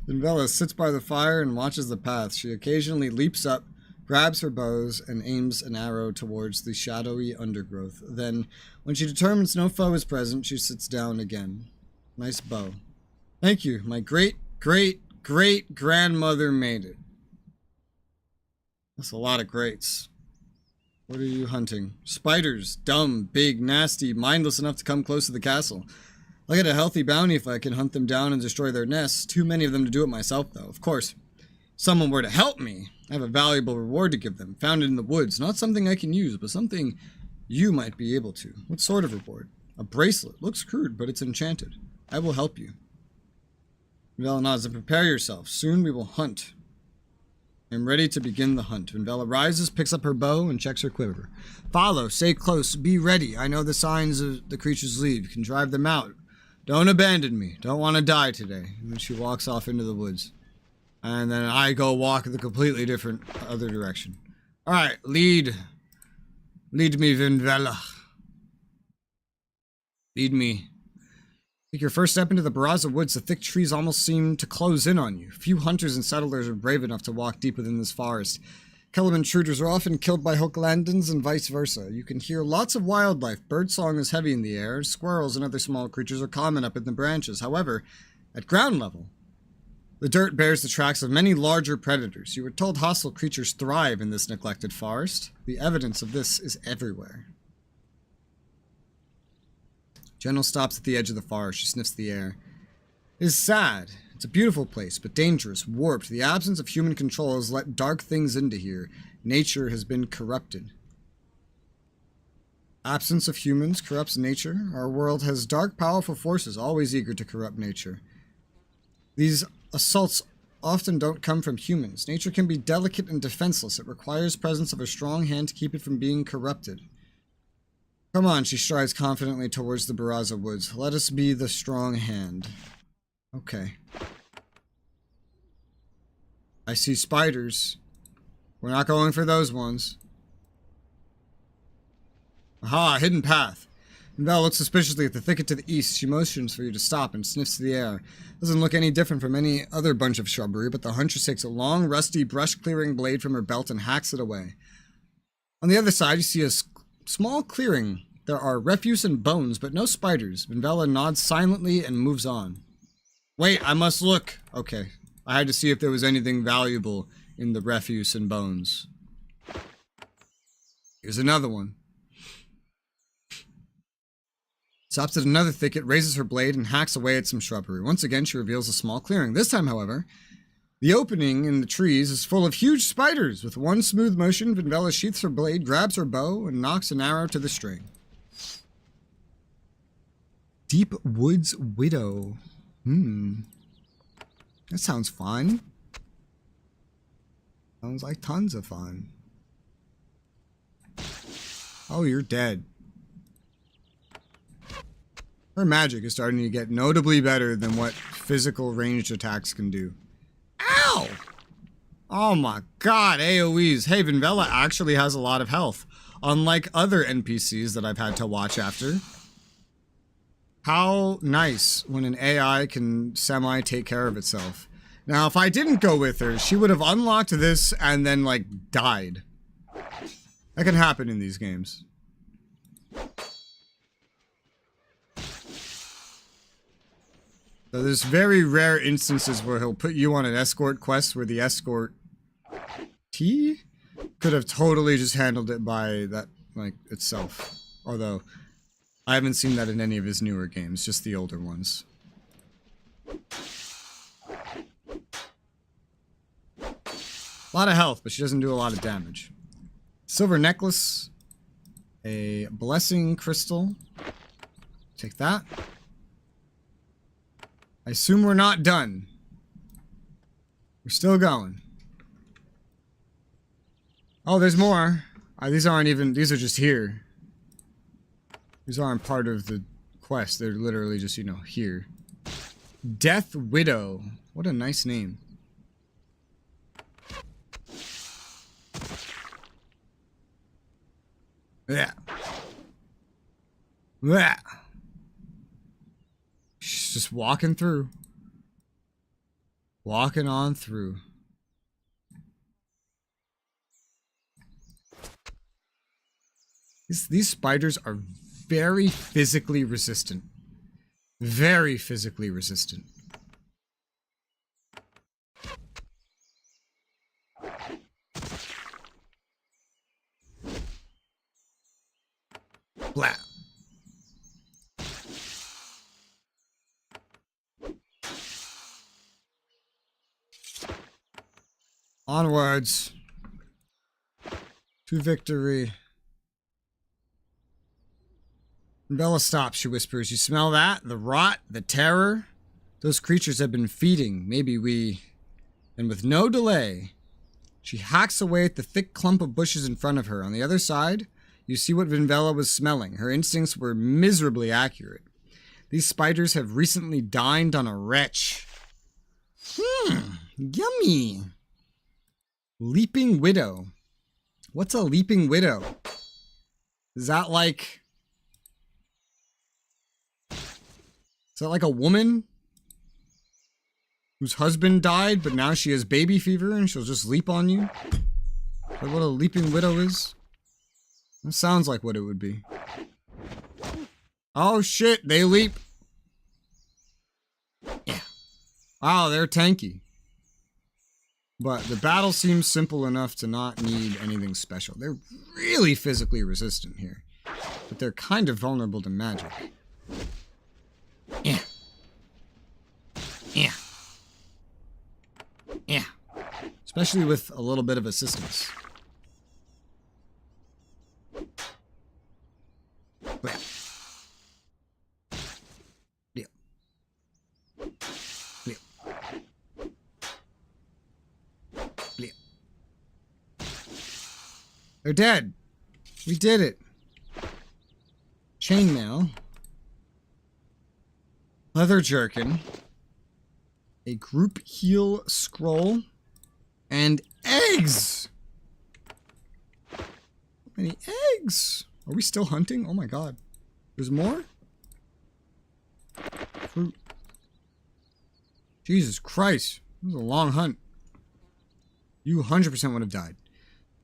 Vinvella sits by the fire and watches the path. She occasionally leaps up, grabs her bows, and aims an arrow towards the shadowy undergrowth. Then, when she determines no foe is present, she sits down again. Nice bow. Thank you. My great-great-great-grandmother made it. That's a lot of greats. What are you hunting? Spiders. Dumb, big, nasty, mindless enough to come close to the castle. I'll get a healthy bounty if I can hunt them down and destroy their nests. Too many of them to do it myself, though. Of course, if someone were to help me, I have a valuable reward to give them. Found it in the woods. Not something I can use, but something you might be able to. What sort of reward? A bracelet. Looks crude, but it's enchanted. I will help you. Vela nods, and prepare yourself. Soon we will hunt. I am ready to begin the hunt. When Vela rises, picks up her bow, and checks her quiver. Follow, stay close, be ready. I know the signs of the creatures leave. Can drive them out. Don't abandon me. Don't want to die today. And then she walks off into the woods. And then I go walk the completely different other direction. Alright, lead. Lead me, Vela. Lead me. Take your first step into the Barraza woods. The thick trees almost seem to close in on you. Few hunters and settlers are brave enough to walk deep within this forest. Kellam intruders are often killed by Hooklandans and vice versa. You can hear lots of wildlife. Birdsong is heavy in the air. Squirrels and other small creatures are common up in the branches. However, at ground level, the dirt bears the tracks of many larger predators. You were told hostile creatures thrive in this neglected forest. The evidence of this is everywhere. General stops at the edge of the forest. She sniffs the air. It is sad. It's a beautiful place, but dangerous, warped. The absence of human control has let dark things into here. Nature has been corrupted. Absence of humans corrupts nature. Our world has dark, powerful forces, always eager to corrupt nature. These assaults often don't come from humans. Nature can be delicate and defenseless. It requires presence of a strong hand to keep it from being corrupted. Come on, she strides confidently towards the Barraza woods. Let us be the strong hand. Okay. I see spiders. We're not going for those ones. Aha, hidden path. Val looks suspiciously at the thicket to the east. She motions for you to stop and sniffs the air. Doesn't look any different from any other bunch of shrubbery, but the huntress takes a long, rusty, brush-clearing blade from her belt and hacks it away. On the other side, you see a small clearing. There are refuse and bones, but no spiders. Vinvella nods silently and moves on. Wait, I must look. Okay. I had to see if there was anything valuable in the refuse and bones. Here's another one. Stops at another thicket, raises her blade, and hacks away at some shrubbery. Once again, she reveals a small clearing. This time, however, the opening in the trees is full of huge spiders. With one smooth motion, Vinvella sheaths her blade, grabs her bow, and knocks an arrow to the string. Deep Woods Widow. That sounds fun. Sounds like tons of fun. Oh, you're dead. Her magic is starting to get notably better than what physical ranged attacks can do. Ow! Oh my god, AoEs. Hey, Vinvella actually has a lot of health. Unlike other NPCs that I've had to watch after. How nice when an AI can semi-take care of itself. Now, if I didn't go with her, she would have unlocked this and then, like, died. That can happen in these games. So there's very rare instances where he'll put you on an escort quest where the escort T could have totally just handled it by that, like, itself. Although, I haven't seen that in any of his newer games, just the older ones. A lot of health, but she doesn't do a lot of damage. Silver necklace. A blessing crystal. Take that. I assume we're not done. We're still going. Oh, there's more. These aren't even, these are just here. These aren't part of the quest. They're literally just, you know, here. Death Widow. What a nice name. Yeah. Yeah. She's just walking through. Walking on through. These spiders are very physically resistant. Very physically resistant. Blah. Onwards. To victory. Bella stops, she whispers. You smell that? The rot? The terror? Those creatures have been feeding. Maybe we... And with no delay, she hacks away at the thick clump of bushes in front of her. On the other side, you see what Vinvella was smelling. Her instincts were miserably accurate. These spiders have recently dined on a wretch. Yummy. Leaping Widow. What's a Leaping Widow? Is that like a woman whose husband died, but now she has baby fever and she'll just leap on you? Is that what a Leaping Widow is? That sounds like what it would be. Oh shit, they leap. Yeah. Wow, they're tanky. But the battle seems simple enough to not need anything special. They're really physically resistant here. But they're kind of vulnerable to magic. Yeah. Yeah. Yeah. Especially with a little bit of assistance. But yeah. Yeah. Yeah. They're dead. We did it. Chainmail. Leather jerkin. A group heal scroll. And eggs! How many eggs? Are we still hunting? Oh my god. There's more? Fruit. Jesus Christ. This was a long hunt. You 100% would have died.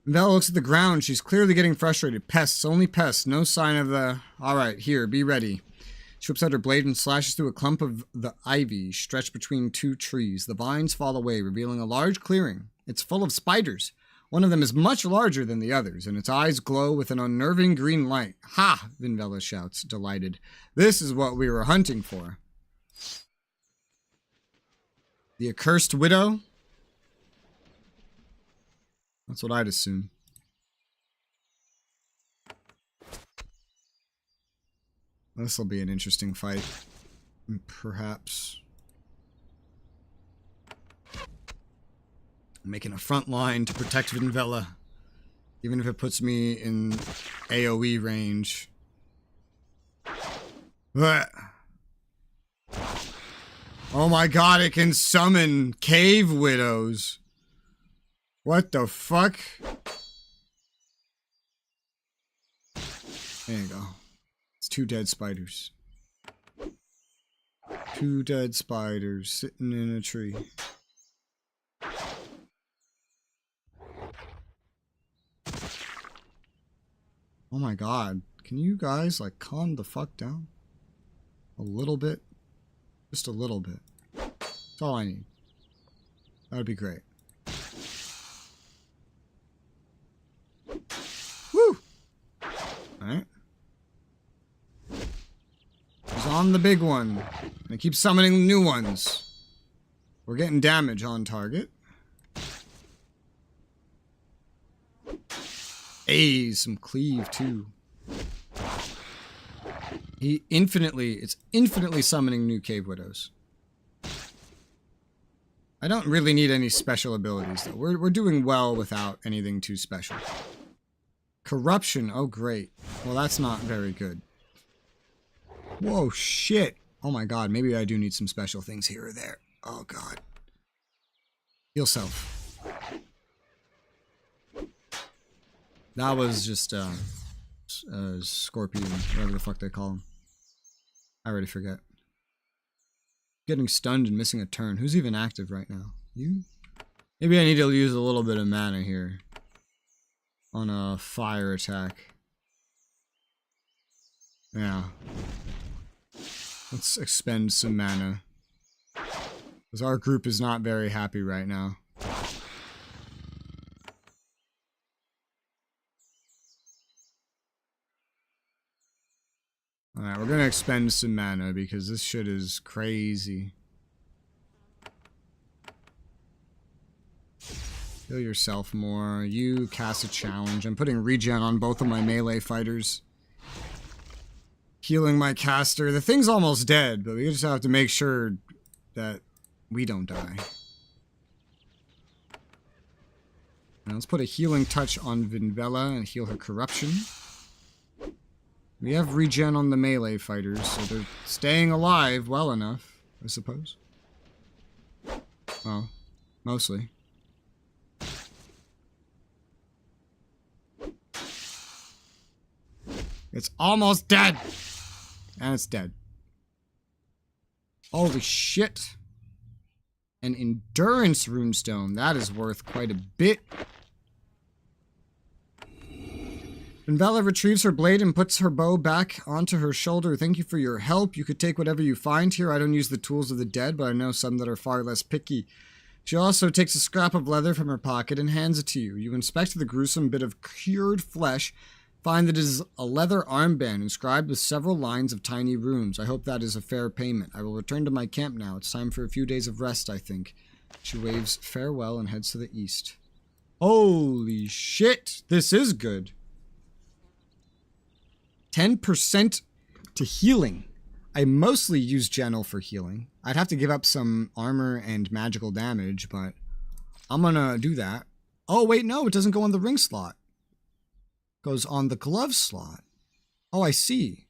Vel looks at the ground. She's clearly getting frustrated. Pests, only pests. No sign of the... Alright, here, be ready. She whips out her blade and slashes through a clump of the ivy stretched between two trees. The vines fall away, revealing a large clearing. It's full of spiders. One of them is much larger than the others, and its eyes glow with an unnerving green light. Ha! Vinvella shouts, delighted. This is what we were hunting for. The accursed widow? That's what I'd assume. This will be an interesting fight. Perhaps. I'm making a front line to protect Vinvella. Even if it puts me in AoE range. But oh my god, it can summon cave widows. What the fuck? There you go. It's 2 dead spiders. 2 dead spiders sitting in a tree. Oh my god. Can you guys, like, calm the fuck down? A little bit? Just a little bit. That's all I need. That would be great. Woo! Alright. He's on the big one. I keep summoning new ones. We're getting damage on target. Hey, some cleave too. It's infinitely summoning new cave widows. I don't really need any special abilities though. We're doing well without anything too special. Corruption, oh great. Well, that's not very good. Whoa, shit. Oh my god, maybe I do need some special things here or there. Oh god. Heal self. That was just Scorpion, whatever the fuck they call him. I already forget. Getting stunned and missing a turn. Who's even active right now? You? Maybe I need to use a little bit of mana here. On a fire attack. Yeah. Let's expend some mana. Because our group is not very happy right now. Alright, we're gonna expend some mana because this shit is crazy. Heal yourself more. You cast a challenge. I'm putting regen on both of my melee fighters. Healing my caster. The thing's almost dead, but we just have to make sure that we don't die. Now let's put a healing touch on Vinvella and heal her corruption. We have regen on the melee fighters, so they're staying alive well enough, I suppose. Well, mostly. It's almost dead! And it's dead. Holy shit. An endurance runestone. That is worth quite a bit. Vinvella retrieves her blade and puts her bow back onto her shoulder. Thank you for your help. You could take whatever you find here. I don't use the tools of the dead, but I know some that are far less picky. She also takes a scrap of leather from her pocket and hands it to you. You inspect the gruesome bit of cured flesh, find that it is a leather armband inscribed with several lines of tiny runes. I hope that is a fair payment. I will return to my camp now. It's time for a few days of rest, I think. She waves farewell and heads to the east. Holy shit! This is good. 10% to healing. I mostly use Gentle for healing. I'd have to give up some armor and magical damage, but I'm gonna do that. Oh, wait, no, it doesn't go on the ring slot. It goes on the glove slot. Oh, I see.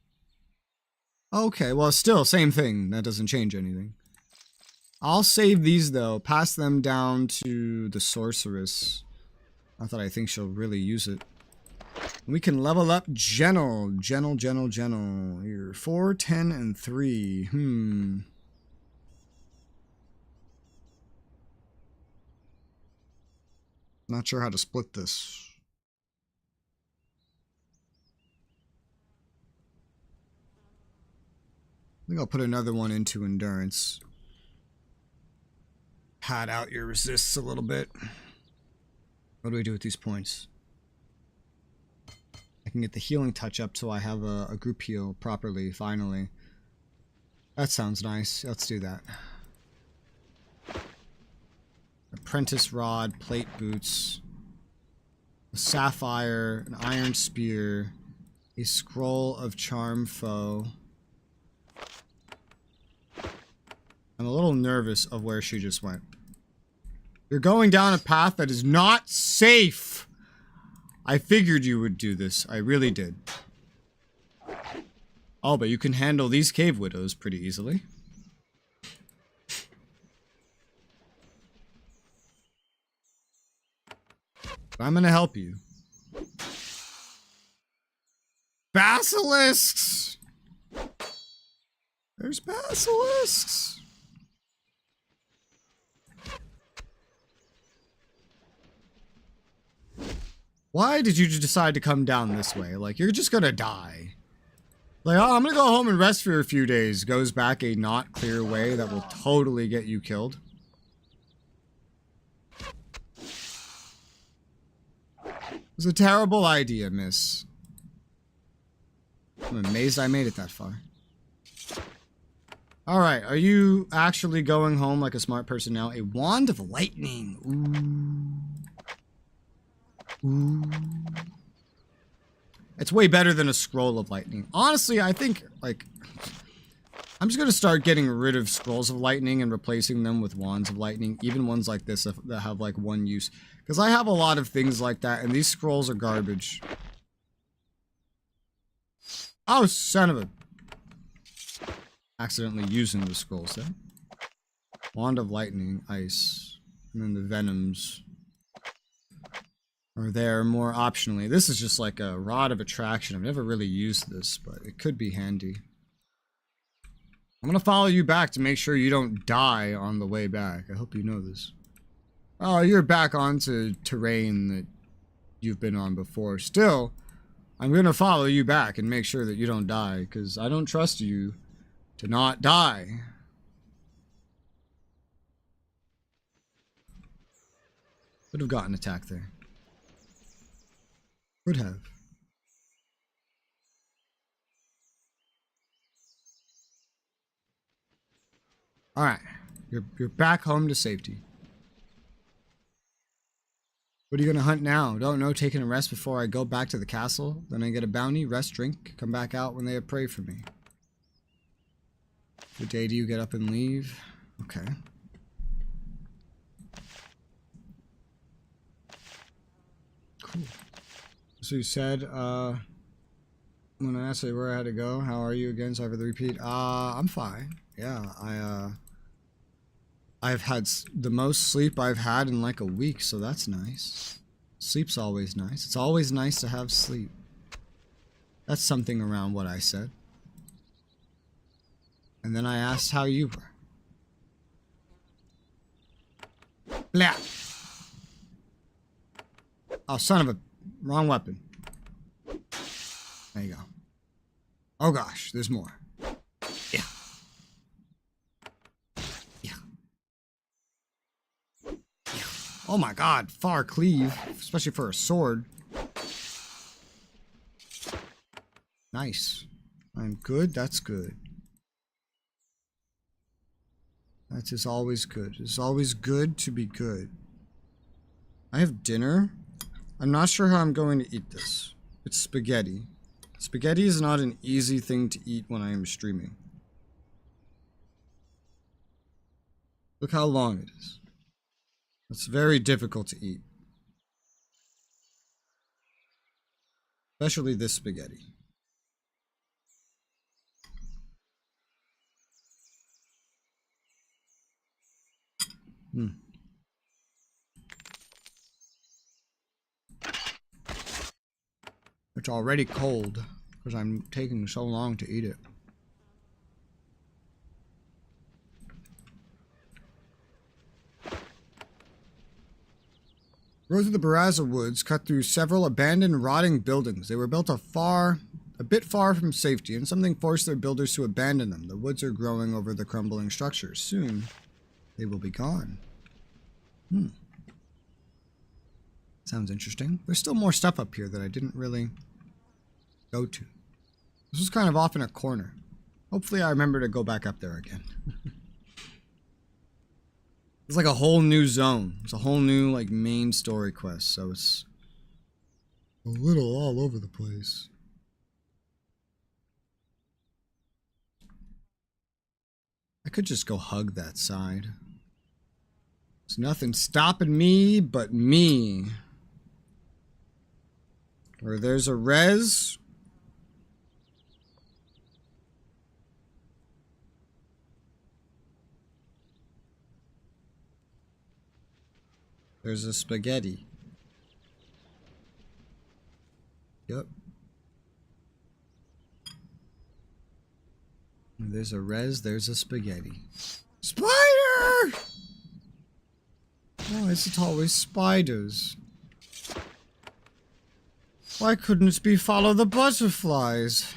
Okay, well, still, same thing. That doesn't change anything. I'll save these, though. Pass them down to the sorceress. Not that I think she'll really use it. We can level up Gentle. Here, 4, 10, and 3. Not sure how to split this. I think I'll put another one into endurance. Pad out your resists a little bit. What do we do with these points? I can get the healing touch up so I have a group heal properly, finally. That sounds nice. Let's do that. Apprentice rod, plate boots, a sapphire, an iron spear, a scroll of charm foe. I'm a little nervous of where she just went. You're going down a path that is not safe! I figured you would do this. I really did. Oh, but you can handle these cave widows pretty easily. But I'm gonna help you. Basilisks! There's basilisks! Why did you decide to come down this way? Like, you're just gonna die. Like, oh, I'm gonna go home and rest for a few days. Goes back a not clear way that will totally get you killed. It was a terrible idea, miss. I'm amazed I made it that far. Alright, are you actually going home like a smart person now? A wand of lightning. Ooh. It's way better than a scroll of lightning. Honestly, I think, like, I'm just going to start getting rid of scrolls of lightning and replacing them with wands of lightning. Even ones like this that have, like, one use. Because I have a lot of things like that, and these scrolls are garbage. Oh, son of a... Accidentally using the scrolls there. Wand of lightning, ice. And then the venoms are there more optionally. This is just like a rod of attraction. I've never really used this, but it could be handy. I'm gonna follow you back to make sure you don't die on the way back. I hope you know this. Oh, you're back onto terrain that you've been on before. Still, I'm gonna follow you back and make sure that you don't die, because I don't trust you to not die. Would have gotten attacked there. Would have. Alright. You're back home to safety. What are you gonna hunt now? Don't know, taking a rest before I go back to the castle. Then I get a bounty, rest, drink, come back out when they have prey for me. What day do you get up and leave? Okay. Cool. So you said, when I asked you where I had to go, how are you again? Sorry for the repeat. I'm fine. Yeah, I've had the most sleep I've had in like a week, so that's nice. Sleep's always nice. It's always nice to have sleep. That's something around what I said. And then I asked how you were. Blah. Oh, son of a... Wrong weapon. There you go. Oh gosh, there's more. Yeah. Yeah. Yeah. Oh my god, far cleave. Especially for a sword. Nice. I'm good, that's good. That is always good. It's always good to be good. I have dinner. I'm not sure how I'm going to eat this. It's spaghetti. Spaghetti is not an easy thing to eat when I am streaming. Look how long it is. It's very difficult to eat. Especially this spaghetti. It's already cold because I'm taking so long to eat it. Rode through the Baraza woods, cut through several abandoned, rotting buildings. They were built a bit far from safety, and something forced their builders to abandon them. The woods are growing over the crumbling structures. Soon, they will be gone. Sounds interesting. There's still more stuff up here that I didn't really go to. This was kind of off in a corner. Hopefully I remember to go back up there again. It's like a whole new zone. It's a whole new, like, main story quest, so it's a little all over the place. I could just go hug that side. There's nothing stopping me but me. Where there's a res... there's a spaghetti. Yep. There's a res, there's a spaghetti. Spider! Why is it always spiders? Why couldn't it be follow the butterflies?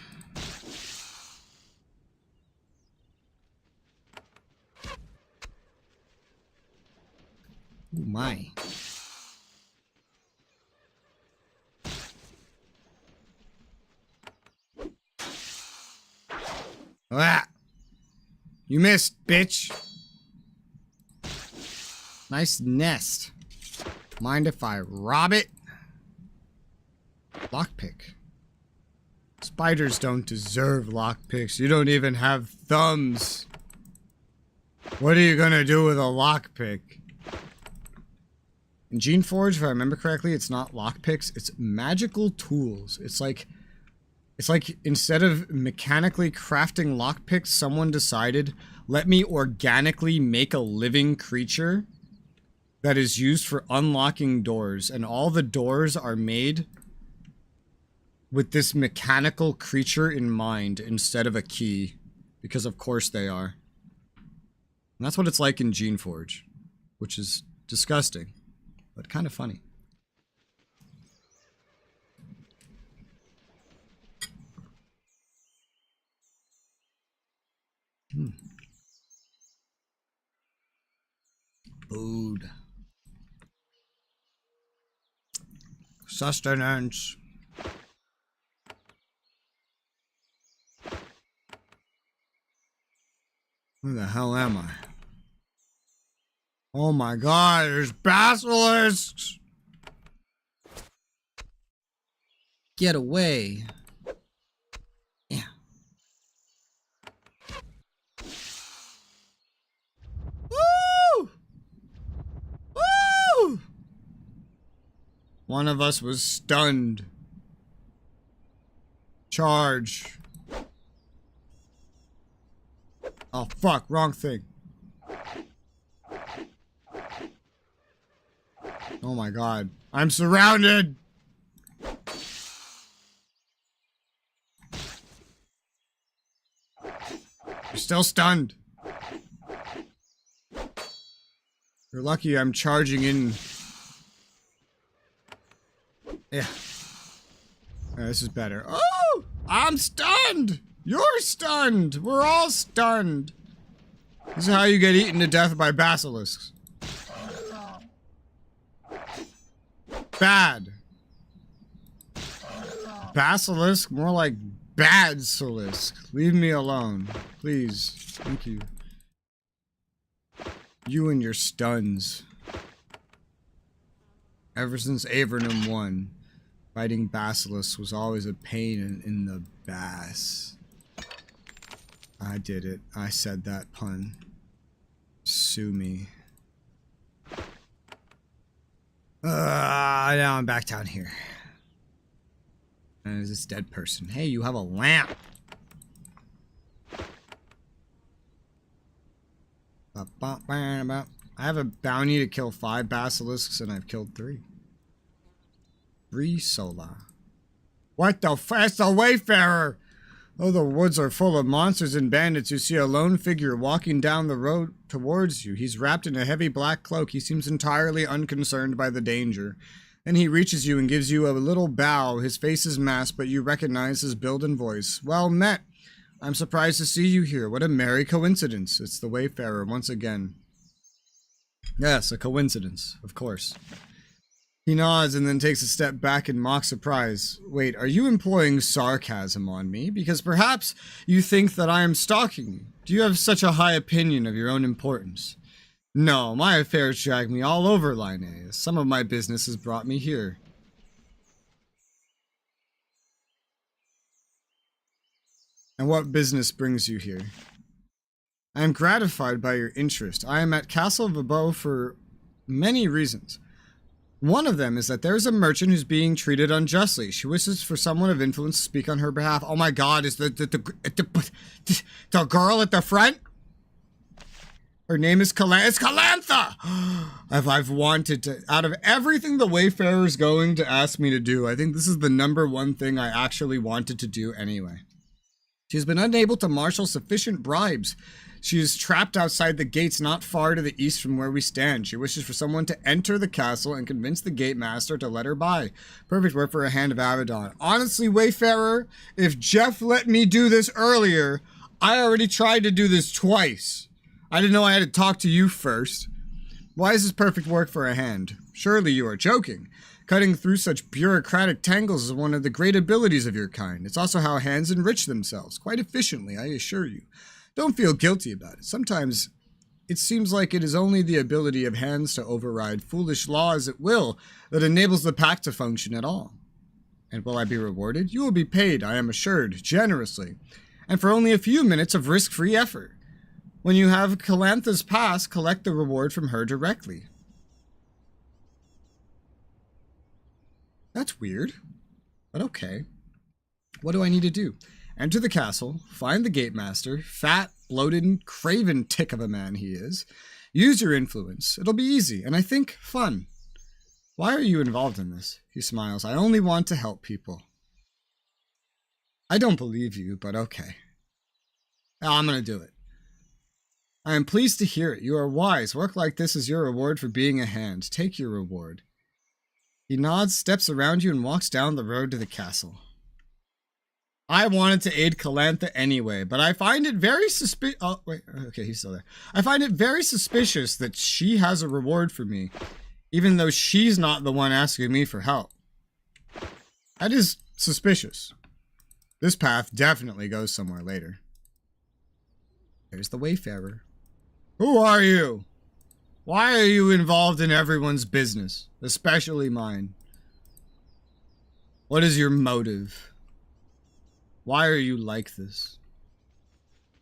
Oh my. Ah! You missed, bitch. Nice nest. Mind if I rob it? Lockpick. Spiders don't deserve lockpicks. You don't even have thumbs. What are you gonna do with a lockpick? In Geneforge, if I remember correctly, it's not lockpicks, it's magical tools. It's like instead of mechanically crafting lockpicks, someone decided, let me organically make a living creature that is used for unlocking doors, and all the doors are made with this mechanical creature in mind instead of a key, because of course they are. And that's what it's like in Geneforge, which is disgusting, but kind of funny. Food. Sustenance. Where the hell am I? Oh my god, there's basilisks! Get away. Yeah. One of us was stunned. Charge. Oh, fuck. Wrong thing. Oh my god. I'm surrounded! You're still stunned. You're lucky I'm charging in. Yeah. This is better. Oh! I'm stunned! You're stunned! We're all stunned! This is how you get eaten to death by basilisks. Bad. Basilisk? More like bad silisk. Leave me alone. Please. Thank you. You and your stuns. Ever since Avadon 1, fighting basilisks was always a pain in the bass. I did it. I said that pun. Sue me. Now I'm back down here. And there's this dead person. Hey, you have a lamp. I have a bounty to kill 5 basilisks and I've killed 3. Resoula. What the f- That's the Wayfarer! Though the woods are full of monsters and bandits, you see a lone figure walking down the road towards you. He's wrapped in a heavy black cloak. He seems entirely unconcerned by the danger. Then he reaches you and gives you a little bow. His face is masked, but you recognize his build and voice. Well met. I'm surprised to see you here. What a merry coincidence. It's the Wayfarer once again. Yes, a coincidence, of course. He nods and then takes a step back in mock surprise. Wait, are you employing sarcasm on me? Because perhaps you think that I am stalking you. Do you have such a high opinion of your own importance? No, my affairs drag me all over Linnaeus. Some of my business has brought me here. And what business brings you here? I am gratified by your interest. I am at Castle Vabo for many reasons. One of them is that there is a merchant who's being treated unjustly. She wishes for someone of influence to speak on her behalf. Oh my god, is the girl at the front? Her name is It's Calantha! I've wanted to... Out of everything the Wayfarer is going to ask me to do, I think this is the #1 thing I actually wanted to do anyway. She's been unable to marshal sufficient bribes. She is trapped outside the gates not far to the east from where we stand. She wishes for someone to enter the castle and convince the gate master to let her by. Perfect work for a hand of Avadon. Honestly, Wayfarer, if Jeff let me do this earlier, I already tried to do this twice. I didn't know I had to talk to you first. Why is this perfect work for a hand? Surely you are joking. Cutting through such bureaucratic tangles is one of the great abilities of your kind. It's also how hands enrich themselves, quite efficiently, I assure you. Don't feel guilty about it. Sometimes it seems like it is only the ability of hands to override foolish laws at will that enables the pack to function at all. And will I be rewarded? You will be paid, I am assured, generously, and for only a few minutes of risk-free effort. When you have Calantha's pass, collect the reward from her directly. That's weird, but okay. What do I need to do? Enter the castle, find the gate master, fat, bloated, craven tick of a man he is. Use your influence. It'll be easy, and I think fun. Why are you involved in this? He smiles. I only want to help people. I don't believe you, but okay. I'm gonna do it. I am pleased to hear it. You are wise. Work like this is your reward for being a hand. Take your reward. He nods, steps around you, and walks down the road to the castle. I wanted to aid Calantha anyway, but I find it very Oh, wait. Okay, he's still there. I find it very suspicious that she has a reward for me, even though she's not the one asking me for help. That is suspicious. This path definitely goes somewhere later. There's the Wayfarer. Who are you? Why are you involved in everyone's business, especially mine? What is your motive? Why are you like this?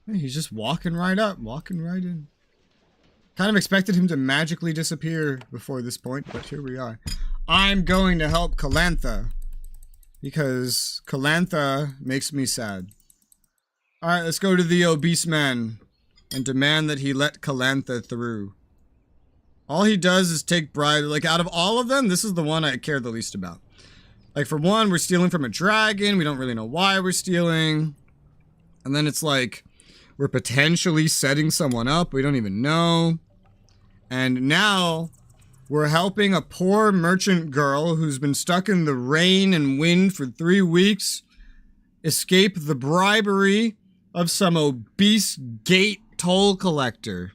Hey, he's just walking right up, walking right in. Kind of expected him to magically disappear before this point, but here we are. I'm going to help Calantha. Because Calantha makes me sad. Alright, let's go to the obese man. And demand that he let Calantha through. All he does is take bribes. Like, out of all of them, this is the one I care the least about. Like, for one, we're stealing from a dragon. We don't really know why we're stealing. And then it's like, we're potentially setting someone up. We don't even know. And now, we're helping a poor merchant girl who's been stuck in the rain and wind for 3 weeks escape the bribery of some obese gate toll collector.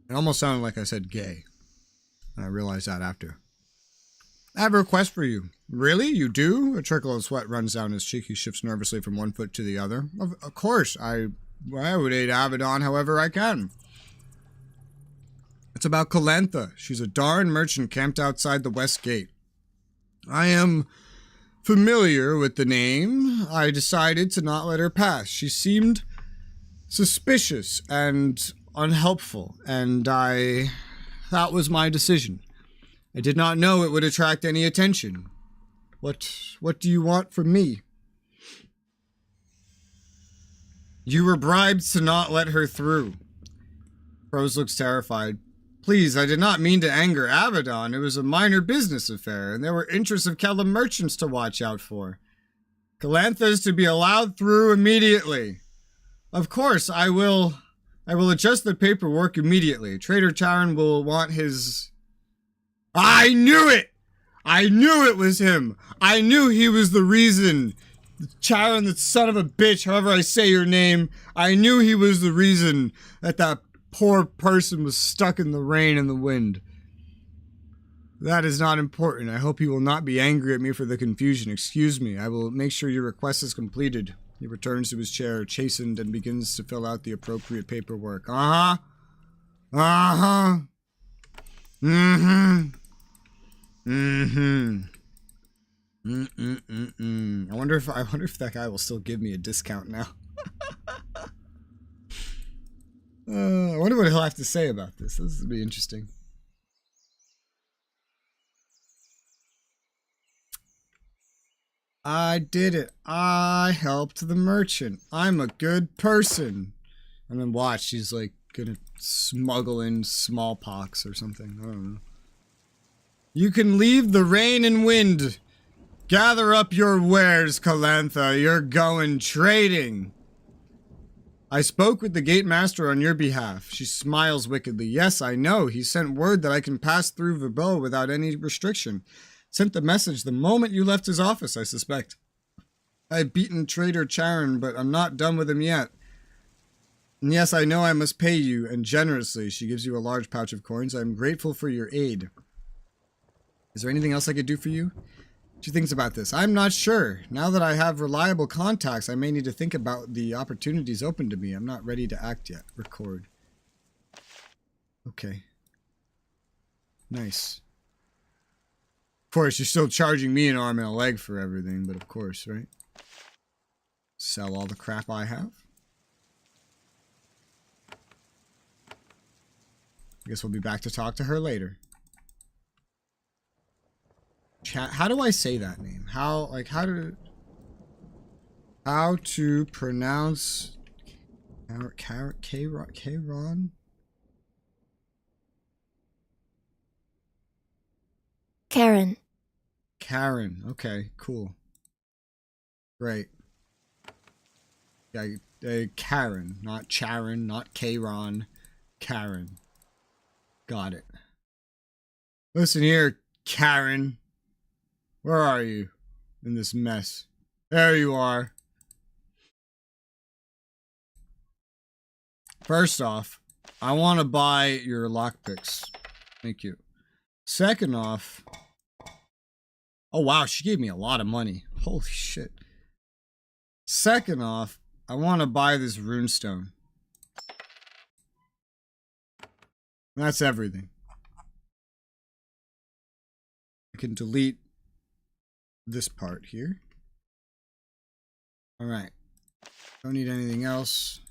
It almost sounded like I said gay. And I realized that after. I have a request for you. Really? You do? A trickle of sweat runs down his cheek. He shifts nervously from one foot to the other. Of course, I would aid Avadon however I can. It's about Calantha. She's a darn merchant camped outside the west gate. I am familiar with the name. I decided to not let her pass. She seemed suspicious and unhelpful, and that was my decision. I did not know it would attract any attention. What do you want from me? You were bribed to not let her through. Rose looks terrified. Please, I did not mean to anger Avadon. It was a minor business affair, and there were interests of Kellum merchants to watch out for. Calantha is to be allowed through immediately. Of course, I will adjust the paperwork immediately. Trader Charon will want his... I knew it! I knew it was him! I knew he was the reason. Charon, the son of a bitch, however I say your name, I knew he was the reason that poor person was stuck in the rain and the wind. That is not important. I hope you will not be angry at me for the confusion. Excuse me. I will make sure your request is completed. He returns to his chair, chastened, and begins to fill out the appropriate paperwork. Uh-huh. Uh-huh. Mm-hmm. Mm-hmm. Mm-mm-mm-mm. I wonder if that guy will still give me a discount now. I wonder what he'll have to say about this. This will be interesting. I did it. I helped the merchant. I'm a good person. And then watch, she's like gonna smuggle in smallpox or something. I don't know. You can leave the rain and wind. Gather up your wares, Calantha. You're going trading. I spoke with the gate master on your behalf. She smiles wickedly. Yes, I know. He sent word that I can pass through Verbo without any restriction. Sent the message the moment you left his office, I suspect. I've beaten Trader Charon, but I'm not done with him yet. And yes, I know I must pay you, and generously. She gives you a large pouch of coins. I'm grateful for your aid. Is there anything else I could do for you? She thinks about this. I'm not sure. Now that I have reliable contacts, I may need to think about the opportunities open to me. I'm not ready to act yet. Record. Okay. Nice. Of course, you're still charging me an arm and a leg for everything, but of course, right? Sell all the crap I have. I guess we'll be back to talk to her later. Chat. How do I say that name? How to pronounce Kayron? Karen. Karen. Okay, cool. Great. Yeah, Karen, not Charon, not Kayron. Karen. Got it. Listen here, Karen. Where are you in this mess? There you are. First off, I want to buy your lockpicks. Thank you. Second off... Oh wow, she gave me a lot of money. Holy shit. Second off, I want to buy this runestone. That's everything. I can delete this part here. Alright. Don't need anything else.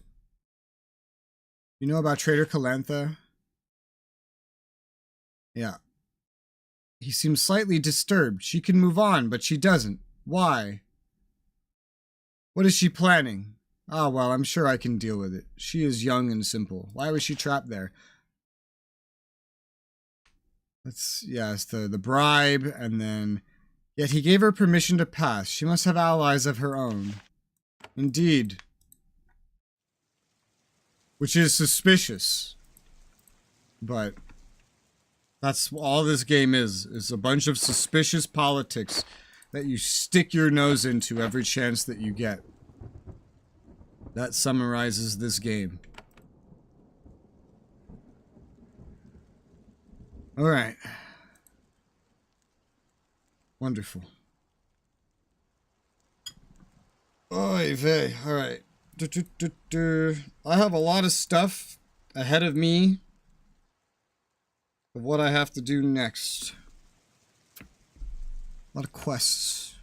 You know about Trader Calantha? Yeah. He seems slightly disturbed. She can move on, but she doesn't. Why? What is she planning? Ah, well, I'm sure I can deal with it. She is young and simple. Why was she trapped there? It's the bribe, and then... Yet he gave her permission to pass. She must have allies of her own. Indeed. Which is suspicious. But... that's all this game is a bunch of suspicious politics that you stick your nose into every chance that you get. That summarizes this game. Alright. Wonderful. Oy vey. Alright. I have a lot of stuff ahead of me of what I have to do next. A lot of quests.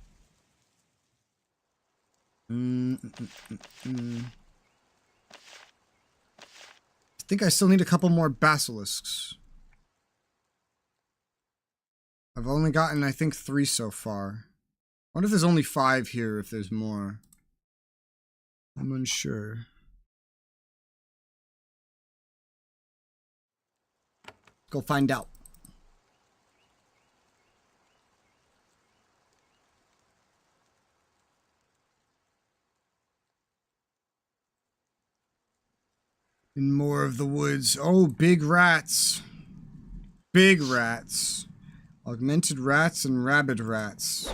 I think I still need a couple more basilisks. I've only gotten, I think, 3 so far. I wonder if there's only 5 here, if there's more. I'm unsure. Go find out. In more of the woods. Oh, big rats. Big rats. Augmented rats and rabid rats.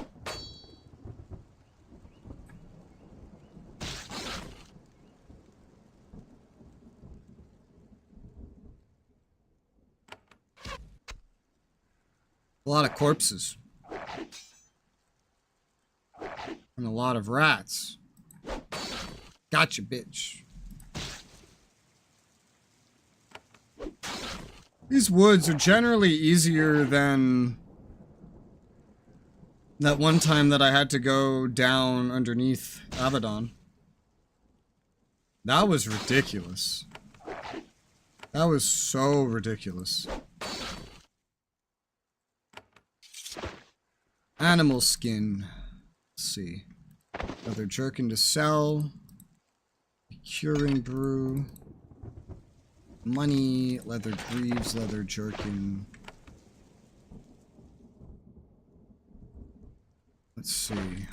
A lot of corpses. And a lot of rats. Gotcha, bitch. These woods are generally easier than that one time that I had to go down underneath Avadon. That was ridiculous. That was so ridiculous. Animal skin. Let's see. Leather jerkin to sell. Curing brew. Money, leather greaves, leather jerkin. Let's see.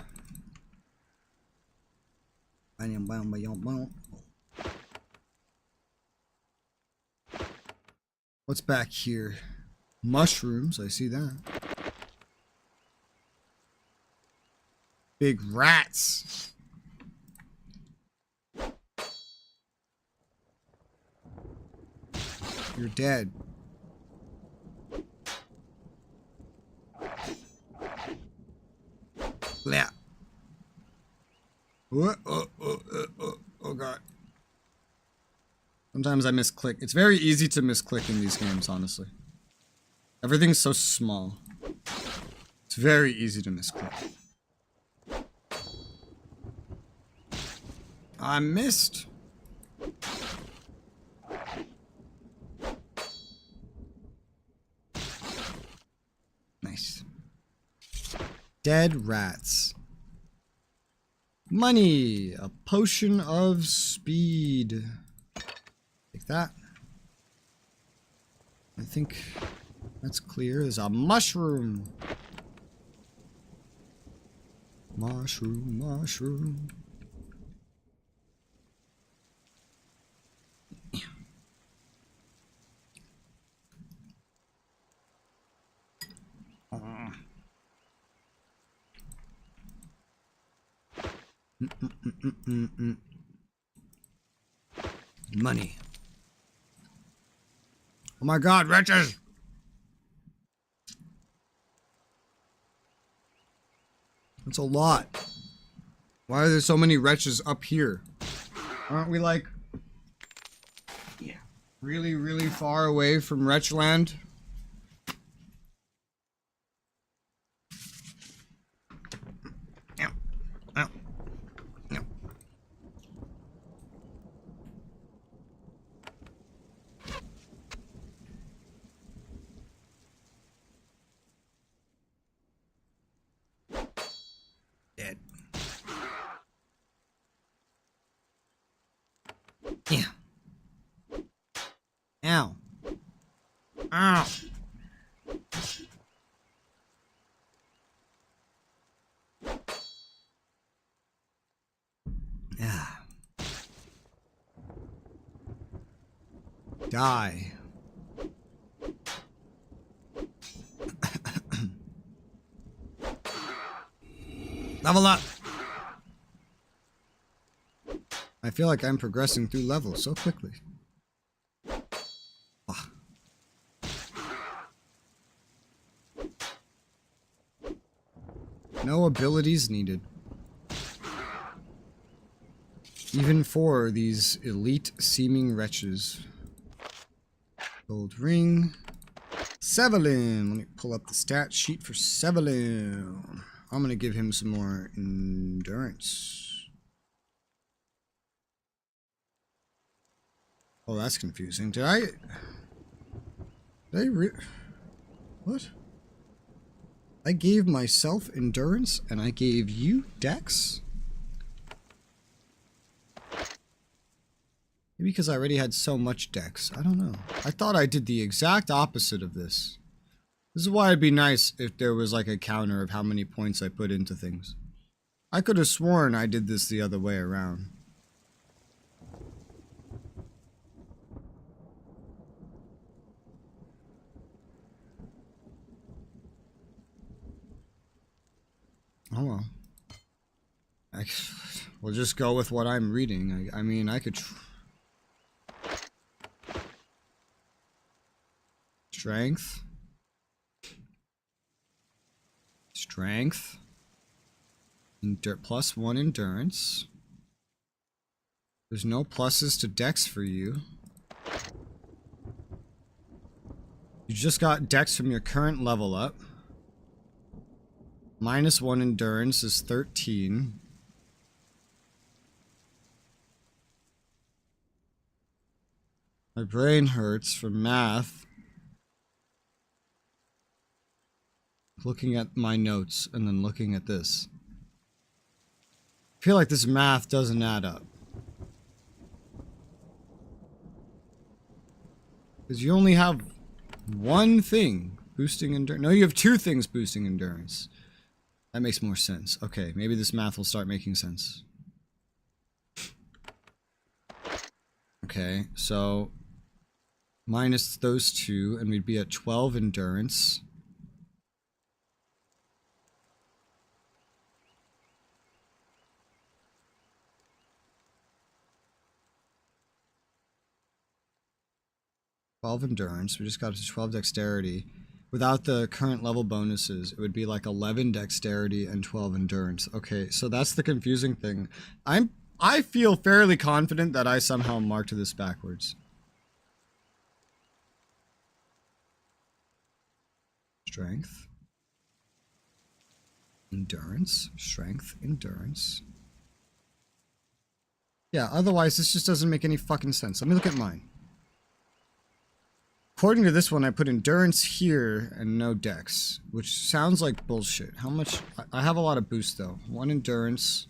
What's back here? Mushrooms, I see that. Big rats. You're dead. Yeah. Oh god. Sometimes I misclick. It's very easy to misclick in these games, honestly. Everything's so small. It's very easy to misclick. I missed. Nice. Dead rats. Money. A potion of speed. Take that. I think that's clear. There's a mushroom. Mushroom. Money. Oh my god, wretches! That's a lot. Why are there so many wretches up here? Aren't we like really, really far away from Wretchland? Ow. Yeah. Die. Level up. I feel like I'm progressing through levels so quickly. Ah. No abilities needed. Even for these elite-seeming wretches. Gold ring. Sevelin. Let me pull up the stat sheet for Sevelin. I'm going to give him some more endurance. Oh, that's confusing. Did I what? I gave myself endurance and I gave you dex? Maybe because I already had so much dex. I don't know. I thought I did the exact opposite of this. This is why it'd be nice if there was like a counter of how many points I put into things. I could have sworn I did this the other way around. Oh well. We'll just go with what I'm reading. I mean, I could... Strength. Strength. +1 endurance. There's no pluses to dex for you. You just got dex from your current level up. -1 endurance is 13. My brain hurts from math. Looking at my notes and then looking at this. I feel like this math doesn't add up. Because you only have one thing boosting endurance. No, you have two things boosting endurance. That makes more sense. Okay, maybe this math will start making sense. Okay, so minus those two, and we'd be at 12 endurance. Endurance. We just got to 12 dexterity. Without the current level bonuses, it would be like 11 dexterity and 12 endurance. Okay, so that's the confusing thing. I feel fairly confident that I somehow marked this backwards. Strength. Endurance. Strength. Endurance. Yeah, otherwise this just doesn't make any fucking sense. Let me look at mine. According to this one, I put endurance here and no dex, which sounds like bullshit. How much? I have a lot of boost though. 1 endurance,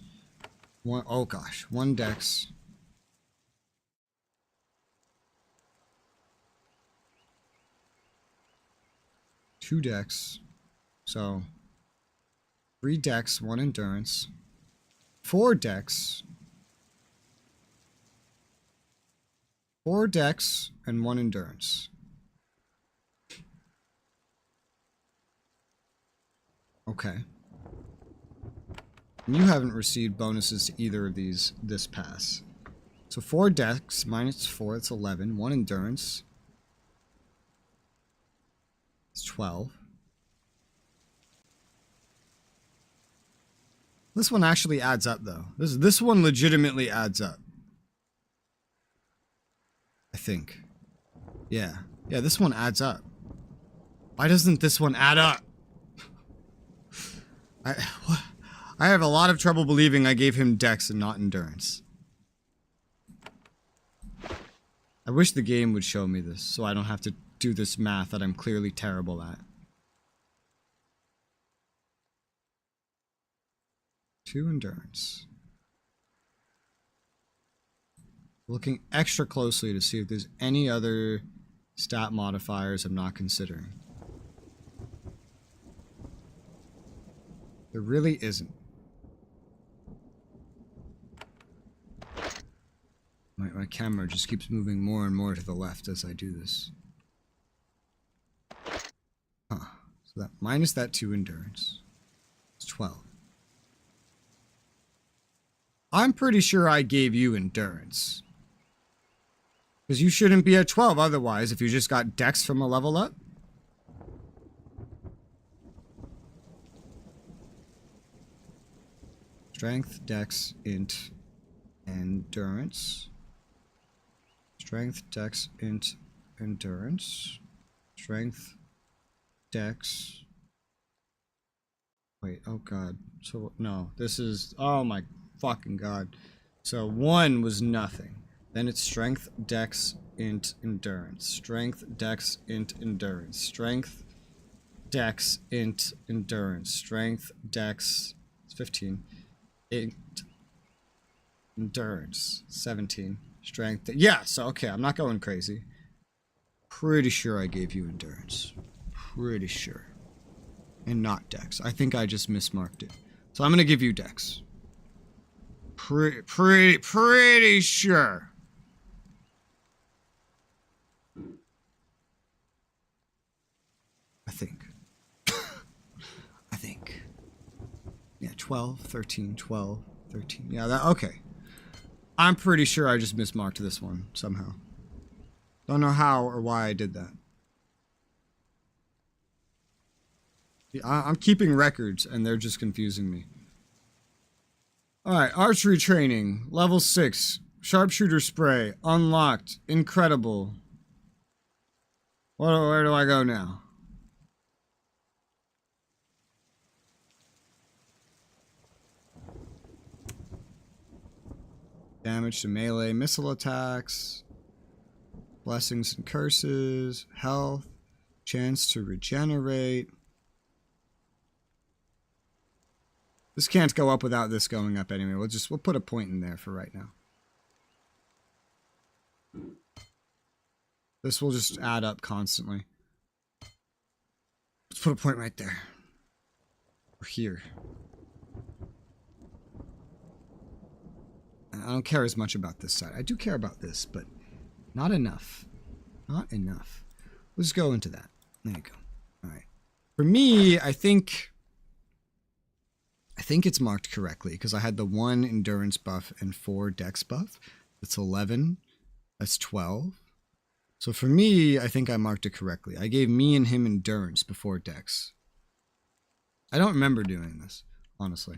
oh gosh, 1 dex. Two dex. So 3 dex, 1 endurance. 4 dex. 4 dex and 1 endurance. Okay. You haven't received bonuses to either of these this pass. So 4 dex -4, it's 11. 1 endurance. It's 12. This one actually adds up though. This one legitimately adds up. I think. Yeah. Yeah, this one adds up. Why doesn't this one add up? I have a lot of trouble believing I gave him dex and not endurance. I wish the game would show me this so I don't have to do this math that I'm clearly terrible at. 2 endurance. Looking extra closely to see if there's any other stat modifiers I'm not considering. There really isn't. My camera just keeps moving more and more to the left as I do this. Huh. So that minus that 2 endurance. It's 12. I'm pretty sure I gave you endurance. Because you shouldn't be at 12 otherwise if you just got dex from a level up. Strength, dex, int, endurance. Strength, dex, int, endurance. Strength, dex. Wait, oh god. So, no, this is, oh my fucking god. So 1 was nothing. Then it's strength, dex, int, endurance. Strength, dex, int, endurance. Strength, dex, int, endurance. Strength, dex, it's 15. Int, endurance, 17. Strength, yeah, so okay, I'm not going crazy. Pretty sure I gave you endurance. Pretty sure. And not dex. I think I just mismarked it. So I'm gonna give you dex. Pretty sure. I think. I think. Yeah, 12, 13, 12, 13. Yeah, that, okay. I'm pretty sure I just mismarked this one somehow. Don't know how or why I did that. Yeah, I'm keeping records and they're just confusing me. Alright, archery training, level 6. Sharpshooter spray, unlocked, incredible. Where do I go now? Damage to melee missile attacks. Blessings and curses. Health. Chance to regenerate. This can't go up without this going up anyway. We'll put a point in there for right now. This will just add up constantly. Let's put a point right there. Or here. I don't care as much about this side. I do care about this, but not enough. Not enough. Let's go into that. There you go. Alright. For me, I think it's marked correctly because I had the 1 endurance buff and 4 dex buff. That's 11. That's 12. So for me, I think I marked it correctly. I gave me and him endurance before dex. I don't remember doing this, honestly.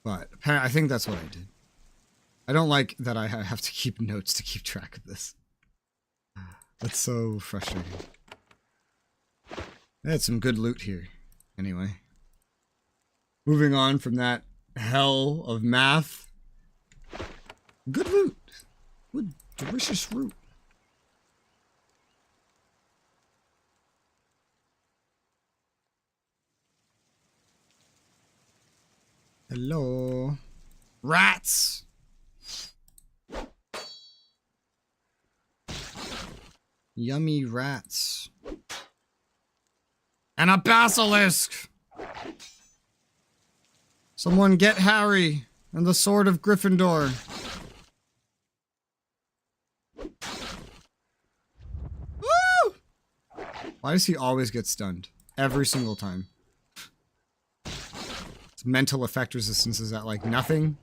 But I think that's what I did. I don't like that I have to keep notes to keep track of this. That's so frustrating. I had some good loot here. Anyway. Moving on from that hell of math. Good loot. Good, delicious fruit. Hello. Rats! Yummy rats. And a basilisk! Someone get Harry and the sword of Gryffindor. Woo! Why does he always get stunned? Every single time. His mental effect resistance is at like nothing.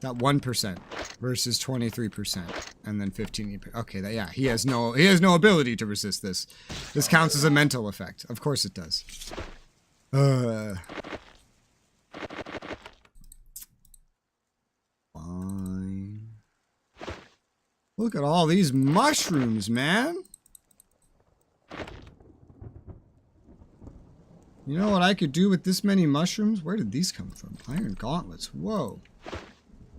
That 1% versus 23%. And then 15. Okay, yeah, he has no ability to resist this. This counts as a mental effect. Of course it does. Fine. Look at all these mushrooms, man. You know what I could do with this many mushrooms? Where did these come from? Iron gauntlets. Whoa.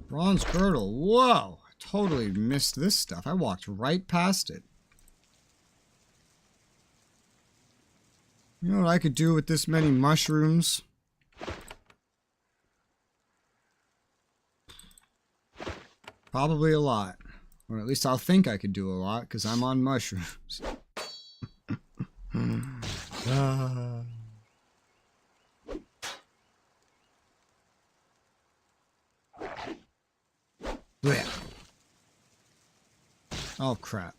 Bronze girdle. Whoa. I totally missed this stuff. I walked right past it. You know what I could do with this many mushrooms? Probably a lot. Or at least I'll think I could do a lot, because I'm on mushrooms. Oh, crap.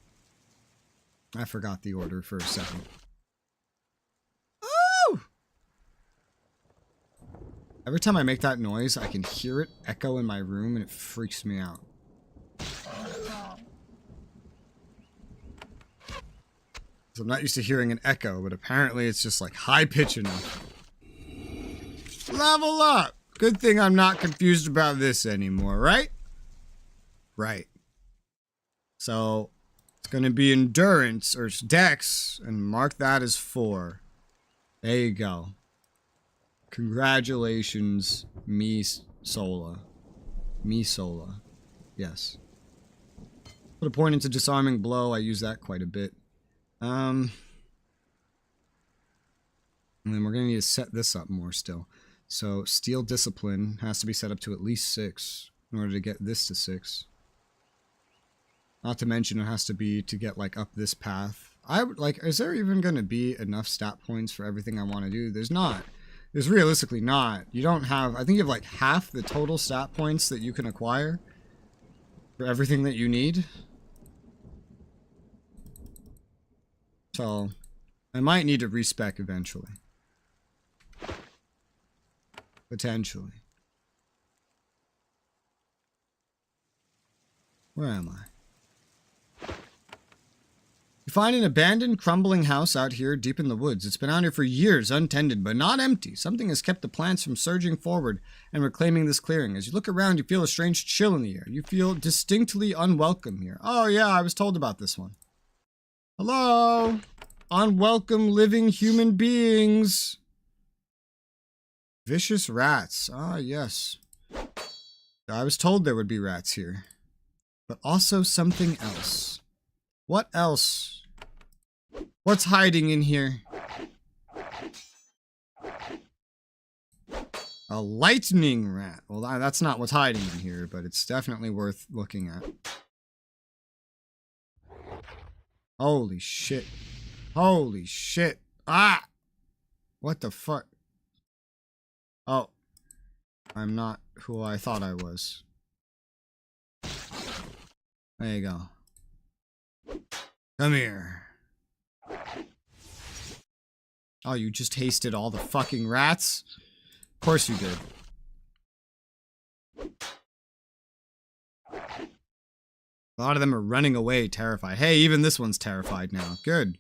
I forgot the order for a second. Oh! Every time I make that noise, I can hear it echo in my room, and it freaks me out. So I'm not used to hearing an echo, but apparently it's just like high pitch enough. Level up! Good thing I'm not confused about this anymore, right? Right. So it's going to be endurance or dex, and mark that as 4. There you go. Congratulations, Resoula. Resoula. Yes. Put a point into disarming blow. I use that quite a bit. And then we're going to need to set this up more still. So steel discipline has to be set up to at least 6 in order to get this to 6. Not to mention it has to be to get like up this path. I would like, is there even going to be enough stat points for everything I want to do? There's not. There's realistically not. You don't have, I think you have like half the total stat points that you can acquire for everything that you need. So I might need to respec eventually. Potentially. Where am I? You find an abandoned, crumbling house out here deep in the woods. It's been out here for years, untended, but not empty. Something has kept the plants from surging forward and reclaiming this clearing. As you look around, you feel a strange chill in the air. You feel distinctly unwelcome here. Oh yeah, I was told about this one. Hello? Unwelcome living human beings. Vicious rats. Ah, yes. I was told there would be rats here. But also something else. What else? What's hiding in here? A lightning rat. Well, that's not what's hiding in here, but it's definitely worth looking at. Holy shit. Holy shit. Ah! What the fuck? Oh. I'm not who I thought I was. There you go. Come here. Oh, you just tasted all the fucking rats? Of course you did. A lot of them are running away terrified. Hey, even this one's terrified now. Good.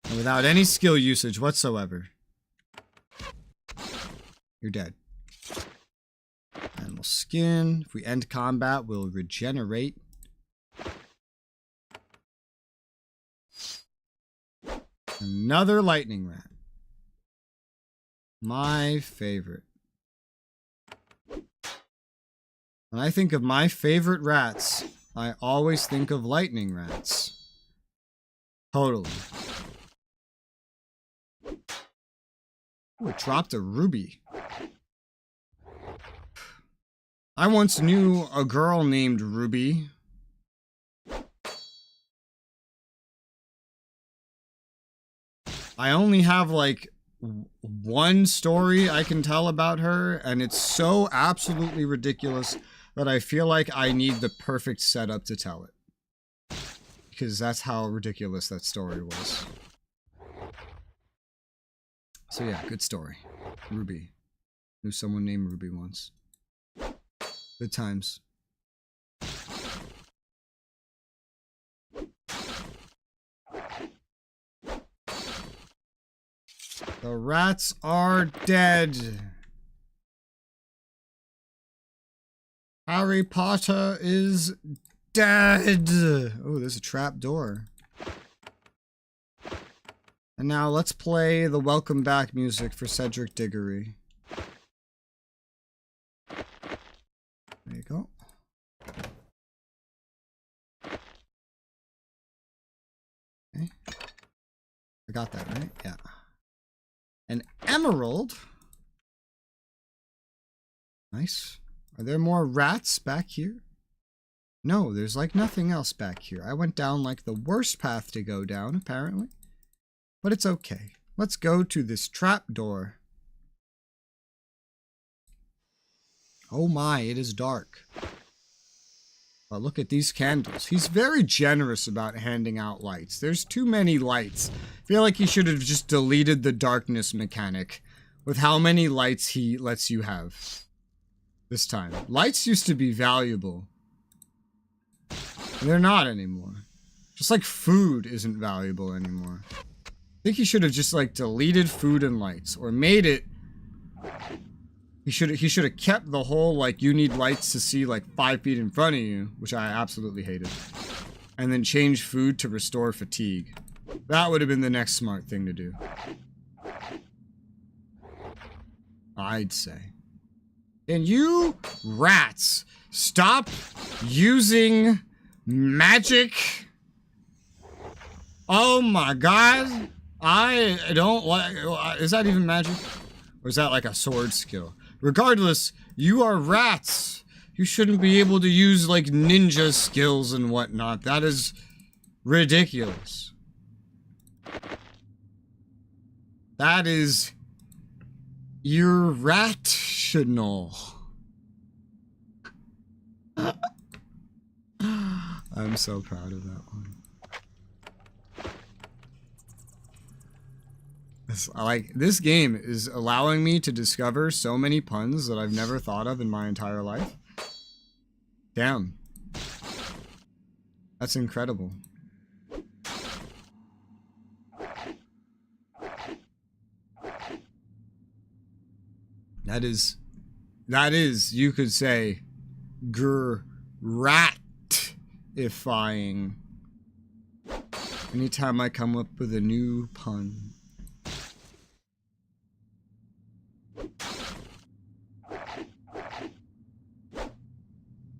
And without any skill usage whatsoever. You're dead. Animal skin. If we end combat, we'll regenerate. Another lightning rat. My favorite. When I think of my favorite rats, I always think of lightning rats. Totally. Ooh, it dropped a ruby. I once knew a girl named Ruby. I only have like one story I can tell about her, and it's so absolutely ridiculous that I feel like I need the perfect setup to tell it. Because that's how ridiculous that story was. So yeah, good story. Ruby. Knew someone named Ruby once. Good times. The rats are dead. Harry Potter is dead. Oh, there's a trap door. And now let's play the welcome back music for Cedric Diggory. There you go. Okay. I got that, right? Yeah. An emerald. Nice. Are there more rats back here? No, there's like nothing else back here. I went down like the worst path to go down, apparently. But it's okay. Let's go to this trap door. Oh my, it is dark. But look at these candles. He's very generous about handing out lights. There's too many lights. I feel like he should have just deleted the darkness mechanic with how many lights he lets you have this time. Lights used to be valuable. They're not anymore. Just like food isn't valuable anymore. I think he should have just like deleted food and lights, or made it. He should have kept the whole like you need lights to see like 5 feet in front of you, which I absolutely hated, and then change food to restore fatigue. That would have been the next smart thing to do, I'd say. And you rats, stop using magic. Oh my god. I don't like... Is that even magic? Or is that like a sword skill? Regardless, you are rats. You shouldn't be able to use like ninja skills and whatnot. That is ridiculous. That is irrational. I'm so proud of that one. This game is allowing me to discover so many puns that I've never thought of in my entire life. Damn. That's incredible. That is, you could say, gratifying. Anytime I come up with a new pun.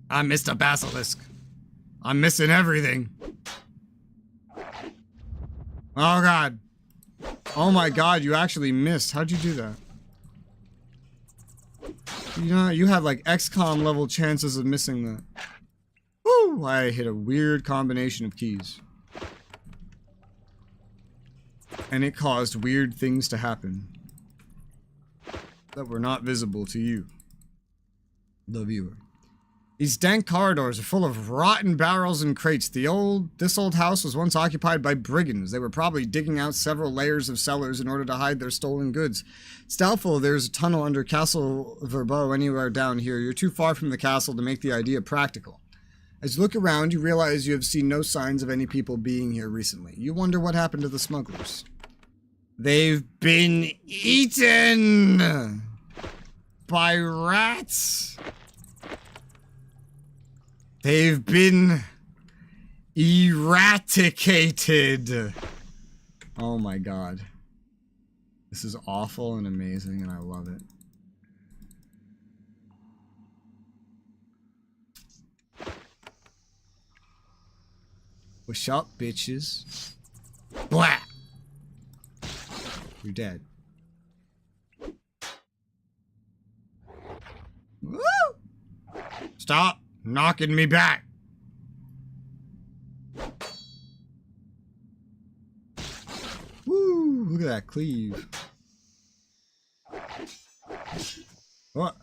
I missed a basilisk. I'm missing everything. Oh god. Oh my god, you actually missed. How'd you do that? You know, you have like XCOM level chances of missing that. Woo! I hit a weird combination of keys. And it caused weird things to happen that were not visible to you, the viewer. These dank corridors are full of rotten barrels and crates. This old house was once occupied by brigands. They were probably digging out several layers of cellars in order to hide their stolen goods. It's doubtful there's a tunnel under Castle Verbeau anywhere down here. You're too far from the castle to make the idea practical. As you look around, you realize you have seen no signs of any people being here recently. You wonder what happened to the smugglers. They've been eaten by rats. They've been eradicated. Oh my god. This is awful and amazing, and I love it. What's up, bitches? Blah! You're dead. Woo! Stop knocking me back. Woo! Look at that cleave. What?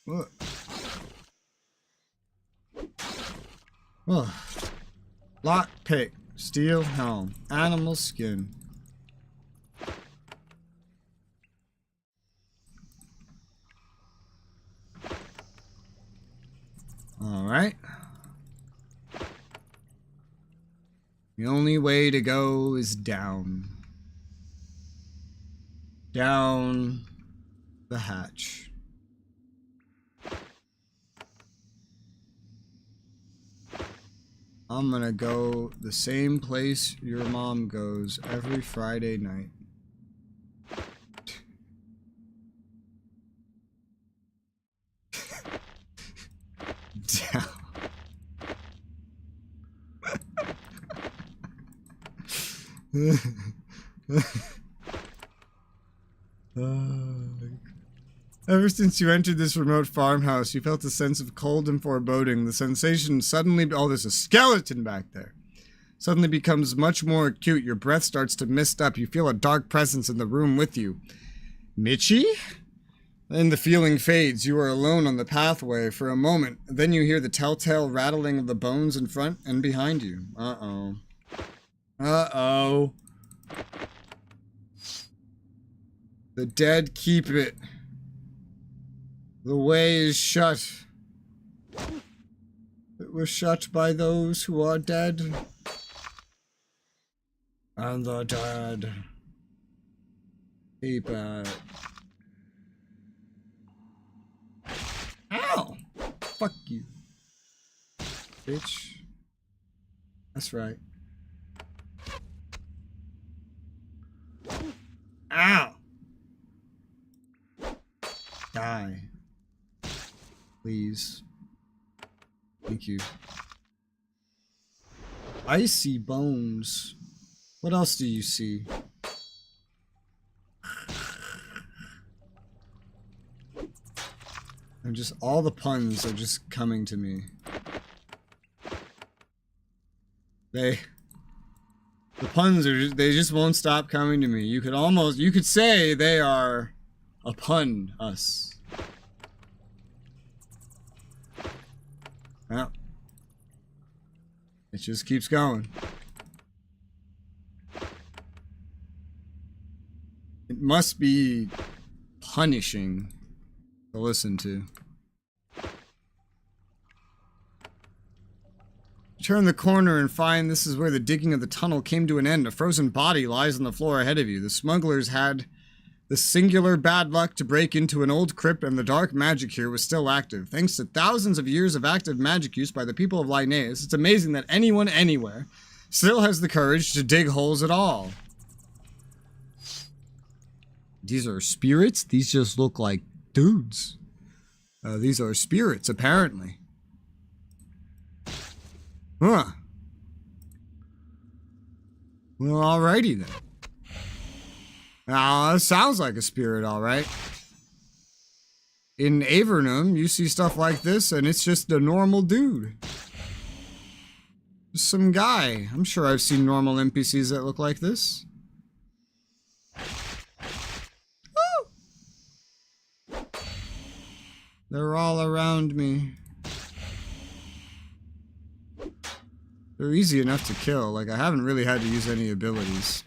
What? Oh. Lock pick, steel helm, animal skin. Alright. The only way to go is down. Down the hatch. I'm gonna go the same place your mom goes every Friday night. Down. Ever since you entered this remote farmhouse, you felt a sense of cold and foreboding. The sensation suddenly... Oh, there's a skeleton back there. Suddenly becomes much more acute. Your breath starts to mist up. You feel a dark presence in the room with you. Mitchie? Then the feeling fades. You are alone on the pathway for a moment. Then you hear the telltale rattling of the bones in front and behind you. Uh-oh. Uh-oh. The dead keep it. The way is shut. It was shut by those who are dead. And the dead keep it. Ow! Fuck you. Bitch. That's right. Ow! Die. Please. Thank you. Icy bones. What else do you see? And just all the puns are just coming to me. The puns are they just won't stop coming to me. You could say they are upon us. Well, it just keeps going. It must be punishing to listen to. Turn the corner and find this is where the digging of the tunnel came to an end. A frozen body lies on the floor ahead of you. The smugglers had the singular bad luck to break into an old crypt, and the dark magic here was still active. Thanks to thousands of years of active magic use by the people of Linnaeus, it's amazing that anyone anywhere still has the courage to dig holes at all. These are spirits? These just look like dudes. These are spirits, apparently. Huh. Well, alrighty then. Now, that sounds like a spirit, alright. In Avernum, you see stuff like this, and it's just a normal dude. Just some guy. I'm sure I've seen normal NPCs that look like this. Woo! They're all around me. They're easy enough to kill. Like, I haven't really had to use any abilities.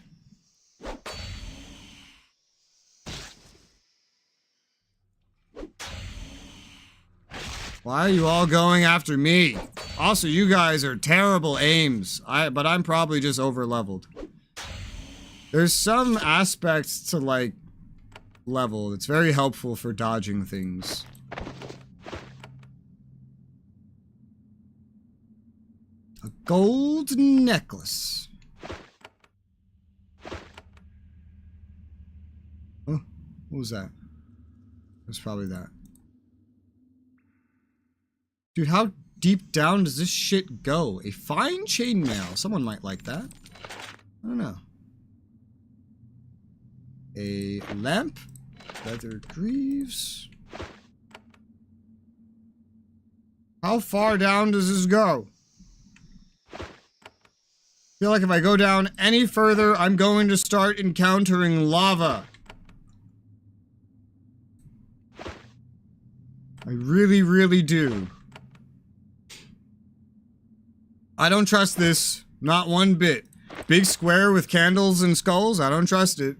Why are you all going after me? Also, you guys are terrible aims. But I'm probably just over-leveled. There's some aspects to, like, level that's very helpful for dodging things. A gold necklace. Oh, what was that? It was probably that. Dude, how deep down does this shit go? A fine chainmail. Someone might like that. I don't know. A lamp. Leather greaves. How far down does this go? I feel like if I go down any further, I'm going to start encountering lava. I really, really do. I don't trust this. Not one bit. Big square with candles and skulls? I don't trust it.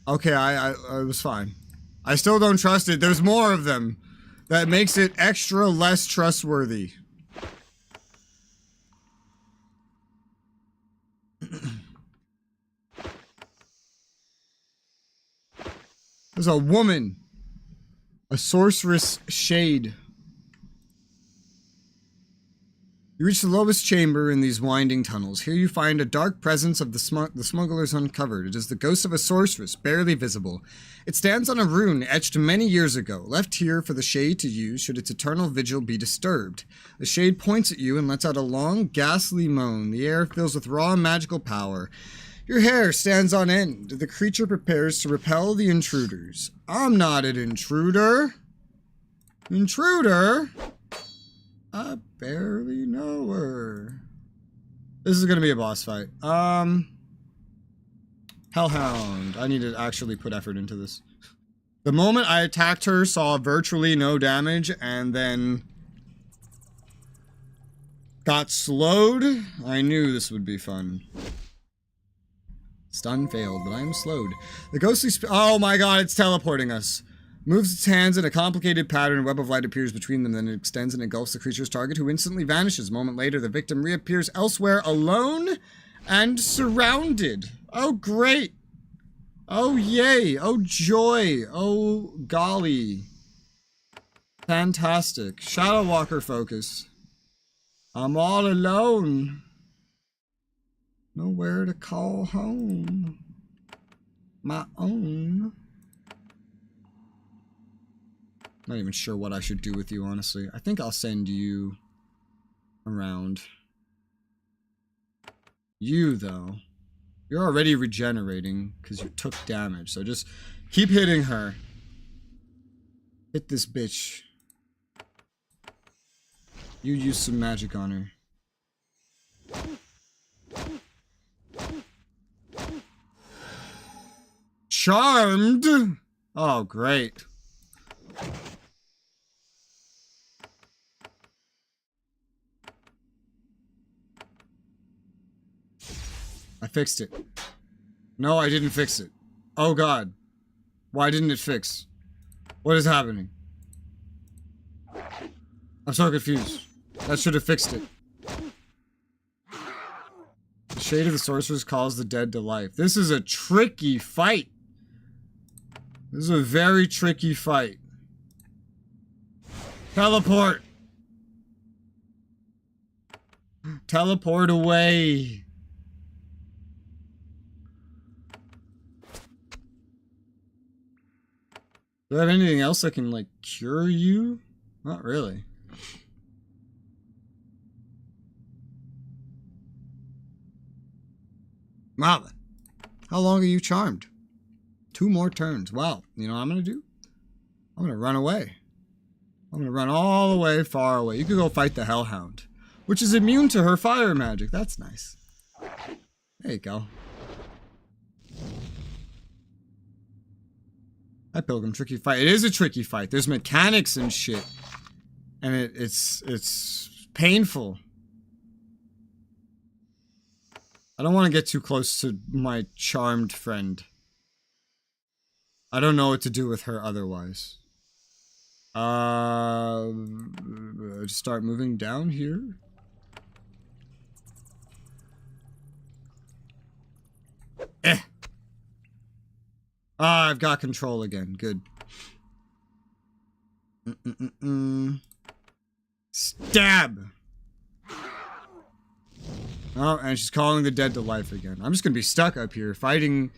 Okay, I was fine. I still don't trust it. There's more of them. That makes it extra less trustworthy. There's a woman. A sorceress shade. You reach the lowest chamber in these winding tunnels. Here you find a dark presence of the smugglers uncovered. It is the ghost of a sorceress, barely visible. It stands on a rune etched many years ago, left here for the shade to use should its eternal vigil be disturbed. The shade points at you and lets out a long, ghastly moan. The air fills with raw magical power. Your hair stands on end. The creature prepares to repel the intruders. I'm not an intruder. Intruder? I barely know her. This is gonna be a boss fight. Hellhound. I need to actually put effort into this. The moment I attacked her, saw virtually no damage, and then got slowed. I knew this would be fun. Stun failed, but I am slowed. The ghostly oh my god, it's teleporting us. Moves its hands in a complicated pattern. A web of light appears between them, then it extends and engulfs the creature's target, who instantly vanishes. A moment later, the victim reappears elsewhere, alone and surrounded. Oh, great. Oh, yay. Oh, joy. Oh, golly. Fantastic. Shadow Walker focus. I'm all alone. Nowhere to call home. My own. Not even sure what I should do with you, honestly. I think I'll send you around. You, though. You're already regenerating because you took damage. So just keep hitting her. Hit this bitch. You use some magic on her. Charmed? Oh, great. I fixed it. No, I didn't fix it. Oh god. Why didn't it fix? What is happening? I'm so confused. That should have fixed it. The shade of the sorceress calls the dead to life. This is a tricky fight. This is a very tricky fight. Teleport! Teleport away! Do I have anything else that can, like, cure you? Not really. Wow. How long are you charmed? 2 more turns. Wow. You know what I'm gonna do? I'm gonna run away. I'm gonna run all the way far away. You could go fight the Hellhound, which is immune to her fire magic. That's nice. There you go. Hi, Pilgrim. Tricky fight. It is a tricky fight. There's mechanics and shit. And it's painful. I don't want to get too close to my charmed friend. I don't know what to do with her otherwise. Just start moving down here. Ah, I've got control again. Good. Stab! Oh, and she's calling the dead to life again. I'm just gonna be stuck up here fighting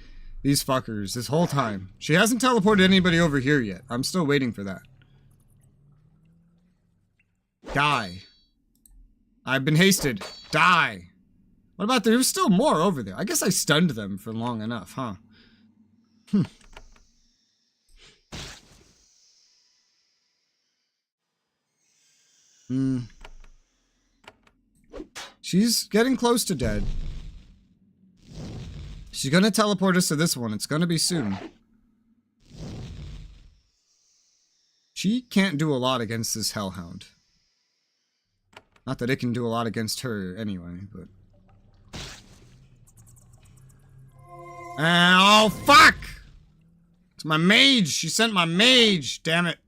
these fuckers this whole time. She hasn't teleported anybody over here yet. I'm still waiting for that. Die. I've been hasted. Die. What about there's still more over there? I guess I stunned them for long enough, huh? She's getting close to dead. She's gonna teleport us to this one. It's gonna be soon. She can't do a lot against this Hellhound. Not that it can do a lot against her anyway, but... Oh, fuck! It's my mage! She sent my mage! Damn it.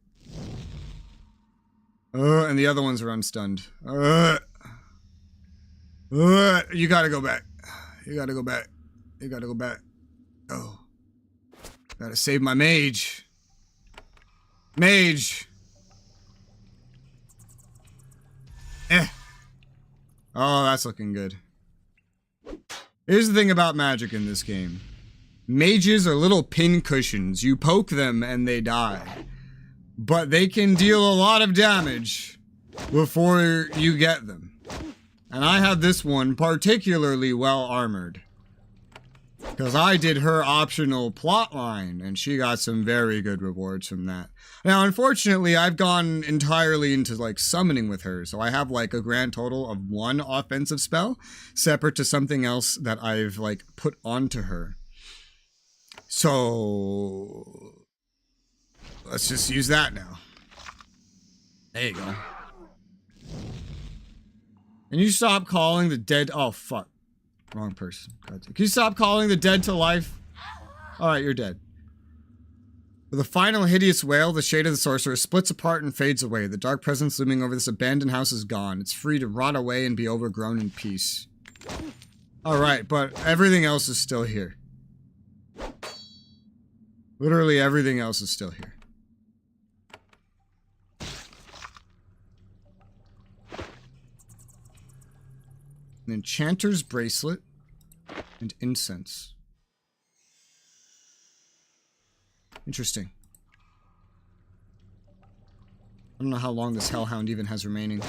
And the other ones are unstunned. You gotta go back. You gotta go back. You gotta go back. Oh. Gotta save my mage. Mage! Oh, that's looking good. Here's the thing about magic in this game. Mages are little pin cushions. You poke them and they die. But they can deal a lot of damage before you get them. And I have this one particularly well armored. Because I did her optional plot line, and she got some very good rewards from that. Now, unfortunately, I've gone entirely into, like, summoning with her, so I have, like, a grand total of 1 offensive spell, separate to something else that I've, like, put onto her. So, let's just use that now. There you go. Can you stop calling the dead? Oh, fuck. Wrong person. God, can you stop calling the dead to life? Alright, you're dead. With a final hideous wail, the shade of the sorcerer splits apart and fades away. The dark presence looming over this abandoned house is gone. It's free to rot away and be overgrown in peace. Alright, but everything else is still here. Literally everything else is still here. An enchanter's bracelet and incense. Interesting. I don't know how long this hellhound even has remaining.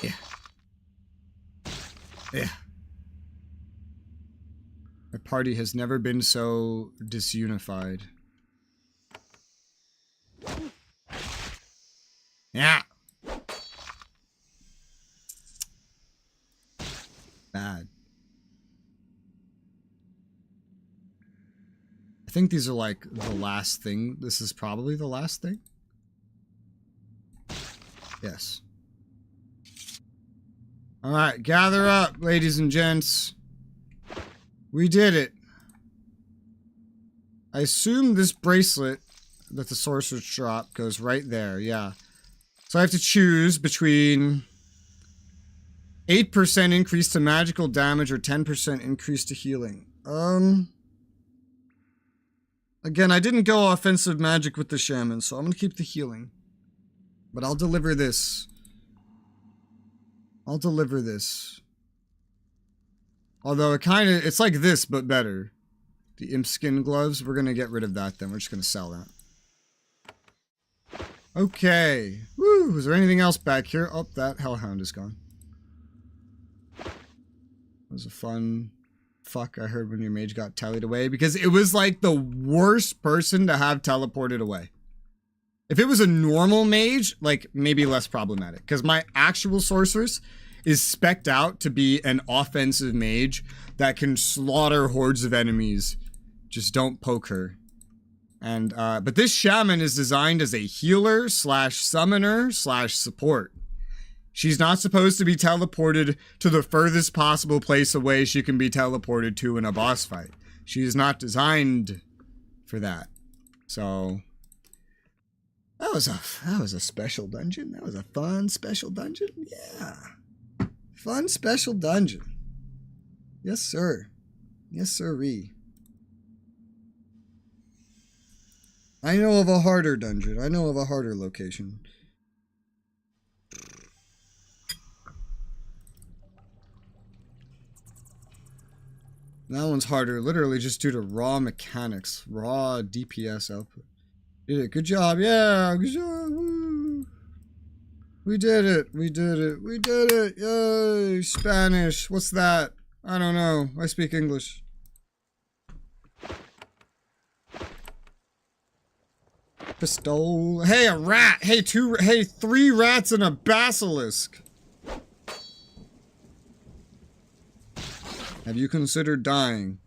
Yeah. Yeah. My party has never been so disunified. Yeah. Bad. I think these are like the last thing. This is probably the last thing. Yes. Alright, gather up, ladies and gents. We did it. I assume this bracelet that the sorcerer's drop goes right there, yeah. So I have to choose between 8% increase to magical damage or 10% increase to healing. Again, I didn't go offensive magic with the shaman, so I'm gonna keep the healing. But I'll deliver this. I'll deliver this. Although it's like this, but better. The imp skin gloves, we're gonna get rid of that then. We're just gonna sell that. Okay. Woo! Is there anything else back here? Oh, that hellhound is gone. That was a fun fuck I heard when your mage got tallied away, because it was like the worst person to have teleported away. If it was a normal mage, like maybe less problematic, because my actual sorceress is spec'd out to be an offensive mage that can slaughter hordes of enemies. Just don't poke her. And but this shaman is designed as a healer slash summoner slash support. She's not supposed to be teleported to the furthest possible place away she can be teleported to in a boss fight. She is not designed for that. So that was a special dungeon. That was a fun special dungeon. Yeah. Fun special dungeon. Yes, sir. Yes, sirree. I know of a harder dungeon. I know of a harder location. That one's harder, literally just due to raw mechanics, raw DPS output. Did it. Good job. Yeah, good job. Woo. We did it. We did it. We did it. Yay. Spanish. What's that? I don't know. I speak English. Pistol. Hey, a rat. Hey, 3 rats and a basilisk. Have you considered dying?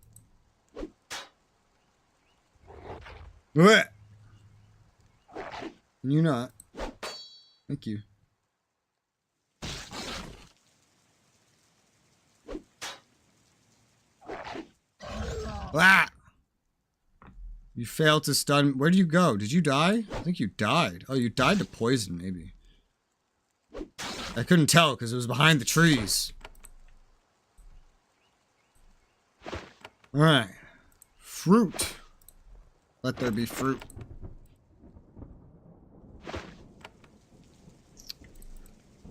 Blech. Can you not? Thank you. Ah! You failed to stun. Where did you go? Did you die? I think you died. Oh, you died to poison, maybe. I couldn't tell because it was behind the trees. Alright. Fruit. Let there be fruit.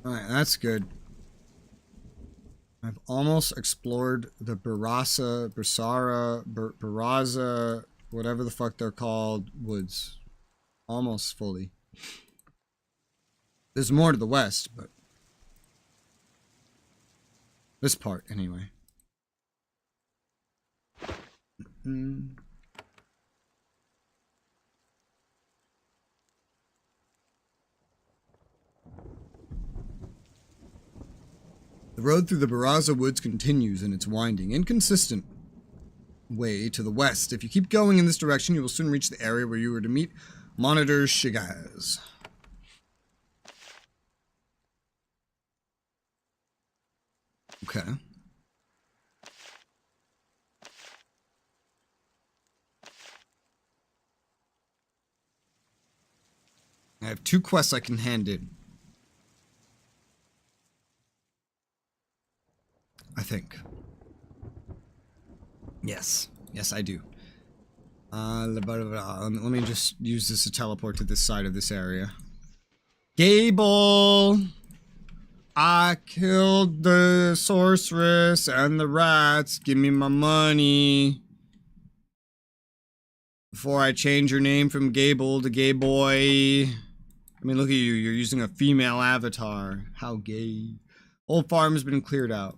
Alright, that's good. I've almost explored the Baraza, whatever the fuck they're called, woods. Almost fully. There's more to the west, but... This part, anyway. The road through the Barraza Woods continues in its winding, inconsistent way to the west. If you keep going in this direction, you will soon reach the area where you were to meet Monitor Shigaz. Okay. I have 2 quests I can hand in. I think. Yes. Yes, I do. Let me just use this to teleport to this side of this area. Gable! I killed the sorceress and the rats. Give me my money. Before I change your name from Gable to Gay Boy. I mean, look at you. You're using a female avatar. How gay. Whole farm has been cleared out.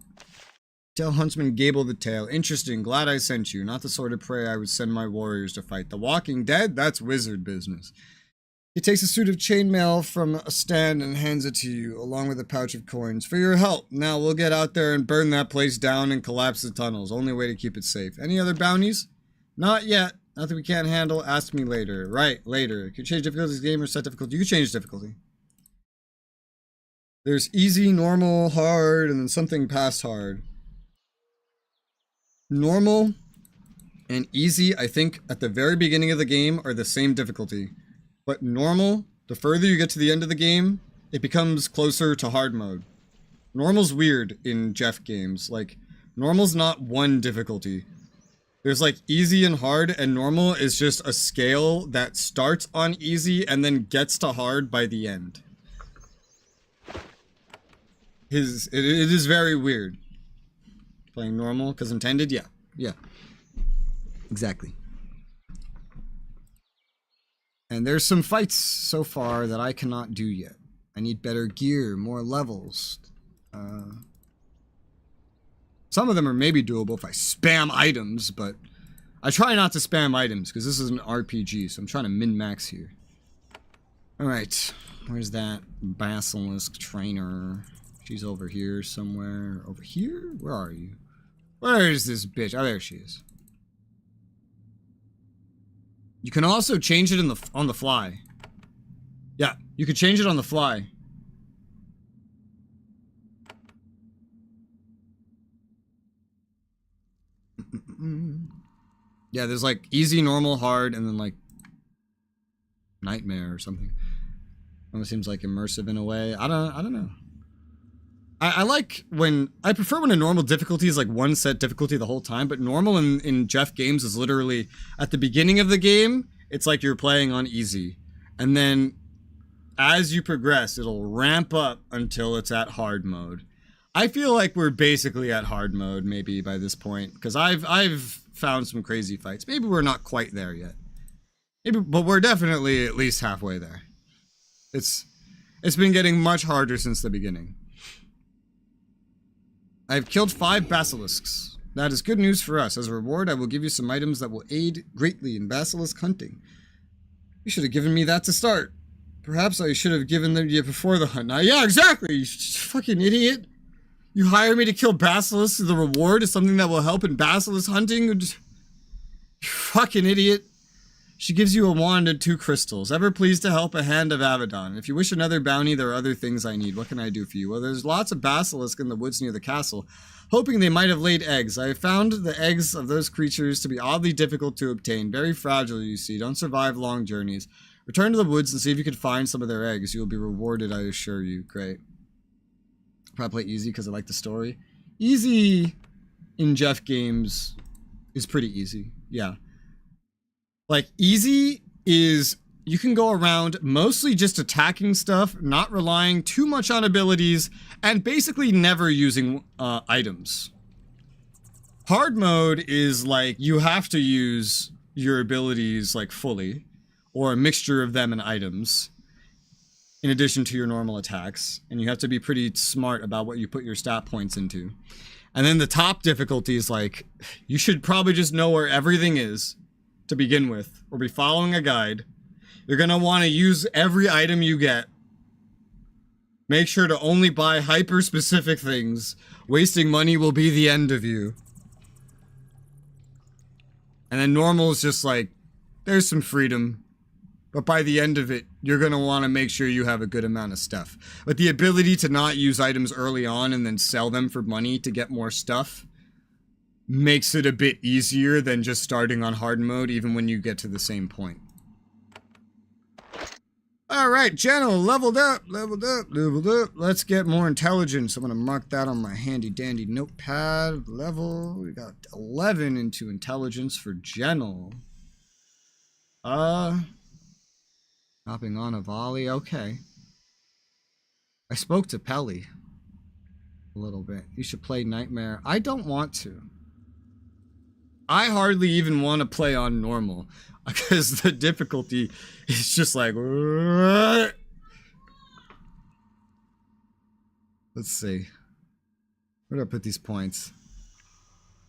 Tell Huntsman Gable the tale. Interesting. Glad I sent you. Not the sort of prey I would send my warriors to fight. The Walking Dead? That's wizard business. He takes a suit of chainmail from a stand and hands it to you, along with a pouch of coins. For your help. Now we'll get out there and burn that place down and collapse the tunnels. Only way to keep it safe. Any other bounties? Not yet. Nothing we can't handle. Ask me later. Right, later. Can you change difficulty of the game or set difficulty? You can change difficulty. There's easy, normal, hard, and then something past hard. Normal and easy, I think, at the very beginning of the game are the same difficulty. But normal, the further you get to the end of the game, it becomes closer to hard mode. Normal's weird in Jeff games. Like, normal's not one difficulty. There's like easy and hard, and normal is just a scale that starts on easy and then gets to hard by the end. It is very weird. Playing normal, because intended? Yeah. Yeah. Exactly. And there's some fights so far that I cannot do yet. I need better gear, more levels. Some of them are maybe doable if I spam items, but I try not to spam items, because this is an RPG, so I'm trying to min-max here. Alright. Where's that basilisk trainer? She's over here somewhere. Over here? Where are you? Where is this bitch? Oh, there she is. You can also change it on the fly. Yeah, you can change it on the fly. Yeah, there's like easy, normal, hard, and then like nightmare or something. Almost seems like immersive in a way. I don't know. I prefer when a normal difficulty is like one set difficulty the whole time, but normal in Jeff games is literally at the beginning of the game, it's like you're playing on easy. And then as you progress, it'll ramp up until it's at hard mode. I feel like we're basically at hard mode maybe by this point, because I've found some crazy fights. Maybe we're not quite there yet. Maybe, but we're definitely at least halfway there. It's been getting much harder since the beginning. I've killed 5 basilisks. That is good news for us. As a reward, I will give you some items that will aid greatly in basilisk hunting. You should have given me that to start. Perhaps I should have given them to you before the hunt. Now, yeah, exactly, you fucking idiot. You hire me to kill basilisks. The reward is something that will help in basilisk hunting. You fucking idiot. She gives you a wand and 2 crystals. Ever pleased to help a hand of Avadon. If you wish another bounty, there are other things I need. What can I do for you? Well, there's lots of basilisks in the woods near the castle, hoping they might have laid eggs. I have found the eggs of those creatures to be oddly difficult to obtain. Very fragile, you see. Don't survive long journeys. Return to the woods and see if you can find some of their eggs. You will be rewarded, I assure you. Great. Probably play easy because I like the story. Easy in Jeff games is pretty easy. Yeah. Like, easy is, you can go around mostly just attacking stuff, not relying too much on abilities, and basically never using items. Hard mode is like, you have to use your abilities like fully, or a mixture of them and items. in addition to your normal attacks. And you have to be pretty smart about what you put your stat points into. And then the top difficulty is like, you should probably just know where everything is to begin with, or be following a guide. You're going to want to use every item you get. Make sure to only buy hyper-specific things. Wasting money will be the end of you. And then normal is just like, there's some freedom. But by the end of it, you're going to want to make sure you have a good amount of stuff. But the ability to not use items early on and then sell them for money to get more stuff makes it a bit easier than just starting on hard mode, even when you get to the same point. Alright, General, leveled up. Let's get more intelligence. I'm going to mark that on my handy dandy notepad. Level, we got 11 into intelligence for General. Hopping on a volley, okay. I spoke to Pelly a little bit. You should play Nightmare. I don't want to. I hardly even want to play on normal. Because the difficulty is just like... Let's see. Where do I put these points?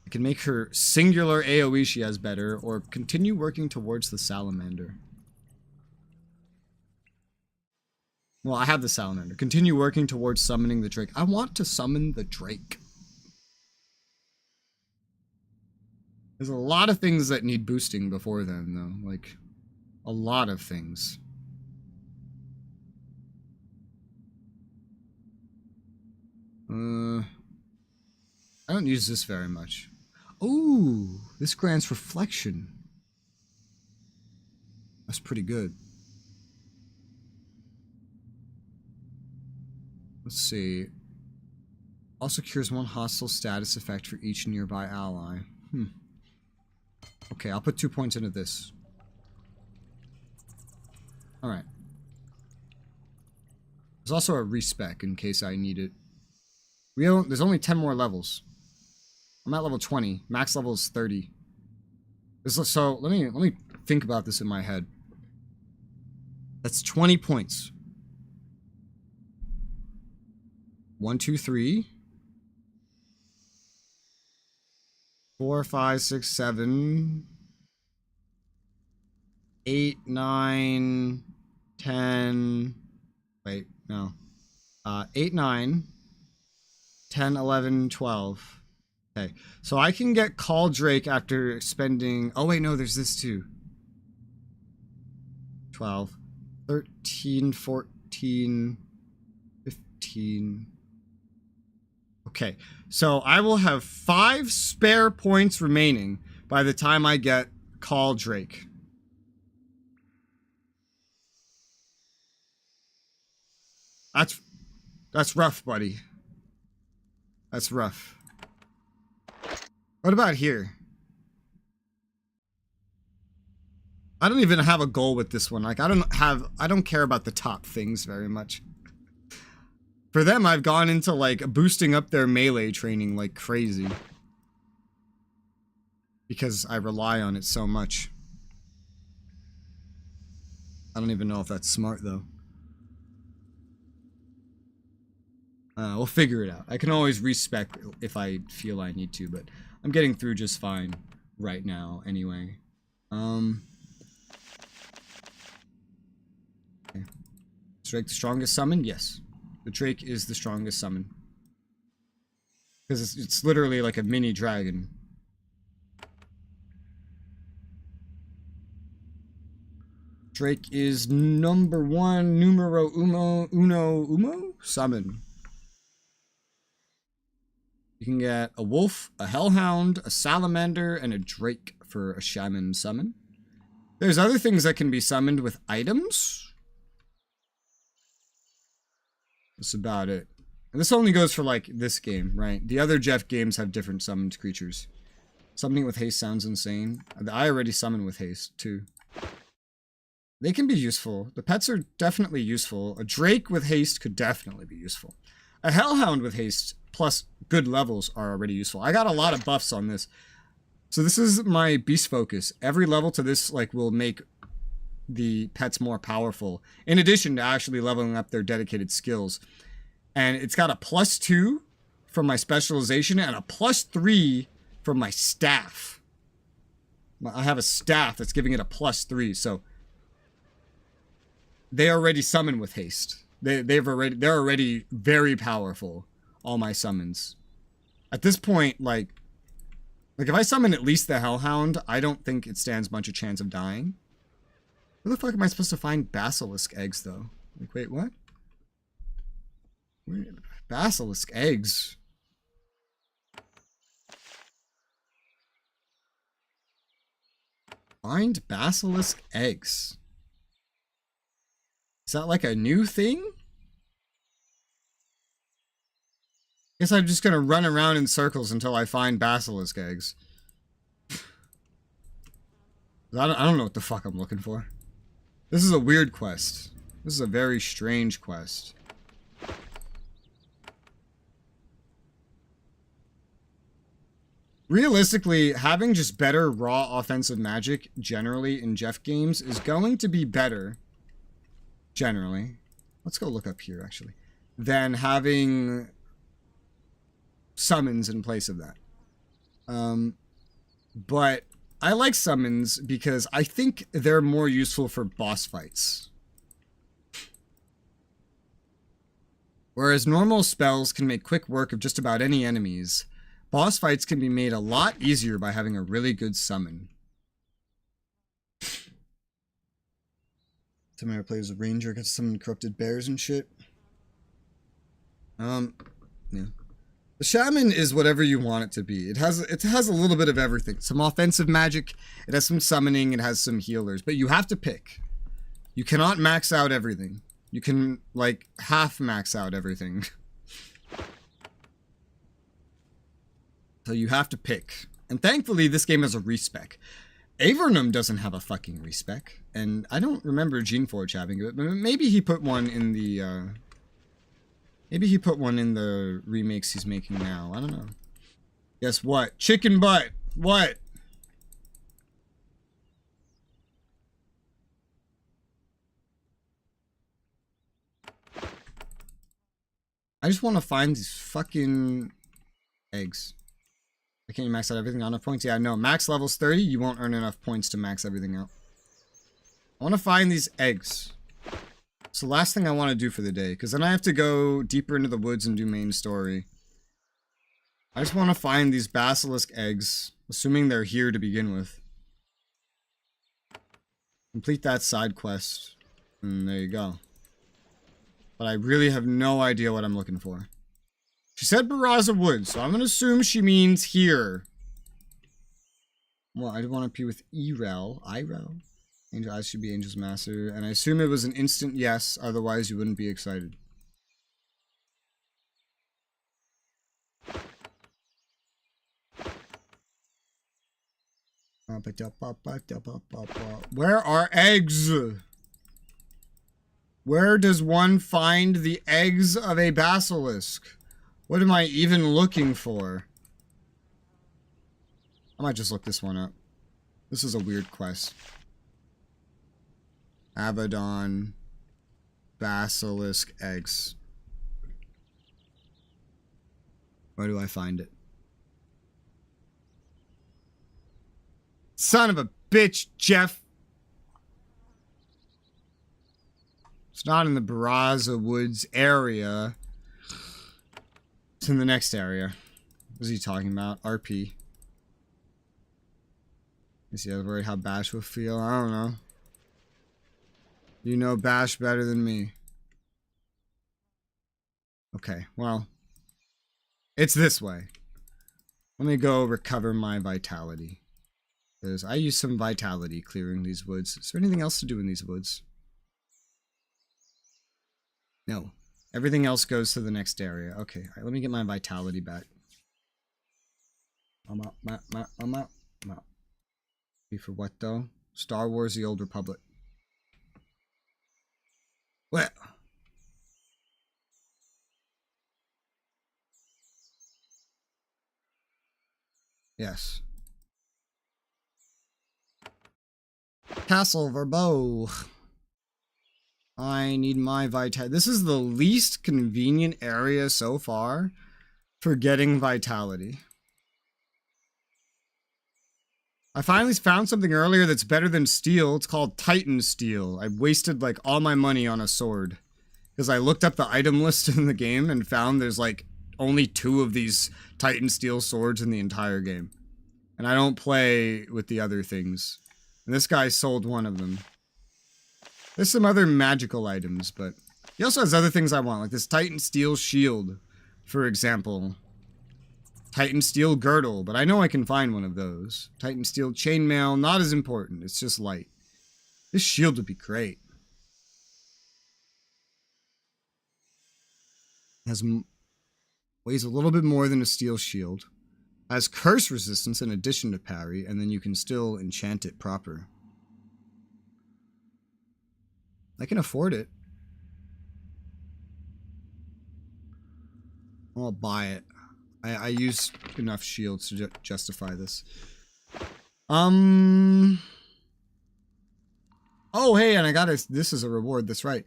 I can make her singular AoE she has better, or continue working towards the salamander. Well, I have the salamander. Continue working towards summoning the Drake. I want to summon the Drake. There's a lot of things that need boosting before then, though. Like, a lot of things. I don't use this very much. Ooh, this grants reflection. That's pretty good. Let's see. Also cures one hostile status effect for each nearby ally. Okay, I'll put 2 points into this. Alright. There's also a respec in case I need it. There's only 10 more levels. I'm at level 20. Max level is 30. So let me think about this in my head. That's 20 points. 1, 2, 3. 4, 5, 6, 7, 8, 9, 10. Wait, no. 8, 9, 10, 11, 12. Okay, so I can get Call Drake after spending... Oh, wait, no, there's this too. 12, 13, 14, 15... Okay, so I will have 5 spare points remaining by the time I get Call Drake. That's rough, buddy. That's rough. What about here? I don't even have a goal with this one. Like, I don't care about the top things very much. For them, I've gone into, like, boosting up their melee training like crazy. Because I rely on it so much. I don't even know if that's smart, though. We'll figure it out. I can always respec if I feel I need to, but I'm getting through just fine right now, anyway. Okay. Is Drake the strongest summon? Yes. The Drake is the strongest summon. Because it's literally like a mini dragon. Drake is number 1, numero uno summon. You can get a wolf, a hellhound, a salamander, and a drake for a shaman summon. There's other things that can be summoned with items. That's about it. And this only goes for, like, this game, right? The other Jeff games have different summoned creatures. Summoning with haste sounds insane. I already summon with haste, too. They can be useful. The pets are definitely useful. A drake with haste could definitely be useful. A hellhound with haste plus good levels are already useful. I got a lot of buffs on this. So this is my beast focus. Every level to this, like, will make the pets more powerful, in addition to actually leveling up their dedicated skills. And it's got a +2 from my specialization and a +3 from my staff. I have a staff that's giving it a +3, so they already summon with haste. They're already very powerful, all my summons. At this point, like if I summon at least the Hellhound, I don't think it stands much a chance of dying. Where the fuck am I supposed to find basilisk eggs, though? Like, wait, what? Where? Basilisk eggs? Find basilisk eggs. Is that like a new thing? Guess I'm just gonna run around in circles until I find basilisk eggs. I don't know what the fuck I'm looking for. This is a weird quest. This is a very strange quest. Realistically, having just better raw offensive magic generally in Jeff games is going to be better, generally. Let's go look up here, actually. Than having summons in place of that. But I like summons because I think they're more useful for boss fights. Whereas normal spells can make quick work of just about any enemies, boss fights can be made a lot easier by having a really good summon. Tamara plays a ranger, gets some corrupted bears and shit. Yeah. The shaman is whatever you want it to be. It has a little bit of everything. Some offensive magic, it has some summoning, it has some healers, but you have to pick. You cannot max out everything. You can, like, half max out everything. So you have to pick. And thankfully, this game has a respec. Avernum doesn't have a fucking respec. And I don't remember Geneforge having it, but maybe he put one in the, maybe he put one in the remakes he's making now. I don't know. Guess what? Chicken butt. What? I just want to find these fucking eggs. Can't you max out everything on enough points? Yeah, no. Max level's 30. You won't earn enough points to max everything out. I want to find these eggs. It's the last thing I want to do for the day, because then I have to go deeper into the woods and do main story. I just want to find these basilisk eggs, assuming they're here to begin with. Complete that side quest, and there you go. But I really have no idea what I'm looking for. She said Barraza Woods, so I'm going to assume she means here. Well, I want to be with Irel. Angel Eyes should be Angel's Master. And I assume it was an instant yes, otherwise you wouldn't be excited. Where are eggs? Where does one find the eggs of a basilisk? What am I even looking for? I might just look this one up. This is a weird quest. Avadon basilisk eggs. Where do I find it? Son of a bitch, Jeff. It's not in the Barraza Woods area. It's in the next area. What is he talking about? RP. Is he worried how Bash will feel? I don't know. You know Bash better than me. Okay, well. It's this way. Let me go recover my vitality. Because I use some vitality clearing these woods. Is there anything else to do in these woods? No. Everything else goes to the next area. Okay, all right, let me get my vitality back. I'm out. For what, though? Star Wars The Old Republic. Well. Yes. Castle Verbo. I need my vitality. This is the least convenient area so far for getting vitality. I finally found something earlier that's better than steel. It's called Titan Steel. I wasted like all my money on a sword. Because I looked up the item list in the game and found there's like only 2 of these Titan Steel swords in the entire game. And I don't play with the other things. And this guy sold one of them. There's some other magical items, but he also has other things I want, like this Titan Steel shield, for example. Titan Steel girdle, but I know I can find one of those. Titan Steel chainmail, not as important, it's just light. This shield would be great. Weighs a little bit more than a steel shield. Has curse resistance in addition to parry, and then you can still enchant it proper. I can afford it. I'll buy it. I use enough shields to justify this. Oh, hey, and I got it. This is a reward. That's right.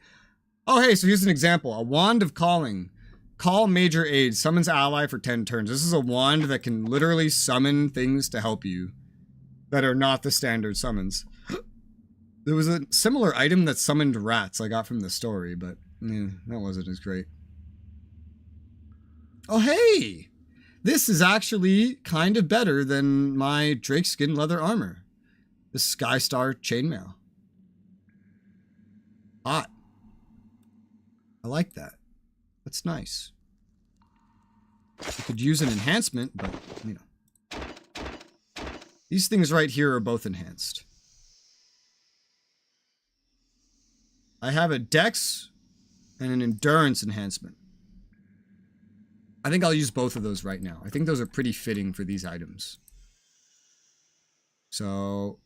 Oh, hey, so here's an example. A Wand of Calling. Call major aid. Summons ally for 10 turns. This is a wand that can literally summon things to help you that are not the standard summons. There was a similar item that summoned rats I got from the story, but that wasn't as great. Oh, hey! This is actually kind of better than my drakeskin leather armor. The Skystar chainmail. Hot. I like that. That's nice. You could use an enhancement, but, you know. These things right here are both enhanced. I have a dex and an endurance enhancement. I think I'll use both of those right now. I think those are pretty fitting for these items. So...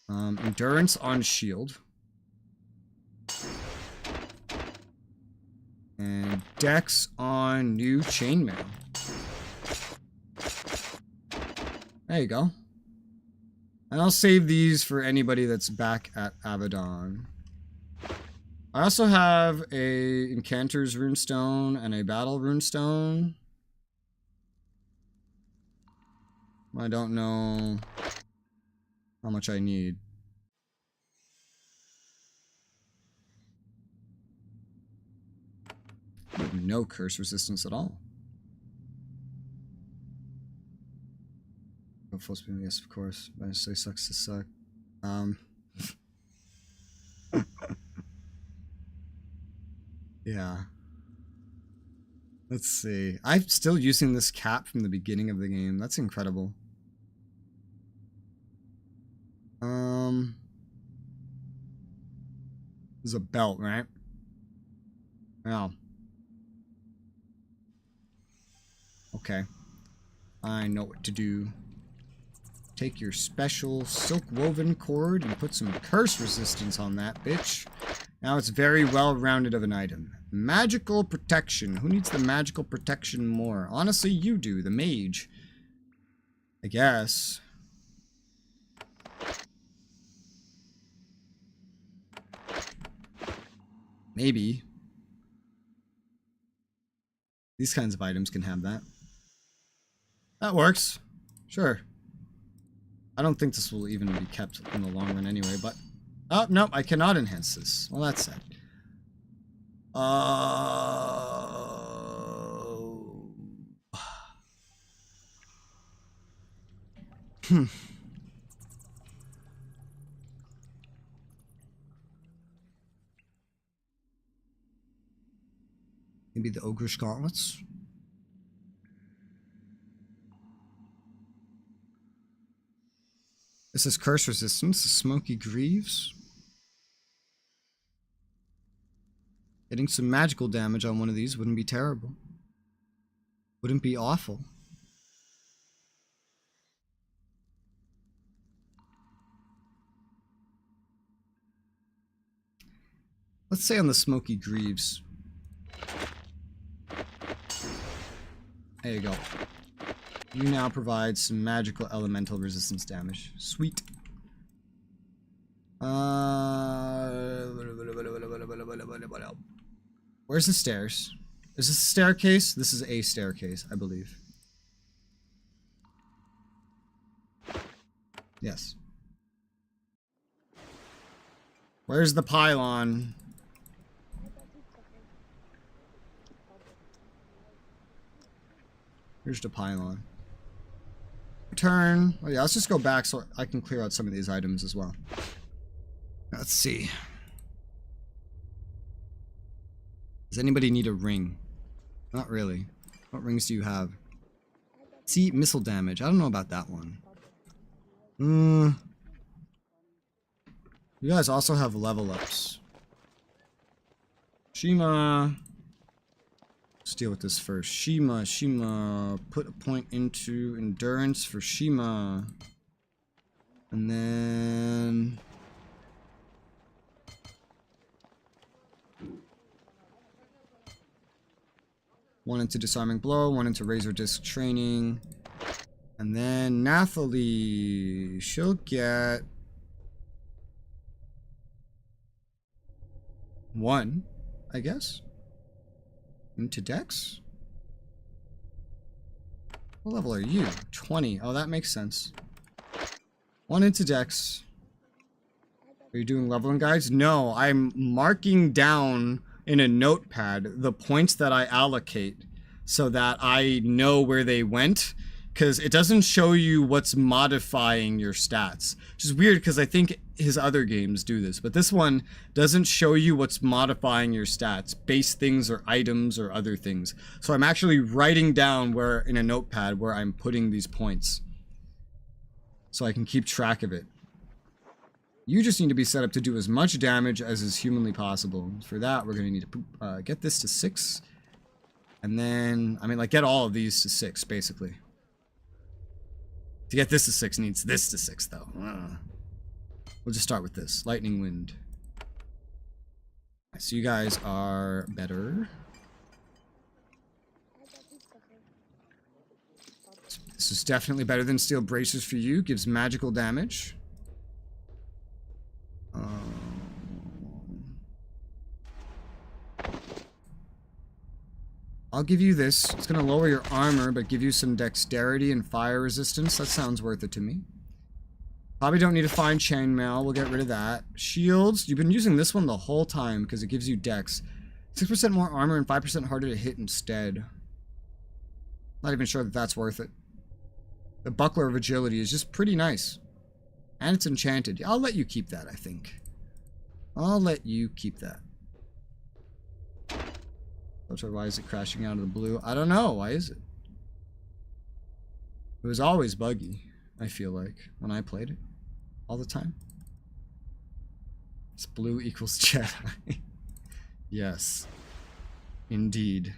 endurance on shield. And dex on new chainmail. There you go. And I'll save these for anybody that's back at Avadon. I also have a Incanter's Runestone and a Battle Runestone. I don't know how much I need. No curse resistance at all. Oh, full spin, yes, of course. I say sucks to suck. Yeah. Let's see. I'm still using this cap from the beginning of the game. That's incredible. This is a belt, right? Oh. Okay. I know what to do. Take your special silk woven cord and put some curse resistance on that bitch. Now it's very well rounded of an item. Magical protection. Who needs the magical protection more? Honestly, you do, the mage. I guess. Maybe. These kinds of items can have that. That works. Sure. I don't think this will even be kept in the long run anyway, but... Oh, no, I cannot enhance this. Well, that's sad. Maybe the Ogrish Gauntlets? This is curse resistance, the Smoky Greaves. Getting some magical damage on one of these wouldn't be terrible. Wouldn't be awful. Let's say on the Smoky Greaves. There you go. You now provide some magical elemental resistance damage. Sweet. Where's the stairs? Is this a staircase? This is a staircase, I believe. Yes. Where's the pylon? Here's the pylon. Return. Oh yeah, let's just go back so I can clear out some of these items as well. Let's see. Does anybody need a ring? Not really. What rings do you have? See, missile damage. I don't know about that one. You guys also have level ups. Shima. Let's deal with this first. Shima. Put a point into endurance for Shima. And then... one into disarming blow, one into razor disc training. And then Nathalie, she'll get... one, I guess. Into dex? What level are you? 20. Oh, that makes sense. One into dex. Are you doing leveling guides? No, I'm marking down in a notepad the points that I allocate so that I know where they went, because it doesn't show you what's modifying your stats, which is weird because I think his other games do this, but this one doesn't show you what's modifying your stats, base things or items or other things. So I'm actually writing down where in a notepad where I'm putting these points so I can keep track of it. You just need to be set up to do as much damage as is humanly possible. For that, we're going to need to get this to 6. And then, I mean, like, get all of these to 6, basically. To get this to 6 needs this to 6, though. We'll just start with this. Lightning Wind. So you guys are better. This is definitely better than Steel Bracers for you. Gives magical damage. I'll give you this. It's going to lower your armor, but give you some dexterity and fire resistance. That sounds worth it to me. Probably don't need to find chainmail. We'll get rid of that. Shields. You've been using this one the whole time because it gives you dex. 6% more armor and 5% harder to hit instead. Not even sure that that's worth it. The Buckler of Agility is just pretty nice. And it's enchanted. I'll let you keep that, I think. I'll let you keep that. Why is it crashing out of the blue? I don't know. Why is it? It was always buggy, I feel like, when I played it. All the time. It's blue equals Jedi. Yes. Indeed.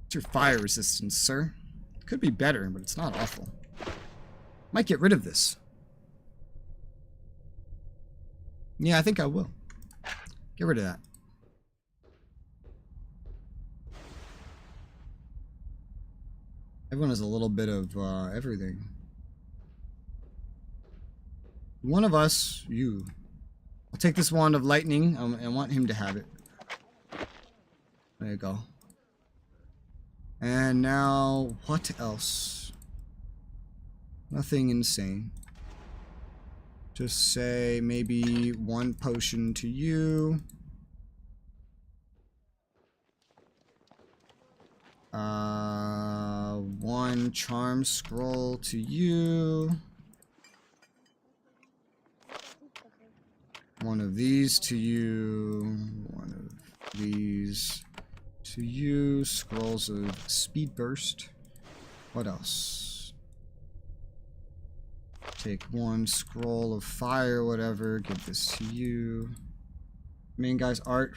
What's your fire resistance, sir? Could be better, but it's not awful. Might get rid of this. Yeah, I think I will. Get rid of that. Everyone has a little bit of everything. One of us, you. I'll take this Wand of Lightning. I want him to have it. There you go. And now, what else? Nothing insane. Just say maybe 1 potion to you. One charm scroll to you. One of these to you. One of these to you. Scrolls of speed burst. What else? Take 1 scroll of fire, whatever. Give this to you. Main guy's art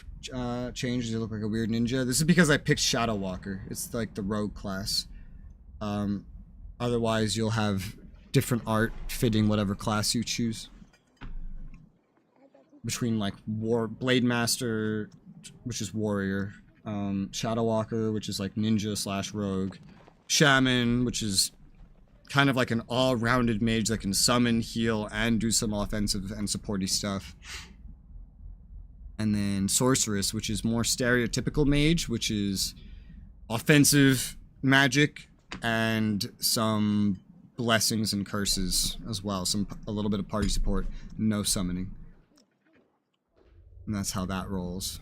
changes. They look like a weird ninja. This is because I picked Shadow Walker. It's like the rogue class. Otherwise, you'll have different art fitting whatever class you choose. Between like Blade Master, which is warrior, Shadow Walker, which is like ninja / rogue, Shaman, which is kind of like an all-rounded mage that can summon, heal, and do some offensive and supporty stuff. And then Sorceress, which is more stereotypical mage, which is offensive magic and some blessings and curses as well. A little bit of party support, no summoning. And that's how that rolls.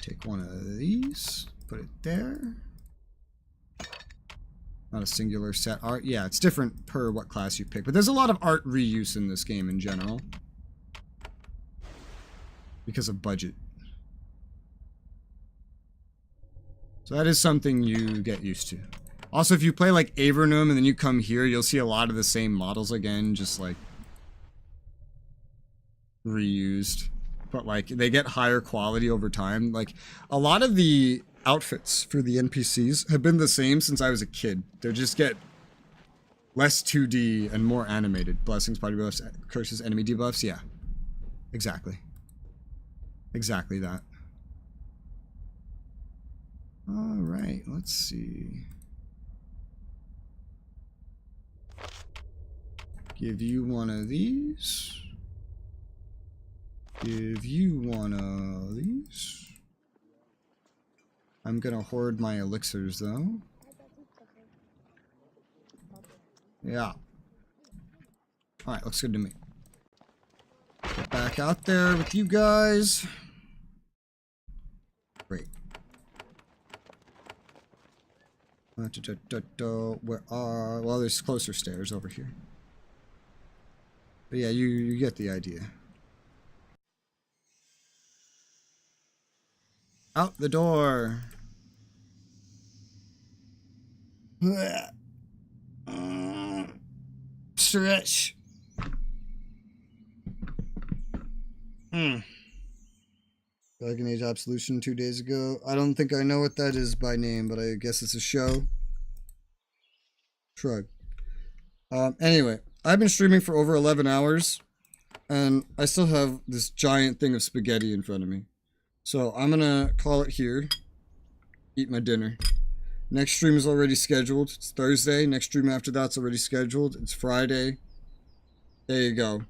Take one of these, put it there. Not a singular set art. Yeah, it's different per what class you pick, but there's a lot of art reuse in this game in general. Because of budget. So that is something you get used to. Also, if you play like Avadon and then you come here, you'll see a lot of the same models again, just like reused. But like they get higher quality over time. Like a lot of the outfits for the NPCs have been the same since I was a kid. They just get less 2D and more animated. Blessings, party buffs, curses, enemy debuffs. Yeah, exactly. Exactly that. All right, let's see. Give you one of these. Give you one of these. I'm gonna hoard my elixirs though. Yeah. Alright, looks good to me. Get back out there with you guys. Great. Where are... Well, there's closer stairs over here. But yeah, you get the idea. Out the door. Stretch. Dragon Age Absolution 2 days ago. I don't think I know what that is by name, but I guess it's a show. Shrug. Anyway, I've been streaming for over 11 hours, and I still have this giant thing of spaghetti in front of me. So I'm gonna call it here. Eat my dinner. Next stream is already scheduled. It's Thursday. Next stream after that's already scheduled. It's Friday. There you go.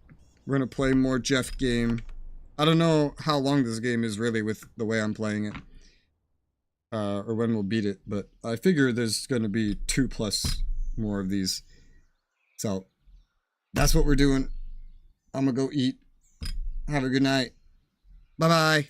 We're gonna play more Jeff game. I don't know how long this game is really with the way I'm playing it. Or when we'll beat it. But I figure there's gonna be 2+ more of these. So that's what we're doing. I'm gonna go eat. Have a good night. Bye-bye.